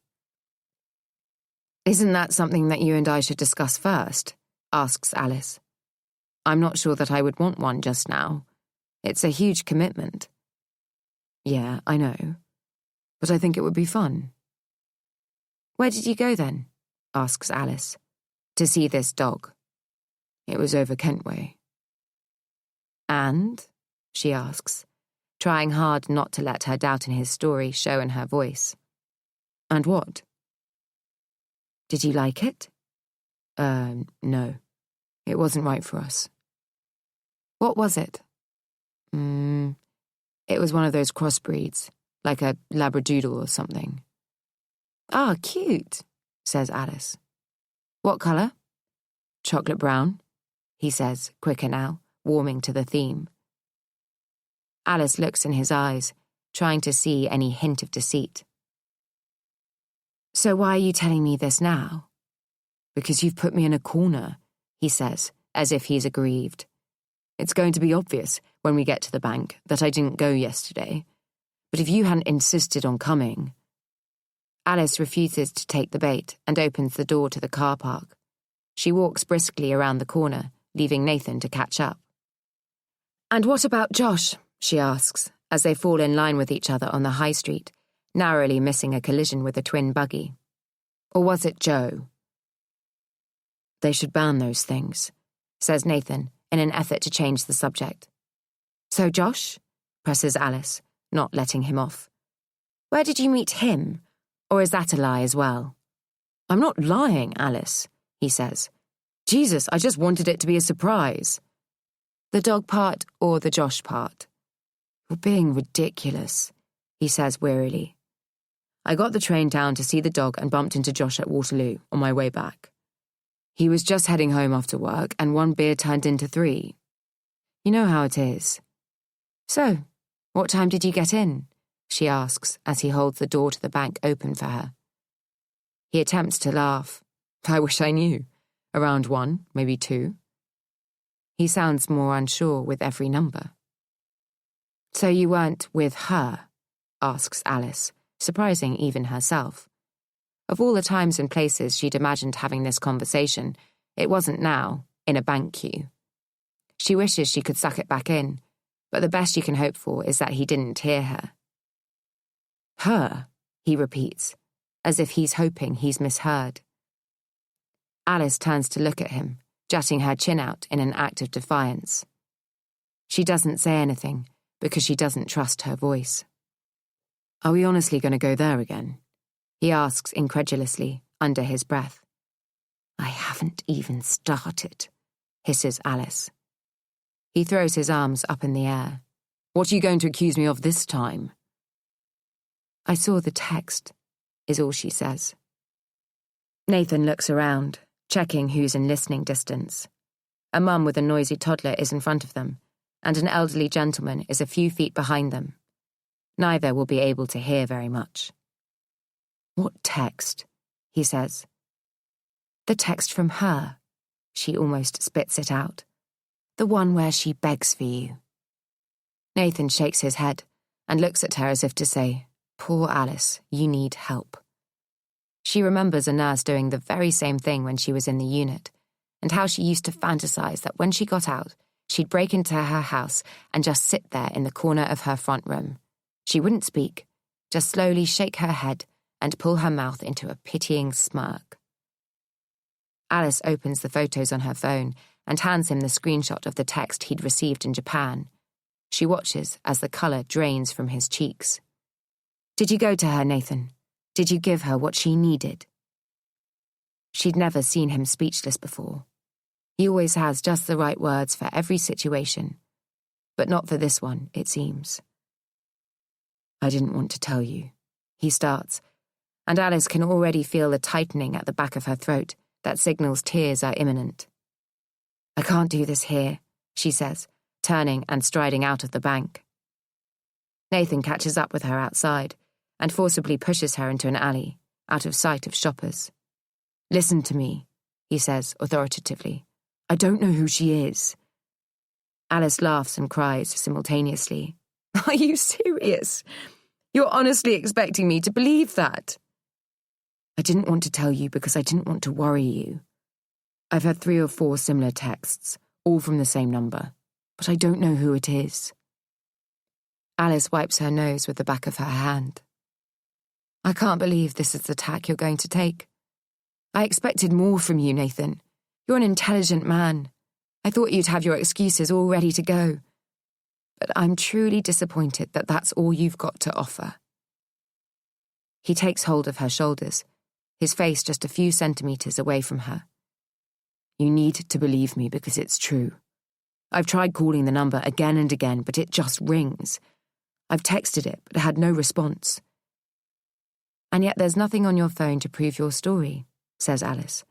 "Isn't that something that you and I should discuss first?" asks Alice. "I'm not sure that I would want one just now. It's a huge commitment." "Yeah, I know. But I think it would be fun." "Where did you go then?" asks Alice. "To see this dog." "It was over Kentway." "And?" she asks, trying hard not to let her doubt in his story show in her voice. "And what?" "Did you like it?" No. It wasn't right for us." "What was it?" It was one of those crossbreeds, like a Labradoodle or something." "Ah, cute," says Alice. "What colour?" "Chocolate brown," he says, quicker now, warming to the theme. Alice looks in his eyes, trying to see any hint of deceit. "So why are you telling me this now?" "Because you've put me in a corner," he says, as if he's aggrieved. "It's going to be obvious. when we get to the bank, that I didn't go yesterday. But if you hadn't insisted on coming..." Alice refuses to take the bait and opens the door to the car park. She walks briskly around the corner, leaving Nathan to catch up. "And what about Josh?" she asks, as they fall in line with each other on the high street, narrowly missing a collision with a twin buggy. Or was it Joe? "They should ban those things," says Nathan, in an effort to change the subject. "So Josh?" presses Alice, not letting him off. "Where did you meet him? Or is that a lie as well?" "I'm not lying, Alice," he says. "Jesus, I just wanted it to be a surprise." "The dog part or the Josh part?" "You're being ridiculous," he says wearily. "I got the train down to see the dog and bumped into Josh at Waterloo on my way back. He was just heading home after work and one beer turned into 3. You know how it is." "So, what time did you get in?" she asks as he holds the door to the bank open for her. He attempts to laugh. "I wish I knew. Around 1, maybe 2. He sounds more unsure with every number. "So you weren't with her?" asks Alice, surprising even herself. Of all the times and places she'd imagined having this conversation, it wasn't now, in a bank queue. She wishes she could suck it back in, but the best she can hope for is that he didn't hear her. "Her," he repeats, as if he's hoping he's misheard. Alice turns to look at him, jutting her chin out in an act of defiance. She doesn't say anything because she doesn't trust her voice. "Are we honestly going to go there again?" he asks incredulously, under his breath. "I haven't even started," hisses Alice. He throws his arms up in the air. "What are you going to accuse me of this time?" "I saw the text," is all she says. Nathan looks around, checking who's in listening distance. A mum with a noisy toddler is in front of them, and an elderly gentleman is a few feet behind them. Neither will be able to hear very much. "What text?" he says. "The text from her." She almost spits it out. "The one where she begs for you." Nathan shakes his head and looks at her as if to say, "Poor Alice, you need help." She remembers a nurse doing the very same thing when she was in the unit, and how she used to fantasize that when she got out, she'd break into her house and just sit there in the corner of her front room. She wouldn't speak, just slowly shake her head and pull her mouth into a pitying smirk. Alice opens the photos on her phone and hands him the screenshot of the text he'd received in Japan. She watches as the colour drains from his cheeks. "Did you go to her, Nathan? Did you give her what she needed?" She'd never seen him speechless before. He always has just the right words for every situation, but not for this one, it seems. "I didn't want to tell you," he starts, and Alice can already feel the tightening at the back of her throat that signals tears are imminent. "I can't do this here," she says, turning and striding out of the bank. Nathan catches up with her outside and forcibly pushes her into an alley, out of sight of shoppers. "Listen to me," he says authoritatively. "I don't know who she is." Alice laughs and cries simultaneously. "Are you serious? You're honestly expecting me to believe that?" "I didn't want to tell you because I didn't want to worry you. I've had 3 or 4 similar texts, all from the same number, but I don't know who it is." Alice wipes her nose with the back of her hand. "I can't believe this is the tack you're going to take. I expected more from you, Nathan. You're an intelligent man. I thought you'd have your excuses all ready to go. But I'm truly disappointed that that's all you've got to offer." He takes hold of her shoulders, his face just a few centimetres away from her. "You need to believe me because it's true. I've tried calling the number again and again, but it just rings. I've texted it, but had no response." "And yet there's nothing on your phone to prove your story," says Alice.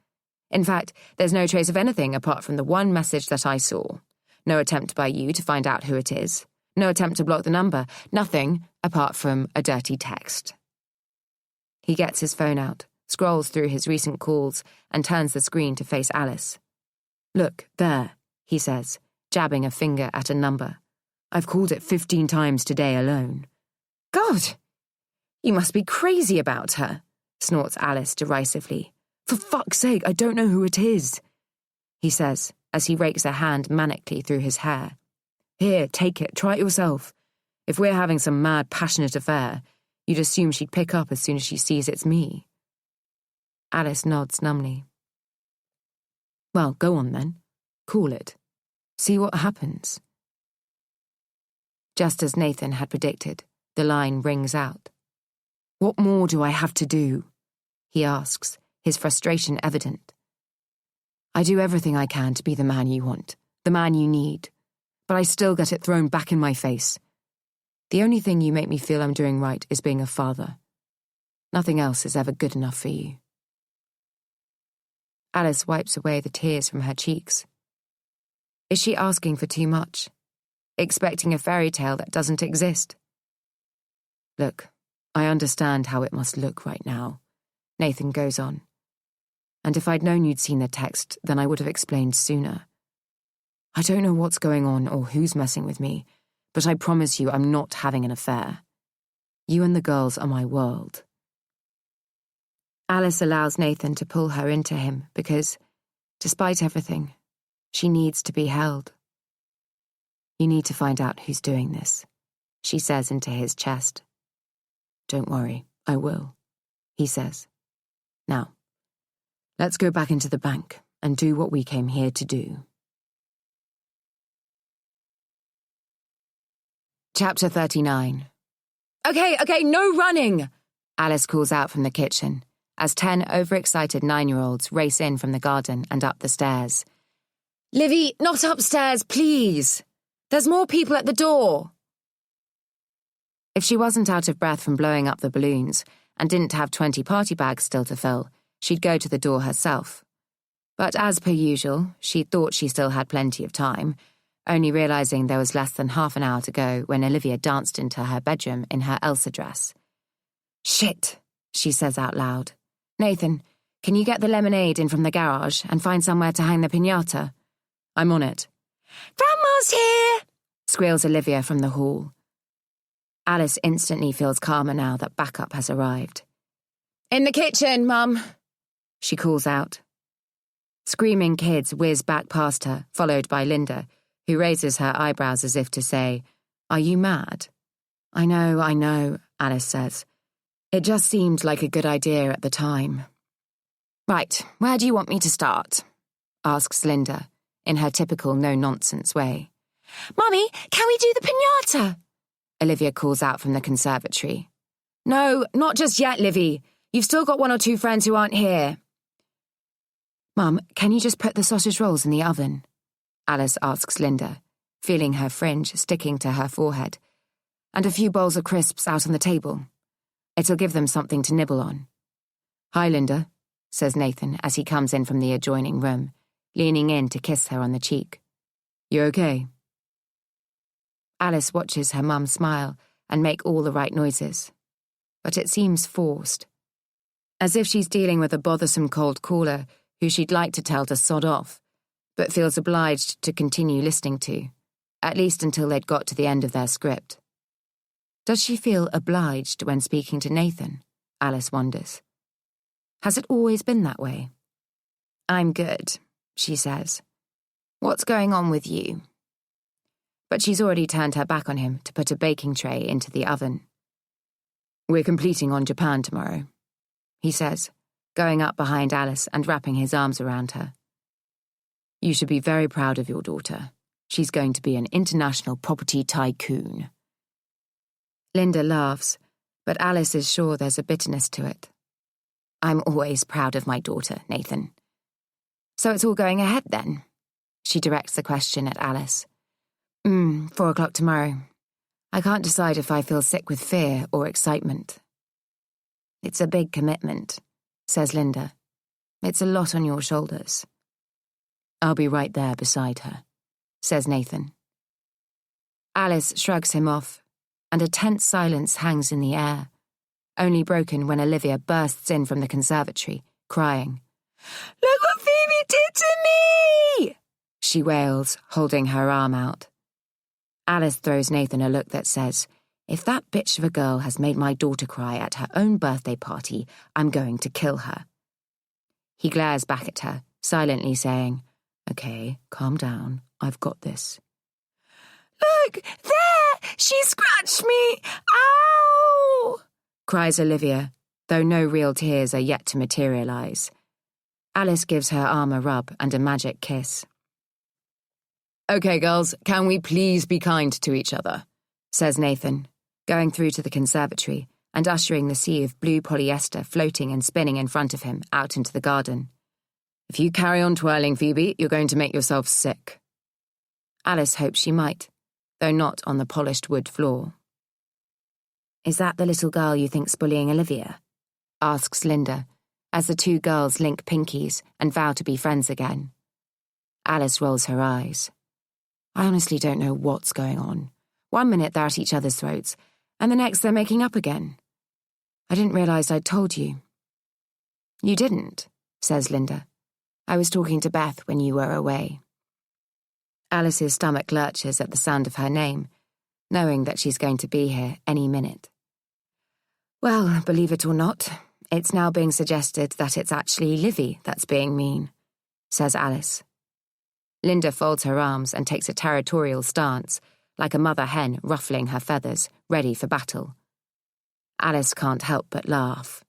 "In fact, there's no trace of anything apart from the one message that I saw. No attempt by you to find out who it is. No attempt to block the number. Nothing apart from a dirty text." He gets his phone out, scrolls through his recent calls, and turns the screen to face Alice. "Look, there," he says, jabbing a finger at a number. I've called it 15 times today alone. God, you must be crazy about her, snorts Alice derisively. For fuck's sake, I don't know who it is, he says as he rakes a hand manically through his hair. Here, take it, try it yourself. If we're having some mad, passionate affair, you'd assume she'd pick up as soon as she sees it's me. Alice nods numbly. Well, go on then. Call it. See what happens. Just as Nathan had predicted, the line rings out. What more do I have to do? He asks, his frustration evident. I do everything I can to be the man you want, the man you need, but I still get it thrown back in my face. The only thing you make me feel I'm doing right is being a father. Nothing else is ever good enough for you. Alice wipes away the tears from her cheeks. Is she asking for too much? Expecting a fairy tale that doesn't exist? Look, I understand how it must look right now, Nathan goes on. And if I'd known you'd seen the text, then I would have explained sooner. I don't know what's going on or who's messing with me, but I promise you I'm not having an affair. You and the girls are my world. Alice allows Nathan to pull her into him because, despite everything, she needs to be held. You need to find out who's doing this, she says into his chest. Don't worry, I will, he says. Now, let's go back into the bank and do what we came here to do. Chapter 39. Okay, no running, Alice calls out from the kitchen as 10 overexcited 9-year-olds race in from the garden and up the stairs. Livy, not upstairs, please. There's more people at the door. If she wasn't out of breath from blowing up the balloons and didn't have 20 party bags still to fill, she'd go to the door herself. But as per usual, she thought she still had plenty of time, only realising there was less than half an hour to go when Olivia danced into her bedroom in her Elsa dress. Shit, she says out loud. Nathan, can you get the lemonade in from the garage and find somewhere to hang the piñata? I'm on it. Grandma's here, squeals Olivia from the hall. Alice instantly feels calmer now that backup has arrived. In the kitchen, Mum, she calls out. Screaming kids whiz back past her, followed by Linda, who raises her eyebrows as if to say, Are you mad? I know, Alice says. It just seemed like a good idea at the time. Right, where do you want me to start? Asks Linda, in her typical no-nonsense way. Mummy, can we do the piñata? Olivia calls out from the conservatory. No, not just yet, Livy. You've still got 1 or 2 friends who aren't here. Mum, can you just put the sausage rolls in the oven? Alice asks Linda, feeling her fringe sticking to her forehead, and a few bowls of crisps out on the table. It'll give them something to nibble on. Hi, Linda, says Nathan as he comes in from the adjoining room, leaning in to kiss her on the cheek. You okay? Alice watches her mum smile and make all the right noises, but it seems forced, as if she's dealing with a bothersome cold caller who she'd like to tell to sod off, but feels obliged to continue listening to, at least until they'd got to the end of their script. Does she feel obliged when speaking to Nathan? Alice wonders. Has it always been that way? I'm good, she says. What's going on with you? But she's already turned her back on him to put a baking tray into the oven. We're completing on Japan tomorrow, he says, going up behind Alice and wrapping his arms around her. You should be very proud of your daughter. She's going to be an international property tycoon. Linda laughs, but Alice is sure there's a bitterness to it. I'm always proud of my daughter, Nathan. So it's all going ahead then? She directs the question at Alice. 4 o'clock tomorrow. I can't decide if I feel sick with fear or excitement. It's a big commitment, says Linda. It's a lot on your shoulders. I'll be right there beside her, says Nathan. Alice shrugs him off, and a tense silence hangs in the air, only broken when Olivia bursts in from the conservatory, crying. Look what Phoebe did to me! She wails, holding her arm out. Alice throws Nathan a look that says, "If that bitch of a girl has made my daughter cry at her own birthday party, I'm going to kill her." He glares back at her, silently saying, "Okay, calm down. I've got this." "Look, there! She scratched me! Ow!" cries Olivia, though no real tears are yet to materialise. Alice gives her arm a rub and a magic kiss. "Okay, girls, can we please be kind to each other?" says Nathan, going through to the conservatory and ushering the sea of blue polyester floating and spinning in front of him out into the garden. "If you carry on twirling, Phoebe, you're going to make yourself sick." Alice hopes she might, though not on the polished wood floor. "Is that the little girl you think's bullying Olivia?" asks Linda, as the two girls link pinkies and vow to be friends again. Alice rolls her eyes. "I honestly don't know what's going on. One minute they're at each other's throats, and the next they're making up again. I didn't realise I'd told you." "You didn't," says Linda. "I was talking to Beth when you were away." Alice's stomach lurches at the sound of her name, knowing that she's going to be here any minute. "Well, believe it or not, it's now being suggested that it's actually Livy that's being mean," says Alice. Linda folds her arms and takes a territorial stance, like a mother hen ruffling her feathers, ready for battle. Alice can't help but laugh.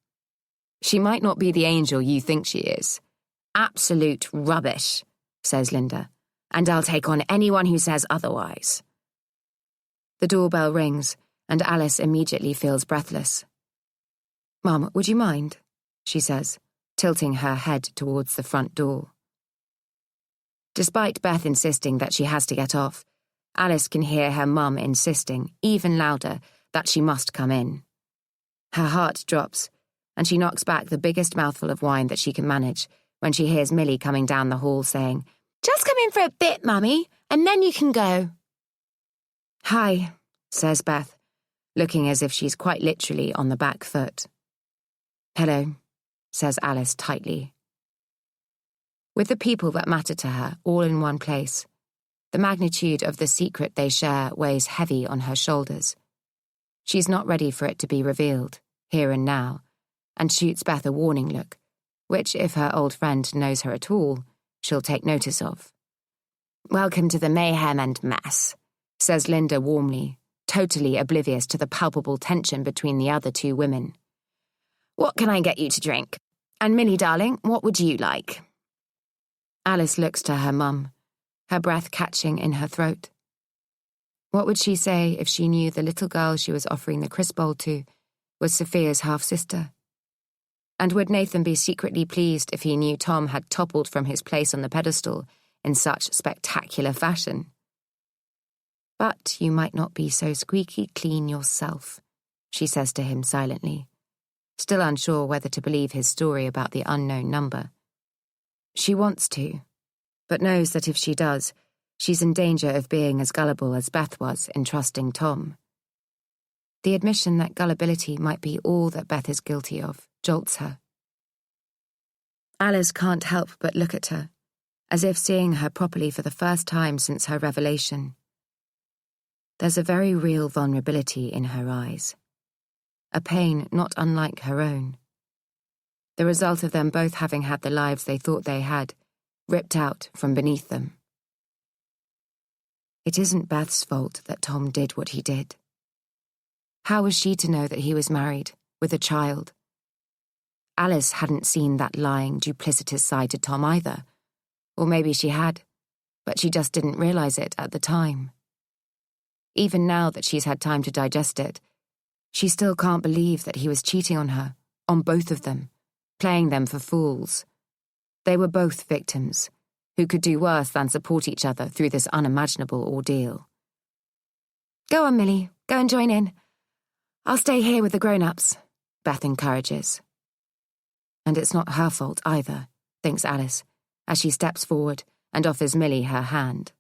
"She might not be the angel you think she is." "Absolute rubbish," says Linda, "and I'll take on anyone who says otherwise." The doorbell rings, and Alice immediately feels breathless. "Mum, would you mind?" she says, tilting her head towards the front door. Despite Beth insisting that she has to get off, Alice can hear her mum insisting, even louder, that she must come in. Her heart drops, and she knocks back the biggest mouthful of wine that she can manage when she hears Millie coming down the hall saying, "Just come in for a bit, Mummy, and then you can go." "Hi," says Beth, looking as if she's quite literally on the back foot. "Hello," says Alice tightly. With the people that matter to her all in one place, the magnitude of the secret they share weighs heavy on her shoulders. She's not ready for it to be revealed, here and now, and shoots Beth a warning look, which, if her old friend knows her at all, she'll take notice of. "Welcome to the mayhem and mess," says Linda warmly, totally oblivious to the palpable tension between the other two women. "What can I get you to drink? And Millie, darling, what would you like?" Alice looks to her mum, her breath catching in her throat. What would she say if she knew the little girl she was offering the crisp bowl to was Sophia's half-sister? And would Nathan be secretly pleased if he knew Tom had toppled from his place on the pedestal in such spectacular fashion? "But you might not be so squeaky clean yourself," she says to him silently, still unsure whether to believe his story about the unknown number. She wants to, but knows that if she does, she's in danger of being as gullible as Beth was in trusting Tom. The admission that gullibility might be all that Beth is guilty of jolts her. Alice can't help but look at her, as if seeing her properly for the first time since her revelation. There's a very real vulnerability in her eyes, a pain not unlike her own. The result of them both having had the lives they thought they had, ripped out from beneath them. It isn't Beth's fault that Tom did what he did. How was she to know that he was married, with a child? Alice hadn't seen that lying, duplicitous side to Tom either. Or maybe she had, but she just didn't realise it at the time. Even now that she's had time to digest it, she still can't believe that he was cheating on her, on both of them, playing them for fools. They were both victims, who could do worse than support each other through this unimaginable ordeal. "Go on, Millie, go and join in. I'll stay here with the grown-ups," Beth encourages. And it's not her fault either, thinks Alice, as she steps forward and offers Millie her hand.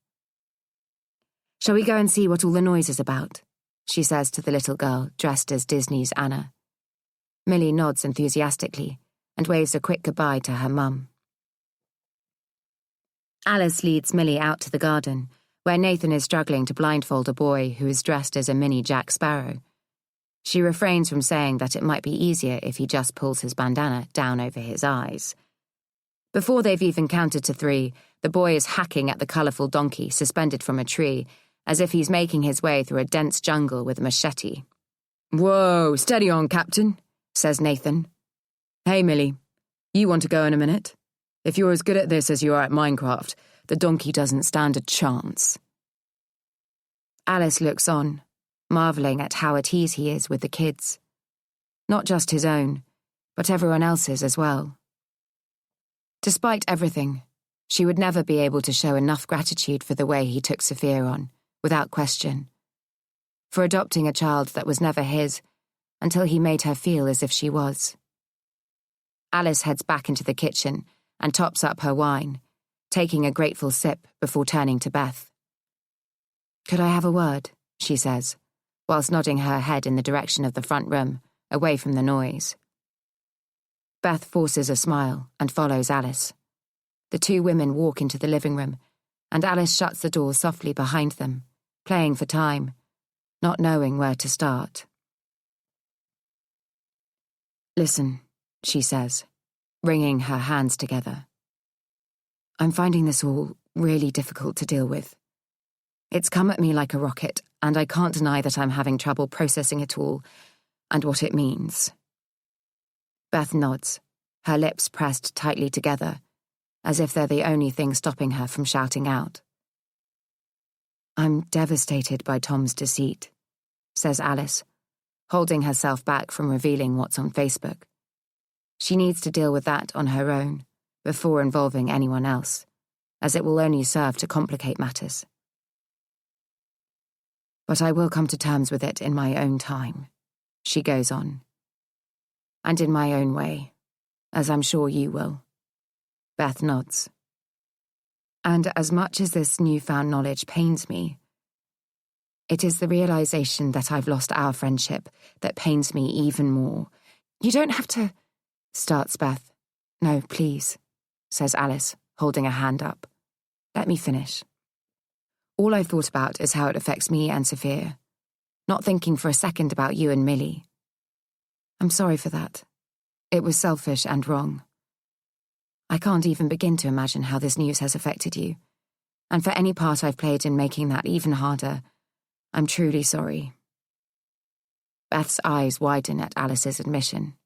"Shall we go and see what all the noise is about?" she says to the little girl dressed as Disney's Anna. Millie nods enthusiastically and waves a quick goodbye to her mum. Alice leads Millie out to the garden, where Nathan is struggling to blindfold a boy who is dressed as a mini Jack Sparrow. She refrains from saying that it might be easier if he just pulls his bandana down over his eyes. Before they've even counted to 3, the boy is hacking at the colourful donkey suspended from a tree, as if he's making his way through a dense jungle with a machete. "Whoa, steady on, Captain," says Nathan. "Hey, Millie, you want to go in a minute? If you're as good at this as you are at Minecraft, the donkey doesn't stand a chance." Alice looks on, marvelling at how at ease he is with the kids. Not just his own, but everyone else's as well. Despite everything, she would never be able to show enough gratitude for the way he took Sophia on, without question. For adopting a child that was never his, until he made her feel as if she was. Alice heads back into the kitchen and tops up her wine, taking a grateful sip before turning to Beth. "Could I have a word?" she says, whilst nodding her head in the direction of the front room, away from the noise. Beth forces a smile and follows Alice. The 2 women walk into the living room, and Alice shuts the door softly behind them, playing for time, not knowing where to start. "Listen," she says, wringing her hands together. "I'm finding this all really difficult to deal with. It's come at me like a rocket, and I can't deny that I'm having trouble processing it all and what it means." Beth nods, her lips pressed tightly together, as if they're the only thing stopping her from shouting out. "I'm devastated by Tom's deceit," says Alice, holding herself back from revealing what's on Facebook. She needs to deal with that on her own, before involving anyone else, as it will only serve to complicate matters. "But I will come to terms with it in my own time," she goes on. "And in my own way, as I'm sure you will." Beth nods. "And as much as this newfound knowledge pains me, it is the realization that I've lost our friendship that pains me even more." "You don't have to," starts Beth. "No, please," says Alice, holding a hand up. "Let me finish. All I've thought about is how it affects me and Sophia, not thinking for a second about you and Millie. I'm sorry for that. It was selfish and wrong. I can't even begin to imagine how this news has affected you, and for any part I've played in making that even harder, I'm truly sorry." Beth's eyes widen at Alice's admission.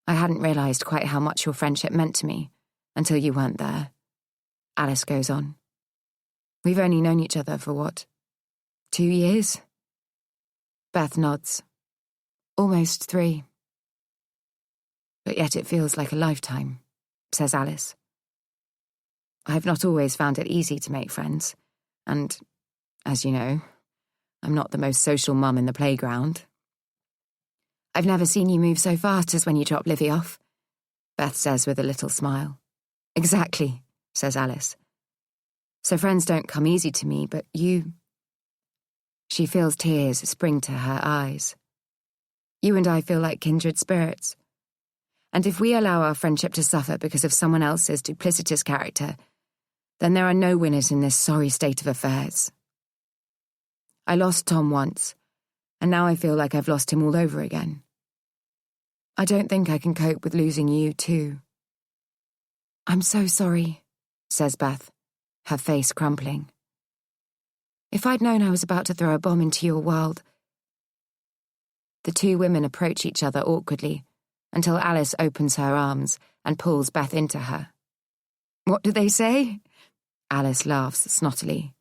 "I hadn't realised quite how much your friendship meant to me until you weren't there," Alice goes on. "We've only known each other for 2 years? Beth nods. "Almost 3. But yet it feels like a lifetime," says Alice. "I've not always found it easy to make friends, and, as you know, I'm not the most social mum in the playground." "I've never seen you move so fast as when you drop Livy off," Beth says with a little smile. "Exactly," says Alice. "So friends don't come easy to me, but you—" She feels tears spring to her eyes. "You and I feel like kindred spirits. And if we allow our friendship to suffer because of someone else's duplicitous character, then there are no winners in this sorry state of affairs. I lost Tom once, and now I feel like I've lost him all over again. I don't think I can cope with losing you, too." "I'm so sorry," says Beth, her face crumpling. "If I'd known I was about to throw a bomb into your world—" The 2 women approach each other awkwardly, until Alice opens her arms and pulls Beth into her. "What do they say?" Alice laughs snottily.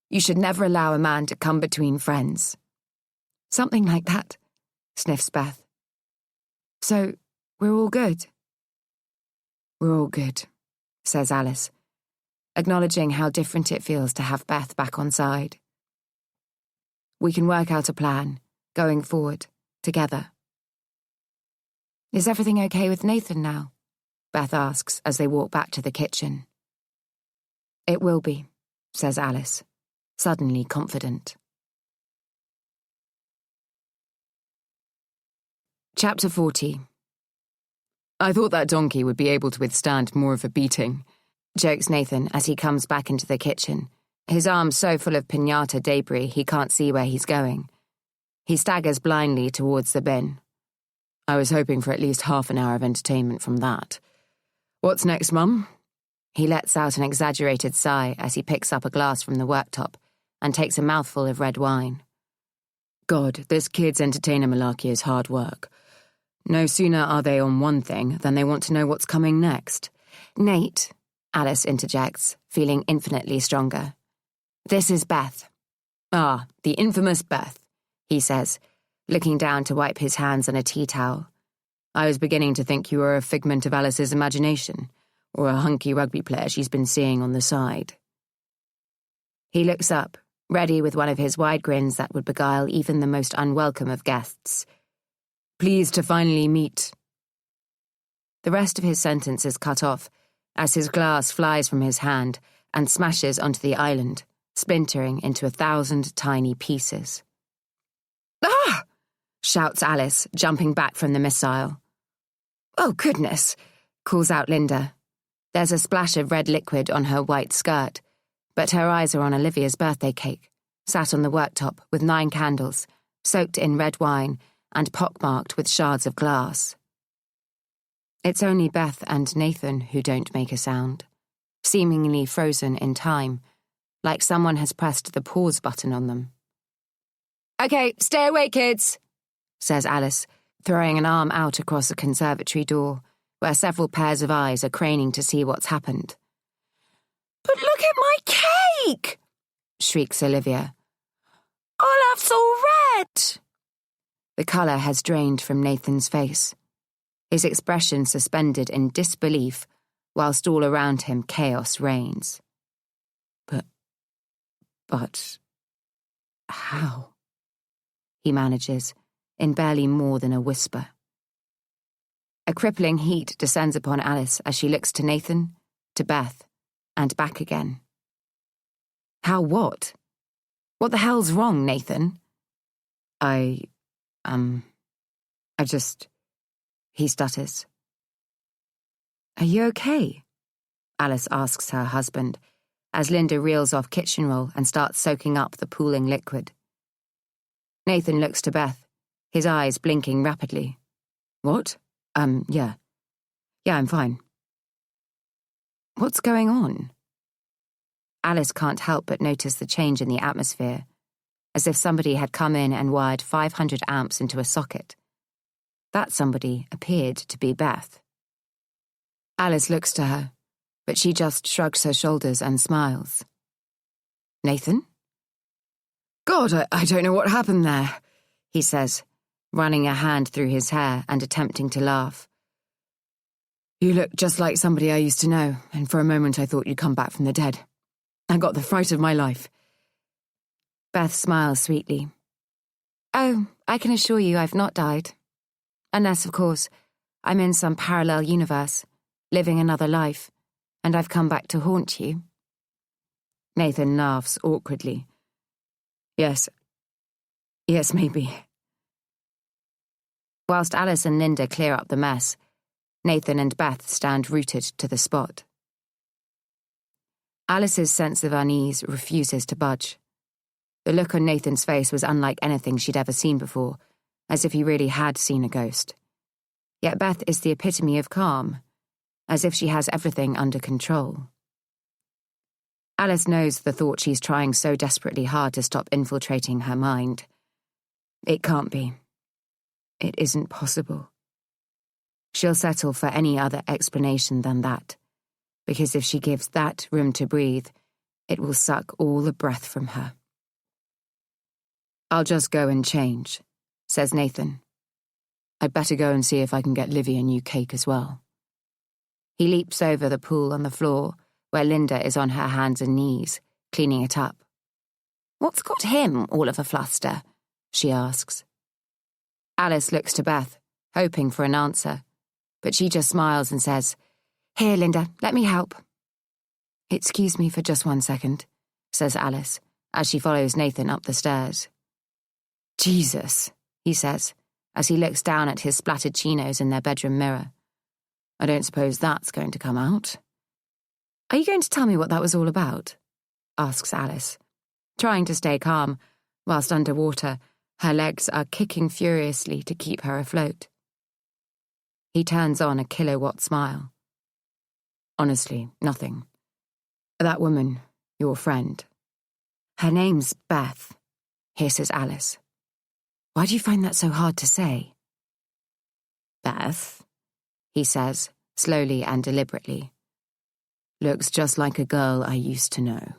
"You should never allow a man to come between friends." "Something like that," sniffs Beth. "So, we're all good?" "We're all good," says Alice, acknowledging how different it feels to have Beth back on side. "We can work out a plan, going forward, together." "Is everything okay with Nathan now?" Beth asks as they walk back to the kitchen. "It will be," says Alice, suddenly confident. Chapter 40. "I thought that donkey would be able to withstand more of a beating. jokes Nathan as he comes back into the kitchen, his arms so full of piñata debris he can't see where he's going. He staggers blindly towards the bin. I was hoping for at least half an hour of entertainment from that. What's next, Mum? He lets out an exaggerated sigh as he picks up a glass from the worktop and takes a mouthful of red wine. God, this kid's entertainer malarkey is hard work. No sooner are they on one thing than they want to know what's coming next. Nate, Alice interjects, feeling infinitely stronger. This is Beth. Ah, the infamous Beth, he says, looking down to wipe his hands on a tea towel. I was beginning to think you were a figment of Alice's imagination, or a hunky rugby player she's been seeing on the side. He looks up, ready with one of his wide grins that would beguile even the most unwelcome of guests. Pleased to finally meet. The rest of his sentence is cut off as his glass flies from his hand and smashes onto the island, splintering into 1,000 tiny pieces. Ah! Shouts Alice, jumping back from the missile. Oh, goodness, calls out Linda. There's a splash of red liquid on her white skirt, but her eyes are on Olivia's birthday cake, sat on the worktop with 9 candles, soaked in red wine and pockmarked with shards of glass. It's only Beth and Nathan who don't make a sound, seemingly frozen in time, like someone has pressed the pause button on them. Okay, stay away, kids, says Alice, throwing an arm out across the conservatory door, where several pairs of eyes are craning to see what's happened. But look at my cake, shrieks Olivia. Olaf's all red. The colour has drained from Nathan's face, his expression suspended in disbelief, whilst all around him chaos reigns. But how? He manages, in barely more than a whisper. A crippling heat descends upon Alice as she looks to Nathan, to Beth, and back again. How what? What the hell's wrong, Nathan? He stutters. Are you okay? Alice asks her husband, as Linda reels off kitchen roll and starts soaking up the pooling liquid. Nathan looks to Beth, his eyes blinking rapidly. What? Yeah. Yeah, I'm fine. What's going on? Alice can't help but notice the change in the atmosphere, as if somebody had come in and wired 500 amps into a socket. That somebody appeared to be Beth. Alice looks to her, but she just shrugs her shoulders and smiles. Nathan? God, I don't know what happened there, he says, running a hand through his hair and attempting to laugh. You look just like somebody I used to know, and for a moment I thought you'd come back from the dead. I got the fright of my life. Beth smiles sweetly. Oh, I can assure you I've not died. Unless, of course, I'm in some parallel universe, living another life, and I've come back to haunt you. Nathan laughs awkwardly. Yes, maybe. Whilst Alice and Linda clear up the mess, Nathan and Beth stand rooted to the spot. Alice's sense of unease refuses to budge. The look on Nathan's face was unlike anything she'd ever seen before, as if he really had seen a ghost. Yet Beth is the epitome of calm, as if she has everything under control. Alice knows the thought she's trying so desperately hard to stop infiltrating her mind. It can't be. It isn't possible. She'll settle for any other explanation than that, because if she gives that room to breathe, it will suck all the breath from her. I'll just go and change, says Nathan. I'd better go and see if I can get Livy a new cake as well. He leaps over the pool on the floor, where Linda is on her hands and knees, cleaning it up. What's got him all of a fluster? She asks. Alice looks to Beth, hoping for an answer, but she just smiles and says, Here, Linda, let me help. Excuse me for just 1 second, says Alice, as she follows Nathan up the stairs. Jesus, he says, as he looks down at his splattered chinos in their bedroom mirror. I don't suppose that's going to come out. Are you going to tell me what that was all about? Asks Alice, trying to stay calm, whilst underwater, her legs are kicking furiously to keep her afloat. He turns on a kilowatt smile. Honestly, nothing. That woman, your friend. Her name's Beth, hisses Alice. Why do you find that so hard to say? Beth, he says, slowly and deliberately. Looks just like a girl I used to know.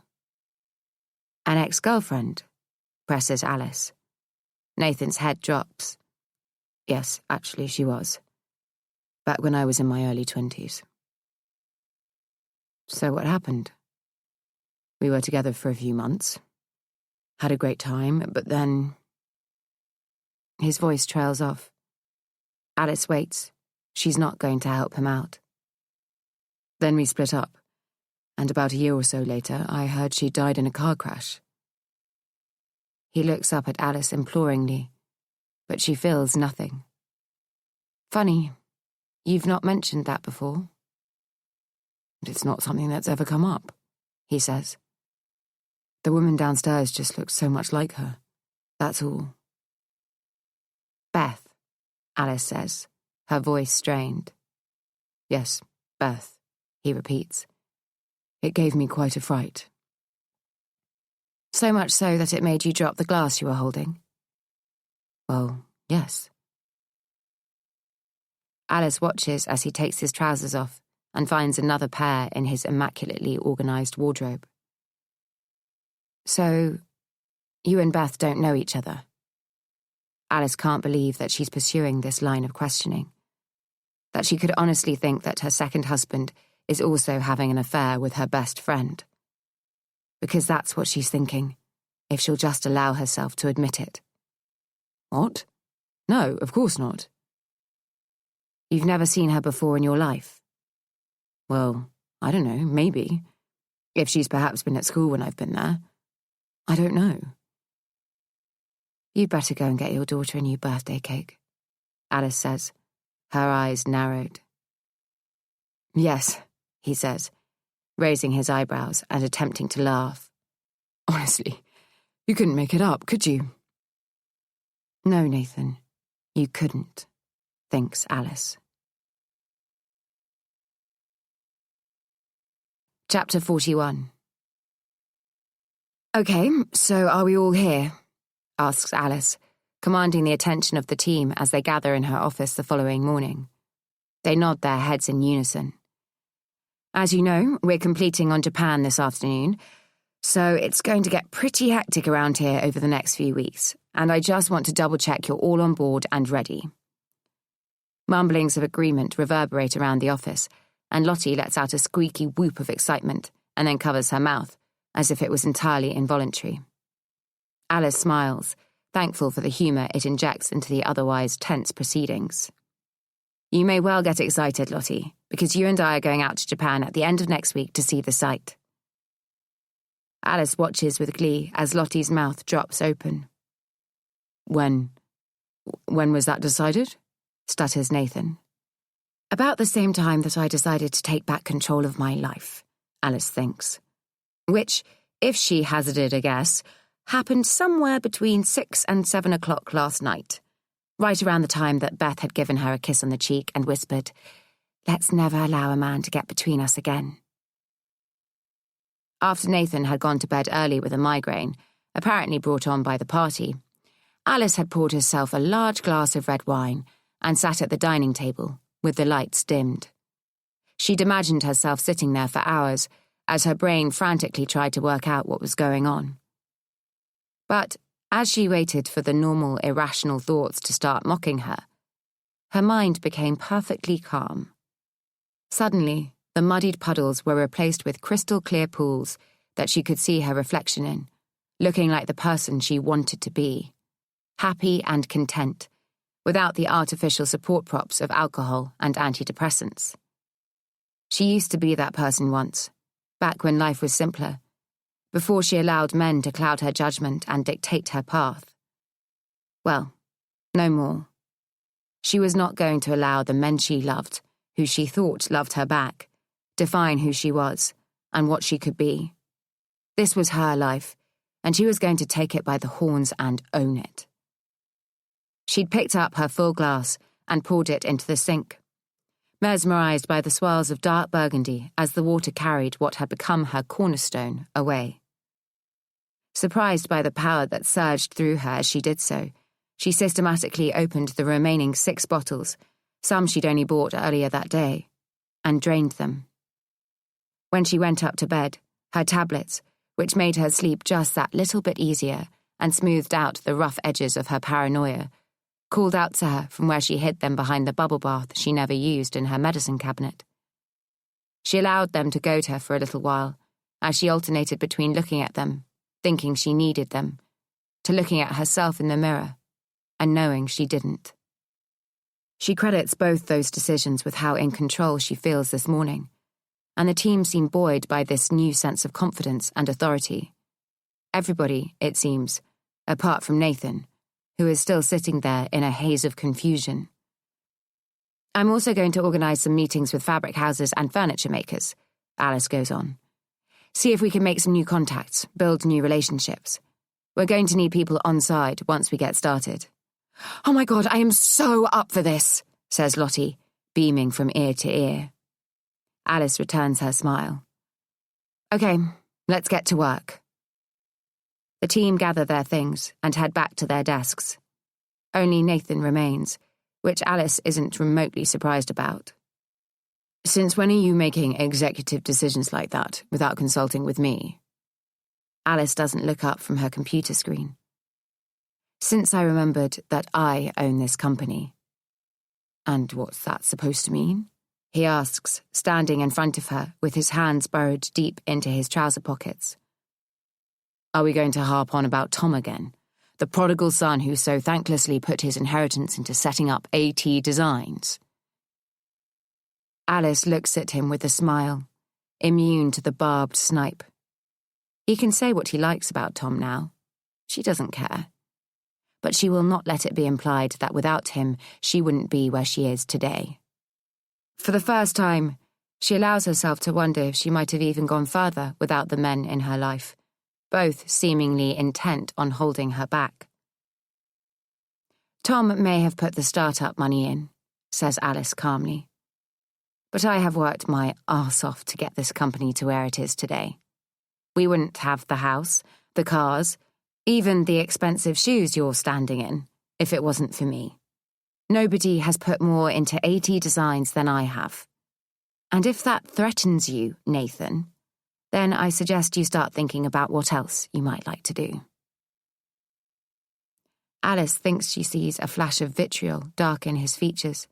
An ex-girlfriend, presses Alice. Nathan's head drops. Yes, actually she was. Back when I was in my early 20s. So what happened? We were together for a few months. Had a great time, but then... His voice trails off. Alice waits. She's not going to help him out. Then we split up, and about a year or so later, I heard she died in a car crash. He looks up at Alice imploringly, but she feels nothing. Funny, you've not mentioned that before. It's not something that's ever come up, he says. The woman downstairs just looks so much like her. That's all. Beth, Alice says, her voice strained. Yes, Beth, he repeats. It gave me quite a fright. So much so that it made you drop the glass you were holding? Well, yes. Alice watches as he takes his trousers off and finds another pair in his immaculately organised wardrobe. So, you and Beth don't know each other? Alice can't believe that she's pursuing this line of questioning. That she could honestly think that her second husband is also having an affair with her best friend. Because that's what she's thinking, if she'll just allow herself to admit it. What? No, of course not. You've never seen her before in your life? Well, I don't know, maybe. If she's perhaps been at school when I've been there. I don't know. You'd better go and get your daughter a new birthday cake, Alice says, her eyes narrowed. Yes, he says, raising his eyebrows and attempting to laugh. Honestly, you couldn't make it up, could you? No, Nathan, you couldn't, thinks Alice. Chapter 41. Okay, so are we all here? Asks Alice, commanding the attention of the team as they gather in her office the following morning. They nod their heads in unison. As you know, we're completing on Japan this afternoon, so it's going to get pretty hectic around here over the next few weeks, and I just want to double-check you're all on board and ready. Mumblings of agreement reverberate around the office, and Lottie lets out a squeaky whoop of excitement and then covers her mouth, as if it was entirely involuntary. Alice smiles, thankful for the humour it injects into the otherwise tense proceedings. You may well get excited, Lottie, because you and I are going out to Japan at the end of next week to see the site. Alice watches with glee as Lottie's mouth drops open. When was that decided? Stutters Nathan. About the same time that I decided to take back control of my life, Alice thinks. Which, if she hazarded a guess, happened somewhere between 6 and 7 o'clock last night, right around the time that Beth had given her a kiss on the cheek and whispered, "Let's never allow a man to get between us again." After Nathan had gone to bed early with a migraine, apparently brought on by the party, Alice had poured herself a large glass of red wine and sat at the dining table, with the lights dimmed. She'd imagined herself sitting there for hours, as her brain frantically tried to work out what was going on. But as she waited for the normal, irrational thoughts to start mocking her, her mind became perfectly calm. Suddenly, the muddied puddles were replaced with crystal-clear pools that she could see her reflection in, looking like the person she wanted to be, happy and content, without the artificial support props of alcohol and antidepressants. She used to be that person once, back when life was simpler, before she allowed men to cloud her judgment and dictate her path. Well, no more. She was not going to allow the men she loved, who she thought loved her back, define who she was, and what she could be. This was her life, and she was going to take it by the horns and own it. She'd picked up her full glass and poured it into the sink, mesmerised by the swirls of dark burgundy as the water carried what had become her cornerstone away. Surprised by the power that surged through her as she did so, she systematically opened the remaining 6 bottles, some she'd only bought earlier that day, and drained them. When she went up to bed, her tablets, which made her sleep just that little bit easier and smoothed out the rough edges of her paranoia, called out to her from where she hid them behind the bubble bath she never used in her medicine cabinet. She allowed them to goad her for a little while, as she alternated between looking at them, thinking she needed them, to looking at herself in the mirror, and knowing she didn't. She credits both those decisions with how in control she feels this morning, and the team seem buoyed by this new sense of confidence and authority. Everybody, it seems, apart from Nathan, who is still sitting there in a haze of confusion. I'm also going to organise some meetings with fabric houses and furniture makers, Alice goes on. See if we can make some new contacts, build new relationships. We're going to need people on side once we get started. Oh my God, I am so up for this, says Lottie, beaming from ear to ear. Alice returns her smile. Okay, let's get to work. The team gather their things and head back to their desks. Only Nathan remains, which Alice isn't remotely surprised about. Since when are you making executive decisions like that without consulting with me? Alice doesn't look up from her computer screen. Since I remembered that I own this company. And what's that supposed to mean? He asks, standing in front of her with his hands burrowed deep into his trouser pockets. Are we going to harp on about Tom again? The prodigal son who so thanklessly put his inheritance into setting up AT Designs? Alice looks at him with a smile, immune to the barbed snipe. He can say what he likes about Tom now. She doesn't care. But she will not let it be implied that without him, she wouldn't be where she is today. For the first time, she allows herself to wonder if she might have even gone further without the men in her life, both seemingly intent on holding her back. Tom may have put the start-up money in, says Alice calmly. But I have worked my arse off to get this company to where it is today. We wouldn't have the house, the cars, even the expensive shoes you're standing in, if it wasn't for me. Nobody has put more into AT Designs than I have. And if that threatens you, Nathan, then I suggest you start thinking about what else you might like to do. Alice thinks she sees a flash of vitriol darken his features,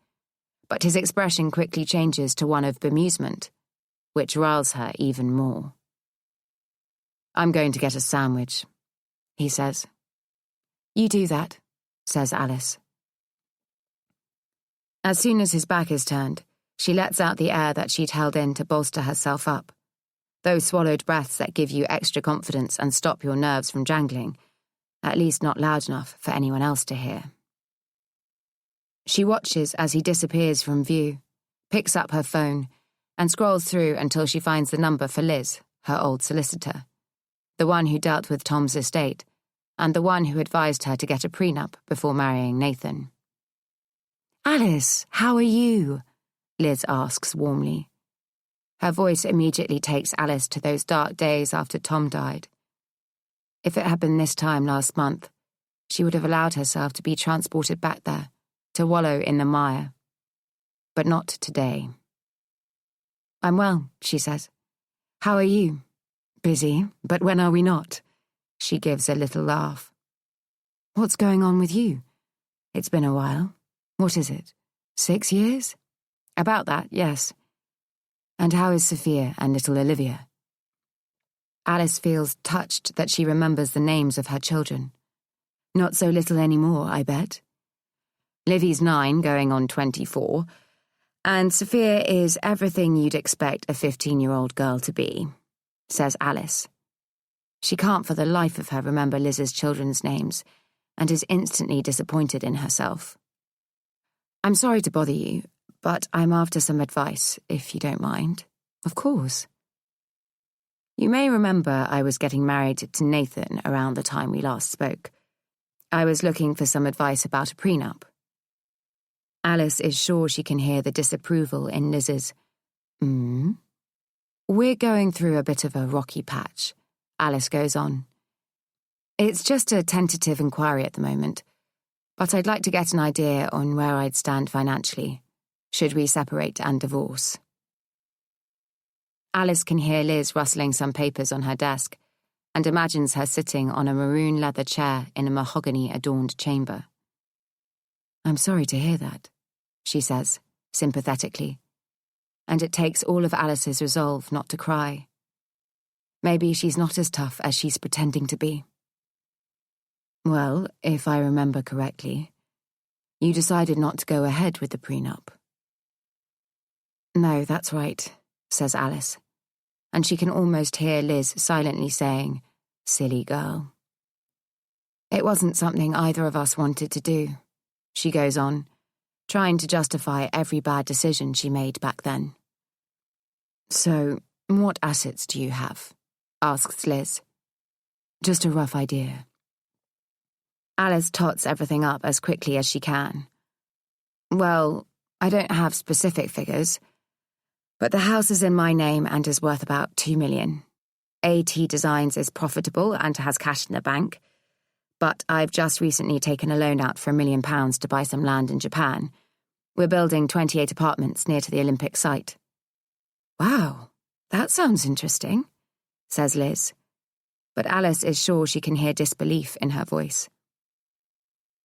but his expression quickly changes to one of bemusement, which riles her even more. I'm going to get a sandwich, he says. You do that, says Alice. As soon as his back is turned, she lets out the air that she'd held in to bolster herself up. Those swallowed breaths that give you extra confidence and stop your nerves from jangling, at least not loud enough for anyone else to hear. She watches as he disappears from view, picks up her phone, and scrolls through until she finds the number for Liz, her old solicitor, the one who dealt with Tom's estate, and the one who advised her to get a prenup before marrying Nathan. Alice, how are you? Liz asks warmly. Her voice immediately takes Alice to those dark days after Tom died. If it had been this time last month, she would have allowed herself to be transported back there, to wallow in the mire. But not today. I'm well, she says. How are you? Busy, but when are we not? She gives a little laugh. What's going on with you? It's been a while. What is it? 6 years? About that, yes. And how is Sophia and little Olivia? Alice feels touched that she remembers the names of her children. Not so little anymore, I bet. Livy's 9, going on 24, and Sophia is everything you'd expect a 15-year-old girl to be, says Alice. She can't for the life of her remember Liz's children's names, and is instantly disappointed in herself. I'm sorry to bother you, but I'm after some advice, if you don't mind. Of course. You may remember I was getting married to Nathan around the time we last spoke. I was looking for some advice about a prenup. Alice is sure she can hear the disapproval in Liz's, We're going through a bit of a rocky patch, Alice goes on. It's just a tentative inquiry at the moment, but I'd like to get an idea on where I'd stand financially, should we separate and divorce. Alice can hear Liz rustling some papers on her desk and imagines her sitting on a maroon leather chair in a mahogany-adorned chamber. I'm sorry to hear that, she says, sympathetically, and it takes all of Alice's resolve not to cry. Maybe she's not as tough as she's pretending to be. Well, if I remember correctly, you decided not to go ahead with the prenup. No, that's right, says Alice, and she can almost hear Liz silently saying, silly girl. It wasn't something either of us wanted to do, she goes on, trying to justify every bad decision she made back then. So, what assets do you have? Asks Liz. Just a rough idea. Alice tots everything up as quickly as she can. Well, I don't have specific figures, but the house is in my name and is worth about $2 million. AT Designs is profitable and has cash in the bank, but I've just recently taken a loan out for £1 million to buy some land in Japan. We're building 28 apartments near to the Olympic site. Wow, that sounds interesting, says Liz, but Alice is sure she can hear disbelief in her voice.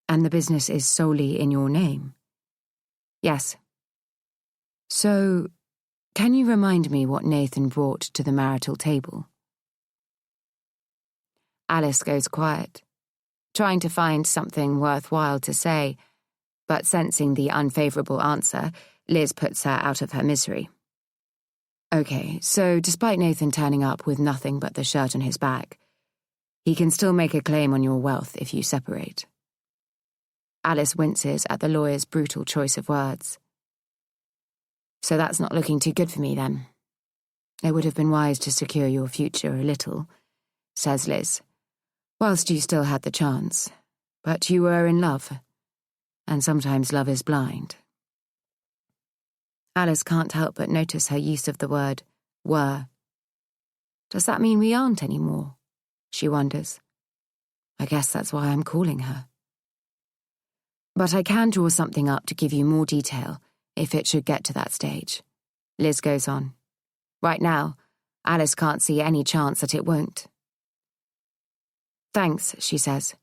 And the business is solely in your name? Yes. So, can you remind me what Nathan brought to the marital table? Alice goes quiet, trying to find something worthwhile to say, but sensing the unfavourable answer, Liz puts her out of her misery. Okay, so despite Nathan turning up with nothing but the shirt on his back, he can still make a claim on your wealth if you separate. Alice winces at the lawyer's brutal choice of words. So that's not looking too good for me, then. It would have been wise to secure your future a little, says Liz, whilst you still had the chance. But you were in love, and sometimes love is blind. Alice can't help but notice her use of the word were. Does that mean we aren't anymore? She wonders. I guess that's why I'm calling her. But I can draw something up to give you more detail if it should get to that stage, Liz goes on. Right now, Alice can't see any chance that it won't. Thanks, she says.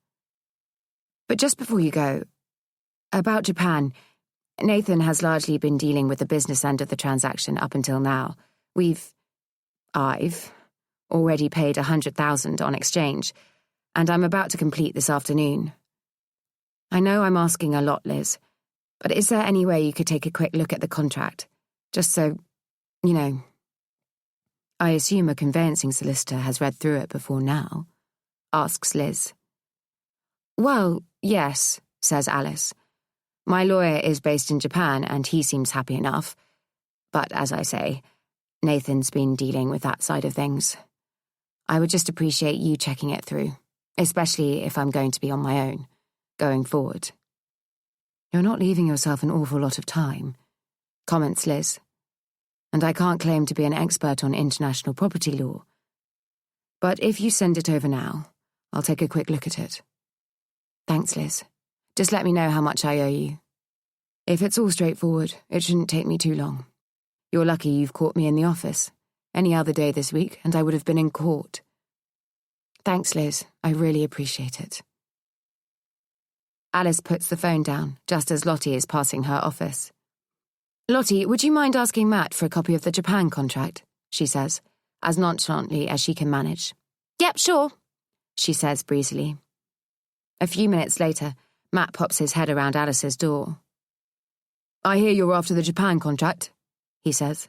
But just before you go, about Japan, Nathan has largely been dealing with the business end of the transaction up until now. I've already paid $100,000 on exchange, and I'm about to complete this afternoon. I know I'm asking a lot, Liz, but is there any way you could take a quick look at the contract? Just so, you know. I assume a conveyancing solicitor has read through it before now, asks Liz. Well, yes, says Alice. My lawyer is based in Japan and he seems happy enough. But as I say, Nathan's been dealing with that side of things. I would just appreciate you checking it through, especially if I'm going to be on my own, going forward. You're not leaving yourself an awful lot of time, comments Liz. And I can't claim to be an expert on international property law. But if you send it over now, I'll take a quick look at it. Thanks, Liz. Just let me know how much I owe you. If it's all straightforward, it shouldn't take me too long. You're lucky you've caught me in the office. Any other day this week, and I would have been in court. Thanks, Liz. I really appreciate it. Alice puts the phone down, just as Lottie is passing her office. Lottie, would you mind asking Matt for a copy of the Japan contract? She says, as nonchalantly as she can manage. Yep, sure, she says breezily. A few minutes later, Matt pops his head around Alice's door. I hear you're after the Japan contract, he says.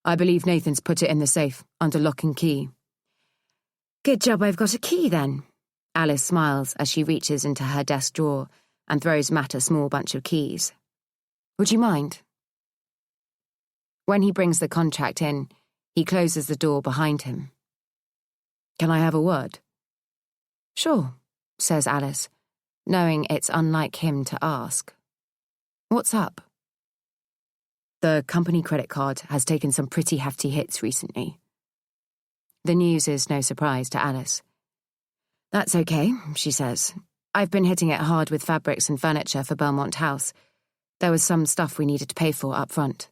I believe Nathan's put it in the safe, under lock and key. Good job I've got a key, then. Alice smiles as she reaches into her desk drawer and throws Matt a small bunch of keys. Would you mind? When he brings the contract in, he closes the door behind him. Can I have a word? Sure, says Alice, knowing it's unlike him to ask. What's up? The company credit card has taken some pretty hefty hits recently. The news is no surprise to Alice. That's okay, she says. I've been hitting it hard with fabrics and furniture for Belmont House. There was some stuff we needed to pay for up front.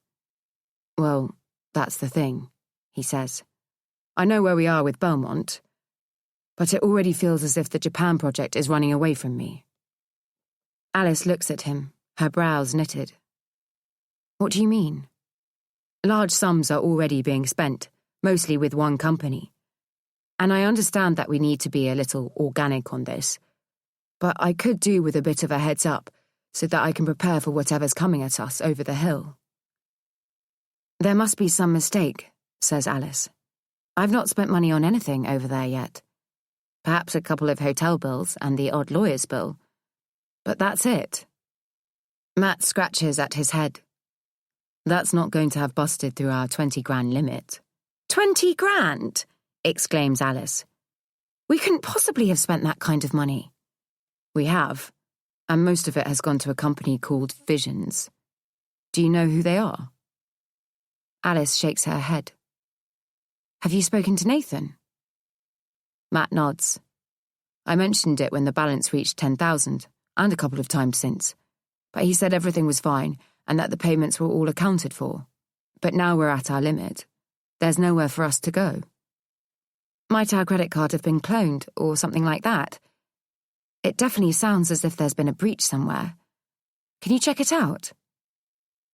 Well, that's the thing, he says. I know where we are with Belmont, but it already feels as if the Japan project is running away from me. Alice looks at him, her brows knitted. What do you mean? Large sums are already being spent, mostly with one company. And I understand that we need to be a little organic on this, but I could do with a bit of a heads up so that I can prepare for whatever's coming at us over the hill. There must be some mistake, says Alice. I've not spent money on anything over there yet. Perhaps a couple of hotel bills and the odd lawyer's bill. But that's it. Matt scratches at his head. That's not going to have busted through our 20 grand limit. 20 grand? Exclaims Alice. We couldn't possibly have spent that kind of money. We have, and most of it has gone to a company called Visions. Do you know who they are? Alice shakes her head. Have you spoken to Nathan? Matt nods. I mentioned it when the balance reached 10,000, and a couple of times since, but he said everything was fine and that the payments were all accounted for. But now we're at our limit. There's nowhere for us to go. Might our credit card have been cloned or something like that? It definitely sounds as if there's been a breach somewhere. Can you check it out?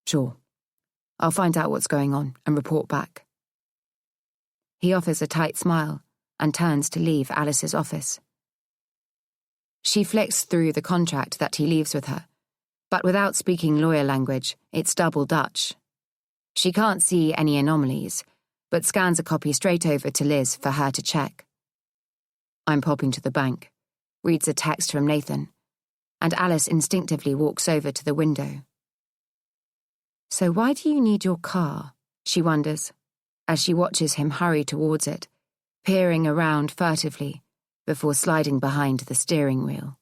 Sure. I'll find out what's going on and report back. He offers a tight smile and turns to leave Alice's office. She flicks through the contract that he leaves with her, but without speaking lawyer language, it's double Dutch. She can't see any anomalies, but scans a copy straight over to Liz for her to check. I'm popping to the bank, reads a text from Nathan, and Alice instinctively walks over to the window. So why do you need your car? She wonders, as she watches him hurry towards it, peering around furtively before sliding behind the steering wheel.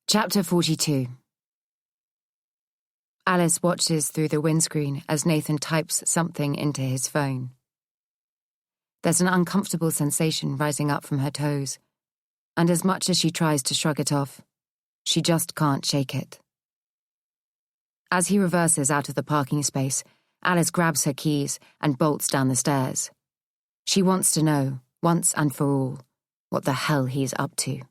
Chapter 42. Alice watches through the windscreen as Nathan types something into his phone. There's an uncomfortable sensation rising up from her toes, and as much as she tries to shrug it off, she just can't shake it. As he reverses out of the parking space, Alice grabs her keys and bolts down the stairs. She wants to know, once and for all, what the hell he's up to.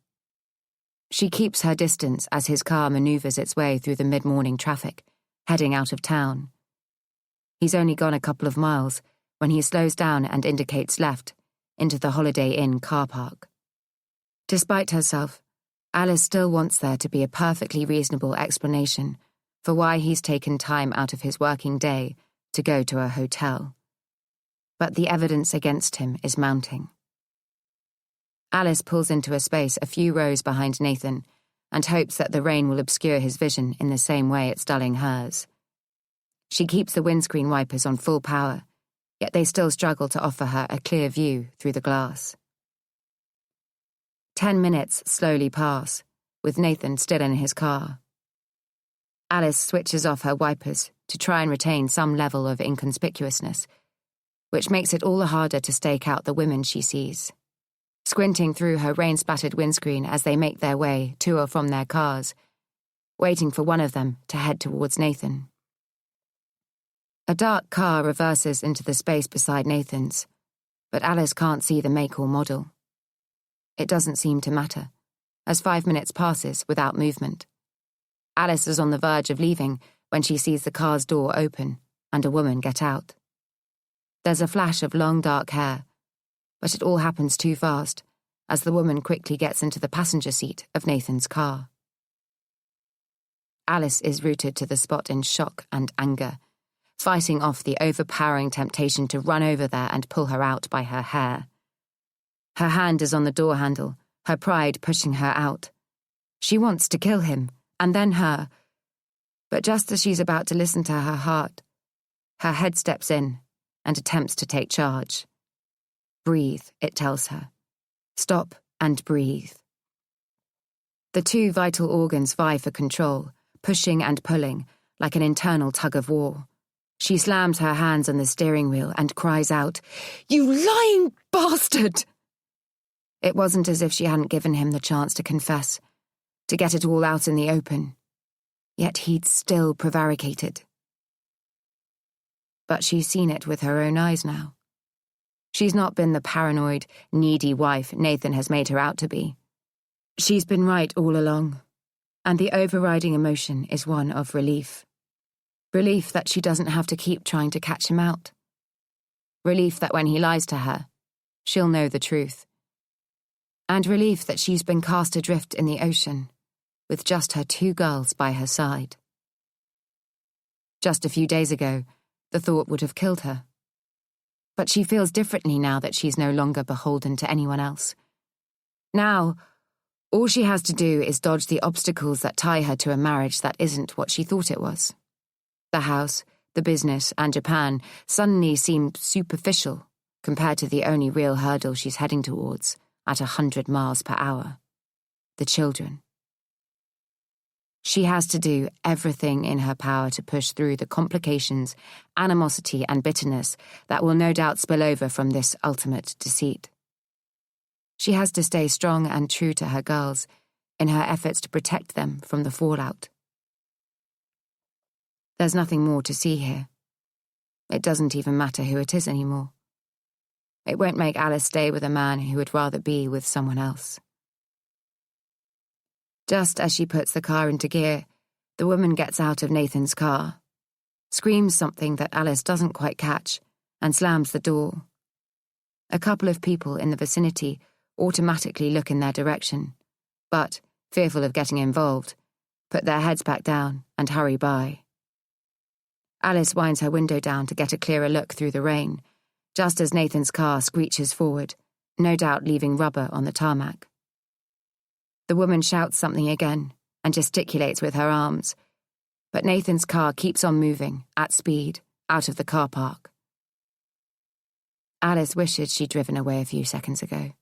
She keeps her distance as his car maneuvers its way through the mid-morning traffic, heading out of town. He's only gone a couple of miles when he slows down and indicates left into the Holiday Inn car park. Despite herself, Alice still wants there to be a perfectly reasonable explanation for why he's taken time out of his working day to go to a hotel. But the evidence against him is mounting. Alice pulls into a space a few rows behind Nathan and hopes that the rain will obscure his vision in the same way it's dulling hers. She keeps the windscreen wipers on full power, yet they still struggle to offer her a clear view through the glass. 10 minutes slowly pass, with Nathan still in his car. Alice switches off her wipers to try and retain some level of inconspicuousness, which makes it all the harder to stake out the women she sees, squinting through her rain-splattered windscreen as they make their way to or from their cars, waiting for one of them to head towards Nathan. A dark car reverses into the space beside Nathan's, but Alice can't see the make or model. It doesn't seem to matter, as 5 minutes passes without movement. Alice is on the verge of leaving when she sees the car's door open and a woman get out. There's a flash of long dark hair, but it all happens too fast as the woman quickly gets into the passenger seat of Nathan's car. Alice is rooted to the spot in shock and anger, fighting off the overpowering temptation to run over there and pull her out by her hair. Her hand is on the door handle, her pride pushing her out. She wants to kill him, and then her. But just as she's about to listen to her heart, her head steps in, and attempts to take charge. Breathe, it tells her. Stop and breathe. The two vital organs vie for control, pushing and pulling, like an internal tug-of-war. She slams her hands on the steering wheel and cries out, "You lying bastard!" It wasn't as if she hadn't given him the chance to confess, to get it all out in the open. Yet he'd still prevaricated. But she's seen it with her own eyes now. She's not been the paranoid, needy wife Nathan has made her out to be. She's been right all along, and the overriding emotion is one of relief. Relief that she doesn't have to keep trying to catch him out. Relief that when he lies to her, she'll know the truth. And relief that she's been cast adrift in the ocean, with just her two girls by her side. Just a few days ago, the thought would have killed her. But she feels differently now that she's no longer beholden to anyone else. Now, all she has to do is dodge the obstacles that tie her to a marriage that isn't what she thought it was. The house, the business, and Japan suddenly seem superficial compared to the only real hurdle she's heading towards at 100 miles per hour. The children. She has to do everything in her power to push through the complications, animosity, and bitterness that will no doubt spill over from this ultimate deceit. She has to stay strong and true to her girls in her efforts to protect them from the fallout. There's nothing more to see here. It doesn't even matter who it is anymore. It won't make Alice stay with a man who would rather be with someone else. Just as she puts the car into gear, the woman gets out of Nathan's car, screams something that Alice doesn't quite catch, and slams the door. A couple of people in the vicinity automatically look in their direction, but, fearful of getting involved, put their heads back down and hurry by. Alice winds her window down to get a clearer look through the rain, just as Nathan's car screeches forward, no doubt leaving rubber on the tarmac. The woman shouts something again and gesticulates with her arms, but Nathan's car keeps on moving, at speed, out of the car park. Alice wishes she'd driven away a few seconds ago,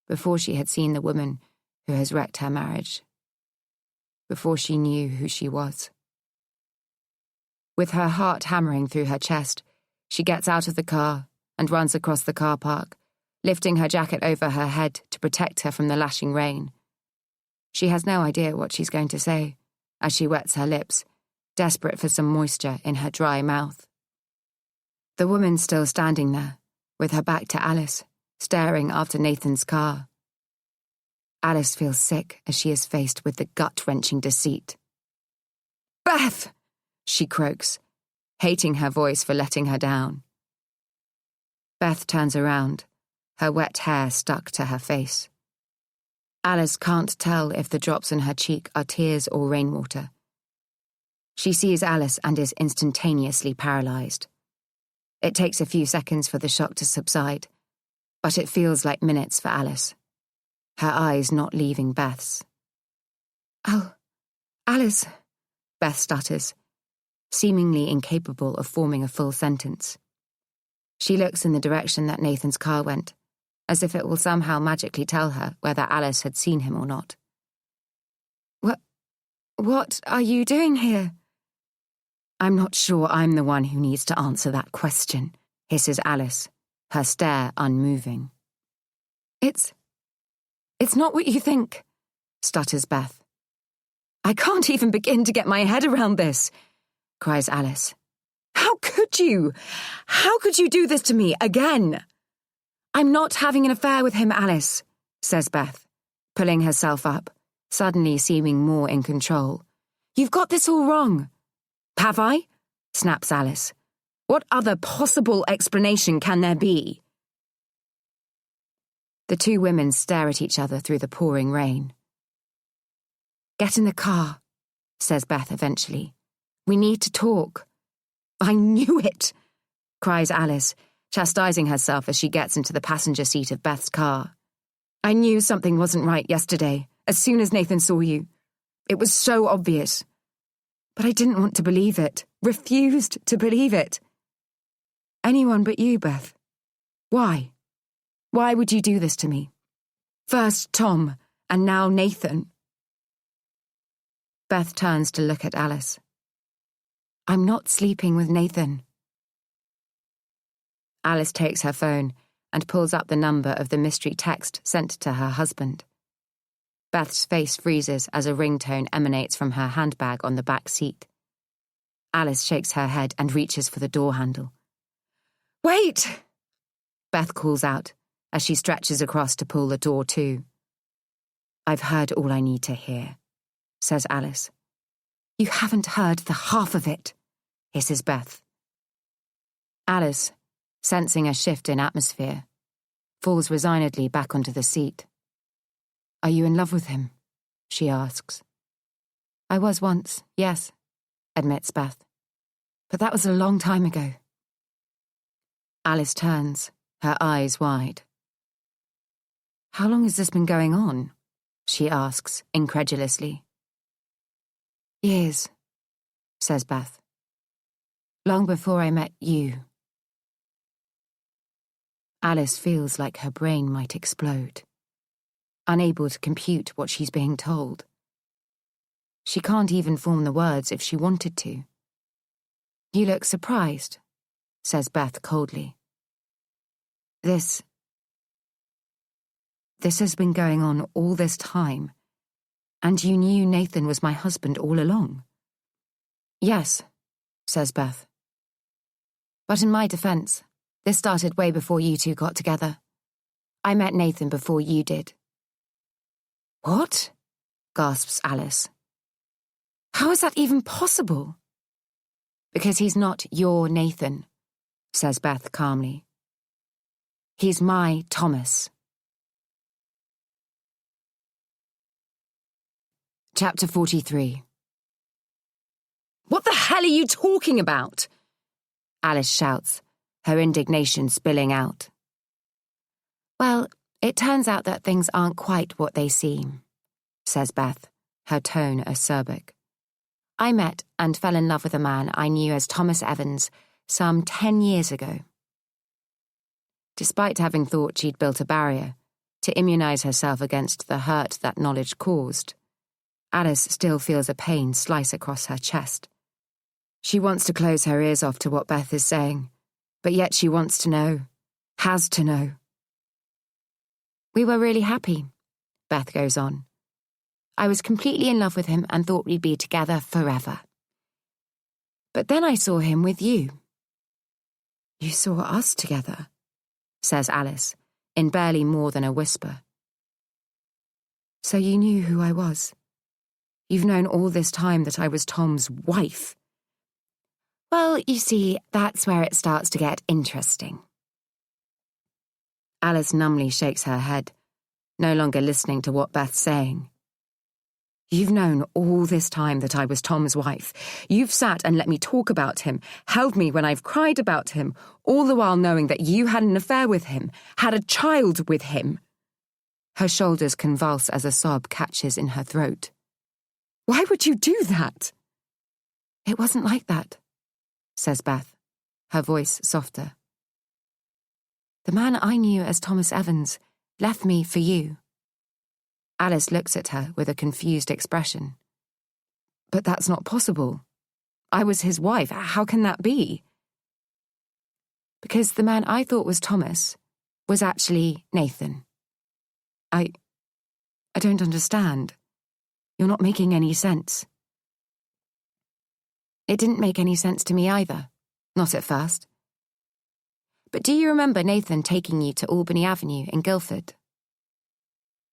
before she had seen the woman who has wrecked her marriage, before she knew who she was. With her heart hammering through her chest, she gets out of the car and runs across the car park, lifting her jacket over her head to protect her from the lashing rain. She has no idea what she's going to say, as she wets her lips, desperate for some moisture in her dry mouth. The woman's still standing there, with her back to Alice, staring after Nathan's car. Alice feels sick as she is faced with the gut-wrenching deceit. "Beth!" she croaks, hating her voice for letting her down. Beth turns around, her wet hair stuck to her face. Alice can't tell if the drops in her cheek are tears or rainwater. She sees Alice and is instantaneously paralyzed. It takes a few seconds for the shock to subside, but it feels like minutes for Alice, her eyes not leaving Beth's. "Oh, Alice," Beth stutters, seemingly incapable of forming a full sentence. She looks in the direction that Nathan's car went, as if it will somehow magically tell her whether Alice had seen him or not. What are you doing here?" "I'm not sure I'm the one who needs to answer that question," hisses Alice, her stare unmoving. It's not what you think," stutters Beth. "I can't even begin to get my head around this," cries Alice. "How could you? How could you do this to me again?" "I'm not having an affair with him, Alice," says Beth, pulling herself up, suddenly seeming more in control. "You've got this all wrong." "Have I?" snaps Alice. "What other possible explanation can there be?" The two women stare at each other through the pouring rain. "Get in the car," says Beth eventually. "We need to talk." "I knew it," cries Alice, chastising herself as she gets into the passenger seat of Beth's car. "I knew something wasn't right yesterday, as soon as Nathan saw you. It was so obvious. But I didn't want to believe it, refused to believe it." Anyone but you, Beth. Why? Why would you do this to me? First Tom, and now Nathan. Beth turns to look at Alice. I'm not sleeping with Nathan. Alice takes her phone and pulls up the number of the mystery text sent to her husband. Beth's face freezes as a ringtone emanates from her handbag on the back seat. Alice shakes her head and reaches for the door handle. Wait! Beth calls out as she stretches across to pull the door to. I've heard all I need to hear, says Alice. You haven't heard the half of it, hisses Beth. Alice, sensing a shift in atmosphere, falls resignedly back onto the seat. Are you in love with him? She asks. I was once, yes, admits Beth. But that was a long time ago. Alice turns, her eyes wide. How long has this been going on? She asks, incredulously. Years, says Beth. Long before I met you. Alice feels like her brain might explode, unable to compute what she's being told. She can't even form the words if she wanted to. You look surprised, says Beth coldly. This has been going on all this time, and you knew Nathan was my husband all along. Yes, says Beth. But in my defense, this started way before you two got together. I met Nathan before you did. What? Gasps Alice. How is that even possible? Because he's not your Nathan, says Beth calmly. He's my Thomas. Chapter 43. What the hell are you talking about? Alice shouts, her indignation spilling out. Well, it turns out that things aren't quite what they seem, says Beth, her tone acerbic. I met and fell in love with a man I knew as Thomas Evans some 10 years ago. Despite having thought she'd built a barrier to immunize herself against the hurt that knowledge caused, Alice still feels a pain slice across her chest. She wants to close her ears off to what Beth is saying, but yet she wants to know, has to know. We were really happy, Beth goes on. I was completely in love with him and thought we'd be together forever. But then I saw him with you. You saw us together, says Alice, in barely more than a whisper. So you knew who I was. You've known all this time that I was Tom's wife. Well, you see, that's where it starts to get interesting. Alice numbly shakes her head, no longer listening to what Beth's saying. You've known all this time that I was Tom's wife. You've sat and let me talk about him, held me when I've cried about him, all the while knowing that you had an affair with him, had a child with him. Her shoulders convulse as a sob catches in her throat. Why would you do that? It wasn't like that, says Beth, her voice softer. The man I knew as Thomas Evans left me for you. Alice looks at her with a confused expression. But that's not possible. I was his wife. How can that be? Because the man I thought was Thomas was actually Nathan. I don't understand. You're not making any sense. It didn't make any sense to me either, not at first. But do you remember Nathan taking you to Albany Avenue in Guildford?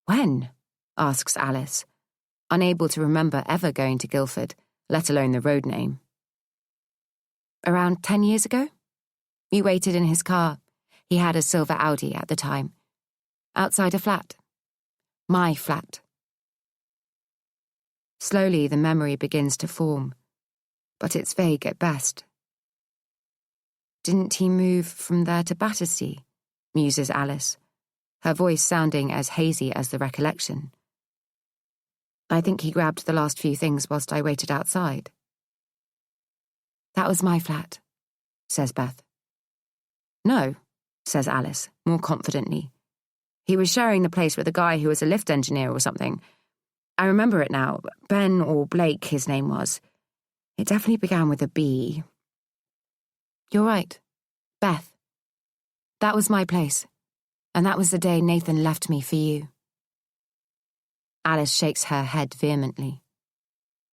When? Asks Alice, unable to remember ever going to Guildford, let alone the road name. Around 10 years ago? We waited in his car. He had a silver Audi at the time. Outside a flat. My flat. Slowly the memory begins to form, but it's vague at best. Didn't he move from there to Battersea? Muses Alice, her voice sounding as hazy as the recollection. I think he grabbed the last few things whilst I waited outside. That was my flat, says Beth. No, says Alice, more confidently. He was sharing the place with a guy who was a lift engineer or something. I remember it now. Ben or Blake, his name was. It definitely began with a B. You're right. Beth. That was my place. And that was the day Nathan left me for you. Alice shakes her head vehemently.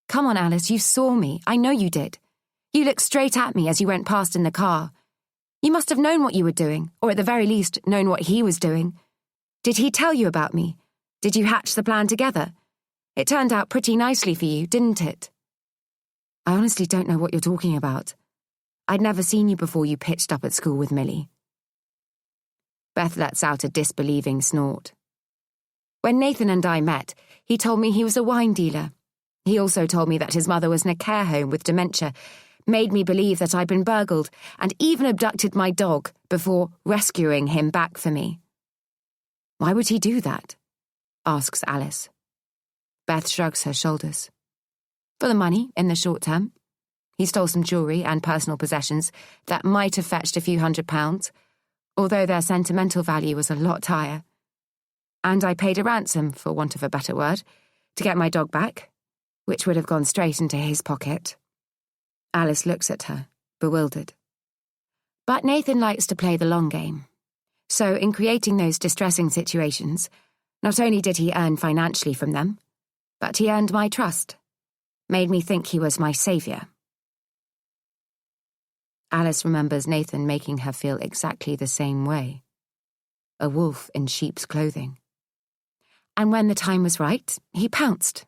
Come on, Alice, you saw me. I know you did. You looked straight at me as you went past in the car. You must have known what you were doing, or at the very least, known what he was doing. Did he tell you about me? Did you hatch the plan together? It turned out pretty nicely for you, didn't it? I honestly don't know what you're talking about. I'd never seen you before you pitched up at school with Millie. Beth lets out a disbelieving snort. When Nathan and I met, he told me he was a wine dealer. He also told me that his mother was in a care home with dementia, made me believe that I'd been burgled, and even abducted my dog before rescuing him back for me. Why would he do that? Asks Alice. Beth shrugs her shoulders. For the money, in the short term. He stole some jewellery and personal possessions that might have fetched a few £100s, although their sentimental value was a lot higher. And I paid a ransom, for want of a better word, to get my dog back, which would have gone straight into his pocket. Alice looks at her, bewildered. But Nathan likes to play the long game. So in creating those distressing situations, not only did he earn financially from them, but he earned my trust, made me think he was my saviour. Alice remembers Nathan making her feel exactly the same way. A wolf in sheep's clothing. And when the time was right, he pounced,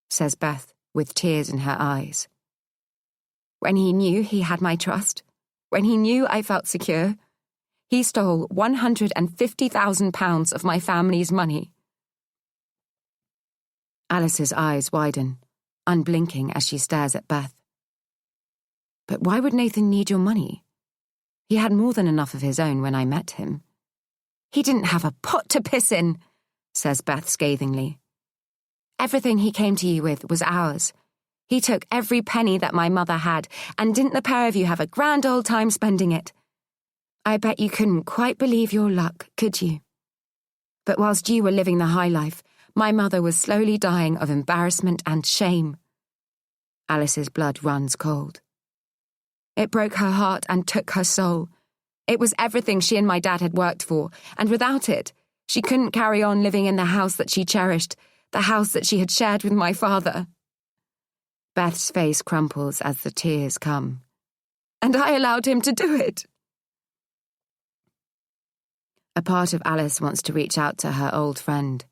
says Beth, with tears in her eyes. When he knew he had my trust, when he knew I felt secure, he stole £150,000 of my family's money. Alice's eyes widen, unblinking as she stares at Beth. But why would Nathan need your money? He had more than enough of his own when I met him. He didn't have a pot to piss in, says Beth scathingly. Everything he came to you with was ours. He took every penny that my mother had, and didn't the pair of you have a grand old time spending it? I bet you couldn't quite believe your luck, could you? But whilst you were living the high life, my mother was slowly dying of embarrassment and shame. Alice's blood runs cold. It broke her heart and took her soul. It was everything she and my dad had worked for, and without it, she couldn't carry on living in the house that she cherished, the house that she had shared with my father. Beth's face crumples as the tears come. And I allowed him to do it. A part of Alice wants to reach out to her old friend,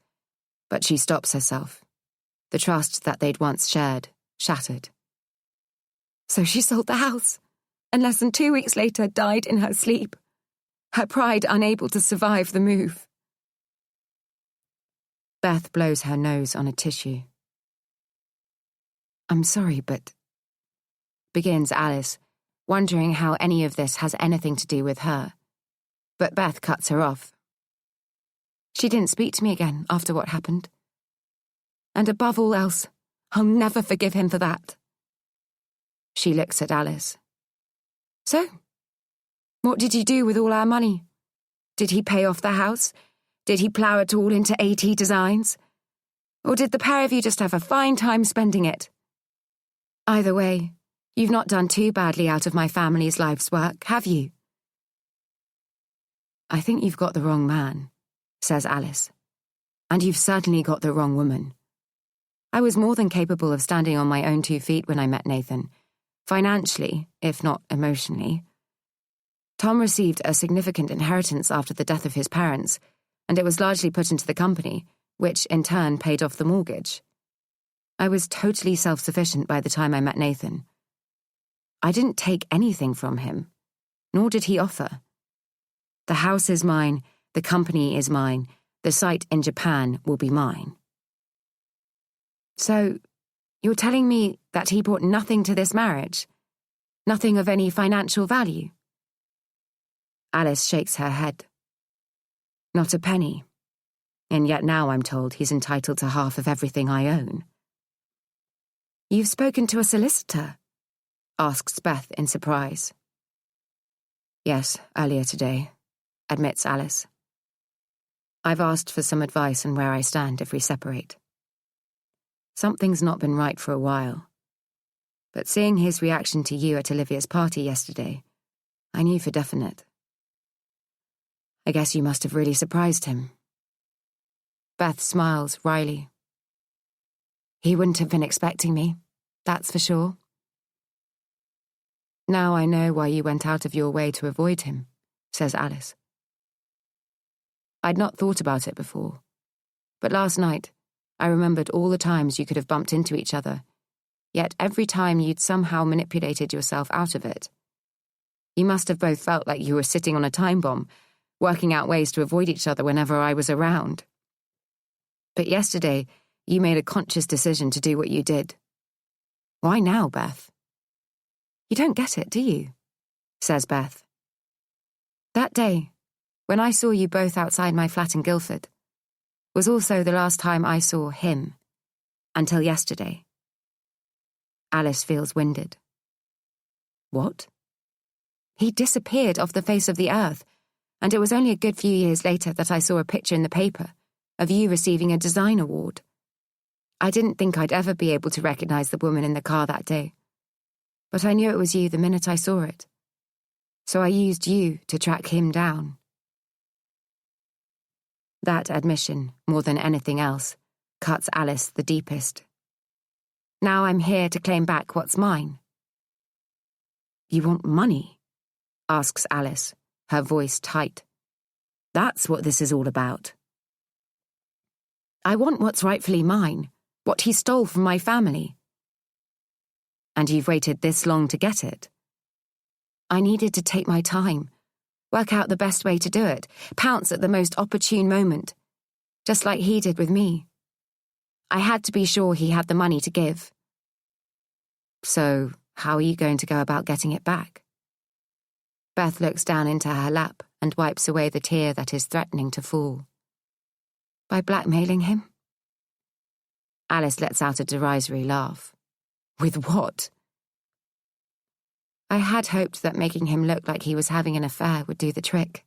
but she stops herself. The trust that they'd once shared, shattered. So she sold the house, and less than 2 weeks later died in her sleep, her pride unable to survive the move. Beth blows her nose on a tissue. I'm sorry, but... begins Alice, wondering how any of this has anything to do with her. But Beth cuts her off. She didn't speak to me again after what happened. And above all else, I'll never forgive him for that. She looks at Alice. So, what did you do with all our money? Did he pay off the house? Did he plough it all into AT Designs? Or did the pair of you just have a fine time spending it? Either way, you've not done too badly out of my family's life's work, have you? I think you've got the wrong man, says Alice. And you've certainly got the wrong woman. I was more than capable of standing on my own 2 feet when I met Nathan. Financially, if not emotionally. Tom received a significant inheritance after the death of his parents, and it was largely put into the company, which in turn paid off the mortgage. I was totally self-sufficient by the time I met Nathan. I didn't take anything from him, nor did he offer. The house is mine, the company is mine, the site in Japan will be mine. So, you're telling me that he brought nothing to this marriage? Nothing of any financial value? Alice shakes her head. Not a penny. And yet now I'm told he's entitled to half of everything I own. You've spoken to a solicitor? Asks Beth in surprise. Yes, earlier today, admits Alice. I've asked for some advice on where I stand if we separate. Something's not been right for a while. But seeing his reaction to you at Olivia's party yesterday, I knew for definite. I guess you must have really surprised him. Beth smiles wryly. He wouldn't have been expecting me, that's for sure. Now I know why you went out of your way to avoid him, says Alice. I'd not thought about it before, but last night I remembered all the times you could have bumped into each other, yet every time you'd somehow manipulated yourself out of it. You must have both felt like you were sitting on a time bomb, working out ways to avoid each other whenever I was around. But yesterday, you made a conscious decision to do what you did. Why now, Beth? You don't get it, do you? Says Beth. That day, when I saw you both outside my flat in Guildford, was also the last time I saw him, until yesterday. Alice feels winded. What? He disappeared off the face of the earth, and it was only a good few years later that I saw a picture in the paper of you receiving a design award. I didn't think I'd ever be able to recognize the woman in the car that day, but I knew it was you the minute I saw it. So I used you to track him down. That admission, more than anything else, cuts Alice the deepest. Now I'm here to claim back what's mine. You want money? Asks Alice, her voice tight. That's what this is all about. I want what's rightfully mine, what he stole from my family. And you've waited this long to get it? I needed to take my time, work out the best way to do it, pounce at the most opportune moment, just like he did with me. I had to be sure he had the money to give. So, how are you going to go about getting it back? Beth looks down into her lap and wipes away the tear that is threatening to fall. By blackmailing him? Alice lets out a derisory laugh. With what? I had hoped that making him look like he was having an affair would do the trick.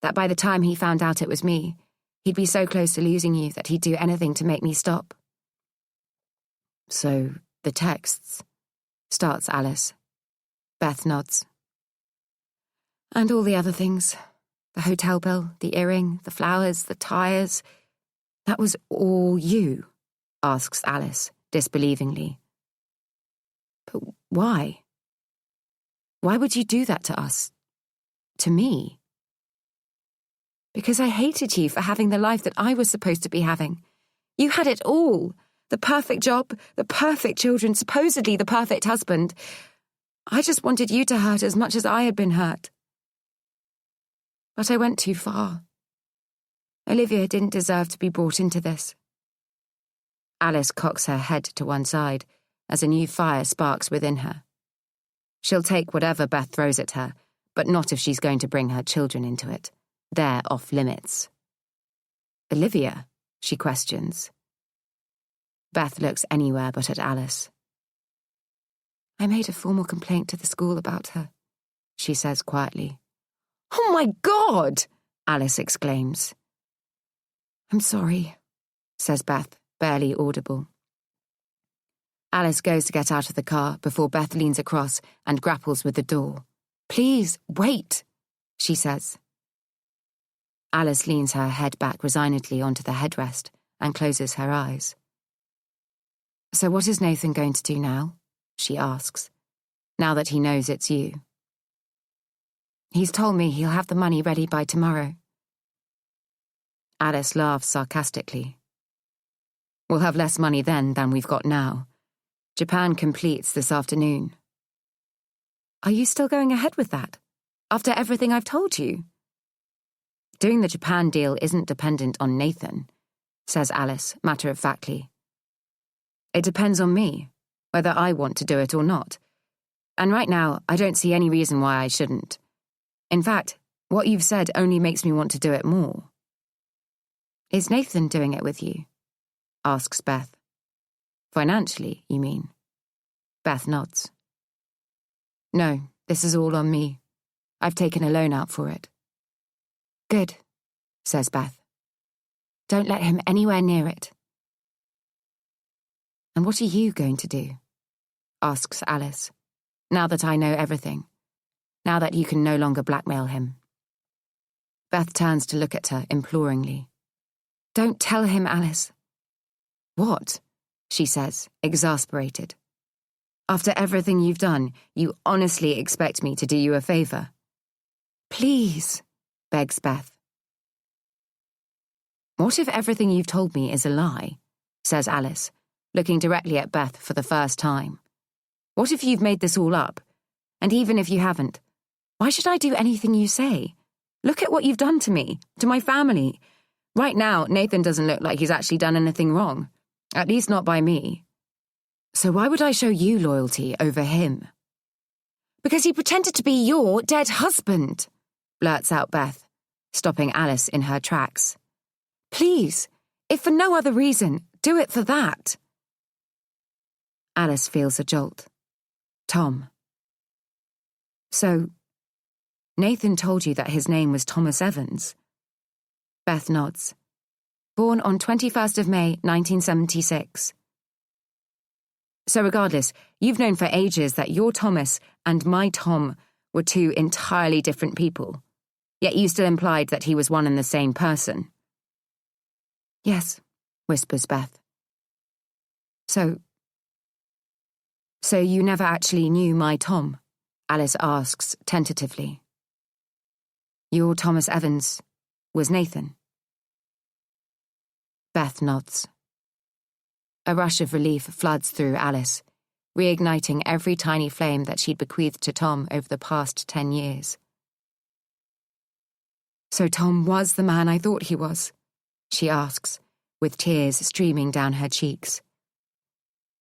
That by the time he found out it was me, he'd be so close to losing you that he'd do anything to make me stop. So, the texts, starts Alice. Beth nods. And all the other things. The hotel bill, the earring, the flowers, the tyres. That was all you, asks Alice, disbelievingly. But why? Why would you do that to us? To me? Because I hated you for having the life that I was supposed to be having. You had it all. The perfect job, the perfect children, supposedly the perfect husband. I just wanted you to hurt as much as I had been hurt. But I went too far. Olivia didn't deserve to be brought into this. Alice cocks her head to one side as a new fire sparks within her. She'll take whatever Beth throws at her, but not if she's going to bring her children into it. They're off limits. Olivia? She questions. Beth looks anywhere but at Alice. I made a formal complaint to the school about her, she says quietly. Oh my God! Alice exclaims. I'm sorry, says Beth, barely audible. Alice goes to get out of the car before Beth leans across and grapples with the door. Please, wait, she says. Alice leans her head back resignedly onto the headrest and closes her eyes. So what is Nathan going to do now? She asks, now that he knows it's you. He's told me he'll have the money ready by tomorrow. Alice laughs sarcastically. We'll have less money then than we've got now. Japan completes this afternoon. Are you still going ahead with that? After everything I've told you? Doing the Japan deal isn't dependent on Nathan, says Alice matter-of-factly. It depends on me, whether I want to do it or not. And right now, I don't see any reason why I shouldn't. In fact, what you've said only makes me want to do it more. Is Nathan doing it with you? Asks Beth. Financially, you mean? Beth nods. No, this is all on me. I've taken a loan out for it." "Good," says Beth. "Don't let him anywhere near it." "And what are you going to do?" asks Alice. "Now that I know everything. Now that you can no longer blackmail him." Beth turns to look at her imploringly. "Don't tell him, Alice." "What?" she says, exasperated. "After everything you've done, you honestly expect me to do you a favor?" "Please," begs Beth. "What if everything you've told me is a lie?" says Alice, looking directly at Beth for the first time. "What if you've made this all up? And even if you haven't, why should I do anything you say? Look at what you've done to me, to my family. Right now, Nathan doesn't look like he's actually done anything wrong. At least not by me. So why would I show you loyalty over him?" "Because he pretended to be your dead husband," blurts out Beth, stopping Alice in her tracks. "Please, if for no other reason, do it for that." Alice feels a jolt. Tom. "So, Nathan told you that his name was Thomas Evans?" Beth nods. "Born on 21st of May, 1976. So regardless, you've known for ages that your Thomas and my Tom were two entirely different people, yet you still implied that he was one and the same person." "Yes," whispers Beth. So you never actually knew my Tom?" Alice asks tentatively. "Your Thomas Evans was Nathan?" Beth nods. A rush of relief floods through Alice, reigniting every tiny flame that she'd bequeathed to Tom over the past 10 years. "So Tom was the man I thought he was?" she asks, with tears streaming down her cheeks.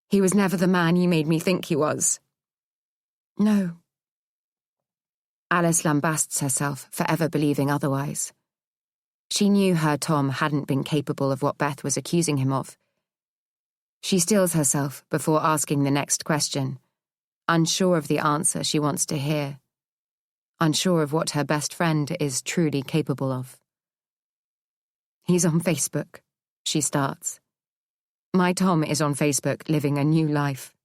"He was never the man you made me think he was?" "No." Alice lambasts herself for ever believing otherwise. She knew her Tom hadn't been capable of what Beth was accusing him of. She steels herself before asking the next question, unsure of the answer she wants to hear, unsure of what her best friend is truly capable of. "He's on Facebook," she starts. "My Tom is on Facebook living a new life."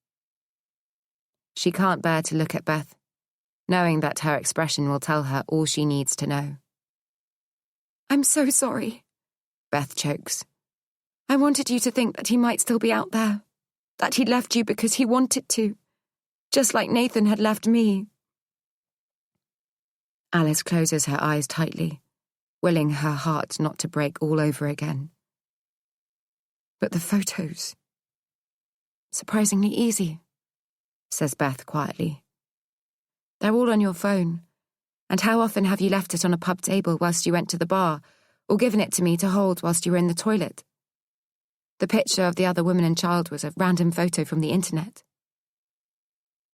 She can't bear to look at Beth, knowing that her expression will tell her all she needs to know. "I'm so sorry," Beth chokes. "I wanted you to think that he might still be out there, that he'd left you because he wanted to, just like Nathan had left me." Alice closes her eyes tightly, willing her heart not to break all over again. "But the photos. Surprisingly easy," says Beth quietly. "They're all on your phone. And how often have you left it on a pub table whilst you went to the bar, or given it to me to hold whilst you were in the toilet? The picture of the other woman and child was a random photo from the internet."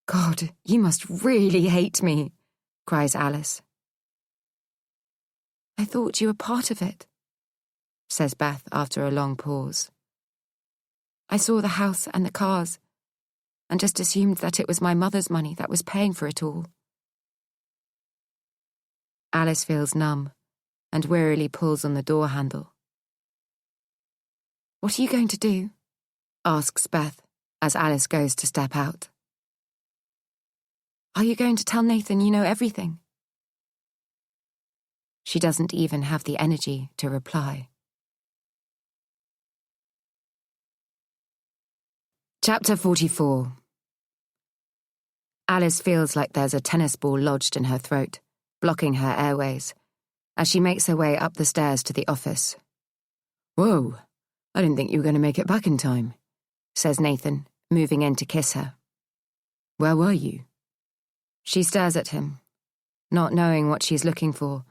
"God, you must really hate me," cries Alice. "I thought you were part of it," says Beth after a long pause. "I saw the house and the cars, and just assumed that it was my mother's money that was paying for it all." Alice feels numb and wearily pulls on the door handle. "What are you going to do?" asks Beth as Alice goes to step out. "Are you going to tell Nathan you know everything?" She doesn't even have the energy to reply. Chapter 44. Alice feels like there's a tennis ball lodged in her throat, blocking her airways, as she makes her way up the stairs to the office. "Whoa, I didn't think you were going to make it back in time," says Nathan, moving in to kiss her. "Where were you?" She stares at him, not knowing what she's looking for,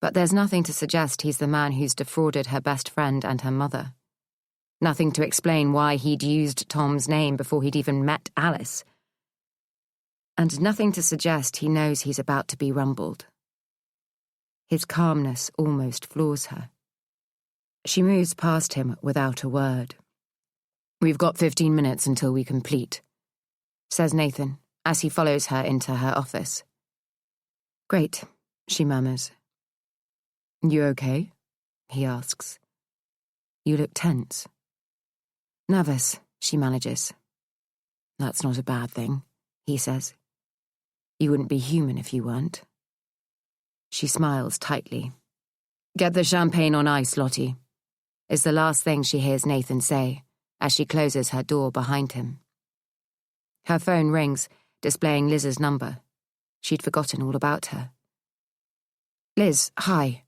but there's nothing to suggest he's the man who's defrauded her best friend and her mother. Nothing to explain why he'd used Tom's name before he'd even met Alice. And nothing to suggest he knows he's about to be rumbled. His calmness almost floors her. She moves past him without a word. "We've got 15 minutes until we complete," says Nathan, as he follows her into her office. Great, she murmurs. You okay? He asks. You look tense. Nervous, she manages. That's not a bad thing, he says. You wouldn't be human if you weren't. She smiles tightly. Get the champagne on ice, Lottie, is the last thing she hears Nathan say as she closes her door behind him. Her phone rings, displaying Liz's number. She'd forgotten all about her. Liz, hi.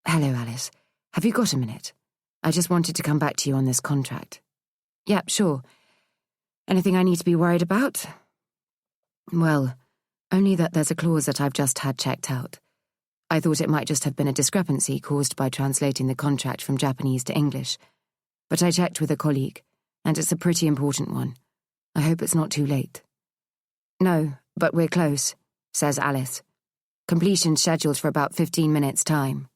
Hello, Alice. Have you got a minute? I just wanted to come back to you on this contract. Yep, sure. Anything I need to be worried about? Well, only that there's a clause that I've just had checked out. I thought it might just have been a discrepancy caused by translating the contract from Japanese to English. But I checked with a colleague, and it's a pretty important one. I hope it's not too late. No, but we're close, says Alice. Completion's scheduled for about 15 minutes' time.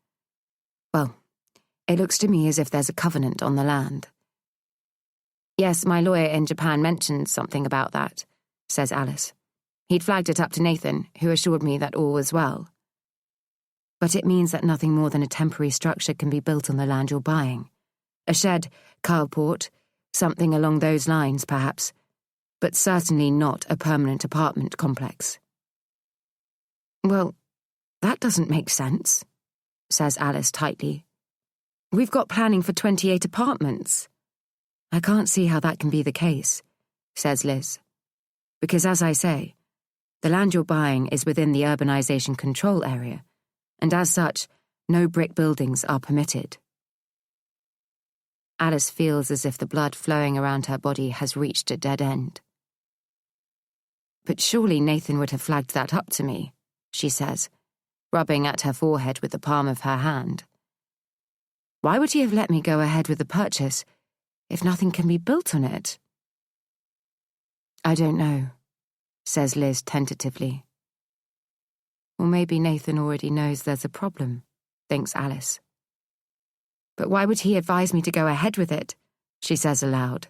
Well, it looks to me as if there's a covenant on the land. Yes, my lawyer in Japan mentioned something about that, says Alice. He'd flagged it up to Nathan, who assured me that all was well. But it means that nothing more than a temporary structure can be built on the land you're buying. A shed, carport, something along those lines, perhaps, but certainly not a permanent apartment complex. Well, that doesn't make sense, says Alice tightly. We've got planning for 28 apartments. I can't see how that can be the case, says Liz. Because as I say, the land you're buying is within the urbanization control area, and as such, no brick buildings are permitted. Alice feels as if the blood flowing around her body has reached a dead end. But surely Nathan would have flagged that up to me, she says, rubbing at her forehead with the palm of her hand. Why would he have let me go ahead with the purchase if nothing can be built on it? I don't know, says Liz tentatively. Or maybe Nathan already knows there's a problem, thinks Alice. But why would he advise me to go ahead with it? She says aloud.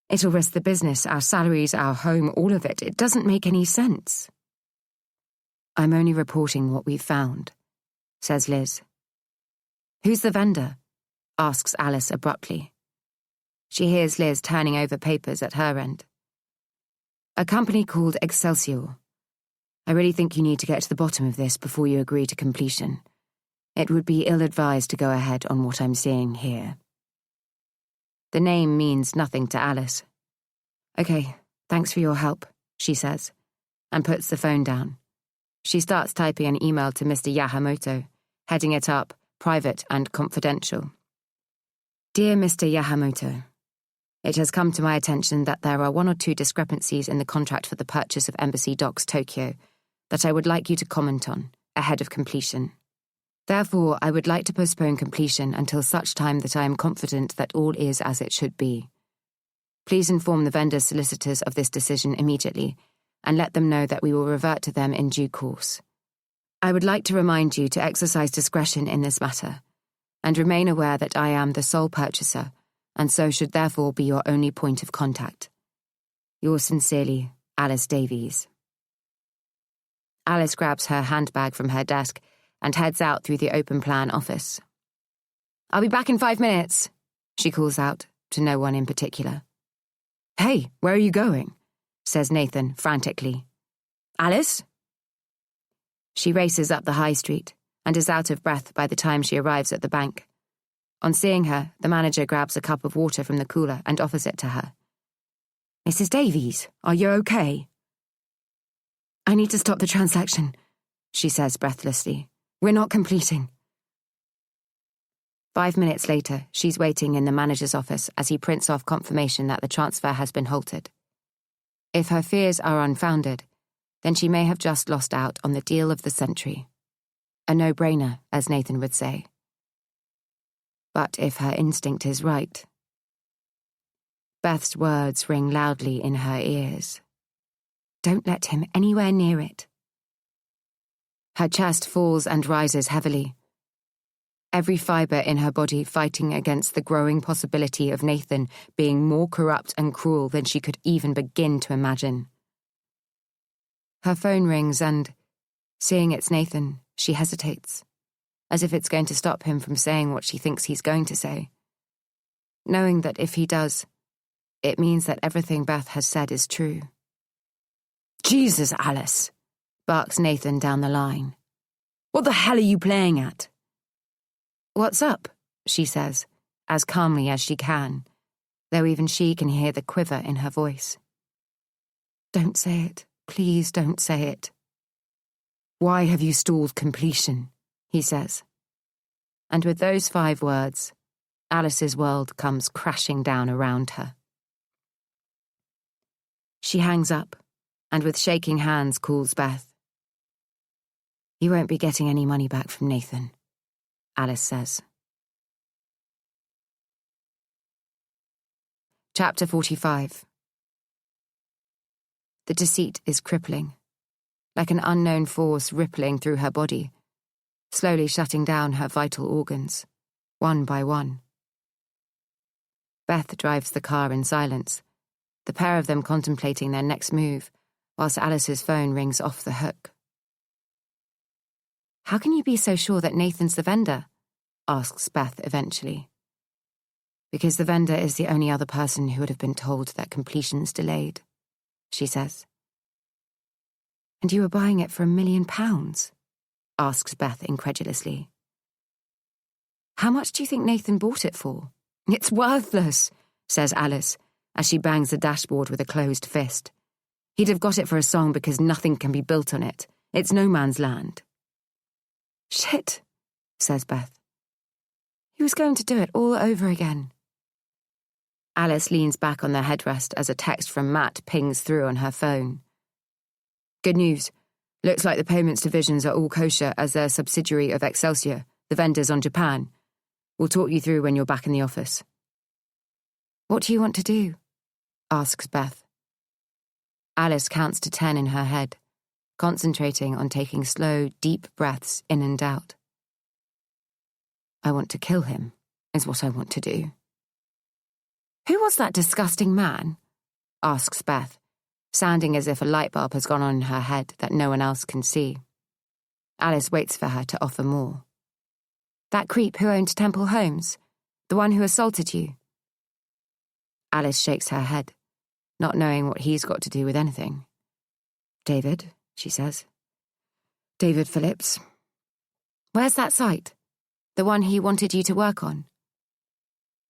It'll risk the business, our salaries, our home, all of it. It doesn't make any sense. I'm only reporting what we've found, says Liz. Who's the vendor? Asks Alice abruptly. She hears Liz turning over papers at her end. A company called Excelsior. I really think you need to get to the bottom of this before you agree to completion. It would be ill-advised to go ahead on what I'm seeing here. The name means nothing to Alice. Okay, thanks for your help, she says, and puts the phone down. She starts typing an email to Mr. Yamamoto, heading it up, private and confidential. Dear Mr. Yamamoto, it has come to my attention that there are 1 or 2 discrepancies in the contract for the purchase of Embassy Docks Tokyo that I would like you to comment on, ahead of completion. Therefore, I would like to postpone completion until such time that I am confident that all is as it should be. Please inform the vendor's solicitors of this decision immediately, and let them know that we will revert to them in due course. I would like to remind you to exercise discretion in this matter, and remain aware that I am the sole purchaser, and so should therefore be your only point of contact. Yours sincerely, Alice Davies. Alice grabs her handbag from her desk and heads out through the open plan office. I'll be back in 5 minutes, she calls out, to no one in particular. Hey, where are you going? Says Nathan frantically. Alice? She races up the high street and is out of breath by the time she arrives at the bank. On seeing her, the manager grabs a cup of water from the cooler and offers it to her. Mrs. Davies, are you okay? I need to stop the transaction, she says breathlessly. We're not completing. 5 minutes later, she's waiting in the manager's office as he prints off confirmation that the transfer has been halted. If her fears are unfounded, then she may have just lost out on the deal of the century. A no-brainer, as Nathan would say. But if her instinct is right... Beth's words ring loudly in her ears. Don't let him anywhere near it. Her chest falls and rises heavily. Every fibre in her body fighting against the growing possibility of Nathan being more corrupt and cruel than she could even begin to imagine. Her phone rings and, Seeing it's Nathan, she hesitates, as if it's going to stop him from saying what she thinks he's going to say. Knowing that if he does, it means that everything Beth has said is true. Jesus, Alice, barks Nathan down the line. What the hell are you playing at? What's up? She says, as calmly as she can, though even she can hear the quiver in her voice. Don't say it. Please don't say it. Why have you stalled completion? He says. And with those 5 words, Alice's world comes crashing down around her. She hangs up, and with shaking hands calls Beth. You won't be getting any money back from Nathan, Alice says. Chapter 45. The deceit is crippling, like an unknown force rippling through her body, slowly shutting down her vital organs, one by one. Beth drives the car in silence, the pair of them contemplating their next move, whilst Alice's phone rings off the hook. How can you be so sure that Nathan's the vendor? Asks Beth eventually. Because the vendor is the only other person who would have been told that completion's delayed, she says. And you were buying it for £1 million? Asks Beth incredulously. How much do you think Nathan bought it for? It's worthless, says Alice, as she bangs the dashboard with a closed fist. He'd have got it for a song because nothing can be built on it. It's no man's land. Shit, says Beth. He was going to do it all over again. Alice leans back on the headrest as a text from Matt pings through on her phone. Good news. Looks like the payments divisions are all kosher as they're a subsidiary of Excelsior, the vendors on Japan. We'll talk you through when you're back in the office. What do you want to do? Asks Beth. Alice counts to 10 in her head, concentrating on taking slow, deep breaths in and out. I want to kill him, is what I want to do. Who was that disgusting man? Asks Beth, sounding as if a light bulb has gone on in her head that no one else can see. Alice waits for her to offer more. That creep who owned Temple Homes, the one who assaulted you. Alice shakes her head, not knowing what he's got to do with anything. David, she says. David Phillips. Where's that site? The one he wanted you to work on?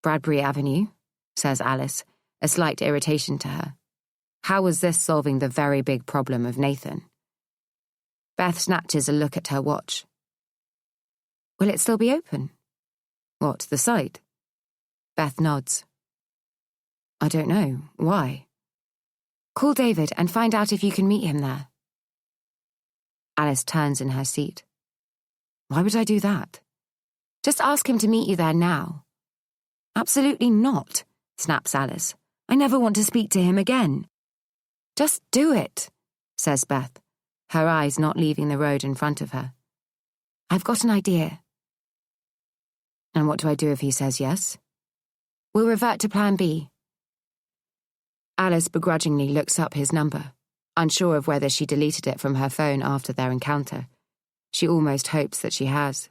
Bradbury Avenue, says Alice, a slight irritation to her. How was this solving the very big problem of Nathan? Beth snatches a look at her watch. Will it still be open? What, the site? Beth nods. I don't know. Why? Call David and find out if you can meet him there. Alice turns in her seat. Why would I do that? Just ask him to meet you there now. Absolutely not, snaps Alice. I never want to speak to him again. Just do it, says Beth, her eyes not leaving the road in front of her. I've got an idea. And what do I do if he says yes? We'll revert to plan B. Alice begrudgingly looks up his number, unsure of whether she deleted it from her phone after their encounter. She almost hopes that she has.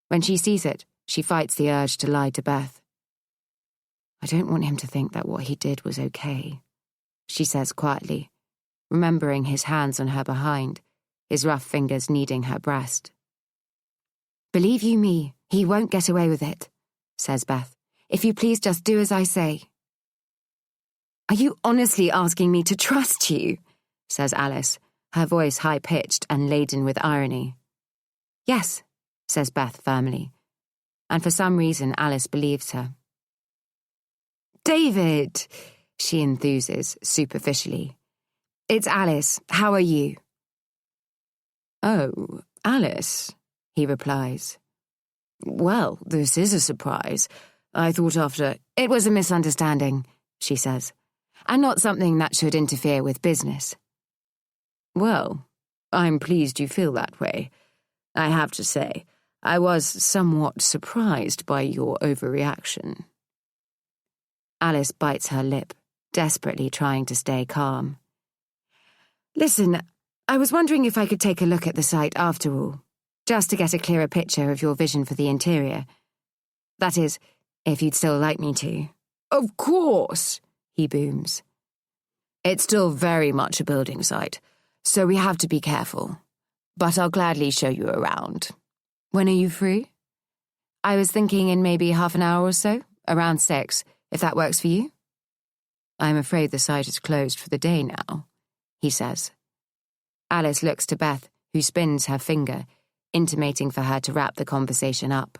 When she sees it, she fights the urge to lie to Beth. I don't want him to think that what he did was okay, she says quietly, remembering his hands on her behind, his rough fingers kneading her breast. Believe you me, he won't get away with it, says Beth. If you please just do as I say. Are you honestly asking me to trust you? Says Alice, her voice high-pitched and laden with irony. Yes, says Beth firmly, and for some reason Alice believes her. David, she enthuses superficially. It's Alice. How are you? Oh, Alice, he replies. Well, this is a surprise. I thought after... It was a misunderstanding, she says, and not something that should interfere with business. Well, I'm pleased you feel that way. I have to say, I was somewhat surprised by your overreaction. Alice bites her lip, desperately trying to stay calm. Listen, I was wondering if I could take a look at the site after all, just to get a clearer picture of your vision for the interior. That is, if you'd still like me to. Of course, he booms. It's still very much a building site, so we have to be careful. But I'll gladly show you around. When are you free? I was thinking in maybe half an hour or so, around 6, if that works for you. I'm afraid the site is closed for the day now, he says. Alice looks to Beth, who spins her finger, intimating for her to wrap the conversation up.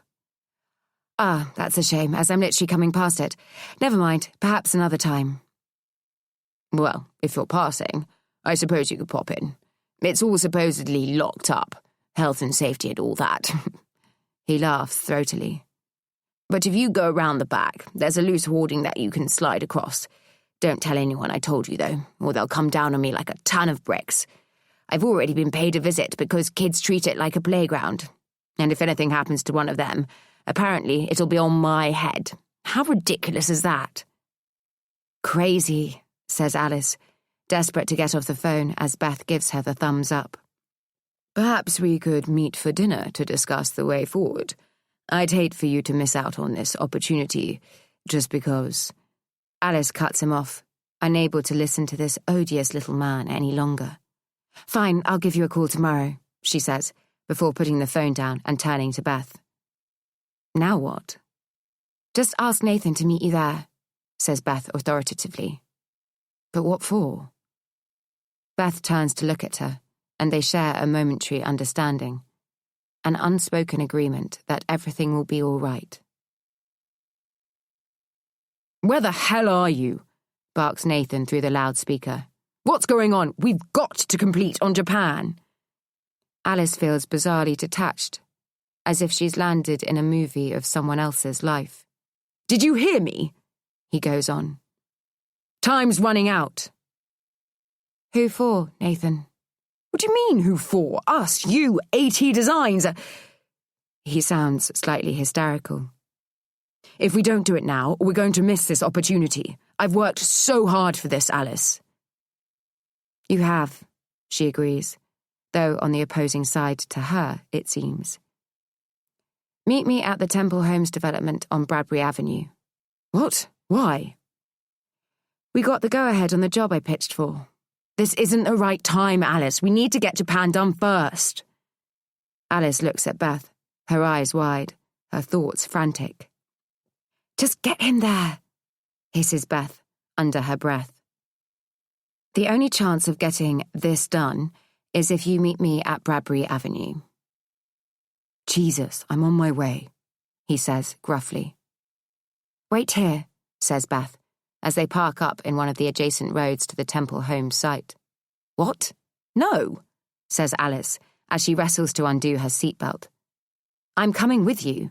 Ah, that's a shame, as I'm literally coming past it. Never mind, perhaps another time. Well, if you're passing, I suppose you could pop in. It's all supposedly locked up, health and safety and all that. He laughs throatily. But if you go round the back, there's a loose hoarding that you can slide across. Don't tell anyone I told you, though, or they'll come down on me like a ton of bricks. I've already been paid a visit because kids treat it like a playground. And if anything happens to one of them, apparently it'll be on my head. How ridiculous is that? Crazy, says Alice, desperate to get off the phone as Beth gives her the thumbs up. Perhaps we could meet for dinner to discuss the way forward. I'd hate for you to miss out on this opportunity, just because... Alice cuts him off, unable to listen to this odious little man any longer. Fine, I'll give you a call tomorrow, she says, before putting the phone down and turning to Beth. Now what? Just ask Nathan to meet you there, says Beth authoritatively. But what for? Beth turns to look at her, and they share a momentary understanding, an unspoken agreement that everything will be all right. Where the hell are you? Barks Nathan through the loudspeaker. What's going on? We've got to complete on Japan. Alice feels bizarrely detached, as if she's landed in a movie of someone else's life. Did you hear me? He goes on. Time's running out. Who for, Nathan? What do you mean, who for? Us, you, AT Designs. He sounds slightly hysterical. If we don't do it now, we're going to miss this opportunity. I've worked so hard for this, Alice. You have, she agrees, though on the opposing side to her, it seems. Meet me at the Temple Homes development on Bradbury Avenue. What? Why? We got the go-ahead on the job I pitched for. This isn't the right time, Alice. We need to get Japan done first. Alice looks at Beth, her eyes wide, her thoughts frantic. Just get him there, hisses Beth under her breath. The only chance of getting this done is if you meet me at Bradbury Avenue. Jesus, I'm on my way, he says gruffly. Wait here, says Beth, as they park up in one of the adjacent roads to the Temple Homes site. What? No, says Alice, as she wrestles to undo her seatbelt. I'm coming with you.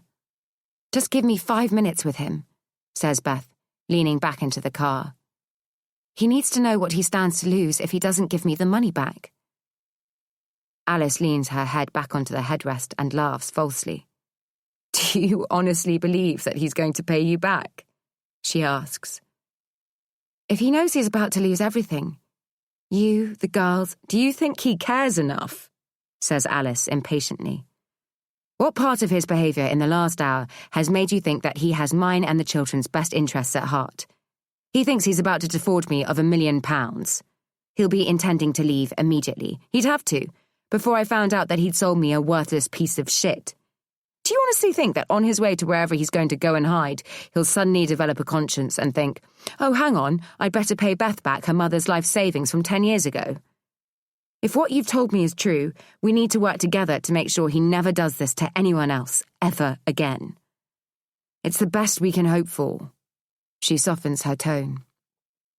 Just give me 5 minutes with him, says Beth, leaning back into the car. He needs to know what he stands to lose if he doesn't give me the money back. Alice leans her head back onto the headrest and laughs falsely. Do you honestly believe that he's going to pay you back? She asks. If he knows he's about to lose everything, you, the girls, do you think he cares enough? Says Alice impatiently. What part of his behaviour in the last hour has made you think that he has mine and the children's best interests at heart? He thinks he's about to defraud me of £1 million. He'll be intending to leave immediately. He'd have to, before I found out that he'd sold me a worthless piece of shit. Do you honestly think that on his way to wherever he's going to go and hide, he'll suddenly develop a conscience and think, oh, hang on, I'd better pay Beth back her mother's life savings from 10 years ago? If what you've told me is true, we need to work together to make sure he never does this to anyone else, ever again. It's the best we can hope for. She softens her tone.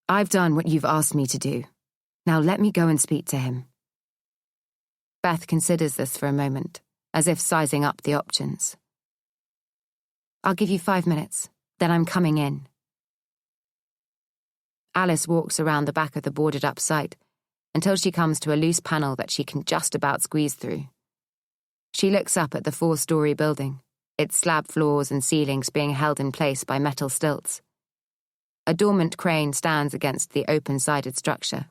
I've done what you've asked me to do. Now let me go and speak to him. Beth considers this for a moment, as if sizing up the options. I'll give you 5 minutes, then I'm coming in. Alice walks around the back of the boarded-up site until she comes to a loose panel that she can just about squeeze through. She looks up at the 4-story building, its slab floors and ceilings being held in place by metal stilts. A dormant crane stands against the open-sided structure.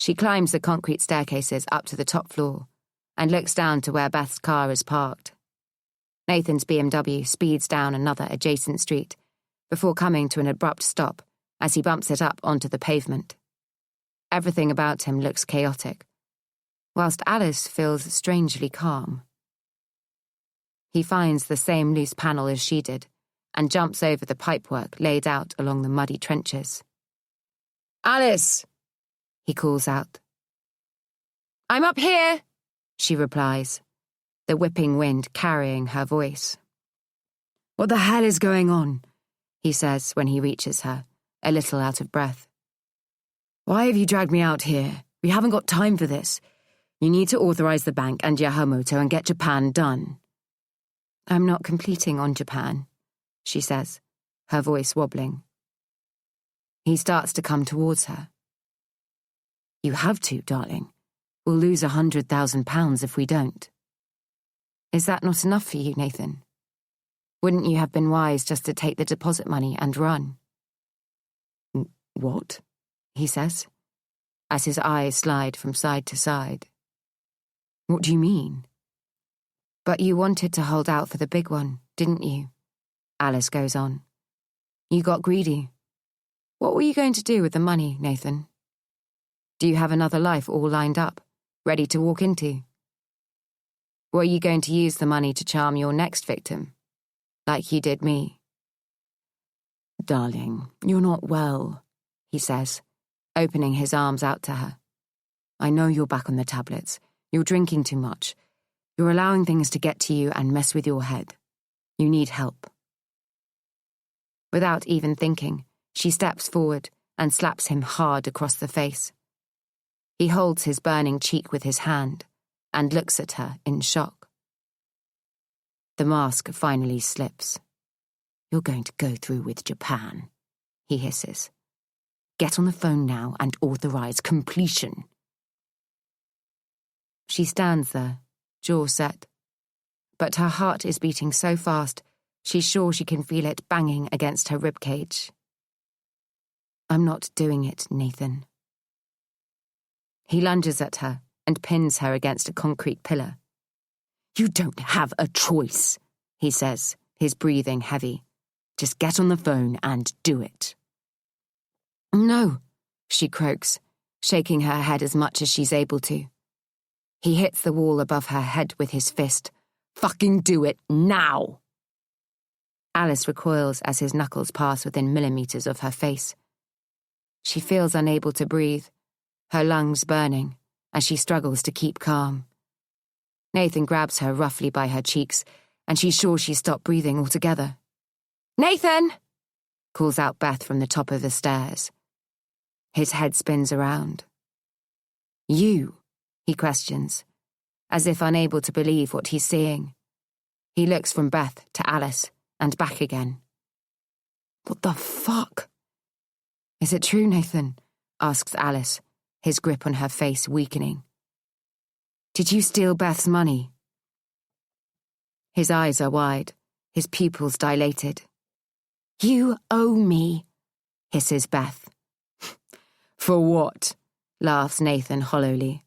She climbs the concrete staircases up to the top floor and looks down to where Beth's car is parked. Nathan's BMW speeds down another adjacent street before coming to an abrupt stop as he bumps it up onto the pavement. Everything about him looks chaotic, whilst Alice feels strangely calm. He finds the same loose panel as she did and jumps over the pipework laid out along the muddy trenches. "Alice!" he calls out. "I'm up here," she replies, the whipping wind carrying her voice. "What the hell is going on?" he says when he reaches her, a little out of breath. "Why have you dragged me out here? We haven't got time for this. You need to authorize the bank and Yamamoto and get Japan done." "I'm not completing on Japan," she says, her voice wobbling. He starts to come towards her. "You have to, darling. We'll lose £100,000 if we don't." "Is that not enough for you, Nathan? Wouldn't you have been wise just to take the deposit money and run?" "What?" he says, as his eyes slide from side to side. "What do you mean?" "But you wanted to hold out for the big one, didn't you?" Alice goes on. "You got greedy. What were you going to do with the money, Nathan? Do you have another life all lined up, ready to walk into? Were you going to use the money to charm your next victim, like you did me?" "Darling, you're not well," he says, opening his arms out to her. "I know you're back on the tablets. You're drinking too much. You're allowing things to get to you and mess with your head. You need help." Without even thinking, she steps forward and slaps him hard across the face. He holds his burning cheek with his hand and looks at her in shock. The mask finally slips. "You're going to go through with Japan," he hisses. "Get on the phone now and authorize completion." She stands there, jaw set, but her heart is beating so fast she's sure she can feel it banging against her ribcage. "I'm not doing it, Nathan." He lunges at her and pins her against a concrete pillar. "You don't have a choice," he says, his breathing heavy. "Just get on the phone and do it." "No," she croaks, shaking her head as much as she's able to. He hits the wall above her head with his fist. "Fucking do it now!" Alice recoils as his knuckles pass within millimeters of her face. She feels unable to breathe, her lungs burning, as she struggles to keep calm. Nathan grabs her roughly by her cheeks, and she's sure she's stopped breathing altogether. "Nathan!" calls out Beth from the top of the stairs. His head spins around. "You?" he questions, as if unable to believe what he's seeing. He looks from Beth to Alice and back again. "What the fuck?" "Is it true, Nathan?" asks Alice, his grip on her face weakening. "Did you steal Beth's money?" His eyes are wide, his pupils dilated. "You owe me," hisses Beth. "For what?" laughs Nathan hollowly.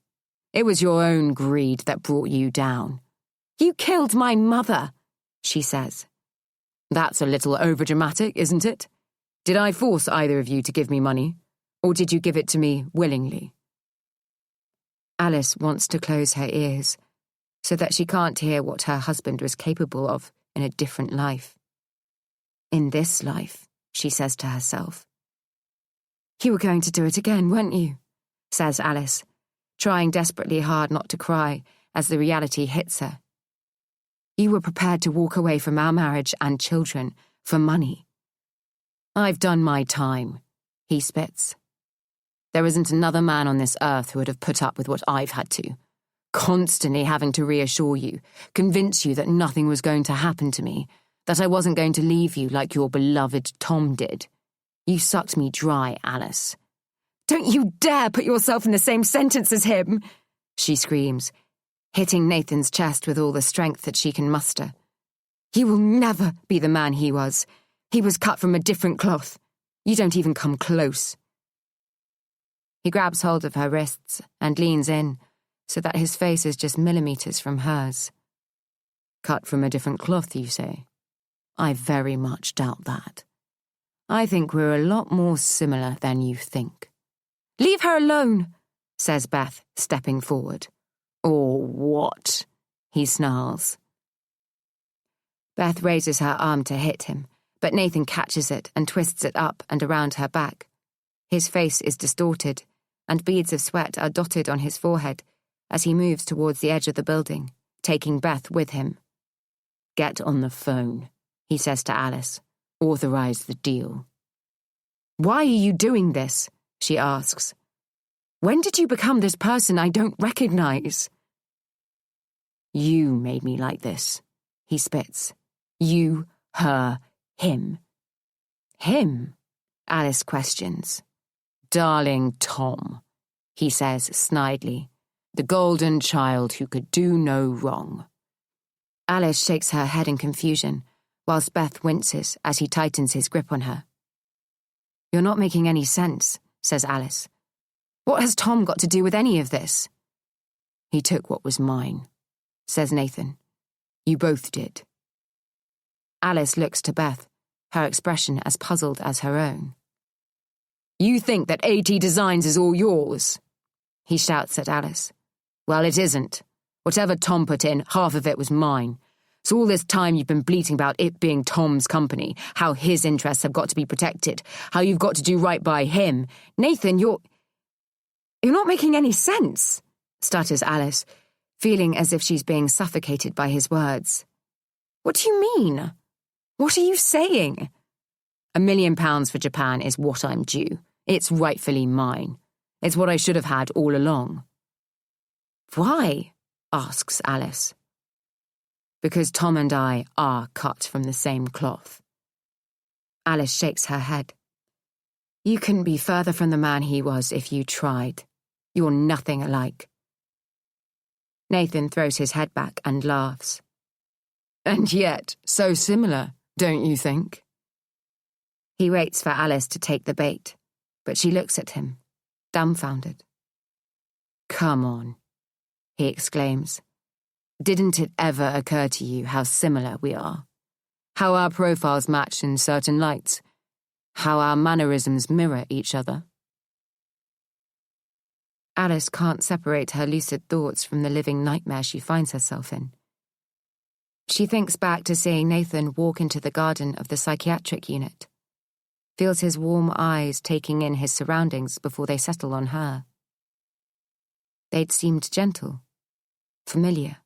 "It was your own greed that brought you down." "You killed my mother," she says. "That's a little overdramatic, isn't it? Did I force either of you to give me money, or did you give it to me willingly?" Alice wants to close her ears so that she can't hear what her husband was capable of in a different life. "In this life," she says to herself. "You were going to do it again, weren't you?" says Alice, trying desperately hard not to cry as the reality hits her. "You were prepared to walk away from our marriage and children for money." "I've done my time," he spits. "There isn't another man on this earth who would have put up with what I've had to. Constantly having to reassure you, convince you that nothing was going to happen to me, that I wasn't going to leave you like your beloved Tom did. You sucked me dry, Alice." "Don't you dare put yourself in the same sentence as him," she screams, hitting Nathan's chest with all the strength that she can muster. "He will never be the man he was. He was cut from a different cloth. You don't even come close." He grabs hold of her wrists and leans in so that his face is just millimeters from hers. Cut from a different cloth, you say? I very much doubt that. I think we're a lot more similar than you think. Leave her alone, says Beth, stepping forward. Or what? He snarls. Beth raises her arm to hit him, but Nathan catches it and twists it up and around her back. His face is distorted, and beads of sweat are dotted on his forehead as he moves towards the edge of the building, taking Beth with him. Get on the phone, he says to Alice. Authorize the deal. Why are you doing this? She asks. When did you become this person I don't recognize? You made me like this, he spits. You, her, him. Him? Alice questions. Darling Tom, he says snidely. The golden child who could do no wrong. Alice shakes her head in confusion, whilst Beth winces as he tightens his grip on her. You're not making any sense, says Alice. What has Tom got to do with any of this? He took what was mine, says Nathan. You both did. Alice looks to Beth, her expression as puzzled as her own. You think that AT Designs is all yours? He shouts at Alice. Well, it isn't. Whatever Tom put in, half of it was mine. So all this time you've been bleating about it being Tom's company, how his interests have got to be protected, how you've got to do right by him. Nathan, you're not making any sense, stutters Alice, feeling as if she's being suffocated by his words. What do you mean? What are you saying? £1 million for Japan is what I'm due. It's rightfully mine. It's what I should have had all along. Why? Asks Alice. Because Tom and I are cut from the same cloth. Alice shakes her head. You couldn't be further from the man he was if you tried. You're nothing alike. Nathan throws his head back and laughs. And yet, so similar, don't you think? He waits for Alice to take the bait, but she looks at him, dumbfounded. Come on, he exclaims. Didn't it ever occur to you how similar we are? How our profiles match in certain lights? How our mannerisms mirror each other? Alice can't separate her lucid thoughts from the living nightmare she finds herself in. She thinks back to seeing Nathan walk into the garden of the psychiatric unit, feels his warm eyes taking in his surroundings before they settle on her. They'd seemed gentle, familiar.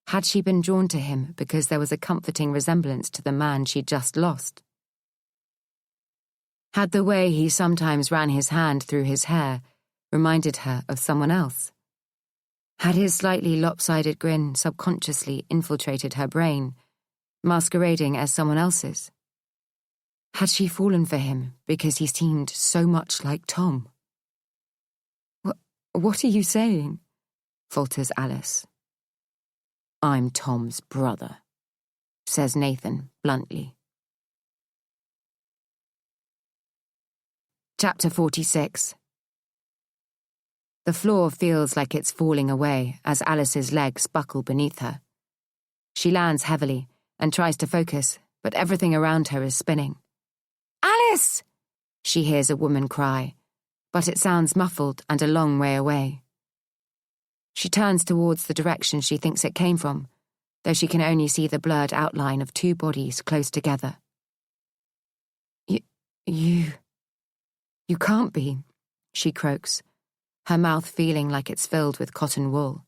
Had she been drawn to him because there was a comforting resemblance to the man she'd just lost? Had the way he sometimes ran his hand through his hair reminded her of someone else? Had his slightly lopsided grin subconsciously infiltrated her brain, masquerading as someone else's? Had she fallen for him because he seemed so much like Tom? What are you saying? Falters Alice. I'm Tom's brother, says Nathan bluntly. Chapter 46. The floor feels like it's falling away as Alice's legs buckle beneath her. She lands heavily and tries to focus, but everything around her is spinning. Alice! She hears a woman cry, but it sounds muffled and a long way away. She turns towards the direction she thinks it came from, though she can only see the blurred outline of two bodies close together. You can't be, she croaks, her mouth feeling like it's filled with cotton wool.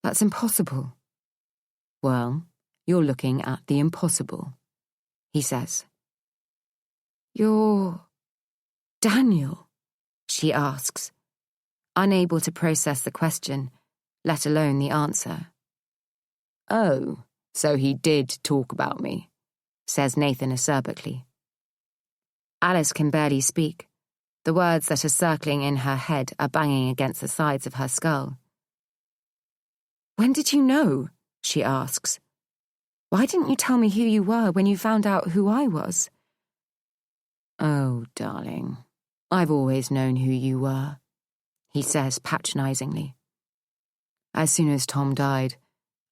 That's impossible. Well, you're looking at the impossible, he says. You're Daniel, she asks, unable to process the question, let alone the answer. Oh, so he did talk about me, says Nathan acerbically. Alice can barely speak. The words that are circling in her head are banging against the sides of her skull. When did you know? She asks. Why didn't you tell me who you were when you found out who I was? Oh, darling, I've always known who you were, he says patronizingly. As soon as Tom died,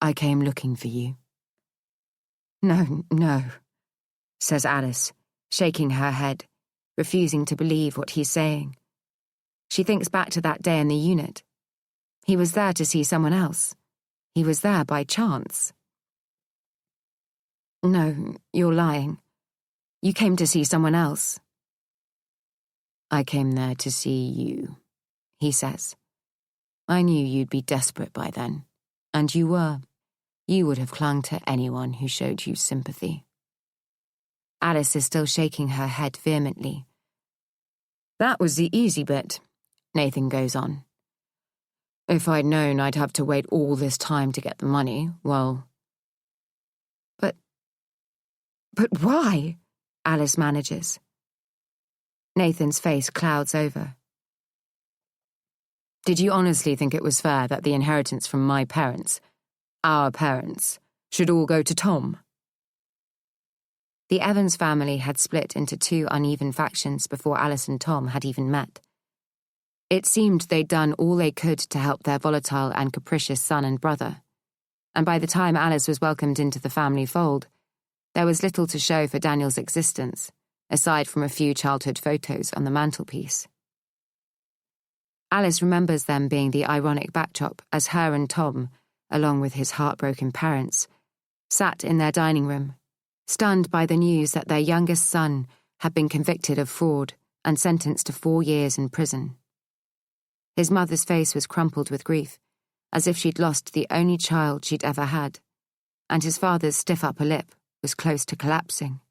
I came looking for you. No, says Alice, shaking her head, refusing to believe what he's saying. She thinks back to that day in the unit. He was there to see someone else. He was there by chance. No, you're lying. You came to see someone else. I came there to see you, he says. I knew you'd be desperate by then, and you were. You would have clung to anyone who showed you sympathy. Alice is still shaking her head vehemently. That was the easy bit, Nathan goes on. If I'd known I'd have to wait all this time to get the money, well... But why? Alice manages. Nathan's face clouds over. Did you honestly think it was fair that the inheritance from my parents, our parents, should all go to Tom? The Evans family had split into two uneven factions before Alice and Tom had even met. It seemed they'd done all they could to help their volatile and capricious son and brother, and by the time Alice was welcomed into the family fold, there was little to show for Daniel's existence, aside from a few childhood photos on the mantelpiece. Alice remembers them being the ironic backdrop as her and Tom, along with his heartbroken parents, sat in their dining room, stunned by the news that their youngest son had been convicted of fraud and sentenced to 4 years in prison. His mother's face was crumpled with grief, as if she'd lost the only child she'd ever had, and his father's stiff upper lip was close to collapsing.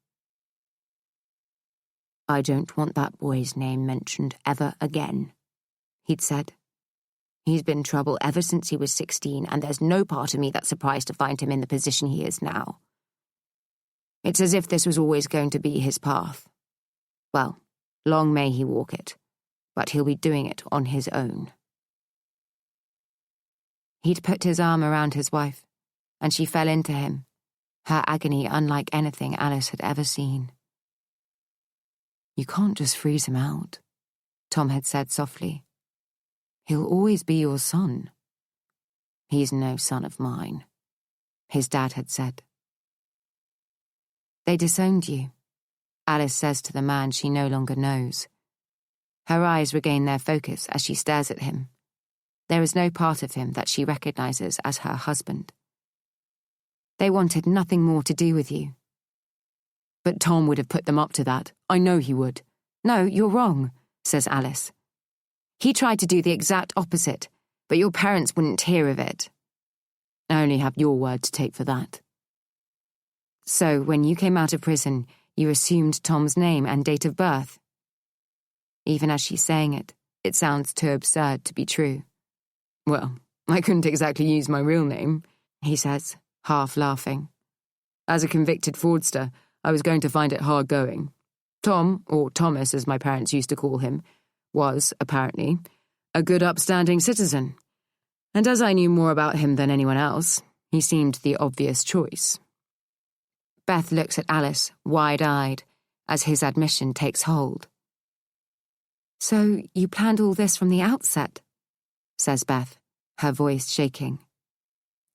I don't want that boy's name mentioned ever again, he'd said. He's been trouble ever since he was 16, and there's no part of me that's surprised to find him in the position he is now. It's as if this was always going to be his path. Well, long may he walk it, but he'll be doing it on his own. He'd put his arm around his wife, and she fell into him, her agony unlike anything Alice had ever seen. You can't just freeze him out, Tom had said softly. He'll always be your son. He's no son of mine, his dad had said. They disowned you, Alice says to the man she no longer knows. Her eyes regain their focus as she stares at him. There is no part of him that she recognizes as her husband. They wanted nothing more to do with you. But Tom would have put them up to that. I know he would. No, you're wrong, says Alice. He tried to do the exact opposite, but your parents wouldn't hear of it. I only have your word to take for that. So, when you came out of prison, you assumed Tom's name and date of birth. Even as she's saying it, it sounds too absurd to be true. Well, I couldn't exactly use my real name, he says, half laughing. As a convicted fraudster, I was going to find it hard going. Tom, or Thomas as my parents used to call him, was, apparently, a good upstanding citizen. And as I knew more about him than anyone else, he seemed the obvious choice. Beth looks at Alice, wide-eyed, as his admission takes hold. So you planned all this from the outset, says Beth, her voice shaking.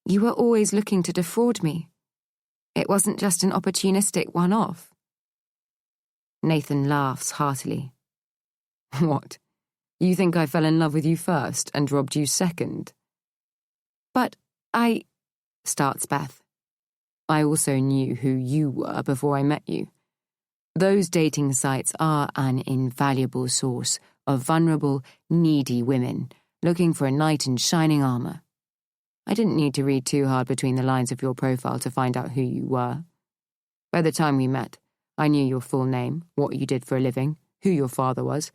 You were always looking to defraud me. It wasn't just an opportunistic one-off. Nathan laughs heartily. What? You think I fell in love with you first and robbed you second? But starts Beth. I also knew who you were before I met you. Those dating sites are an invaluable source of vulnerable, needy women looking for a knight in shining armor. I didn't need to read too hard between the lines of your profile to find out who you were. By the time we met, I knew your full name, what you did for a living, who your father was,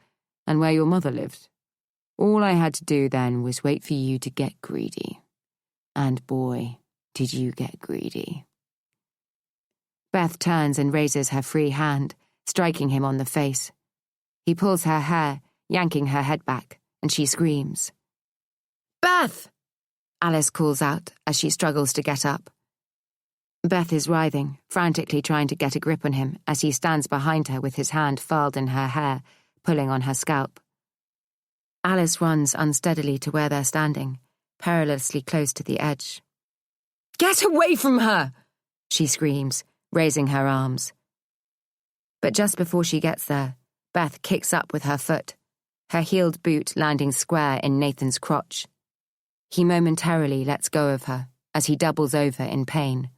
and where your mother lived. All I had to do then was wait for you to get greedy. And boy, did you get greedy. Beth turns and raises her free hand, striking him on the face. He pulls her hair, yanking her head back, and she screams. Beth! Alice calls out as she struggles to get up. Beth is writhing, frantically trying to get a grip on him as he stands behind her with his hand furled in her hair, pulling on her scalp. Alice runs unsteadily to where they're standing, perilously close to the edge. Get away from her! She screams, raising her arms. But just before she gets there, Beth kicks up with her foot, her heeled boot landing square in Nathan's crotch. He momentarily lets go of her as he doubles over in pain,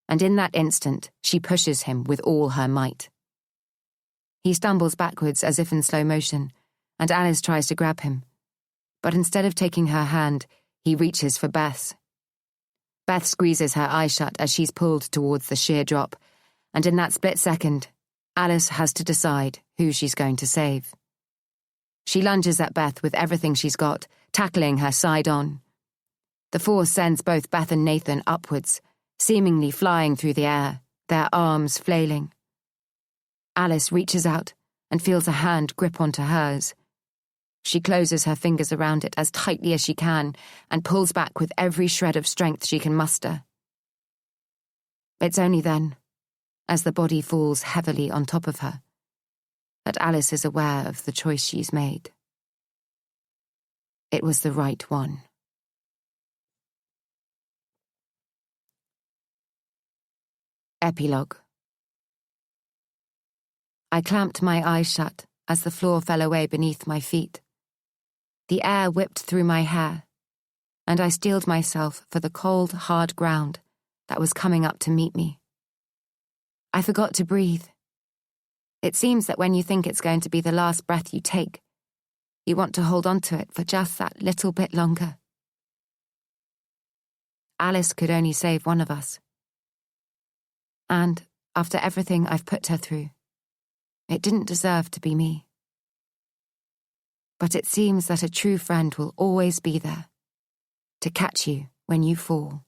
and in that instant she pushes him with all her might. He stumbles backwards as if in slow motion, and Alice tries to grab him. But instead of taking her hand, he reaches for Beth's. Beth squeezes her eyes shut as she's pulled towards the sheer drop, and in that split second, Alice has to decide who she's going to save. She lunges at Beth with everything she's got, tackling her side on. The force sends both Beth and Nathan upwards, seemingly flying through the air, their arms flailing. Alice reaches out and feels a hand grip onto hers. She closes her fingers around it as tightly as she can and pulls back with every shred of strength she can muster. It's only then, as the body falls heavily on top of her, that Alice is aware of the choice she's made. It was the right one. Epilogue. I clamped my eyes shut as the floor fell away beneath my feet. The air whipped through my hair, and I steeled myself for the cold, hard ground that was coming up to meet me. I forgot to breathe. It seems that when you think it's going to be the last breath you take, you want to hold on to it for just that little bit longer. Alice could only save one of us. And, after everything I've put her through, it didn't deserve to be me. But it seems that a true friend will always be there, to catch you when you fall.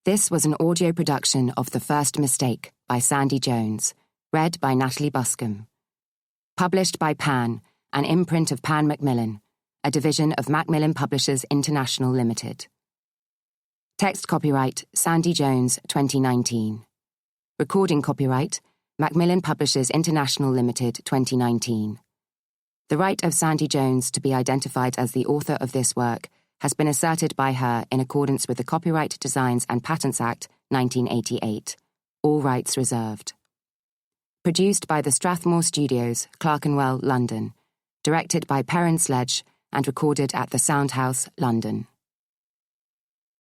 This was an audio production of The First Mistake by Sandie Jones, read by Natalie Buscombe. Published by Pan, an imprint of Pan Macmillan, a division of Macmillan Publishers International Limited. Text copyright Sandie Jones 2019. Recording copyright Macmillan Publishers International Limited 2019. The right of Sandie Jones to be identified as the author of this work has been asserted by her in accordance with the Copyright Designs and Patents Act 1988. All rights reserved. Produced by the Strathmore Studios, Clerkenwell, London. Directed by Perrin Sledge and recorded at the Sound House, London.